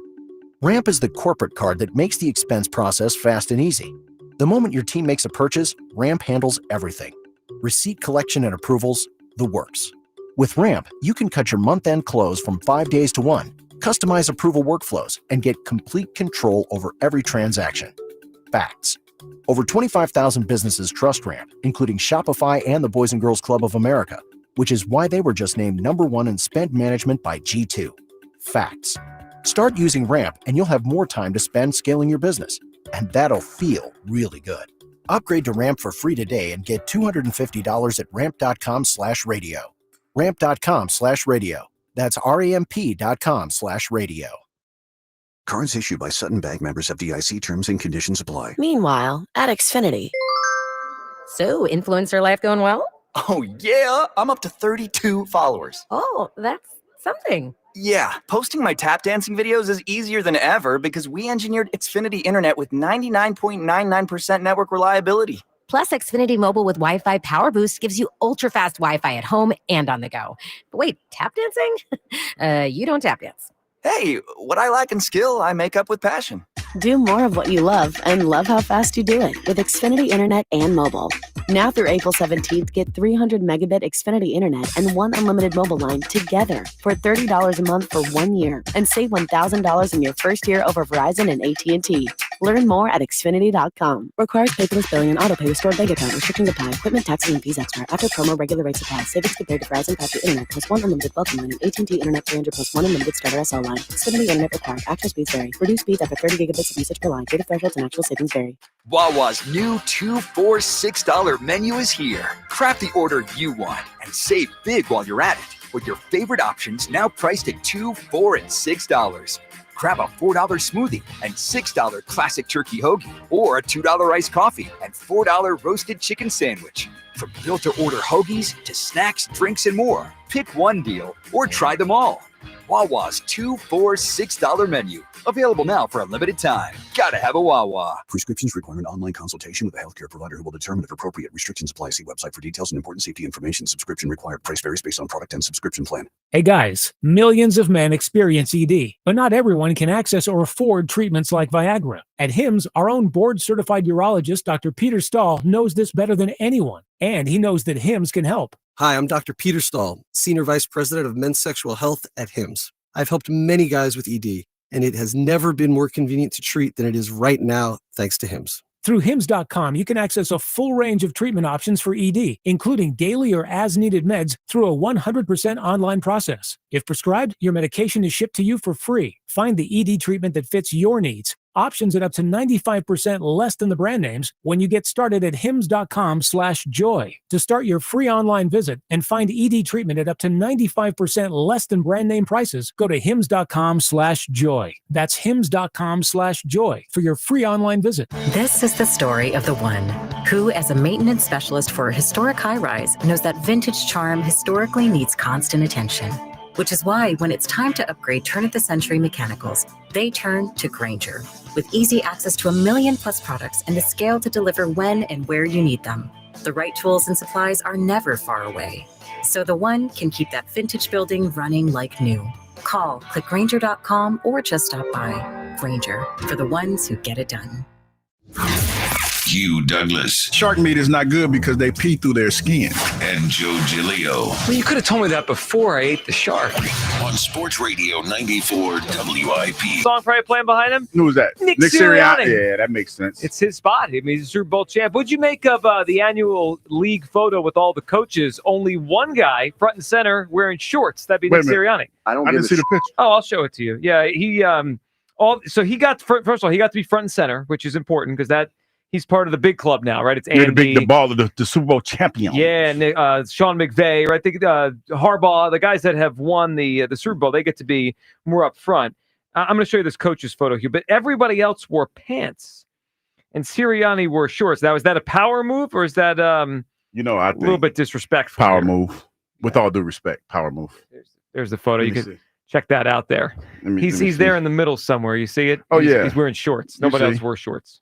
Ramp is the corporate card that makes the expense process fast and easy. The moment your team makes a purchase, Ramp handles everything. Receipt collection and approvals, the works. With Ramp, you can cut your month-end close from 5 days to 1, customize approval workflows, and get complete control over every transaction. Facts. Over 25,000 businesses trust Ramp, including Shopify and the Boys and Girls Club of America. which is why they were just named #1 in spend management by G2. Facts. Start using Ramp and you'll have more time to spend scaling your business. And that'll feel really good. Upgrade to Ramp for free today and get $250 at ramp.com/radio. Ramp.com/radio. That's ramp.com/radio. Cards issued by Sutton Bank, members of FDIC. Terms and conditions apply. Meanwhile, at Xfinity. So, influencer life going well? Oh, yeah. I'm up to 32 followers. Oh, that's something. Yeah, posting my tap dancing videos is easier than ever because we engineered Xfinity Internet with 99.99% network reliability. Plus, Xfinity Mobile with Wi-Fi Power Boost gives you ultra-fast Wi-Fi at home and on the go. But wait, tap dancing? You don't tap dance. Hey, what I lack in skill, I make up with passion. Do more of what you love and love how fast you do it with Xfinity Internet and mobile. Now through April 17th, get 300 megabit Xfinity Internet and 1 unlimited mobile line together for $30 a month for 1 year and save $1,000 in your first year over Verizon and AT&T. Learn more at Xfinity.com. Requires paperless billing and auto pay with stored bank account. Restrictions apply. Equipment, taxes, and fees extra. After promo, regular rates apply. Savings compared to Verizon 5G Internet plus 1 unlimited welcome line and AT&T Internet 300 plus 1 unlimited starter SL line. Xfinity Internet required. Actual speeds vary. Reduced speeds after 30 gigabits of usage per line. Data thresholds and actual savings vary. Wawa's new $2 for $6 menu is here. Craft the order you want and save big while you're at it with your favorite options now priced at $2, $4, and $6. Grab a $4 smoothie and $6 classic turkey hoagie, or a $2 iced coffee and $4 roasted chicken sandwich. From built-to-order hoagies to snacks, drinks, and more, pick one deal or try them all. Wawa's $2 for $6 menu. Available now for a limited time. Gotta have a Wawa. Prescriptions require an online consultation with a healthcare provider who will determine if appropriate. Restrictions apply. See website for details and important safety information. Subscription required. Price varies based on product and subscription plan. Hey guys, millions of men experience ED, but not everyone can access or afford treatments like Viagra. At HIMSS, our own board-certified urologist, Dr. Peter Stahl, knows this better than anyone, and he knows that HIMSS can help. Hi, I'm Dr. Peter Stahl, Senior Vice President of Men's Sexual Health at HIMSS. I've helped many guys with ED, and it has never been more convenient to treat than it is right now, thanks to HIMSS. Through HIMSS.com, you can access a full range of treatment options for ED, including daily or as-needed meds through a 100% online process. If prescribed, your medication is shipped to you for free. Find the ED treatment that fits your needs. Options at up to 95% less than the brand names when you get started at hims.com/joy. To start your free online visit and find ED treatment at up to 95% less than brand name prices, go to hims.com/joy. That's hims.com/joy for your free online visit. This is the story of the one who, as a maintenance specialist for a historic high-rise, knows that vintage charm historically needs constant attention. Which is why when it's time to upgrade turn-of-the-century mechanicals, they turn to Grainger. With easy access to 1 million+ products and the scale to deliver when and where you need them. The right tools and supplies are never far away. So the one can keep that vintage building running like new. Call, click Grainger.com, or just stop by. Grainger, for the ones who get it done. Hugh Douglas. Shark meat is not good because they pee through their skin. And Joe Giglio. Well, you could have told me that before I ate the shark. On Sports Radio 94 WIP. Song probably playing behind him. Who was that? Nick Sirianni. Yeah, that makes sense. It's his spot. I mean, he's a Super Bowl champ. What'd you make of the annual league photo with all the coaches? Only one guy front and center wearing shorts. That'd be Nick Sirianni. I didn't see the picture. Oh, I'll show it to you. Yeah, so he got first of all, he got to be front and center, which is important because that. He's part of the big club now, right? It's Andy. The ball of the Super Bowl champion. Yeah, and Sean McVay, right? I think Harbaugh, the guys that have won the Super Bowl, they get to be more up front. I'm going to show you this coach's photo here, but everybody else wore pants, and Sirianni wore shorts. Now, is that a power move, or is that I think a little bit disrespectful? Power move. With all due respect, power move. There's the photo. You can check that out there. He's there in the middle somewhere. You see it? Oh, He's wearing shorts. Nobody else wore shorts.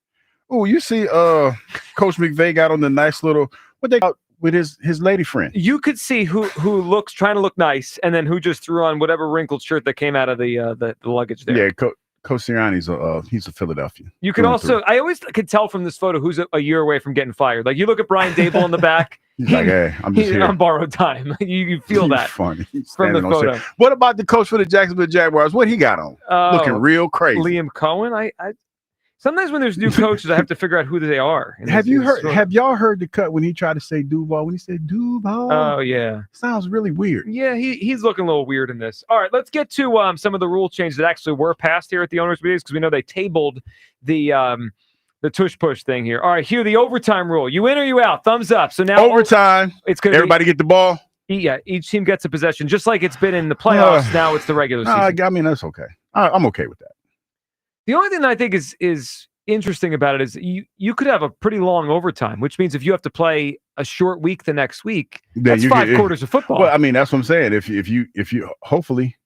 Oh, you see, Coach McVay got on the nice little with his lady friend. You could see who trying to look nice, and then who just threw on whatever wrinkled shirt that came out of the luggage there. Yeah, Coach Sirianni's he's a Philadelphia. You could I always could tell from this photo who's a year away from getting fired. Like you look at Brian Dable in the back. He's like, hey, I'm just here on borrowed time. You feel that funny from the photo. What about the coach for the Jacksonville Jaguars? What he got on? Looking real crazy. Liam Cohen. Sometimes when there's new coaches, I have to figure out who they are. Have y'all heard the cut when he tried to say Duval? When he said Duval? Oh yeah, sounds really weird. Yeah, he's looking a little weird in this. All right, let's get to some of the rule changes that actually were passed here at the owners' meetings because we know they tabled the tush push thing here. All right, Hugh, the overtime rule. You in or you out? Thumbs up. So now overtime. It's gonna everybody get the ball. Yeah, each team gets a possession, just like it's been in the playoffs. Now it's the regular season. I mean, that's okay. I'm okay with that. The only thing that I think is interesting about it is you could have a pretty long overtime, which means if you have to play a short week the next week, that's 5 quarters of football. Well, I mean, that's what I'm saying. If you hopefully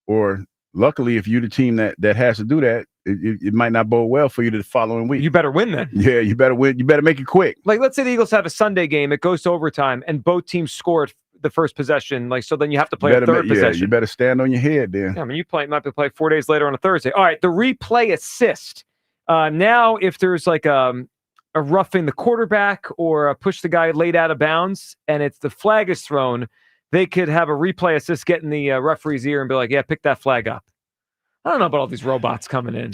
or luckily, if you're the team that has to do that, it might not bode well for you the following week. You better win then. Yeah, you better win. You better make it quick. Like, let's say the Eagles have a Sunday game, it goes to overtime, and both teams score the first possession. Like, so then you have to play a third possession. You better stand on your head then. Yeah, I mean, you might play 4 days later on a Thursday. All right, the replay assist. Now, if there's like a roughing the quarterback or a push the guy laid out of bounds, and the flag is thrown, they could have a replay assist get in the referee's ear and be like, "Yeah, pick that flag up." I don't know about all these robots coming in.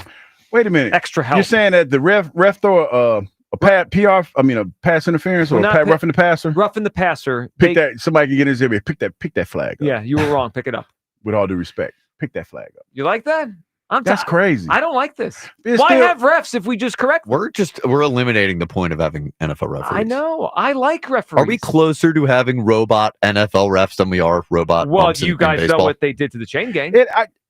Wait a minute, extra help. You're saying that the ref throw a pass interference or roughing the passer? Roughing the passer. Somebody can get in his ear. Pick that flag up. Yeah, you were wrong. Pick it up. With all due respect, pick that flag up. You like that? That's crazy. I don't like this. Why have refs if we just correct them? We're eliminating the point of having NFL referees. I know. I like referees. Are we closer to having robot NFL refs than we are robot? Well, you guys know what they did to the chain gang.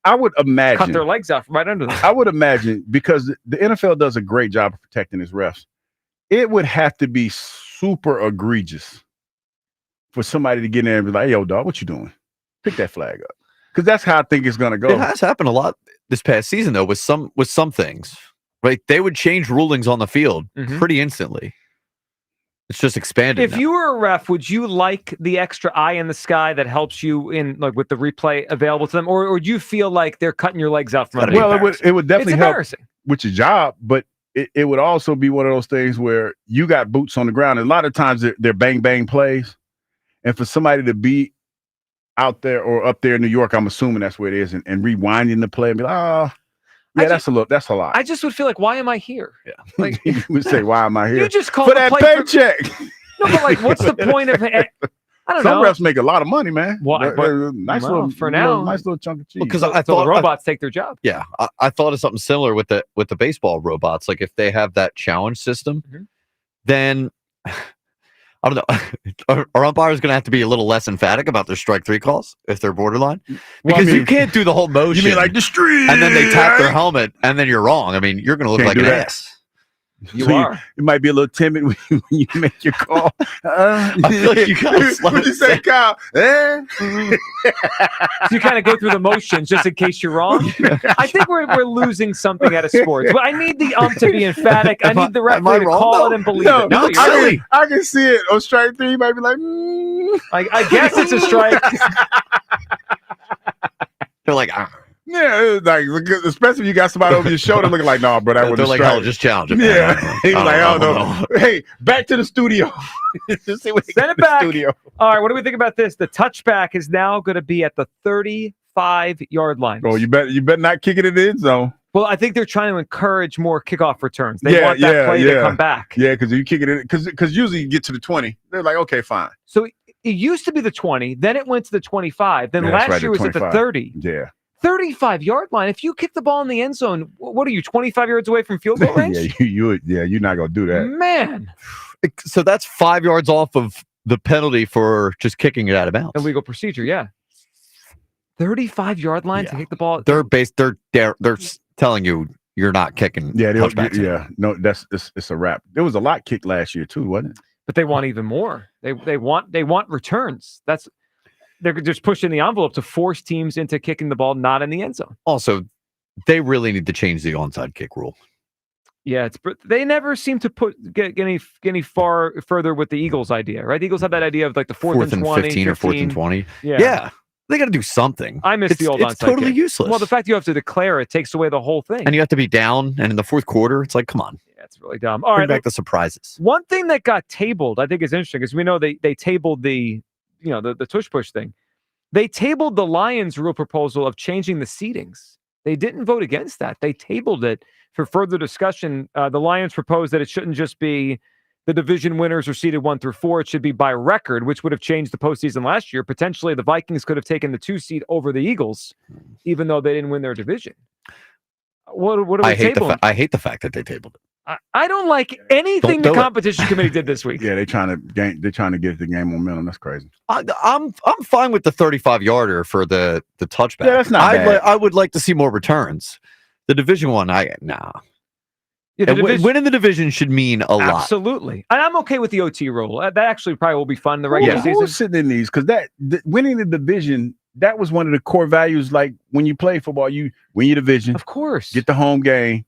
I would imagine cut their legs off right under them. I would imagine because the NFL does a great job of protecting its refs. It would have to be super egregious for somebody to get in there and be like, "Hey, yo, dog, what you doing? Pick that flag up." Because that's how I think it's going to go. It has happened a lot this past season, though, with some things. Right? They would change rulings on the field pretty instantly. It's just expanded. If you were a ref, would you like the extra eye in the sky that helps you in like with the replay available to them, or do you feel like they're cutting your legs out from under? Well, it would definitely help with your job, but it would also be one of those things where you got boots on the ground. And a lot of times they're bang bang plays, and for somebody to be out there or up there in New York, I'm assuming that's where it is, and rewinding the play and be like, that's a lot. I just would feel like, why am I here? Yeah, like you would say, why am I here? You just call for that paycheck. No, but like, what's the point of it? I don't know. Some refs make a lot of money, man. Why? Nice little chunk of cheese. Because I thought the robots take their job. Yeah, I thought of something similar with the baseball robots. Like if they have that challenge system, then. I don't know. Our umpires going to have to be a little less emphatic about their strike 3 calls if they're borderline, because you can't do the whole motion. You mean like the street, and then they tap their helmet, and then you're wrong. I mean, you're going to look like an ass. You are. You might be a little timid when you make your call. I feel like you got slow. What you say, Kyle? So you kind of go through the motions just in case you're wrong. I think we're losing something out of sports. But I need the to be emphatic. I need the referee to call it and believe it. No, I can see it on strike 3. You might be like, I guess it's a strike. They're like, yeah, like especially if you got somebody over your shoulder looking like, "No, bro, that was like, oh, just challenge it." Yeah, he was like, "Oh no, hey, back to the studio." Send it back. Studio. All right, what do we think about this? The touchback is now going to be at the 35-yard line. Oh, you better not kick it in the end zone. Well, I think they're trying to encourage more kickoff returns. They want that play to come back. Yeah, because you kick it in, because usually you get to the 20, they're like, okay, fine. So it used to be the 20, then it went to the 25, then last year was at the 30. Yeah. 35-yard line. If you kick the ball in the end zone, what are you, 25 yards away from field goal range? You're not going to do that. Man. So that's 5 yards off of the penalty for just kicking it out of bounds. Illegal procedure, yeah. 35-yard line to kick the ball. They're telling you you're not kicking. Yeah, no, it's a wrap. There was a lot kicked last year too, wasn't it? But they want even more. They want returns. They're just pushing the envelope to force teams into kicking the ball not in the end zone. Also, they really need to change the onside kick rule. Yeah, they never seem to get any further with the Eagles idea, right? The Eagles have that idea of like the fourth and 20, 15 or 4th and 20. Yeah. They got to do something. I miss the old onside It's totally kick. useless. Well, the fact you have to declare it takes away the whole thing. And you have to be down, and in the fourth quarter, it's like, come on. Yeah, it's really dumb. All Bring right, back the surprises. One thing that got tabled, I think is interesting, because we know they tabled the tush push thing. They tabled the Lions' rule proposal of changing the seedings. They didn't vote against that. They tabled it For further discussion, the Lions proposed that it shouldn't just be the division winners are seeded 1 through 4. It should be by record, which would have changed the postseason last year. Potentially, the Vikings could have taken the 2 seed over the Eagles, even though they didn't win their division. What are we tabling? I hate the fact that they tabled it. I don't like anything the competition committee did this week. Yeah, they're trying to get the game momentum. That's crazy. I'm fine with the 35-yarder for the touchback. Yeah, that's not bad. I would like to see more returns. The division one, Yeah, winning the division should mean a lot. Absolutely. And I'm okay with the OT rule. That actually probably will be fun in the regular season. Who's sitting in these? Because winning the division, that was one of the core values. Like when you play football, you win your division. Of course. Get the home game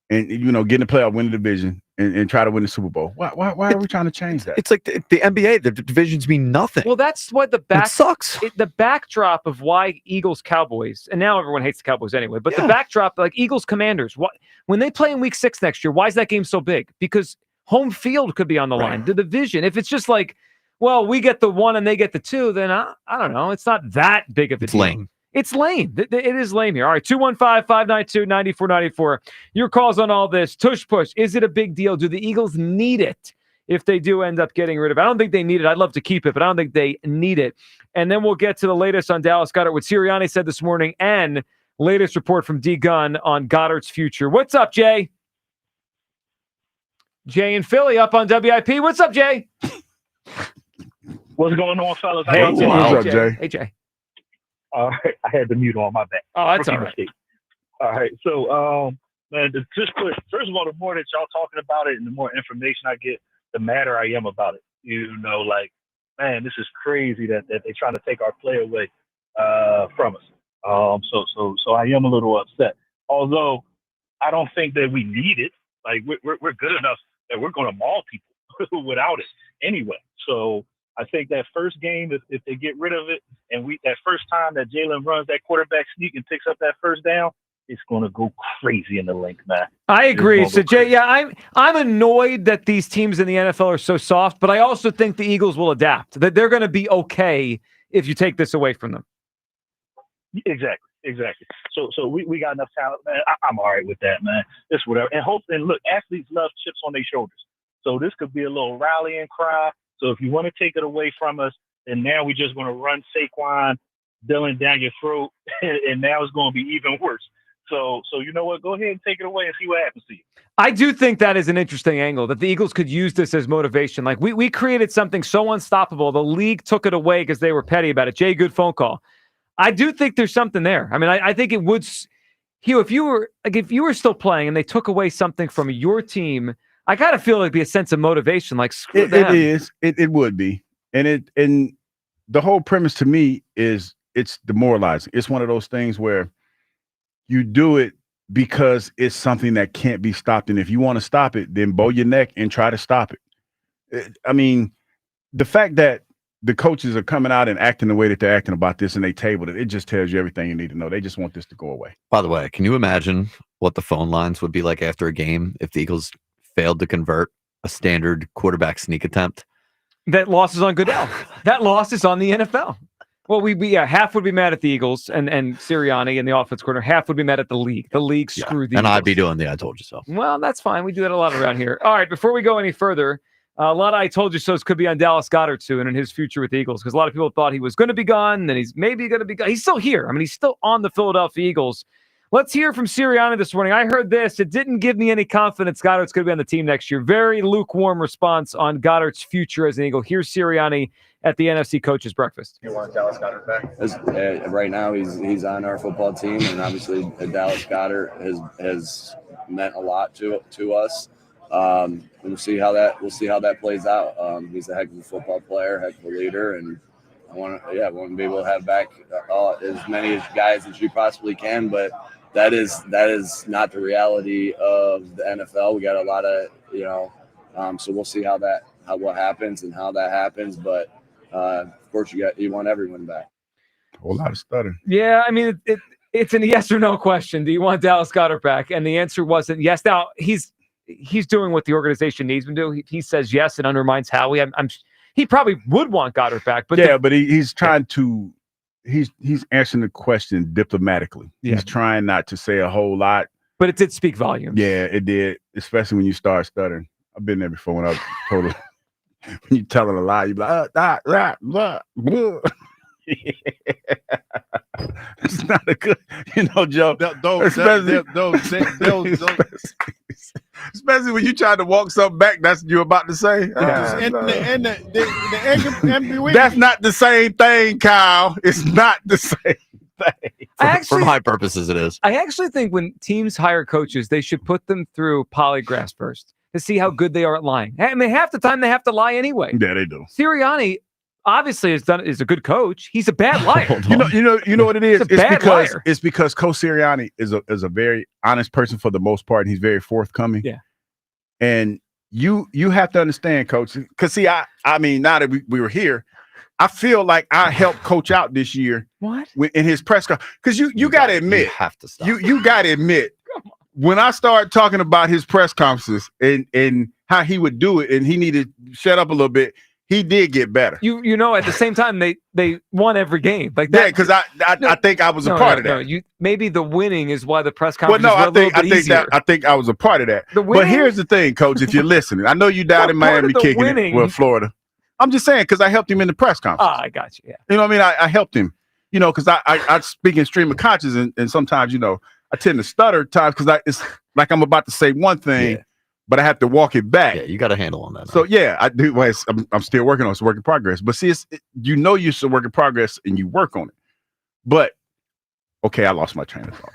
and, get in the playoff, win the division, and try to win the Super Bowl. Why are we trying to change that? It's like the NBA. The divisions mean nothing. Well, that's what it sucks. The backdrop of why Eagles-Cowboys, and now everyone hates the Cowboys anyway, but the backdrop, like Eagles-Commanders, when they play in Week 6 next year, why is that game so big? Because home field could be on the line. The division, if it's just like, well, we get the 1 and they get the 2, then I don't know. It's not that big of a deal. Lame. It's lame. It is lame here. All right, 215-592-9494. Your calls on all this. Tush push. Is it a big deal? Do the Eagles need it if they do end up getting rid of it? I don't think they need it. I'd love to keep it, but I don't think they need it. And then we'll get to the latest on Dallas Goedert, what Sirianni said this morning, and latest report from D. Gunn on Goddard's future. What's up, Jay? Jay in Philly up on WIP. What's up, Jay? What's going on, fellas? Hey, what's up, Jay? Hey, Jay. I had the mute on my back. Oh, that's all right. All right. So, man, first of all, the more that y'all talking about it and the more information I get, the madder I am about it. Man, this is crazy that they're trying to take our play away from us. So I am a little upset. Although I don't think that we need it. Like we're good enough that we're going to maul people without it anyway. So I think that first game, if they get rid of it, and that first time that Jalen runs that quarterback sneak and picks up that first down, it's going to go crazy in the link, man. I agree. So, Jay, I'm annoyed that these teams in the NFL are so soft, but I also think the Eagles will adapt, that they're going to be okay if you take this away from them. Exactly. So we got enough talent, man. I'm all right with that, man. It's whatever. And look, athletes love chips on their shoulders. So this could be a little rallying cry. So if you want to take it away from us, then now we're just going to run Saquon, Dylan down your throat, and now it's going to be even worse. So you know what? Go ahead and take it away and see what happens to you. I do think that is an interesting angle, that the Eagles could use this as motivation. Like we created something so unstoppable, the league took it away because they were petty about it. Jay, good phone call. I do think there's something there. I mean, I think it would, Hugh, if you were still playing and they took away something from your team, I gotta feel it'd be a sense of motivation. Like screw them. It is. It would be. And the whole premise to me is it's demoralizing. It's one of those things where you do it because it's something that can't be stopped. And if you want to stop it, then bow your neck and try to stop it. I mean, the fact that the coaches are coming out and acting the way that they're acting about this and they tabled it just tells you everything you need to know. They just want this to go away. By the way, can you imagine what the phone lines would be like after a game if the Eagles failed to convert a standard quarterback sneak attempt? That loss is on Goodell. That loss is on the NFL. Well, half would be mad at the Eagles and Sirianni and the offense coordinator. Half would be mad at the league. The league screwed the and Eagles. I'd be doing the I told you so. Well, that's fine. We do that a lot around here. All right, before we go any further, a lot of I told you so's could be on Dallas Goedert soon and his future with the Eagles, because a lot of people thought he was going to be gone, then he's maybe going to be gone. He's still here. I mean, he's still on the Philadelphia Eagles. Let's hear from Sirianni this morning. I heard this. It didn't give me any confidence Goddard's going to be on the team next year. Very lukewarm response on Goddard's future as an Eagle. Here's Sirianni at the NFC Coaches Breakfast. You want Dallas Goedert back? Right now, he's on our football team, and obviously Dallas Goedert has meant a lot to us. And we'll see how that plays out. He's a heck of a football player, heck of a leader, and I want to be able to have back as many guys as you possibly can, but that is not the reality of the NFL. We got a lot of, so we'll see what happens and how that happens. But of course, you want everyone back. A whole lot of stuttering. Yeah, I mean, it's a yes or no question. Do you want Dallas Goedert back? And the answer wasn't yes. Now he's doing what the organization needs him to do. He says yes and undermines Howie. He probably would want Goddard back, but but he's trying to. He's answering the question diplomatically. Yeah. He's trying not to say a whole lot. But it did speak volumes. Yeah, it did, especially when you start stuttering. I've been there before when I was totally when you telling a lie, you be like, it's not a good, Joe. Especially when you try to walk something back, that's what you're about to say. That's not the same thing, Kyle. It's not the same thing. For my purposes, it is. I actually think when teams hire coaches, they should put them through polygraphs first to see how good they are at lying. I mean, half the time they have to lie anyway. Yeah, they do. Sirianni obviously is a good coach. He's a bad liar. You know what it is? It's because Coach Sirianni is a very honest person for the most part, and he's very forthcoming. Yeah. And you have to understand, Coach, because see, I mean, now that we were here, I feel like I helped Coach out this year. What? In his press conference, because you got to admit, you have to stop. You got to admit, when I started talking about his press conferences and how he would do it, and he needed to shut up a little bit, he did get better. You know, at the same time, they won every game like that. Yeah, because I think I was a part of that. No, maybe the winning is why the press conference. Well, no, I think I was a part of that. But here's the thing, Coach. If you're listening, I know you down in Miami kicking it. Well, Florida. I'm just saying because I helped him in the press conference. I got you. Yeah. You know what I mean? I helped him. Because I speak in stream of consciousness, and sometimes I tend to stutter at times because it's like I'm about to say one thing. Yeah. But I have to walk it back. Yeah, you got a handle on that. So yeah, I do. Well, I'm still working on it. It's a work in progress. But see, you're still work in progress, and you work on it. But okay, I lost my train of thought.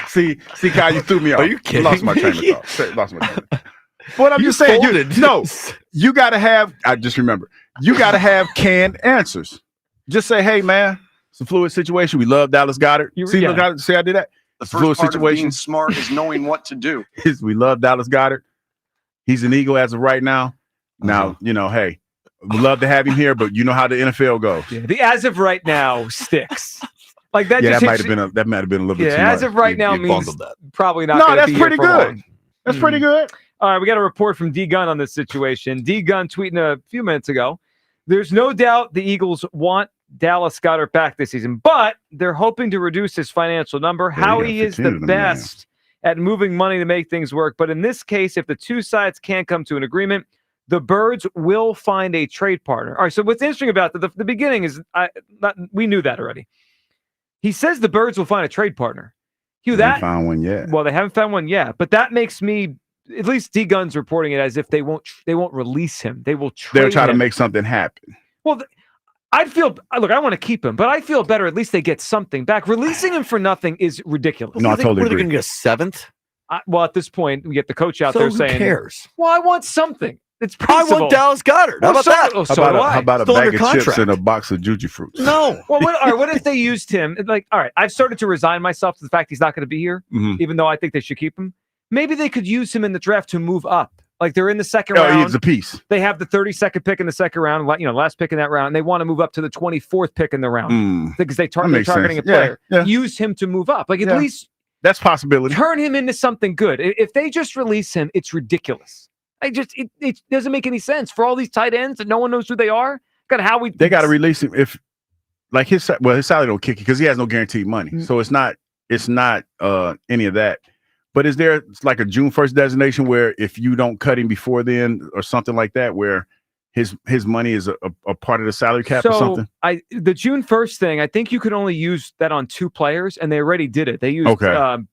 See, Kyle, you threw me off. Are you kidding? I lost my train of thought. Lost my train of thought. But I'm just saying, you got to have. I just remember, you got to have canned answers. Just say, hey, man, it's a fluid situation. We love Dallas Goedert. See I did that. The first part of being smart is knowing what to do. We love Dallas Goedert. He's an Eagle as of right now. Now, hey, we love to have him here, but you know how the NFL goes. Yeah, the as of right now sticks. Like that. Yeah, that might have been a little bit too much. As of right now means probably not. No, that's pretty good. That's pretty good. All right, we got a report from D Gunn on this situation. D Gunn tweeting a few minutes ago. There's no doubt the Eagles want Dallas Goedert back this season, but they're hoping to reduce his financial number. Howie is the best at moving money to make things work. But in this case, if the two sides can't come to an agreement, the Birds will find a trade partner. All right, so what's interesting about the beginning is we knew that already. He says the Birds will find a trade partner. They haven't found one yet. Well, they haven't found one yet, but that makes me, at least D Gunn's reporting it as if they won't release him. They will trade They'll try to him. make something happen. Well, I want to keep him, but I feel better. At least they get something back. Releasing him for nothing is ridiculous. No, I totally agree. What are they going to get, a seventh? Well, at this point, we get the coach out there saying, who cares? Well, I want something. It's I principle. want Dallas Goedert. How about that? How about a bag of chips and a box of Juji fruits? No. Well, what if they used him? Like, all right, I've started to resign myself to the fact he's not going to be here, even though I think they should keep him. Maybe they could use him in the draft to move up. Like they're in the second round. He's a piece. They have the 32nd pick in the second round, last pick in that round. And they want to move up to the 24th pick in the round because they're targeting a player. Yeah. Use him to move up. Like at least that's a possibility. Turn him into something good. If they just release him, it's ridiculous. It doesn't make any sense for all these tight ends that no one knows who they are. They got to release him if his salary don't kick it because he has no guaranteed money. So it's not any of that. But is there like a June 1st designation where if you don't cut him before then or something like that, where his money is a part of the salary cap or something? The June 1st thing, I think you could only use that on 2 players, and they already did it. They used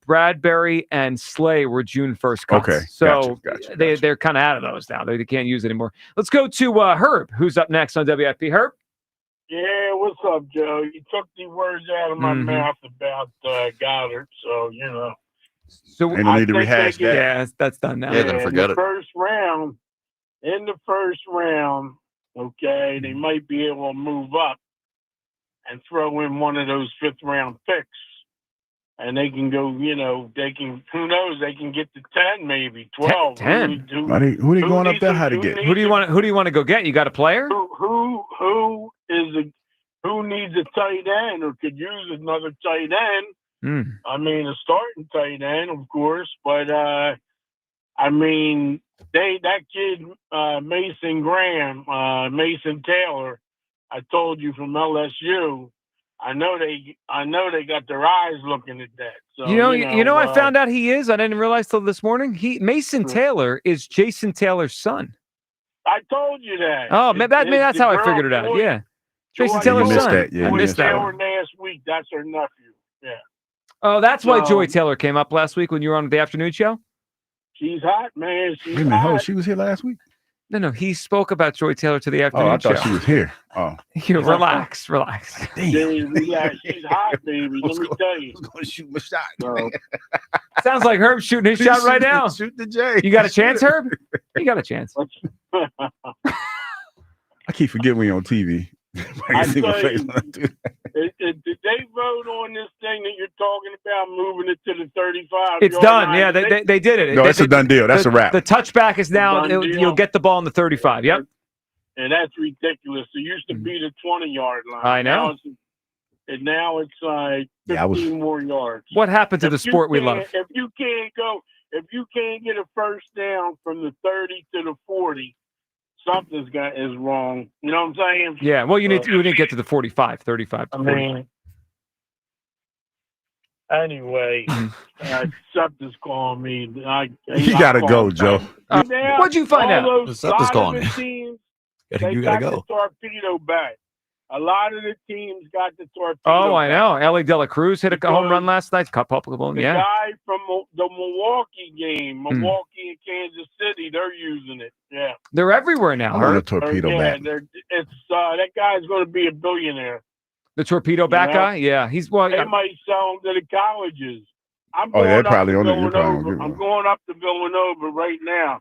Bradbury and Slay were June 1st cuts. Okay, so they're kind of out of those now. They can't use it anymore. Let's go to Herb, who's up next on WIP. Herb? Yeah, what's up, Joe? You took the words out of my mouth about Goddard, so, So we don't need to rehash that. Yeah, that's done now. Yeah, then forget it. In the first round, okay, they might be able to move up and throw in one of those 5th round picks. And they can go, who knows, they can get to 10, maybe 12. 10. Who are they going up there? How to get? Who do you want to go get? You got a player? Who needs a tight end or could use another tight end? I mean, a starting tight end, of course, but that kid Mason Taylor, I told you from LSU, I know they got their eyes looking at that. So I found out he is. I didn't realize till this morning. Mason Taylor is Jason Taylor's son. I told you that. Oh, maybe that's how I figured it out. Yeah, Jason Taylor's son. I missed that Taylor one. last week. That's her nephew. Yeah. Oh, that's why Joy Taylor came up last week when you were on the afternoon show. She's hot, man. She's Wait a minute, hot. she was here last week? No, he spoke about Joy Taylor to the afternoon show. I thought she was here. Oh, you relax. Damn. Relax. She's hot, baby. Let me tell you. I was going to shoot my shot. So, Sounds like Herb shooting his shot right now. Shoot the J. You got a chance, Herb? You got a chance. I keep forgetting we on TV. I tell you, did they vote on this thing that you're talking about, moving it to the 35? It's done. Yeah, they did it. No, it's a done deal. That's a wrap. The touchback is now, you'll get the ball in the 35. Yep. And that's ridiculous. It used to be the 20-yard line. I know. Now it's like 15 more yards. What happened to the sport we love? If you can't get a first down from the 30 to the 40, something's is wrong. You know what I'm saying? Yeah. Well, you need to get to the 45, 35 to 40. I mean, anyway, something's calling me. You gotta go, Joe. What'd you find out? Something's calling me. Teams, You gotta go. The torpedo back. A lot of the teams got the torpedo. Oh, I know. Ellie De La Cruz hit a home run last night. The guy from the Milwaukee game, Milwaukee and Kansas City, they're using it. Yeah, they're everywhere now. I want a torpedo back. It's that guy's going to be a billionaire. The torpedo back guy? Yeah, he's well. They might sell him to the colleges. I'm they're going probably up on to it. Villanova. I'm going up to Villanova right now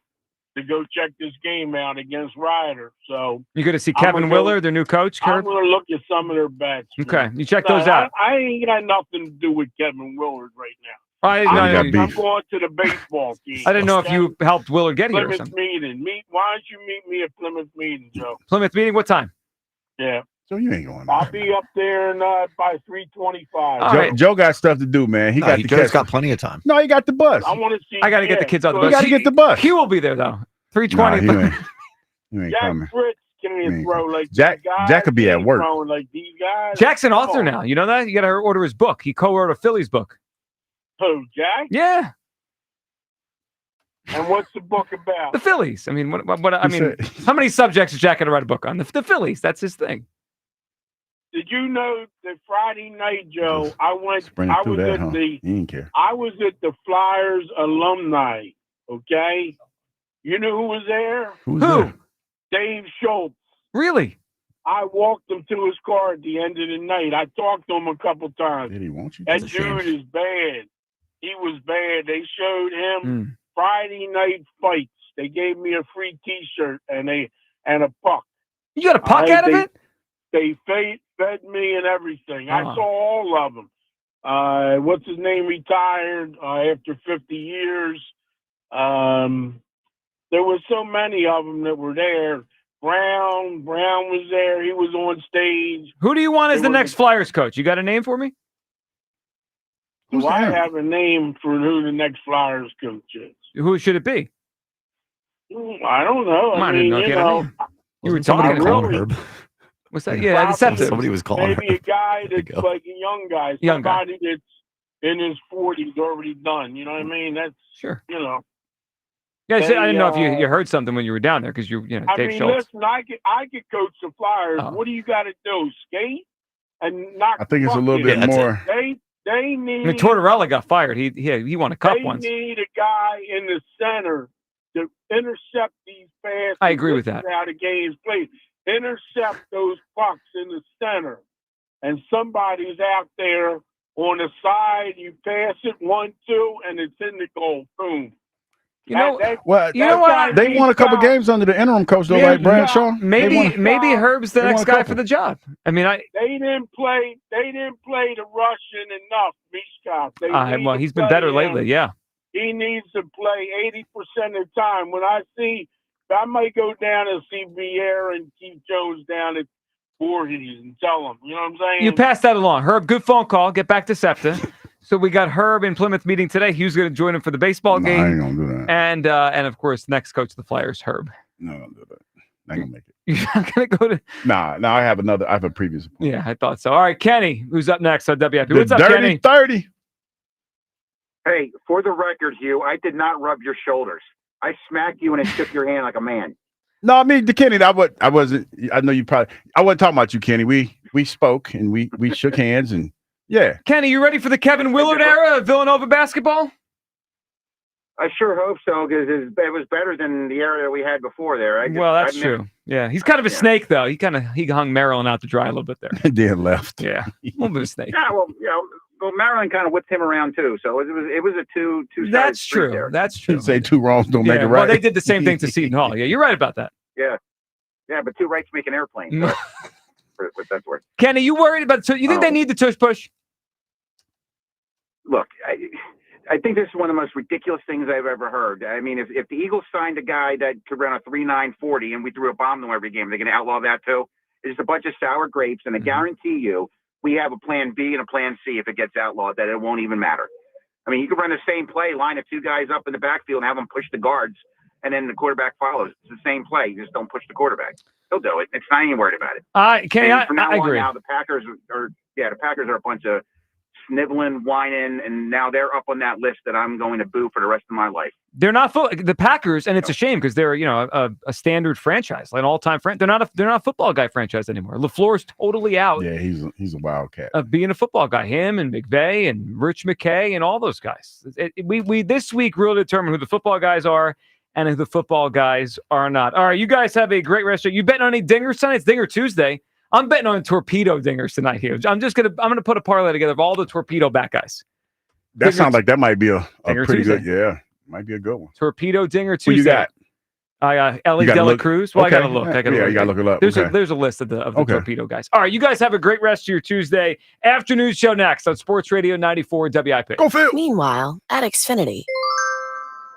to go check this game out against Ryder. So you're going to see Kevin Willard, their new coach, Kurt? I'm going to look at some of their bets. Okay, you check those out. I ain't got nothing to do with Kevin Willard right now. I'm going to the baseball game. I didn't know if you helped Willard get here or Plymouth something. Meeting. Why don't you meet me at Plymouth Meeting, Joe? Plymouth Meeting? What time? Yeah. So you ain't going. I'll be up there by 3:25. Joe got stuff to do, man. He got plenty of time. No, he got the bus. I want to see. I got to get the kids on the bus. You got to get the bus. He will be there though. 3:20. You ain't Jack coming. Fritz can throw like Jack could be at work. Like these guys. Jack's an author now. You know that? You got to order his book. He co-wrote a Phillies book. Who, Jack? Yeah. And what's the book about? The Phillies. I mean, how many subjects is Jack going to write a book on? The Phillies. That's his thing. Did you know that Friday night, Joe? I was at the Flyers alumni. Okay, you know who was there? Who? Dave Schultz. Really? I walked him to his car at the end of the night. I talked to him a couple times. Did he want you? That dude is bad. He was bad. They showed him Friday night fights. They gave me a free T-shirt and a puck. You got a puck out of it? They fed me and everything. I saw all of them. What's his name retired after 50 years. There were so many of them that were there. Brown was there. He was on stage. Who do you want as the next Flyers coach? You got a name for me? Do I have a name for who the next Flyers coach is? Who should it be? I don't know. I mean, you were talking about Herb. What's that? Yeah, deceptive. Somebody was calling maybe Herb. a guy that's like a young guy. Somebody that's in his 40s already done. You know what I mean? That's sure. You know. Yeah, I didn't know if you heard something when you were down there because Dave Schultz. Listen, I could coach the Flyers. What do you got to do? Skate and knock. I think it's a little bit more. They need. I mean, Tortorella got fired. He won a cup once. They need a guy in the center to intercept these passes. I agree with that. How the game's played. Intercept those pucks in the center, and somebody's out there on the side. You pass it 1-2, and it's in the goal. Boom. You know what? They won a couple games under the interim coach, though, like Bradshaw. Maybe Herb's the next guy for the job. I mean, they didn't play the Russian enough, Mishka. Well, he's been better lately. Yeah, he needs to play 80% of the time. When I might go down and see Vieira and Keith Jones down at Voorhees and tell them. You know what I'm saying? You pass that along, Herb. Good phone call. Get back to SEPTA. So we got Herb in Plymouth meeting today. He was going to join him for the baseball game. I ain't gonna do that. And of course, next coach of the Flyers, Herb. No, don't do that. Not gonna make it. You're not gonna go to. Nah. I have a previous appointment. Yeah, I thought so. All right, Kenny, who's up next on WIP? The What's up, Kenny? 30. Hey, for the record, Hugh, I did not rub your shoulders. I smacked you and I shook your hand like a man. No, I mean, Kenny, I wasn't. I know you probably. I wasn't talking about you, Kenny. We spoke and we shook hands and yeah. Kenny, you ready for the Kevin Willard era of Villanova basketball? I sure hope so, because it was better than the era that we had before there. Well, that's true. Yeah, he's kind of a snake, though. He hung Maryland out to dry a little bit there. Then left. Yeah, a little bit of a snake. Yeah, well, Maryland kind of whipped him around too. So it was a two. That's true. There. That's true. Say two wrongs don't make it right. Well, they did the same thing to Seton Hall. Yeah, you're right about that. Yeah, but two rights make an airplane. So for what that's worth. Kenny, you worried about? So you think they need the tush push? Look, I think this is one of the most ridiculous things I've ever heard. I mean, if the Eagles signed a guy that could run a 3.940 and we threw a bomb to him every game, they're going to outlaw that too. It's just a bunch of sour grapes, and I guarantee you, we have a plan B and a plan C if it gets outlawed, that it won't even matter. I mean, you could run the same play, line of two guys up in the backfield and have them push the guards, and then the quarterback follows. It's the same play. You just don't push the quarterback. He'll do it. It's not even worried about it. Kenny, I agree. Now the Packers are a bunch of sniveling, whining, and now they're up on that list that I'm going to boo for the rest of my life. They're not the Packers, and it's a shame because they're a standard franchise, like an all-time franchise. They're not a football guy franchise anymore. LaFleur's totally out. Yeah, he's a wildcat Of being a football guy. Him and McVay and Rich McKay and all those guys. We this week really determine who the football guys are and who the football guys are not. All right, you guys have a great rest of you betting on any dingers tonight? It's Dinger Tuesday. I'm betting on torpedo dingers tonight here. I'm gonna put a parlay together of all the torpedo back guys. That sounds like that might be a pretty Tuesday. good. Yeah, might be a good one. Torpedo Dinger Tuesday. Who you got? I got Ellie Dela Cruz. Well, Okay. I gotta look. You gotta look it up. There's Okay. there's a list of the torpedo guys. All right, you guys have a great rest of your Tuesday. Afternoon show next on Sports Radio 94 WIP. Go Phil. Meanwhile, at Xfinity.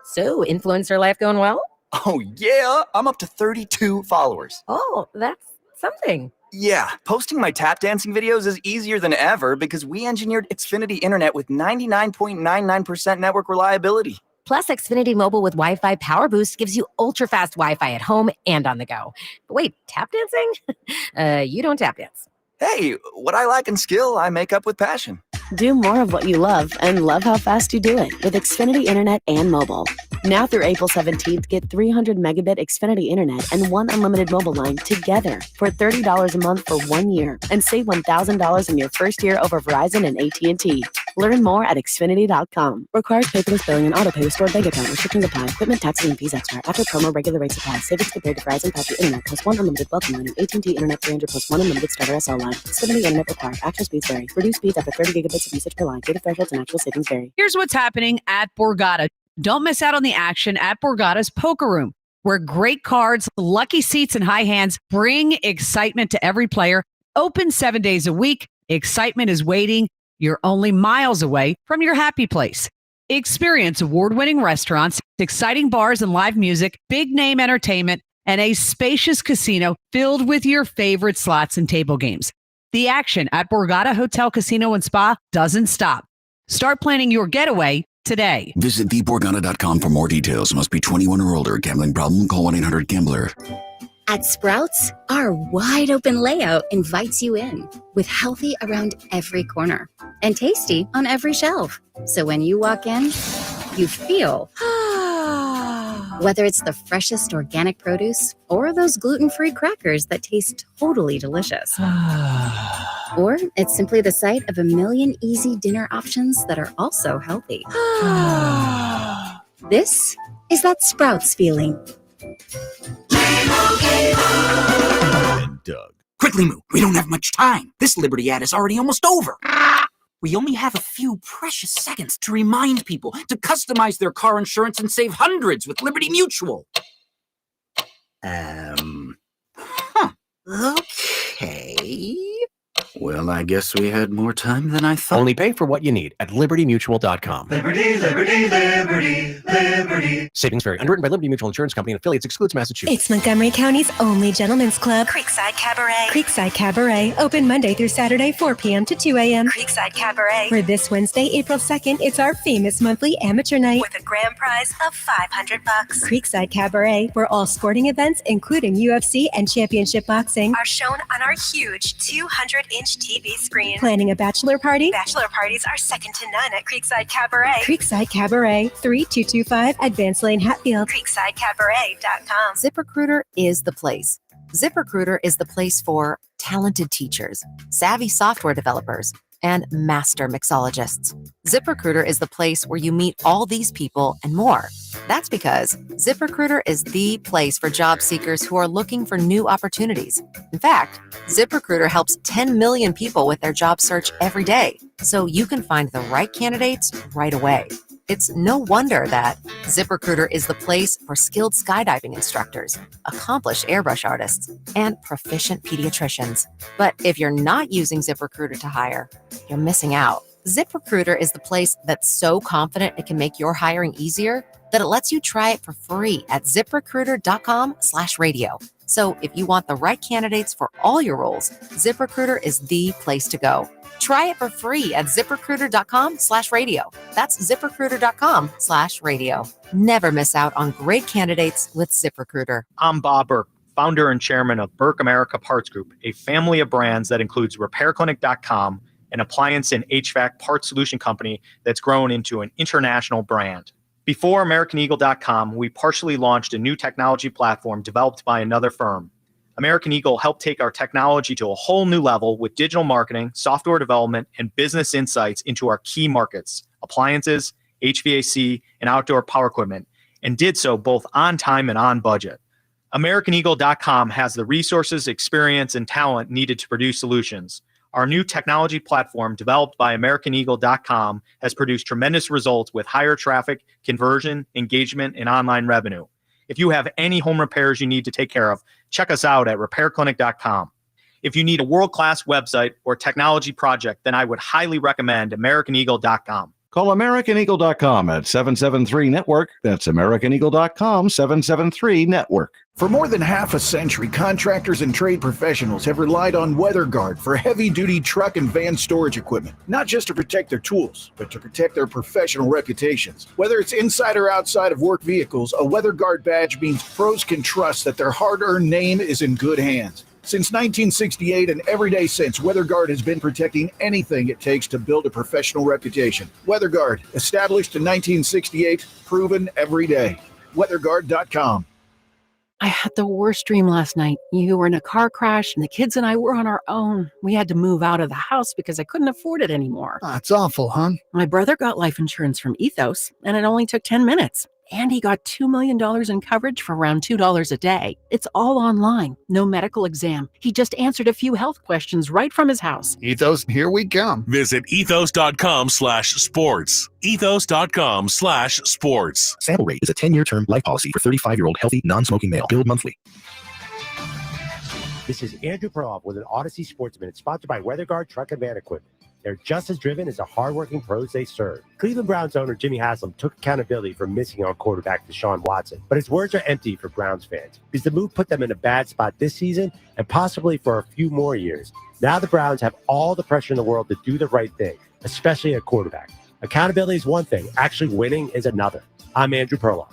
So, influencer life going well? Oh, yeah. I'm up to 32 followers. Oh, that's something. Yeah, posting my tap dancing videos is easier than ever because we engineered Xfinity Internet with 99.99% network reliability. Plus, Xfinity Mobile with Wi-Fi Power Boost gives you ultra-fast Wi-Fi at home and on the go. But wait, tap dancing? You don't tap dance. Hey, what I lack in skill, I make up with passion. Do more of what you love and love how fast you do it with Xfinity Internet and mobile. Now through April 17th, get 300 megabit Xfinity Internet and one unlimited mobile line together for $30 a month for 1 year and save $1,000 in your first year over Verizon and AT&T. Learn more at Xfinity.com. Requires paperless billing and autopay with stored bank account. Restrictions apply. Equipment, taxes, and fees extra. After promo, regular rates apply. Savings compared to Verizon 5G Internet plus one unlimited welcome line and AT&T Internet 300 plus one unlimited starter SL line. Xfinity Internet required. Actual speeds vary. Reduced speeds after 30 gigabits of usage per line. Data thresholds and actual savings vary. Here's what's happening at Borgata. Don't miss out on the action at Borgata's Poker Room, where great cards, lucky seats, and high hands bring excitement to every player. Open 7 days a week. Excitement is waiting. You're only miles away from your happy place. Experience award-winning restaurants, exciting bars and live music, big-name entertainment, and a spacious casino filled with your favorite slots and table games. The action at Borgata Hotel, Casino, and Spa doesn't stop. Start planning your getaway today. Visit theborgata.com for more details. Must be 21 or older. Gambling problem? Call 1-800-GAMBLER. At Sprouts, our wide open layout invites you in with healthy around every corner and tasty on every shelf. So when you walk in, you feel whether it's the freshest organic produce or those gluten-free crackers that taste totally delicious. Or it's simply the sight of a million easy dinner options that are also healthy. This is that Sprouts feeling. And Doug. Quickly, Moo. We don't have much time. This Liberty ad is already almost over. We only have a few precious seconds to remind people to customize their car insurance and save hundreds with Liberty Mutual. Okay. Well, I guess we had more time than I thought. Only pay for what you need at libertymutual.com. Liberty, liberty, liberty, liberty. Savings vary. Underwritten by Liberty Mutual Insurance Company and affiliates. Excludes Massachusetts. It's Montgomery County's only gentlemen's club, Creekside Cabaret. Creekside Cabaret, open Monday through Saturday, 4 p.m. to 2 a.m. Creekside Cabaret. For this Wednesday, April 2nd, it's our famous monthly amateur night with a grand prize of $500. Creekside Cabaret, where all sporting events, including UFC and championship boxing, are shown on our huge 200-inch TV screen. Planning a bachelor party? Bachelor parties are second to none at Creekside Cabaret. Creekside Cabaret, 3225 Advance Lane, Hatfield. CreeksideCabaret.com. ZipRecruiter is the place. ZipRecruiter is the place for talented teachers, savvy software developers, and master mixologists. ZipRecruiter is the place where you meet all these people and more. That's because ZipRecruiter is the place for job seekers who are looking for new opportunities. In fact, ZipRecruiter helps 10 million people with their job search every day, so you can find the right candidates right away. It's no wonder that ZipRecruiter is the place for skilled skydiving instructors, accomplished airbrush artists, and proficient pediatricians. But if you're not using ZipRecruiter to hire, you're missing out. ZipRecruiter is the place that's so confident it can make your hiring easier that it lets you try it for free at ZipRecruiter.com/radio. So if you want the right candidates for all your roles, ZipRecruiter is the place to go. Try it for free at ZipRecruiter.com/radio. That's ZipRecruiter.com/radio. Never miss out on great candidates with ZipRecruiter. I'm Bob Burke, founder and chairman of Burke America Parts Group, a family of brands that includes RepairClinic.com, an appliance and HVAC parts solution company that's grown into an international brand. Before AmericanEagle.com, we partially launched a new technology platform developed by another firm. American Eagle helped take our technology to a whole new level with digital marketing, software development, and business insights into our key markets, appliances, HVAC, and outdoor power equipment, and did so both on time and on budget. AmericanEagle.com has the resources, experience, and talent needed to produce solutions. Our new technology platform, developed by AmericanEagle.com, has produced tremendous results with higher traffic, conversion, engagement, and online revenue. If you have any home repairs you need to take care of, check us out at RepairClinic.com. If you need a world-class website or technology project, then I would highly recommend AmericanEagle.com. Call AmericanEagle.com at 773-NETWORK. That's AmericanEagle.com, 773-NETWORK. For more than half a century, contractors and trade professionals have relied on WeatherGuard for heavy-duty truck and van storage equipment, not just to protect their tools, but to protect their professional reputations. Whether it's inside or outside of work vehicles, a WeatherGuard badge means pros can trust that their hard-earned name is in good hands. Since 1968 and every day since, WeatherGuard has been protecting anything it takes to build a professional reputation. WeatherGuard, established in 1968, proven every day. WeatherGuard.com. I had the worst dream last night. You were in a car crash and the kids and I were on our own. We had to move out of the house because I couldn't afford it anymore. That's awful, hon. My brother got life insurance from Ethos and it only took 10 minutes. And he got $2 million in coverage for around $2 a day. It's all online, no medical exam. He just answered a few health questions right from his house. Ethos, here we come. Visit ethos.com/sports. Ethos.com/sports. Sample rate is a 10-year term life policy for 35-year-old healthy, non-smoking male. Billed monthly. This is Andrew Perloff with an Odyssey Sports Minute, sponsored by WeatherGuard Truck and Van Equipment. They're just as driven as the hardworking pros they serve. Cleveland Browns owner Jimmy Haslam took accountability for missing on quarterback Deshaun Watson, but his words are empty for Browns fans because the move put them in a bad spot this season and possibly for a few more years. Now the Browns have all the pressure in the world to do the right thing, especially at quarterback. Accountability is one thing, actually winning is another. I'm Andrew Perloff.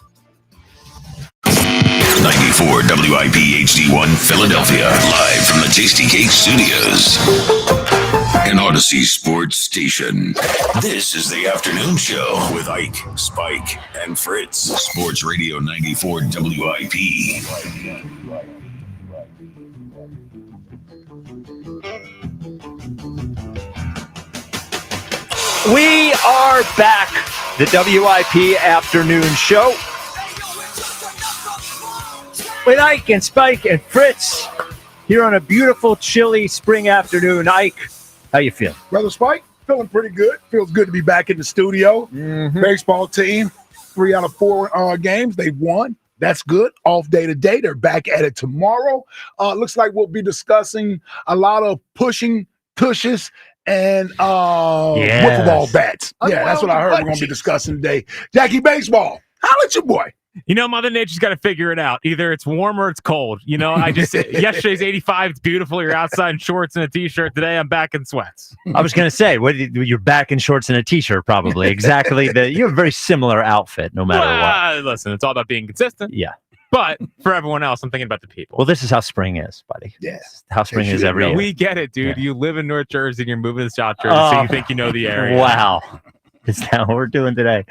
94 WIP HD1 Philadelphia, live from the Tasty Cake Studios. An Odyssey Sports Station. This is the afternoon show with Ike, Spike, and Fritz. Sports Radio 94 WIP. We are back. The WIP afternoon show with Ike and Spike and Fritz here on a beautiful, chilly spring afternoon. Ike, how you feeling? Brother Spike, feeling pretty good. Feels good to be back in the studio. Mm-hmm. Baseball team, 3 out of 4 games they've won. That's good. Off day today. They're back at it tomorrow. Looks like we'll be discussing a lot of pushing tushes, and wiffle bats. Yeah, that's what I heard we're going to be discussing today. Jackie Baseball, holla at your boy. You know, Mother Nature's got to figure it out. Either it's warm or it's cold. You know, yesterday's 85. It's beautiful. You're outside in shorts and a t-shirt. Today, I'm back in sweats. I was going to say, you're back in shorts and a t-shirt, probably. Exactly. You have a very similar outfit, no matter what. Listen, it's all about being consistent. Yeah. But for everyone else, I'm thinking about the people. Well, this is how spring is, buddy. Yeah. How spring is every year. We get it, dude. Yeah. You live in North Jersey and you're moving to South Jersey, so you think you know the area. Wow. Is that what we're doing today?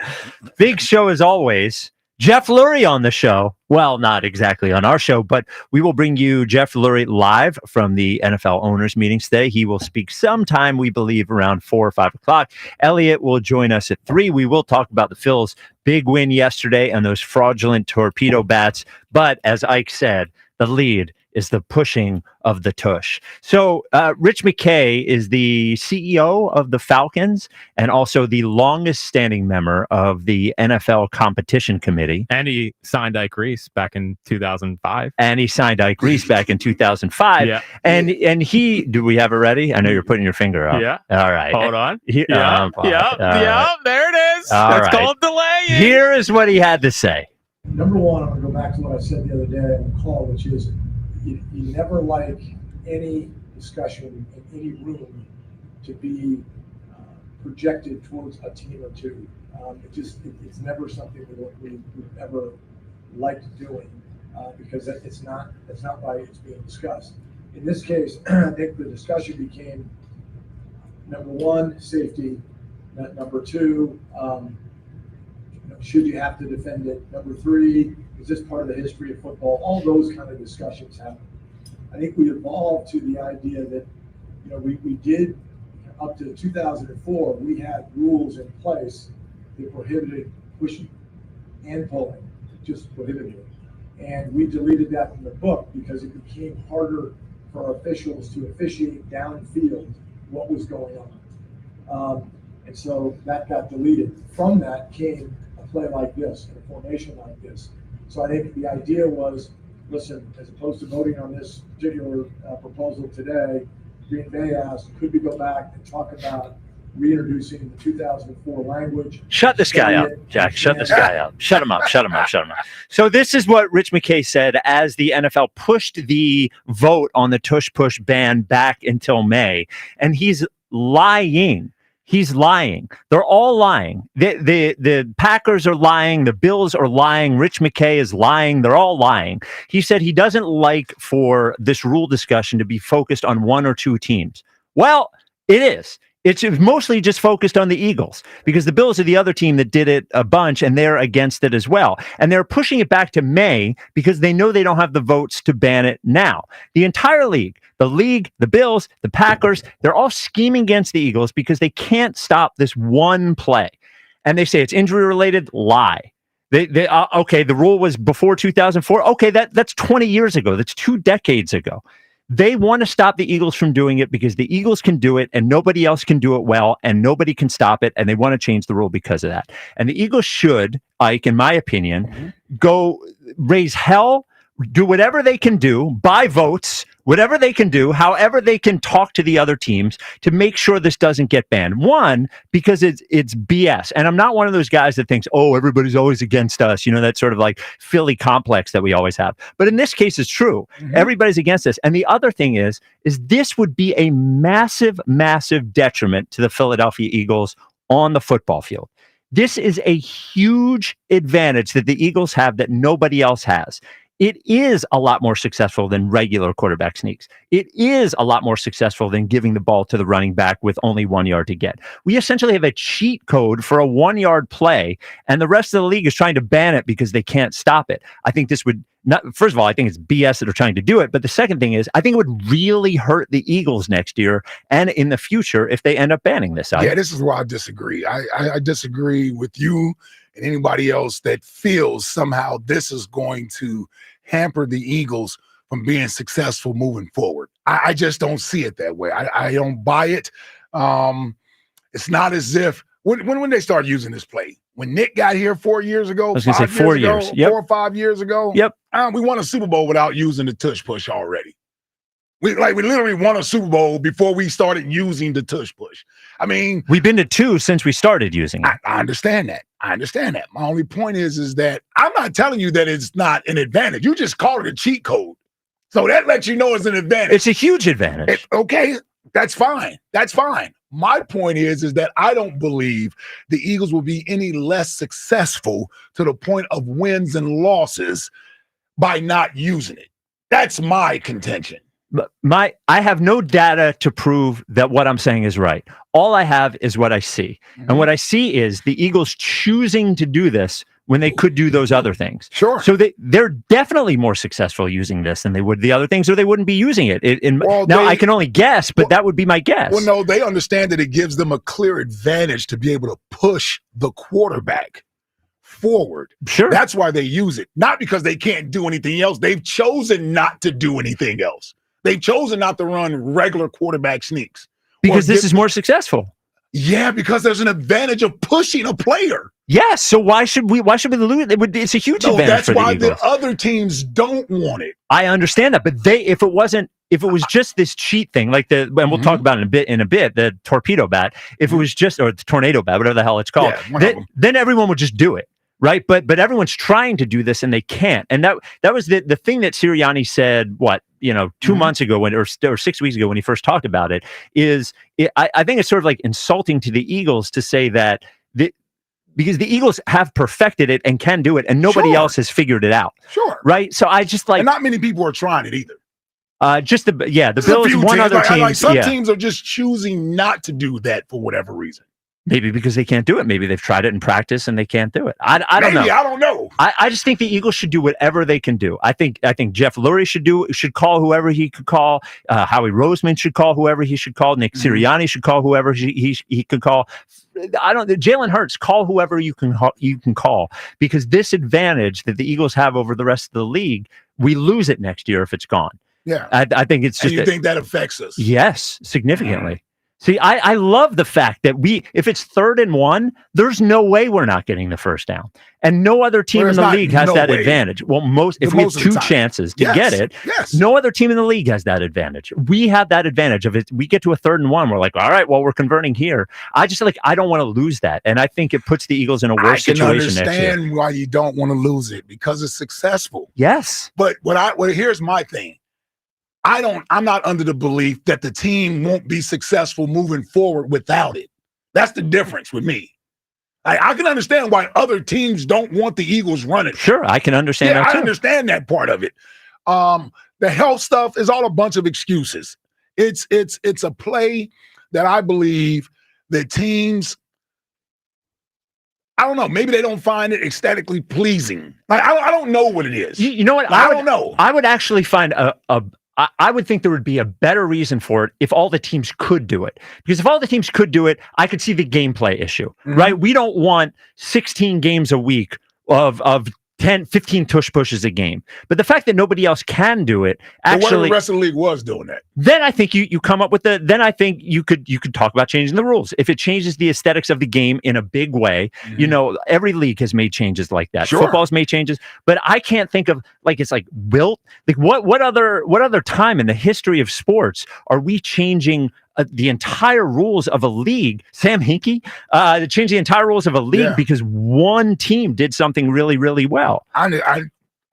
Big show as always. Jeff Lurie on the show. Well, not exactly on our show, but we will bring you Jeff Lurie live from the NFL owners meetings today. He will speak sometime, we believe, around 4 or 5 o'clock. Elliot will join us at 3. We will talk about the Phillies' big win yesterday and those fraudulent torpedo bats. But as Ike said, the lead is the pushing of the tush. So Rich McKay is the CEO of the Falcons and also the longest standing member of the NFL competition committee. And he signed Ike Reese back in 2005. Yeah. And he, do we have it ready? I know you're putting your finger up. Yeah. All right. Hold on. Yep. There it is. That's called delaying. Here is what he had to say. Number one, I'm going to go back to what I said the other day on the call, which is you never like any discussion in any room to be projected towards a team or two. It's never something that we've ever liked doing because it's not why it's being discussed. In this case, I think the discussion became number one, safety. Number two, should you have to defend it? Number three, is this part of the history of football? All those kind of discussions happen. I think we evolved to the idea that, we did up to 2004, we had rules in place that prohibited pushing and pulling, just prohibited it. And we deleted that from the book because it became harder for our officials to officiate downfield what was going on. And so that got deleted. From that came a play like this, a formation like this. So I think the idea was, listen, as opposed to voting on this particular proposal today, Green Bay asked, could we go back and talk about reintroducing the 2004 language? Shut this guy up, Jack. Shut this guy up. Shut him up. So this is what Rich McKay said as the NFL pushed the vote on the tush push ban back until May. And he's lying. He's lying. They're all lying. The Packers are lying. The Bills are lying. Rich McKay is lying. They're all lying. He said he doesn't like for this rule discussion to be focused on one or two teams. Well, it is. It's mostly just focused on the Eagles because the Bills are the other team that did it a bunch and they're against it as well. And they're pushing it back to May because they know they don't have the votes to ban it now. The entire league, the Bills, the Packers, they're all scheming against the Eagles because they can't stop this one play. And they say it's injury related. Lie. Okay, the rule was before 2004. Okay, that's 20 years ago. That's 2 decades ago. They want to stop the Eagles from doing it because the Eagles can do it and nobody else can do it well and nobody can stop it. And they want to change the rule because of that. And the Eagles should, Ike, in my opinion, go raise hell, do whatever they can do, buy votes, whatever they can do, however they can talk to the other teams to make sure this doesn't get banned. One, because it's BS. And I'm not one of those guys that thinks, oh, everybody's always against us. That sort of like Philly complex that we always have. But in this case, it's true. Mm-hmm. Everybody's against us. And the other thing is this would be a massive, massive detriment to the Philadelphia Eagles on the football field. This is a huge advantage that the Eagles have that nobody else has. It is a lot more successful than regular quarterback sneaks. It is a lot more successful than giving the ball to the running back with only 1 yard to get. We essentially have a cheat code for a 1 yard play, and the rest of the league is trying to ban it because they can't stop it. I think this would not, first of all, I think it's BS that are trying to do it. But the second thing is, I think it would really hurt the Eagles next year and in the future if they end up banning this. Yeah, this is where I disagree. I disagree with you and anybody else that feels somehow this is going to hamper the Eagles from being successful moving forward. I just don't see it that way. I don't buy it. It's not as if when they started using this play, when Nick got here 4 years ago, 4 or 5 years ago, yep, we won a Super Bowl without using the tush push already. We literally won a Super Bowl before we started using the tush push. I mean, we've been to 2 since we started using it. I understand that. My only point is that I'm not telling you that it's not an advantage. You just call it a cheat code. So that lets you know it's an advantage. It's a huge advantage. Okay, that's fine. My point is that I don't believe the Eagles will be any less successful to the point of wins and losses by not using it. That's my contention. I have no data to prove that what I'm saying is right. All I have is what I see. Mm-hmm. And what I see is the Eagles choosing to do this when they could do those other things. Sure. So they're definitely more successful using this than they would the other things, or they wouldn't be using it. I can only guess, but that would be my guess. Well, no, they understand that it gives them a clear advantage to be able to push the quarterback forward. Sure. That's why they use it. Not because they can't do anything else. They've chosen not to do anything else. They've chosen not to run regular quarterback sneaks. Because this is more successful. Yeah, because there's an advantage of pushing a player. Yes. So why should we lose? It's a huge advantage for the Eagles. That's why the other teams don't want it. I understand that, but if it was just this cheat thing, like and we'll talk about it in a bit, the torpedo bat, if it was just, or the tornado bat, whatever the hell it's called, then everyone would just do it. Right. But everyone's trying to do this and they can't. And that was the thing that Sirianni said, 2 months ago or 6 weeks ago when he first talked about it, I think it's sort of like insulting to the Eagles to say that because the Eagles have perfected it and can do it and nobody else has figured it out. Sure. Right. So I just and not many people are trying it either. The Bills, one other team. Some teams are just choosing not to do that for whatever reason. Maybe because they can't do it. Maybe they've tried it in practice and they can't do it. I don't know. I don't know. I just think the Eagles should do whatever they can do. I think Jeff Lurie should call whoever he could call. Howie Roseman should call whoever he should call. Nick Sirianni should call whoever he could call. Jalen Hurts, call whoever you can call, because this advantage that the Eagles have over the rest of the league, we lose it next year if it's gone. Yeah, I think it's just. And you think that affects us? Yes, significantly. See, I love the fact that if it's 3rd and 1, there's no way we're not getting the first down. And no other team in the league has that advantage. Well, if we have 2 chances to get it, no other team in the league has that advantage. We have that advantage of it. We get to a 3rd and 1. We're like, all right, well, we're converting here. I don't want to lose that. And I think it puts the Eagles in a worse situation next year. I can understand why you don't want to lose it, because it's successful. Yes. But here's my thing. I'm not under the belief that the team won't be successful moving forward without it. That's the difference with me. I can understand why other teams don't want the Eagles running. Sure, I can understand that too. I understand that part of it. The health stuff is all a bunch of excuses. It's a play that I believe the teams, I don't know, maybe they don't find it aesthetically pleasing. I don't know what it is. You know what? I don't know. I would actually find I would think there would be a better reason for it if all the teams could do it. Because if all the teams could do it, I could see the gameplay issue, right? We don't want 16 games a week of 10, 15 tush pushes a game. But the fact that nobody else can do it, actually, what if the rest of the league was doing that? Then I think you come up with then I think you could talk about changing the rules. If it changes the aesthetics of the game in a big way, every league has made changes like that. Sure. Football's made changes, but I can't think of wilt. What other time in the history of sports are we changing the entire rules of a league? Sam Hinkie to change the entire rules of a league because one team did something really, really well. I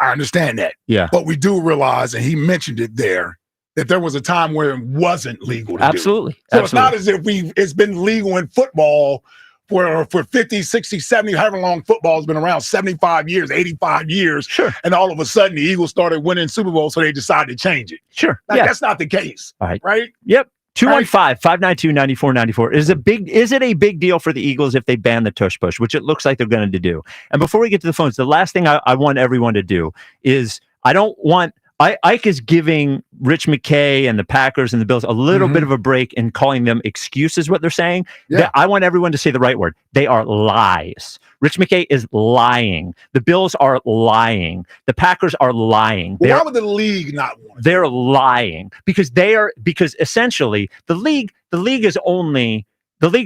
understand that. Yeah. But we do realize, and he mentioned it there, that there was a time where it wasn't legal to Absolutely. do. So Absolutely. it's not as if it's been legal in football for 50, 60, 70, however long football's been around, 75 years, 85 years. Sure. And all of a sudden the Eagles started winning Super Bowl, so they decided to change it. Sure. That's not the case. All right. Right? Yep. 215-592-9494. Is it a big deal for the Eagles if they ban the tush push, which it looks like they're going to do? And before we get to the phones, the last thing I want everyone to do is Ike is giving Rich McKay and the Packers and the Bills a little bit of a break in calling them excuses, what they're saying. Yeah. I want everyone to say the right word. They are lies. Rich McKay is lying. The Bills are lying. The Packers are lying. Well, why would the league not want it? They're lying because essentially the league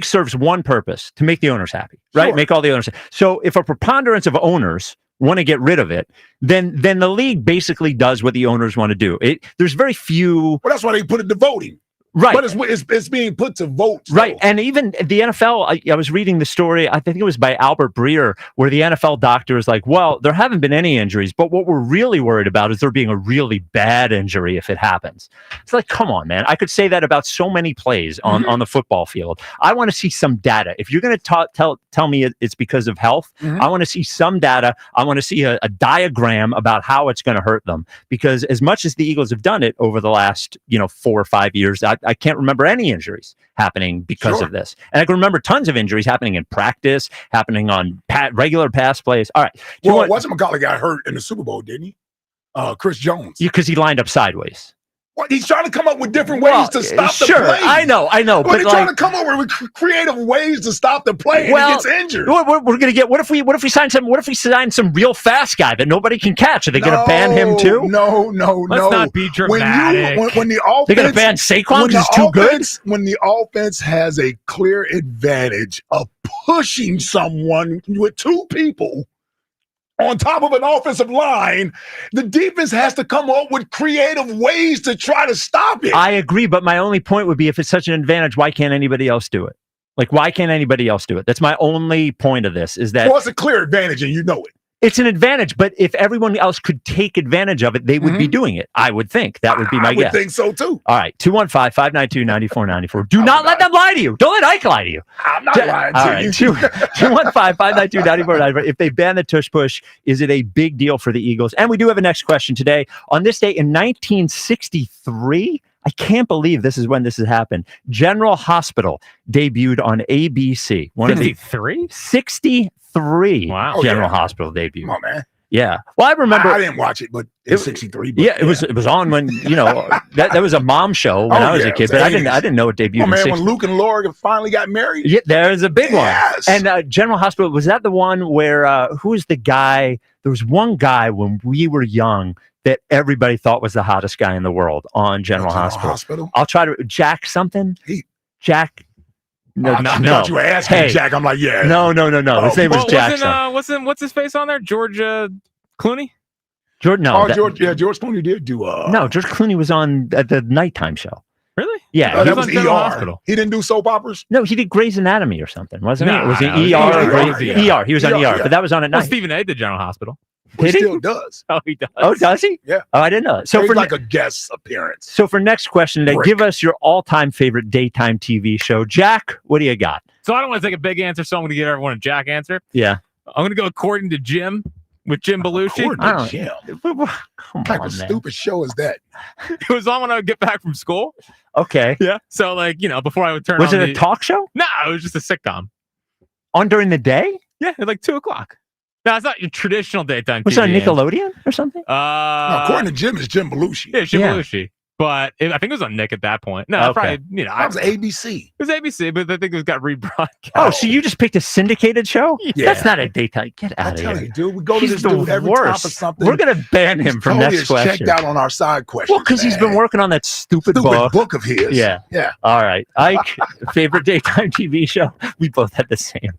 serves one purpose: to make the owners happy, right? Sure. Make all the owners happy. So if a preponderance of owners want to get rid of it, then the league basically does what the owners want to do. There's very few. Well, that's why they put it to voting. Right. But it's being put to votes. Right. And even the NFL, I was reading the story, I think it was by Albert Breer, where the NFL doctor is like, well, there haven't been any injuries, but what we're really worried about is there being a really bad injury if it happens. It's like, come on, man. I could say that about so many plays on the football field. I want to see some data. If you're going to tell me it's because of health, I want to see some data. I want to see a diagram about how it's going to hurt them. Because as much as the Eagles have done it over the last 4 or 5 years, I can't remember any injuries happening because of this. And I can remember tons of injuries happening in practice, happening on regular pass plays. All right. Well, whatchamacallit got hurt in the Super Bowl, didn't he? Chris Jones. Because he lined up sideways. What, he's trying to come up with different ways to stop the play. I know. But he's trying to come up with creative ways to stop the play, and he gets injured. We're going to get. What if we sign some real fast guy that nobody can catch? Are they going to ban him too? No. Let's not be dramatic. When the offense, they're going to ban Saquon because he's too good. When the offense has a clear advantage of pushing someone with two people on top of an offensive line, the defense has to come up with creative ways to try to stop it. I agree, but my only point would be, if it's such an advantage, why can't anybody else do it? Like, why can't anybody else do it? That's my only point of this, is that... Well, it's a clear advantage, and you know it. It's an advantage, but if everyone else could take advantage of it, they would be doing it. I would think. That would be my guess. I would think so, too. All right, 215-592-9494. Do not let them lie to you. Don't let Ike lie to you. I'm not lying to you. 215-592-9494. If they ban the tush push, is it a big deal for the Eagles? And we do have a next question today. On this day in 1963, I can't believe this is when this has happened. General Hospital debuted on ABC. 63? 63. Wow. General Hospital debut. Come on, man. Yeah. Well, I remember. I didn't watch it, but it's 63. But it was on when, that was a mom show when I was a kid, but I didn't know it debuted in 60. When Luke and Laura finally got married. Yeah, there's a big one. Yes. And General Hospital, was that the one where, who was the guy? There was one guy when we were young that everybody thought was the hottest guy in the world on General Hospital. I'll try to, Jack something? Jack. No. I thought you were asking Jack. I'm like, yeah. No. His name was Jack. What's his face on there? George Clooney? George Clooney did do. No, George Clooney was on the nighttime show. Really? Yeah. That was ER. Hospital. He didn't do soap operas? No, he did Grey's Anatomy or something, wasn't it? Was it ER? ER. He was on ER, but that was on at night. Stephen A. did General Hospital. He still does. Oh, he does. Oh, does he? Yeah. Oh, I didn't know that. So he's for like a guest appearance. So for next question today, give us your all-time favorite daytime TV show. Jack, what do you got? So I don't want to take a big answer, so I'm going to give everyone a Jack answer. Yeah. I'm going to go according to Jim with Jim Belushi. According to Jim. Come what type of stupid show is that? It was on when I would get back from school. Okay. Yeah. So before I would turn was on it a talk show? No, it was just a sitcom. On during the day? Yeah, at 2:00. No, it's not your traditional daytime was TV. Was it on Nickelodeon or something? No, according to Jim, it's Jim Belushi. Yeah, Jim Belushi. But I think it was on Nick at that point. No, probably, that was ABC. It was ABC, but I think it got rebroadcast. Oh, so you just picked a syndicated show? Yeah. That's not a daytime. Get out of here. You, dude. We go to this dude every time for something. We're going to ban him from next question. Checked out on our side question. Well, because he's been working on that stupid book of his. Yeah. Yeah. All right. Ike, favorite daytime TV show? We both had the same.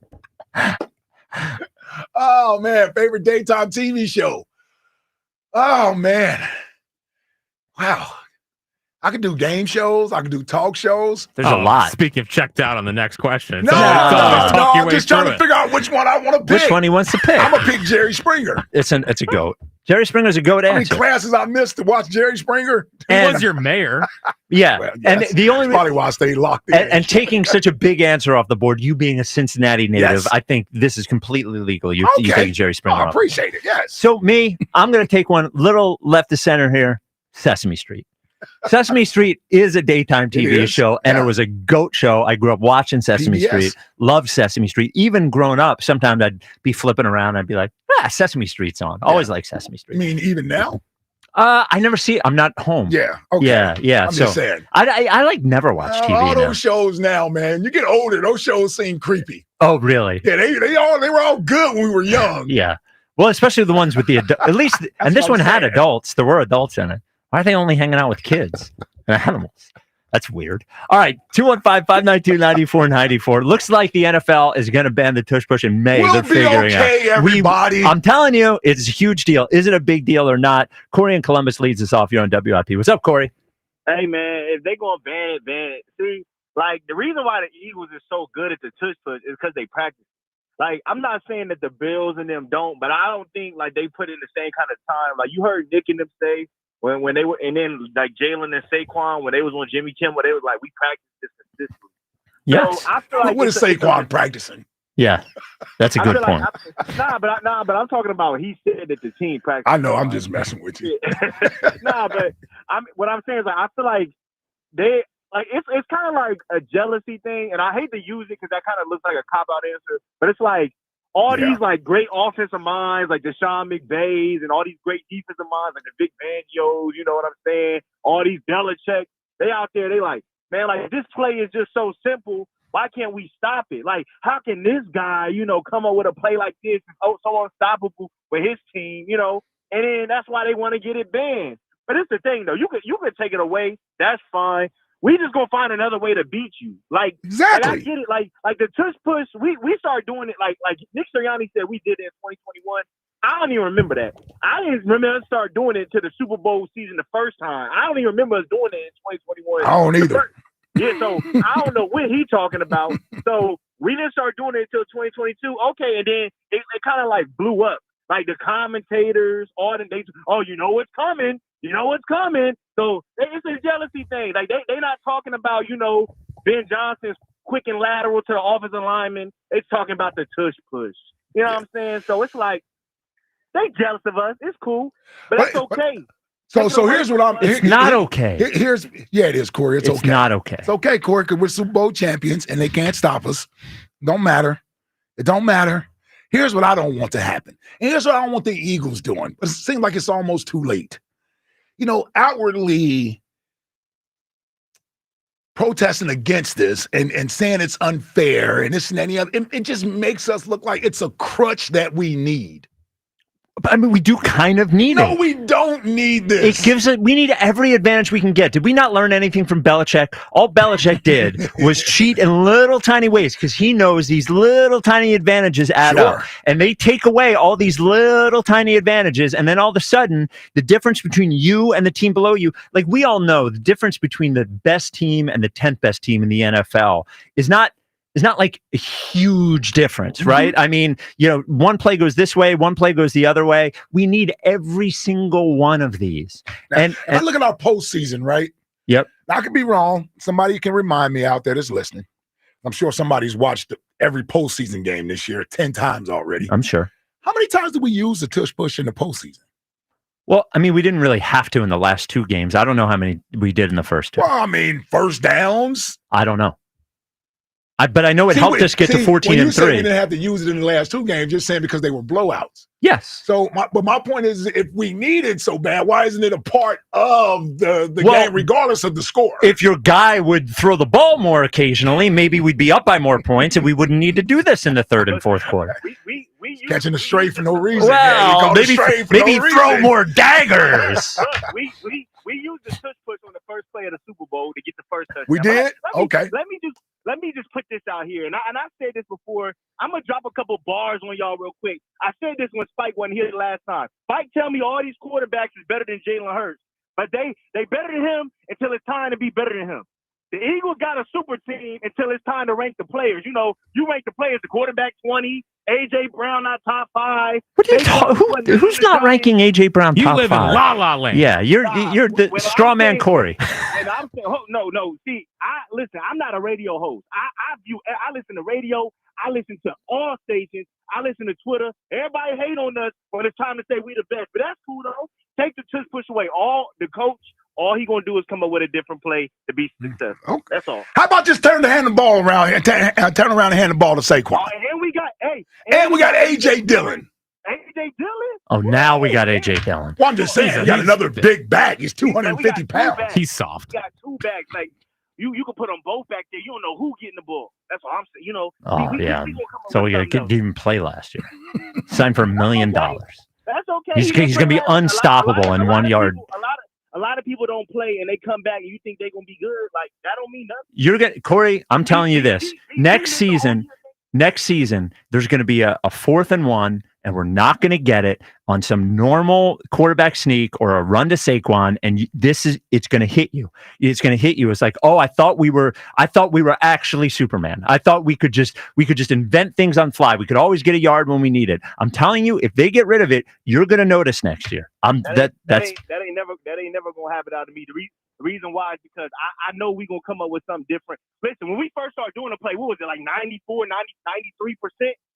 Oh, man. Favorite daytime TV show. Oh, man. Wow. I could do game shows. I could do talk shows. There's a lot. Speaking of checked out on the next question. No, I'm just trying to figure out which one I want to pick. Which one he wants to pick. I'm going to pick Jerry Springer. It's a goat. Jerry Springer's a goat answer. How many classes I missed to watch Jerry Springer? He was your mayor. Yeah. Well, yes. And the only probably why I stayed locked in. And taking such a big answer off the board, you being a Cincinnati native, I think this is completely legal. You taking Jerry Springer. I appreciate it. Yes. So I'm going to take one little left to center here. Sesame Street. Sesame Street is a daytime TV show, and it was a goat show. I grew up watching Sesame Street, loved Sesame Street. Even growing up, sometimes I'd be flipping around. I'd be like, Sesame Street's on. Always like Sesame Street. I mean, even now? I never see it. I'm not home. Yeah. Okay. Yeah. I'm just saying. I never watch TV all now. those shows now, man. You get older, those shows seem creepy. Oh, really? Yeah, they were all good when we were young. Yeah. Well, especially the ones with the at least, and this one had adults. There were adults in it. Why are they only hanging out with kids and animals? That's weird. All right, 215-592-9494. Looks like the NFL is going to ban the tush push in May. We'll They're be figuring okay, out. everybody. I'm telling you, it's a huge deal. Is it a big deal or not? Corey in Columbus leads us off here on WIP. What's up, Corey? Hey, man, if they going to ban it, ban it. See, like, the reason why the Eagles is so good at the tush push is because they practice. Like, I'm not saying that the Bills and them don't, but I don't think, like, they put in the same kind of time. Like, you heard Nick and them say, when they were, and then like Jalen and Saquon, when they was on Jimmy Kimmel, they was like, we practice this consistently. Yes. So I feel like what is Saquon practicing? Yeah, that's a good point. But I'm talking about he said that the team practiced. I know, I'm just messing with you. But what I'm saying is like, I feel like they like it's kind of like a jealousy thing, and I hate to use it because that kind of looks like a cop out answer, but it's like. All these like great offensive minds, like Deshaun McVays, and all these great defensive minds, like the Vic Fangio's, you know what I'm saying? All these Belichick, they out there, they like, man, like this play is just so simple. Why can't we stop it? Like, how can this guy, come up with a play like this and so unstoppable with his team, And then that's why they want to get it banned. But it's the thing though, you could take it away, that's fine. We just gonna find another way to beat you. Like exactly. Like I get it. Like the tush push. We started doing it. Like Nick Sirianni said we did it in 2021. I don't even remember that. I didn't remember us start doing it to the Super Bowl season the first time. I don't even remember us doing it in 2021. I don't either. So I don't know what he talking about. So we didn't start doing it until 2022. Okay, and then it kind of like blew up. Like the commentators, what's coming. What's coming. So it's a jealousy thing. Like they not talking about, Ben Johnson's quick and lateral to the offensive lineman. They talking about the tush push. You know what I'm saying? So it's like they jealous of us. It's cool, but it's okay. So here's what I'm. It's not okay. It is, Corey. It's okay. It's not okay. It's okay, Corey, because we're Super Bowl champions and they can't stop us. Don't matter. It don't matter. Here's what I don't want to happen. And here's what I don't want the Eagles doing. It seems like it's almost too late. Outwardly protesting against this and saying it's unfair and this and any other, it just makes us look like it's a crutch that we need. I mean, we do kind of need it. No, we don't need this. We need every advantage we can get. Did we not learn anything from Belichick? All Belichick did was cheat in little tiny ways because he knows these little tiny advantages add up. And they take away all these little tiny advantages. And then all of a sudden, the difference between you and the team below you, like we all know, the difference between the best team and the 10th best team in the NFL is not like a huge difference, right? I mean, one play goes this way, one play goes the other way. We need every single one of these. Now, and I look at our postseason, right? Yep. I could be wrong. Somebody can remind me out there that's listening. I'm sure somebody's watched every postseason game this year 10 times already. I'm sure. How many times did we use the tush push in the postseason? Well, I mean, we didn't really have to in the last two games. I don't know how many we did in the first two. Well, I mean, first downs. I don't know. But I know it helped us get to 14 when and you 3. Said we didn't have to use it in the last two games, just saying because they were blowouts. Yes. So, my point is, if we need it so bad, why isn't it a part of the game, regardless of the score? If your guy would throw the ball more occasionally, maybe we'd be up by more points, and we wouldn't need to do this in the third and fourth quarter. We catching a straight for no reason. Well, maybe throw more daggers. Look, we used the tush push on the first play of the Super Bowl to get the first touchdown. We did? Okay. Let me just put this out here, and I said this before. I'm gonna drop a couple bars on y'all real quick. I said this when Spike wasn't here the last time. Spike tell me all these quarterbacks is better than Jalen Hurts, but they better than him until it's time to be better than him. The Eagles got a super team until it's time to rank the players. You rank the players, the quarterback 20, A.J. Brown not top 5. Who's not ranking A.J. Brown top 5? You live in la-la land. Yeah, you're the straw man Corey. And I'm saying, no. See, listen, I'm not a radio host. I listen to radio. I listen to all stations. I listen to Twitter. Everybody hate on us when it's time to say we the best. But that's cool, though. Take the tush push away. The coach, all he going to do is come up with a different play to be successful. Okay. That's all. How about just turn the ball around and turn around and hand the ball to Saquon? And we got, we got A.J. Dillon. A.J. Dillon? Oh, now we got A.J. Dillon. Well, I'm just saying, we got another big back. He's 250 pounds. He's soft. We got two backs. Like, you can put them both back there. You don't know who getting the ball. That's what I'm saying. Yeah. So we didn't even play last year. Signed for $1 million. That's okay. He's going to be unstoppable in 1 yard. A a lot of people don't play and they come back and you think they're gonna be good. Like that don't mean nothing. You're gonna, Corey. I'm telling you this. Next season, there's going to be a 4th and 1, and we're not going to get it on some normal quarterback sneak or a run to Saquon. And it's going to hit you. It's going to hit you. It's like, oh, I thought we were actually Superman. I thought we could just invent things on fly. We could always get a yard when we need it. I'm telling you, if they get rid of it, you're going to notice next year. That ain't never gonna happen out of me. The reason why is because I know we're going to come up with something different. Listen, when we first started doing the play, what was it, like 94, 93%?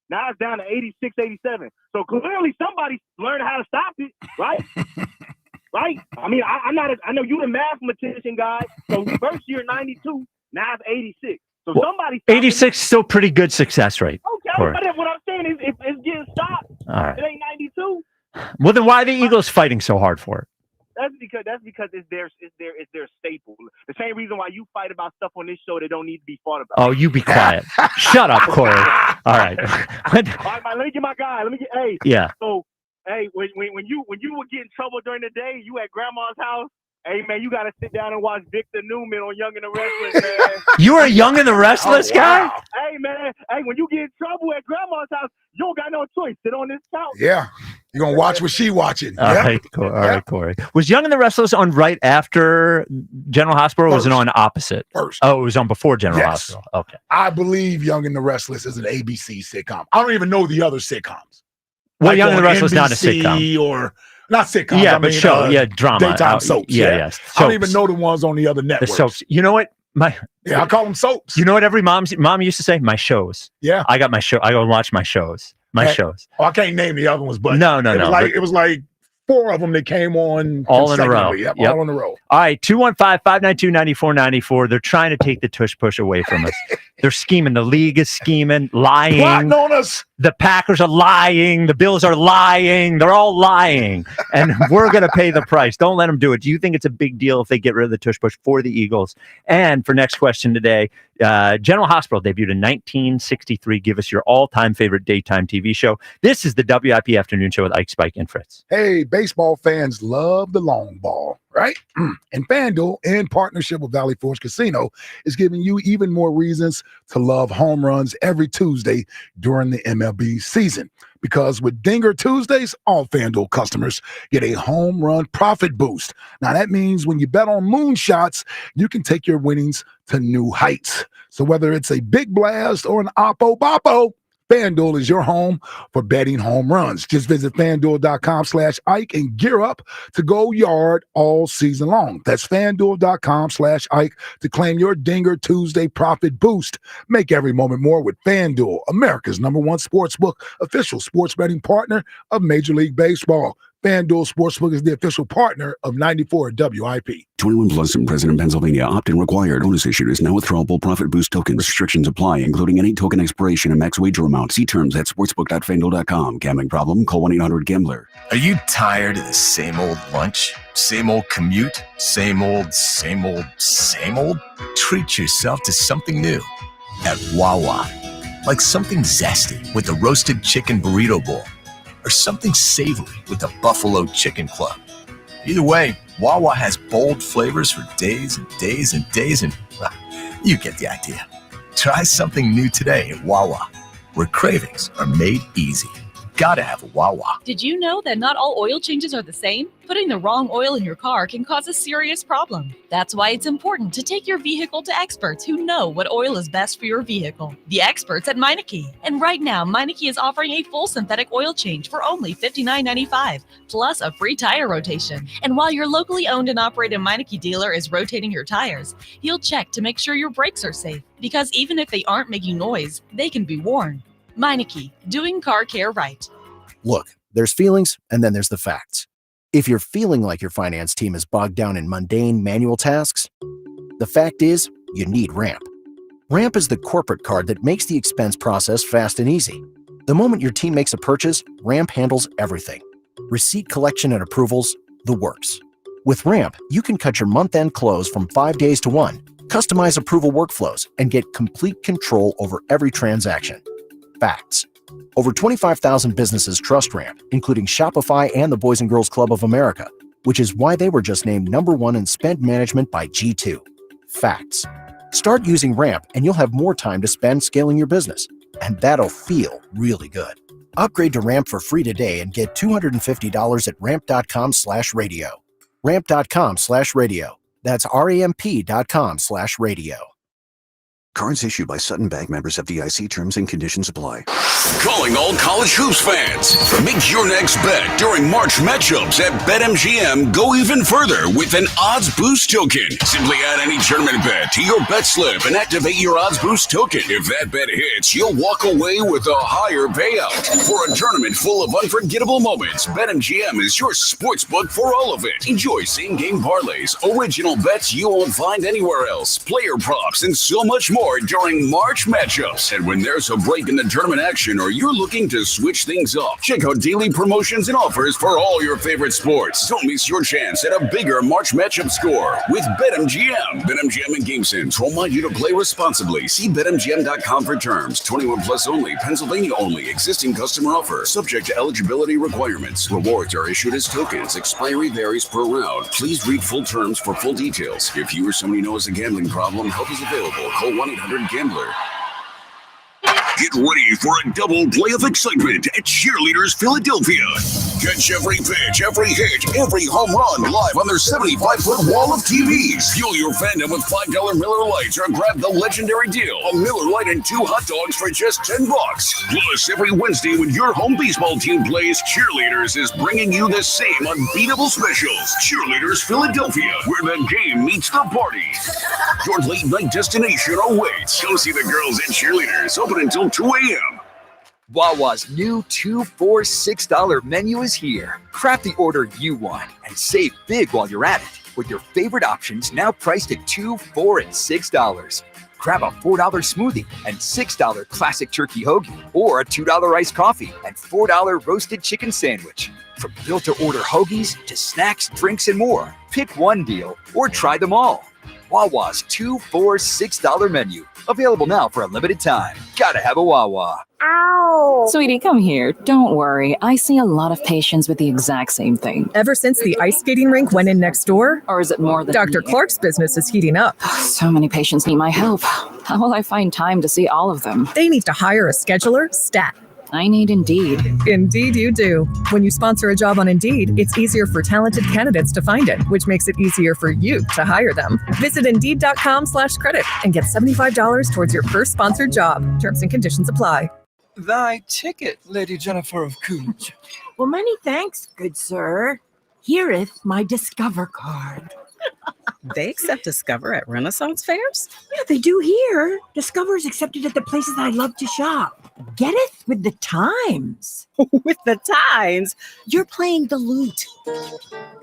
Now it's down to 86, 87. So clearly somebody learned how to stop it, right? Right? I mean, I know you the mathematician guy. So first year 92, now it's 86. So somebody 86 is still pretty good success rate. Okay, but what I'm saying is it's getting stopped. All right. It ain't 92. Well, then why are the Eagles fighting so hard for it? That's because it's their staple. The same reason why you fight about stuff on this show that don't need to be fought about. Oh, you be quiet. Shut up, Corey. All right. All right, man, let me get my guy. Yeah. So, hey, when you would get in trouble during the day, you at grandma's house. Hey, man, you got to sit down and watch Victor Newman on Young and the Restless, man. You were a Young and the Restless guy? Hey, man. Hey, when you get in trouble at grandma's house, you don't got no choice. Sit on this couch. Yeah. You're going to watch what she watching. All right, Corey. Was Young and the Restless on right after General Hospital, or was it on opposite? First. Oh, it was on before General Hospital. Okay. I believe Young and the Restless is an ABC sitcom. I don't even know the other sitcoms. Well, like Young and the Restless is not a NBC sitcom. Or not sitcoms. Yeah, I mean, drama. Daytime soaps. Yes. I don't even know the ones on the other The networks. soaps. You know what? I call them soaps. You know what every mom used to say? My shows. Yeah. I got my show. I go and watch my shows. Shows. Oh, I can't name the other ones, but No. It was like 4 of them that came on all in a row. Yep, all in a row. All right, 215-592-9494. They're trying to take the tush push away from us. They're scheming. The league is scheming, lying. Plotting on us. The Packers are lying. The Bills are lying. They're all lying. And we're going to pay the price. Don't let them do it. Do you think it's a big deal if they get rid of the tush push for the Eagles? And for next question today, General Hospital debuted in 1963. Give us your all-time favorite daytime TV show. This is the WIP Afternoon Show with Ike, Spike, and Fritz. Hey, baseball fans love the long ball, right? And FanDuel, in partnership with Valley Forge Casino, is giving you even more reasons to love home runs every Tuesday during the MLB season. Because with Dinger Tuesdays, all FanDuel customers get a home run profit boost. Now, that means when you bet on moonshots, you can take your winnings to new heights. So whether it's a big blast or an oppo-boppo, FanDuel is your home for betting home runs. Just visit FanDuel.com/Ike and gear up to go yard all season long. That's FanDuel.com/Ike to claim your Dinger Tuesday profit boost. Make every moment more with FanDuel, America's #1 sportsbook, official sports betting partner of Major League Baseball. FanDuel Sportsbook is the official partner of 94 WIP. 21 plus and present in Pennsylvania. Opt-in required. Bonus issued is now withdrawable profit boost token. Restrictions apply, including any token expiration and max wager amount. See terms at sportsbook.fanduel.com. Gambling problem? Call 1-800-GAMBLER. Are you tired of the same old lunch? Same old commute? Same old? Treat yourself to something new at Wawa. Like something zesty with the roasted chicken burrito bowl. Or something savory with the Buffalo Chicken Club. Either way, Wawa has bold flavors for days and days and days, and well, you get the idea. Try something new today at Wawa, where cravings are made easy. Gotta have a Wawa. Did you know that not all oil changes are the same? Putting the wrong oil in your car can cause a serious problem. That's why it's important to take your vehicle to experts who know what oil is best for your vehicle. The experts at Meineke. And right now, Meineke is offering a full synthetic oil change for only $59.95, plus a free tire rotation. And while your locally owned and operated Meineke dealer is rotating your tires, he'll check to make sure your brakes are safe. Because even if they aren't making noise, they can be worn. Meineke, doing car care right. Look, there's feelings and then there's the facts. If you're feeling like your finance team is bogged down in mundane manual tasks, the fact is you need Ramp. Ramp is the corporate card that makes the expense process fast and easy. The moment your team makes a purchase, Ramp handles everything. Receipt collection and approvals, the works. With Ramp, you can cut your month-end close from 5 days to 1, customize approval workflows, and get complete control over every transaction. Facts. Over 25,000 businesses trust Ramp, including Shopify and the Boys and Girls Club of America. which is why they were just named #1 in spend management by G2. Facts. Start using Ramp and you'll have more time to spend scaling your business. And that'll feel really good. Upgrade to Ramp for free today and get $250 at ramp.com/radio. Ramp.com/radio. That's ramp.com/radio. Cards issued by Sutton Bank, members of FDIC. Terms and conditions apply. Calling all college hoops fans. Make your next bet during March matchups at BetMGM go even further with an odds boost token. Simply add any tournament bet to your bet slip and activate your odds boost token. If that bet hits, you'll walk away with a higher payout. For a tournament full of unforgettable moments, BetMGM is your sports book for all of it. Enjoy same-game parlays, original bets you won't find anywhere else, player props, and so much more during March matchups. And when there's a break in the tournament action or you're looking to switch things up, check out daily promotions and offers for all your favorite sports. Don't miss your chance at a bigger March matchup score with BetMGM. BetMGM and GameSense remind you to play responsibly. See BetMGM.com for terms. 21 plus only. Pennsylvania only. Existing customer offer. Subject to eligibility requirements. Rewards are issued as tokens. Expiry varies per round. Please read full terms for full details. If you or somebody knows a gambling problem, help is available. Call 1-800-GAMBLER. Get ready for a double play of excitement at Cheerleaders Philadelphia. Catch every pitch, every hit, every home run live on their 75-foot wall of TVs. Fuel your fandom with $5 Miller Lights or grab the legendary deal, a Miller Lite and 2 hot dogs for just $10. Plus, every Wednesday when your home baseball team plays, Cheerleaders is bringing you the same unbeatable specials. Cheerleaders Philadelphia, where the game meets the party. Your late night destination awaits. Go see the girls at Cheerleaders. Open until 2 a.m. Wawa's new $2 for $6 menu is here. Craft the order you want and save big while you're at it with your favorite options now priced at $2, $4, and $6. Grab a $4 smoothie and $6 classic turkey hoagie, or a $2 iced coffee and $4 roasted chicken sandwich. From built-to-order hoagies to snacks, drinks, and more, pick one deal or try them all. Wawa's $2 for $6 menu. Available now for a limited time. Gotta have a Wawa. Ow! Sweetie, come here. Don't worry. I see a lot of patients with the exact same thing. Ever since the ice skating rink went in next door? Or is it more than Dr. Clark's business is heating up. So many patients need my help. How will I find time to see all of them? They need to hire a scheduler, stat. I need Indeed. Indeed you do. When you sponsor a job on Indeed, it's easier for talented candidates to find it, which makes it easier for you to hire them. Visit Indeed.com/credit and get $75 towards your first sponsored job. Terms and conditions apply. Thy ticket, Lady Jennifer of Coolidge. Well, many thanks, good sir. Here'th my Discover card. They accept Discover at Renaissance fairs? Yeah, they do here. Discover is accepted at the places I love to shop. Getteth with the times. With the times? You're playing the lute.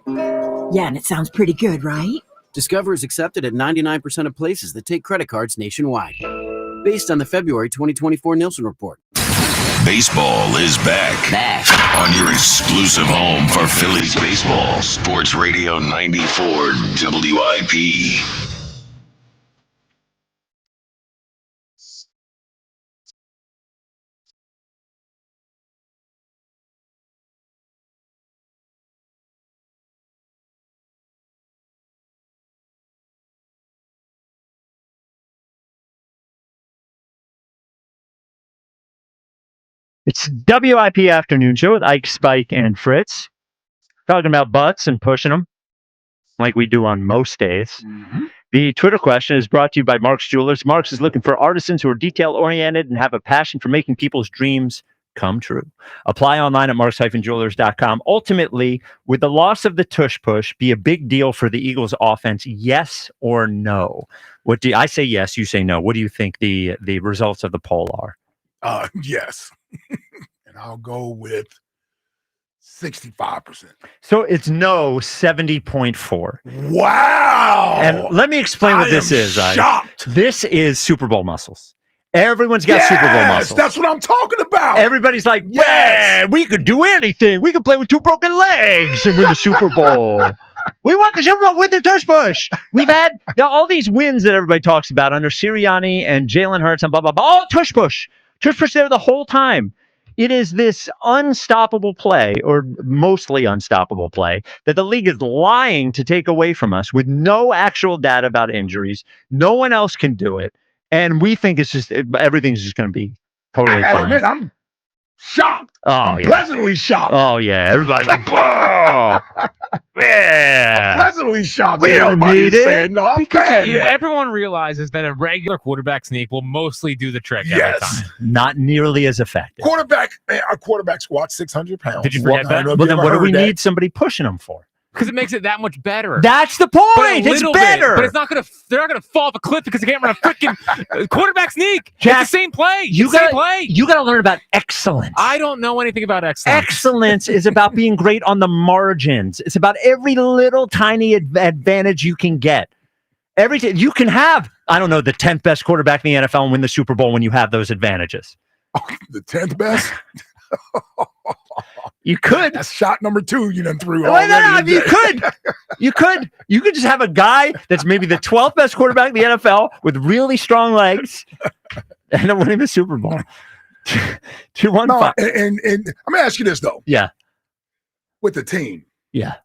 Yeah, and it sounds pretty good, right? Discover is accepted at 99% of places that take credit cards nationwide. Based on the February 2024 Nielsen report. Baseball is back on your exclusive home for Phillies baseball. Sports Radio 94 WIP. It's WIP Afternoon Show with Ike, Spike, and Fritz. Talking about butts and pushing them like we do on most days. Mm-hmm. The Twitter question is brought to you by Mark's Jewelers. Mark's is looking for artisans who are detail-oriented and have a passion for making people's dreams come true. Apply online at marks-jewelers.com. Ultimately, would the loss of the Tush push be a big deal for the Eagles offense? Yes or no? What do I say yes, you say no. What do you think the results of the poll are? Yes. And I'll go with 65%. So it's no, 70.4. Wow. And let me explain what this is. Shocked. This is Super Bowl muscles. Everyone's got Super Bowl muscles. That's what I'm talking about. Everybody's like, yeah, we could do anything. We could play with 2 broken legs and win the Super Bowl. We want the Super Bowl with the Tush push. We've had all these wins that everybody talks about under Sirianni and Jalen Hurts and blah, blah, blah. All Tush push. Tush push there the whole time. It is this unstoppable play, or mostly unstoppable play, that the league is lying to take away from us with no actual data about injuries. No one else can do it. And we think everything's just going to be totally fine. Admit, I'm shocked. Oh, I'm yeah. pleasantly shocked. Oh, yeah. Everybody's like, whoa. Yeah. I'm pleasantly shocked. We don't need it. Saying, no, I'm bad. Everyone realizes that a regular quarterback sneak will mostly do the trick every time. Not nearly as effective. Our quarterback squats 600 pounds. Did you forget that? Well, then what do we need somebody pushing them for? Because it makes it that much better. That's the But point. a It's little better. bit, but it's not gonna. They're not gonna fall off a cliff because they can't run a freaking quarterback sneak. Jack, it's the same play. You It's the same play. You got to learn about excellence. I don't know anything about excellence. Excellence is about being great on the margins. It's about every little tiny advantage you can get. Everything you can have. I don't know, the 10th best quarterback in the NFL and win the Super Bowl when you have those advantages. The 10th best? You could. That's shot number 2 you done threw. You could. You could just have a guy that's maybe the 12th best quarterback in the NFL with really strong legs and winning the Super Bowl. 2-1-5. No, and I'm gonna ask you this though. Yeah. With the team. Yeah.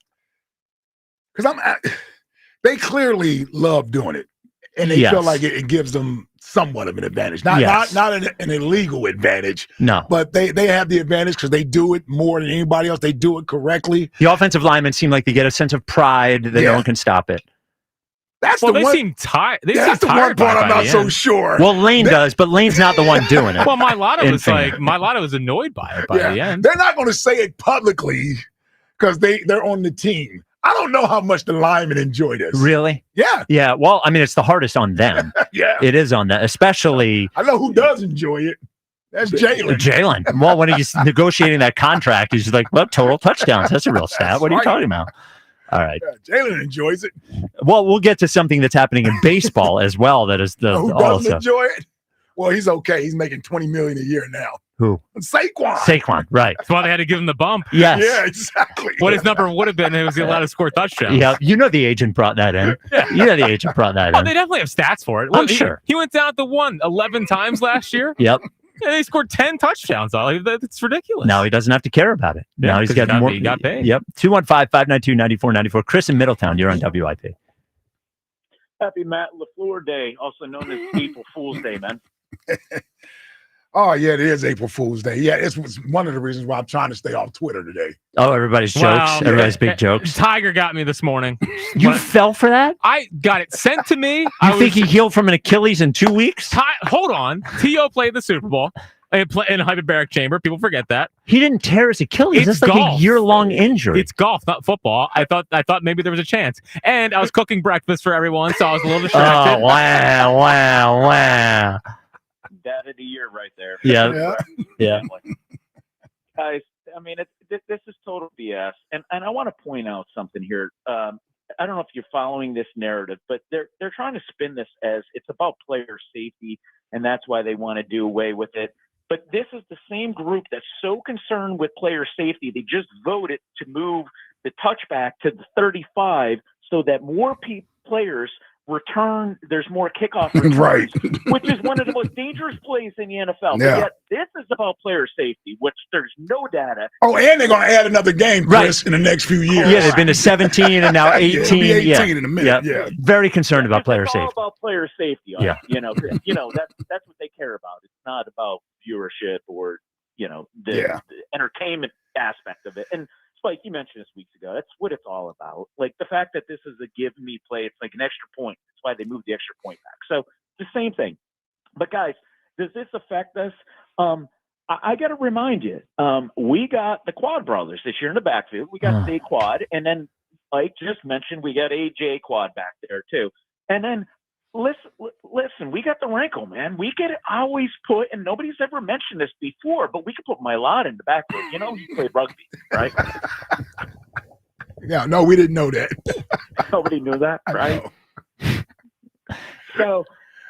Because they clearly love doing it. And they feel like it gives them somewhat of an advantage. Not an illegal advantage. No. But they have the advantage because they do it more than anybody else. They do it correctly. The offensive linemen seem like they get a sense of pride that no one can stop it. That's they seem tired. That's the one part I'm not so sure. Well, Lane does, but Lane's not the one doing it. Well, Mailata was annoyed by it by the end. They're not going to say it publicly because they're on the team. I don't know how much the linemen enjoy this. Really? Yeah. Yeah. Well, I mean, it's the hardest on them. Yeah. It is on them, especially. I know who does enjoy it. That's Jalen. Jalen. Well, when he's negotiating that contract, he's like, well, total touchdowns. That's a real stat. What are you talking about? All right. Yeah, Jalen enjoys it. Well, we'll get to something that's happening in baseball as well. That is who doesn't enjoy it? Well, he's okay. He's making $20 million a year now. Who? Saquon. Right. That's why they had to give him the bump. Yes. Yeah, exactly. What his number would have been, was he allowed to score touchdowns. Yeah, the agent brought that in. Oh, they definitely have stats for it. I'm sure. He went down to 11 times last year. Yep. Yeah, they scored 10 touchdowns. It's ridiculous. Now he doesn't have to care about it. Yeah, now he's got more. He got paid. Yep. 215-592-9494. Chris in Middletown, you're on WIP. Happy Matt LaFleur Day, also known as April Fool's Day, man. Oh, yeah, it is April Fool's Day. Yeah, it's one of the reasons why I'm trying to stay off Twitter today. Oh, everybody's jokes. Everybody's big jokes. Tiger got me this morning. You fell for that? I got it sent to me. You think he healed from an Achilles in 2 weeks? Hold on. T.O. played the Super Bowl in a hyperbaric chamber. People forget that. He didn't tear his Achilles. It's like a year-long injury. It's golf, not football. I thought maybe there was a chance. And I was cooking breakfast for everyone, so I was a little distracted. Oh, wow. Dad of the year right there. Yeah. Guys, I mean, this is total BS. And I want to point out something here. I don't know if you're following this narrative, but they're trying to spin this as it's about player safety, and that's why they want to do away with it. But this is the same group that's so concerned with player safety. They just voted to move the touchback to the 35 so that more players return. There's more kickoff returns, right? Which is one of the most dangerous plays in the NFL. Yeah. But yet this is about player safety, which there's no data. Oh, and they're going to add another game, Chris, in the next few years. Yeah, they've been to 17 and now 18. It'll be 18 in a minute. Yeah. Very concerned about player It's safety. all about player safety. Yeah. That's what they care about. It's not about viewership or the entertainment aspect of it. And Spike, you mentioned this weeks ago. That's what it's all about. Like the fact that this is a give me play, it's like an extra point. That's why they moved the extra point back. So it's the same thing. But guys, does this affect us? I got to remind you, we got the Quad brothers this year in the backfield. We got Zay Quad, and then Spike just mentioned we got AJ Quad back there too. And then listen, we got the wrinkle, man. We get always put, and nobody's ever mentioned this before, but we could put Mailata in the backfield. He played rugby, right? Yeah, no, we didn't know that. Nobody knew that, right? So,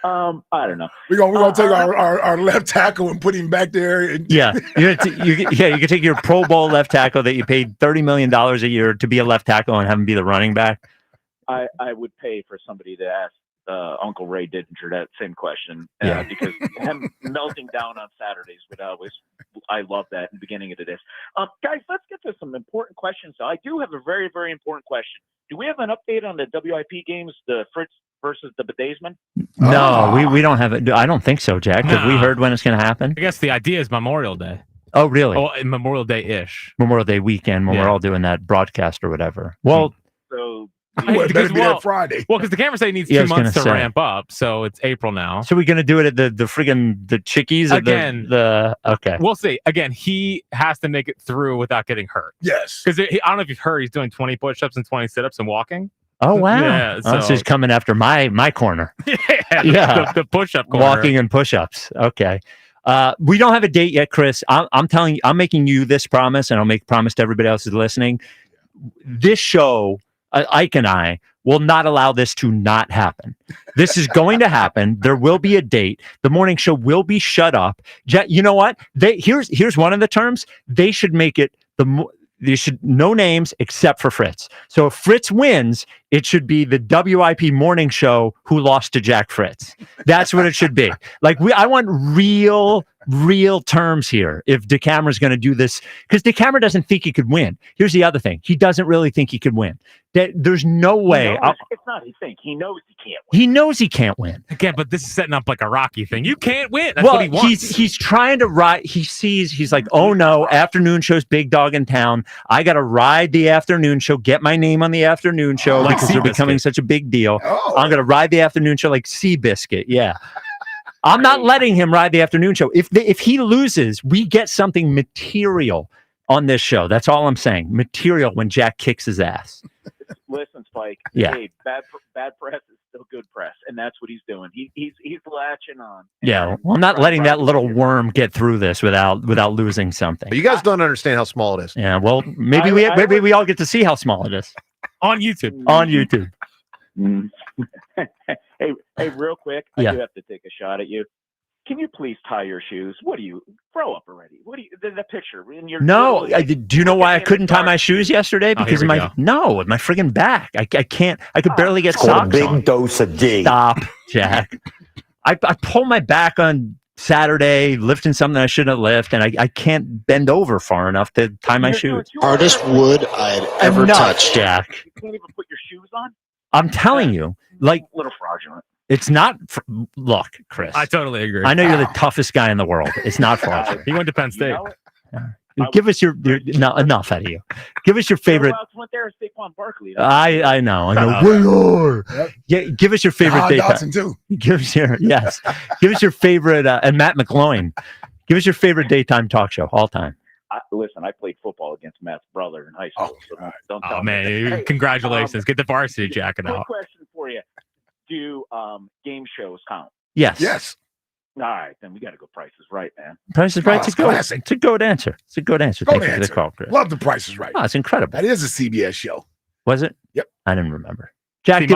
I don't know. We're gonna take our left tackle and put him back there. And you can take your Pro Bowl left tackle that you paid $30 million a year to be a left tackle and have him be the running back. I would pay for somebody to ask Uncle Ray Didinger that same question because him melting down on Saturdays would always I love that in the beginning of this. Guys, let's get to some important questions. So I do have a very, very important question. Do we have an update on the WIP games, the Fritz versus the Bedesman? No, we don't have it. I don't think so, Jack. Have we heard when it's going to happen? I guess the idea is Memorial Day. Oh, really? Oh, Memorial Day-ish. Memorial Day weekend when we're all doing that broadcast or whatever. Well, so better be there Friday. Well, because the camera say it needs 2 months to ramp up, so it's April now. So we're going to do it at the Chickies again. Okay, we'll see. Again, he has to make it through without getting hurt. Yes, because I don't know if you've heard, he's doing 20 push-ups and 20 sit-ups and walking. Oh wow! Yeah, so he's coming after my corner. yeah, the push-up corner. Walking and push-ups. Okay. We don't have a date yet, Chris. I'm telling you, I'm making you this promise, and I'll make a promise to everybody else who's listening. This show, Ike and I, will not allow this to not happen. This is going to happen. There will be a date. The morning show will be shut up. You know what? Here's one of the terms. They should make it they should no names except for Fritz. So if Fritz wins, it should be the WIP morning show who lost to Jack Fritz. That's what it should be. Like I want real terms here. If DeCamera's going to do this, because DeCamera doesn't think he could win. Here's the other thing: he doesn't really think he could win. There's no way. It's not his thing. He knows he can't win. He knows he can't win. Again, but this is setting up like a Rocky thing. You can't win. That's what he wants. He's trying to ride. He's like, oh no, afternoon show's big dog in town. I got to ride the afternoon show, get my name on the afternoon show because they're becoming such a big deal. I'm going to ride the afternoon show like Seabiscuit. Yeah. I'm not letting him ride the afternoon show. If he loses, we get something material on this show. That's all I'm saying. Material when Jack kicks his ass. Listen, Spike. Yeah. Hey, bad press is still good press, and that's what he's doing. He's latching on. Yeah. Well, I'm not letting that little worm get through this without losing something. But you guys don't understand how small it is. Yeah. Well, maybe we all get to see how small it is on YouTube. On YouTube. Hey, real quick, I do have to take a shot at you. Can you please tie your shoes? What do you grow up already? What do you the picture in your No, do you know why I couldn't tie my shoes yesterday? Because of my friggin' back. I can't. I could barely get socks. Big dose of D. Stop, Jack. I pulled my back on Saturday lifting something I shouldn't have lifted, and I can't bend over far enough to tie my shoes. Hardest wood I'd ever touched. Jack. You can't even put your shoes on. I'm telling you, like a little fraudulent. It's not. Look, Chris. I totally agree. I know you're the toughest guy in the world. It's not fraudulent. He went to Penn State. Give us your no, enough out of you. Give us your favorite. Went there, Saquon Barkley. I know. We are. Yeah, give us your favorite daytime. Too. Give us your favorite and Matt McGloin. Give us your favorite daytime talk show all time. Listen, I played football against Matt's brother in high school. So don't tell me. Man, congratulations! Get the varsity jacket quick out. Question for you: do game shows count? Yes. Yes. All right, then we got to go Price is Right, man. Price is Right. It's a good answer. It's a good answer. Thank you for the call, Chris. Love the Price is Right. Oh, it's incredible. That is a CBS show. Was it? Yep. I didn't remember. Jack,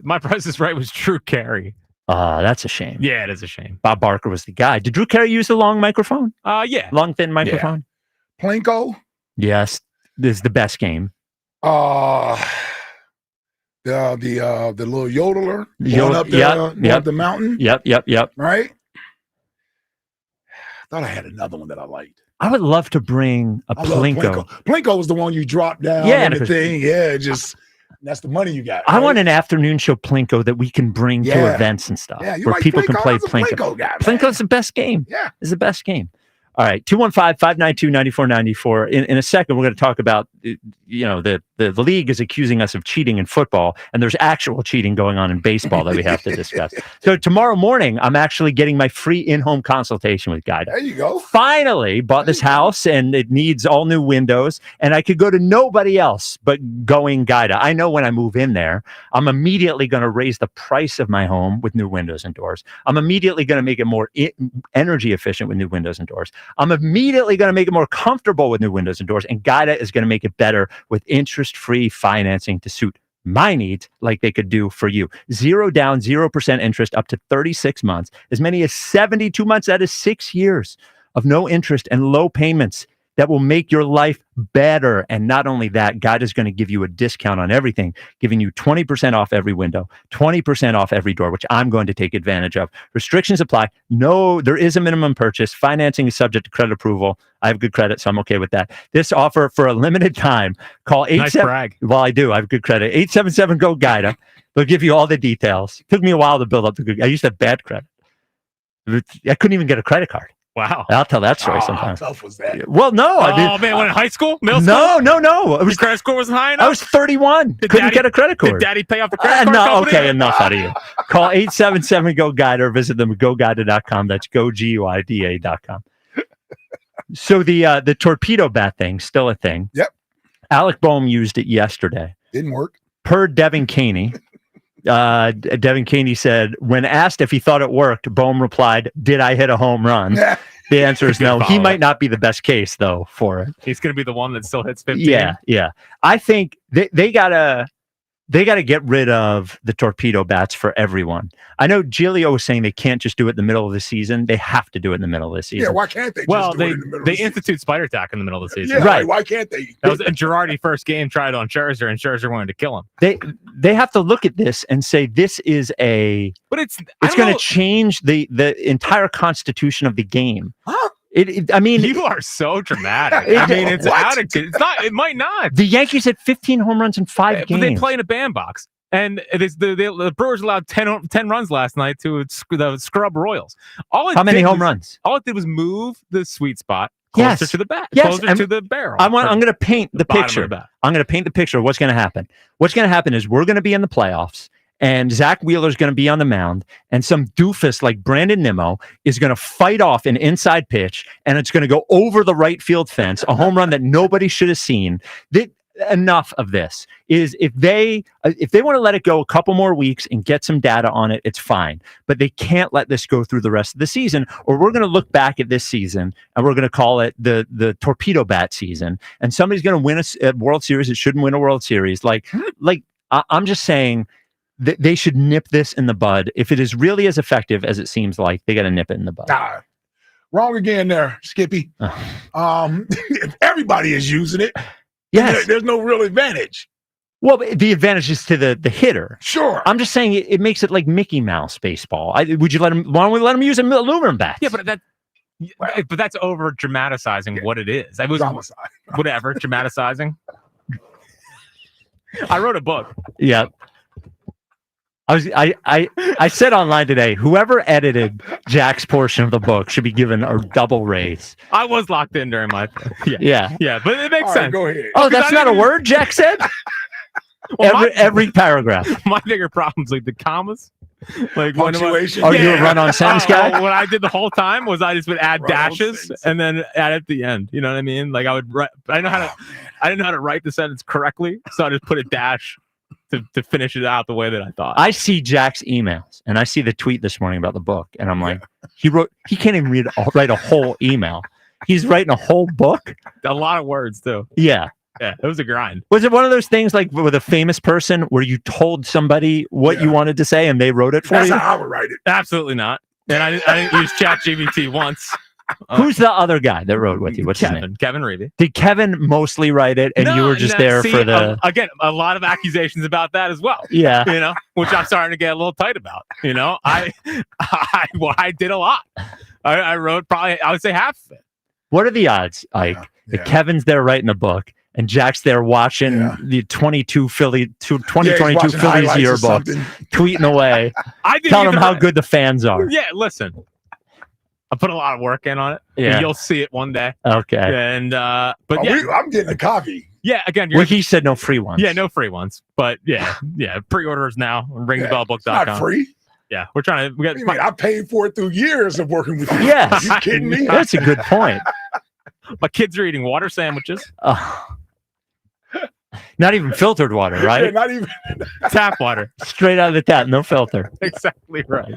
my Price is Right was Drew Carey. That's a shame. Yeah, it is a shame. Bob Barker was the guy. Did Drew Carey use the long microphone? Yeah. Long, thin microphone? Yeah. Plinko? Yes. This is the best game. The little yodeler going up there up the mountain. Yep. Right? I thought I had another one that I liked. I would love to bring a Plinko. Plinko was the one you dropped down and the thing. Yeah, that's the money you got. Right? I want an afternoon show Plinko that we can bring to events and stuff where people can play Plinko. Plinko's the best game. Yeah. It's the best game. All right, 215-592-9494. In a second, we're going to talk about, the league is accusing us of cheating in football, and there's actual cheating going on in baseball that we have to discuss. So tomorrow morning, I'm actually getting my free in-home consultation with Guida. There you go. Finally bought this house, and it needs all new windows, and I could go to nobody else but Going Guida. I know when I move in there, I'm immediately going to raise the price of my home with new windows and doors. I'm immediately going to make it more energy efficient with new windows and doors. I'm immediately going to make it more comfortable with new windows and doors, and Guida is going to make it better with interest-free financing to suit my needs like they could do for you. 0 down, 0% interest up to 36 months, as many as 72 months. That is 6 years of no interest and low payments. that will make your life better. And not only that, Guide is going to give you a discount on everything, giving you 20% off every window, 20% off every door, which I'm going to take advantage of. Restrictions apply. No, there is a minimum purchase. Financing is subject to credit approval. I have good credit, so I'm okay with that. This offer for a limited time. Call 87. Nice brag. Well, I do. I have good credit. 877-GO-GUIDA. They'll give you all the details. Took me a while to build up the good. I used to have bad credit. I couldn't even get a credit card. Wow. I'll tell that story sometime. How tough was that? Well, no. Man, when in high school? Middle school? No. Your credit score wasn't high enough? I was 31. Couldn't get a credit card. Did Daddy pay off the credit card No, company? okay, enough out of you. Call 877-GO-GUIDA or visit them at GoGuida.com. That's GoGuida.com. So the torpedo bat thing, still a thing. Yep. Alec Boehm used it yesterday. Didn't work. Per Devin Caney. Devin Caney said, when asked if he thought it worked, Boehm replied, "Did I hit a home run?" The answer is no. He might not be the best case, though, for it. He's going to be the one that still hits 15. Yeah. I think they gotta get rid of the torpedo bats for everyone. I know Giglio was saying they can't just do it in the middle of the season. They have to do it in the middle of the season. Yeah, why can't they? Well, just do it in the middle of they the season? institute spider attack in the middle of the season. Yeah, right. Why can't they? That was a Girardi first game tried on Scherzer, and Scherzer wanted to kill him. They have to look at this and say this is but it's going to change the entire constitution of the game. Huh? I mean, you are so dramatic. It's out of it. It's not. It might not. The Yankees had 15 home runs in 5 games. But they play in a bandbox. And the Brewers allowed 10 runs last night to the scrub Royals. How many home runs? All it did was move the sweet spot closer to the bat, closer to the barrel. I'm going to paint the picture. The I'm going to paint the picture of what's going to happen. What's going to happen is we're going to be in the playoffs, and Zach Wheeler's going to be on the mound, and some doofus like Brandon Nimmo is going to fight off an inside pitch, and it's going to go over the right field fence, a home run that nobody should have seen. Enough of this. Is if they want to let it go a couple more weeks and get some data on it, it's fine. But they can't let this go through the rest of the season, or we're going to look back at this season and we're going to call it the torpedo bat season. And somebody's going to win a World Series. It shouldn't win a World Series. I'm just saying that they should nip this in the bud. If it is really as effective as it seems like, they got to nip it in the bud. Wrong again there, Skippy. If everybody is using it, yes, there's no real advantage. Well, the advantage is to the hitter. Sure. I'm just saying it makes it like Mickey Mouse baseball. Would you let him? Why don't we let him use an aluminum bat? Yeah, but that's over dramatizing what it is. I was whatever dramatizing. I wrote a book. Yeah. I said online today, whoever edited Jack's portion of the book should be given a double raise. I was locked in during my yeah, but it makes sense. Go ahead. Oh, that's not a word, Jack said. Well, every paragraph. My bigger problem's like the commas, like punctuation. You're a run-on sentence guy. What I did the whole time was I just would add dashes and then add at the end. You know what I mean? Like I would write. I didn't know how to write the sentence correctly, so I just put a dash to finish it out the way that I thought. I see Jack's emails and I see the tweet this morning about the book, and I'm like, he can't even write a whole email. He's writing a whole book. A lot of words too. Yeah. Yeah, it was a grind. Was it one of those things like with a famous person where you told somebody what you wanted to say and they wrote it for That's you? how I would write it. Absolutely not. And I didn't use ChatGPT once. Who's the other guy that wrote with you? What's his name? Kevin Reevy. Did Kevin mostly write it and you were just there for the... Again, a lot of accusations about that as well. Yeah. You know, which I'm starting to get a little tight about. You know, I did a lot. I wrote probably, I would say half of it. What are the odds, Ike, that Kevin's there writing a book and Jack's there watching the 2022 Phillies yearbook, tweeting away, telling them how good the fans are? Yeah, listen. I put a lot of work in on it. Yeah. You'll see it one day. Okay. And I'm getting a copy. Yeah, again, he said no free ones. Yeah, no free ones. But yeah, pre-orders now. Ringbellbook.com. It's not free. Yeah, we're trying to. I paid for it through years of working with you. Yes. Are you kidding me? That's a good point. My kids are eating water sandwiches. Not even filtered water, right? Yeah, not even tap water. Straight out of the tap, no filter. Exactly right.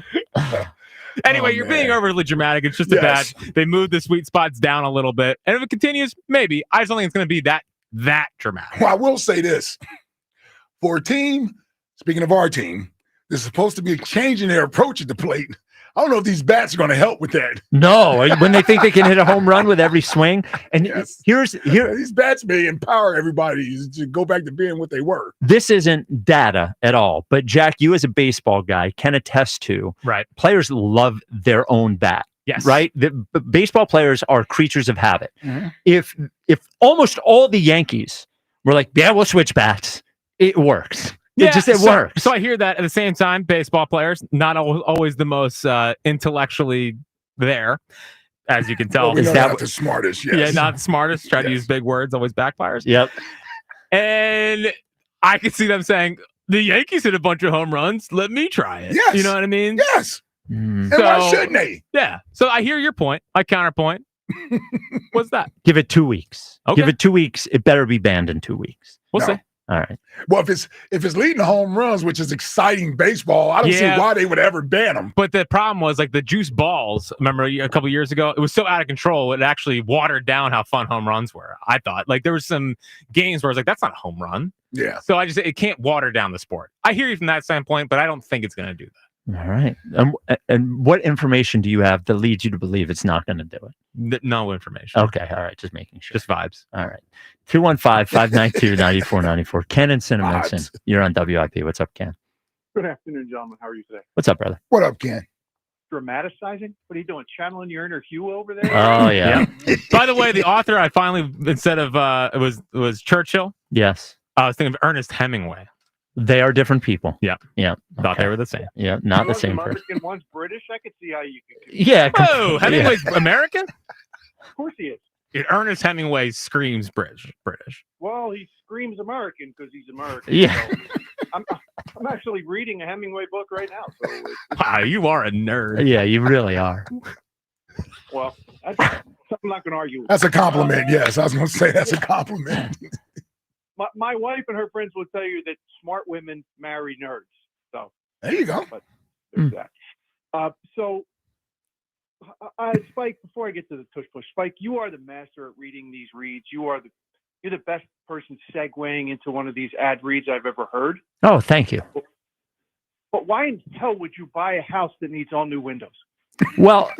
Anyway, you're being overly dramatic. It's just a bad. They moved the sweet spots down a little bit, and if it continues, maybe. I just don't think it's going to be that dramatic. Well, I will say this: for a team, speaking of our team, that's supposed to be changing their approach at the plate. I don't know if these bats are going to help with that. No, when they think they can hit a home run with every swing. And here these bats may empower everybody to go back to being what they were. This isn't data at all, but Jack, you as a baseball guy can attest to. Right. Players love their own bat. Yes. Right. The baseball players are creatures of habit. Mm-hmm. If almost all the Yankees were like, yeah, we'll switch bats, it works. Yeah, it works. So I hear that at the same time, baseball players, not always the most intellectually there, as you can tell. Well, not the smartest, yes. Yeah, not the smartest. Try to use big words, always backfires. Yep. And I can see them saying, the Yankees hit a bunch of home runs. Let me try it. Yes. You know what I mean? Yes. And why shouldn't they? Yeah. So I hear your point. My counterpoint. What's that? Give it 2 weeks. Okay. Give it 2 weeks. It better be banned in 2 weeks. We'll see. All right. Well, if it's leading to home runs, which is exciting baseball, I don't see why they would ever ban them. But the problem was like the juice balls. Remember a couple years ago, it was so out of control. It actually watered down how fun home runs were. I thought like there was some games where I was like, that's not a home run. Yeah. So it can't water down the sport. I hear you from that standpoint, but I don't think it's going to do that. All right. And what information do you have that leads you to believe it's not going to do it? No information. Okay. All right. Just making sure. Just vibes. All right. 215-592-9494. Ken and Cinnaminson. You're on WIP. What's up, Ken? Good afternoon, gentlemen. How are you today? What's up, brother? What up, Ken? Dramaticizing? What are you doing? Channeling your inner Hugh over there? Oh, yeah. By the way, the author, I finally, instead of, it was Churchill. Yes. I was thinking of Ernest Hemingway. They are different people. Yeah. Yeah. Thought they were the same. Yeah. Not the One's same person. American, one's British. I could see how you could. Yeah. Oh, Hemingway's American? Of course he is. Ernest Hemingway screams British. Well, he screams American because he's American. Yeah. So I'm actually reading a Hemingway book right now. So Wow, you are a nerd. Yeah, you really are. well, I'm not going to argue. That's a compliment. Yes, I was going to say that's a compliment. My wife and her friends will tell you that smart women marry nerds. So there you go. But there's that. So, Spike, before I get to the tush push, Spike, you are the master at reading these reads. You're the best person segueing into one of these ad reads I've ever heard. Oh, thank you. But why in hell would you buy a house that needs all new windows? Well,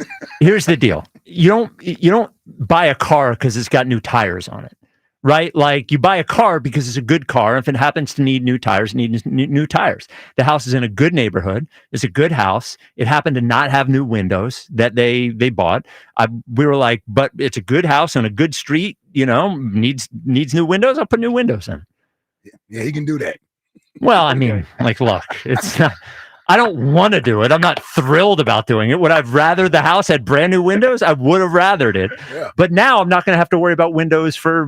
here's the deal. You don't buy a car because it's got new tires on it. Right? Like you buy a car because it's a good car. If it happens to need new tires, it needs new tires. The house is in a good neighborhood. It's a good house. It happened to not have new windows that they bought. We were like, but it's a good house on a good street, needs new windows. I'll put new windows in. Yeah, he can do that. Well, I mean, like, look, it's not, I don't want to do it. I'm not thrilled about doing it. Would I have rather the house had brand new windows? I would have rathered it. Yeah. But now I'm not going to have to worry about windows for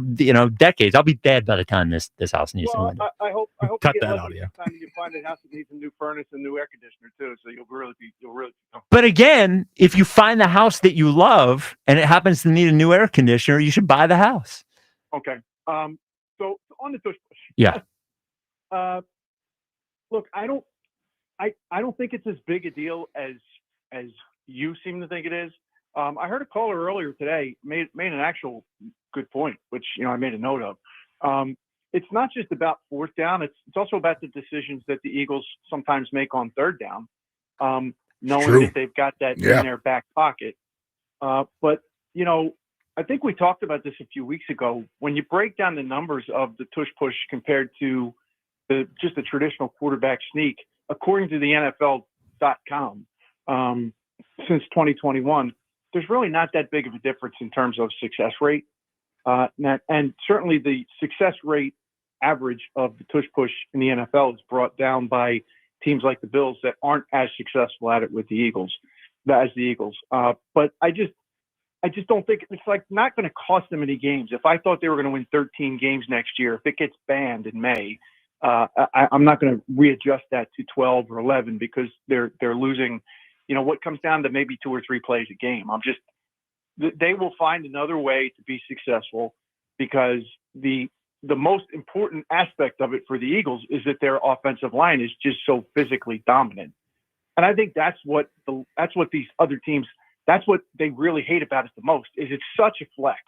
decades. I'll be dead by the time this house needs new windows. I hope cut you get that lucky audio. Time you find a house that needs a new furnace and new air conditioner too, so you'll really be But again, if you find the house that you love and it happens to need a new air conditioner, you should buy the house. Okay. So on the tush push. Yeah. Look, I don't think it's as big a deal as you seem to think it is. I heard a caller earlier today made an actual good point, which I made a note of. It's not just about fourth down; it's also about the decisions that the Eagles sometimes make on third down, knowing that they've got that in their back pocket. But I think we talked about this a few weeks ago. When you break down the numbers of the tush push compared to just the traditional quarterback sneak, according to the NFL.com, since 2021, there's really not that big of a difference in terms of success rate. And certainly the success rate average of the tush push in the NFL is brought down by teams like the Bills that aren't as successful at it with the Eagles. But I just don't think it's not going to cost them any games. If I thought they were going to win 13 games next year, if it gets banned in May, I'm not going to readjust that to 12 or 11 because they're losing, what comes down to maybe 2 or 3 plays a game. They will find another way to be successful because the most important aspect of it for the Eagles is that their offensive line is just so physically dominant. And I think that's what these other teams, that's what they really hate about it the most, is it's such a flex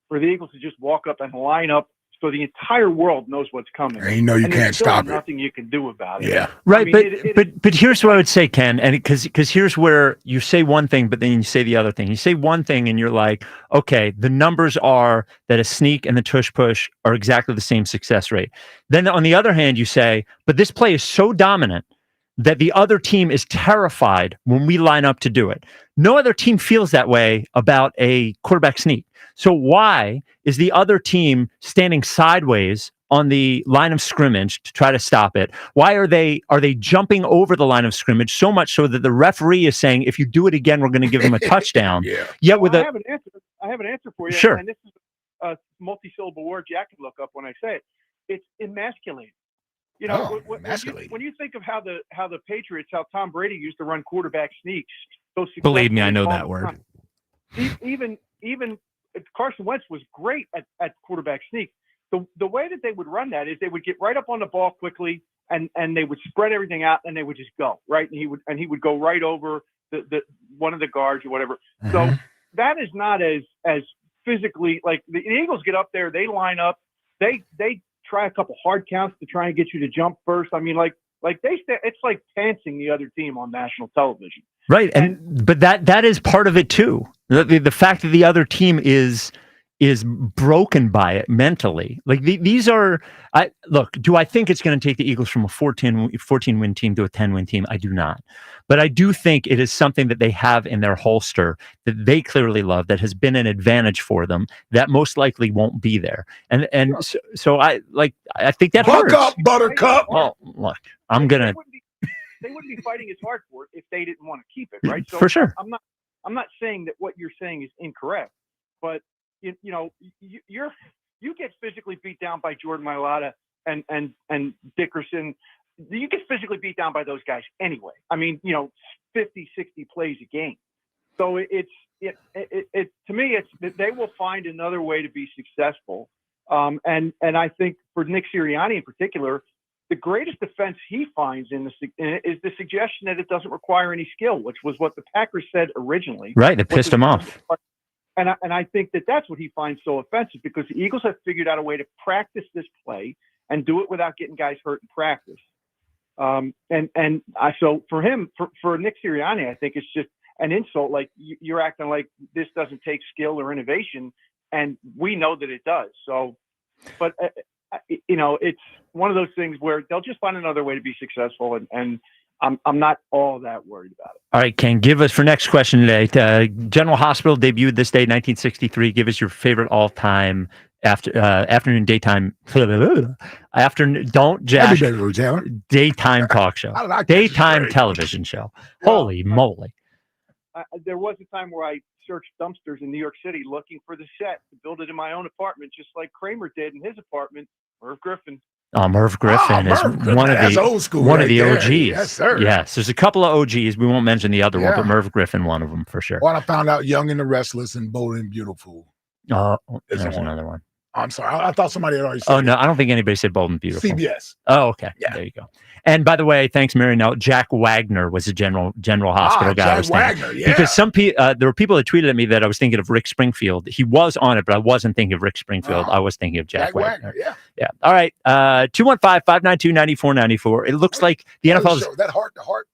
for the Eagles to just walk up and line up So the entire world knows what's coming. And you know you and there's can't still stop it. Nothing you can do about it. Yeah. Right, I mean, but here's what I would say, Ken, and because here's where you say one thing, but then you say the other thing. You say one thing, and you're like, okay, the numbers are that a sneak and the tush push are exactly the same success rate. Then on the other hand, you say, but this play is so dominant that the other team is terrified when we line up to do it. No other team feels that way about a quarterback sneak. So why is the other team standing sideways on the line of scrimmage to try to stop it? Why are they jumping over the line of scrimmage so much so that the referee is saying, if you do it again, we're going to give them a touchdown? Yet with I have an answer. I have an answer for you. Sure. And this is a multi-syllable word Jack can look up when I say it. It's emasculating. You know, when you think of how the Patriots, how Tom Brady used to run quarterback sneaks. Believe me, I know that word. Even Carson Wentz was great at quarterback sneak. The way that they would run that is they would get right up on the ball quickly and they would spread everything out and they would just go right, and he would go right over the one of the guards or whatever. So that is not as physically, like the Eagles get up there, they line up, they try a couple hard counts to try and get you to jump first. I mean, it's like pantsing the other team on national television. Right, but that is part of it too. The fact that the other team is broken by it mentally. Like these are. Look, do I think it's going to take the Eagles from a 14 win team to a 10-win team? I do not, but I do think it is something that they have in their holster that they clearly love, that has been an advantage for them, that most likely won't be there. And so I think that Buck hurts. up, Buttercup. Well, look, I'm gonna. They wouldn't be fighting as hard for it if they didn't want to keep it, right? So For sure. I'm not saying that what you're saying is incorrect, but you get physically beat down by Jordan Mailata and Dickerson. You get physically beat down by those guys anyway. I mean, 50, 60 plays a game. So it to me, it's they will find another way to be successful. And I think for Nick Sirianni in particular, the greatest defense he finds is the suggestion that it doesn't require any skill, which was what the Packers said originally. Right, it pissed him off. And I think that's what he finds so offensive, because the Eagles have figured out a way to practice this play and do it without getting guys hurt in practice. So for him, for Nick Sirianni, I think it's just an insult. Like you're acting like this doesn't take skill or innovation, and we know that it does. So, but it's one of those things where they'll just find another way to be successful, and I'm not all that worried about it. All right, Ken, give us for next question today. General Hospital debuted this day, 1963. Give us your favorite all-time afternoon, daytime, daytime talk show, daytime television show. Holy moly! There was a time where I searched dumpsters in New York City looking for the set to build it in my own apartment, just like Kramer did in his apartment. Merv Griffin. Oh, Merv Griffin is one of the OGs. Yes, sir. Yes, there's a couple of OGs. We won't mention the other one, but Merv Griffin, one of them for sure. Well, I found out Young and the Restless and Bold and Beautiful. Oh, there's another one. I'm sorry. I thought somebody had already said Oh, no, I don't think anybody said Bold and Beautiful. CBS. Oh, okay. Yeah. There you go. And by the way, thanks, Mary. Now, Jack Wagner was a general hospital guy. Jack Wagner, yeah. Because there were people that tweeted at me that I was thinking of Rick Springfield. He was on it, but I wasn't thinking of Rick Springfield. I was thinking of Jack Wagner. Yeah. All right. 215-592-9494. It looks like the NFL's... That Heart to Heart.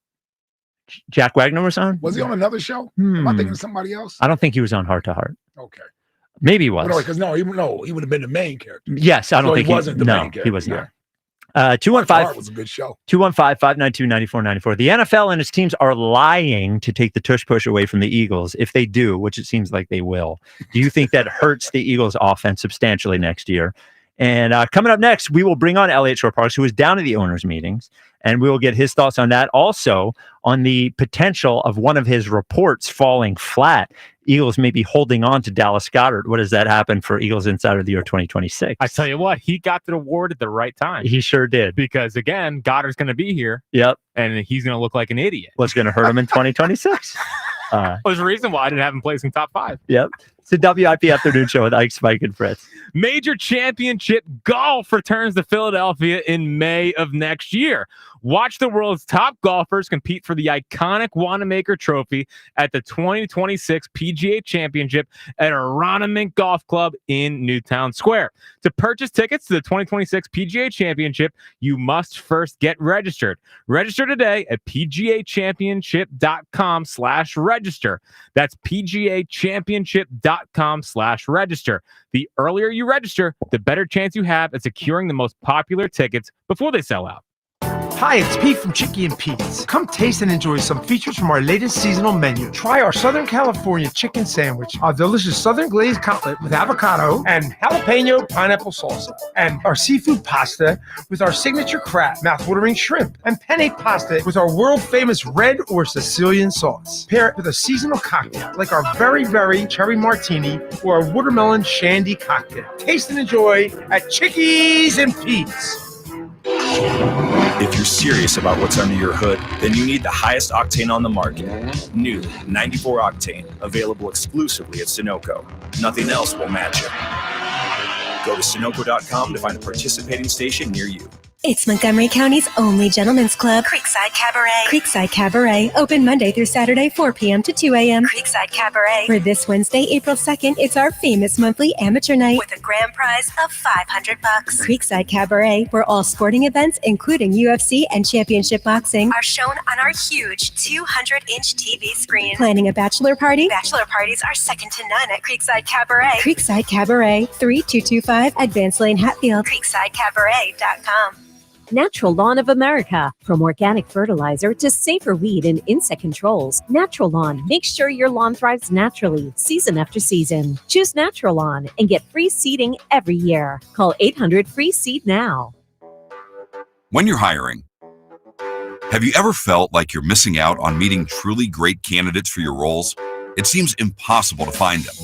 Jack Wagner was on? Was he on another show? Am I thinking of somebody else? I don't think he was on Heart to Heart. Okay. Maybe he was. Because he would have been the main character. Yes, I don't think he wasn't the main character. He was not. 215 was a good show. 215-592-9494. The NFL and its teams are lying to take the tush push away from the Eagles. If they do, which it seems like they will, do you think that hurts the Eagles offense substantially next year? And coming up next, we will bring on Elliot Shore-Parks, who is down at the owners' meetings, and we will get his thoughts on that. Also, on the potential of one of his reports falling flat. Eagles may be holding on to Dallas Goedert. What does that happen for Eagles Insider of the Year 2026? I tell you what, he got the award at the right time. He sure did. Because, again, Goddard's going to be here. Yep. And he's going to look like an idiot. What's going to hurt him in 2026? There's a reason why I didn't have him placing top 5. Yep. It's the WIP Afternoon Show with Ike, Spike, and Fritz. Major Championship Golf returns to Philadelphia in May of next year. Watch the world's top golfers compete for the iconic Wanamaker Trophy at the 2026 PGA Championship at Aronimink Golf Club in Newtown Square. To purchase tickets to the 2026 PGA Championship, you must first get registered. Register today at pgachampionship.com/register. That's pgachampionship.com/register. The earlier you register, the better chance you have at securing the most popular tickets before they sell out. Hi, it's Pete from Chicky and Pete's. Come taste and enjoy some features from our latest seasonal menu. Try our Southern California chicken sandwich, our delicious Southern glazed cutlet with avocado and jalapeno pineapple salsa, and our seafood pasta with our signature crab, mouth-watering shrimp, and penne pasta with our world-famous red or Sicilian sauce. Pair it with a seasonal cocktail like our very, very cherry martini or our watermelon shandy cocktail. Taste and enjoy at Chickies and Pete's. If you're serious about what's under your hood, then you need the highest octane on the market. New 94 Octane, available exclusively at Sunoco. Nothing else will match it. Go to Sunoco.com to find a participating station near you. It's Montgomery County's only gentlemen's club, Creekside Cabaret. Creekside Cabaret, open Monday through Saturday, 4 p.m. to 2 a.m. Creekside Cabaret. For this Wednesday, April 2nd, it's our famous monthly amateur night with a grand prize of $500. Creekside Cabaret, where all sporting events, including UFC and championship boxing, are shown on our huge 200-inch TV screen. Planning a bachelor party? Bachelor parties are second to none at Creekside Cabaret. Creekside Cabaret, 3225 Advance Lane, Hatfield. CreeksideCabaret.com. Natural Lawn of America. From organic fertilizer to safer weed and insect controls, Natural Lawn makes sure your lawn thrives naturally, season after season. Choose Natural Lawn and get free seeding every year. Call 800-FREE-SEED now. When you're hiring, have you ever felt like you're missing out on meeting truly great candidates for your roles? It seems impossible to find them,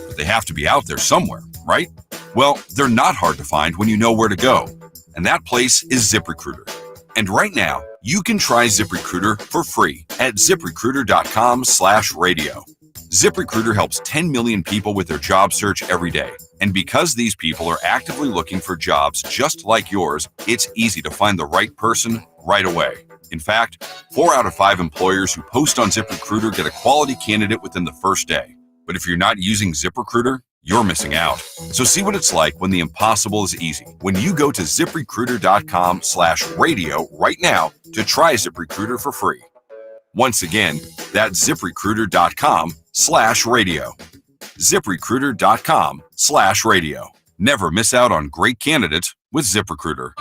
but they have to be out there somewhere, right? Well, they're not hard to find when you know where to go. And that place is ZipRecruiter. And right now, you can try ZipRecruiter for free at ZipRecruiter.com/radio. ZipRecruiter helps 10 million people with their job search every day. And because these people are actively looking for jobs just like yours, it's easy to find the right person right away. In fact, 4 out of 5 employers who post on ZipRecruiter get a quality candidate within the first day. But if you're not using ZipRecruiter, you're missing out. So see what it's like when the impossible is easy. When you go to ZipRecruiter.com/radio right now to try ZipRecruiter for free. Once again, that's ZipRecruiter.com/radio. ZipRecruiter.com/radio. Never miss out on great candidates with ZipRecruiter.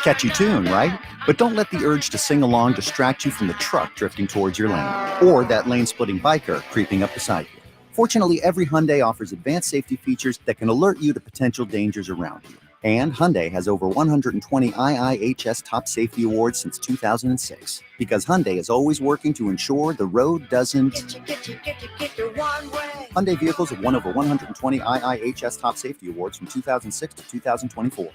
Catchy tune, right? But don't let the urge to sing along distract you from the truck drifting towards your lane or that lane-splitting biker creeping up beside you. Fortunately, every Hyundai offers advanced safety features that can alert you to potential dangers around you. And Hyundai has over 120 IIHS Top Safety Awards since 2006. Because Hyundai is always working to ensure the road doesn't... Hyundai vehicles have won over 120 IIHS Top Safety Awards from 2006 to 2024.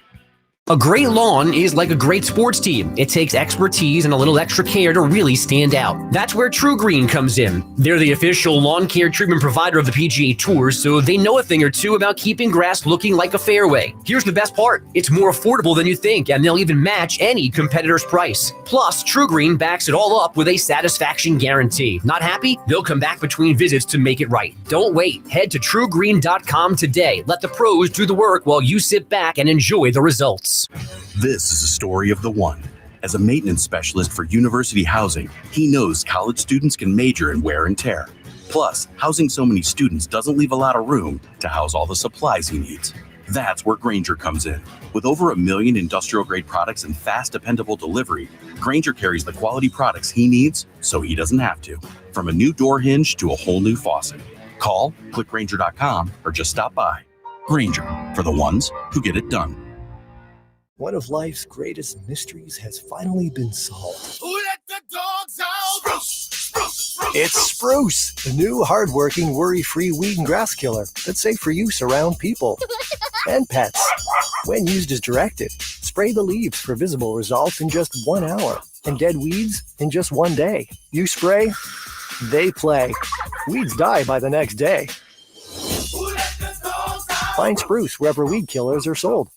A great lawn is like a great sports team. It takes expertise and a little extra care to really stand out. That's where True Green comes in. They're the official lawn care treatment provider of the PGA Tour, so they know a thing or two about keeping grass looking like a fairway. Here's the best part. It's more affordable than you think, and they'll even match any competitor's price. Plus, True Green backs it all up with a satisfaction guarantee. Not happy? They'll come back between visits to make it right. Don't wait. Head to TrueGreen.com today. Let the pros do the work while you sit back and enjoy the results. This is a story of the one. As a maintenance specialist for university housing, he knows college students can major in wear and tear. Plus, housing so many students doesn't leave a lot of room to house all the supplies he needs. That's where Grainger comes in. With over 1 million industrial-grade products and fast, dependable delivery, Grainger carries the quality products he needs so he doesn't have to. From a new door hinge to a whole new faucet. Call, click Grainger.com, or just stop by. Grainger, for the ones who get it done. One of life's greatest mysteries has finally been solved. Who let the dogs out? Spruce, spruce, spruce. It's Spruce, the new hard-working, worry-free weed and grass killer that's safe for use around people and pets. When used as directed, spray the leaves for visible results in just 1 hour and dead weeds in just 1 day. You spray, they play. Weeds die by the next day. Find Spruce wherever weed killers are sold.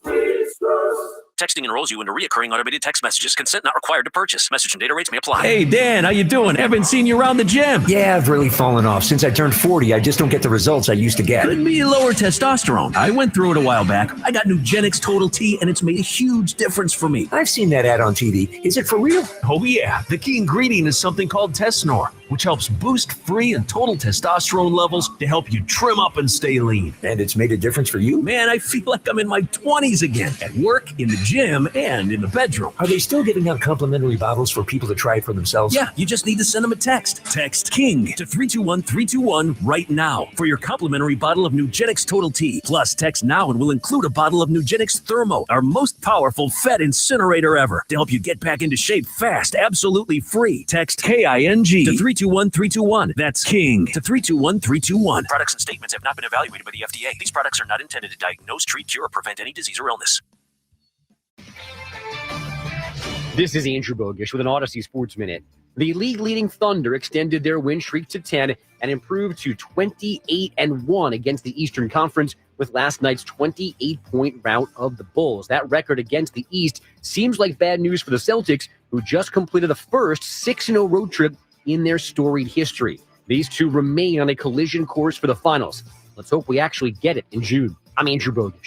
Texting enrolls you into recurring automated text messages. Consent not required to purchase. Message and data rates may apply. Hey, Dan, how you doing? Haven't seen you around the gym. Yeah, I've really fallen off. Since I turned 40, I just don't get the results I used to get. Could be lower testosterone. I went through it a while back. I got Nugenix Total T, and it's made a huge difference for me. I've seen that ad on TV. Is it for real? Oh, yeah. The key ingredient is something called Tesnor, which helps boost free and total testosterone levels to help you trim up and stay lean. And it's made a difference for you? Man, I feel like I'm in my 20s again. At work, in the gym, and in the bedroom. Are they still giving out complimentary bottles for people to try it for themselves? Yeah, you just need to send them a text. Text KING to 321-321 right now for your complimentary bottle of Nugenix Total T. Plus, text now and we'll include a bottle of Nugenix Thermo, our most powerful fat incinerator ever, to help you get back into shape fast, absolutely free. Text KING to 321-321. That's KING to 321-321. Products and statements have not been evaluated by the FDA. These products are not intended to diagnose, treat, cure, or prevent any disease or illness. This is Andrew Bogish with an Odyssey Sports Minute. The league-leading Thunder extended their win streak to 10 and improved to 28-1 against the Eastern Conference with last night's 28-point rout of the Bulls. That record against the East seems like bad news for the Celtics, who just completed the first 6-0 road trip in their storied history. These two remain on a collision course for the finals. Let's hope we actually get it in June. I'm Andrew Bogish.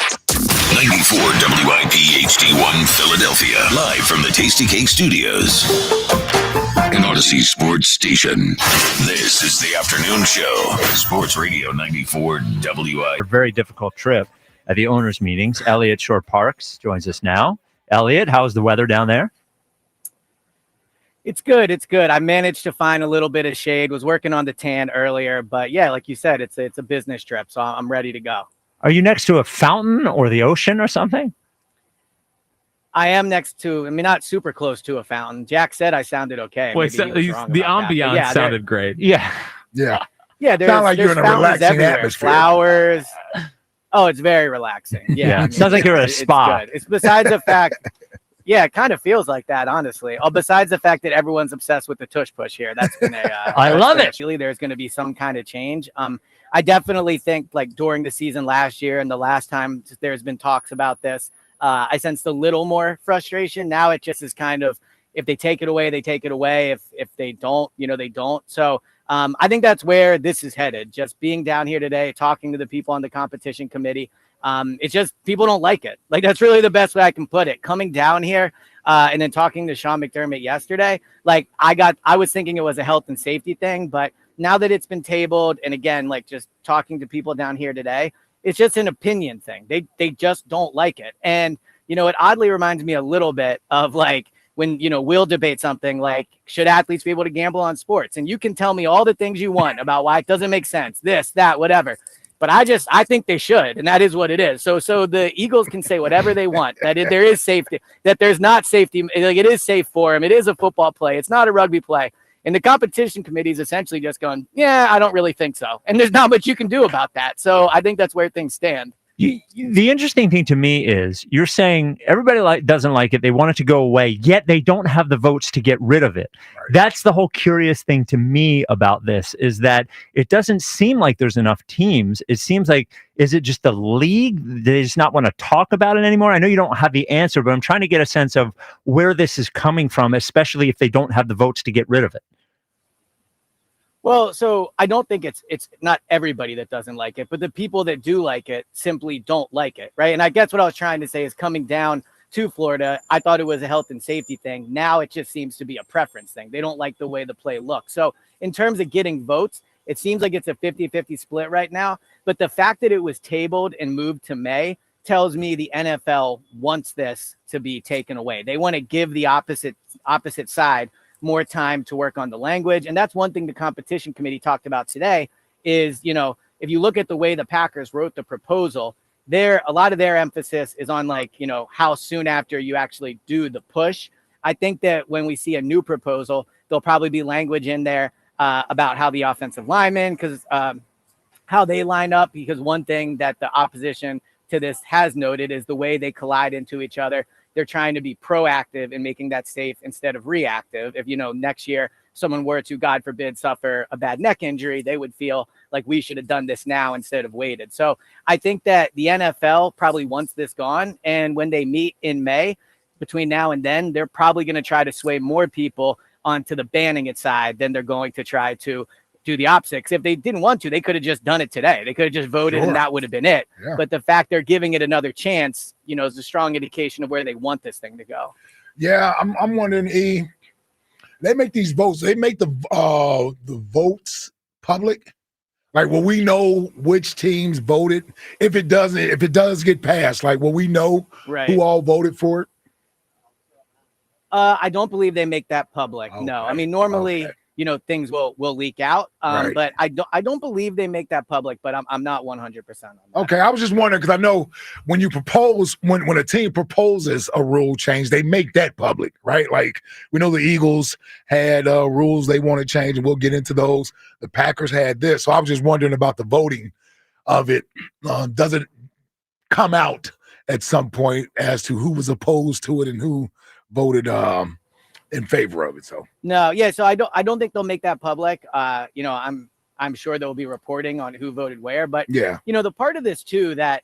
94 WIP HD1 Philadelphia, live from the Tasty Cake Studios. An Odyssey Sports Station. This is the afternoon show. Sports Radio 94 WIP. A very difficult trip at the owners' meetings. Elliot Shore Parks joins us now. Elliot, how's the weather down there? It's good. It's good. I managed to find a little bit of shade. Was working on the tan earlier, but yeah, like you said, it's a business trip, so I'm ready to go. Are you next to a fountain or the ocean or something? I am next to, not super close to a fountain. Jack said I sounded okay. Wait, so the ambiance sounded great. Yeah. Yeah. Yeah, Sound like you're in a relaxing everywhere. atmosphere. Flowers. Oh, it's very relaxing. Yeah. Sounds like you're at a spa. It's good. It's besides the fact, yeah, it kind of feels like that, honestly. Oh, besides the fact that everyone's obsessed with the tush push here. That's been I love it. Actually, there's going to be some kind of change. I definitely think like during the season last year and the last time there's been talks about this, I sensed a little more frustration. Now it just is kind of, if they take it away, they take it away. If they don't, they don't. So I think that's where this is headed. Just being down here today, talking to the people on the competition committee. It's just people don't like it. Like, that's really the best way I can put it. Coming down here and then talking to Sean McDermott yesterday, like I was thinking it was a health and safety thing, but now that it's been tabled, and again, like just talking to people down here today, it's just an opinion thing. They just don't like it. And, it oddly reminds me a little bit of like when, we'll debate something like, should athletes be able to gamble on sports? And you can tell me all the things you want about why it doesn't make sense, this, that, whatever. But I think they should, and that is what it is. So the Eagles can say whatever they want, that there is safety, that there's not safety, like it is safe for them. It is a football play. It's not a rugby play. And the competition committee is essentially just going, yeah, I don't really think so. And there's not much you can do about that. So I think that's where things stand. The interesting thing to me is you're saying everybody doesn't like it. They want it to go away, yet they don't have the votes to get rid of it. Right. That's the whole curious thing to me about this, is that it doesn't seem like there's enough teams. It seems like, is it just the league? They just not want to talk about it anymore? I know you don't have the answer, but I'm trying to get a sense of where this is coming from, especially if they don't have the votes to get rid of it. Well, so I don't think it's not everybody that doesn't like it, but the people that do like it simply don't like it, right? And I guess what I was trying to say is, coming down to Florida, I thought it was a health and safety thing. Now it just seems to be a preference thing. They don't like the way the play looks. So in terms of getting votes, it seems like it's a 50-50 split right now. But the fact that it was tabled and moved to May tells me the NFL wants this to be taken away. They want to give the opposite side more time to work on the language. And that's one thing the competition committee talked about today is, if you look at the way the Packers wrote the proposal, a lot of their emphasis is on like, how soon after you actually do the push. I think that when we see a new proposal, there'll probably be language in there about how the offensive linemen, how they line up, because one thing that the opposition to this has noted is the way they collide into each other. They're trying to be proactive in making that safe instead of reactive. If, next year someone were to, God forbid, suffer a bad neck injury, they would feel like we should have done this now instead of waited. So I think that the NFL probably wants this gone. And when they meet in May, between now and then, they're probably going to try to sway more people onto the banning it side than they're going to try to do the opposite. 'Cause if they didn't want to, they could have just done it today. They could have just voted and that would have been it. Yeah. But the fact they're giving it another chance, is a strong indication of where they want this thing to go. Yeah, I'm wondering, they make these votes, they make the votes public. Like, will we know which teams voted? If it does get passed, like, will we know who all voted for it? I don't believe they make that public. Okay. No, I mean, normally, things will leak out. But I don't believe they make that public, but I'm not 100% on that. Okay. I was just wondering, because I know when you propose, when a team proposes a rule change, they make that public, right? Like, we know the Eagles had rules they want to change, and we'll get into those. The Packers had this. So I was just wondering about the voting of it. Does it come out at some point as to who was opposed to it and who voted in favor of it? So no, yeah. So I don't think they'll make that public. I'm sure they'll be reporting on who voted where, but the part of this too that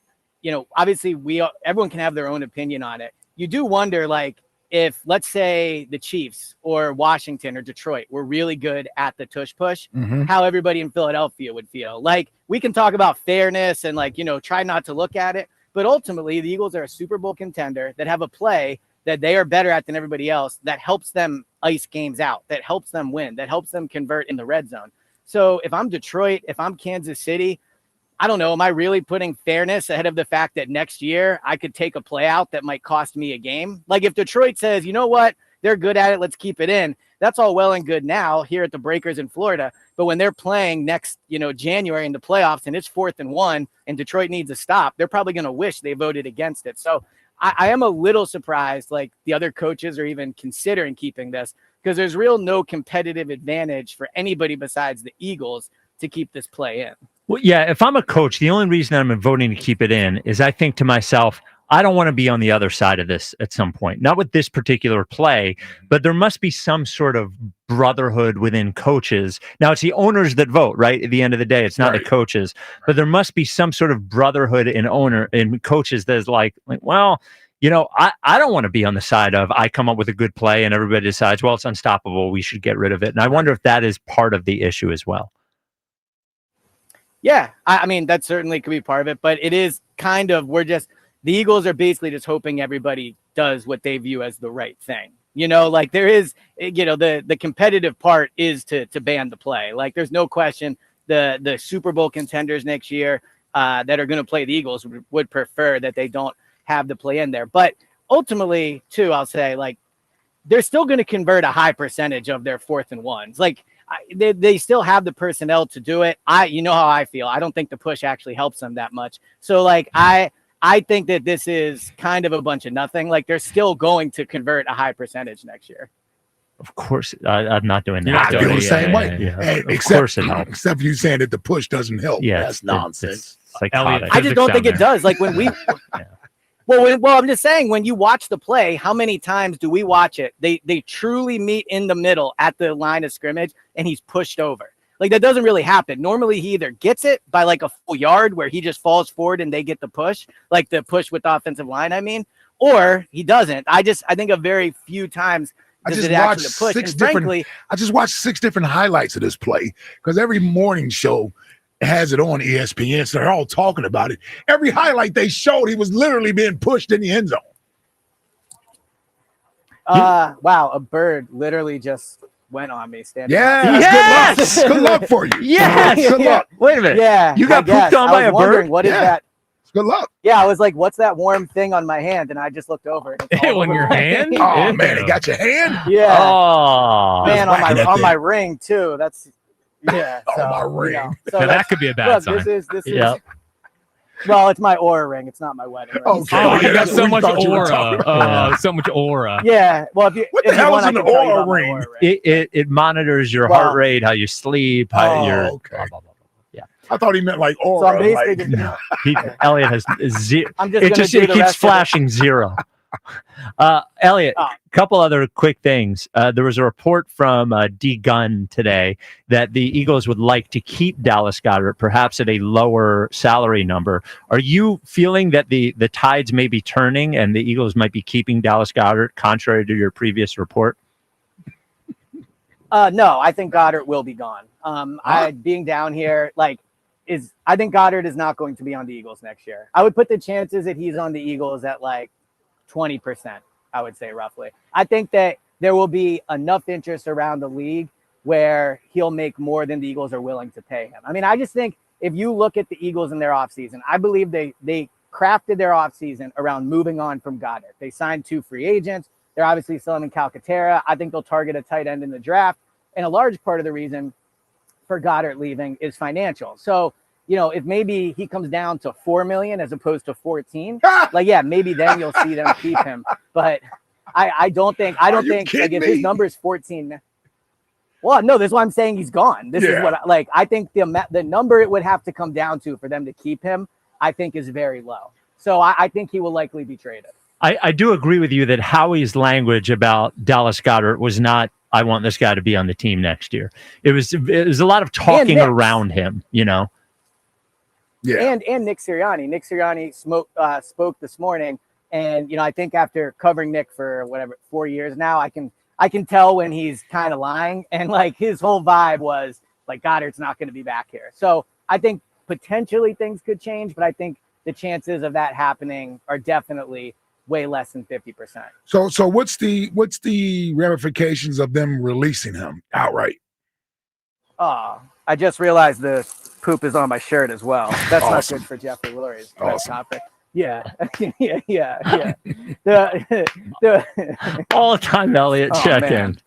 obviously everyone can have their own opinion on it. You do wonder, like, if let's say the Chiefs or Washington or Detroit were really good at the tush push, how everybody in Philadelphia would feel. Like, we can talk about fairness and try not to look at it, but ultimately the Eagles are a Super Bowl contender that have a play that they are better at than everybody else, that helps them ice games out, that helps them win, that helps them convert in the red zone. So if I'm Detroit, if I'm Kansas City, I don't know, am I really putting fairness ahead of the fact that next year I could take a play out that might cost me a game? Like, if Detroit says, you know what, they're good at it, let's keep it in, that's all well and good now here at the Breakers in Florida. But when they're playing next, January in the playoffs and it's 4th and 1 and Detroit needs a stop, they're probably going to wish they voted against it. So I am a little surprised, like, the other coaches are even considering keeping this, because there's no competitive advantage for anybody besides the Eagles to keep this play in. Well, yeah, if I'm a coach, the only reason I'm voting to keep it in is I think to myself, I don't want to be on the other side of this at some point. Not with this particular play, but there must be some sort of brotherhood within coaches. Now, it's the owners that vote, right? At the end of the day, it's not the coaches, but there must be some sort of brotherhood in coaches that's like, well, I don't want to be on the side of I come up with a good play and everybody decides, well, it's unstoppable, we should get rid of it. And I wonder if that is part of the issue as well. Yeah, I mean, that certainly could be part of it, but it is kind of, the Eagles are basically just hoping everybody does what they view as the right thing. Like, there is, the competitive part is to ban the play. Like, there's no question the Super Bowl contenders next year that are going to play the Eagles would prefer that they don't have the play in there. But ultimately, too, I'll say, like, they're still going to convert a high percentage of their 4th and 1s. Like, they still have the personnel to do it. You know how I feel. I don't think the push actually helps them that much. So, like, I think that this is kind of a bunch of nothing. Like, they're still going to convert a high percentage next year. Of course, I'm not doing that. I feel the same way. Of course it helps. Except you saying that the push doesn't help. Yeah, that's nonsense. It's psychotic. I just don't think it does. Like, when we... Well, I'm just saying, when you watch the play, how many times do we watch it? They truly meet in the middle at the line of scrimmage, and he's pushed over. Like, that doesn't really happen. Normally, he either gets it by like a full yard where he just falls forward and they get the push, like the push with the offensive line, or he doesn't. I think a very few times does it actually push. And frankly, I just watched 6 different highlights of this play, because every morning show has it on ESPN, so they're all talking about it. Every highlight they showed, he was literally being pushed in the end zone. Wow, a bird literally just went on me. Yes! Good luck for you. Yes! Good luck. Wait a minute. Yeah. You got pooped on by a bird? What is that? Good luck. Yeah, I was like, what's that warm thing on my hand? And I just looked over. On your hand? Oh, man, it got your hand? Yeah. Oh. Man, on my ring, too. That's... Yeah, my ring. So that could be a bad sign. This is well, it's my aura ring. It's not my wedding ring. Okay. You got so much aura. So much aura. Yeah. Well, what the hell is an aura ring? It monitors your heart rate, how you sleep, how you're. Okay. Blah, blah, blah. Yeah. I thought he meant like aura. So I'm basically Elliot has zero. I'm just it keeps flashing 0. Elliot, a couple other quick things. There was a report from D. Gunn today that the Eagles would like to keep Dallas Goedert, perhaps at a lower salary number. Are you feeling that the tides may be turning and the Eagles might be keeping Dallas Goedert, contrary to your previous report? No, I think Goddard will be gone. Being down here, I think Goddard is not going to be on the Eagles next year. I would put the chances that he's on the Eagles at 20%, I would say roughly. I think that there will be enough interest around the league where he'll make more than the Eagles are willing to pay him. I mean, I just think if you look at the Eagles in their offseason, I believe they crafted their offseason around moving on from Goddard. They signed 2 free agents. They're obviously still in Calcaterra. I think they'll target a tight end in the draft. And a large part of the reason for Goddard leaving is financial. So, if maybe he comes down to $4 million as opposed to 14, maybe then you'll see them keep him. But I don't think if his number is 14. Well, no, that's why I'm saying he's gone. This is what I think the number it would have to come down to for them to keep him, I think is very low. So I think he will likely be traded. I do agree with you that Howie's language about Dallas Goedert was not, I want this guy to be on the team next year. It was a lot of talking around him, Yeah. And Nick Sirianni. Nick Sirianni spoke this morning, and I think after covering Nick for 4 years now, I can tell when he's kind of lying, and his whole vibe was Goddard's not going to be back here. So I think potentially things could change, but I think the chances of that happening are definitely way less than 50%. So what's the ramifications of them releasing him outright? I just realized the poop is on my shirt as well. That's awesome. Not good for Jeffrey Lurie's Awesome. Yeah. yeah. All the time, Elliot, check in.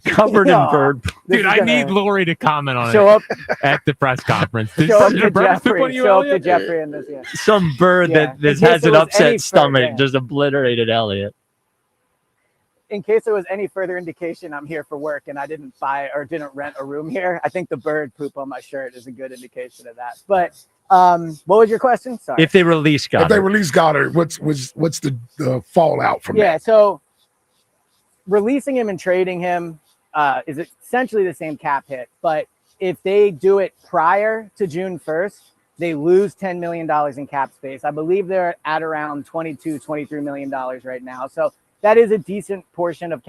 Covered in bird. Dude, I need Lurie to comment on show it up at the press conference. Show up to Jeffrey in this. Yeah. Some bird that has an upset stomach just obliterated Elliot. In case there was any further indication I'm here for work and I didn't buy or didn't rent a room here, I think the bird poop on my shirt is a good indication of that. But what was your question? Sorry. If they release Goddard. If they release Goddard, what's the fallout from that? Yeah, so releasing him and trading him is essentially the same cap hit. But if they do it prior to June 1st, they lose $10 million in cap space. I believe they're at around $23 million right now. So that is a decent portion of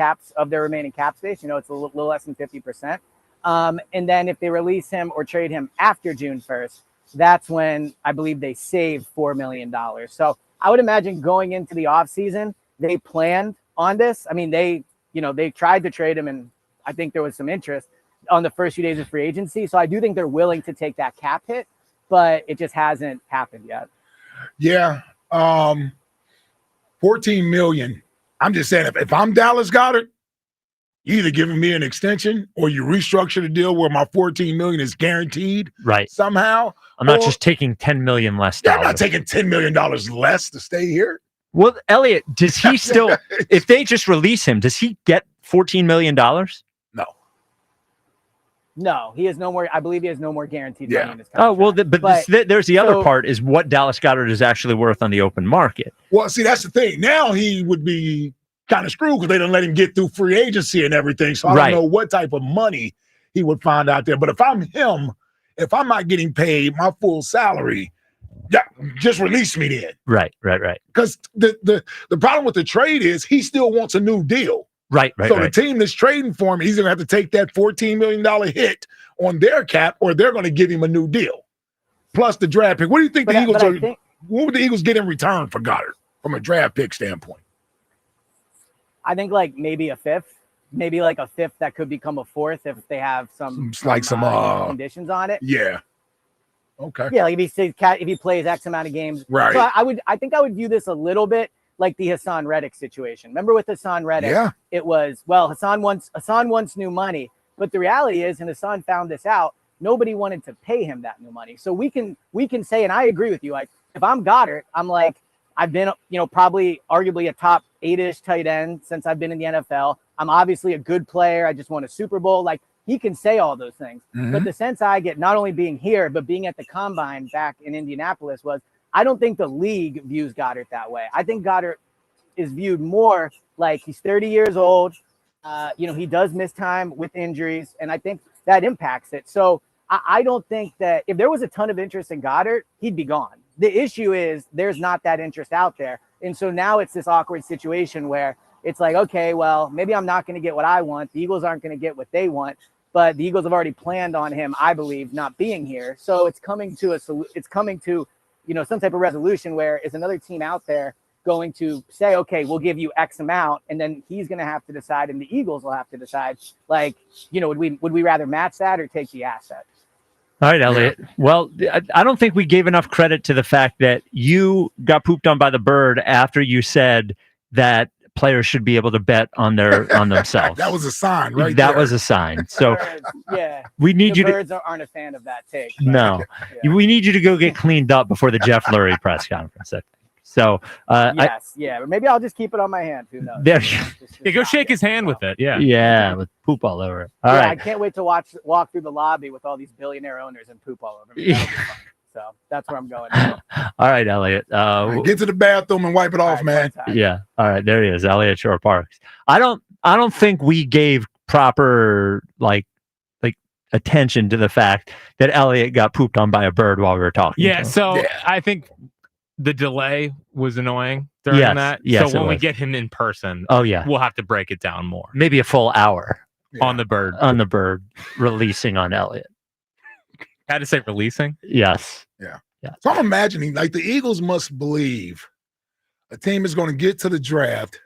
their remaining cap space. It's a little less than 50%. And then if they release him or trade him after June 1st, that's when I believe they save $4 million. So I would imagine going into the offseason, they planned on this. I mean, they tried to trade him, and I think there was some interest on the first few days of free agency. So I do think they're willing to take that cap hit, but it just hasn't happened yet. Yeah. $14 million. I'm just saying, if I'm Dallas Goedert, you either giving me an extension or you restructure the deal where my $14 million is guaranteed somehow. I'm not just taking $10 million less. Yeah, I'm not taking $10 million less to stay here. Well, Elliot, does he still, if they just release him, does he get $14 million? No, he has no more. I believe he has no more guaranteed money in his contract. Oh, well, there's the other part is what Dallas Goedert is actually worth on the open market. Well, see, that's the thing. Now he would be kind of screwed because they didn't let him get through free agency and everything. So I don't know what type of money he would find out there. But if I'm him, if I'm not getting paid my full salary, just release me then. Right. Because the problem with the trade is he still wants a new deal. Right. So the team that's trading for him, he's going to have to take that $14 million hit on their cap, or they're going to give him a new deal. Plus the draft pick. What do you think the Eagles what would the Eagles get in return for Goddard from a draft pick standpoint? I think maybe a fifth. Maybe a fifth that could become a fourth if they have some conditions on it. Yeah. Okay. Yeah, if he plays X amount of games. Right. So I think I would view this a little bit like the Hassan Reddick situation. Remember with Hassan Reddick, it was, Hassan wants new money. But the reality is, and Hassan found this out, nobody wanted to pay him that new money. So we can say, and I agree with you, if I'm Goddard, I'm I've been, probably arguably a top 8-ish tight end since I've been in the NFL. I'm obviously a good player. I just won a Super Bowl. He can say all those things. Mm-hmm. But the sense I get, not only being here, but being at the Combine back in Indianapolis, was I don't think the league views Goddard that way. I think Goddard is viewed more like he's 30 years old. He does miss time with injuries, and I think that impacts it. So I don't think that if there was a ton of interest in Goddard, he'd be gone. The issue is there's not that interest out there. And so now it's this awkward situation where it's like, okay, well, maybe I'm not going to get what I want. The Eagles aren't going to get what they want, but the Eagles have already planned on him, I believe, not being here. So it's coming to some type of resolution where is another team out there going to say, okay, we'll give you X amount, and then he's going to have to decide, and the Eagles will have to decide, would we rather match that or take the asset? All right, Elliot. Yeah. Well, I don't think we gave enough credit to the fact that you got pooped on by the bird after you said that players should be able to bet on themselves. That was a sign, right? That was a sign. So we need you birds aren't a fan of that take. But, no, we need you to go get cleaned up before the Jeff Lurie press conference. So but maybe I'll just keep it on my hand. Who knows? Go shake his hand with it. Yeah, with poop all over it. All right. I can't wait to walk through the lobby with all these billionaire owners and poop all over me. So that's where I'm going now. All right, Elliot. Get to the bathroom and wipe it off, man. Yeah. All right, there he is, Elliot Shore Parks. I don't think we gave proper like attention to the fact that Elliot got pooped on by a bird while we were talking. Yeah. So I think the delay was annoying during that. Yes, so when we get him in person, we'll have to break it down more. Maybe a full hour on the bird. On the bird releasing on Elliot. Had to say releasing? Yes. Yeah. So I'm imagining like the Eagles must believe a team is going to get to the draft,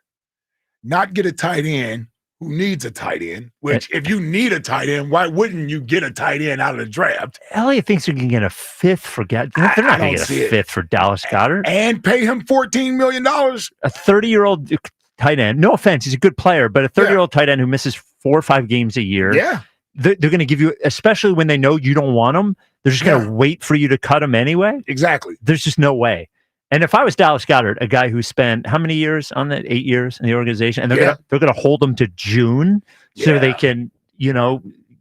not get a tight end who needs a tight end, which if you need a tight end, why wouldn't you get a tight end out of the draft? Elliot thinks we can get a fifth for They're not going to get a fifth for Dallas Goedert. And pay him $14 million. A 30-year-old tight end. No offense, he's a good player, but a 30-year-old tight end who misses 4 or 5 games a year. Yeah. They're going to give you, especially when they know you don't want them, they're just going to wait for you to cut them anyway. Exactly. There's just no way. And if I was Dallas Goedert, a guy who spent how many years on that? 8 years in the organization, and they're going to hold him to June so they can,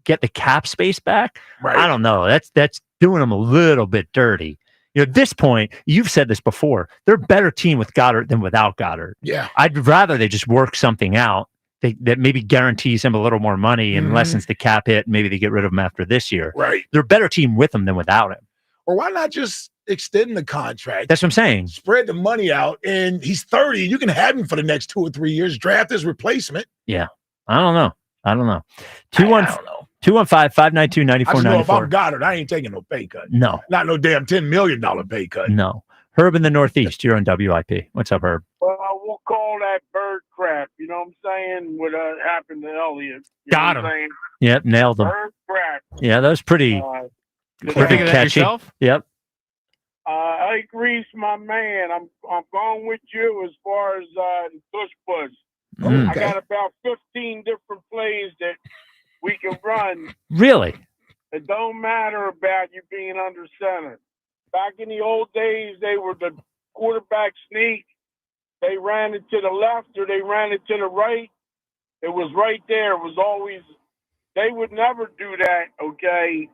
get the cap space back. Right. I don't know. That's doing them a little bit dirty. At this point, you've said this before. They're a better team with Goddard than without Goddard. Yeah. I'd rather they just work something out that maybe guarantees him a little more money and lessens the cap hit. Maybe they get rid of him after this year. Right. They're a better team with him than without him. Or why not just extend the contract? That's what I'm saying. Spread the money out, and he's 30. You can have him for the next 2 or 3 years. Draft his replacement. Yeah. I don't know. 215-592-9494. If I'm Goddard, I ain't taking no pay cut. No. Not no damn $10 million pay cut. No. Herb in the Northeast, you're on WIP. What's up, Herb? Well, we'll call that bird crap. You know what I'm saying? What happened to Elliott. Got him. Yep, nailed him. Bird crap. Yeah, that was pretty catchy. Yep. I agree, my man. I'm going with you as far as the push push. Okay. I got about 15 different plays that we can run. Really? It don't matter about you being under center. Back in the old days, they were the quarterback sneak. They ran it to the left or they ran it to the right. It was right there. It was always, they would never do that, okay,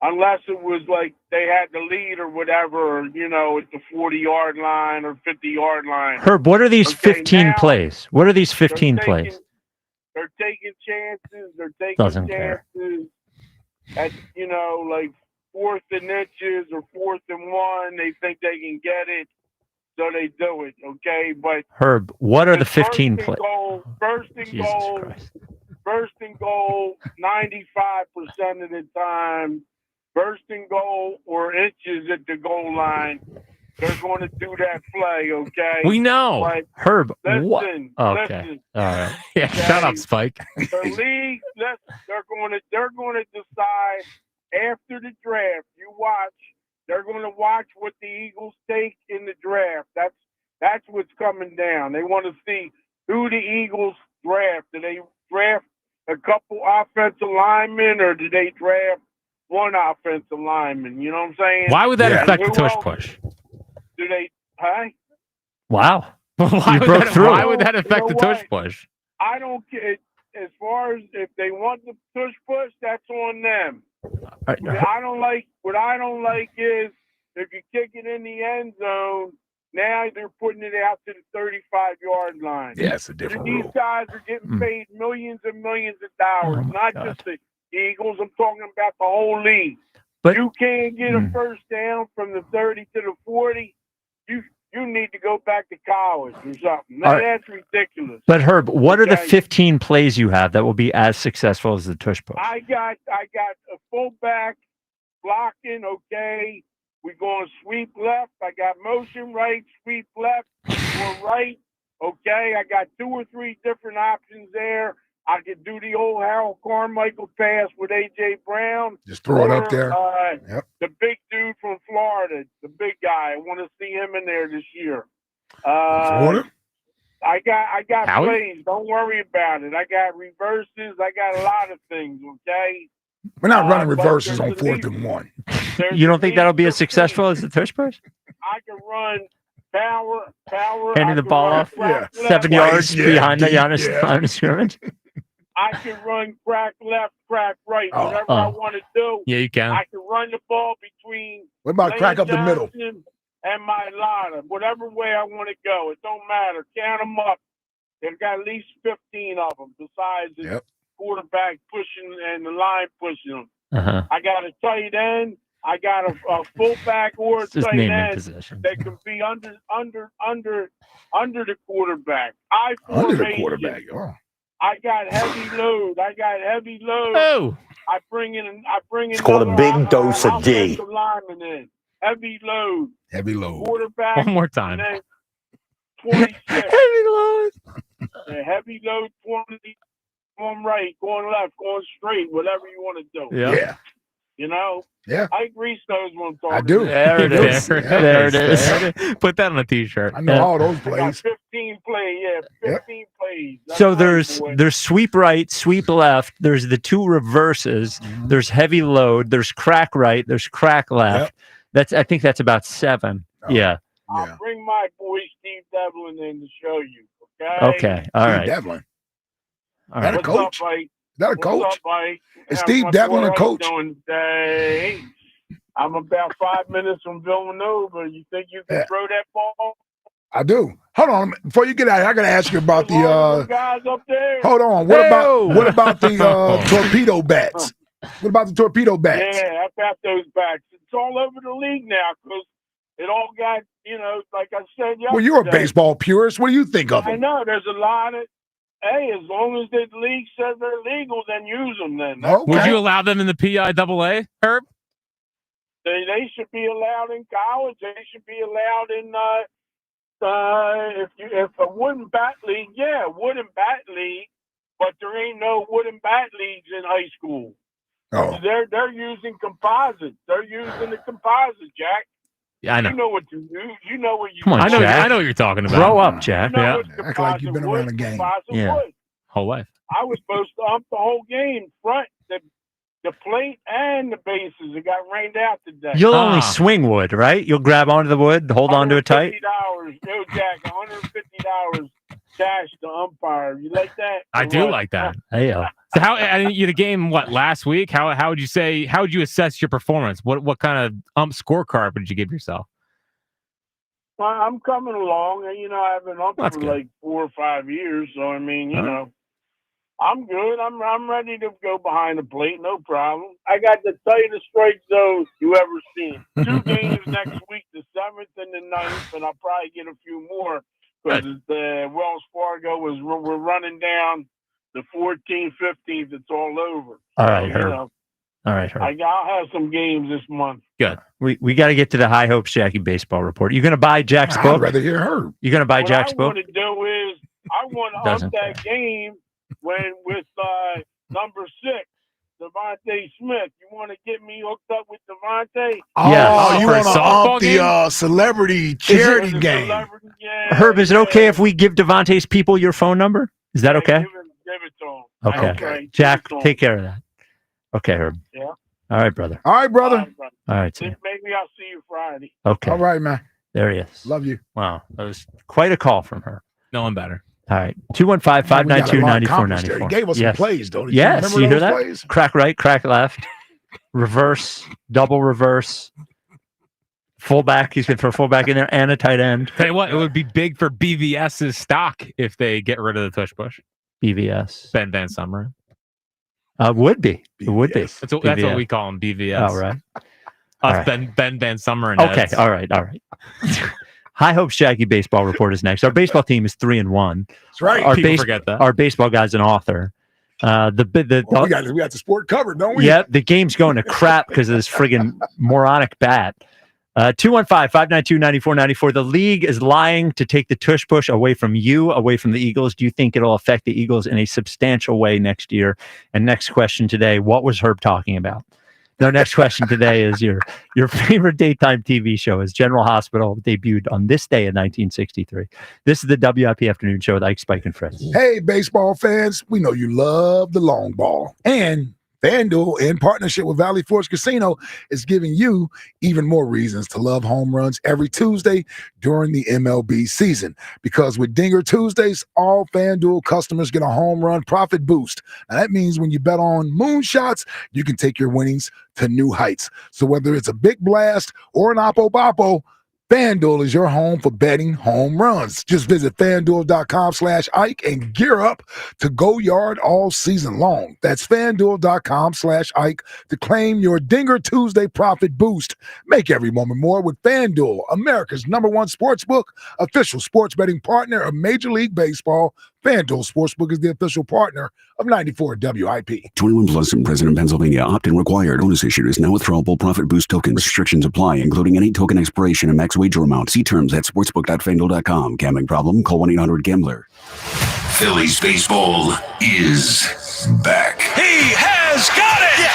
unless it was like they had the lead or whatever, at the 40-yard line or 50-yard line. Herb, what are these 15 plays? What are these 15 plays? They're taking chances. They're taking Doesn't chances at, like 4th and inches or 4th and 1. They think they can get it, so they do it, okay? But Herb, what are the 15 plays? First and goal, 95% of the time. First and goal or inches at the goal line, they're going to do that play, okay? We know. But Herb, listen, what? Okay. All right. Yeah, shut up, Spike. The league, they're going to decide after the draft. You watch. They're going to watch what the Eagles take in the draft. That's what's coming down. They want to see who the Eagles draft. Do they draft a couple offensive linemen, or do they draft one offensive lineman? You know what I'm saying? Why would that affect the tush push? Do they? Huh? Wow. Why would that affect the tush push? I don't care. As far as if they want the tush push, that's on them. What I don't like is if you kick it in the end zone Now they're putting it out to the 35-yard line. Yeah, it's a different These rule. guys are getting paid millions and millions of dollars, not just the Eagles. I'm talking about the whole league. But you can't get a first down from the 30 to the 40. You need to go back to college or something. All right. That's ridiculous. But Herb, what are the Okay? 15 plays you have that will be as successful as the tush push? I got a fullback blocking. Okay, we going sweep left. I got motion right, sweep left or right. Okay, I got 2 or 3 different options there. I could do the old Harold Carmichael pass with A.J. Brown. Just throw it up there. Yep. The big dude from Florida, the big guy. I want to see him in there this year. I got Howie? plays. Don't worry about it. I got reverses. I got a lot of things, okay? We're not running but reverses there's on at 4th and 1. You don't think that'll be as successful as the tush push? I can run power. Handing I the can ball run off crack left. 7 yards behind the Giannis yeah. line of scrimmage? I can run crack left, crack right, whatever I want to do. Yeah, you can. I can run the ball between What about Lane crack up the middle? Johnson and my line, whatever way I want to go. It don't matter. Count them up. They've got at least 15 of them besides the quarterback pushing and the line pushing them. Uh-huh. I got a tight end. I got a fullback or a It's just tight name and end position. that can be under the quarterback. Under the formation. quarterback. Oh. I got heavy load. Oh. I bring in. It's called a big dose of D. offensive lineman in. Heavy load. Heavy load. Quarterback. One more time. And then 26. Heavy load. Yeah, heavy load 20. Going right, going left, going straight, whatever you want to do. Yeah. You know? Yeah. Ike Reese knows what I'm talking I do. about. There it is. There it is. Put that on a T-shirt. I know all those I got plays. 15 plays. Yeah, 15 plays. That's So right, there's boy. sweep right, sweep left. There's the 2 reverses. There's heavy load. There's crack right. There's crack left. I think that's about 7. Yeah. I'll bring my boy Steve Devlin in to show you. Okay. All right. Devlin. All That a right. coach? What's up, Ike? Is that a What's coach? up, Ike? Is How's Steve my Devlin boy a Ike coach? doing today? I'm about 5 minutes from Villanova. You think you can throw that ball? I do. Hold on. Before you get out, I got to ask you about the. Guys up there. Hold on. What about the torpedo bats? What about the torpedo bats? Yeah, I got those backs. It's all over the league now because it all got, like I said yesterday. Well, you're a baseball purist. What do you think of I them? know. There's a lot of, hey, as long as the league says they're legal, then use them then. Would you allow them in the PIAA, Herb? They should be allowed in college. They should be allowed in if a wooden bat league, wooden bat league, but there ain't no wooden bat leagues in high school. Oh. They're using composite. They're using the composite, Jack. Yeah, I know. You know what to do. You know what you Come on, I know. Jack. I know what you're talking about. Grow up, Jack. You know Yeah. what Act like you've been around the game. composite Yeah. wood. Whole life. I was supposed to ump the whole game, front, the plate and the bases. It got rained out today. You'll only swing wood, right? You'll grab onto the wood, hold onto it tight. $150. No, Jack, $150 cash to umpire. You like that? I Or do what? like that. Hey, So how? And you the game last week? How would you say? How would you assess your performance? What kind of scorecard would you give yourself? Well, I'm coming along, and I've been up That's for good. like 4 or 5 years. So I mean, I'm good. I'm ready to go behind the plate, no problem. I got the tightest strike zone you ever seen. 2 games next week, the 7th and the 9th, and I'll probably get a few more because the Wells Fargo we're running down the 14th, 15th. It's all over. All right, So, Herb. All right, Herb. I'll have some games this month. Good. We got to get to the High Hopes Jackie baseball report. You going to buy Jack's I'd book? rather hear Herb. You going to buy What Jack's I book? want to do is I want to Doesn't up that game with number 6, Devontae Smith. You want to get me hooked up with Devontae? Oh, Yes. you For a want to softball ump game? the celebrity charity game? Herb, is it okay if we give Devontae's people your phone number? Is that okay? Give it to him. Okay. Okay. Jack, Give it to him. take care of that. Okay, Herb. Yeah. All right, brother. All right, brother. All right, see ya. Maybe I'll see you Friday. Okay. All right, man. There he is. Love you. Wow. That was quite a call from her. No one better. All right. We got a lot accomplished there. 215-592-9494. He gave us some plays, though. Did Yes. remember You hear those that? plays? Crack right, crack left, reverse, double reverse, fullback. He's good for a fullback in there and a tight end. Tell you what, it would be big for BVS's stock if they get rid of the tush push. BVS. Ben Van Summer. Would be. It would be. That's what we call him, BVS. Oh, right. Ben Van Summer and Okay. Eds. All right. High Hopes Jackie baseball report is next. Our baseball team is 3-1. That's right. People forget that. Our baseball guy's an author. We got the sport covered, don't we? Yeah, the game's going to crap because of this friggin' moronic bat. 215-592-9494. The league is lying to take the tush push away from you, away from the Eagles. Do you think it'll affect the Eagles in a substantial way next year? And next question today, what was Herb talking about? Our next question today is your favorite daytime TV show is General Hospital, debuted on this day in 1963. This is the WIP Afternoon Show with Ike, Spike, and Fred. Hey, baseball fans, we know you love the long ball. And FanDuel, in partnership with Valley Forge Casino, is giving you even more reasons to love home runs every Tuesday during the MLB season. Because with Dinger Tuesdays, all FanDuel customers get a home run profit boost. Now, that means when you bet on moonshots, you can take your winnings to new heights. So whether it's a big blast or an oppo-boppo, FanDuel is your home for betting home runs. Just visit FanDuel.com/Ike and gear up to go yard all season long. That's FanDuel.com/Ike to claim your Dinger Tuesday profit boost. Make every moment more with FanDuel, America's #1 sportsbook, official sports betting partner of Major League Baseball. FanDuel Sportsbook is the official partner of 94 WIP. 21 plus and present in Pennsylvania. Opt-in required. Bonus issued is now withdrawable profit boost tokens. Restrictions apply, including any token expiration and max wager amount. See terms at sportsbook.fanduel.com. Gambling problem? Call 1-800-GAMBLER. Phillies baseball is back. He has got it!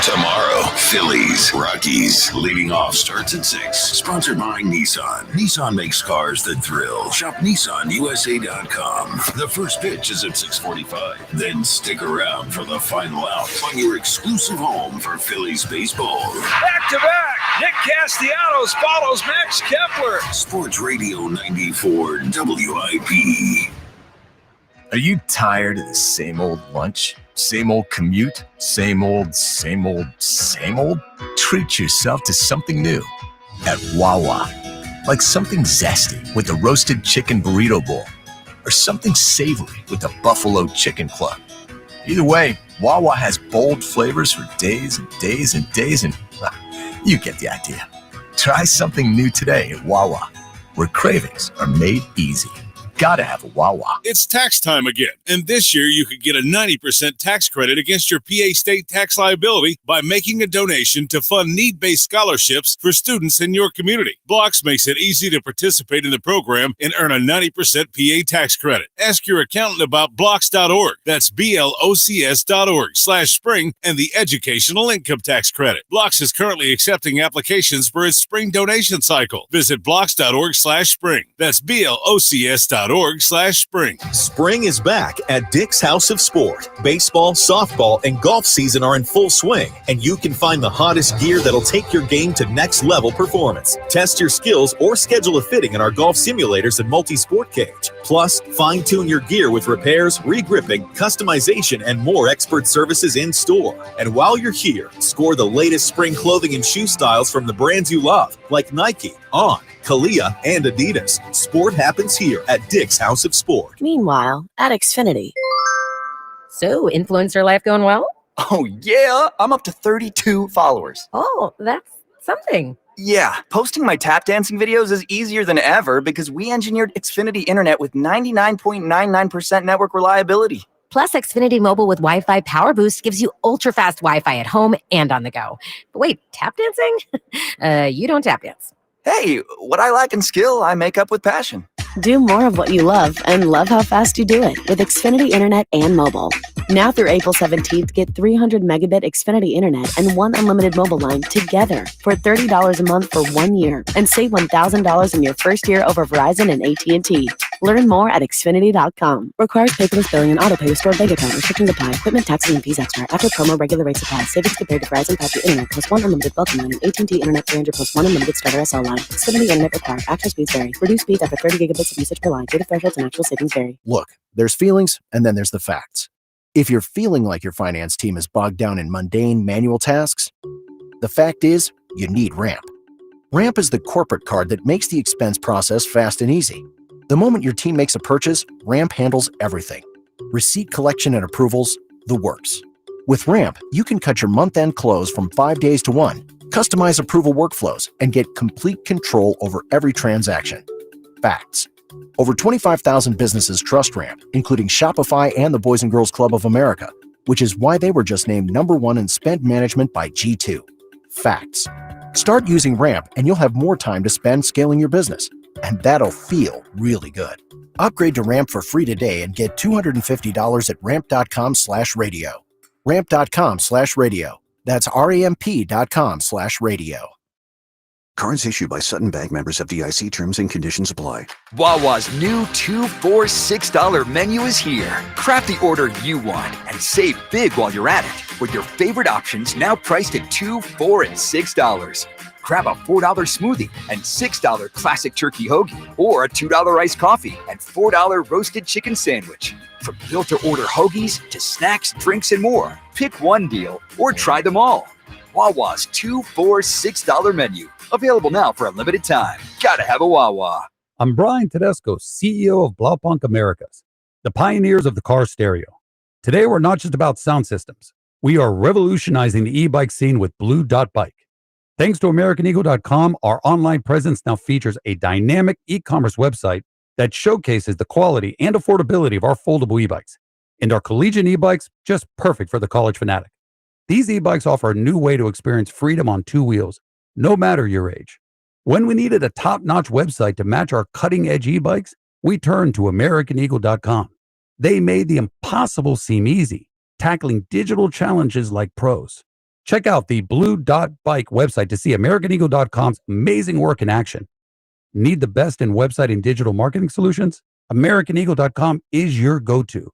Tomorrow, Phillies, Rockies. Leading off starts at 6. Sponsored by Nissan. Nissan makes cars that thrill. Shop NissanUSA.com. The first pitch is at 6:45. Then stick around for the final out on your exclusive home for Phillies baseball. Back to back, Nick Castellanos follows Max Kepler. Sports Radio 94 WIP. Are you tired of the same old lunch? Same old commute? Same old? Treat yourself to something new at Wawa. Like something zesty with the roasted chicken burrito bowl. Or something savory with the buffalo chicken club. Either way, Wawa has bold flavors for days and days and days, and you get the idea. Try something new today at Wawa, where cravings are made easy. Gotta have a Wawa. It's tax time again, and this year you could get a 90% tax credit against your PA state tax liability by making a donation to fund need-based scholarships for students in your community. Blocks makes it easy to participate in the program and earn a 90% PA tax credit. Ask your accountant about blocks.org. That's BLOCS.org/spring and the educational income tax credit. Blocks is currently accepting applications for its spring donation cycle. Visit blocks.org/spring. That's BLOCS.org/spring. Spring is back at Dick's House of Sport. Baseball, softball, and golf season are in full swing, and you can find the hottest gear that'll take your game to next level performance. Test your skills or schedule a fitting in our golf simulators and multi-sport cage. Plus, fine-tune your gear with repairs, re-gripping, customization, and more expert services in store. And while you're here, score the latest spring clothing and shoe styles from the brands you love, like Nike, On, Kalia, and Adidas. Sport happens here at Dick's House of Sport. Meanwhile, at Xfinity. So, influencer life going well? Oh, yeah. I'm up to 32 followers. Oh, that's something. Yeah, posting my tap dancing videos is easier than ever because we engineered Xfinity Internet with 99.99% network reliability. Plus, Xfinity Mobile with Wi-Fi Power Boost gives you ultra-fast Wi-Fi at home and on the go. But wait, tap dancing? You don't tap dance. Hey, what I lack in skill, I make up with passion. Do more of what you love and love how fast you do it with Xfinity Internet and mobile. Now through April 17th, get 300 megabit Xfinity Internet and one unlimited mobile line together for $30 a month for 1 year and save $1,000 in your first year over Verizon and AT&T. Learn more at Xfinity.com. Requires paperless billing and autopay with stored bank account. Restrictions apply. Equipment, taxes, and fees extra. After promo, regular rates apply. Savings compared to Verizon 5G Internet plus one unlimited welcome line and AT&T Internet 300 plus one unlimited starter SL line. Xfinity Internet required. Actual speeds vary. Reduced speeds after 30 gigabits of usage per line. Data thresholds and actual savings vary. Look, there's feelings and then there's the facts. If you're feeling like your finance team is bogged down in mundane manual tasks, the fact is you need Ramp. Ramp is the corporate card that makes the expense process fast and easy. The moment your team makes a purchase, Ramp handles everything. Receipt collection and approvals, the works. With Ramp, you can cut your month-end close from 5 days to 1, customize approval workflows, and get complete control over every transaction. Facts. Over 25,000 businesses trust Ramp, including Shopify and the Boys and Girls Club of America, which is why they were just named #1 in spend management by G2. Facts. Start using Ramp and you'll have more time to spend scaling your business, and that'll feel really good. Upgrade to Ramp for free today and get $250 at ramp.com/radio. Ramp.com/radio. That's ramp.com/radio. Cards issued by Sutton Bank, members of FDIC. Terms and conditions apply. Wawa's new $2 for $6 menu is here. Craft the order you want and save big while you're at it, with your favorite options now priced at $2, $4, and $6. Grab a $4 smoothie and $6 classic turkey hoagie, or a $2 iced coffee and $4 roasted chicken sandwich. From built-to-order hoagies to snacks, drinks, and more, pick one deal or try them all. Wawa's $2 for $6 menu. Available now for a limited time. Gotta have a Wawa. I'm Brian Tedesco, CEO of Blaupunk Americas, the pioneers of the car stereo. Today, we're not just about sound systems. We are revolutionizing the e-bike scene with Blue Dot Bike. Thanks to AmericanEagle.com, our online presence now features a dynamic e-commerce website that showcases the quality and affordability of our foldable e-bikes. And our collegiate e-bikes, just perfect for the college fanatic. These e-bikes offer a new way to experience freedom on two wheels, no matter your age. When we needed a top-notch website to match our cutting-edge e-bikes, we turned to AmericanEagle.com. They made the impossible seem easy, tackling digital challenges like pros. Check out the Blue Dot Bike website to see AmericanEagle.com's amazing work in action. Need the best in website and digital marketing solutions? AmericanEagle.com is your go-to.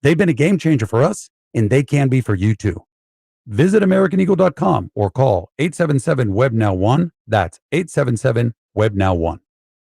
They've been a game changer for us, and they can be for you too. Visit AmericanEagle.com or call 877-WEB-NOW-1. That's 877-WEB-NOW-1.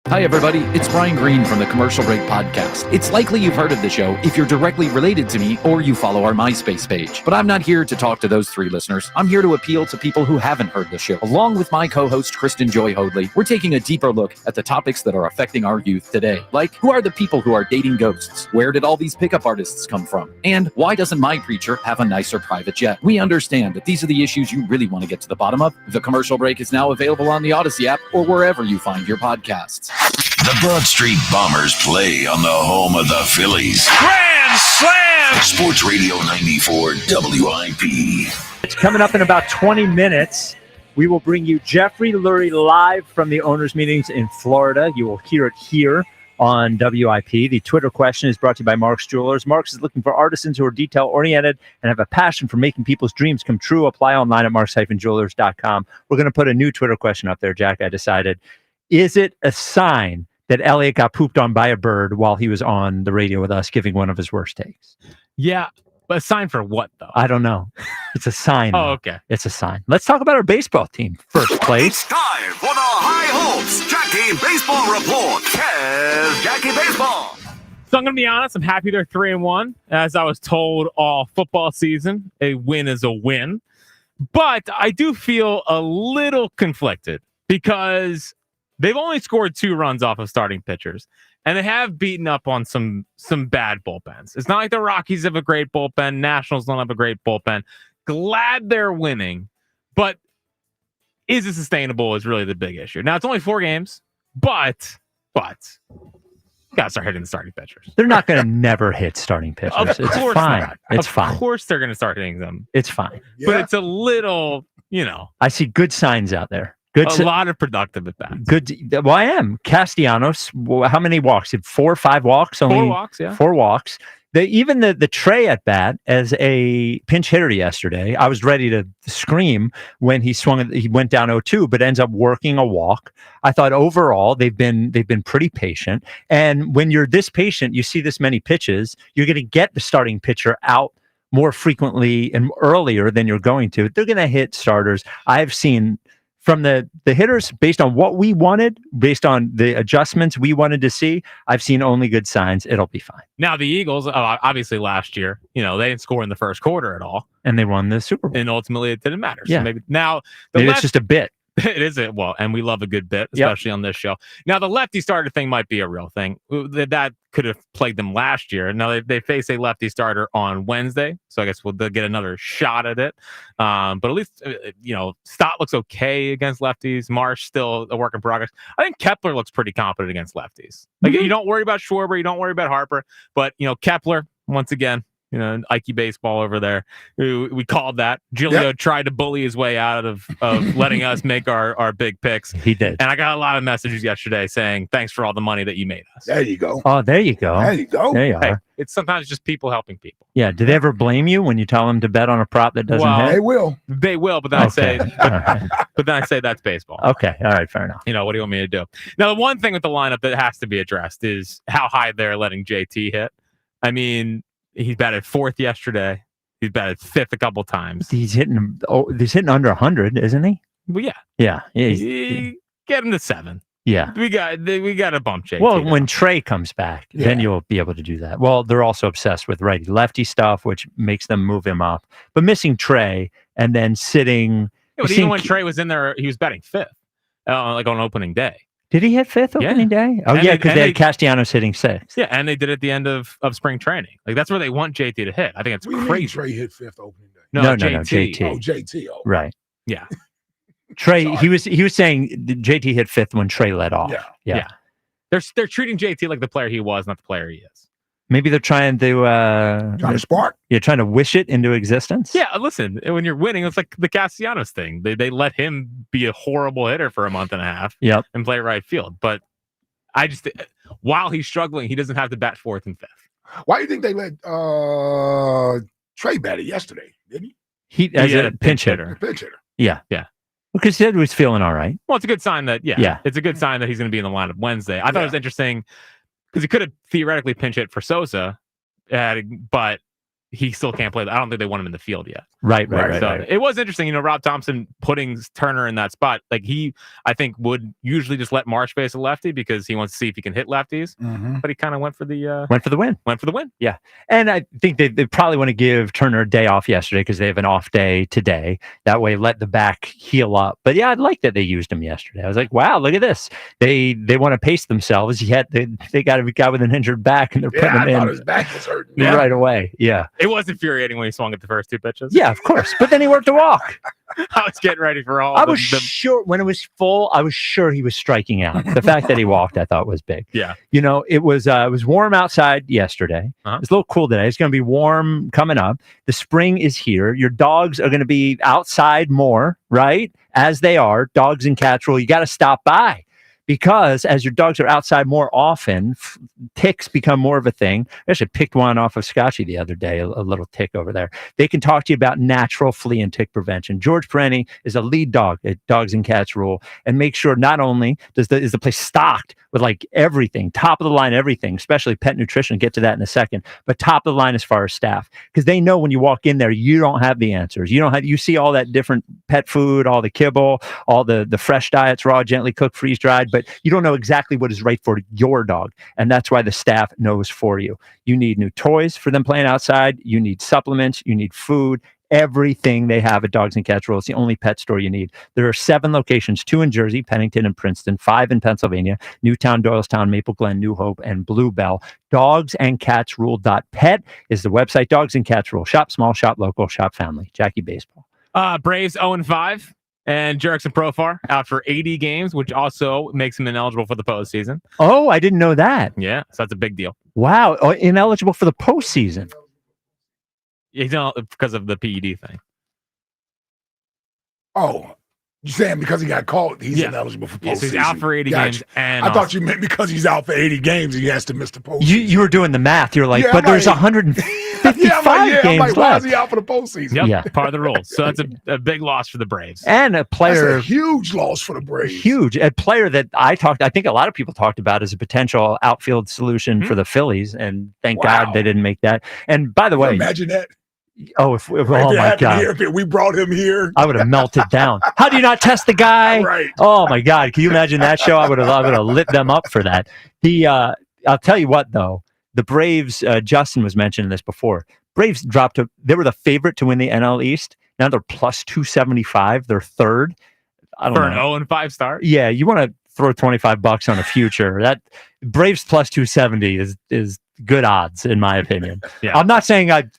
Hi, everybody. It's Brian Green from the Commercial Break Podcast. It's likely you've heard of the show if you're directly related to me or you follow our MySpace page. But I'm not here to talk to those three listeners. I'm here to appeal to people who haven't heard the show. Along with my co-host, Kristen Joy Hoadley, we're taking a deeper look at the topics that are affecting our youth today. Like, who are the people who are dating ghosts? Where did all these pickup artists come from? And why doesn't my preacher have a nicer private jet? We understand that these are the issues you really want to get to the bottom of. The Commercial Break is now available on the Odyssey app or wherever you find your podcasts. The Broad Street Bombers play on the home of the Phillies. Grand Slam! Sports Radio 94 WIP. It's coming up in about 20 minutes. We will bring you Jeffrey Lurie live from the owners' meetings in Florida. You will hear it here on WIP. The Twitter question is brought to you by Mark's Jewelers. Mark's is looking for artisans who are detail-oriented and have a passion for making people's dreams come true. Apply online at marks-jewelers.com. We're going to put a new Twitter question up there, Jack. I decided. Is it a sign that Elliot got pooped on by a bird while he was on the radio with us giving one of his worst takes? Yeah, but a sign for what, though? I don't know. It's a sign. Oh, okay. It's a sign. Let's talk about our baseball team. First place. It's time for the High Hopes Jackie Baseball Report. Here's Jackie Baseball. So I'm going to be honest. I'm happy they're 3-1. As I was told all football season, a win is a win. But I do feel a little conflicted because they've only scored 2 runs off of starting pitchers, and they have beaten up on some bad bullpens. It's not like the Rockies have a great bullpen. Nationals don't have a great bullpen. Glad they're winning, but is it sustainable is really the big issue. Now, it's only 4 games, but you got to start hitting the starting pitchers. They're not going to never hit starting pitchers. Of it's course fine. not. It's of fine. Of course they're going to start hitting them. It's fine. But it's a little, I see good signs out there. A lot of productive at bats. Good. Well, I am. Castellanos, how many walks? 4 or 5 walks? Only 4 walks, yeah. 4 walks. Even the Trey at bat as a pinch hitter yesterday, I was ready to scream when he swung. He went down 0-2, but ends up working a walk. I thought overall they've been pretty patient. And when you're this patient, you see this many pitches, you're going to get the starting pitcher out more frequently and earlier than you're going to. They're going to hit starters. I've seen from the hitters, based on what we wanted, based on the adjustments we wanted to see, I've seen only good signs. It'll be fine. Now, the Eagles, obviously last year, they didn't score in the first quarter at all. And they won the Super Bowl. And ultimately, it didn't matter. Yeah. So maybe it's just a bit. It is it. Well, and we love a good bit, especially on this show. Now, the lefty starter thing might be a real thing. That could have plagued them last year. Now they face a lefty starter on Wednesday, so I guess they'll get another shot at it. But at least Stott looks okay against lefties. Marsh still a work in progress. I think Kepler looks pretty competent against lefties. Like you don't worry about Schwarber, you don't worry about Harper, but Kepler once again. Ike baseball over there. We called that. Giglio tried to bully his way out of letting us make our big picks. He did. And I got a lot of messages yesterday saying, thanks for all the money that you made us. There you go. Oh, there you go. There you go. There you Hey, are. it's sometimes just people helping people. Yeah. Do they ever blame you when you tell them to bet on a prop that doesn't hit? They will. They will, but then I say, but then I say that's baseball. Okay. All right. Fair enough. What do you want me to do? Now, the one thing with the lineup that has to be addressed is how high they're letting JT hit. I mean, he batted 4th yesterday. He's batted 5th a couple times. He's hitting under 100, isn't he? Well, yeah. Yeah. Get him to 7. Yeah. We got to bump JT. Well, when Trey comes back, then you'll be able to do that. Well, they're also obsessed with righty lefty stuff, which makes them move him up. But missing Trey and then sitting. But even when Trey was in there, he was batting 5th, like on opening day. Did he hit 5th opening day? Oh, and yeah, because they had Castellanos hitting 6th. Yeah, and they did it at the end of spring training. Like, that's where they want JT to hit. I think it's crazy. Trey hit 5th opening day. No, JT. Oh, JT. Oh. Right. Yeah. Trey, he was saying JT hit 5th when Trey led off. Yeah. They're treating JT like the player he was, not the player he is. Maybe they're trying to spark. You're trying to wish it into existence. Yeah, listen, when you're winning, it's like the Castellanos thing. They let him be a horrible hitter for a month and a half and play right field. But I just, while he's struggling, he doesn't have to bat 4th and 5th. Why do you think they let Trey bat it yesterday? Didn't he? He as a pinch hitter. Pinch hitter. Yeah. Yeah. Because he was feeling all right. Well, it's a good sign that, it's a good sign that he's going to be in the lineup Wednesday. I thought it was interesting because he could have theoretically pinch hit for Sosa, but he still can't play. I don't think they want him in the field yet. Right. It was interesting, Rob Thompson putting Turner in that spot. Like I think would usually just let Marsh face a lefty because he wants to see if he can hit lefties. Mm-hmm. But he kind of went for the win. Went for the win. Yeah, and I think they probably want to give Turner a day off yesterday because they have an off day today. That way, let the back heal up. But yeah, I'd like that they used him yesterday. I was like, wow, look at this. They want to pace themselves. Yet they got a guy with an injured back, and they're putting him in. His back was hurting. Right away. Yeah, it was infuriating when he swung at the first 2 pitches. Yeah, of course. But then he worked a walk. I was getting ready for all. I was sure when it was full. I was sure he was striking out. The fact that he walked, I thought was big. Yeah, it was warm outside yesterday. It's a little cool today. It's going to be warm coming up. The spring is here. Your dogs are going to be outside more, right? As they are, dogs and cats rule. You got to stop by. Because as your dogs are outside more often, ticks become more of a thing. I actually picked one off of Scotchy the other day, a little tick over there. They can talk to you about natural flea and tick prevention. George Perenni is a lead dog at Dogs and Cats Rule, and make sure not only is the place stocked with like everything, top of the line everything, especially pet nutrition. Get to that in a second, but top of the line as far as staff, because they know when you walk in there, you don't have the answers. You see all that different pet food, all the kibble, all the fresh diets, raw, gently cooked, freeze dried. But you don't know exactly what is right for your dog. And that's why the staff knows for you. You need new toys for them playing outside. You need supplements. You need food. Everything they have at Dogs and Cats Rule. It's the only pet store you need. There are 7 locations, 2 in Jersey, Pennington and Princeton, 5 in Pennsylvania, Newtown, Doylestown, Maple Glen, New Hope, and Bluebell. Dogsandcatsrule.pet is the website. Dogs and Cats Rule. Shop small, shop local, shop family. Jackie Baseball. Braves 0-5. And Jerickson Profar out for 80 games, which also makes him ineligible for the postseason. Oh, I didn't know that. Yeah, so that's a big deal. Wow, ineligible for the postseason. He's not because of the PED thing. Oh, you're saying because he got caught, he's ineligible for postseason. Yeah, so he's out for 80 games. And I thought you meant because he's out for 80 games, he has to miss the postseason. You were doing the math. You're like, but there's 155 games left. Why is he out for the postseason? Yep, yeah, part of the rules. So that's a big loss for the Braves. And a player. That's a huge loss for the Braves. Huge. A player that I think a lot of people talked about as a potential outfield solution for the Phillies. And thank God they didn't make that. And by the way. Imagine that. Oh, oh my God. If we brought him here, I would have melted down. How do you not test the guy? Right. Oh my God. Can you imagine that show? I would have lit them up for that. I'll tell you what, though, the Braves, Justin was mentioning this before. Braves they were the favorite to win the NL East. Now they're plus 275. They're third. I don't For know. an 0-5 start? Yeah, you want to throw $25 on a future. That Braves plus 270 is good odds in my opinion. Yeah. I'm not saying I'm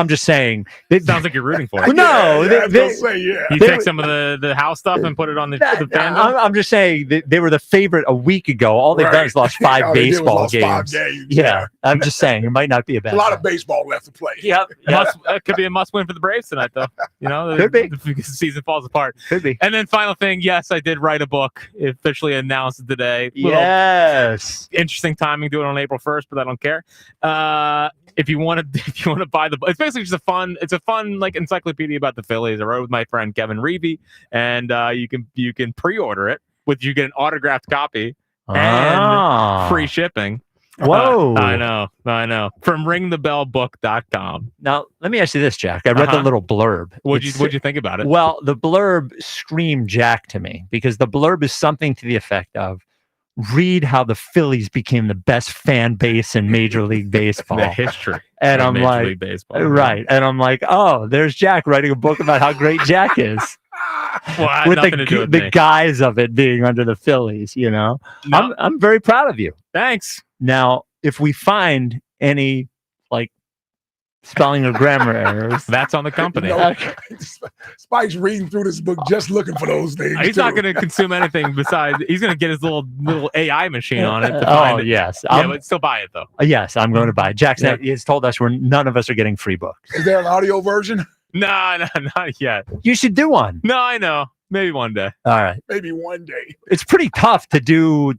just saying it sounds like you're rooting for it. No, You take some of the house stuff and put it on the FanDuel? I'm just saying they were the favorite a week ago. All they've done is lost 5 All they did was baseball lost 5 games. games, Yeah, I'm just saying it might not be a bad. A lot of baseball left to play. Yep. It could be a must win for the Braves tonight, though. You know, Could be. The season falls apart. Could be. And then final thing, yes, I did write a book. It officially announced today. Yes. Interesting timing. Do it on April 1st, but I don't care. If you want to buy the book, it's basically just a fun like encyclopedia about the Phillies. I wrote with my friend Kevin Reevey, and you can pre-order it you get an autographed copy and free shipping. Whoa. I know. From ringthebellbook.com. Now, let me ask you this, Jack. I read the little blurb. What'd you think about it? Well, the blurb screamed Jack to me because the blurb is something to the effect of, read how the Phillies became the best fan base in Major League Baseball. The history. And I'm Major like, League Baseball. right. And I'm like, oh, there's Jack writing a book about how great Jack is. Well, I had with nothing to do with the me. guise of it being under the Phillies, you know. No. I'm very proud of you. Thanks. Now, if we find any like spelling or grammar errors, that's on the company. Spike's reading through this book just looking for those things. He's not going to consume anything besides. He's going to get his little AI machine on it. To Oh, find it. yes. Yeah, but still buy it though. Yes, I'm going to buy it. Jackson has told us none of us are getting free books. Is there an audio version? No, not yet. You should do one. No, I know. Maybe one day. All right. Maybe one day. It's pretty tough to do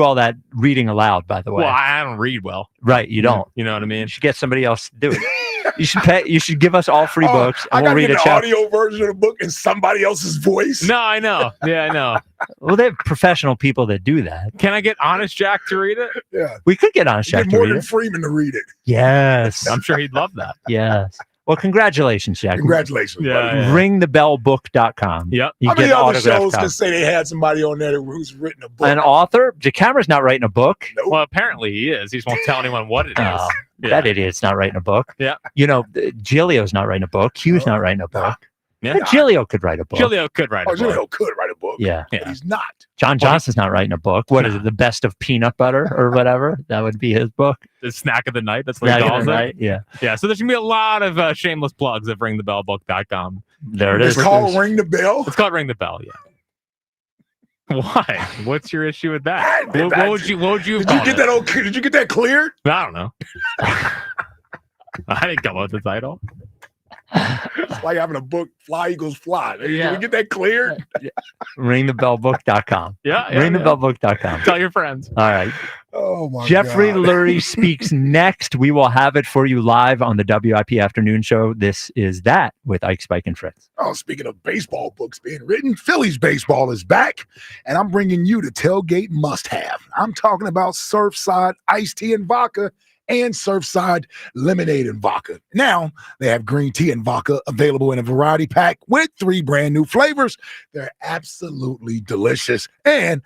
all that reading aloud, by the way. Well, I don't read well. Right, you don't. You know what I mean? You should get somebody else to do it. You should give us all free books I and we'll gotta read get a the chapter. audio version of the book in somebody else's voice. No, I know. Yeah, I know. Well, they have professional people that do that. Can I get Honest Jack to read it? Yeah. We could get Honest Jack Get to read Morgan it. Freeman to read it. Yes. I'm sure he'd love that. Yes. Well, congratulations, Jack. Congratulations. buddy. Ringthebellbook.com. Yep. You How get many an other autographed shows copy. can say they had somebody on there who's written a book? An author? Jacamera's not writing a book. Well, apparently he is. He just won't tell anyone what it is. Oh, Yeah. That idiot's not writing a book. Yeah. You know, Gilio's not writing a book. Hugh's not writing a book. Yeah. Gilio could write a book. Gilio could write a book. Gilio could write a book. Yeah. But he's not. John Johnson's not writing a book. What is it? The Best of Peanut Butter or whatever? That would be his book. The snack of the night. That's what he Snack of calls the it. night, yeah. Yeah. So there's gonna be a lot of shameless plugs at ringthebellbook.com. There it It's is. called Ring the Bell. It's called Ring the Bell. Yeah. Why? What's your issue with that? What would you have Did you called get it? that okay? Did you get that cleared? I don't know. I didn't come up with the title. It's like having a book, Fly Eagles Fly. Did Yeah. we get that cleared? Ringthebellbook.com. Yeah. Ringthebellbook.com. Tell your friends. All right. Oh my Jeffrey God. Lurie speaks next. We will have it for you live on the WIP afternoon show. This is That with Ike, Spike, and Fritz. Oh, speaking of baseball books being written, Phillies baseball is back, and I'm bringing you the tailgate must-have. I'm talking about Surfside iced tea and vodka and Surfside lemonade and vodka. Now, they have green tea and vodka available in a variety pack with 3 brand new flavors. They're absolutely delicious and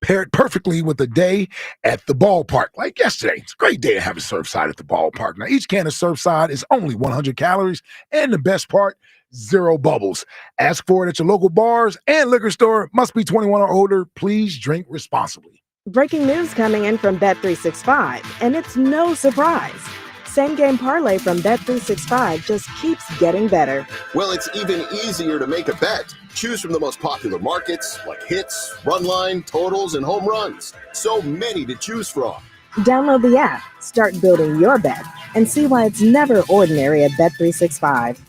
paired perfectly with a day at the ballpark, like yesterday. It's a great day to have a Surfside at the ballpark. Now, each can of Surfside is only 100 calories, and the best part, 0 bubbles. Ask for it at your local bars and liquor store. Must be 21 or older. Please drink responsibly. Breaking news coming in from Bet365, and it's no surprise. Same game parlay from Bet365 just keeps getting better. Well, it's even easier to make a bet. Choose from the most popular markets like hits, run line, totals, and home runs. So many to choose from. Download the app, start building your bet, and see why it's never ordinary at Bet365.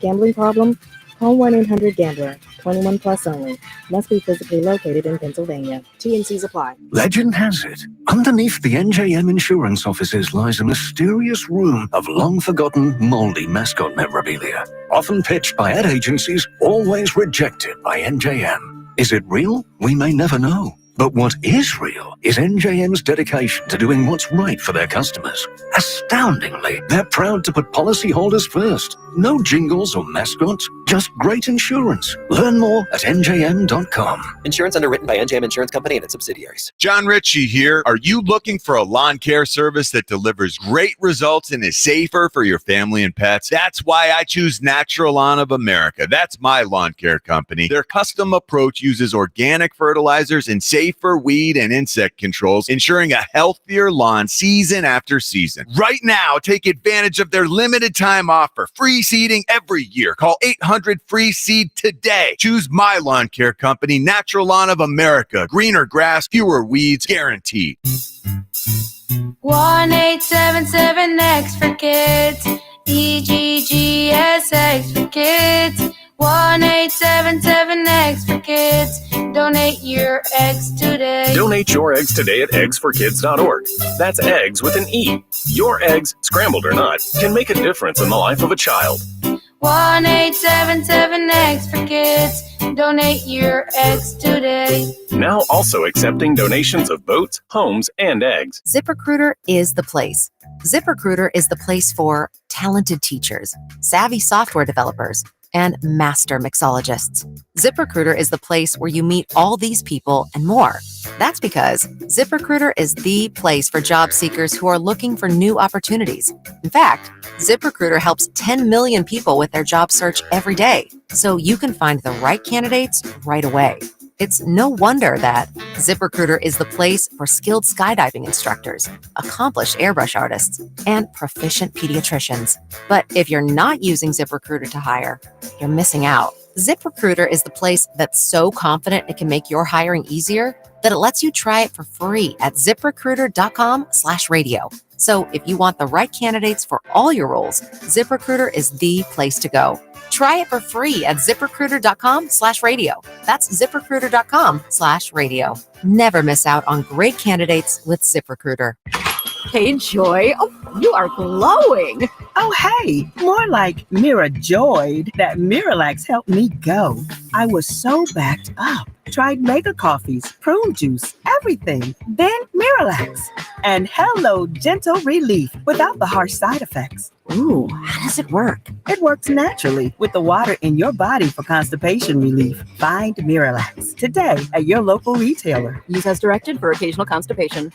Gambling problem? Call 1-800-GAMBLER. 21 plus only. Must be physically located in Pennsylvania. T&Cs apply. Legend has it, underneath the NJM insurance offices lies a mysterious room of long-forgotten, moldy mascot memorabilia. Often pitched by ad agencies, always rejected by NJM. Is it real? We may never know. But what is real is NJM's dedication to doing what's right for their customers. Astoundingly, they're proud to put policyholders first. No jingles or mascots, just great insurance. Learn more at njm.com. Insurance underwritten by NJM Insurance Company and its subsidiaries. John Ritchie here. Are you looking for a lawn care service that delivers great results and is safer for your family and pets? That's why I choose Natural Lawn of America. That's my lawn care company. Their custom approach uses organic fertilizers and safer weed and insect controls, ensuring a healthier lawn season after season. Right now, take advantage of their limited time offer. Free seeding every year. Call 800-FREE-SEED today. Choose my lawn care company, Natural Lawn of America. Greener grass, fewer weeds, guaranteed. 1-877-X for kids. EGGSX for kids. 1-877-X for kids. Donate your eggs today. Donate your eggs today at eggsforkids.org. That's eggs with an E. Your eggs, scrambled or not, can make a difference in the life of a child. 1-877-X for kids. Donate your eggs today. Now also accepting donations of boats, homes, and eggs. ZipRecruiter is the place. ZipRecruiter is the place for talented teachers, savvy software developers, and master mixologists. ZipRecruiter is the place where you meet all these people and more. That's because ZipRecruiter is the place for job seekers who are looking for new opportunities. In fact, ZipRecruiter helps 10 million people with their job search every day, so you can find the right candidates right away. It's no wonder that ZipRecruiter is the place for skilled skydiving instructors, accomplished airbrush artists, and proficient pediatricians. But if you're not using ZipRecruiter to hire, you're missing out. ZipRecruiter is the place that's so confident it can make your hiring easier that it lets you try it for free at ZipRecruiter.com/radio. So if you want the right candidates for all your roles, ZipRecruiter is the place to go. Try it for free at ZipRecruiter.com/radio. That's ZipRecruiter.com/radio. Never miss out on great candidates with ZipRecruiter. Hey, Joy. Oh, you are glowing. Oh, hey. More like Mira joyed that Miralax helped me go. I was so backed up. Tried mega coffees, prune juice, everything. Then Miralax. And hello, gentle relief without the harsh side effects. Ooh, how does it work? It works naturally with the water in your body for constipation relief. Find Miralax today at your local retailer. Use as directed for occasional constipation.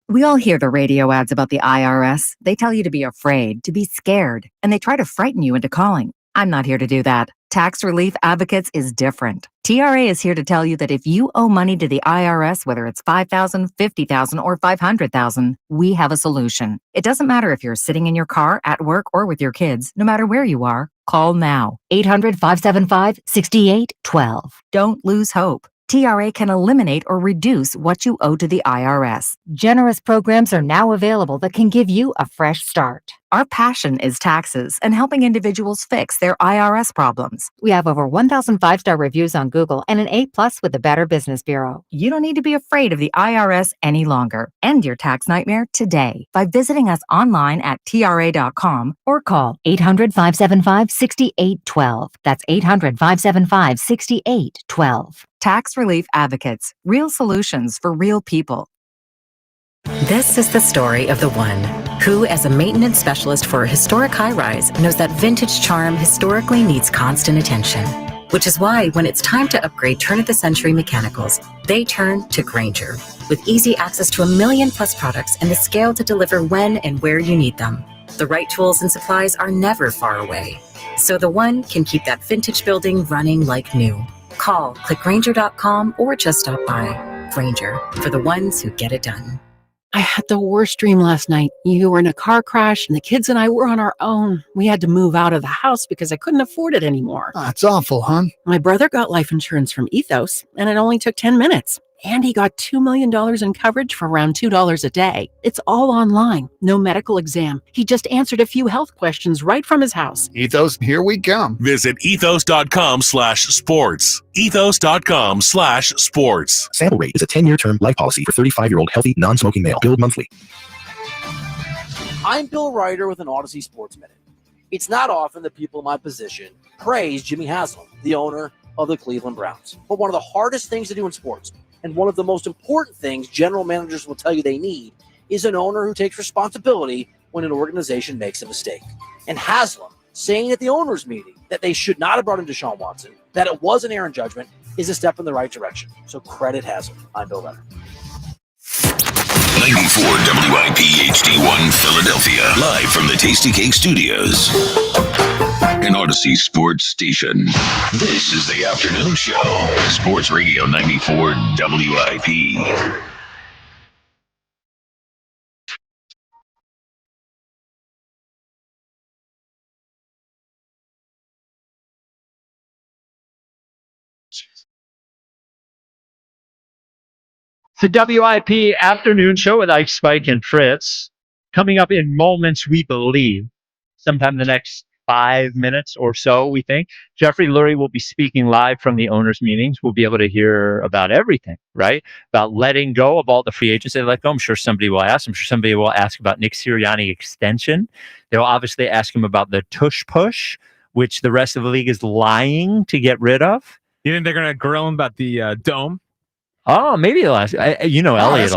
We all hear the radio ads about the IRS. They tell you to be afraid, to be scared, and they try to frighten you into calling. I'm not here to do that. Tax Relief Advocates is different. TRA is here to tell you that if you owe money to the IRS, whether it's $5,000, $50,000, or $500,000, we have a solution. It doesn't matter if you're sitting in your car, at work, or with your kids. No matter where you are, call now. 800-575-6812. Don't lose hope. TRA can eliminate or reduce what you owe to the IRS. Generous programs are now available that can give you a fresh start. Our passion is taxes and helping individuals fix their IRS problems. We have over 1,000 5-star reviews on Google and an A+ with the Better Business Bureau. You don't need to be afraid of the IRS any longer. End your tax nightmare today by visiting us online at TRA.com or call 800-575-6812. That's 800-575-6812. Tax Relief Advocates. Real solutions for real people. This is the story of the one who, as a maintenance specialist for a historic high-rise, knows that vintage charm historically needs constant attention. Which is why, when it's time to upgrade turn-of-the-century mechanicals, they turn to Grainger. With easy access to 1 million+ products and the scale to deliver when and where you need them. The right tools and supplies are never far away. So the one can keep that vintage building running like new. Call, click Grainger.com, or just stop by. Grainger, for the ones who get it done. I had the worst dream last night. You were in a car crash and the kids and I were on our own. We had to move out of the house because I couldn't afford it anymore. That's awful, hon. My brother got life insurance from Ethos and it only took 10 minutes. And he got $2 million in coverage for around $2 a day. It's all online. No medical exam. He just answered a few health questions right from his house. Ethos, here we come. Visit ethos.com/sports. Ethos.com/sports. Sample rate is a 10-year term life policy for 35-year-old healthy, non-smoking male. Billed monthly. I'm Bill Ryder with an Odyssey Sports Minute. It's not often that people in my position praise Jimmy Haslam, the owner of the Cleveland Browns. But one of the hardest things to do in sports, and one of the most important things general managers will tell you they need, is an owner who takes responsibility when an organization makes a mistake. And Haslam saying at the owners' meeting that they should not have brought in Deshaun Watson, that it was an error in judgment, is a step in the right direction. So credit has him. I'm Bill Leonard. 94 WIP HD1 Philadelphia, live from the Tasty Cake Studios. An Odyssey Sports Station. This is the afternoon show. Sports Radio 94 WIP. The WIP afternoon show with Ike, Spike, and Fritz. Coming up in moments, we believe, sometime in the next 5 minutes or so, we think. Jeffrey Lurie will be speaking live from the owners' meetings. We'll be able to hear about everything, right? About letting go of all the free agents they let go. I'm sure somebody will ask. I'm sure somebody will ask about Nick Sirianni extension. They'll obviously ask him about the Tush push, which the rest of the league is lying to get rid of. You think they're going to grill him about the dome? Oh, maybe he'll ask. Elliot will ask.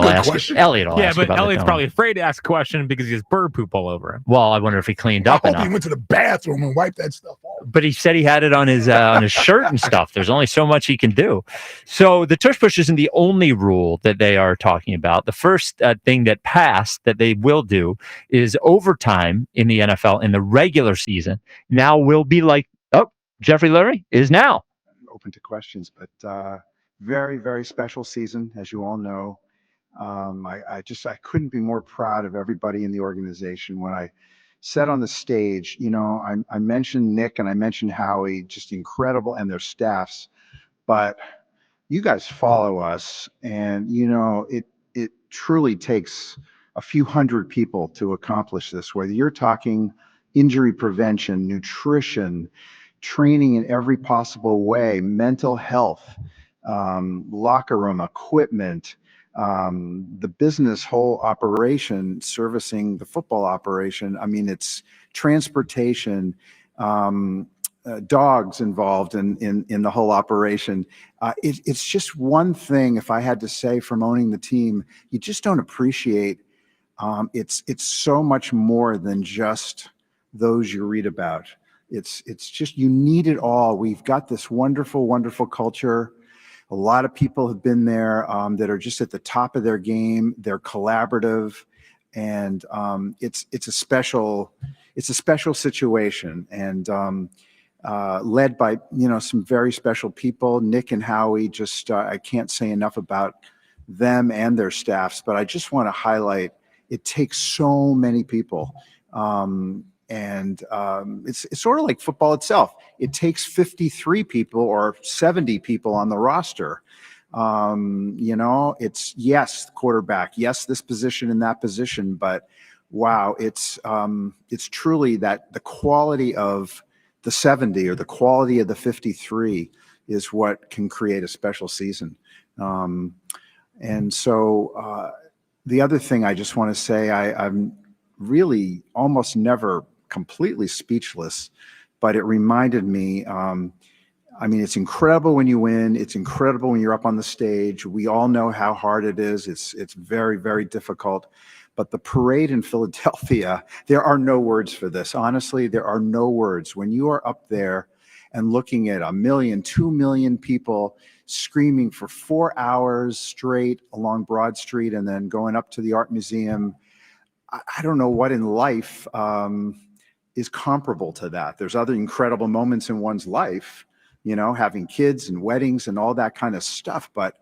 Elliot will ask. Yeah, but about Elliot's the probably afraid to ask a question because he has bird poop all over him. Well, I wonder if he cleaned I up hope enough. he went to the bathroom and wiped that stuff off. But he said he had it on his shirt and stuff. There's only so much he can do. So the tush push isn't the only rule that they are talking about. The first thing that passed that they will do is overtime in the NFL in the regular season. Now will be like, Jeffrey Lurie is now. Open to questions, but very, very special season, as you all know. I couldn't be more proud of everybody in the organization. When I said on the stage, I mentioned Nick and I mentioned Howie, just incredible, and their staffs. But you guys follow us, and it truly takes a few hundred people to accomplish this. Whether you're talking injury prevention, nutrition, training in every possible way, mental health, locker room equipment, the business whole operation, servicing the football operation. I mean, it's transportation, dogs involved in the whole operation. It's just one thing, if I had to say, from owning the team, you just don't appreciate. It's so much more than just those you read about. It's just, you need it all. We've got this wonderful, wonderful culture. A lot of people have been there that are just at the top of their game. They're collaborative, and it's a special situation, and led by some very special people. Nick and Howie, just I can't say enough about them and their staffs. But I just want to highlight, it takes so many people. And it's sort of like football itself. It takes 53 people or 70 people on the roster. It's yes, quarterback, yes, this position and that position, but wow, it's truly that the quality of the 70 or the quality of the 53 is what can create a special season. And so the other thing I just want to say, I'm really almost never completely speechless, but it reminded me, it's incredible when you win. It's incredible when you're up on the stage. We all know how hard it is. It's very, very difficult. But the parade in Philadelphia, there are no words for this. Honestly, there are no words. When you are up there and looking at 1 million, 2 million people screaming for 4 hours straight along Broad Street and then going up to the Art Museum, I don't know what in life is comparable to that. There's other incredible moments in one's life, having kids and weddings and all that kind of stuff. But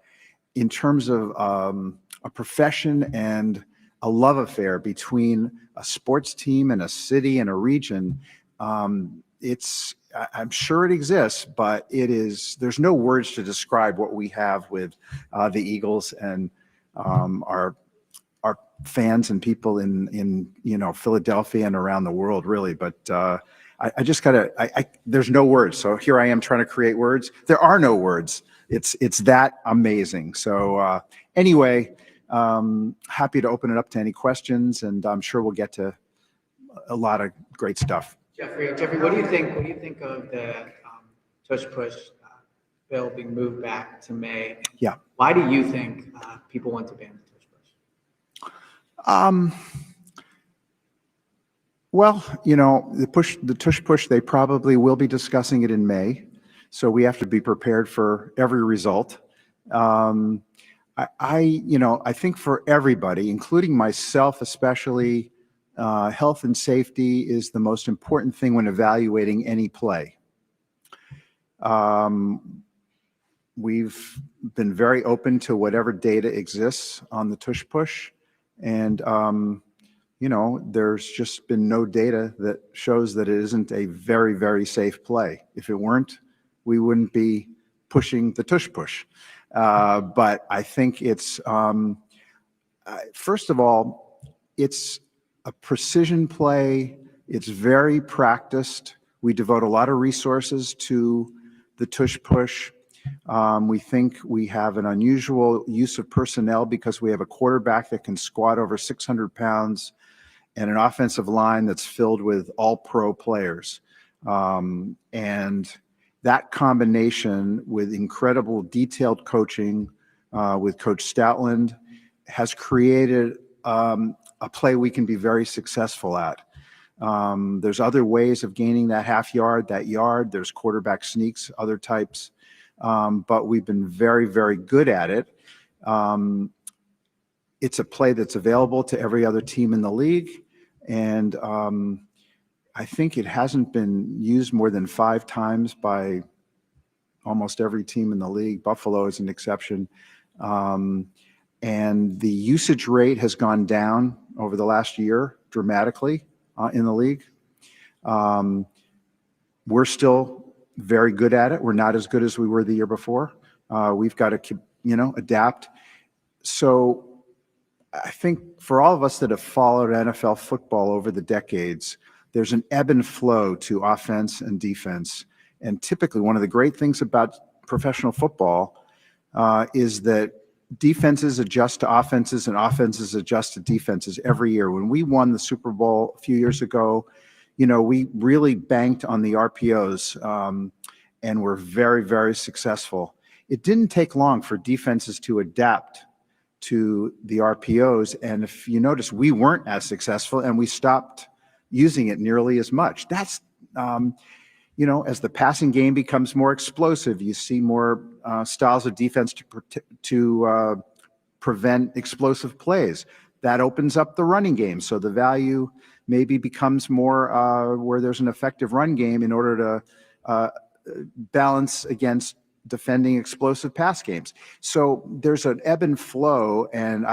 in terms of a profession and a love affair between a sports team and a city and a region, I'm sure it exists, but there's no words to describe what we have with the Eagles and our fans and people in Philadelphia and around the world, really. But I just there's no words. So here I am trying to create words. There are no words. It's that amazing. So anyway, happy to open it up to any questions, and I'm sure we'll get to a lot of great stuff. Jeffrey, what do you think of the tush push bill being moved back to May? Yeah. Why do you think people want to ban the tush push? Well, the tush push, they probably will be discussing it in May. So we have to be prepared for every result. I think for everybody, including myself especially, health and safety is the most important thing when evaluating any play. We've been very open to whatever data exists on the tush push, and there's just been no data that shows that it isn't a very, very safe play. If it weren't, we wouldn't be pushing the tush push. But I think it's, first of all, it's a precision play. It's very practiced. We devote a lot of resources to the tush push. We think we have an unusual use of personnel because we have a quarterback that can squat over 600 pounds and an offensive line that's filled with all-pro players. And that combination with incredible detailed coaching with Coach Stoutland has created a play we can be very successful at. There's other ways of gaining that half yard, that yard. There's quarterback sneaks, other types. But we've been very, very good at it. It's a play that's available to every other team in the league. And I think it hasn't been used more than 5 times by almost every team in the league. Buffalo is an exception. And the usage rate has gone down over the last year dramatically in the league. We're still very good at it. We're not as good as we were the year before. We've got to, adapt. So I think for all of us that have followed NFL football over the decades, there's an ebb and flow to offense and defense. And typically one of the great things about professional football is that defenses adjust to offenses and offenses adjust to defenses every year. When we won the Super Bowl a few years ago, we really banked on the RPOs and were very, very successful. It didn't take long for defenses to adapt to the RPOs. And if you notice, we weren't as successful and we stopped using it nearly as much. That's, as the passing game becomes more explosive, you see more styles of defense to prevent explosive plays. That opens up the running game. So the value maybe becomes more where there's an effective run game in order to balance against defending explosive pass games. So there's an ebb and flow, and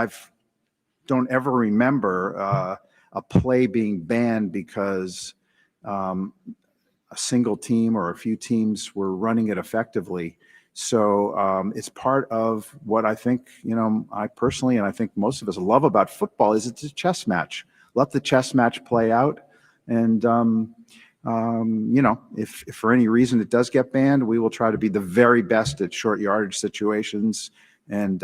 don't ever remember a play being banned because a single team or a few teams were running it effectively. So it's part of what I think, I personally, and I think most of us love about football is it's a chess match. Let the chess match play out. And, if for any reason it does get banned, we will try to be the very best at short yardage situations. And,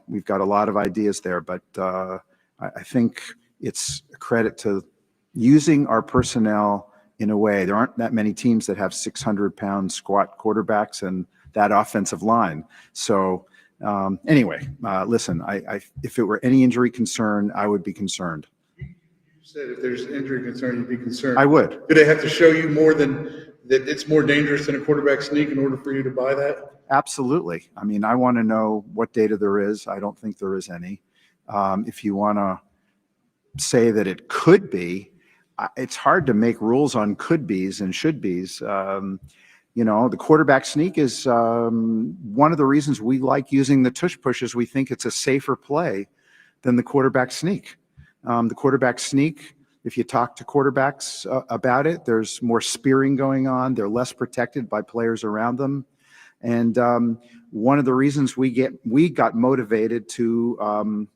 we've got a lot of ideas there, but I think it's a credit to using our personnel in a way. There aren't that many teams that have 600-pound squat quarterbacks and that offensive line. So anyway, listen, if it were any injury concern, I would be concerned. Said if there's injury concern, you'd be concerned. I would. Do they have to show you more than that it's more dangerous than a quarterback sneak in order for you to buy that? Absolutely. I mean, I want to know what data there is. I don't think there is any. If you want to say that it could be, it's hard to make rules on could be's and should be's. The quarterback sneak is one of the reasons we like using the tush push is we think it's a safer play than the quarterback sneak. The quarterback sneak, if you talk to quarterbacks about it, there's more spearing going on. They're less protected by players around them. And one of the reasons we got motivated to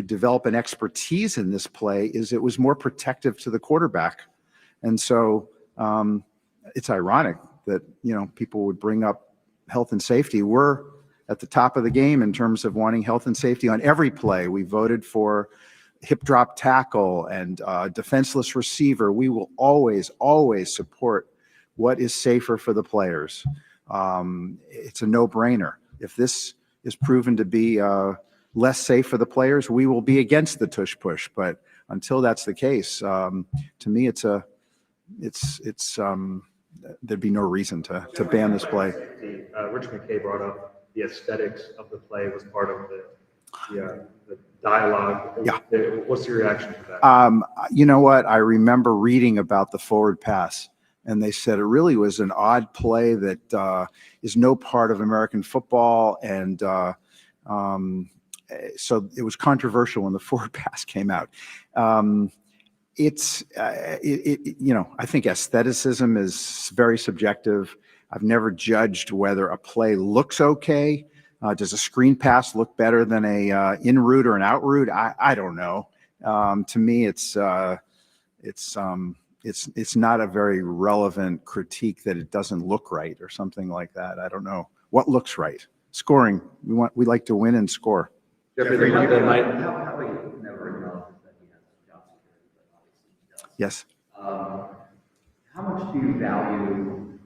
develop an expertise in this play is it was more protective to the quarterback. And so it's ironic that, people would bring up health and safety. We're at the top of the game in terms of wanting health and safety on every play. We voted for hip drop tackle and defenseless receiver. We will always, always support what is safer for the players. It's a no-brainer. If this is proven to be less safe for the players, we will be against the tush push, but until that's the case, to me, there'd be no reason to ban this play. Rich McKay brought up the aesthetics of the play was part of the dialogue. Yeah. What's your reaction to that? You know what? I remember reading about the forward pass, and they said it really was an odd play that is no part of American football, and so it was controversial when the forward pass came out. I think aestheticism is very subjective. I've never judged whether a play looks okay. Does a screen pass look better than a in route or an out route? I don't know. To me, it's not a very relevant critique that it doesn't look right or something like that. I don't know what looks right. Scoring. We like to win and score. Jeffrey, Yes. How much do you value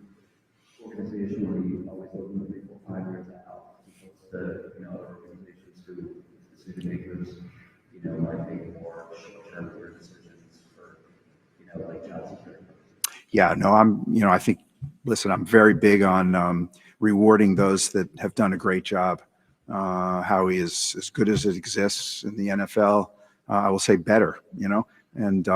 organizationally always looking 3, 4, 5 years out, opposed to other organizations who decision makers might make more short-term decisions for like job security? Yeah, no, I think, listen, I'm very big on rewarding those that have done a great job. Howie is as good as it exists in the NFL. I will say better, and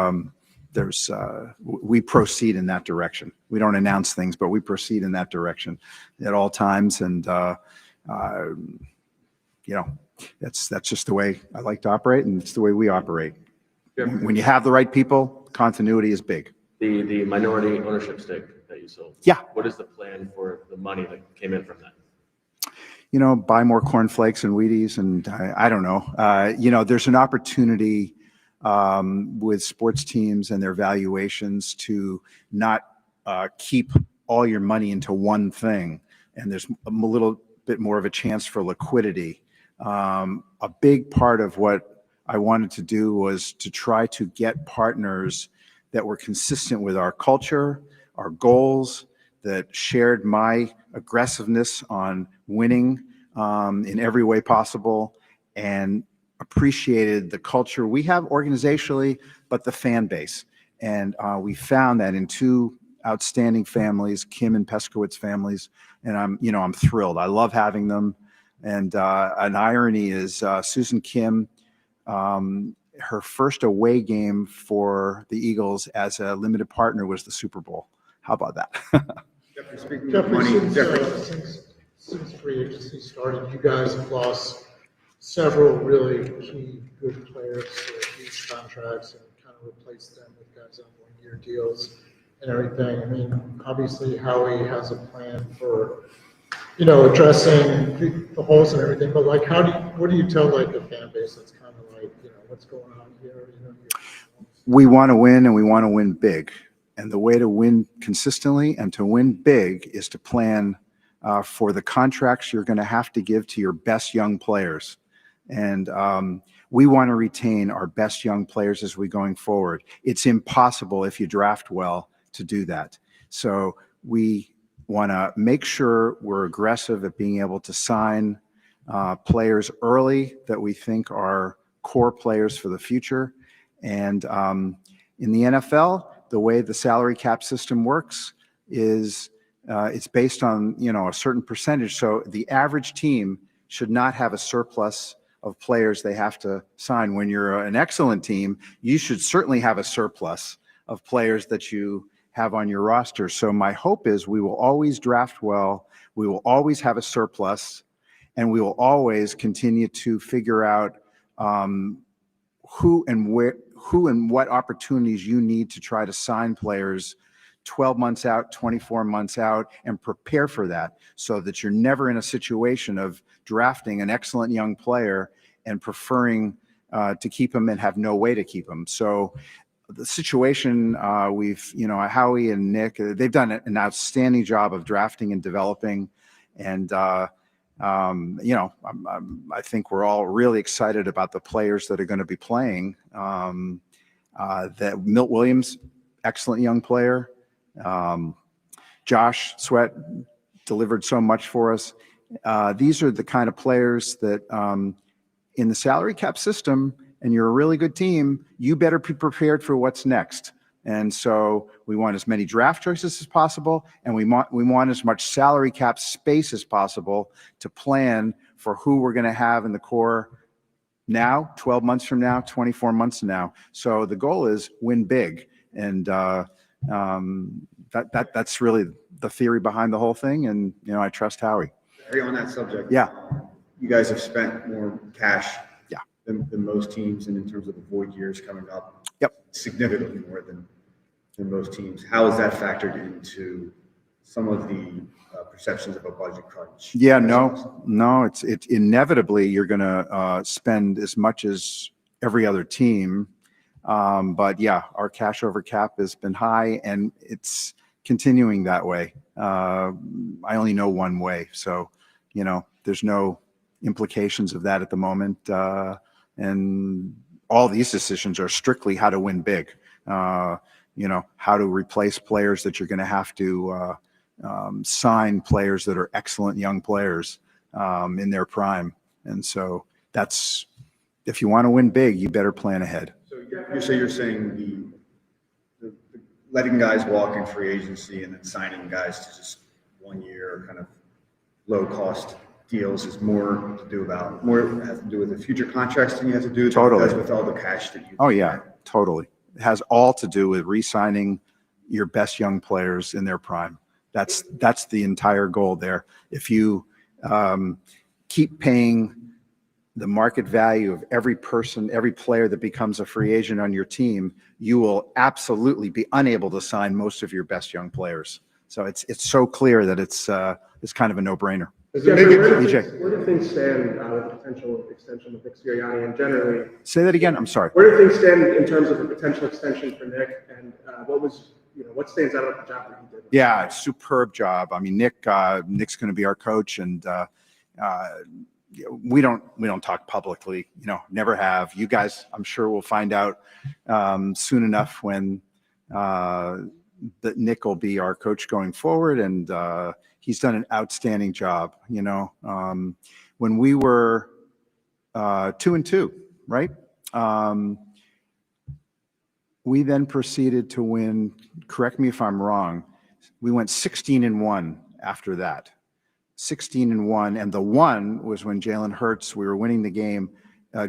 we proceed in that direction. We don't announce things, but we proceed in that direction at all times. And, that's just the way I like to operate, and it's the way we operate. When you have the right people, continuity is big. The minority ownership stake that you sold. Yeah. What is the plan for the money that came in from that? Buy more cornflakes and Wheaties, and I don't know. There's an opportunity with sports teams and their valuations to not keep all your money into one thing, and there's a little bit more of a chance for liquidity. A big part of what I wanted to do was to try to get partners that were consistent with our culture, our goals, that shared my aggressiveness on winning in every way possible, and appreciated the culture we have organizationally, but the fan base. And we found that in two outstanding families, Kim and Peskowitz families, and I'm thrilled. I love having them. And an irony is Susan Kim, her first away game for the Eagles as a limited partner was the Super Bowl. How about that? Since free agency started, you guys have lost several really key good players to huge contracts and kind of replaced them with guys on one-year deals and everything. I mean, obviously Howie has a plan for, addressing the holes and everything, but like, what do you tell like the fan base that's kind of like, what's going on here? We want to win, and we want to win big. And the way to win consistently and to win big is to plan for the contracts you're going to have to give to your best young players. And we want to retain our best young players as we're going forward. It's impossible if you draft well to do that. So we want to make sure we're aggressive at being able to sign players early that we think are core players for the future. And in the NFL, the way the salary cap system works is it's based on, a certain percentage. So the average team should not have a surplus of players they have to sign. When you're an excellent team, you should certainly have a surplus of players that you have on your roster. So my hope is we will always draft well, we will always have a surplus, and we will always continue to figure out who and what opportunities you need to try to sign players 12 months out, 24 months out, and prepare for that so that you're never in a situation of drafting an excellent young player and preferring to keep him and have no way to keep him. So the situation Howie and Nick, they've done an outstanding job of drafting and developing. And, I think we're all really excited about the players that are going to be playing. That Milt Williams, excellent young player. Josh Sweat delivered so much for us. These are the kind of players that in the salary cap system, and you're a really good team, you better be prepared for what's next. And so we want as many draft choices as possible, and we want as much salary cap space as possible to plan for who we're going to have in the core now, 12 months from now, 24 months from now. So the goal is win big, and that's really the theory behind the whole thing. And I trust Howie. Harry, on that subject, Yeah, you guys have spent more cash yeah, than most teams, and in terms of the void years coming up, yep, significantly more than most teams. How is that factored into some of the perceptions of a budget crunch? Yeah, no, it's inevitably you're going to spend as much as every other team. But yeah, our cash over cap has been high, and it's continuing that way. I only know one way, so there's no implications of that at the moment. And all these decisions are strictly how to win big. How to replace players that you're going to have to sign players that are excellent young players in their prime. And so that's, if you want to win big, you better plan ahead. So you're saying the letting guys walk in free agency and then signing guys to just 1 year kind of low cost deals is more has to do with the future contracts than you have to do with all the cash that you. Oh yeah, totally. It has all to do with re-signing your best young players in their prime. That's the entire goal there. If you keep paying the market value of every player that becomes a free agent on your team, you will absolutely be unable to sign most of your best young players. So it's so clear that it's kind of a no-brainer. Where do things stand with the potential extension of Nick Sirianni, and generally? Say that again. I'm sorry. Where do things stand in terms of a potential extension for Nick, and what stands out about the job that he did? Yeah, superb job. I mean, Nick's going to be our coach, and we don't talk publicly. Never have. You guys, I'm sure, will find out soon enough when that Nick will be our coach going forward, and he's done an outstanding job. When we were 2-2, right? We then proceeded to win. Correct me if I'm wrong. We went 16-1 after that. 16-1, and the one was when Jalen Hurts, we were winning the game,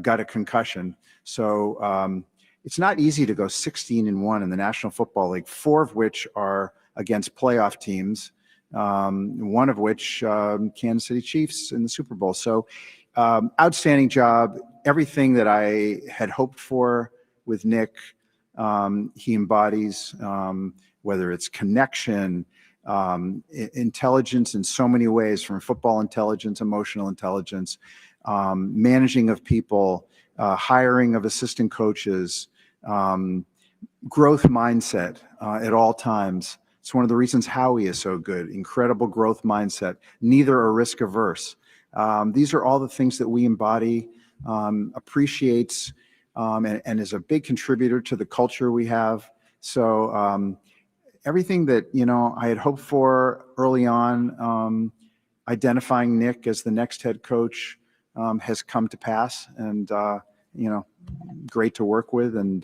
got a concussion. So it's not easy to go 16-1 in the National Football League, 4 of which are against playoff teams, one of which Kansas City Chiefs in the Super Bowl. So outstanding job. Everything that I had hoped for with Nick, he embodies, whether it's connection, intelligence in so many ways, from football intelligence, emotional intelligence, managing of people, hiring of assistant coaches, growth mindset at all times. It's one of the reasons Howie is so good. Incredible growth mindset. Neither are risk averse. These are all the things that we embody, appreciates, and is a big contributor to the culture we have. So everything that I had hoped for early on, identifying Nick as the next head coach, has come to pass, and great to work with, and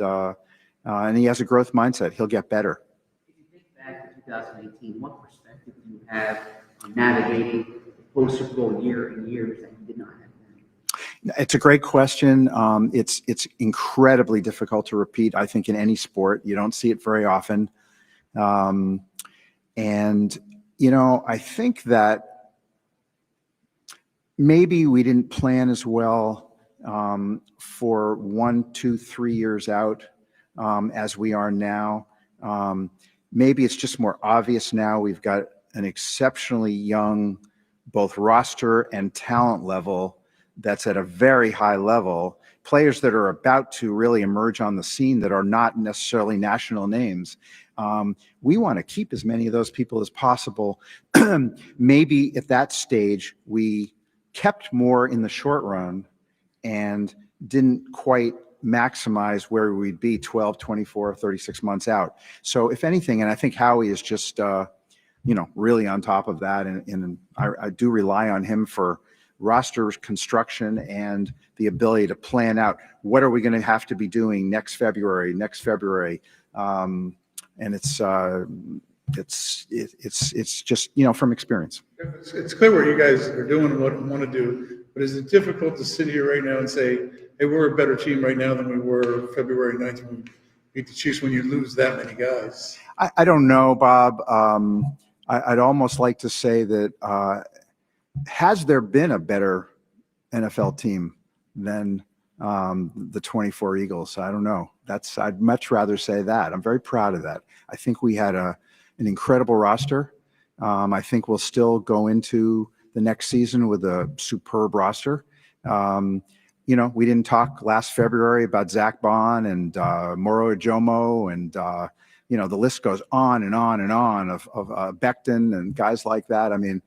he has a growth mindset. He'll get better. If you think back to 2018, what perspective do you have on navigating the post-Super Bowl year and years that you did not have? It's a great question. It's incredibly difficult to repeat, I think, in any sport. You don't see it very often. And I think that maybe we didn't plan as well for 1, 2, 3 years out as we are now. Maybe it's just more obvious now. We've got an exceptionally young, both roster and talent level that's at a very high level. Players that are about to really emerge on the scene that are not necessarily national names. We want to keep as many of those people as possible. Maybe at that stage, we kept more in the short run and didn't quite maximize where we'd be 12, 24, 36 months out. So if anything, and I think Howie is just, really on top of that. And I do rely on him for roster construction and the ability to plan out what are we going to have to be doing next February. And it's just, from experience. It's clear what you guys are doing and what you want to do, but is it difficult to sit here right now and say, hey, we're a better team right now than we were February 9th when we beat the Chiefs, when you lose that many guys? I don't know, Bob. I'd almost like to say that has there been a better NFL team than the 24 Eagles? I don't know. I'd much rather say that. I'm very proud of that. I think we had an incredible roster. I think we'll still go into the next season with a superb roster. We didn't talk last February about Zach Bond and Moro Ajomo and the list goes on and on and on of Becton and guys like that. I mean,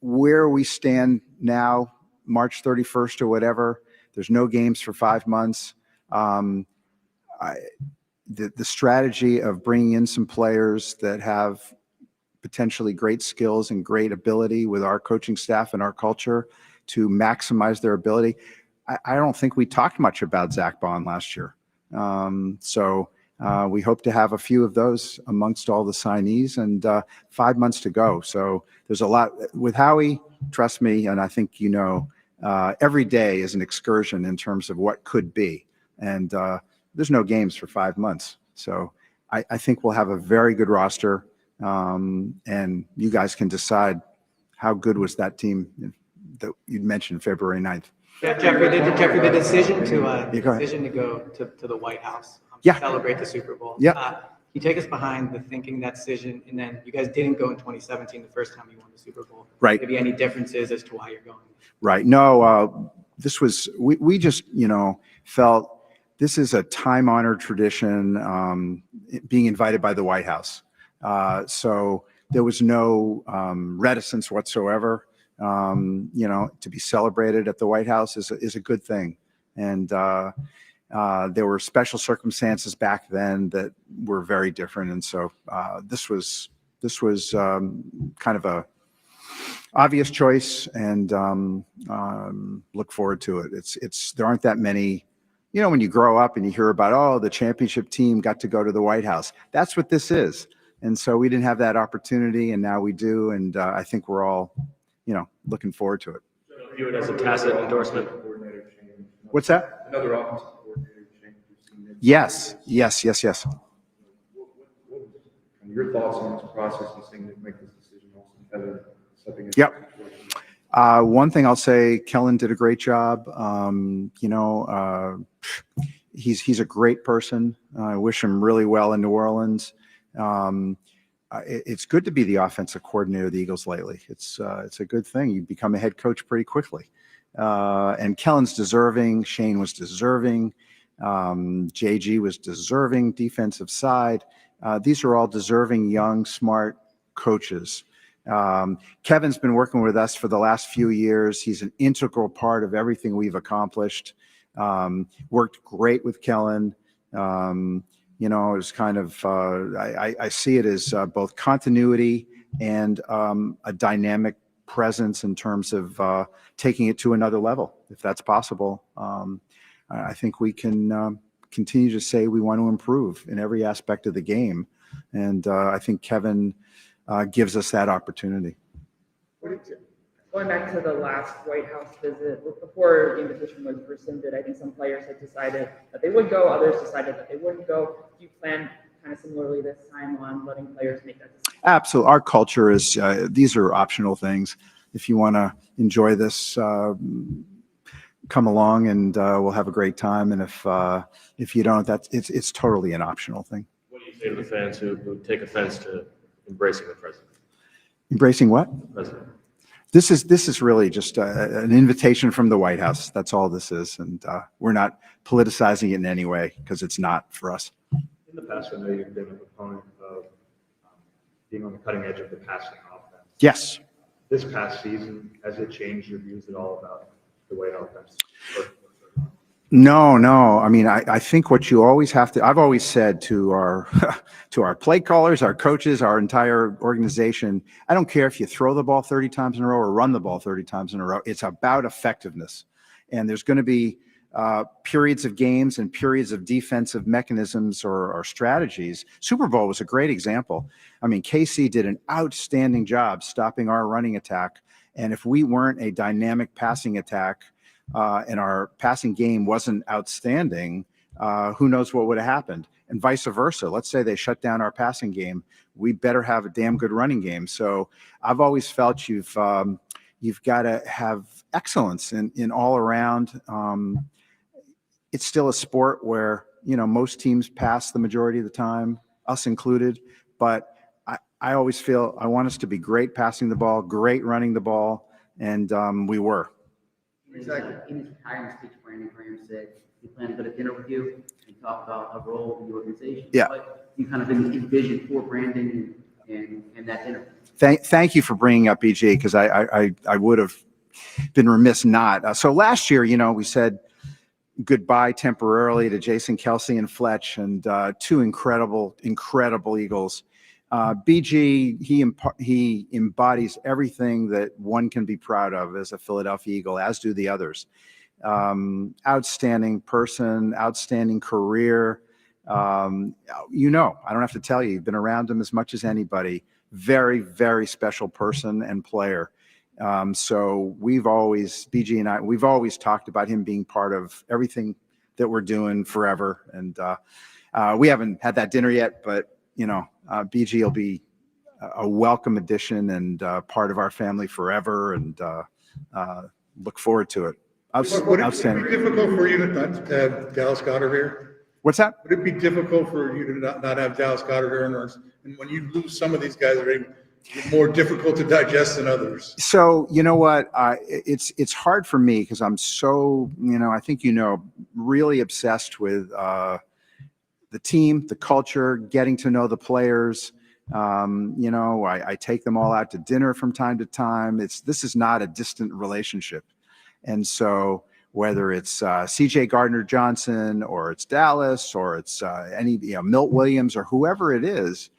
where we stand now, March 31st or whatever, there's no games for 5 months. The strategy of bringing in some players that have potentially great skills and great ability with our coaching staff and our culture to maximize their ability. I don't think we talked much about Zach Bond last year. We hope to have a few of those amongst all the signees, and 5 months to go. So there's a lot with Howie, trust me, and I think every day is an excursion in terms of what could be. And there's no games for 5 months. So I think we'll have a very good roster, and you guys can decide how good was that team that you'd mentioned February 9th. Yeah, Jeffrey, the decision to go to the White House to celebrate the Super Bowl. Yeah. Can you take us behind the thinking that decision, and then you guys didn't go in 2017, the first time you won the Super Bowl. Right. Maybe any differences as to why you're going? Right. No, this was we just felt this is a time-honored tradition, being invited by the White House. So there was no reticence whatsoever. To be celebrated at the White House is a good thing. And there were special circumstances back then that were very different. And so this was kind of a obvious choice, and look forward to it. There aren't that many, when you grow up and you hear about, the championship team got to go to the White House. That's what this is. And so we didn't have that opportunity, and now we do. And I think we're all looking forward to it. View it as a tacit endorsement. What's that? Another offensive coordinator change. Yes. Your thoughts on this process and seeing them make this decision also together? Yep. One thing I'll say, Kellen did a great job. He's a great person. I wish him really well in New Orleans. It's good to be the offensive coordinator of the Eagles lately. It's a good thing. You become a head coach pretty quickly. And Kellen's deserving. Shane was deserving. JG was deserving. Defensive side. These are all deserving, young, smart coaches. Kevin's been working with us for the last few years. He's an integral part of everything we've accomplished. Worked great with Kellen. It's kind of, I see it as both continuity and a dynamic presence in terms of taking it to another level, if that's possible. I think we can continue to say we want to improve in every aspect of the game. And I think Kevin gives us that opportunity. Going back to the last White House visit, before the invitation was rescinded, I think some players had decided that they would go, others decided that they wouldn't go. Do you plan kind of similarly this time on letting players make that decision? Absolutely. Our culture is, these are optional things. If you want to enjoy this, come along and we'll have a great time. And if you don't, it's totally an optional thing. What do you say to the fans who take offense to embracing the president? Embracing what? The president. This is really just an invitation from the White House. That's all this is. And we're not politicizing it in any way because it's not for us. In the past, I know you've been a proponent of being on the cutting edge of the passing offense. Yes. This past season, has it changed your views at all about the way offense works? No. I mean, I think what you always have to, I've always said to our, to our play callers, our coaches, our entire organization, I don't care if you throw the ball 30 times in a row or run the ball 30 times in a row. It's about effectiveness. And there's going to be periods of games and periods of defensive mechanisms or strategies. Super Bowl was a great example. I mean, KC did an outstanding job stopping our running attack. And if we weren't a dynamic passing attack, and our passing game wasn't outstanding, who knows what would have happened? And vice versa. Let's say they shut down our passing game. We better have a damn good running game. So I've always felt you've got to have excellence in all around. It's still a sport where, most teams pass the majority of the time, us included. But I always feel I want us to be great passing the ball, great running the ball, and we were. Exactly. In his retirement speech, Brandon Graham said he planned to go to dinner with you and talk about a role in the organization. Yeah. What you kind of envisioned for Brandon and that dinner. Thank you for bringing up BG, because I would have been remiss not. So last year, we said goodbye temporarily to Jason Kelsey and Fletch, and two incredible Eagles. BG, he embodies everything that one can be proud of as a Philadelphia Eagle, as do the others. Outstanding person, outstanding career. I don't have to tell you, you've been around him as much as anybody. Very, very special person and player. So BG and I, we've always talked about him being part of everything that we're doing forever. And we haven't had that dinner yet, but BG will be a welcome addition and part of our family forever, and look forward to it. Would it Outstanding. be difficult for you to not have Dallas Goedert here? What's that? Would it be difficult for you to not have Dallas Goedert here? And when you lose some of these guys, are they more difficult to digest than others? So, you know what? It's hard for me because I'm so, I think, really obsessed with the team, the culture, getting to know the players. I take them all out to dinner from time to time. This is not a distant relationship. And so whether it's CJ Gardner-Johnson or it's Dallas or it's Milt Williams or whoever it is,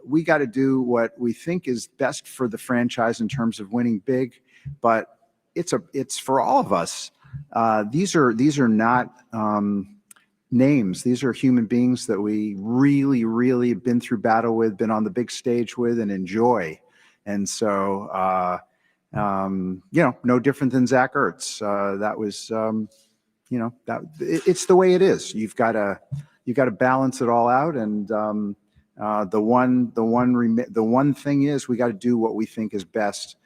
we got to do what we think is best for the franchise in terms of winning big, but it's for all of us. These are not names. These are human beings that we really, really have been through battle with, been on the big stage with, and enjoy. And so, no different than Zach Ertz. That was, it's the way it is. You've got to balance it all out. And the one thing is we got to do what we think is best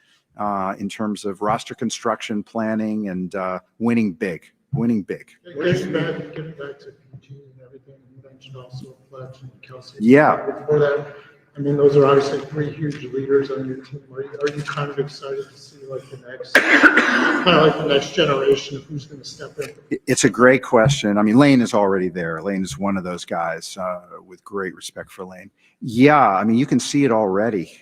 in terms of roster construction, planning, and winning big. Getting back to PG and everything, you mentioned also Fletch and Kelsey. Yeah. Before that, those are obviously three huge leaders on your team. Are you kind of excited to see the next generation of who's going to step in? It's a great question. Lane is already there. Lane is one of those guys with great respect for Lane. Yeah, you can see it already.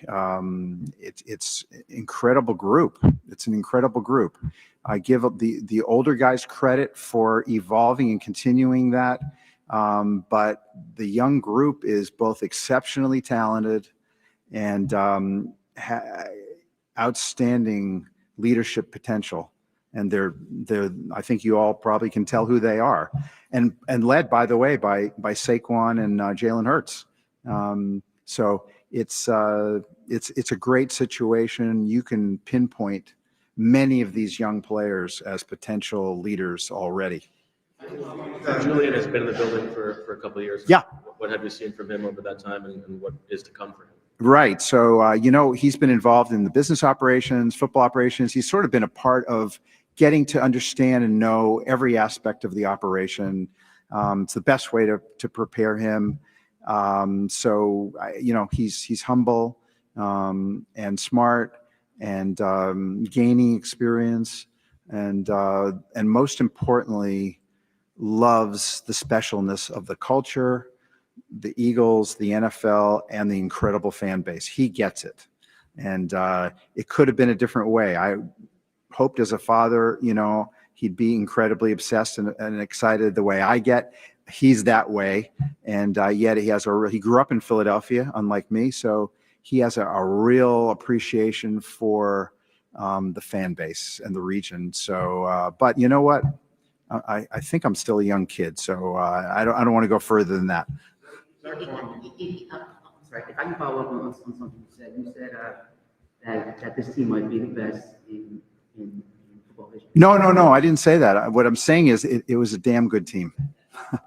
It's an incredible group. It's an incredible group. I give the older guys credit for evolving and continuing that. But the young group is both exceptionally talented and outstanding leadership potential. And they're I think you all probably can tell who they are, and led, by the way, by Saquon and Jalen Hurts. So it's a great situation. You can pinpoint many of these young players as potential leaders already. Julian has been in the building for a couple of years. Yeah. What have you seen from him over that time, and what is to come for him? Right. So, he's been involved in the business operations, football operations. He's sort of been a part of getting to understand and know every aspect of the operation. It's the best way to prepare him. He's humble and smart and gaining experience, and most importantly, loves the specialness of the culture, the Eagles, the NFL, and the incredible fan base. He gets it. And it could have been a different way. I hoped as a father, he'd be incredibly obsessed and excited the way I get. He's that way, and yet he grew up in Philadelphia, unlike me, so he has a real appreciation for the fan base and the region. So, but you know what? I think I'm still a young kid, so I don't want to go further than that. Sorry, if I can follow up on something you said. You said that this team might be the best in football history. No, I didn't say that. What I'm saying is it was a damn good team.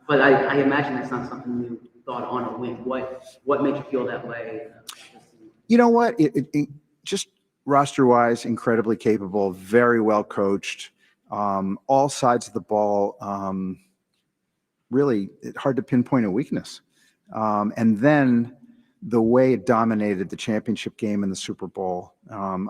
But I imagine that's not something you thought on a win. What made you feel that way? You know what? It just roster-wise, incredibly capable, very well coached, all sides of the ball. Really, hard to pinpoint a weakness. And then the way it dominated the championship game and the Super Bowl.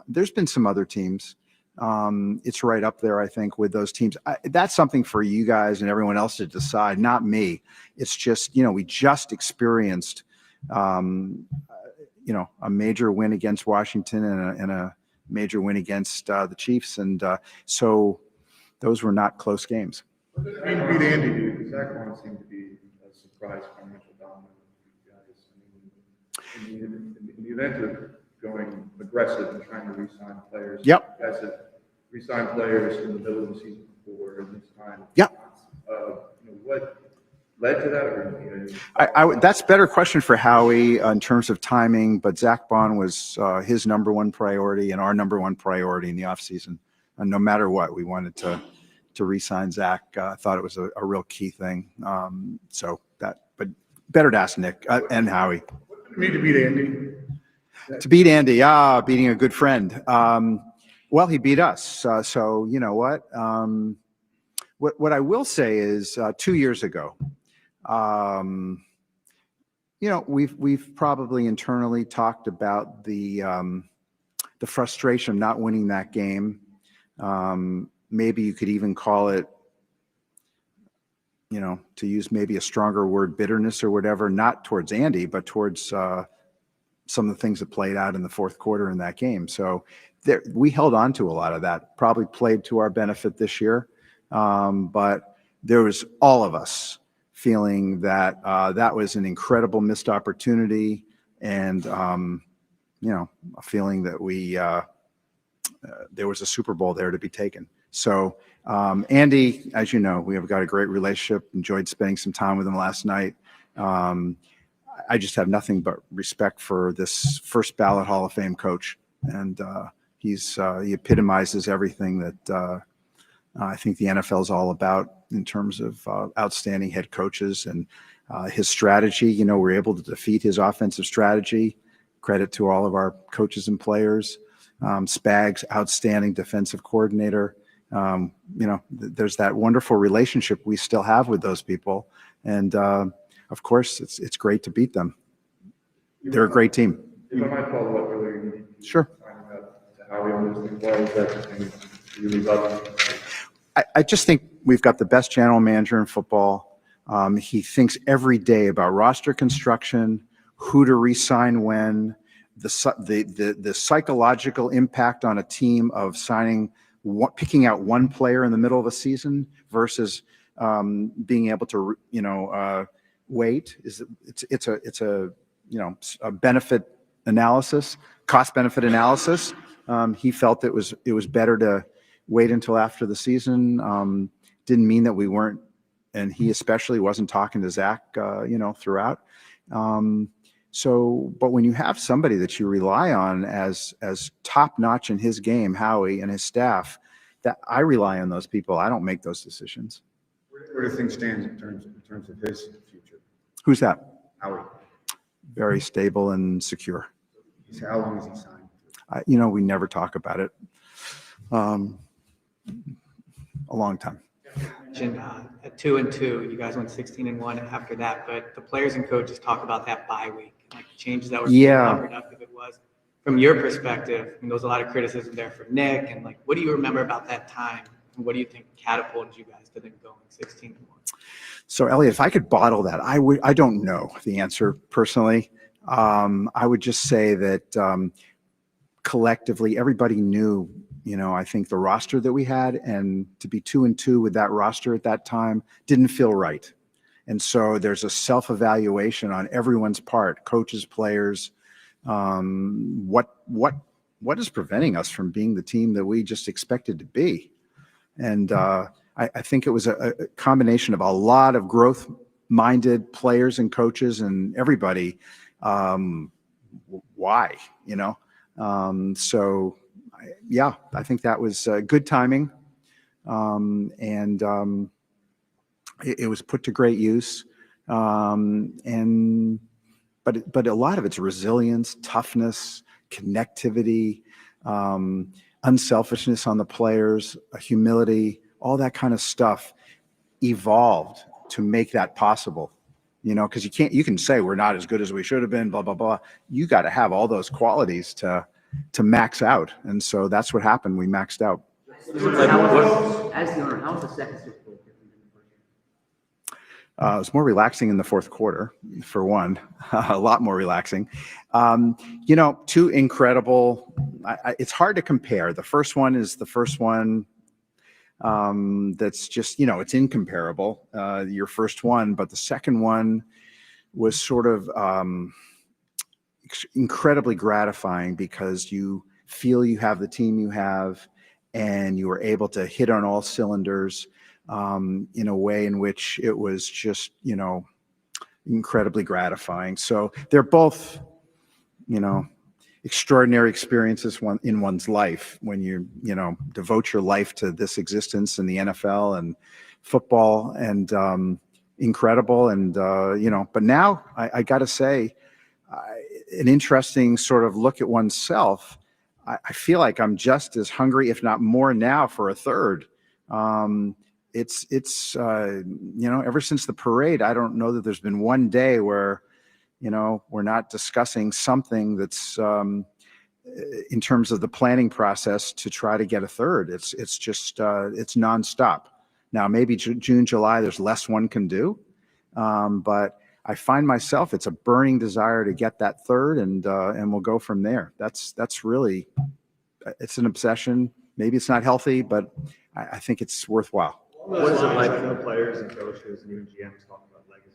There's been some other teams. It's right up there, I think, with those teams. That's something for you guys and everyone else to decide, not me. It's just, we just experienced, a major win against Washington and a major win against the Chiefs. And so those were not close games. What did it mean to beat Andy? Because Zach Bond seemed to be a surprise financial dominant for you guys. In the event of going aggressive and trying to re-sign players. Yep. You guys have re-signed players in the middle of the season before, and this time. Yep. What led to that? Or, that's a better question for Howie in terms of timing, but Zach Bond was his number one priority and our number one priority in the offseason. And no matter what, we wanted to re-sign Zach. I thought it was a real key thing. But better to ask Nick and Howie. What did it mean to beat Andy? To beat Andy, beating a good friend. Well, he beat us. So you know what? What I will say is 2 years ago, we've probably internally talked about the frustration of not winning that game. Maybe you could even call it, to use maybe a stronger word, bitterness or whatever, not towards Andy, but towards some of the things that played out in the fourth quarter in that game. So we held on to a lot of that, probably played to our benefit this year. But there was all of us feeling that that was an incredible missed opportunity, and a feeling that there was a Super Bowl there to be taken. So Andy, as you know, we have got a great relationship. Enjoyed spending some time with him last night. I just have nothing but respect for this first ballot Hall of Fame coach, and he epitomizes everything that I think the NFL is all about in terms of outstanding head coaches and his strategy. We're able to defeat his offensive strategy. Credit to all of our coaches and players. Spags, outstanding defensive coordinator. There's that wonderful relationship we still have with those people. And of course, it's great to beat them. They're a great team. If I might follow up earlier. Sure. How we understand why is that thing really love? I just think we've got the best general manager in football. He thinks every day about roster construction, who to re-sign when, the psychological impact on a team of picking out one player in the middle of a season versus being able to wait. It's a benefit analysis, cost benefit analysis. He felt it was better to wait until after the season. Didn't mean that we weren't, and he especially wasn't talking to Zach, throughout. But when you have somebody that you rely on as top notch in his game, Howie and his staff, that I rely on those people. I don't make those decisions. Where do things stand in terms of his future? Who's that? Howie. Very stable and secure. How long is he signed? We never talk about it. A long time. You mentioned at 2-2, you guys went 16-1 after that, but the players and coaches talk about that bye week, like the changes that were how productive it was. From your perspective, there was a lot of criticism there for Nick, and what do you remember about that time, and what do you think catapulted you guys to then going 16-1? So Elliot, if I could bottle that, I don't know the answer personally. I would just say that collectively, everybody knew I think the roster that we had, and to be 2-2 with that roster at that time didn't feel right. And so there's a self-evaluation on everyone's part, coaches, players. What is preventing us from being the team that we just expected to be? And I think it was a combination of a lot of growth-minded players and coaches and everybody. Why? So yeah, I think that was good timing, and it was put to great use. But a lot of it's resilience, toughness, connectivity, unselfishness on the players, humility, all that kind of stuff evolved to make that possible. Because you can say we're not as good as we should have been, blah, blah, blah. You got to have all those qualities to max out. And so that's what happened. We maxed out. As the owner, how was the second Super Bowl different than the first? It was more relaxing in the fourth quarter, for one, a lot more relaxing. Two incredible, it's hard to compare. The first one is the first one that's just, it's incomparable, your first one, but the second one was sort of incredibly gratifying because you feel you have the team you have and you were able to hit on all cylinders in a way in which it was just, incredibly gratifying. So they're both, extraordinary experiences in one's life when you devote your life to this existence in the NFL and football, and incredible. And, but now I got to say, an interesting sort of look at oneself. I feel like I'm just as hungry, if not more now, for a third. It's ever since the parade, I don't know that there's been one day where, we're not discussing something that's in terms of the planning process to try to get a third. It's just it's nonstop. Now, maybe June, July, there's less one can do, but I find myself, it's a burning desire to get that third, and we'll go from there. That's really, it's an obsession. Maybe it's not healthy, but I think it's worthwhile. What is it like for the players and coaches and even GMs talking about legacy?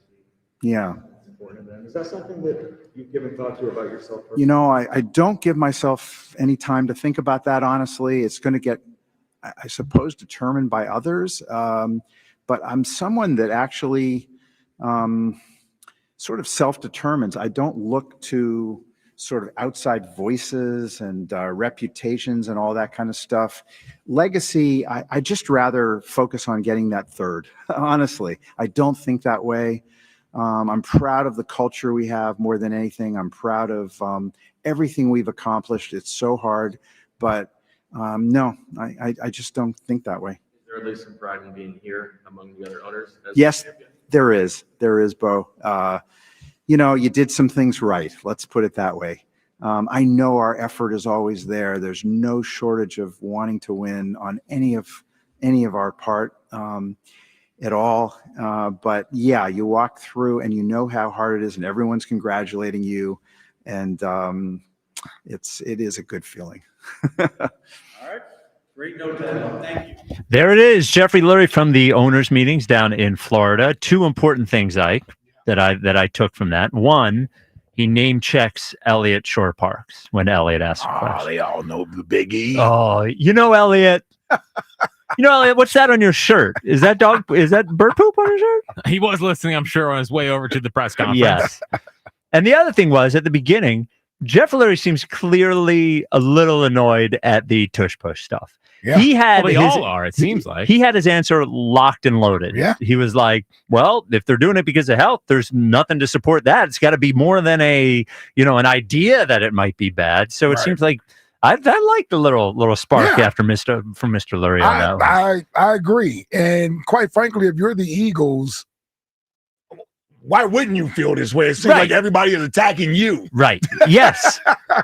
Yeah. It's important to them. Is that something that you've given thought to about yourself personally? I don't give myself any time to think about that, honestly. It's going to get, I suppose, determined by others. But I'm someone that actually sort of self-determines. I don't look to sort of outside voices and reputations and all that kind of stuff. Legacy, I just rather focus on getting that third. Honestly, I don't think that way. I'm proud of the culture we have more than anything. I'm proud of everything we've accomplished. It's so hard, but no, I just don't think that way. Is there at least some pride in being here among the other owners? Yes, there is, Bo. You did some things right. Let's put it that way. I know our effort is always there. There's no shortage of wanting to win on any of our part at all. But yeah, you walk through and you know how hard it is, and everyone's congratulating you, and it is a good feeling. All right. Great note to end on. Thank you. There it is, Jeffrey Lurie from the owners' meetings down in Florida. Two important things, Ike, that I took from that. One, he name checks Elliott Shore Parks when Elliott asked a question. They all know the Big E. Oh, Elliott. Elliott, what's that on your shirt? Is that bird poop on your shirt? He was listening, I'm sure, on his way over to the press conference. Yes. And the other thing was, at the beginning, Jeff Lurie seems clearly a little annoyed at the tush push stuff. Yeah. He had They all are, it seems like. He had his answer locked and loaded. Yeah. He was like, well, if they're doing it because of health, there's nothing to support that. It's got to be more than an idea that it might be bad. So it seems like I like the little spark from Mr. Lurie on that one. I agree. And quite frankly, if you're the Eagles, why wouldn't you feel this way? It seems like everybody is attacking you. Right. Yes.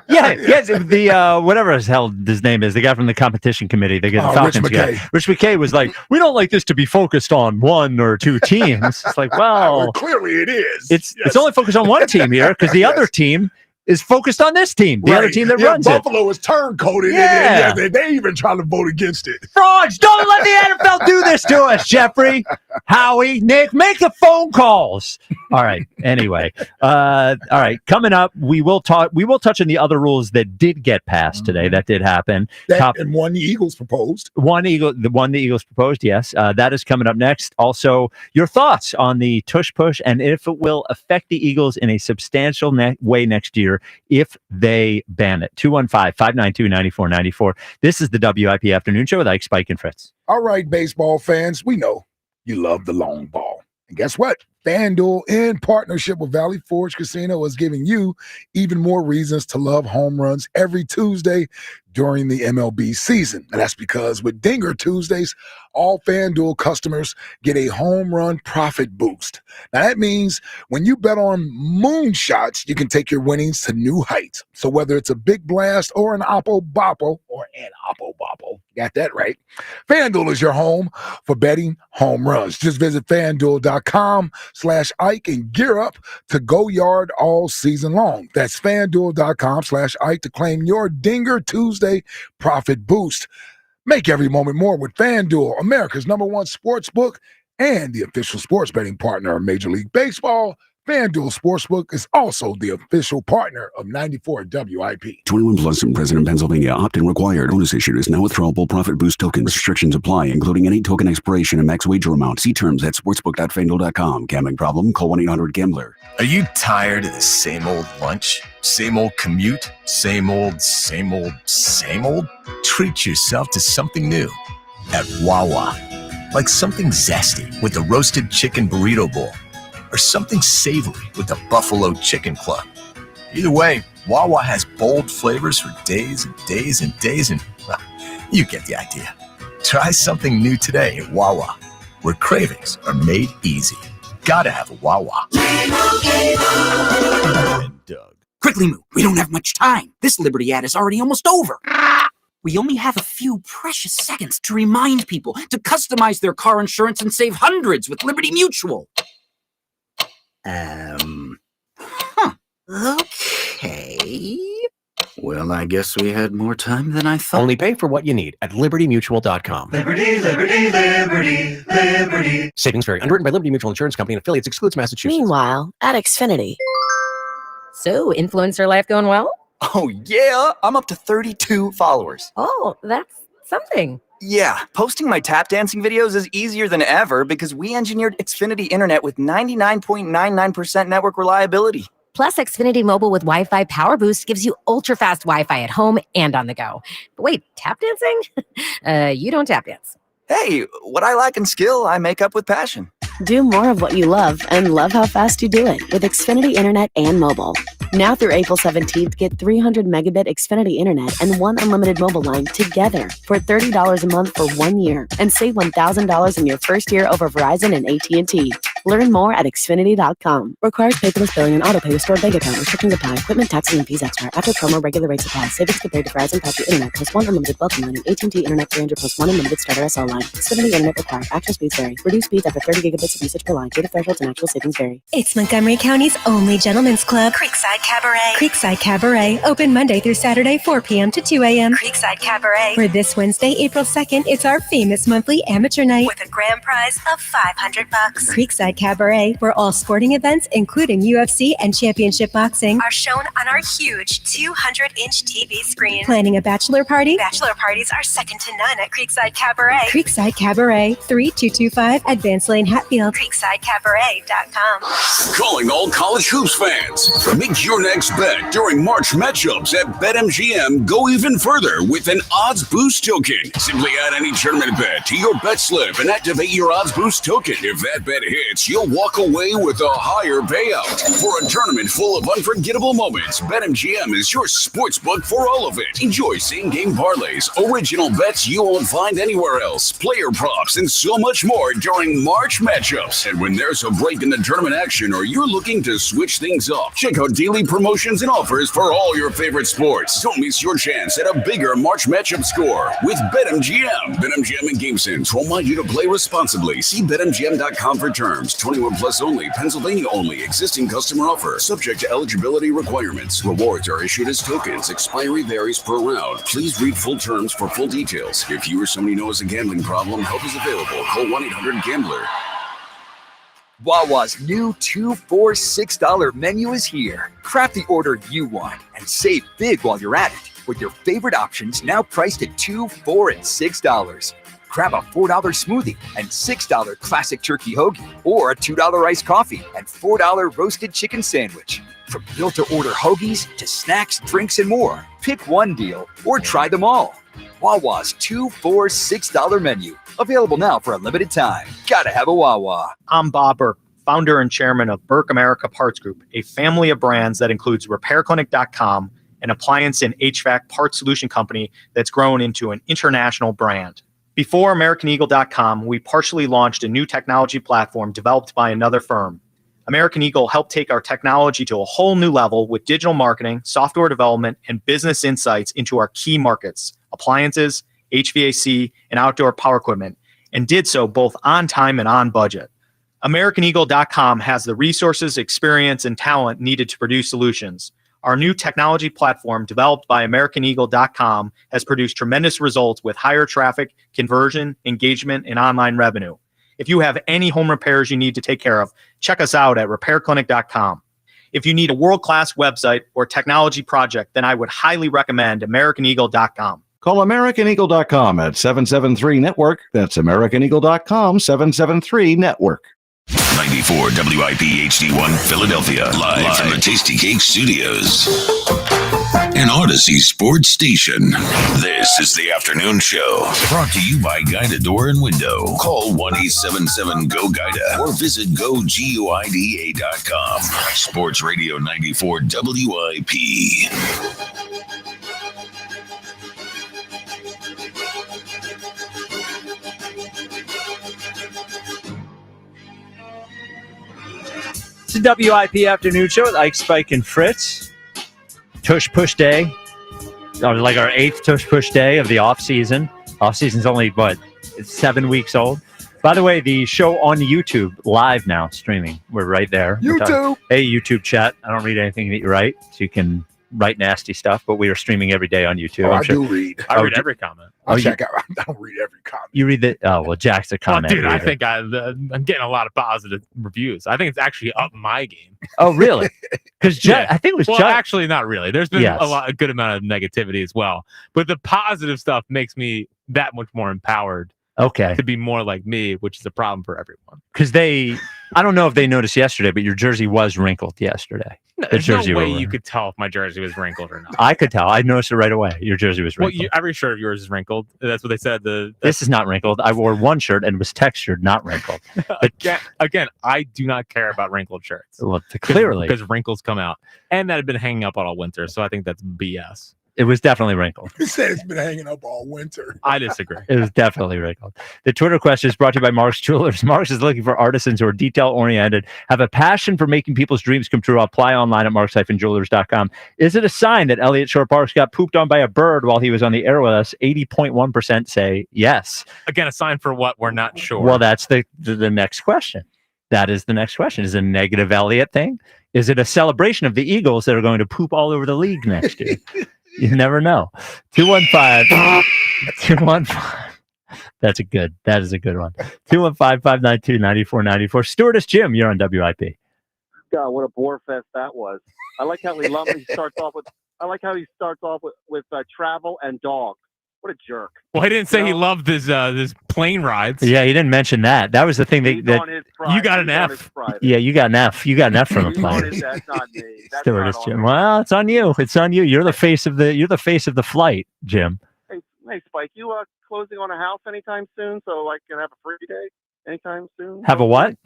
Yes. The whatever his hell his name is, the guy from the competition committee, the Falcons guy. Rich McKay was like, we don't like this to be focused on one or two teams. It's like, well, clearly it is. It's only focused on one team here because the other team is focused on this team, the other team that runs Buffalo is turncoated. Yeah. And they even trying to vote against it. Frauds! Don't let the NFL do this to us, Jeffrey, Howie, Nick. Make the phone calls. All right. Anyway, all right. Coming up, we will touch on the other rules that did get passed today. That did happen. And one the Eagles proposed. The one the Eagles proposed. Yes, that is coming up next. Also, your thoughts on the tush push and if it will affect the Eagles in a substantial way next year if they ban it. 215-592-9494. This is the WIP Afternoon Show with Ike, Spike, and Fritz. All right, baseball fans, we know you love the long ball. And guess what? FanDuel, in partnership with Valley Forge Casino, is giving you even more reasons to love home runs every Tuesday during the MLB season. And that's because with Dinger Tuesdays, all FanDuel customers get a home run profit boost. Now that means when you bet on moonshots, you can take your winnings to new heights. So whether it's a big blast or an oppo-boppo, got that right, FanDuel is your home for betting home runs. Just visit FanDuel.com/Ike and gear up to go yard all season long. That's FanDuel.com/Ike to claim your Dinger Tuesday profit boost. Make every moment more with FanDuel, America's #1 sports book and the official sports betting partner of Major League Baseball. FanDuel Sportsbook is also the official partner of 94 WIP. 21 plus and present in Pennsylvania. Opt-in required. Bonus issued is now withdrawable profit boost tokens. Restrictions apply, including any token expiration and max wager amount. See terms at sportsbook.fanduel.com. Gambling problem? Call 1-800-GAMBLER. Are you tired of the same old lunch? Same old commute? Same old? Treat yourself to something new at Wawa. Like something zesty with the roasted chicken burrito bowl. Or something savory with the Buffalo Chicken Club. Either way, Wawa has bold flavors for days and days and days, and well, you get the idea. Try something new today at Wawa, where cravings are made easy. Gotta have a Wawa. Quickly move. We don't have much time. This Liberty ad is already almost over. We only have a few precious seconds to remind people to customize their car insurance and save hundreds with Liberty Mutual. Okay. Well, I guess we had more time than I thought. Only pay for what you need at libertymutual.com. Liberty, liberty, liberty, liberty. Savings vary. Underwritten by Liberty Mutual Insurance Company and affiliates. Excludes Massachusetts. Meanwhile, at Xfinity. So, influencer life going well? Oh, yeah. I'm up to 32 followers. Oh, that's something. Yeah, posting my tap dancing videos is easier than ever because we engineered Xfinity Internet with 99.99% network reliability. Plus, Xfinity Mobile with Wi-Fi Power Boost gives you ultra-fast Wi-Fi at home and on the go. But wait, tap dancing? You don't tap dance. Hey, what I lack in skill, I make up with passion. Do more of what you love and love how fast you do it with Xfinity Internet and mobile. Now through April 17th, get 300 megabit Xfinity Internet and one unlimited mobile line together for $30 a month for 1 year and save $1,000 in your first year over Verizon and AT&T. Learn more at Xfinity.com. Requires paperless billing and autopay with stored bank account. Restrictions apply. Equipment, taxes, and fees extra. After promo, regular rates apply. Savings compared to Verizon 5G Internet plus one unlimited welcome line and AT&T Internet 300 plus one unlimited starter SL line. Xfinity Internet required. Actual speeds vary. Reduced speeds after 30 gigabits of usage per line. Data thresholds and actual savings vary. It's Montgomery County's only gentlemen's club, Creekside Cabaret. Creekside Cabaret, open Monday through Saturday, 4 p.m. to 2 a.m. Creekside Cabaret. For this Wednesday, April 2nd, it's our famous monthly amateur night with a grand prize of $500. Creekside Cabaret, where all sporting events, including UFC and championship boxing, are shown on our huge 200-inch TV screen. Planning a bachelor party? Bachelor parties are second to none at Creekside Cabaret. Creekside Cabaret, 3225 Advance Lane, Hatfield. CreeksideCabaret.com. Calling all college hoops fans. Make your next bet during March matchups at BetMGM go even further with an odds boost token. Simply add any tournament bet to your bet slip and activate your odds boost token. If that bet hits, you'll walk away with a higher payout. For a tournament full of unforgettable moments, BetMGM is your sportsbook for all of it. Enjoy same-game parlays, original bets you won't find anywhere else, player props, and so much more during March matchups. And when there's a break in the tournament action or you're looking to switch things up, check out daily promotions and offers for all your favorite sports. Don't miss your chance at a bigger March matchup score with BetMGM. BetMGM and GameSense remind you to play responsibly. See BetMGM.com for terms. Games. 21 plus only. Pennsylvania only. Existing customer offer. Subject to eligibility requirements. Rewards are issued as tokens. Expiry varies per round. Please read full terms for full details. If you or somebody knows a gambling problem, help is available. Call 1-800-GAMBLER. Wawa's new $2 for $6 menu is here. Craft the order you want and save big while you're at it with your favorite options now priced at $2, $4, and $6. Grab a $4 smoothie and $6 classic turkey hoagie, or a $2 iced coffee and $4 roasted chicken sandwich. From built-to-order hoagies to snacks, drinks, and more, pick one deal or try them all. Wawa's $2 for $6 menu. Available now for a limited time. Gotta have a Wawa. I'm Bob Burke, founder and chairman of Burke America Parts Group, a family of brands that includes RepairClinic.com, an appliance and HVAC parts solution company that's grown into an international brand. Before AmericanEagle.com, we partially launched a new technology platform developed by another firm. American Eagle helped take our technology to a whole new level with digital marketing, software development, and business insights into our key markets, appliances, HVAC, and outdoor power equipment, and did so both on time and on budget. AmericanEagle.com has the resources, experience, and talent needed to produce solutions. Our new technology platform, developed by AmericanEagle.com, has produced tremendous results with higher traffic, conversion, engagement, and online revenue. If you have any home repairs you need to take care of, check us out at RepairClinic.com. If you need a world-class website or technology project, then I would highly recommend AmericanEagle.com. Call AmericanEagle.com at 773-NETWORK. That's AmericanEagle.com, 773-NETWORK. 94 WIP HD1 Philadelphia. Live from the Tasty Cake Studios. An Odyssey sports station. This is the afternoon show. Brought to you by Guida Door and Window. Call 1-877-GO-GUIDA or visit GoGuida.com. Sports Radio 94 WIP. It's a WIP afternoon show with Ike, Spike, and Fritz. Tush Push Day. Like our 8th Tush Push Day of the off-season. Off-season's only, it's 7 weeks old. By the way, the show on YouTube, live now, streaming. We're right there. YouTube! Hey, YouTube chat. I don't read anything that you write, so you can write nasty stuff, but we are streaming every day on YouTube. Oh, I do read. I read every comment. I don't read every comment. You read the... Oh, well, Jack's a comment. Dude, I think I'm getting a lot of positive reviews. I think it's actually up my game. Oh, really? Because I think it was actually not really. There's been a good amount of negativity as well. But the positive stuff makes me that much more empowered. Okay. To be more like me, which is a problem for everyone. Because I don't know if they noticed yesterday, but your jersey was wrinkled yesterday. No, there's no way you could tell if my jersey was wrinkled or not. I could tell. I noticed it right away. Your jersey was wrinkled. Well, every shirt of yours is wrinkled. That's what they said. This is not wrinkled. I wore one shirt and it was textured, not wrinkled. Again, I do not care about wrinkled shirts. Well, clearly. Because wrinkles come out. And that had been hanging up all winter, so I think that's BS. It was definitely wrinkled. He said it's been hanging up all winter. I disagree. It was definitely wrinkled. The Twitter question is brought to you by Mark's Jewelers. Mark's is looking for artisans who are detail-oriented, have a passion for making people's dreams come true. Apply online at marks-jewelers.com. Is it a sign that Elliott Shore Parks got pooped on by a bird while he was on the air with us? 80.1% say yes. Again, a sign for what? We're not sure. Well, that's the next question. That is the next question. Is it a negative Elliott thing? Is it a celebration of the Eagles that are going to poop all over the league next year? You never know. 215. That is a good one. 215-592-9494. Stewardess Jim, you're on WIP. God, what a bore fest that was. I like how he starts off with travel and dog. What a jerk. Well, he didn't say he loved his plane rides. Yeah, he didn't mention that. That was the thing that you got an F. Yeah, you got an F. You got an F from a plane. That's not me. That's Stewardess not Jim. Well, it's on you. It's on you. You're the face of the flight, Jim. Hey, Spike, you closing on a house anytime soon? So I can have a free day anytime soon? Have a what?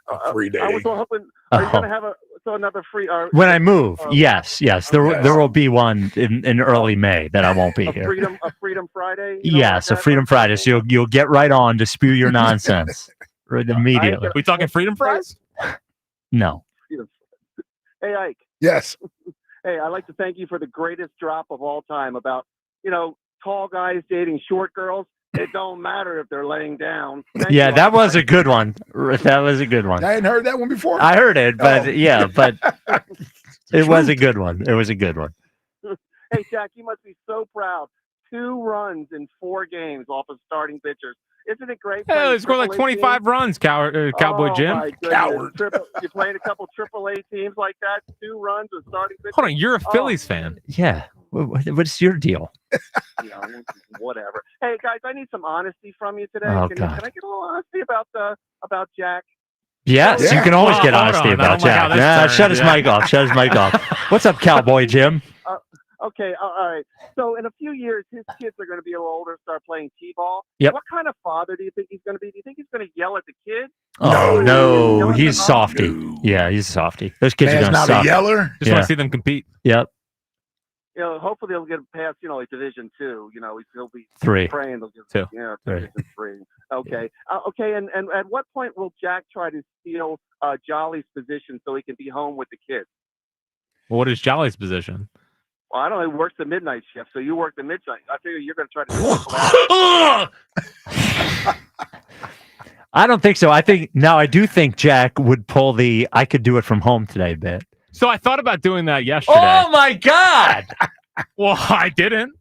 A free day. I was hoping. Are you going to have another free? When I move, yes. There will be one in early May that I won't be here. A Freedom Friday. Yes, a Freedom Friday. So you'll get right on to spew your nonsense right immediately. We talking Freedom Fries? No. Hey, Ike. Yes. Hey, I'd like to thank you for the greatest drop of all time about tall guys dating short girls. It don't matter if they're laying down. Yeah, that was a good one. That was a good one. I hadn't heard that one before. I heard it, but but it was a Truth. good one. It was a good one. Hey, Jack, you must be so proud. 2 runs in 4 games off of starting pitchers. Isn't it great? Hell, he scored like 25 runs, Cowboy Jim. My goodness. You played a couple AAA teams like that. 2 runs with starting pitchers. Hold on, you're a Phillies fan. Yeah. What's your deal? Whatever. Hey, guys, I need some honesty from you today. Oh, Can God. I get a little honesty about Jack? Yes, Yeah. you can always get Hold honesty on, about I don't like how Jack. this Shut turned, his yeah. mic off. Shut his mic off. What's up, Cowboy Jim? Okay, all right. So in a few years, his kids are going to be a little older, start playing t-ball. Yep. What kind of father do you think he's going to be? Do you think he's going to yell at the kids? Oh, no. No. He's softy. Yeah, he's softy. Those kids Man's are going to not a suck. yeller. Just want to see them compete. Yep. Hopefully they'll get past, like Division 2. He'll be 3. praying they'll get 2. Yeah, 3. Division 3. Okay. Okay. And at what point will Jack try to steal Jolly's position so he can be home with the kids? Well, what is Jolly's position? Well, I don't know. He works the midnight shift, so you work the midnight. I figure you're going to try to. I don't think so. I do think Jack would pull the I could do it from home today bit. So I thought about doing that yesterday. Oh, my God. Well, I didn't.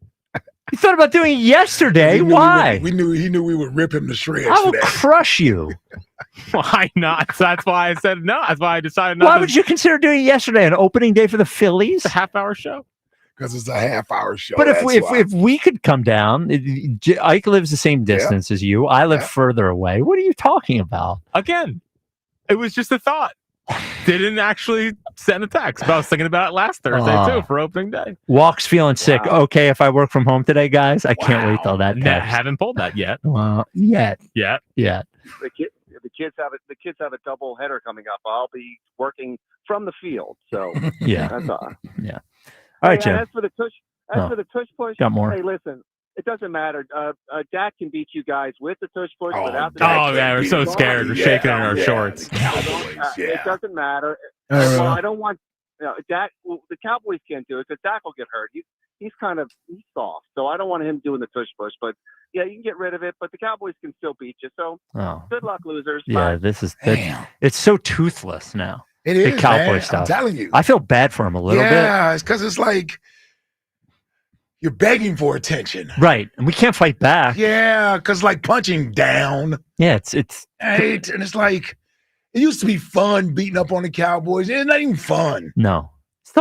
You thought about doing it yesterday? Why? He knew we would rip him to shreds. I will today. crush you. Why not? So that's why I said no. That's why I decided not Why to. would you consider doing it yesterday? An opening day for the Phillies? It's a half-hour show. Because it's a half-hour show. But that's why. if we could come down, Ike lives the same distance as you. I live further away. What are you talking about? Again, it was just a thought. Didn't actually send a text. But I was thinking about it last Thursday too for opening day. Walk's feeling sick. Okay, if I work from home today, guys, I can't wait till that Nah, text. haven't pulled that yet. Well, yet. Yet. The kids have a double header coming up. I'll be working from the field, so Yeah. that's all. Yeah. All right, Hey, and Jim. as for the tush push, Got more. Hey, listen, it doesn't matter. Dak can beat you guys with the tush push, without the. Oh, yeah, we're so scared. We're shaking in our shorts. It doesn't matter. Well, I don't want. Dak. Well, the Cowboys can't do it because Dak will get hurt. He's soft, so I don't want him doing the tush push. But yeah, you can get rid of it. But the Cowboys can still beat you. So good luck, losers. Yeah, Bye. it's so toothless now. It the is, Cowboy man. stuff. I'm telling you. I feel bad for him a little bit. Yeah, it's because it's like you're begging for attention. Right. And we can't fight back. Yeah, because like punching down. Yeah, it's Right? And it's like it used to be fun beating up on the Cowboys. It's not even fun. no. It's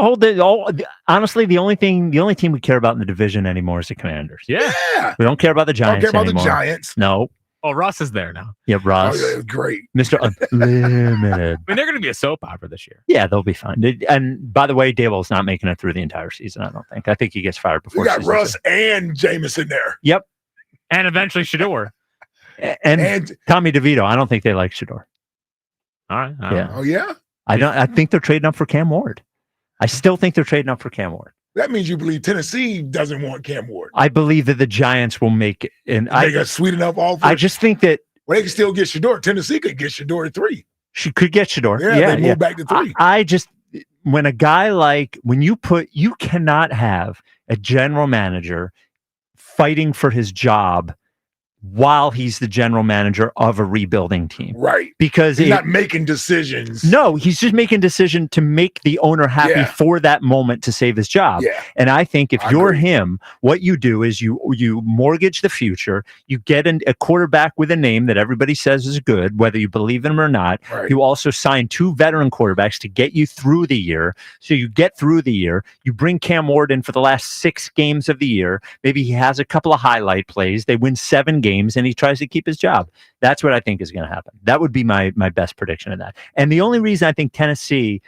honestly, the only team we care about in the division anymore is the Commanders. Yeah. We don't care about the Giants Don't care about anymore. the Giants. No. Oh, Russ is there now. Yeah, Ross. Oh, yeah, great. Mr. Unlimited. I mean, they're going to be a soap opera this year. Yeah, they'll be fine. And by the way, Daboll's not making it through the entire season, I don't think. I think he gets fired before We got season Russ two. and Jameson there. Yep. And eventually Shador. And Tommy DeVito. I don't think they like Shador. All right. Yeah. Oh, yeah? I think they're trading up for Cam Ward. I still think they're trading up for Cam Ward. That means you believe Tennessee doesn't want Cam Ward. I believe that the Giants will make it. And They got sweet enough offer. I just think that Well, they can still get Shador. Tennessee could get Shador at 3. she could get Shador. Yeah, they move back to 3. I just, when a guy you cannot have a general manager fighting for his job while he's the general manager of a rebuilding team. Right. Because he's not making decisions. No, he's just making a decision to make the owner happy for that moment to save his job. Yeah. And I think if you're him, what you do is you mortgage the future. You get a quarterback with a name that everybody says is good, whether you believe him or not. Right. You also sign 2 veteran quarterbacks to get you through the year. So you get through the year. You bring Cam Ward in for the last 6 games of the year. Maybe he has a couple of highlight plays. They win 7 games. And he tries to keep his job. That's what I think is going to happen. That would be my best prediction of that. And the only reason I think Tennessee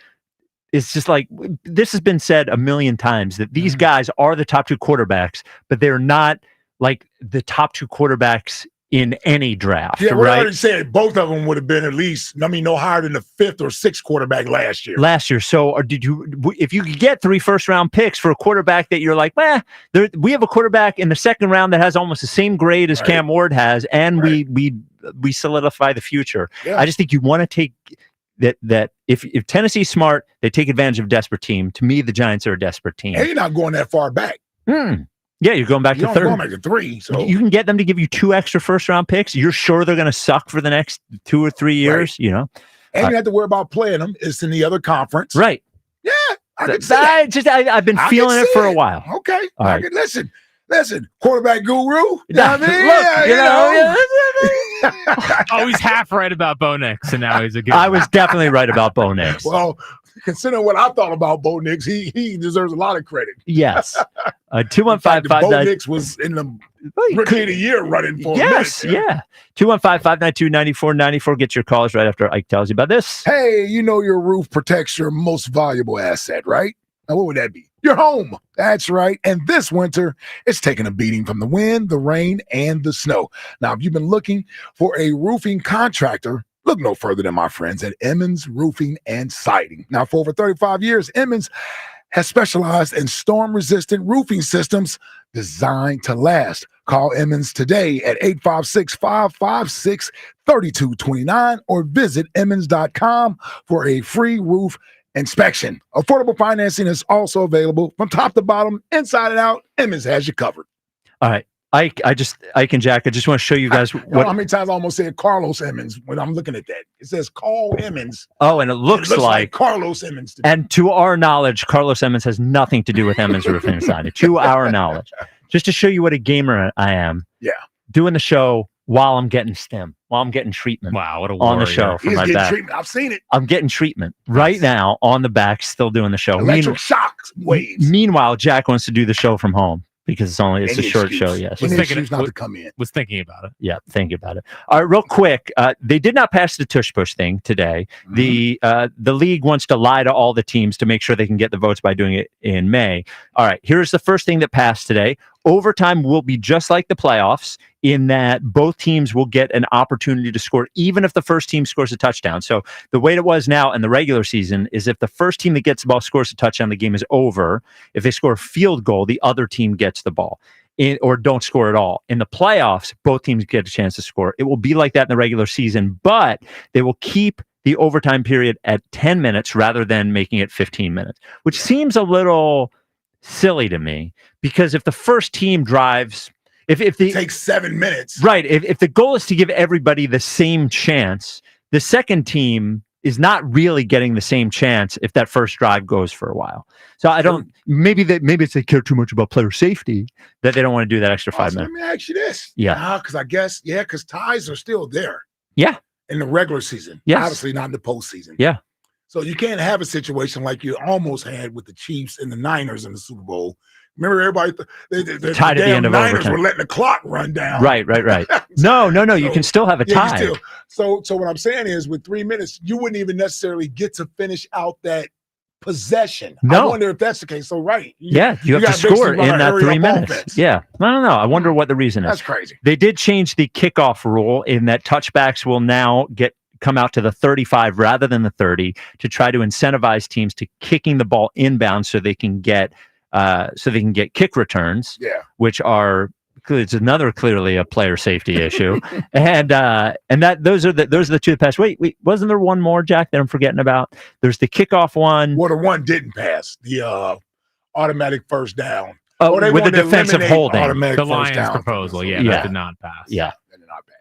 is just like, this has been said a million times, that these guys are the top 2 quarterbacks, but they're not like the top 2 quarterbacks in any draft. Yeah, we right? already said both of them would have been at least, no higher than the 5th or 6th quarterback last year. So if you could get 3 first-round picks for a quarterback that you're like, we have a quarterback in the 2nd round that has almost the same grade as Cam Ward has, and we solidify the future. Yeah. I just think you want to take that if Tennessee's smart, they take advantage of a desperate team. To me, the Giants are a desperate team. And you're not going that far back. Yeah, Yeah, you're going back to third. Going back to 3. So you can get them to give you 2 extra first-round picks. You're sure they're going to suck for the next 2 or 3 years, you know? And you have to worry about playing them. It's in the other conference. Right. Yeah, I can see that. I've been feeling it for a while. Okay. All right. Listen, quarterback guru. You know what I mean? He's half right about Bo Nix, and now he's a good I was definitely right about Bo Nix. Well, considering what I thought about Bo Nix, he deserves a lot of credit. Yes. 215 Bo Nix was in the Rookie of the Year running for a minute. Yeah. 215-592-9494. Get your calls right after Ike tells you about this. Hey, you know your roof protects your most valuable asset, right? Now, what would that be? Your home. That's right. And this winter, it's taking a beating from the wind, the rain, and the snow. Now, if you've been looking for a roofing contractor, look no further than my friends at Emmons Roofing and Siding. Now, for over 35 years, Emmons has specialized in storm-resistant roofing systems designed to last. Call Emmons today at 856-556-3229 or visit Emmons.com for a free roof inspection. Affordable financing is also available from top to bottom, inside and out. Emmons has you covered. All right. Ike and Jack, I just want to show you guys how many times I almost said Carlos Emmons when I'm looking at that. It says call Emmons. Oh, and it looks like Carlos Emmons. And to our knowledge, Carlos Emmons has nothing to do with Emmons Roofing and Siding. To our knowledge. Just to show you what a gamer I am. Yeah. Doing the show while I'm getting while I'm getting treatment. Wow, what a on the show for He's my getting back. treatment. I've seen it. I'm getting treatment right now on the back, still doing the show. Electric shock waves. Meanwhile, Jack wants to do the show from home because it's a short show. Yes, Was thinking not to come in. Was thinking about it. Yeah, thinking about it. All right, real quick. They did not pass the tush push thing today. The league wants to lie to all the teams to make sure they can get the votes by doing it in May. All right, here's the first thing that passed today. Overtime will be just like the playoffs in that both teams will get an opportunity to score, even if the first team scores a touchdown. So the way it was now in the regular season is if the first team that gets the ball scores a touchdown, the game is over. If they score a field goal, the other team gets the ball or don't score at all. In the playoffs, both teams get a chance to score. It will be like that in the regular season, but they will keep the overtime period at 10 minutes rather than making it 15 minutes, which seems a little silly to me because if the first team drives, if the takes 7 minutes, right? If the goal is to give everybody the same chance, the second team is not really getting the same chance if that first drive goes for a while. So I don't. Maybe it's they care too much about player safety that they don't want to do that extra 5 minutes. Let me ask you this. Yeah. Because I guess because ties are still there. Yeah. In the regular season. Yes. Obviously not in the postseason. Yeah. So you can't have a situation like you almost had with the Chiefs and the Niners in the Super Bowl. Remember, everybody the tied at the end of Niners overtime. were letting the clock run down. Right. No. You can still have a tie. So what I'm saying is, with 3 minutes, you wouldn't even necessarily get to finish out that possession. No. I wonder if that's the case. So You have to gotta score basically run in a that hurry 3 up minutes. offense. Yeah. I don't know. I wonder what the reason is. That's crazy. They did change the kickoff rule in that touchbacks will now come out to the 35 rather than the 30 to try to incentivize teams to kicking the ball inbound so they can get kick returns, which are it's another clearly a player safety issue. and those are the two that passed. Wait, wasn't there one more, Jack, that I'm forgetting about? There's the kickoff one. Well, the one didn't pass. The automatic first down. Oh, with the defensive holding. The Lions proposal, that did not pass. Yeah.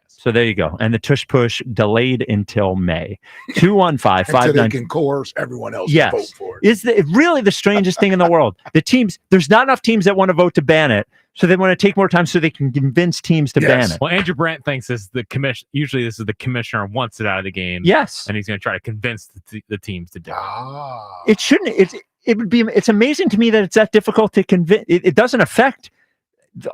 So there you go. And the tush push delayed until May. 215-59. Until they can coerce everyone else to vote for it. Is really the strangest thing in the world. The teams, there's not enough teams that want to vote to ban it, so they want to take more time so they can convince teams to ban it. Well, Andrew Brandt thinks this is the commission. Usually, this is the commissioner wants it out of the game. Yes, and he's going to try to convince the teams to do it. It shouldn't. It's amazing to me that it's that difficult to convince. It doesn't affect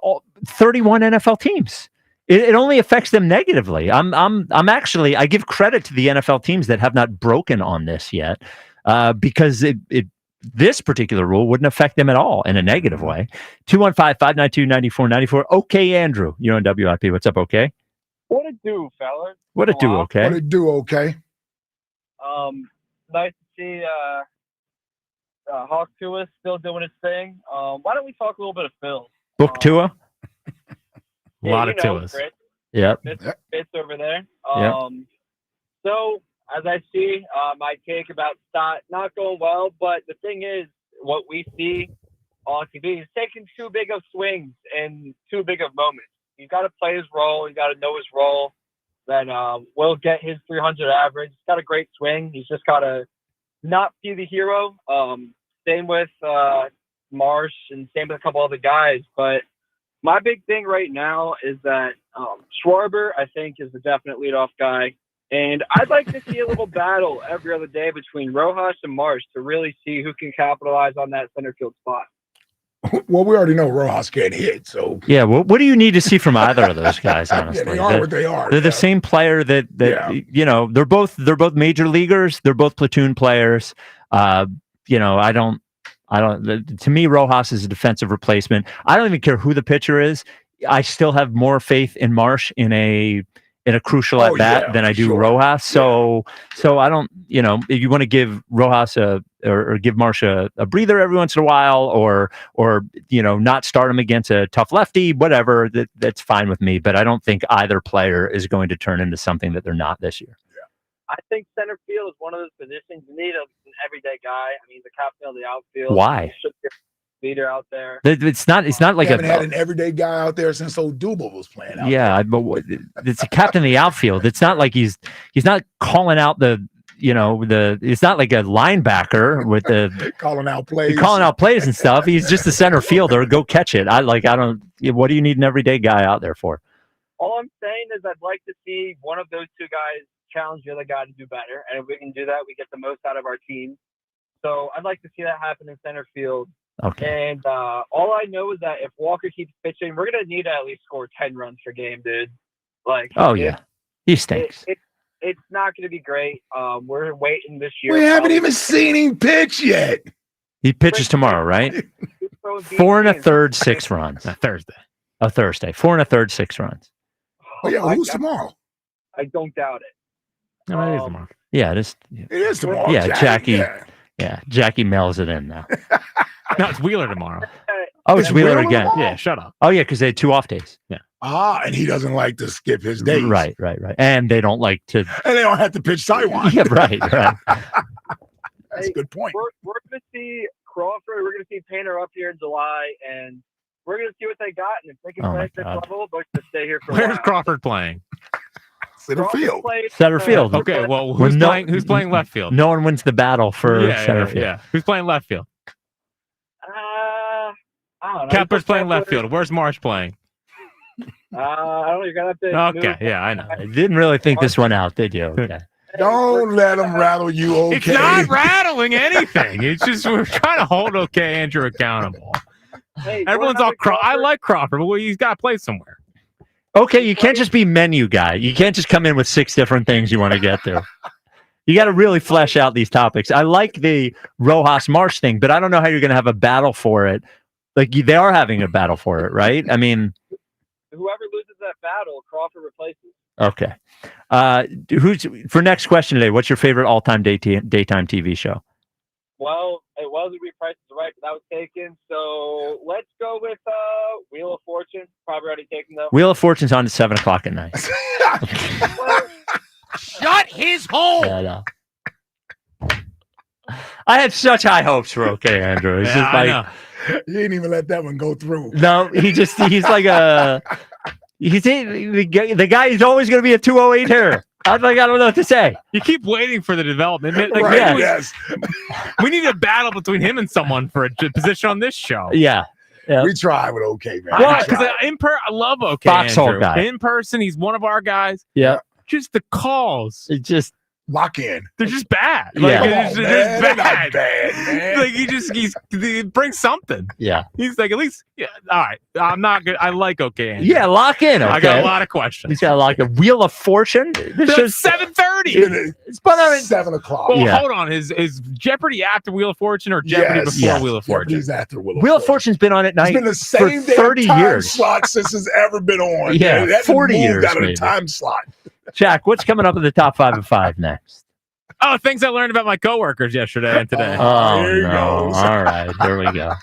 all 31 NFL teams. It only affects them negatively. I give credit to the NFL teams that have not broken on this yet, because this particular rule wouldn't affect them at all in a negative way. 215-592-9494. Okay, Andrew, you're on WIP. What's up? Okay. What it do, fellas? What it do? Okay. What it do? Okay. Nice to see Hawk Tua still doing his thing. Why don't we talk a little bit of Phil? Book Tua. A lot of Tuas. Yep. Fitz over there. Yep. So, as I see, my take about Stott not going well, but the thing is, what we see on TV. He's taking too big of swings and too big of moments. He's got to play his role. He's got to know his role. Then we'll get his 300 average. He's got a great swing. He's just got to not be the hero. Same with Marsh and same with a couple other guys. But my big thing right now is that Schwarber, I think, is the definite leadoff guy. And I'd like to see a little battle every other day between Rojas and Marsh to really see who can capitalize on that center field spot. Well, we already know Rojas can't hit, so Yeah, what do you need to see from either of those guys? Honestly, they are what they are. They're the same player that they're both major leaguers. They're both platoon players. I don't. To me, Rojas is a defensive replacement. I don't even care who the pitcher is. I still have more faith in Marsh in a crucial at bat than I do Rojas. So I don't. If you want to give Rojas or give Marsh a breather every once in a while, or not start him against a tough lefty, whatever. That's fine with me. But I don't think either player is going to turn into something that they're not this year. I think center field is one of those positions you need an everyday guy. I mean, the captain of the outfield. Why? You should get a leader out there. It's not like haven't had an everyday guy out there since Odubel was playing out there. But it's a captain of the outfield. It's not like he's not calling out it's not like a linebacker with the calling out plays and stuff. He's just a center fielder. Go catch it. What do you need an everyday guy out there for? All I'm saying is I'd like to see one of those two guys challenge the other guy to do better. And if we can do that, we get the most out of our team. So I'd like to see that happen in center field. Okay. And all I know is that if Walker keeps pitching, we're going to need to at least score 10 runs per game, dude. He stinks. It's not going to be great. We're waiting this year. We haven't even seen him pitch yet. He pitches tomorrow, right? 4 1/3, 6 runs. Thursday. Thursday. 4 1/3, 6 runs. Oh yeah, who's tomorrow? I don't doubt it. No, it is tomorrow. Yeah, it is. It is tomorrow. Yeah, Jackie. Yeah, Jackie mails it in now. No, it's Wheeler tomorrow. Oh, it's Wheeler again. Yeah, shut up. Oh yeah, because they had 2 off days. Yeah. And he doesn't like to skip his days. Right. And they don't like to. And they don't have to pitch Taiwan. Yeah, right. That's a good point. We're going to see Crawford. We're going to see Painter up here in July, and we're going to see what they got. And if they can play at this level, they're going to stay here for a while. Where's Crawford playing? Center field. Center field. Okay, well, who's playing left field? No one wins the battle for center field. Yeah. Who's playing left field? I don't know. Kepler's playing left field. Where's Marsh playing? I don't know. You're going to have to. Okay, yeah, I know. I didn't really think this one out, did you? Okay. Don't let him rattle you, okay? It's not rattling anything. It's just we're trying to hold Andrew accountable. Hey, everyone's all I like Crawford, but he's got to play somewhere. Okay, you can't just be menu guy. You can't just come in with 6 different things you want to get to. You got to really flesh out these topics. I like the Rojas Marsh thing, but I don't know how you're going to have a battle for it. Like they are having a battle for it, right? I mean, whoever loses that battle, Crawford replaces. Okay. For next question today? What's your favorite all-time daytime TV show? Well, it was Price is Right, but that was taken. So let's go with Wheel of Fortune. Probably already taken though. Wheel of Fortune's on at 7:00 at night. Shut his hole. Yeah, I had such high hopes for OK Andrew. It's just like you didn't even let that one go through. No, he's like the guy who's always going to be a 208 hitter. I don't know what to say. You keep waiting for the development. Like, right, yes. We need a battle between him and someone for a position on this show. Yeah. We try with OK, man. Well, because I love OK Foxhole Andrew. Guy. In person, he's one of our guys. Yeah. Just the calls. It just lock in. They're just bad. Yeah. Like, they're just bad. Man. Like he brings something. Yeah. He's like, at least, yeah. All right. I'm not good. I like OK Andrew. Yeah, lock in. Okay. I got a lot of questions. He's got like a Wheel of Fortune. This is 7:30. It's 7:00. Well, hold on. Is Jeopardy after Wheel of Fortune or Jeopardy before Wheel of Fortune? Jeopardy's after Wheel of Fortune's been on at night. It's been the same for 30 time years. slot since it's ever been on. Yeah, that 40 years. Out of Maybe. the time slot. Jack, what's coming up in the top 5 and 5 next? Oh, things I learned about my coworkers yesterday and today. Oh, There he no. goes. All right. Here we go.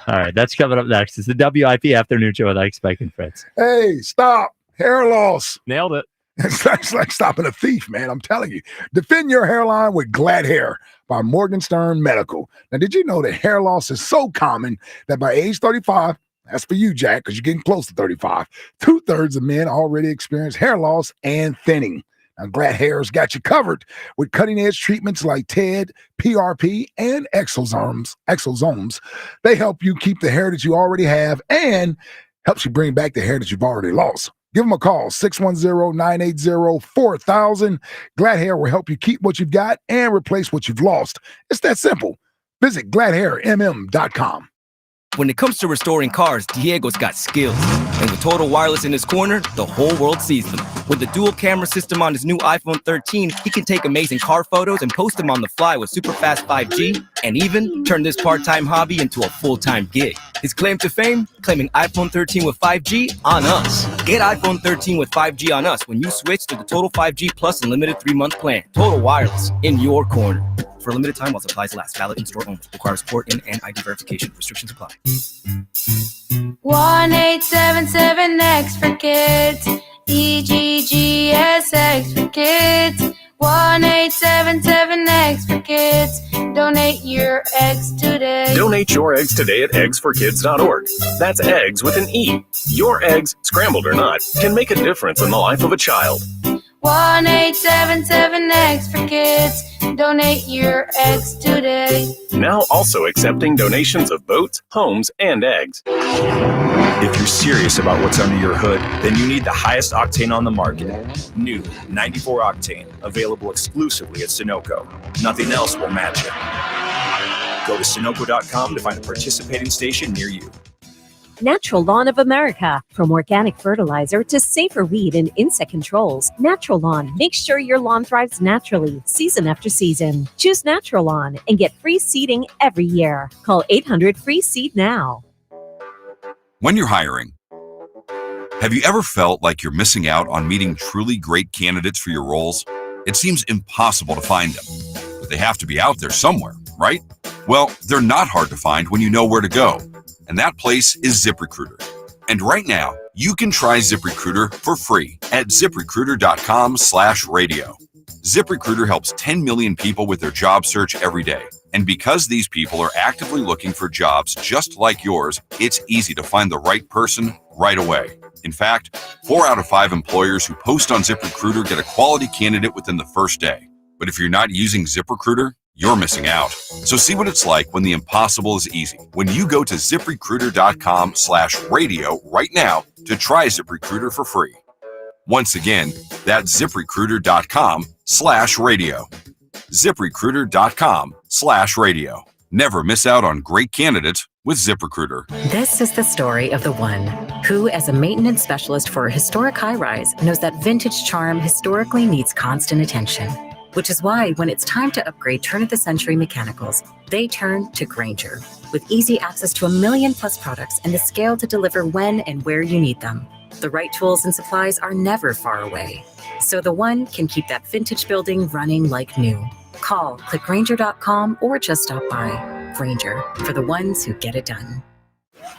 All right. That's coming up next. It's the WIP Afternoon Show with Ike, Spike, and Fritz. Hey, stop. Hair loss. Nailed it. It's like stopping a thief, man. I'm telling you. Defend your hairline with Glad Hair by Morgenstern Medical. Now, did you know that hair loss is so common that by age 35, that's for you, Jack, because you're getting close to 35, 2/3 of men already experience hair loss and thinning. Now, Glad Hair's got you covered with cutting-edge treatments like TED, PRP, and exosomes. They help you keep the hair that you already have and helps you bring back the hair that you've already lost. Give them a call, 610-980-4000. Glad Hair will help you keep what you've got and replace what you've lost. It's that simple. Visit gladhairmm.com. When it comes to restoring cars, Diego's got skills. And with Total Wireless in his corner, the whole world sees them. With the dual camera system on his new iPhone 13, he can take amazing car photos and post them on the fly with super fast 5G, and even turn this part-time hobby into a full-time gig. His claim to fame? Claiming iPhone 13 with 5G on us. Get iPhone 13 with 5G on us when you switch to the Total 5G Plus Unlimited 3-month plan. Total Wireless, in your corner. For a limited time while supplies last. Valid in store only. Requires port in and ID verification. Restrictions apply. 1-877-X for kids. EGGSX for kids. 1-877-X for kids. Donate your eggs today. Donate your eggs today at eggsforkids.org. That's eggs with an E. Your eggs, scrambled or not, can make a difference in the life of a child. 1-877-X for kids. Donate your eggs today. Now also accepting donations of boats, homes, and eggs. If you're serious about what's under your hood, then you need the highest octane on the market. New 94 Octane, available exclusively at Sunoco. Nothing else will match it. Go to Sunoco.com to find a participating station near you. Natural Lawn of America. From organic fertilizer to safer weed and insect controls, Natural Lawn makes sure your lawn thrives naturally, season after season. Choose Natural Lawn and get free seeding every year. Call 800-FREE-SEED now. When you're hiring, have you ever felt like you're missing out on meeting truly great candidates for your roles? It seems impossible to find them, but they have to be out there somewhere, right? Well, they're not hard to find when you know where to go. And that place is ZipRecruiter. And right now, you can try ZipRecruiter for free at ZipRecruiter.com/radio. ZipRecruiter helps 10 million people with their job search every day. And because these people are actively looking for jobs just like yours, it's easy to find the right person right away. In fact, 4 out of 5 employers who post on ZipRecruiter get a quality candidate within the first day. But if you're not using ZipRecruiter, you're missing out. So see what it's like when the impossible is easy. When you go to ZipRecruiter.com/radio right now to try ZipRecruiter for free. Once again, that's ZipRecruiter.com/radio. ZipRecruiter.com/radio. Never miss out on great candidates with ZipRecruiter. This is the story of the one who, as a maintenance specialist for a historic high-rise, knows that vintage charm historically needs constant attention. Which is why when it's time to upgrade turn-of-the-century mechanicals, they turn to Grainger. With easy access to 1 million+ products and the scale to deliver when and where you need them. The right tools and supplies are never far away. So the one can keep that vintage building running like new. Call, click Grainger.com, or just stop by. Grainger, for the ones who get it done.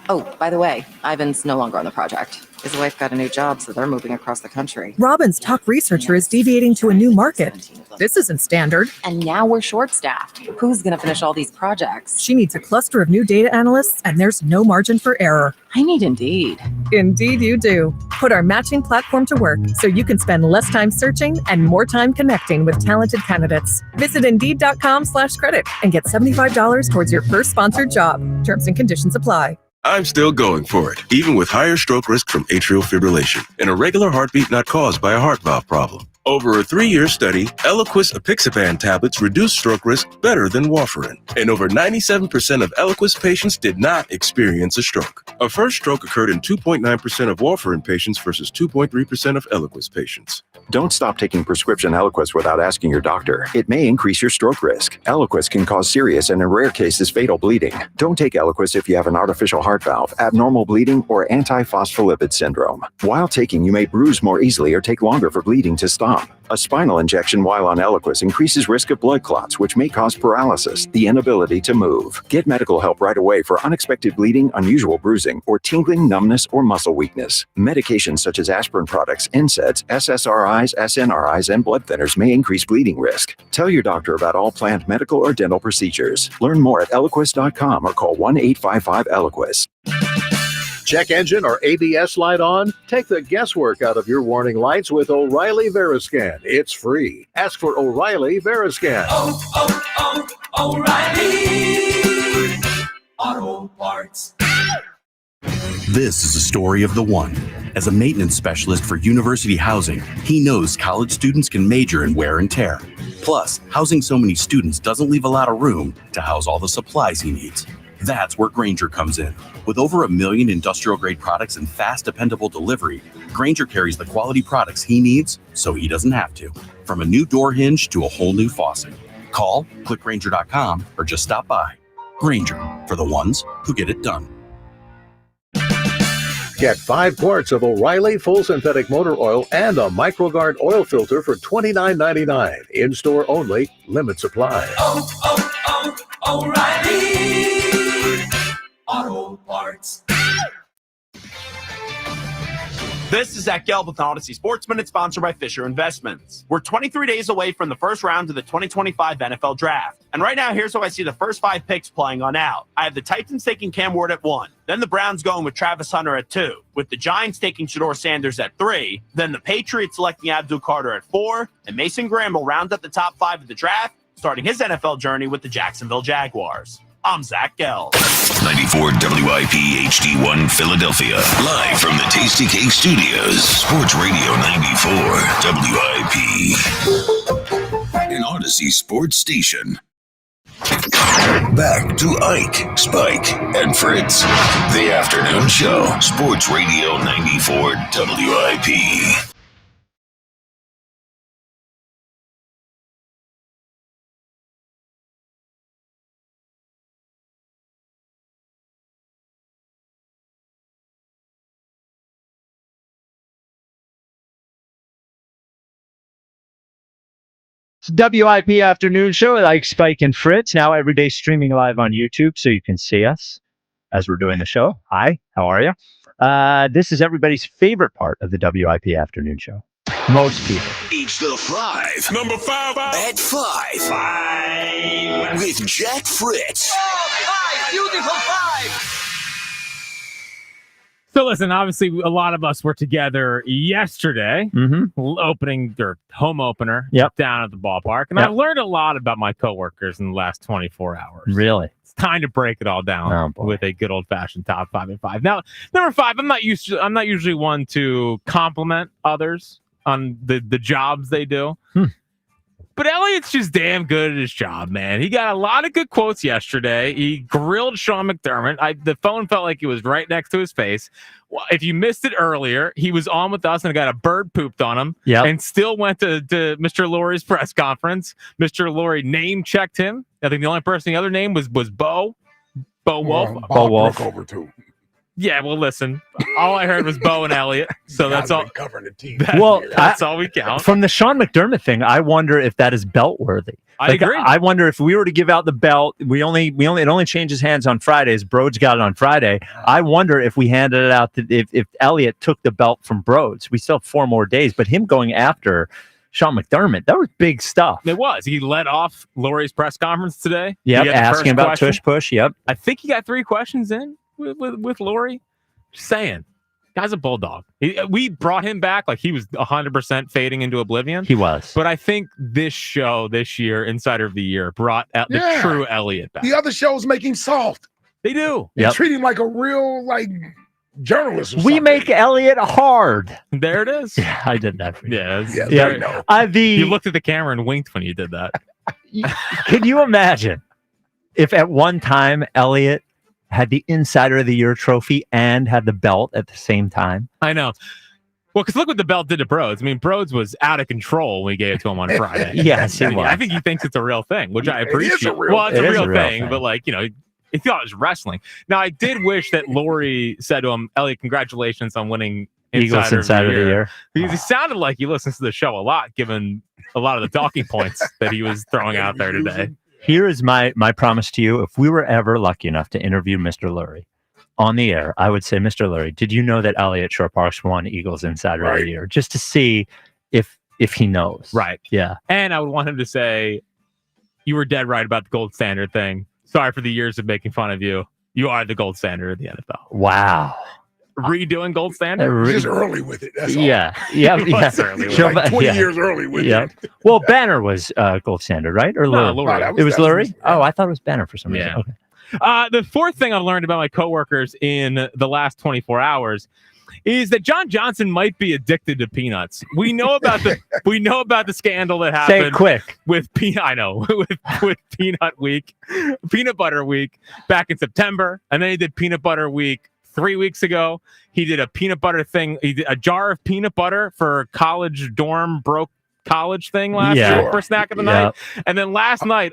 Oh, by the way, Ivan's no longer on the project. His wife got a new job, so they're moving across the country. Robin's top researcher is deviating to a new market. This isn't standard. And now we're short-staffed. Who's going to finish all these projects? She needs a cluster of new data analysts, and there's no margin for error. I need Indeed. Indeed you do. Put our matching platform to work so you can spend less time searching and more time connecting with talented candidates. Visit Indeed.com/credit and get $75 towards your first sponsored job. Terms and conditions apply. I'm still going for it, even with higher stroke risk from atrial fibrillation and a regular heartbeat not caused by a heart valve problem. Over a 3-year study, Eliquis apixaban tablets reduced stroke risk better than warfarin, and over 97% of Eliquis patients did not experience a stroke. A first stroke occurred in 2.9% of warfarin patients versus 2.3% of Eliquis patients. Don't stop taking prescription Eliquis without asking your doctor. It may increase your stroke risk. Eliquis can cause serious and in rare cases fatal bleeding. Don't take Eliquis if you have an artificial heart valve, abnormal bleeding, or antiphospholipid syndrome. While taking, you may bruise more easily or take longer for bleeding to stop. ElliquisFirst.com. A spinal injection while on Eliquis increases risk of blood clots, which may cause paralysis, the inability to move. Get medical help right away for unexpected bleeding, unusual bruising, or tingling, numbness, or muscle weakness. Medications such as aspirin products, NSAIDs, SSRIs, SNRIs, and blood thinners may increase bleeding risk. Tell your doctor about all planned medical or dental procedures. Learn more at Eliquis.com or call 1-855-ELIQUIS. Check engine or ABS light on? Take the guesswork out of your warning lights with O'Reilly Veriscan. It's free. Ask for O'Reilly Veriscan. O'Reilly Auto Parts. This is the story of the one. As a maintenance specialist for university housing, he knows college students can major in wear and tear. Plus, housing so many students doesn't leave a lot of room to house all the supplies he needs. That's where Grainger comes in. With over 1 million industrial-grade products and fast, dependable delivery, Grainger carries the quality products he needs so he doesn't have to. From a new door hinge to a whole new faucet. Call, click Grainger.com, or just stop by. Grainger, for the ones who get it done. Get 5 quarts of O'Reilly Full Synthetic Motor Oil and a MicroGuard oil filter for $29.99. In-store only. Limit supply. O'Reilly Auto Parts. This is Zach Gelb with Odyssey Sports Minute, sponsored by Fisher Investments. We're 23 days away from the first round of the 2025 NFL Draft. And right now, here's how I see the first 5 picks playing on out. I have the Titans taking Cam Ward at 1. Then the Browns going with Travis Hunter at 2. With the Giants taking Shedeur Sanders at 3. Then the Patriots selecting Abdul Carter at 4. And Mason Graham will round up the top 5 of the draft, starting his NFL journey with the Jacksonville Jaguars. I'm Zach Gelb. 94 WIP HD1 Philadelphia. Live from the Tasty Cake Studios. Sports Radio 94 WIP. An Odyssey Sports Station. Back to Ike, Spike, and Fritz. The Afternoon Show. Sports Radio 94 WIP. It's WIP Afternoon Show with Ike, Spike, and Fritz. Now every day streaming live on YouTube so you can see us as we're doing the show. Hi, how are you? This is everybody's favorite part of the WIP Afternoon Show. Most people. It's the 5. Number 5 at 5. With Jack Fritz. Oh, 5! Beautiful 5! So listen, obviously a lot of us were together yesterday, opening their home opener down at the ballpark. And I've learned a lot about my coworkers in the last 24 hours. Really? It's time to break it all down with a good old fashioned top 5 and 5. Now, number 5, I'm not usually one to compliment others on the jobs they do. But Elliott's just damn good at his job, man. He got a lot of good quotes yesterday. He grilled Sean McDermott. The phone felt like it was right next to his face. Well, if you missed it earlier, he was on with us and got a bird pooped on him and still went to Mr. Lurie's press conference. Mr. Lurie name-checked him. I think the only person the other name was Bo. Bo Wolf. Bo Wolf. Over too. Yeah, well, listen. All I heard was Bo and Elliott, so that's all. Covering the team. That's all we count. From the Sean McDermott thing, I wonder if that is belt worthy. I agree. I wonder if we were to give out the belt. It only changes hands on Fridays. Broads got it on Friday. I wonder if we handed it out if Elliott took the belt from Broads. We still have 4 more days, but him going after Sean McDermott, that was big stuff. It was. He led off Lurie's press conference today. Yep, asking about Tush Push. Yep. I think he got 3 questions in with Lurie. Just saying. Guy's a bulldog. We brought him back like he was 100% fading into oblivion. He was. But I think this show, this year, Insider of the Year, brought out the true Elliott back. The other shows make him soft. They do. They treat him like a real, journalist. We make Elliott hard. There it is. Yeah, I did that for you. You looked at the camera and winked when you did that. Can you imagine if at one time Elliott had the Insider of the Year trophy and had the belt at the same time? I know. Well, because look what the belt did to Broads. I mean, Broads was out of control when we gave it to him on Friday. Yes, he was. I think he thinks it's a real thing, which I appreciate. It's a real thing, but he thought it was wrestling. Now, I did wish that Lurie said to him, Elliott, congratulations on winning Eagles Insider of the Year. Because he sounded like he listens to the show a lot, given a lot of the talking points that he was throwing out there today. Here is my promise to you. If we were ever lucky enough to interview Mr. Lurie on the air, I would say, Mr. Lurie, did you know that Elliott Shore-Parks won Eagles Insider of the Year? Just to see if he knows. Right. Yeah. And I would want him to say, you were dead right about the gold standard thing. Sorry for the years of making fun of you. You are the gold standard of the NFL. Wow. Redoing gold standard? Just early with it. That's all. Yeah. Early with Like 20 years early with it. Well, Banner was gold standard, right? Or Lurie? Lurie. It was Lurie? Oh, I thought it was Banner for some reason. Yeah. Okay. The fourth thing I've learned about my coworkers in the last 24 hours is that John Johnson might be addicted to peanuts. We know about the scandal that happened. Say it quick. With Peanut Butter Week back in September, and then he did Peanut Butter Week 3 weeks ago. He did a peanut butter thing. He did a jar of peanut butter for college dorm broke college thing last year for snack of the night, and then last night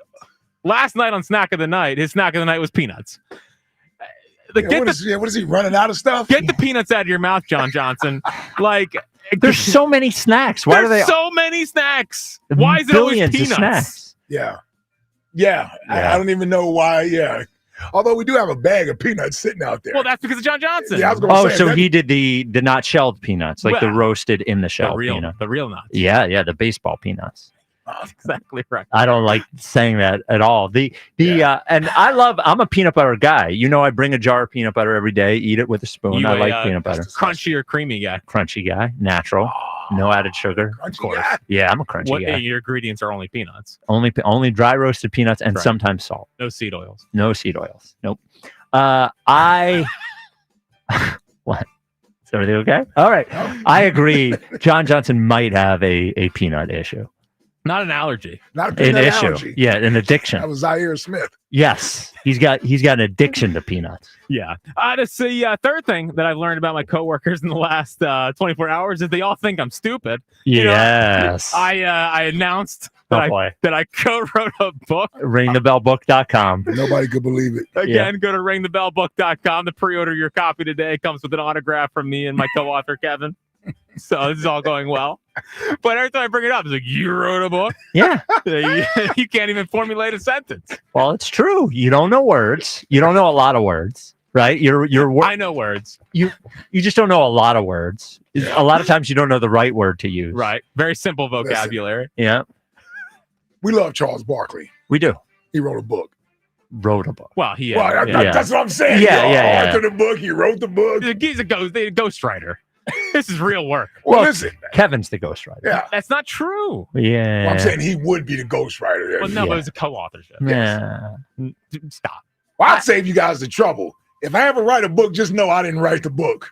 on snack of the night, his snack of the night was peanuts. What is he running out of stuff? Get the peanuts out of your mouth, John Johnson. Like, there's so many snacks. Why are they so many snacks? Why is it always billions of peanuts? snacks? Yeah. I don't even know why. Yeah. Although we do have a bag of peanuts sitting out there. Well, that's because of John Johnson. Yeah, I was gonna say, so he did the not shelled peanuts, like the roasted in the shell peanut. The real nuts. Yeah, the baseball peanuts. That's exactly right. I don't like saying that at all. And I'm a peanut butter guy. You know, I bring a jar of peanut butter every day, eat it with a spoon. I like peanut butter. Crunchy or creamy guy? Crunchy guy, natural, no added sugar. Of course. Yeah, I'm a crunchy guy. Your ingredients are only peanuts. Only dry roasted peanuts and sometimes salt. No seed oils. Nope. What? Is everything okay? All right. I agree. John Johnson might have a peanut issue. Not an allergy. Not a peanut allergy. Yeah, an addiction. That was Zaire Smith. Yes, he's got an addiction to peanuts. Yeah. That's the third thing that I've learned about my coworkers in the last 24 hours is they all think I'm stupid. Yes. I announced that I co-wrote a book. Ringthebellbook.com. Nobody could believe it. Again, go to ringthebellbook.com to pre-order your copy today. It comes with an autograph from me and my co-author, Kevin. So this is all going well. But every time I bring it up, it's like, you wrote a book? Yeah. You can't even formulate a sentence. Well, it's true. You don't know words. You don't know a lot of words, right? I know words. You just don't know a lot of words. A lot of times you don't know the right word to use. Right. Very simple vocabulary. Listen, yeah. We love Charles Barkley. We do. He wrote a book. Well, that's what I'm saying. Authored the book. He wrote the book. He's a ghostwriter. This is real work. Well, listen. Kevin's the ghostwriter. Yeah. That's not true. Yeah. Well, I'm saying he would be the ghostwriter there. Well, no, but it was a co-authorship. Yeah. Stop. Well, I'd save you guys the trouble. If I ever write a book, just know I didn't write the book.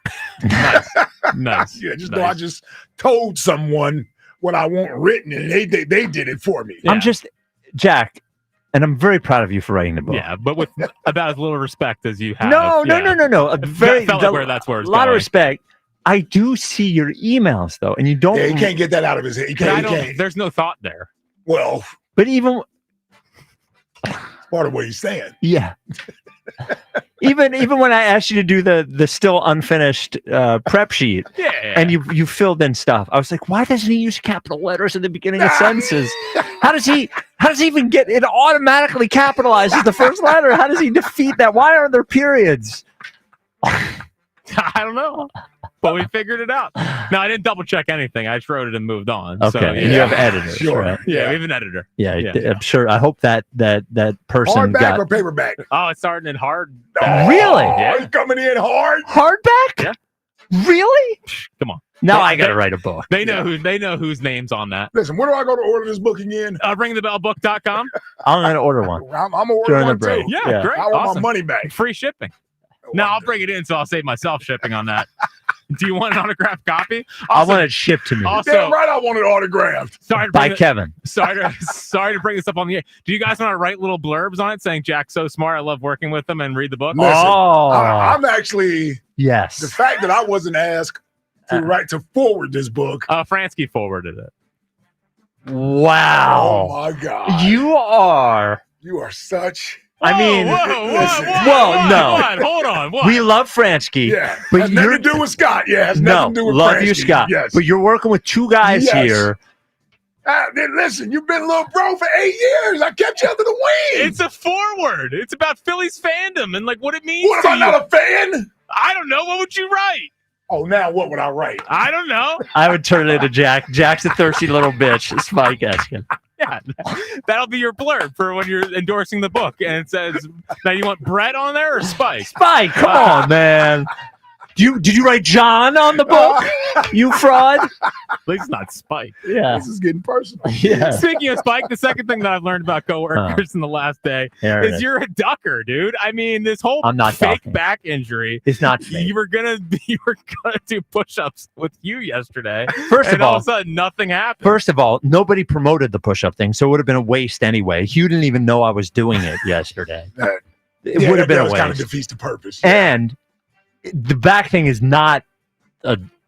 Nice. Yeah, just know I just told someone what I want written, and they did it for me. Yeah. I'm just, Jack, and I'm very proud of you for writing the book. Yeah, but with about as little respect as you have. No. Where that's where it's a lot going. of respect. I do see your emails though, and you don't. Yeah, he can't get that out of his head. He can't. There's no thought there. Well, but even part of what he's saying. Yeah. even when I asked you to do the still unfinished prep sheet, and you filled in stuff, I was like, why doesn't he use capital letters at the beginning of sentences? How does he even get it automatically capitalized as the first letter? How does he defeat that? Why aren't there periods? I don't know, but we figured it out. No, I didn't double check anything. I just wrote it and moved on. Okay, so, and you have editors, sure. right? Yeah, we have an editor. Yeah, I'm sure. I hope that person hardback or paperback. Oh, it's starting in hard. Really? Yeah. He's coming in hard. Hardback? Yeah. Really? Come on. Now I got to write a book. They know whose name's on that. Listen, where do I go to order this book again? Ringthebellbook.com. I'm going to order one. I'm going to order During the one break. too. Yeah, great. I want Awesome. my money back. Free shipping. No, I'll bring it in, so I'll save myself shipping on that. Do you want an autographed copy? Also, I want it shipped to me. Also, damn right, I want it autographed. By Kevin. Sorry to bring this up on the air. Do you guys want to write little blurbs on it saying Jack's so smart, I love working with him, and read the book? Listen, I'm actually the fact that I wasn't asked to forward this book. Fransky forwarded it. Wow. Oh my God. You are such I mean, whoa, no. What? Hold on. What? We love Fransky. Yeah, but has nothing to do with Scott. Yeah, has nothing to do with love you, Fransky. Scott. Yes. But you're working with two guys here. Then listen, you've been a little bro for 8 years. I kept you under the wing. It's a forward. It's about Phillies fandom and like what it means. What, to am I you. not a fan? I don't know. What would you write? Oh, now what would I write? I don't know. I would turn it to Jack. Jack's a thirsty little bitch. It's Mike Eskin. Yeah, that'll be your blurb for when you're endorsing the book. And it says, now you want Brett on there or Spike? Spike, come on, man. Did you write John on the book? You fraud. At least not Spike. Yeah. This is getting personal. Yeah. Speaking of Spike, the second thing that I've learned about coworkers in the last day is you're a ducker, dude. I mean, this whole I'm not fake ducking. back injury. It's not fake. You were gonna do push-ups with you yesterday. First and of all all, of a sudden nothing happened. First of all, nobody promoted the push-up thing, so it would have been a waste anyway. You didn't even know I was doing it yesterday. It would have been a waste. Kind of defeats the purpose. And the back thing is not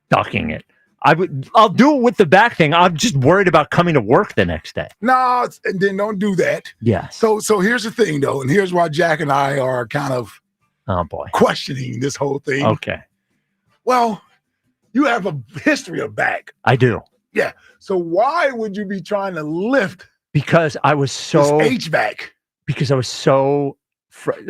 ducking it. I'll do it with the back thing. I'm just worried about coming to work the next day. No, and then don't do that. Yes. So here's the thing, though, and here's why Jack and I are kind of questioning this whole thing. Okay. Well, you have a history of back. I do. Yeah. So why would you be trying to lift? Because I was so HVAC. Because I was so.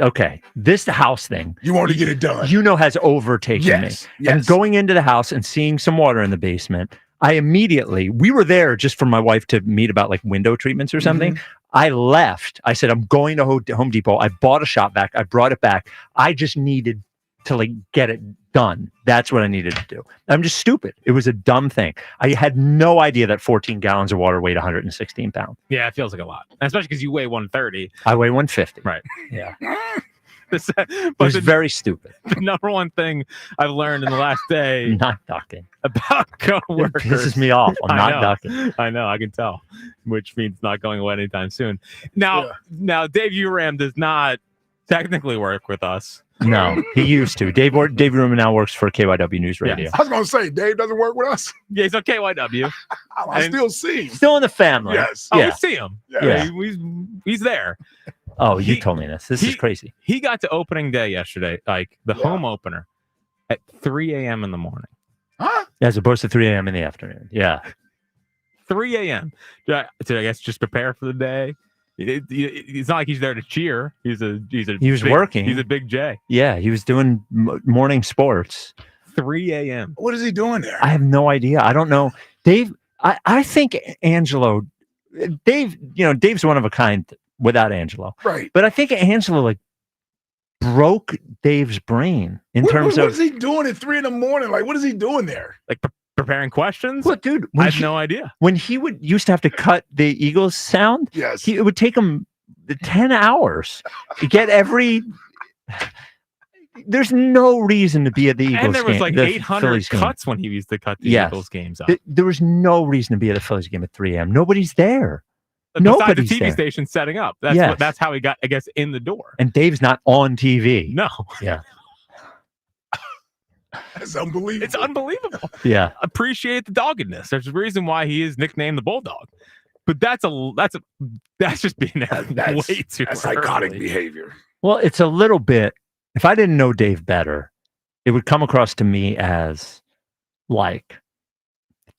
Okay, this house thing. You want to get it done. Has overtaken me. And going into the house and seeing some water in the basement, we were there just for my wife to meet about like window treatments or something. I left. I said, I'm going to Home Depot. I bought a shop vac. I brought it back. I just needed to like get it done. That's what I needed to do. I'm just stupid. It was a dumb thing. I had no idea that 14 gallons of water weighed 116 pounds. Yeah, it feels like a lot, especially because you weigh 130. I weigh 150. Right. Yeah. It was very stupid. The number one thing I've learned in the last day not ducking about coworkers. It pisses me off. I'm not ducking. I know, I can tell, which means not going away anytime soon. Now Dave Uram does not technically work with us. No, he used to. Dave Ruman now works for KYW News Radio. I was going to say, Dave doesn't work with us. Yeah, he's on KYW. I still see him. Still in the family. Yes. Oh, we see him. Yeah. He's there. Oh, you told me this. This is crazy. He got to opening day yesterday, like the home opener, at 3 a.m. in the morning. Huh? As opposed to 3 a.m. in the afternoon. Yeah. 3 a.m. To I guess just prepare for the day. It's not like he's there to cheer. He was working. He's a big J. Yeah, he was doing morning sports. 3 a.m. What is he doing there? I have no idea. I don't know. Dave, I think Angelo, Dave's one of a kind without Angelo. Right. But I think Angelo like broke Dave's brain in terms of what is he doing at 3 a.m? Like, what is he doing there? Like preparing questions? What, dude? I have no idea. When he used to have to cut the Eagles sound, yes, it would take him 10 hours to get every. There's no reason to be at the Eagles game. And there was like the 800 Phillies cuts game. when he used to cut the Eagles games up. There was no reason to be at the Phillies game at 3 a.m. Nobody's there. Besides Nobody's the TV there. station setting up. That's how he got, I guess, in the door. And Dave's not on TV. No. Yeah. That's unbelievable. It's unbelievable. Yeah. Appreciate the doggedness. There's a reason why he is nicknamed the Bulldog. But that's just being way too psychotic behavior. Well, it's a little bit. If I didn't know Dave better, it would come across to me as like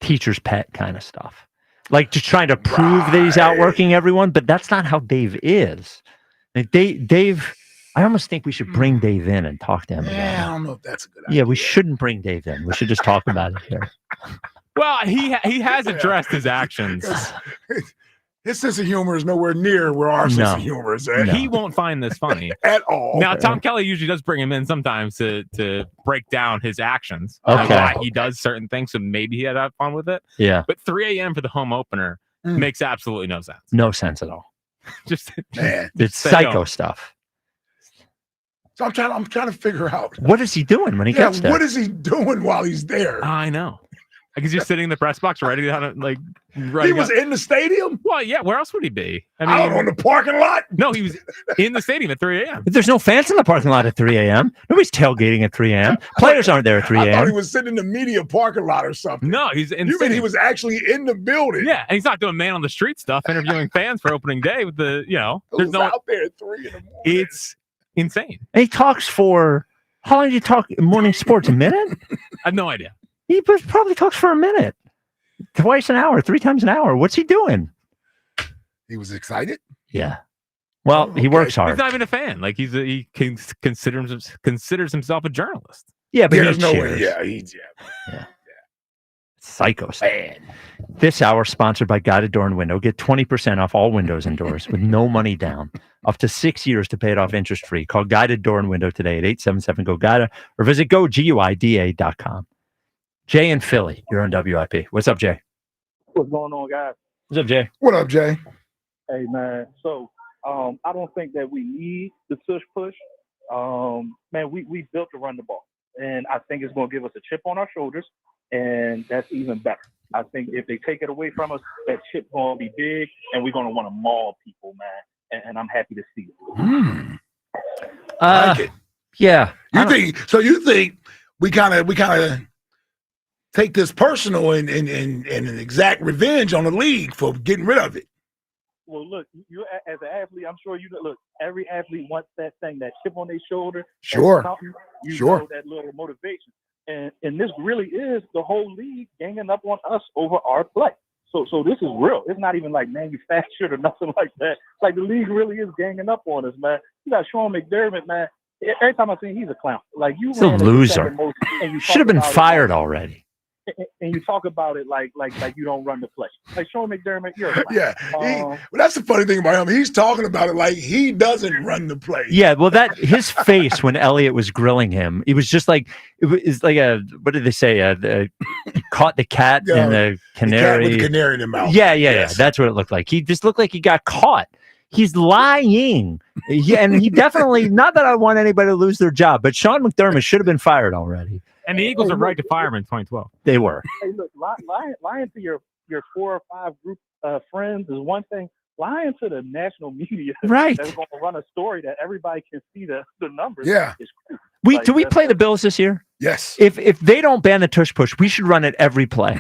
teacher's pet kind of stuff. Like just trying to prove that he's outworking everyone, but that's not how Dave is. Like Dave, I almost think we should bring Dave in and talk to him. Yeah, I don't know if that's a good idea. Yeah, we shouldn't bring Dave in. We should just talk about it here. Well, he has addressed his actions. His sense of humor is nowhere near where our sense of humor is at. He won't find this funny at all. Now, Tom Kelly usually does bring him in sometimes to break down his actions. Okay. Why he does certain things, so maybe he had fun with it. Yeah. But 3 a.m. for the home opener makes absolutely no sense. No sense at all. just It's psycho stuff. So I'm trying to figure out what is he doing when he gets there. What is he doing while he's there? I know. Like he's just sitting in the press box writing down He was in the stadium? Well, yeah, where else would he be? I Out on the parking lot? No, he was in the stadium at 3 a.m. But there's no fans in the parking lot at 3 a.m. Nobody's tailgating at 3 a.m. Players aren't there at 3 I thought he a.m. was sitting in the media parking lot or something. No, he's in. You mean he was actually in the building? Yeah, and he's not doing man on the street stuff, interviewing fans for opening day with the, Who's out there at 3 in the morning? It's insane. And he talks for, how long did you talk morning sports? A minute? I have no idea. He probably talks for a minute. Twice an hour, 3 times an hour. What's he doing? He was excited? Yeah. Well, he works hard. He's not even a fan. Like he considers himself a journalist. Yeah, but there's he no cheers. way. Yeah. Psychos. This hour sponsored by Guided Door and Window. Get 20% off all windows and doors with no money down. Up to 6 years to pay it off interest free. Call Guided Door and Window today at 877-GO-GUIDA or visit GUIDA.com. Jay in Philly, you're on WIP. What's up, Jay? What's going on, guys? What's up, Jay? What up, Jay? Hey, man. So, I don't think that we need the tush push. Man, we built to run the ball, and I think it's going to give us a chip on our shoulders, and that's even better. I think if they take it away from us, that chip's going to be big, and we're going to want to maul people, man. And I'm happy to see it. I like it. Yeah. You think we kind of take this personal and exact revenge on the league for getting rid of it? Well, look, you as an athlete, I'm sure look. Every athlete wants that thing, that chip on their shoulder. Sure. Know that little motivation, and this really is the whole league ganging up on us over our play. So this is real. It's not even like manufactured or nothing like that. Like the league really is ganging up on us, man. You got Sean McDermott, man. Every time I see him, he's a clown. Like He's a loser. Should have been fired already. And you talk about it like you don't run the play. Like Sean McDermott, you're a clown. Yeah. Well, that's the funny thing about him. He's talking about it like he doesn't run the play. Yeah, well, his face when Elliott was grilling him, it was just like like what did they say? He caught the cat and the canary. The cat with the canary in the mouth. Yeah. That's what it looked like. He just looked like he got caught. He's lying. And he definitely, not that I want anybody to lose their job, but Sean McDermott should have been fired already. And the Eagles are right to fire him in 2012. They were. Hey, look, lying to your 4 or 5 group friends is one thing. Lying to the national media, right? That's going to run a story that everybody can see the numbers. Yeah. Is crazy. Do we play the Bills this year? Yes. If they don't ban the tush push, we should run it every play.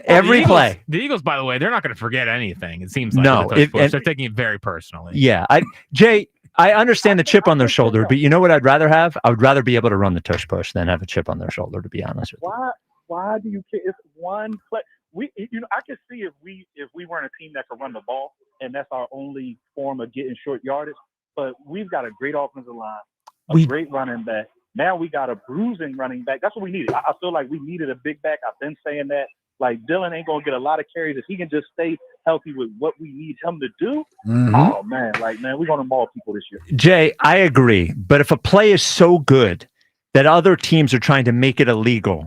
Every play. The Eagles, by the way, they're not going to forget anything. It seems like no, they're taking it very personally. Yeah, Jay, I understand the chip on their shoulder, but you know what I'd rather have? I would rather be able to run the tush push than have a chip on their shoulder. To be honest with you. Why do you care? It's one play. I could see if we weren't a team that could run the ball, and that's our only form of getting short yardage. But we've got a great offensive line, great running back. Now we got a bruising running back. That's what we needed. I feel like we needed a big back. I've been saying that. Like Dylan ain't gonna get a lot of carries if he can just stay healthy with what we need him to do. Mm-hmm. Oh man, we're gonna maul people this year. Jay, I agree. But if a play is so good that other teams are trying to make it illegal,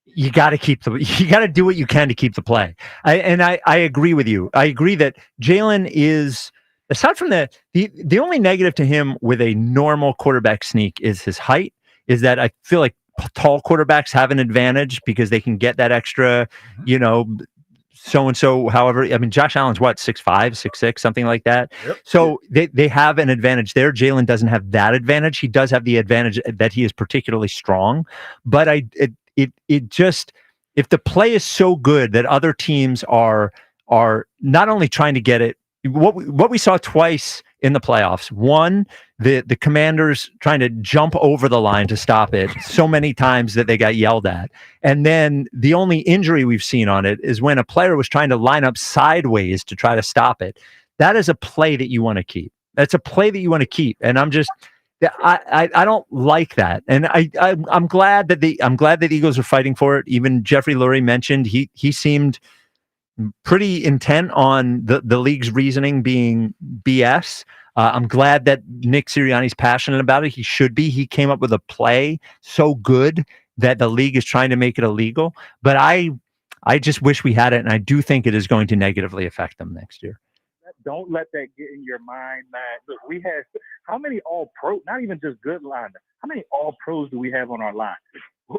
you got to do what you can to keep the play. I agree with you. I agree that Jalen is, aside from the only negative to him with a normal quarterback sneak is his height. Is that I feel like tall quarterbacks have an advantage because they can get that extra, so-and-so, however. I mean, Josh Allen's what, 6'5", 6'6", something like that. Yep. So they have an advantage there. Jalen doesn't have that advantage. He does have the advantage that he is particularly strong. But it just, if the play is so good that other teams are not only trying to get it, what we saw twice in the playoffs. One, the Commanders trying to jump over the line to stop it so many times that they got yelled at. And then the only injury we've seen on it is when a player was trying to line up sideways to try to stop it. That is a play that you want to keep. That's a play that you want to keep. And I don't like that. And I'm glad that the Eagles are fighting for it. Even Jeffrey Lurie mentioned he seemed pretty intent on the league's reasoning being BS. I'm glad that Nick Sirianni's passionate about it. He should be. He came up with a play so good that the league is trying to make it illegal. But I just wish we had it, and I do think it is going to negatively affect them next year. Don't let that get in your mind, man. Look, we had how many all-pro, not even just good linemen, how many all-pros do we have on our line?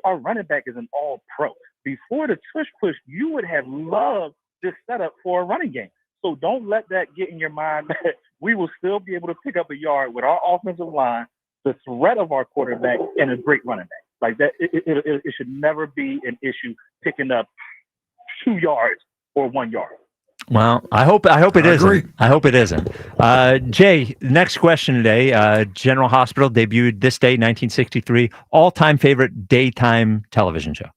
Our running back is an all-pro. before the tush push, you would have loved this setup for a running game. So don't let that get in your mind that we will still be able to pick up a yard with our offensive line, the threat of our quarterback, and a great running back. Like that, it should never be an issue picking up 2 yards or 1 yard. Well, I hope it isn't. I hope it isn't. Jay, next question today. General Hospital debuted this day, 1963. All-time favorite daytime television show.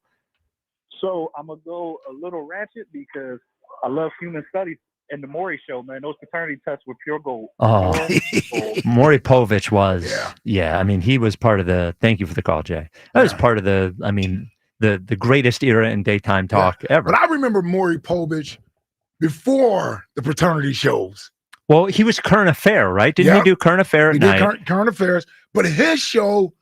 So I'm gonna go a little ratchet because I love human studies and the Maury Show, man. Those paternity tests were pure gold. Oh, Pure gold. Maury Povich was. Yeah. I mean, he was part of the. Thank you for the call, Jay. That was part of the. I mean, the greatest era in daytime talk ever. But I remember Maury Povich before the paternity shows. Well, he was current affair, right? Didn't he do current affair at night? Did current affairs, but his show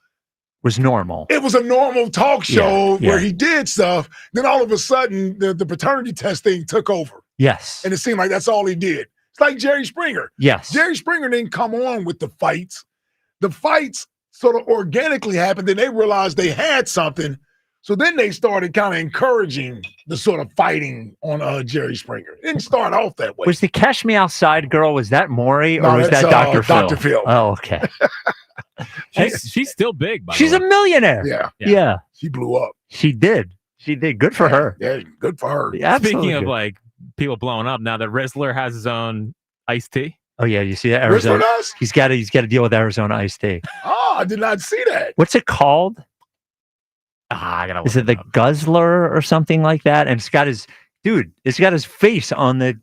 was normal. It was a normal talk show where he did stuff. Then all of a sudden, the paternity test thing took over. Yes. And it seemed like that's all he did. It's like Jerry Springer. Yes. Jerry Springer didn't come on with the fights. The fights sort of organically happened. Then they realized they had something. So then they started kind of encouraging the sort of fighting on Jerry Springer. It didn't start off that way. Was the Cash Me Outside girl, was that Maury or was that Dr. Phil? Dr. Phil. Oh, okay. She's still big, by She's the a way. millionaire. Yeah. She blew up. She did. Good for her. Yeah, good for her. Yeah, Speaking of good. like people blowing up, now the Rizzler has his own iced tea. Oh yeah, you see that Arizona? Rizzler does? He's got to deal with Arizona iced tea. Oh, I did not see that. What's it called? I gotta. Is it the Guzzler or something like that? And it's got his face on the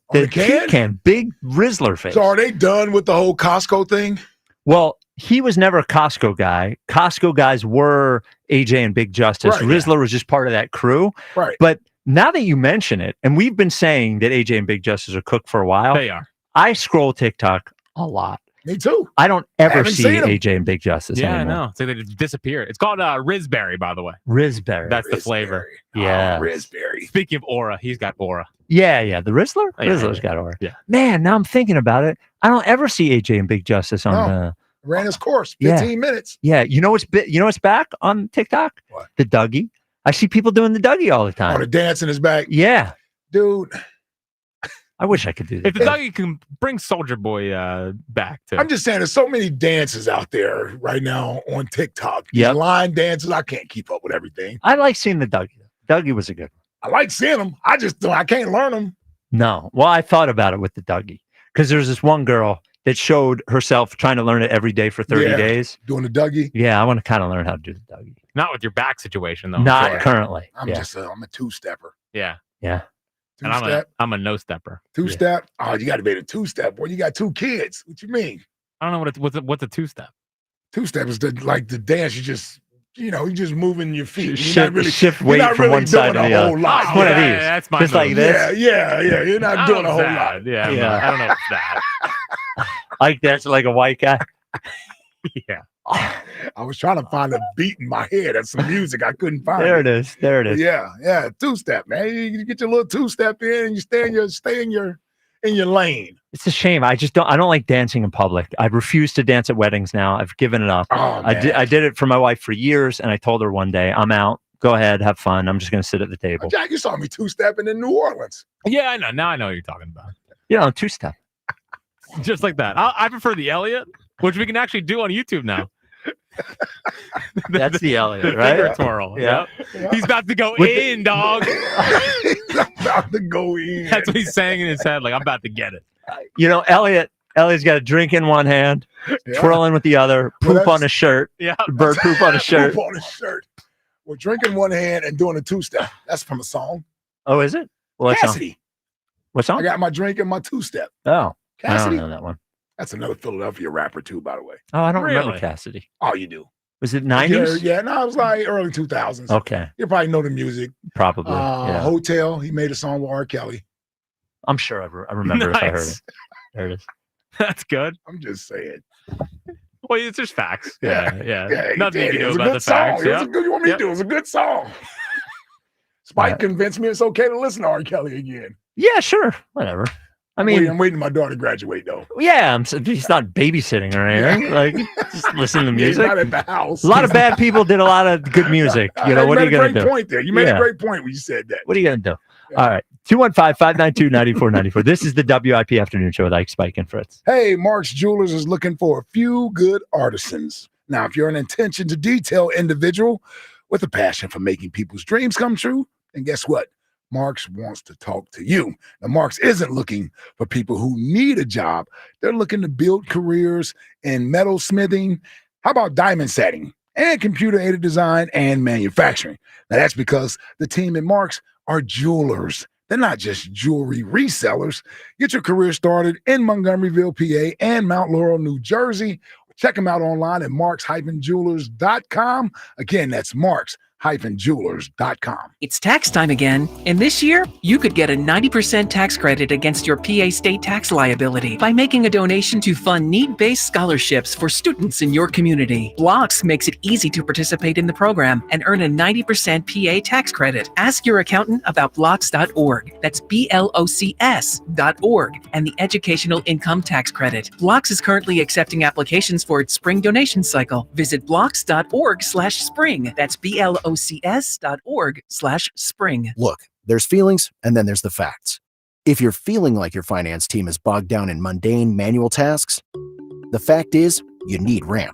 can, big Rizzler face. So are they done with the whole Costco thing? Well, he was never a Costco guy. Costco guys were AJ and Big Justice. Right, Rizzler was just part of that crew. Right. But now that you mention it, and we've been saying that AJ and Big Justice are cooked for a while. They are. I scroll TikTok a lot. Me too. I don't ever haven't see seen 'em. AJ and Big Justice Yeah, anymore. I know. So they just disappeared. It's called Rizberry, by the way. Rizberry. That's the flavor. Yeah. Rizberry. Speaking of aura, he's got aura. Yeah. The Rizzler? Yeah, Rizzler's yeah. got aura. Yeah. Man, now I'm thinking about it. I don't ever see AJ and Big Justice on the. Ran his course, Yeah. 15 minutes. Yeah, you know what's back on TikTok? What? The Dougie. I see people doing the Dougie all the Oh, time. the dance in his back. Yeah. Dude, I wish I could do that. If the Dougie can bring Soldier Boy back too. I'm just saying there's so many dances out there right now on TikTok. These Yep. line dances, I can't keep up with everything. I like seeing the Dougie. Dougie was a good one. I like seeing them. I can't learn them. No. Well, I thought about it with the Dougie because there's this one girl that showed herself trying to learn it every day for 30 days. Doing the Dougie. Yeah, I want to kind of learn how to do the Dougie. Not with your back situation though. Not Sure. currently. I'm yeah. I'm a two-stepper. Yeah. Yeah. And I'm a no stepper. Two-step? Oh, you got to be a two-step. Boy, you got 2 kids. What you mean? I don't know what's a two-step. Two-step is the dance. You just, you're just moving your feet. Shift weight from one side to the other. Lot. One of these. That's my Just like move. this. Yeah. You're not doing a whole lot. Yeah. Yeah. I don't know what's that. Like that's like a white guy. Yeah. I was trying to find a beat in my head. That's some music I couldn't find. There it is. There it is. Yeah. Two-step, man. You get your little two-step in, and you stay in your lane. It's a shame. I don't like dancing in public. I refuse to dance at weddings now. I've given it up. Oh, I did it for my wife for years, and I told her one day, I'm out. Go ahead, have fun. I'm just going to sit at the table. Jack, you saw me two-stepping in New Orleans. Yeah, I know. Now I know what you're talking about. Two-step. Just like that. I prefer the Elliot, which we can actually do on YouTube now. That's the Elliot, the right? finger twirl. Yeah. Yep. He's about to go in, dog. He's about to go in. That's what he's saying in his head. Like, I'm about to get it. Elliot's got a drink in one hand, twirling with the other, poop on his shirt. Yeah. Bird poop on his shirt. Poop on his shirt. Well, drinking one hand and doing a two-step. That's from a song. Oh, is it? What Cassidy. Song? What song? I got my drink and my two-step. Oh, Cassidy. I don't know that one. That's another Philadelphia rapper too, by the way. Oh, I don't remember Really? Cassidy. Oh, you do. Was it 90s? Yeah, no, it was like early 2000s. Okay. You probably know the music. Probably. Yeah. Hotel. He made a song with R. Kelly. I'm sure I remember if I heard it. There it is. That's good. I'm just saying. Well, it's just facts. Yeah. Yeah. Nothing you It can do was a about good the song. facts. It was Yeah. a good, you want me to do? It was a good song. Spike convinced me it's okay to listen to R. Kelly again. Yeah, sure. Whatever. I mean, I'm waiting for my daughter to graduate, though. Yeah, he's not babysitting or anything. Like, just listen to music. He's not at the house. A lot of bad people did a lot of good music. You know, what are you going to do? You made a great point there. You made a great point when you said that. What are you going to do? All right. 215-592-9494. This is the WIP Afternoon Show with Ike, Spike, and Fritz. Hey, Mark's Jewelers is looking for a few good artisans. Now, if you're an attention to detail individual with a passion for making people's dreams come true, then guess what? Marks wants to talk to you. Now, Marks isn't looking for people who need a job. They're looking to build careers in metalsmithing. How about diamond setting and computer-aided design and manufacturing? Now, that's because the team at Marks are jewelers. They're not just jewelry resellers. Get your career started in Montgomeryville, PA, and Mount Laurel, New Jersey. Check them out online at marks-jewelers.com. Again, that's marks-jewelers.com. It's tax time again, and this year, you could get a 90% tax credit against your PA state tax liability by making a donation to fund need-based scholarships for students in your community. Blocks makes it easy to participate in the program and earn a 90% PA tax credit. Ask your accountant about blocks.org. That's BLOCS.org, and the Educational Income Tax Credit. Blocks is currently accepting applications for its spring donation cycle. Visit blocks.org/spring. That's BLOCS.org/spring. Look, there's feelings and then there's the facts. If you're feeling like your finance team is bogged down in mundane manual tasks, the fact is you need Ramp.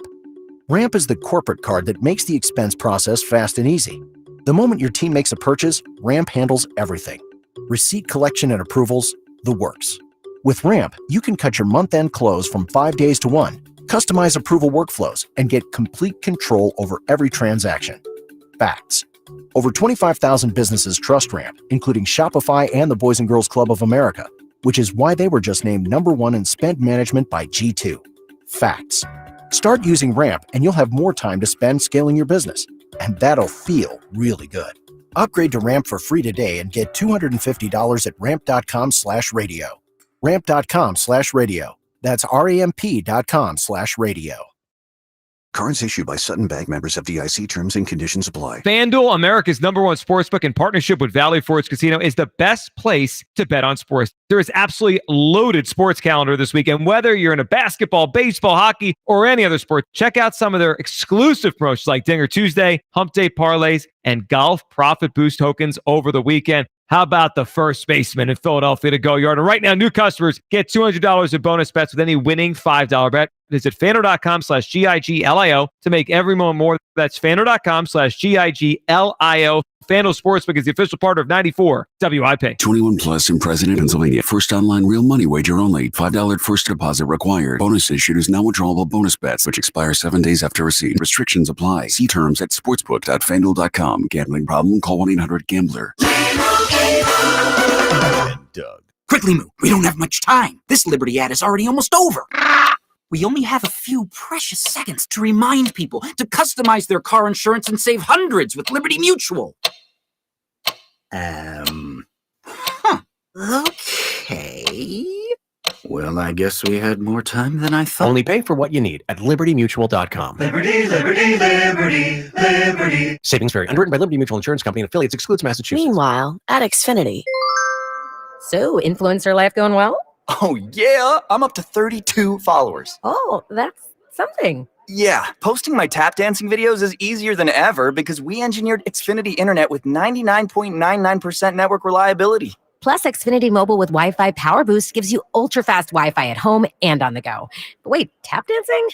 Ramp is the corporate card that makes the expense process fast and easy. The moment your team makes a purchase, Ramp handles everything. Receipt collection and approvals, the works. With Ramp, you can cut your month-end close from 5 days to 1, customize approval workflows, and get complete control over every transaction. Facts. Over 25,000 businesses trust Ramp, including Shopify and the Boys and Girls Club of America, which is why they were just named #1 in spend management by G2. Facts. Start using Ramp and you'll have more time to spend scaling your business. And that'll feel really good. Upgrade to Ramp for free today and get $250 at ramp.com/radio. Ramp.com/radio. That's ramp.com/radio. Cards issued by Sutton Bank, members of FDIC. Terms and conditions apply. FanDuel, America's #1 sportsbook in partnership with Valley Forge Casino, is the best place to bet on sports. There is absolutely loaded sports calendar this weekend. Whether you're into basketball, baseball, hockey, or any other sport, check out some of their exclusive promotions like Dinger Tuesday, Hump Day parlays, and golf profit boost tokens over the weekend. How about the first baseman in Philadelphia to go yard? And right now, new customers get $200 in bonus bets with any winning $5 bet. Visit FanDuel.com/GIGLIO to make every moment more. That's FanDuel.com/GIGLIO. FanDuel Sportsbook is the official partner of 94 WIP. 21 plus in President, Pennsylvania. First online real money wager only. $5 first deposit required. Bonus issued is now withdrawable bonus bets, which expire 7 days after receipt. Restrictions apply. See terms at sportsbook.fanduel.com. Gambling problem? Call 1-800-GAMBLER. Doug. Quickly move. We don't have much time. This Liberty ad is already almost over. We only have a few precious seconds to remind people to customize their car insurance and save hundreds with Liberty Mutual. Okay. Well, I guess we had more time than I thought. Only pay for what you need at libertymutual.com. Liberty, liberty, liberty, liberty. Savings vary. Underwritten by Liberty Mutual Insurance Company and affiliates. Excludes Massachusetts. Meanwhile, at Xfinity. So, influencer life going well? Oh, yeah. I'm up to 32 followers. Oh, that's something. Yeah. Posting my tap dancing videos is easier than ever because we engineered Xfinity Internet with 99.99% network reliability. Plus, Xfinity Mobile with Wi-Fi Power Boost gives you ultra-fast Wi-Fi at home and on the go. But wait, tap dancing?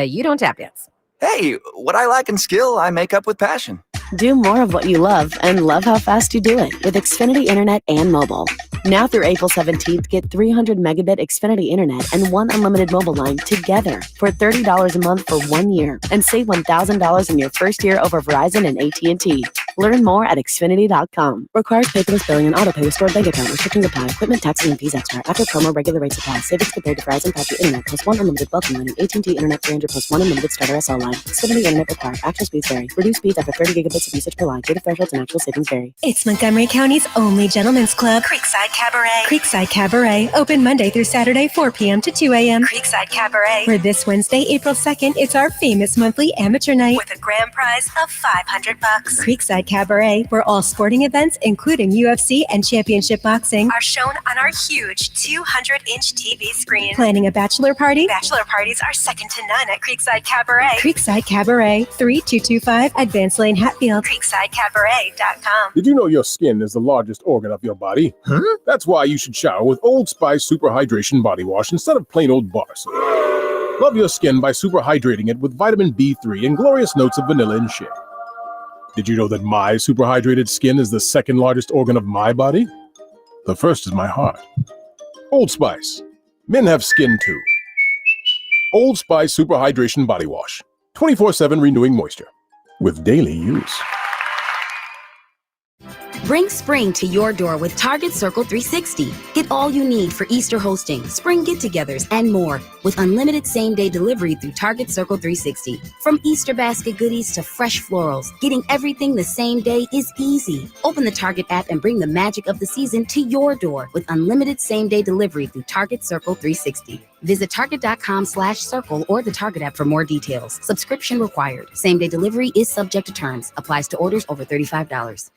You don't tap dance. Hey, what I lack in skill, I make up with passion. Do more of what you love and love how fast you do it with Xfinity Internet and mobile. Now through April 17th, get 300 megabit Xfinity Internet and one unlimited mobile line together for $30 a month for 1 year and save $1,000 in your first year over Verizon and AT&T. Learn more at Xfinity.com. Requires paperless billing and autopay with stored bank account. Restrictions apply. Equipment, taxes, and fees extra. After promo, regular rates apply. Savings compared to Verizon 5G Internet plus one unlimited welcome line and AT&T Internet 300 plus one unlimited starter SL line. Xfinity Internet required. Actual speeds vary. Reduced speeds after 30 gigabits of usage per line. Data thresholds and actual savings vary. It's Montgomery County's only gentlemen's club, Creekside Cabaret. Creekside Cabaret, open Monday through Saturday, 4 p.m. to 2 a.m. Creekside Cabaret. Where this Wednesday, April 2nd, it's our famous monthly amateur night. With a grand prize of $500. Creekside Cabaret, where all sporting events, including UFC and championship boxing, are shown on our huge 200-inch TV screen. Planning a bachelor party? Bachelor parties are second to none at Creekside Cabaret. Creekside Cabaret, 3225 Advance Lane, Hatfield. CreeksideCabaret.com. Did you know your skin is the largest organ of your body? Huh? That's why you should shower with Old Spice Super Hydration Body Wash instead of plain old bar soap. Love your skin by super hydrating it with vitamin B3 and glorious notes of vanilla and shea. Did you know that my super hydrated skin is the second largest organ of my body? The first is my heart. Old Spice. Men have skin too. Old Spice Super Hydration Body Wash. 24/7 renewing moisture. With daily use. Bring spring to your door with Target Circle 360. Get all you need for Easter hosting, spring get-togethers, and more with unlimited same-day delivery through Target Circle 360. From Easter basket goodies to fresh florals, getting everything the same day is easy. Open the Target app and bring the magic of the season to your door with unlimited same-day delivery through Target Circle 360. Visit target.com/circle or the Target app for more details. Subscription required. Same-day delivery is subject to terms. Applies to orders over $35.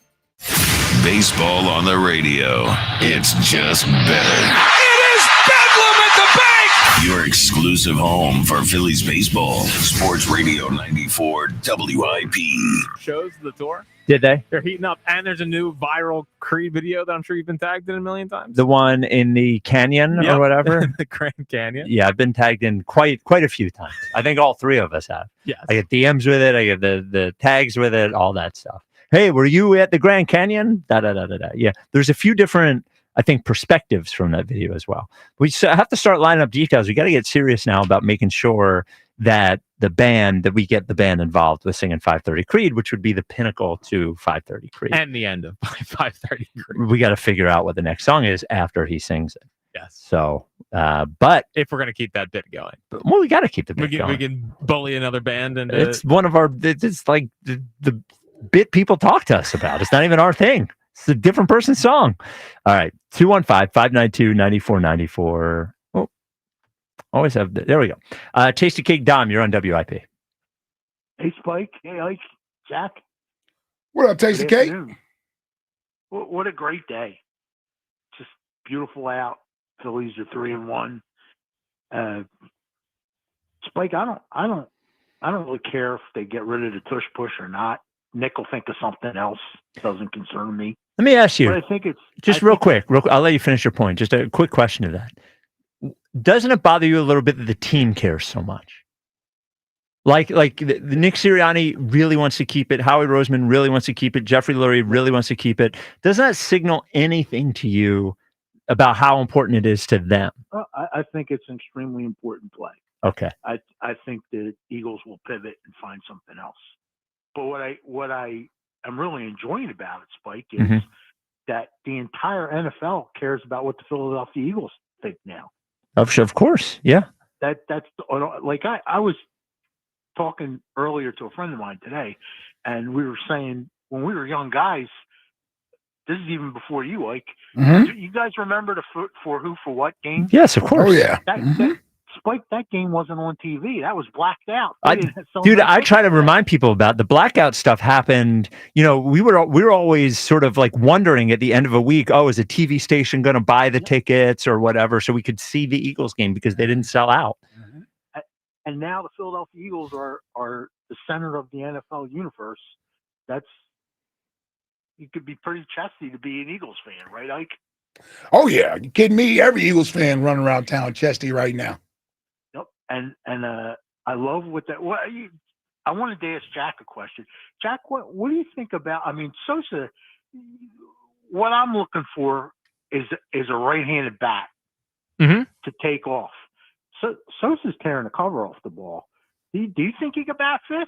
Baseball on the radio. It's just better. It is Bedlam at the bank! Your exclusive home for Phillies baseball. Sports Radio 94 WIP. Shows the tour. Did they? They're heating up, and there's a new viral Creed video that I'm sure you've been tagged in a million times. The one in the canyon or whatever? The Grand Canyon. Yeah, I've been tagged in quite a few times. I think all three of us have. Yes. I get DMs with it. I get the tags with it, all that stuff. Hey, were you at the Grand Canyon? Yeah, there's a few different, I think, perspectives from that video as well. We have to start lining up details. We got to get serious now about making sure that we get the band involved with singing 530 Creed, which would be the pinnacle to 530 Creed. And the end of 530 Creed. We got to figure out what the next song is after he sings it. Yes. So, but if we're going to keep that bit going, well, we got to keep the bit going. We can bully another band. And it's one of our, it's like the bit people talk to us about. It's not even our thing. It's a different person's song. All right. 215-592-9494. Oh, always have there we go. Tasty Cake Dom, you're on WIP. Hey, Spike. Hey, Ike. Jack. What up, Tasty Cake? What a great day. Just beautiful out. Phillies are 3-1. Spike, I don't really care if they get rid of the tush push or not. Nick will think of something else. Doesn't concern me. Let me ask you, but I think it's just real quick. I'll let you finish your point. Just a quick question to that. Doesn't it bother you a little bit that the team cares so much? Like the Nick Sirianni really wants to keep it. Howie Roseman really wants to keep it. Jeffrey Lurie really wants to keep it. Doesn't that signal anything to you about how important it is to them? I think it's an extremely important play. Okay. I think the Eagles will pivot and find something else. But what I am really enjoying about it, Spike, is that the entire NFL cares about what the Philadelphia Eagles think now. Of course, yeah. That's like I was talking earlier to a friend of mine today, and we were saying when we were young guys, this is even before you, like, you guys remember the for who for what game? Yes, of course. Oh yeah. Spike, that game wasn't on TV. That was blacked out. I try to remind people about the blackout stuff happened. You know, we were always sort of like wondering at the end of a week, oh, is a TV station going to buy the tickets or whatever so we could see the Eagles game because they didn't sell out. And now the Philadelphia Eagles are the center of the NFL universe. You could be pretty chesty to be an Eagles fan, right, Ike? Oh yeah, you kidding me? Every Eagles fan running around town chesty right now. And I love what that. I wanted to ask Jack a question. Jack, what do you think about? I mean, Sosa. What I'm looking for is a right-handed bat to take off. So Sosa's tearing the cover off the ball. Do you think he could bat fifth?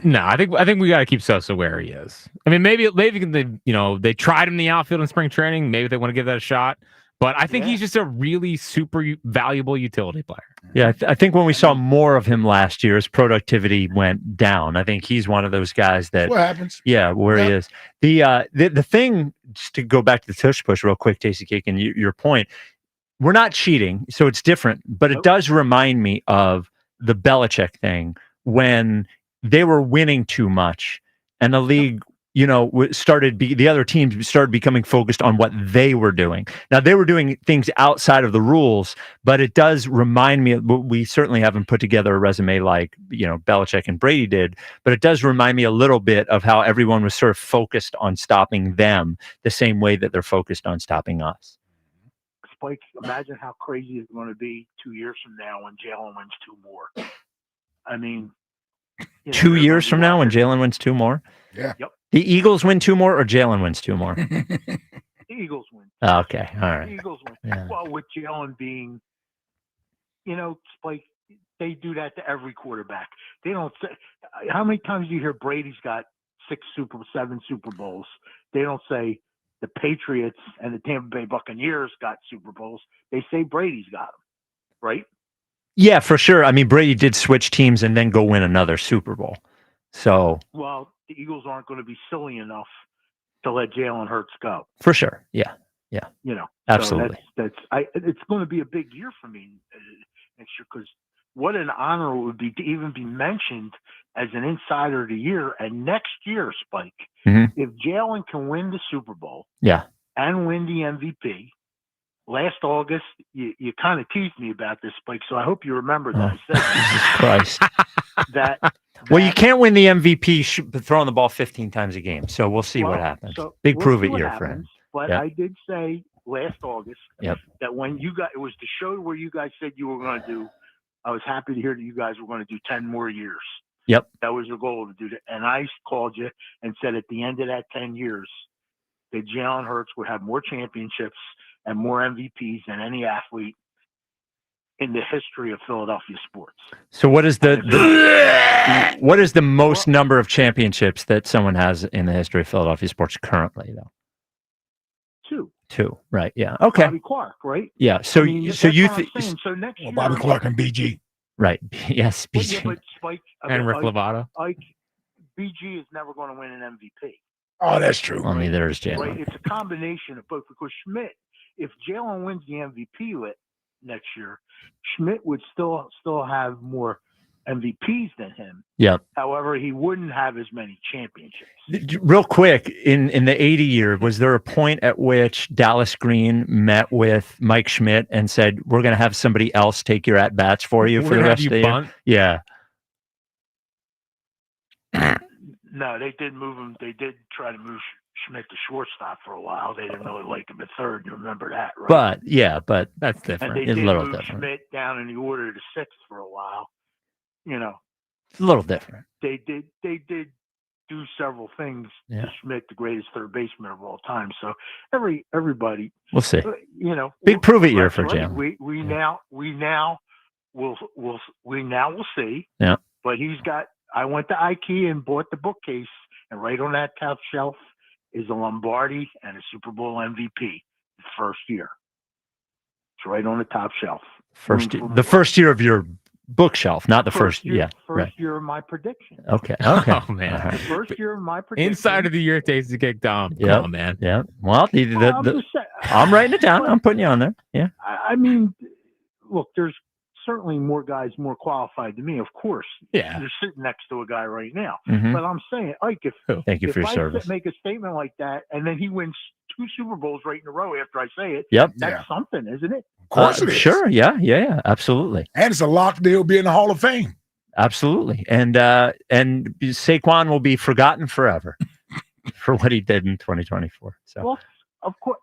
No, I think we got to keep Sosa where he is. I mean, maybe they tried him in the outfield in spring training. Maybe they want to give that a shot. But I think he's just a really super valuable utility player. Yeah, I think when we saw more of him last year, his productivity went down. I think he's one of those guys that. What happens? Yeah, where he is. The thing, just to go back to the tush push real quick, Tasty Cake, and your point, we're not cheating, so it's different. But it does remind me of the Belichick thing when they were winning too much, and the league. The other teams started becoming focused on what they were doing. Now, they were doing things outside of the rules, but it does remind me, we certainly haven't put together a resume like, Belichick and Brady did, but it does remind me a little bit of how everyone was sort of focused on stopping them the same way that they're focused on stopping us. Spike, imagine how crazy it's going to be 2 years from now when Jalen wins 2 more. I mean, 2 years from now when Jalen wins 2 more? Yeah. Yep. The Eagles win 2 more or Jalen wins 2 more? The Eagles win. Okay. All right. The Eagles win. Yeah. Well, with Jalen being, Spike, they do that to every quarterback. They don't say, how many times do you hear Brady's got 7 Super Bowls? They don't say the Patriots and the Tampa Bay Buccaneers got Super Bowls. They say Brady's got them, right? Yeah, for sure. I mean, Brady did switch teams and then go win another Super Bowl. So. Well, the Eagles aren't going to be silly enough to let Jalen Hurts go. For sure. Yeah. Absolutely. So it's going to be a big year for me next year, because what an honor it would be to even be mentioned as an insider of the year. And next year, Spike, if Jalen can win the Super Bowl, and win the MVP. Last August, you kind of teased me about this, Spike. So I hope you remember that. I said Jesus Christ. Well, you can't win the MVP throwing the ball 15 times a game. So we'll see what happens. So Big we'll prove see it what year happens, for him. But I did say last August that when you got, it was the show where you guys said you were going to do, I was happy to hear that you guys were going to do 10 more years. Yep. That was your goal to do that. And I called you and said at the end of that 10 years that Jalen Hurts would have more championships and more MVPs than any athlete in the history of Philadelphia sports. So what is the most number of championships that someone has in the history of Philadelphia sports currently, though? 2, right? Yeah. Okay. Bobby Clark, right? Yeah. So you so you think so next year, Bobby Clark and BG. Right. Yes, Well, BG. yeah, but Spike, And Rick Lovato. BG is never going to win an MVP. Oh, that's true. Well, neither is Jalen. Right? It's a combination of both, because Schmidt, if Jalen wins the MVP next year, Schmidt would still have more MVPs than him. Yep. However, he wouldn't have as many championships. Real quick, in the 80 year, was there a point at which Dallas Green met with Mike Schmidt and said, "We're going to have somebody else take your at bats for you for the rest of the year"? Yeah. No, they did move him. They did try to move Schmidt to shortstop for a while. They didn't really like him at third. You remember that, right? But that's different. And they It's a did little move different. Schmidt down in the order to 6th for a while. It's a little different. They did do several things to Schmidt, the greatest third baseman of all time. So everybody, We'll see. Big prove it year for Jalen. We now will see. Yeah. But I went to IKEA and bought the bookcase, and right on that top shelf is a Lombardi and a Super Bowl MVP first year. It's right on the top shelf. The first year of your bookshelf, not the first year. Yeah. First year of my prediction. Okay. Oh, man. All right. The first year of my prediction. Inside of the year, Tasty Cake Dom. Come Yep. on, man. Yeah. Well, I'm writing it down. I'm putting you on there. Yeah. I mean, look, there's certainly more guys more qualified than me, of course. Yeah. You're sitting next to a guy right now. Mhm. But I'm saying, Ike, Thank you for your I service. make a statement like that, and then he wins 2 Super Bowls right in a row after I say it, Yep. that's something, isn't it? Of course it is. Sure. Yeah. Absolutely. And it's a lock deal be in the Hall of Fame. Absolutely. And Saquon will be forgotten forever for what he did in 2024. So. Well, of course.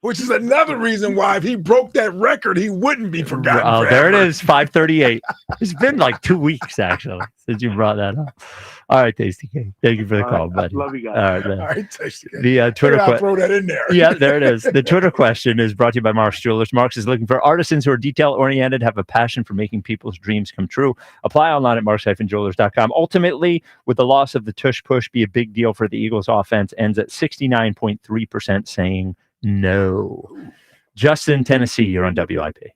Which is another reason why if he broke that record, he wouldn't be forgotten. Oh, forever. there it is, 5:38. It's been like 2 weeks actually since you brought that up. All right, Tasty Cake. Thank you for the call, buddy. Love you guys. All right, man. All right, Tasty Cake. The Twitter I'll throw that in there. Yeah, there it is. The Twitter question is brought to you by Mark's Jewelers. Mark's is looking for artisans who are detail-oriented, have a passion for making people's dreams come true. Apply online at marks-jewelers.com. Ultimately, with the loss of the tush push be a big deal for the Eagles offense, ends at 69.3% saying no. Justin, Tennessee, you're on WIP.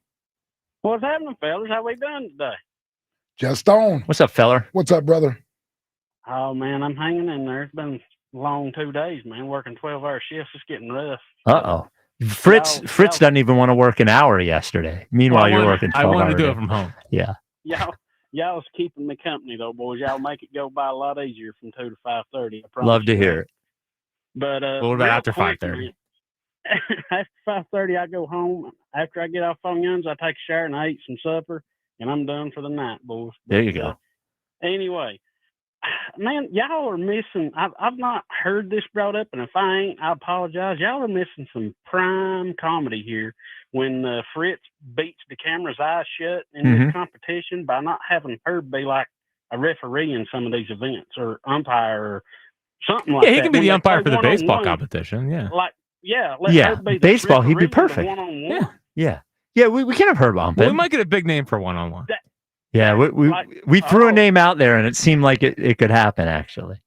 What's happening, fellas? How we doing today? Just on. What's up, feller? What's up, brother? Oh, man, I'm hanging in there. It's been a long 2 days, man, working 12-hour shifts. It's getting rough. Uh-oh. Fritz doesn't even want to work an hour yesterday. Meanwhile, you're working 12 I wanted to do hour it from home. Yeah. Y'all's keeping me company, though, boys. Y'all make it go by a lot easier from 2 to 5:30. I promise. Love to hear it. But what about after 5:30? After 5:30, I go home. After I get off on Young's, I take a shower and I eat some supper, and I'm done for the night, boys. There you go. Anyway, man, y'all are missing. I've not heard this brought up, and if I ain't, I apologize. Y'all are missing some prime comedy here when Fritz beats the camera's eyes shut in this competition by not having Herb be like a referee in some of these events or umpire or something like that. Yeah, he can be When the they umpire play for the baseball one-on-one, competition. Yeah. Like, let Herb be the baseball, he'd be referee for the perfect. one-on-one. Yeah. We can have Herb on. Well, we might get a big name for one-on-one. Yeah, we threw a name out there, and it seemed like it could happen, actually.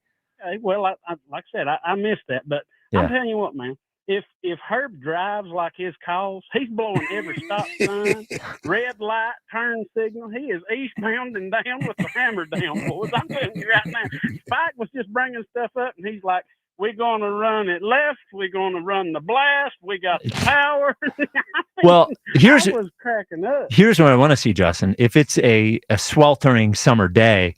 Well, like I said, I missed that, but I'm telling you what, man. If Herb drives like his calls, he's blowing every stop sign, red light, turn signal. He is eastbound and down with the hammer down, boys. I'm telling you right now. Spike was just bringing stuff up, and he's like, "We're going to run it left. We're going to run the blast. We got the power." Well, I was cracking up. Here's what I want to see, Justin. If it's a sweltering summer day,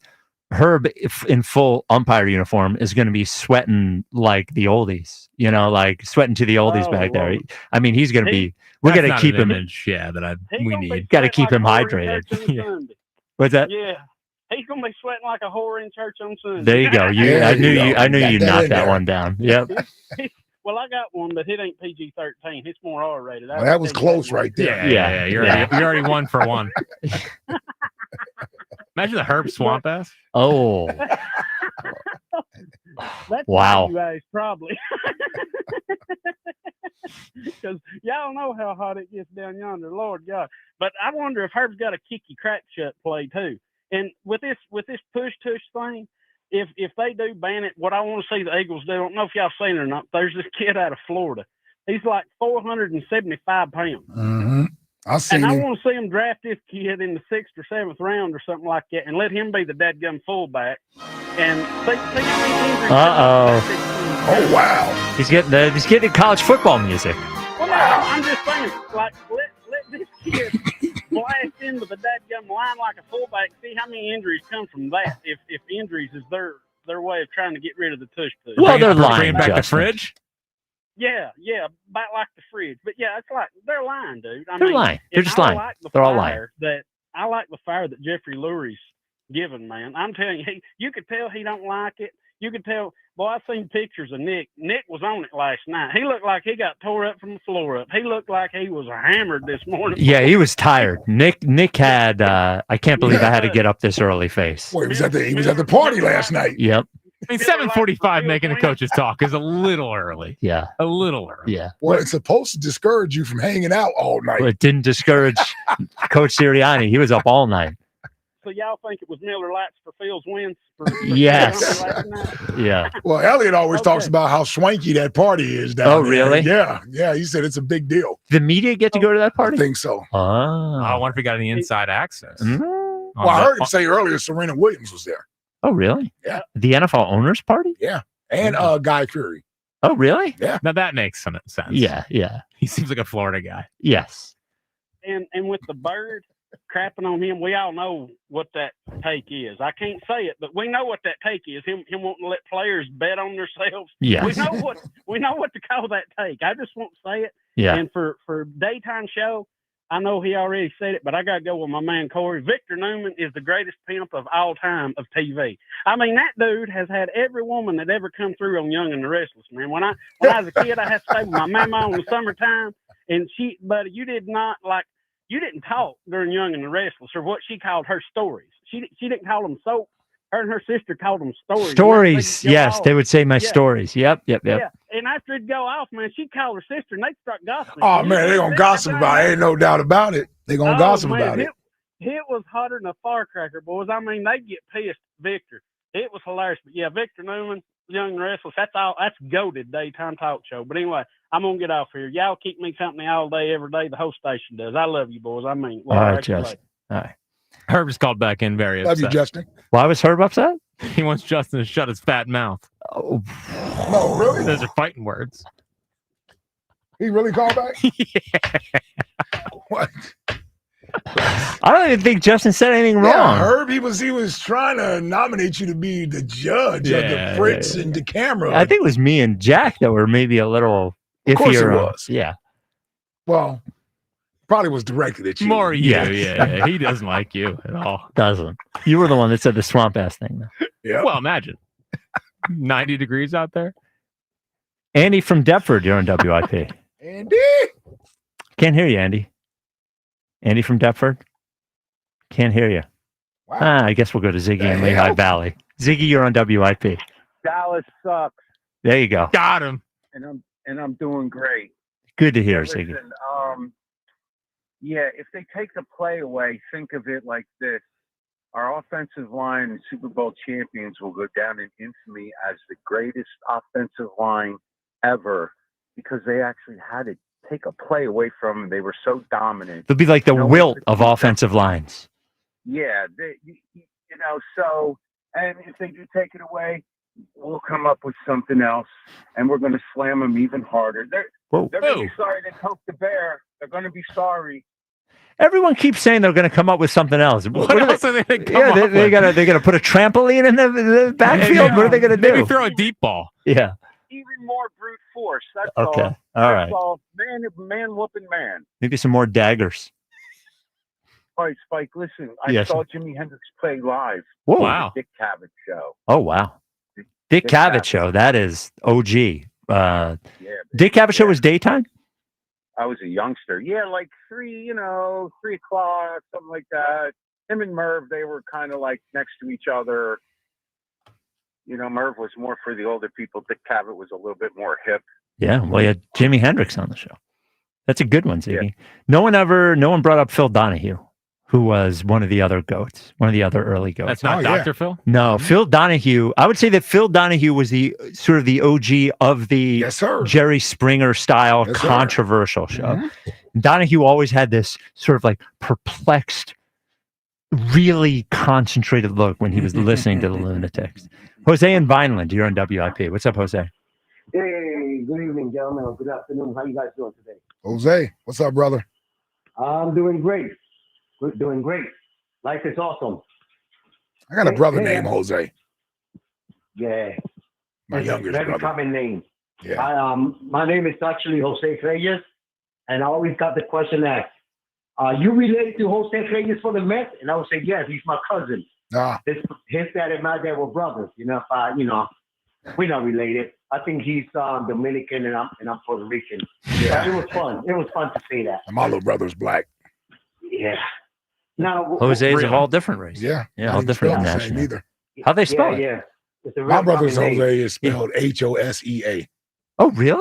Herb in full umpire uniform is going to be sweating like the oldies, like sweating to the oldies back there. I mean, he's going to be. We got to keep him. We need. Got to keep him hydrated. What's that? Yeah. He's gonna be sweating like a whore in church on Sunday. There you go. I knew you knocked that one down. Yep. Well, I got one, but it ain't PG-13. It's more R-rated. Well, that was close right there. Yeah. You're already 1 for 1. Imagine the Herb swamp ass. Oh. That's wow. You guys probably. Because y'all know how hot it gets down yonder, Lord God. But I wonder if Herb's got a kicky crack shut play too. And with this push tush thing, if they do ban it, what I want to see the Eagles do, I don't know if y'all seen it or not. There's this kid out of Florida. He's like 475 pounds. Mm-hmm. I want to see him draft this kid in the 6th or 7th round or something like that, and let him be the dadgum fullback. And see how many injuries. Oh wow! He's getting college football music. Well, no, I'm just saying, like let this kid blast into the dadgum line like a fullback. See how many injuries come from that. If injuries is their way of trying to get rid of the tush push. Well, they're lying. Bring back the fridge. Yeah, about like the fridge. But yeah, it's like they're lying, dude. They're lying. They're just lying. They're all lying. I like the fire that Jeffrey Lurie's given, man. I'm telling you, you could tell he don't like it. You could tell. Boy, I've seen pictures of Nick. Nick was on it last night. He looked like he got tore up from the floor up. He looked like he was hammered this morning. Yeah, he was tired. Nick had. I can't believe I had to get up this early face. Well, he was at the party last night. Yep. I mean, 7:45 making the coaches talk is a little early. Yeah. A little early. Yeah. Well, it's supposed to discourage you from hanging out all night. Well, it didn't discourage Coach Sirianni. He was up all night. So y'all think it was Miller Lights for Phil's wins? Yes. Yeah. Well, Elliot always talks about how swanky that party is down there. Really? Yeah. He said it's a big deal. The media get to go to that party? I think so. Oh. I wonder if we got any inside access. Well, I heard him say earlier Serena Williams was there. Oh, really? Yeah. The NFL owners party? Yeah. And Guy Fieri. Oh, really? Yeah. Now that makes some sense. Yeah. He seems like a Florida guy. Yes. And with the bird crapping on him, we all know what that take is. I can't say it, but we know what that take is. Him wanting to let players bet on themselves. Yes. We know what to call that take. I just won't say it. Yeah. And for daytime show, I know he already said it, but I got to go with my man Corey. Victor Newman is the greatest pimp of all time of TV. I mean, that dude has had every woman that ever come through on Young and the Restless, man. When I was a kid, I had to stay with my mama in the summertime, and buddy, you didn't talk during Young and the Restless, or what she called her stories. She didn't call them soap. Her and her sister called them stories. Stories, yes, they would say my stories. Yep. Yeah, and after it'd go off, man, she'd call her sister, and they'd start gossiping. Oh, man, they're going to gossip about it. Ain't no doubt about it. They're going to gossip about it. It was hotter than a firecracker, boys. I mean, they'd get pissed, Victor. It was hilarious. But, yeah, Victor Newman, Young and Restless. That's all. That's goated daytime talk show. But anyway, I'm gonna get off here. Y'all keep me company all day, every day. The whole station does. I love you, boys. I mean, All right, Justin. All right. Herb just called back in very upset. Love you, Justin. Why was Herb upset? He wants Justin to shut his fat mouth. Oh, no, really? Those are fighting words. He really called back? What? I don't even think Justin said anything Yeah, wrong. Herb, he was trying to nominate you to be the judge of the Fritz and the camera. I think it was me and Jack that were maybe a little iffier. Of course it was. Yeah. Well, probably was directed at you. More you. Yeah. He doesn't like you at all. Doesn't. You were the one that said the swamp ass thing, though. Yeah. Well, imagine 90 degrees out there. Andy from Deptford, you're on WIP. Andy. Can't hear you, Andy. Andy from Deptford. Can't hear you. Wow. I guess we'll go to Ziggy in Lehigh Valley. Ziggy, you're on WIP. Dallas sucks, There you go. Got him. and I'm doing great. Good to hear, Listen, Ziggy. yeah, if they take the play away, think of it like this. Our offensive line and Super Bowl champions will go down in infamy as the greatest offensive line ever because they actually had to take a play away from them. They were so dominant. They'll be like the No Wilt one- of offensive lines. Yeah, so, and if they do take it away, we'll come up with something else, and we're going to slam them even harder. They're going to be sorry they poked the bear. They're going to be sorry. Everyone keeps saying they're going to come up with something else. What else are they going to come Yeah, up with? they got to put a trampoline in the backfield. What are they going to Maybe do? throw a deep ball. Yeah. Even more brute force. That's Okay. all. All right. That's all. Man whooping man. Maybe some more daggers. All right, Spike, listen, I Yes. saw Jimi Hendrix play live. Whoa. on the Wow. Dick Cavett show. Oh, wow. Dick Cavett show. That is OG. Dick Cavett show was daytime? I was a youngster. Yeah, like 3 o'clock, something like that. Him and Merv, they were kind of like next to each other. Merv was more for the older people. Dick Cavett was a little bit more hip. Yeah. Well, you had Jimi Hendrix on the show. That's a good one, Ziggy. No one brought up Phil Donahue, who was one of the other goats, one of the other early goats. That's not Dr. Phil? No, Phil Donahue. I would say that Phil Donahue was the sort of the OG of the Jerry Springer style controversial show. Donahue always had this sort of like perplexed, really concentrated look when he was listening to the Lunatics. Jose in Vineland, you're on WIP. What's up, Jose? Hey, good evening, gentlemen. Good afternoon. How you guys doing today? Jose, what's up, brother? I'm doing great. Doing great. Life is awesome. I got a brother named Jose. Yeah. My It's youngest a very brother. common name. Yeah. My name is actually Jose Reyes, and I always got the question asked, are you related to Jose Reyes for the Mets? And I would say, yes, he's my cousin. Nah. His dad and my dad were brothers. We're not related. I think he's Dominican and I'm Puerto Rican. Yeah. It was fun. It was fun to say that. And my little brother's black. Yeah. Now, Jose's of all different races. Yeah. Yeah, all different spelled the same nationalities. either. How they spell it? Yeah. It's a My real brother's common name. Jose is spelled Hosea. Oh, really?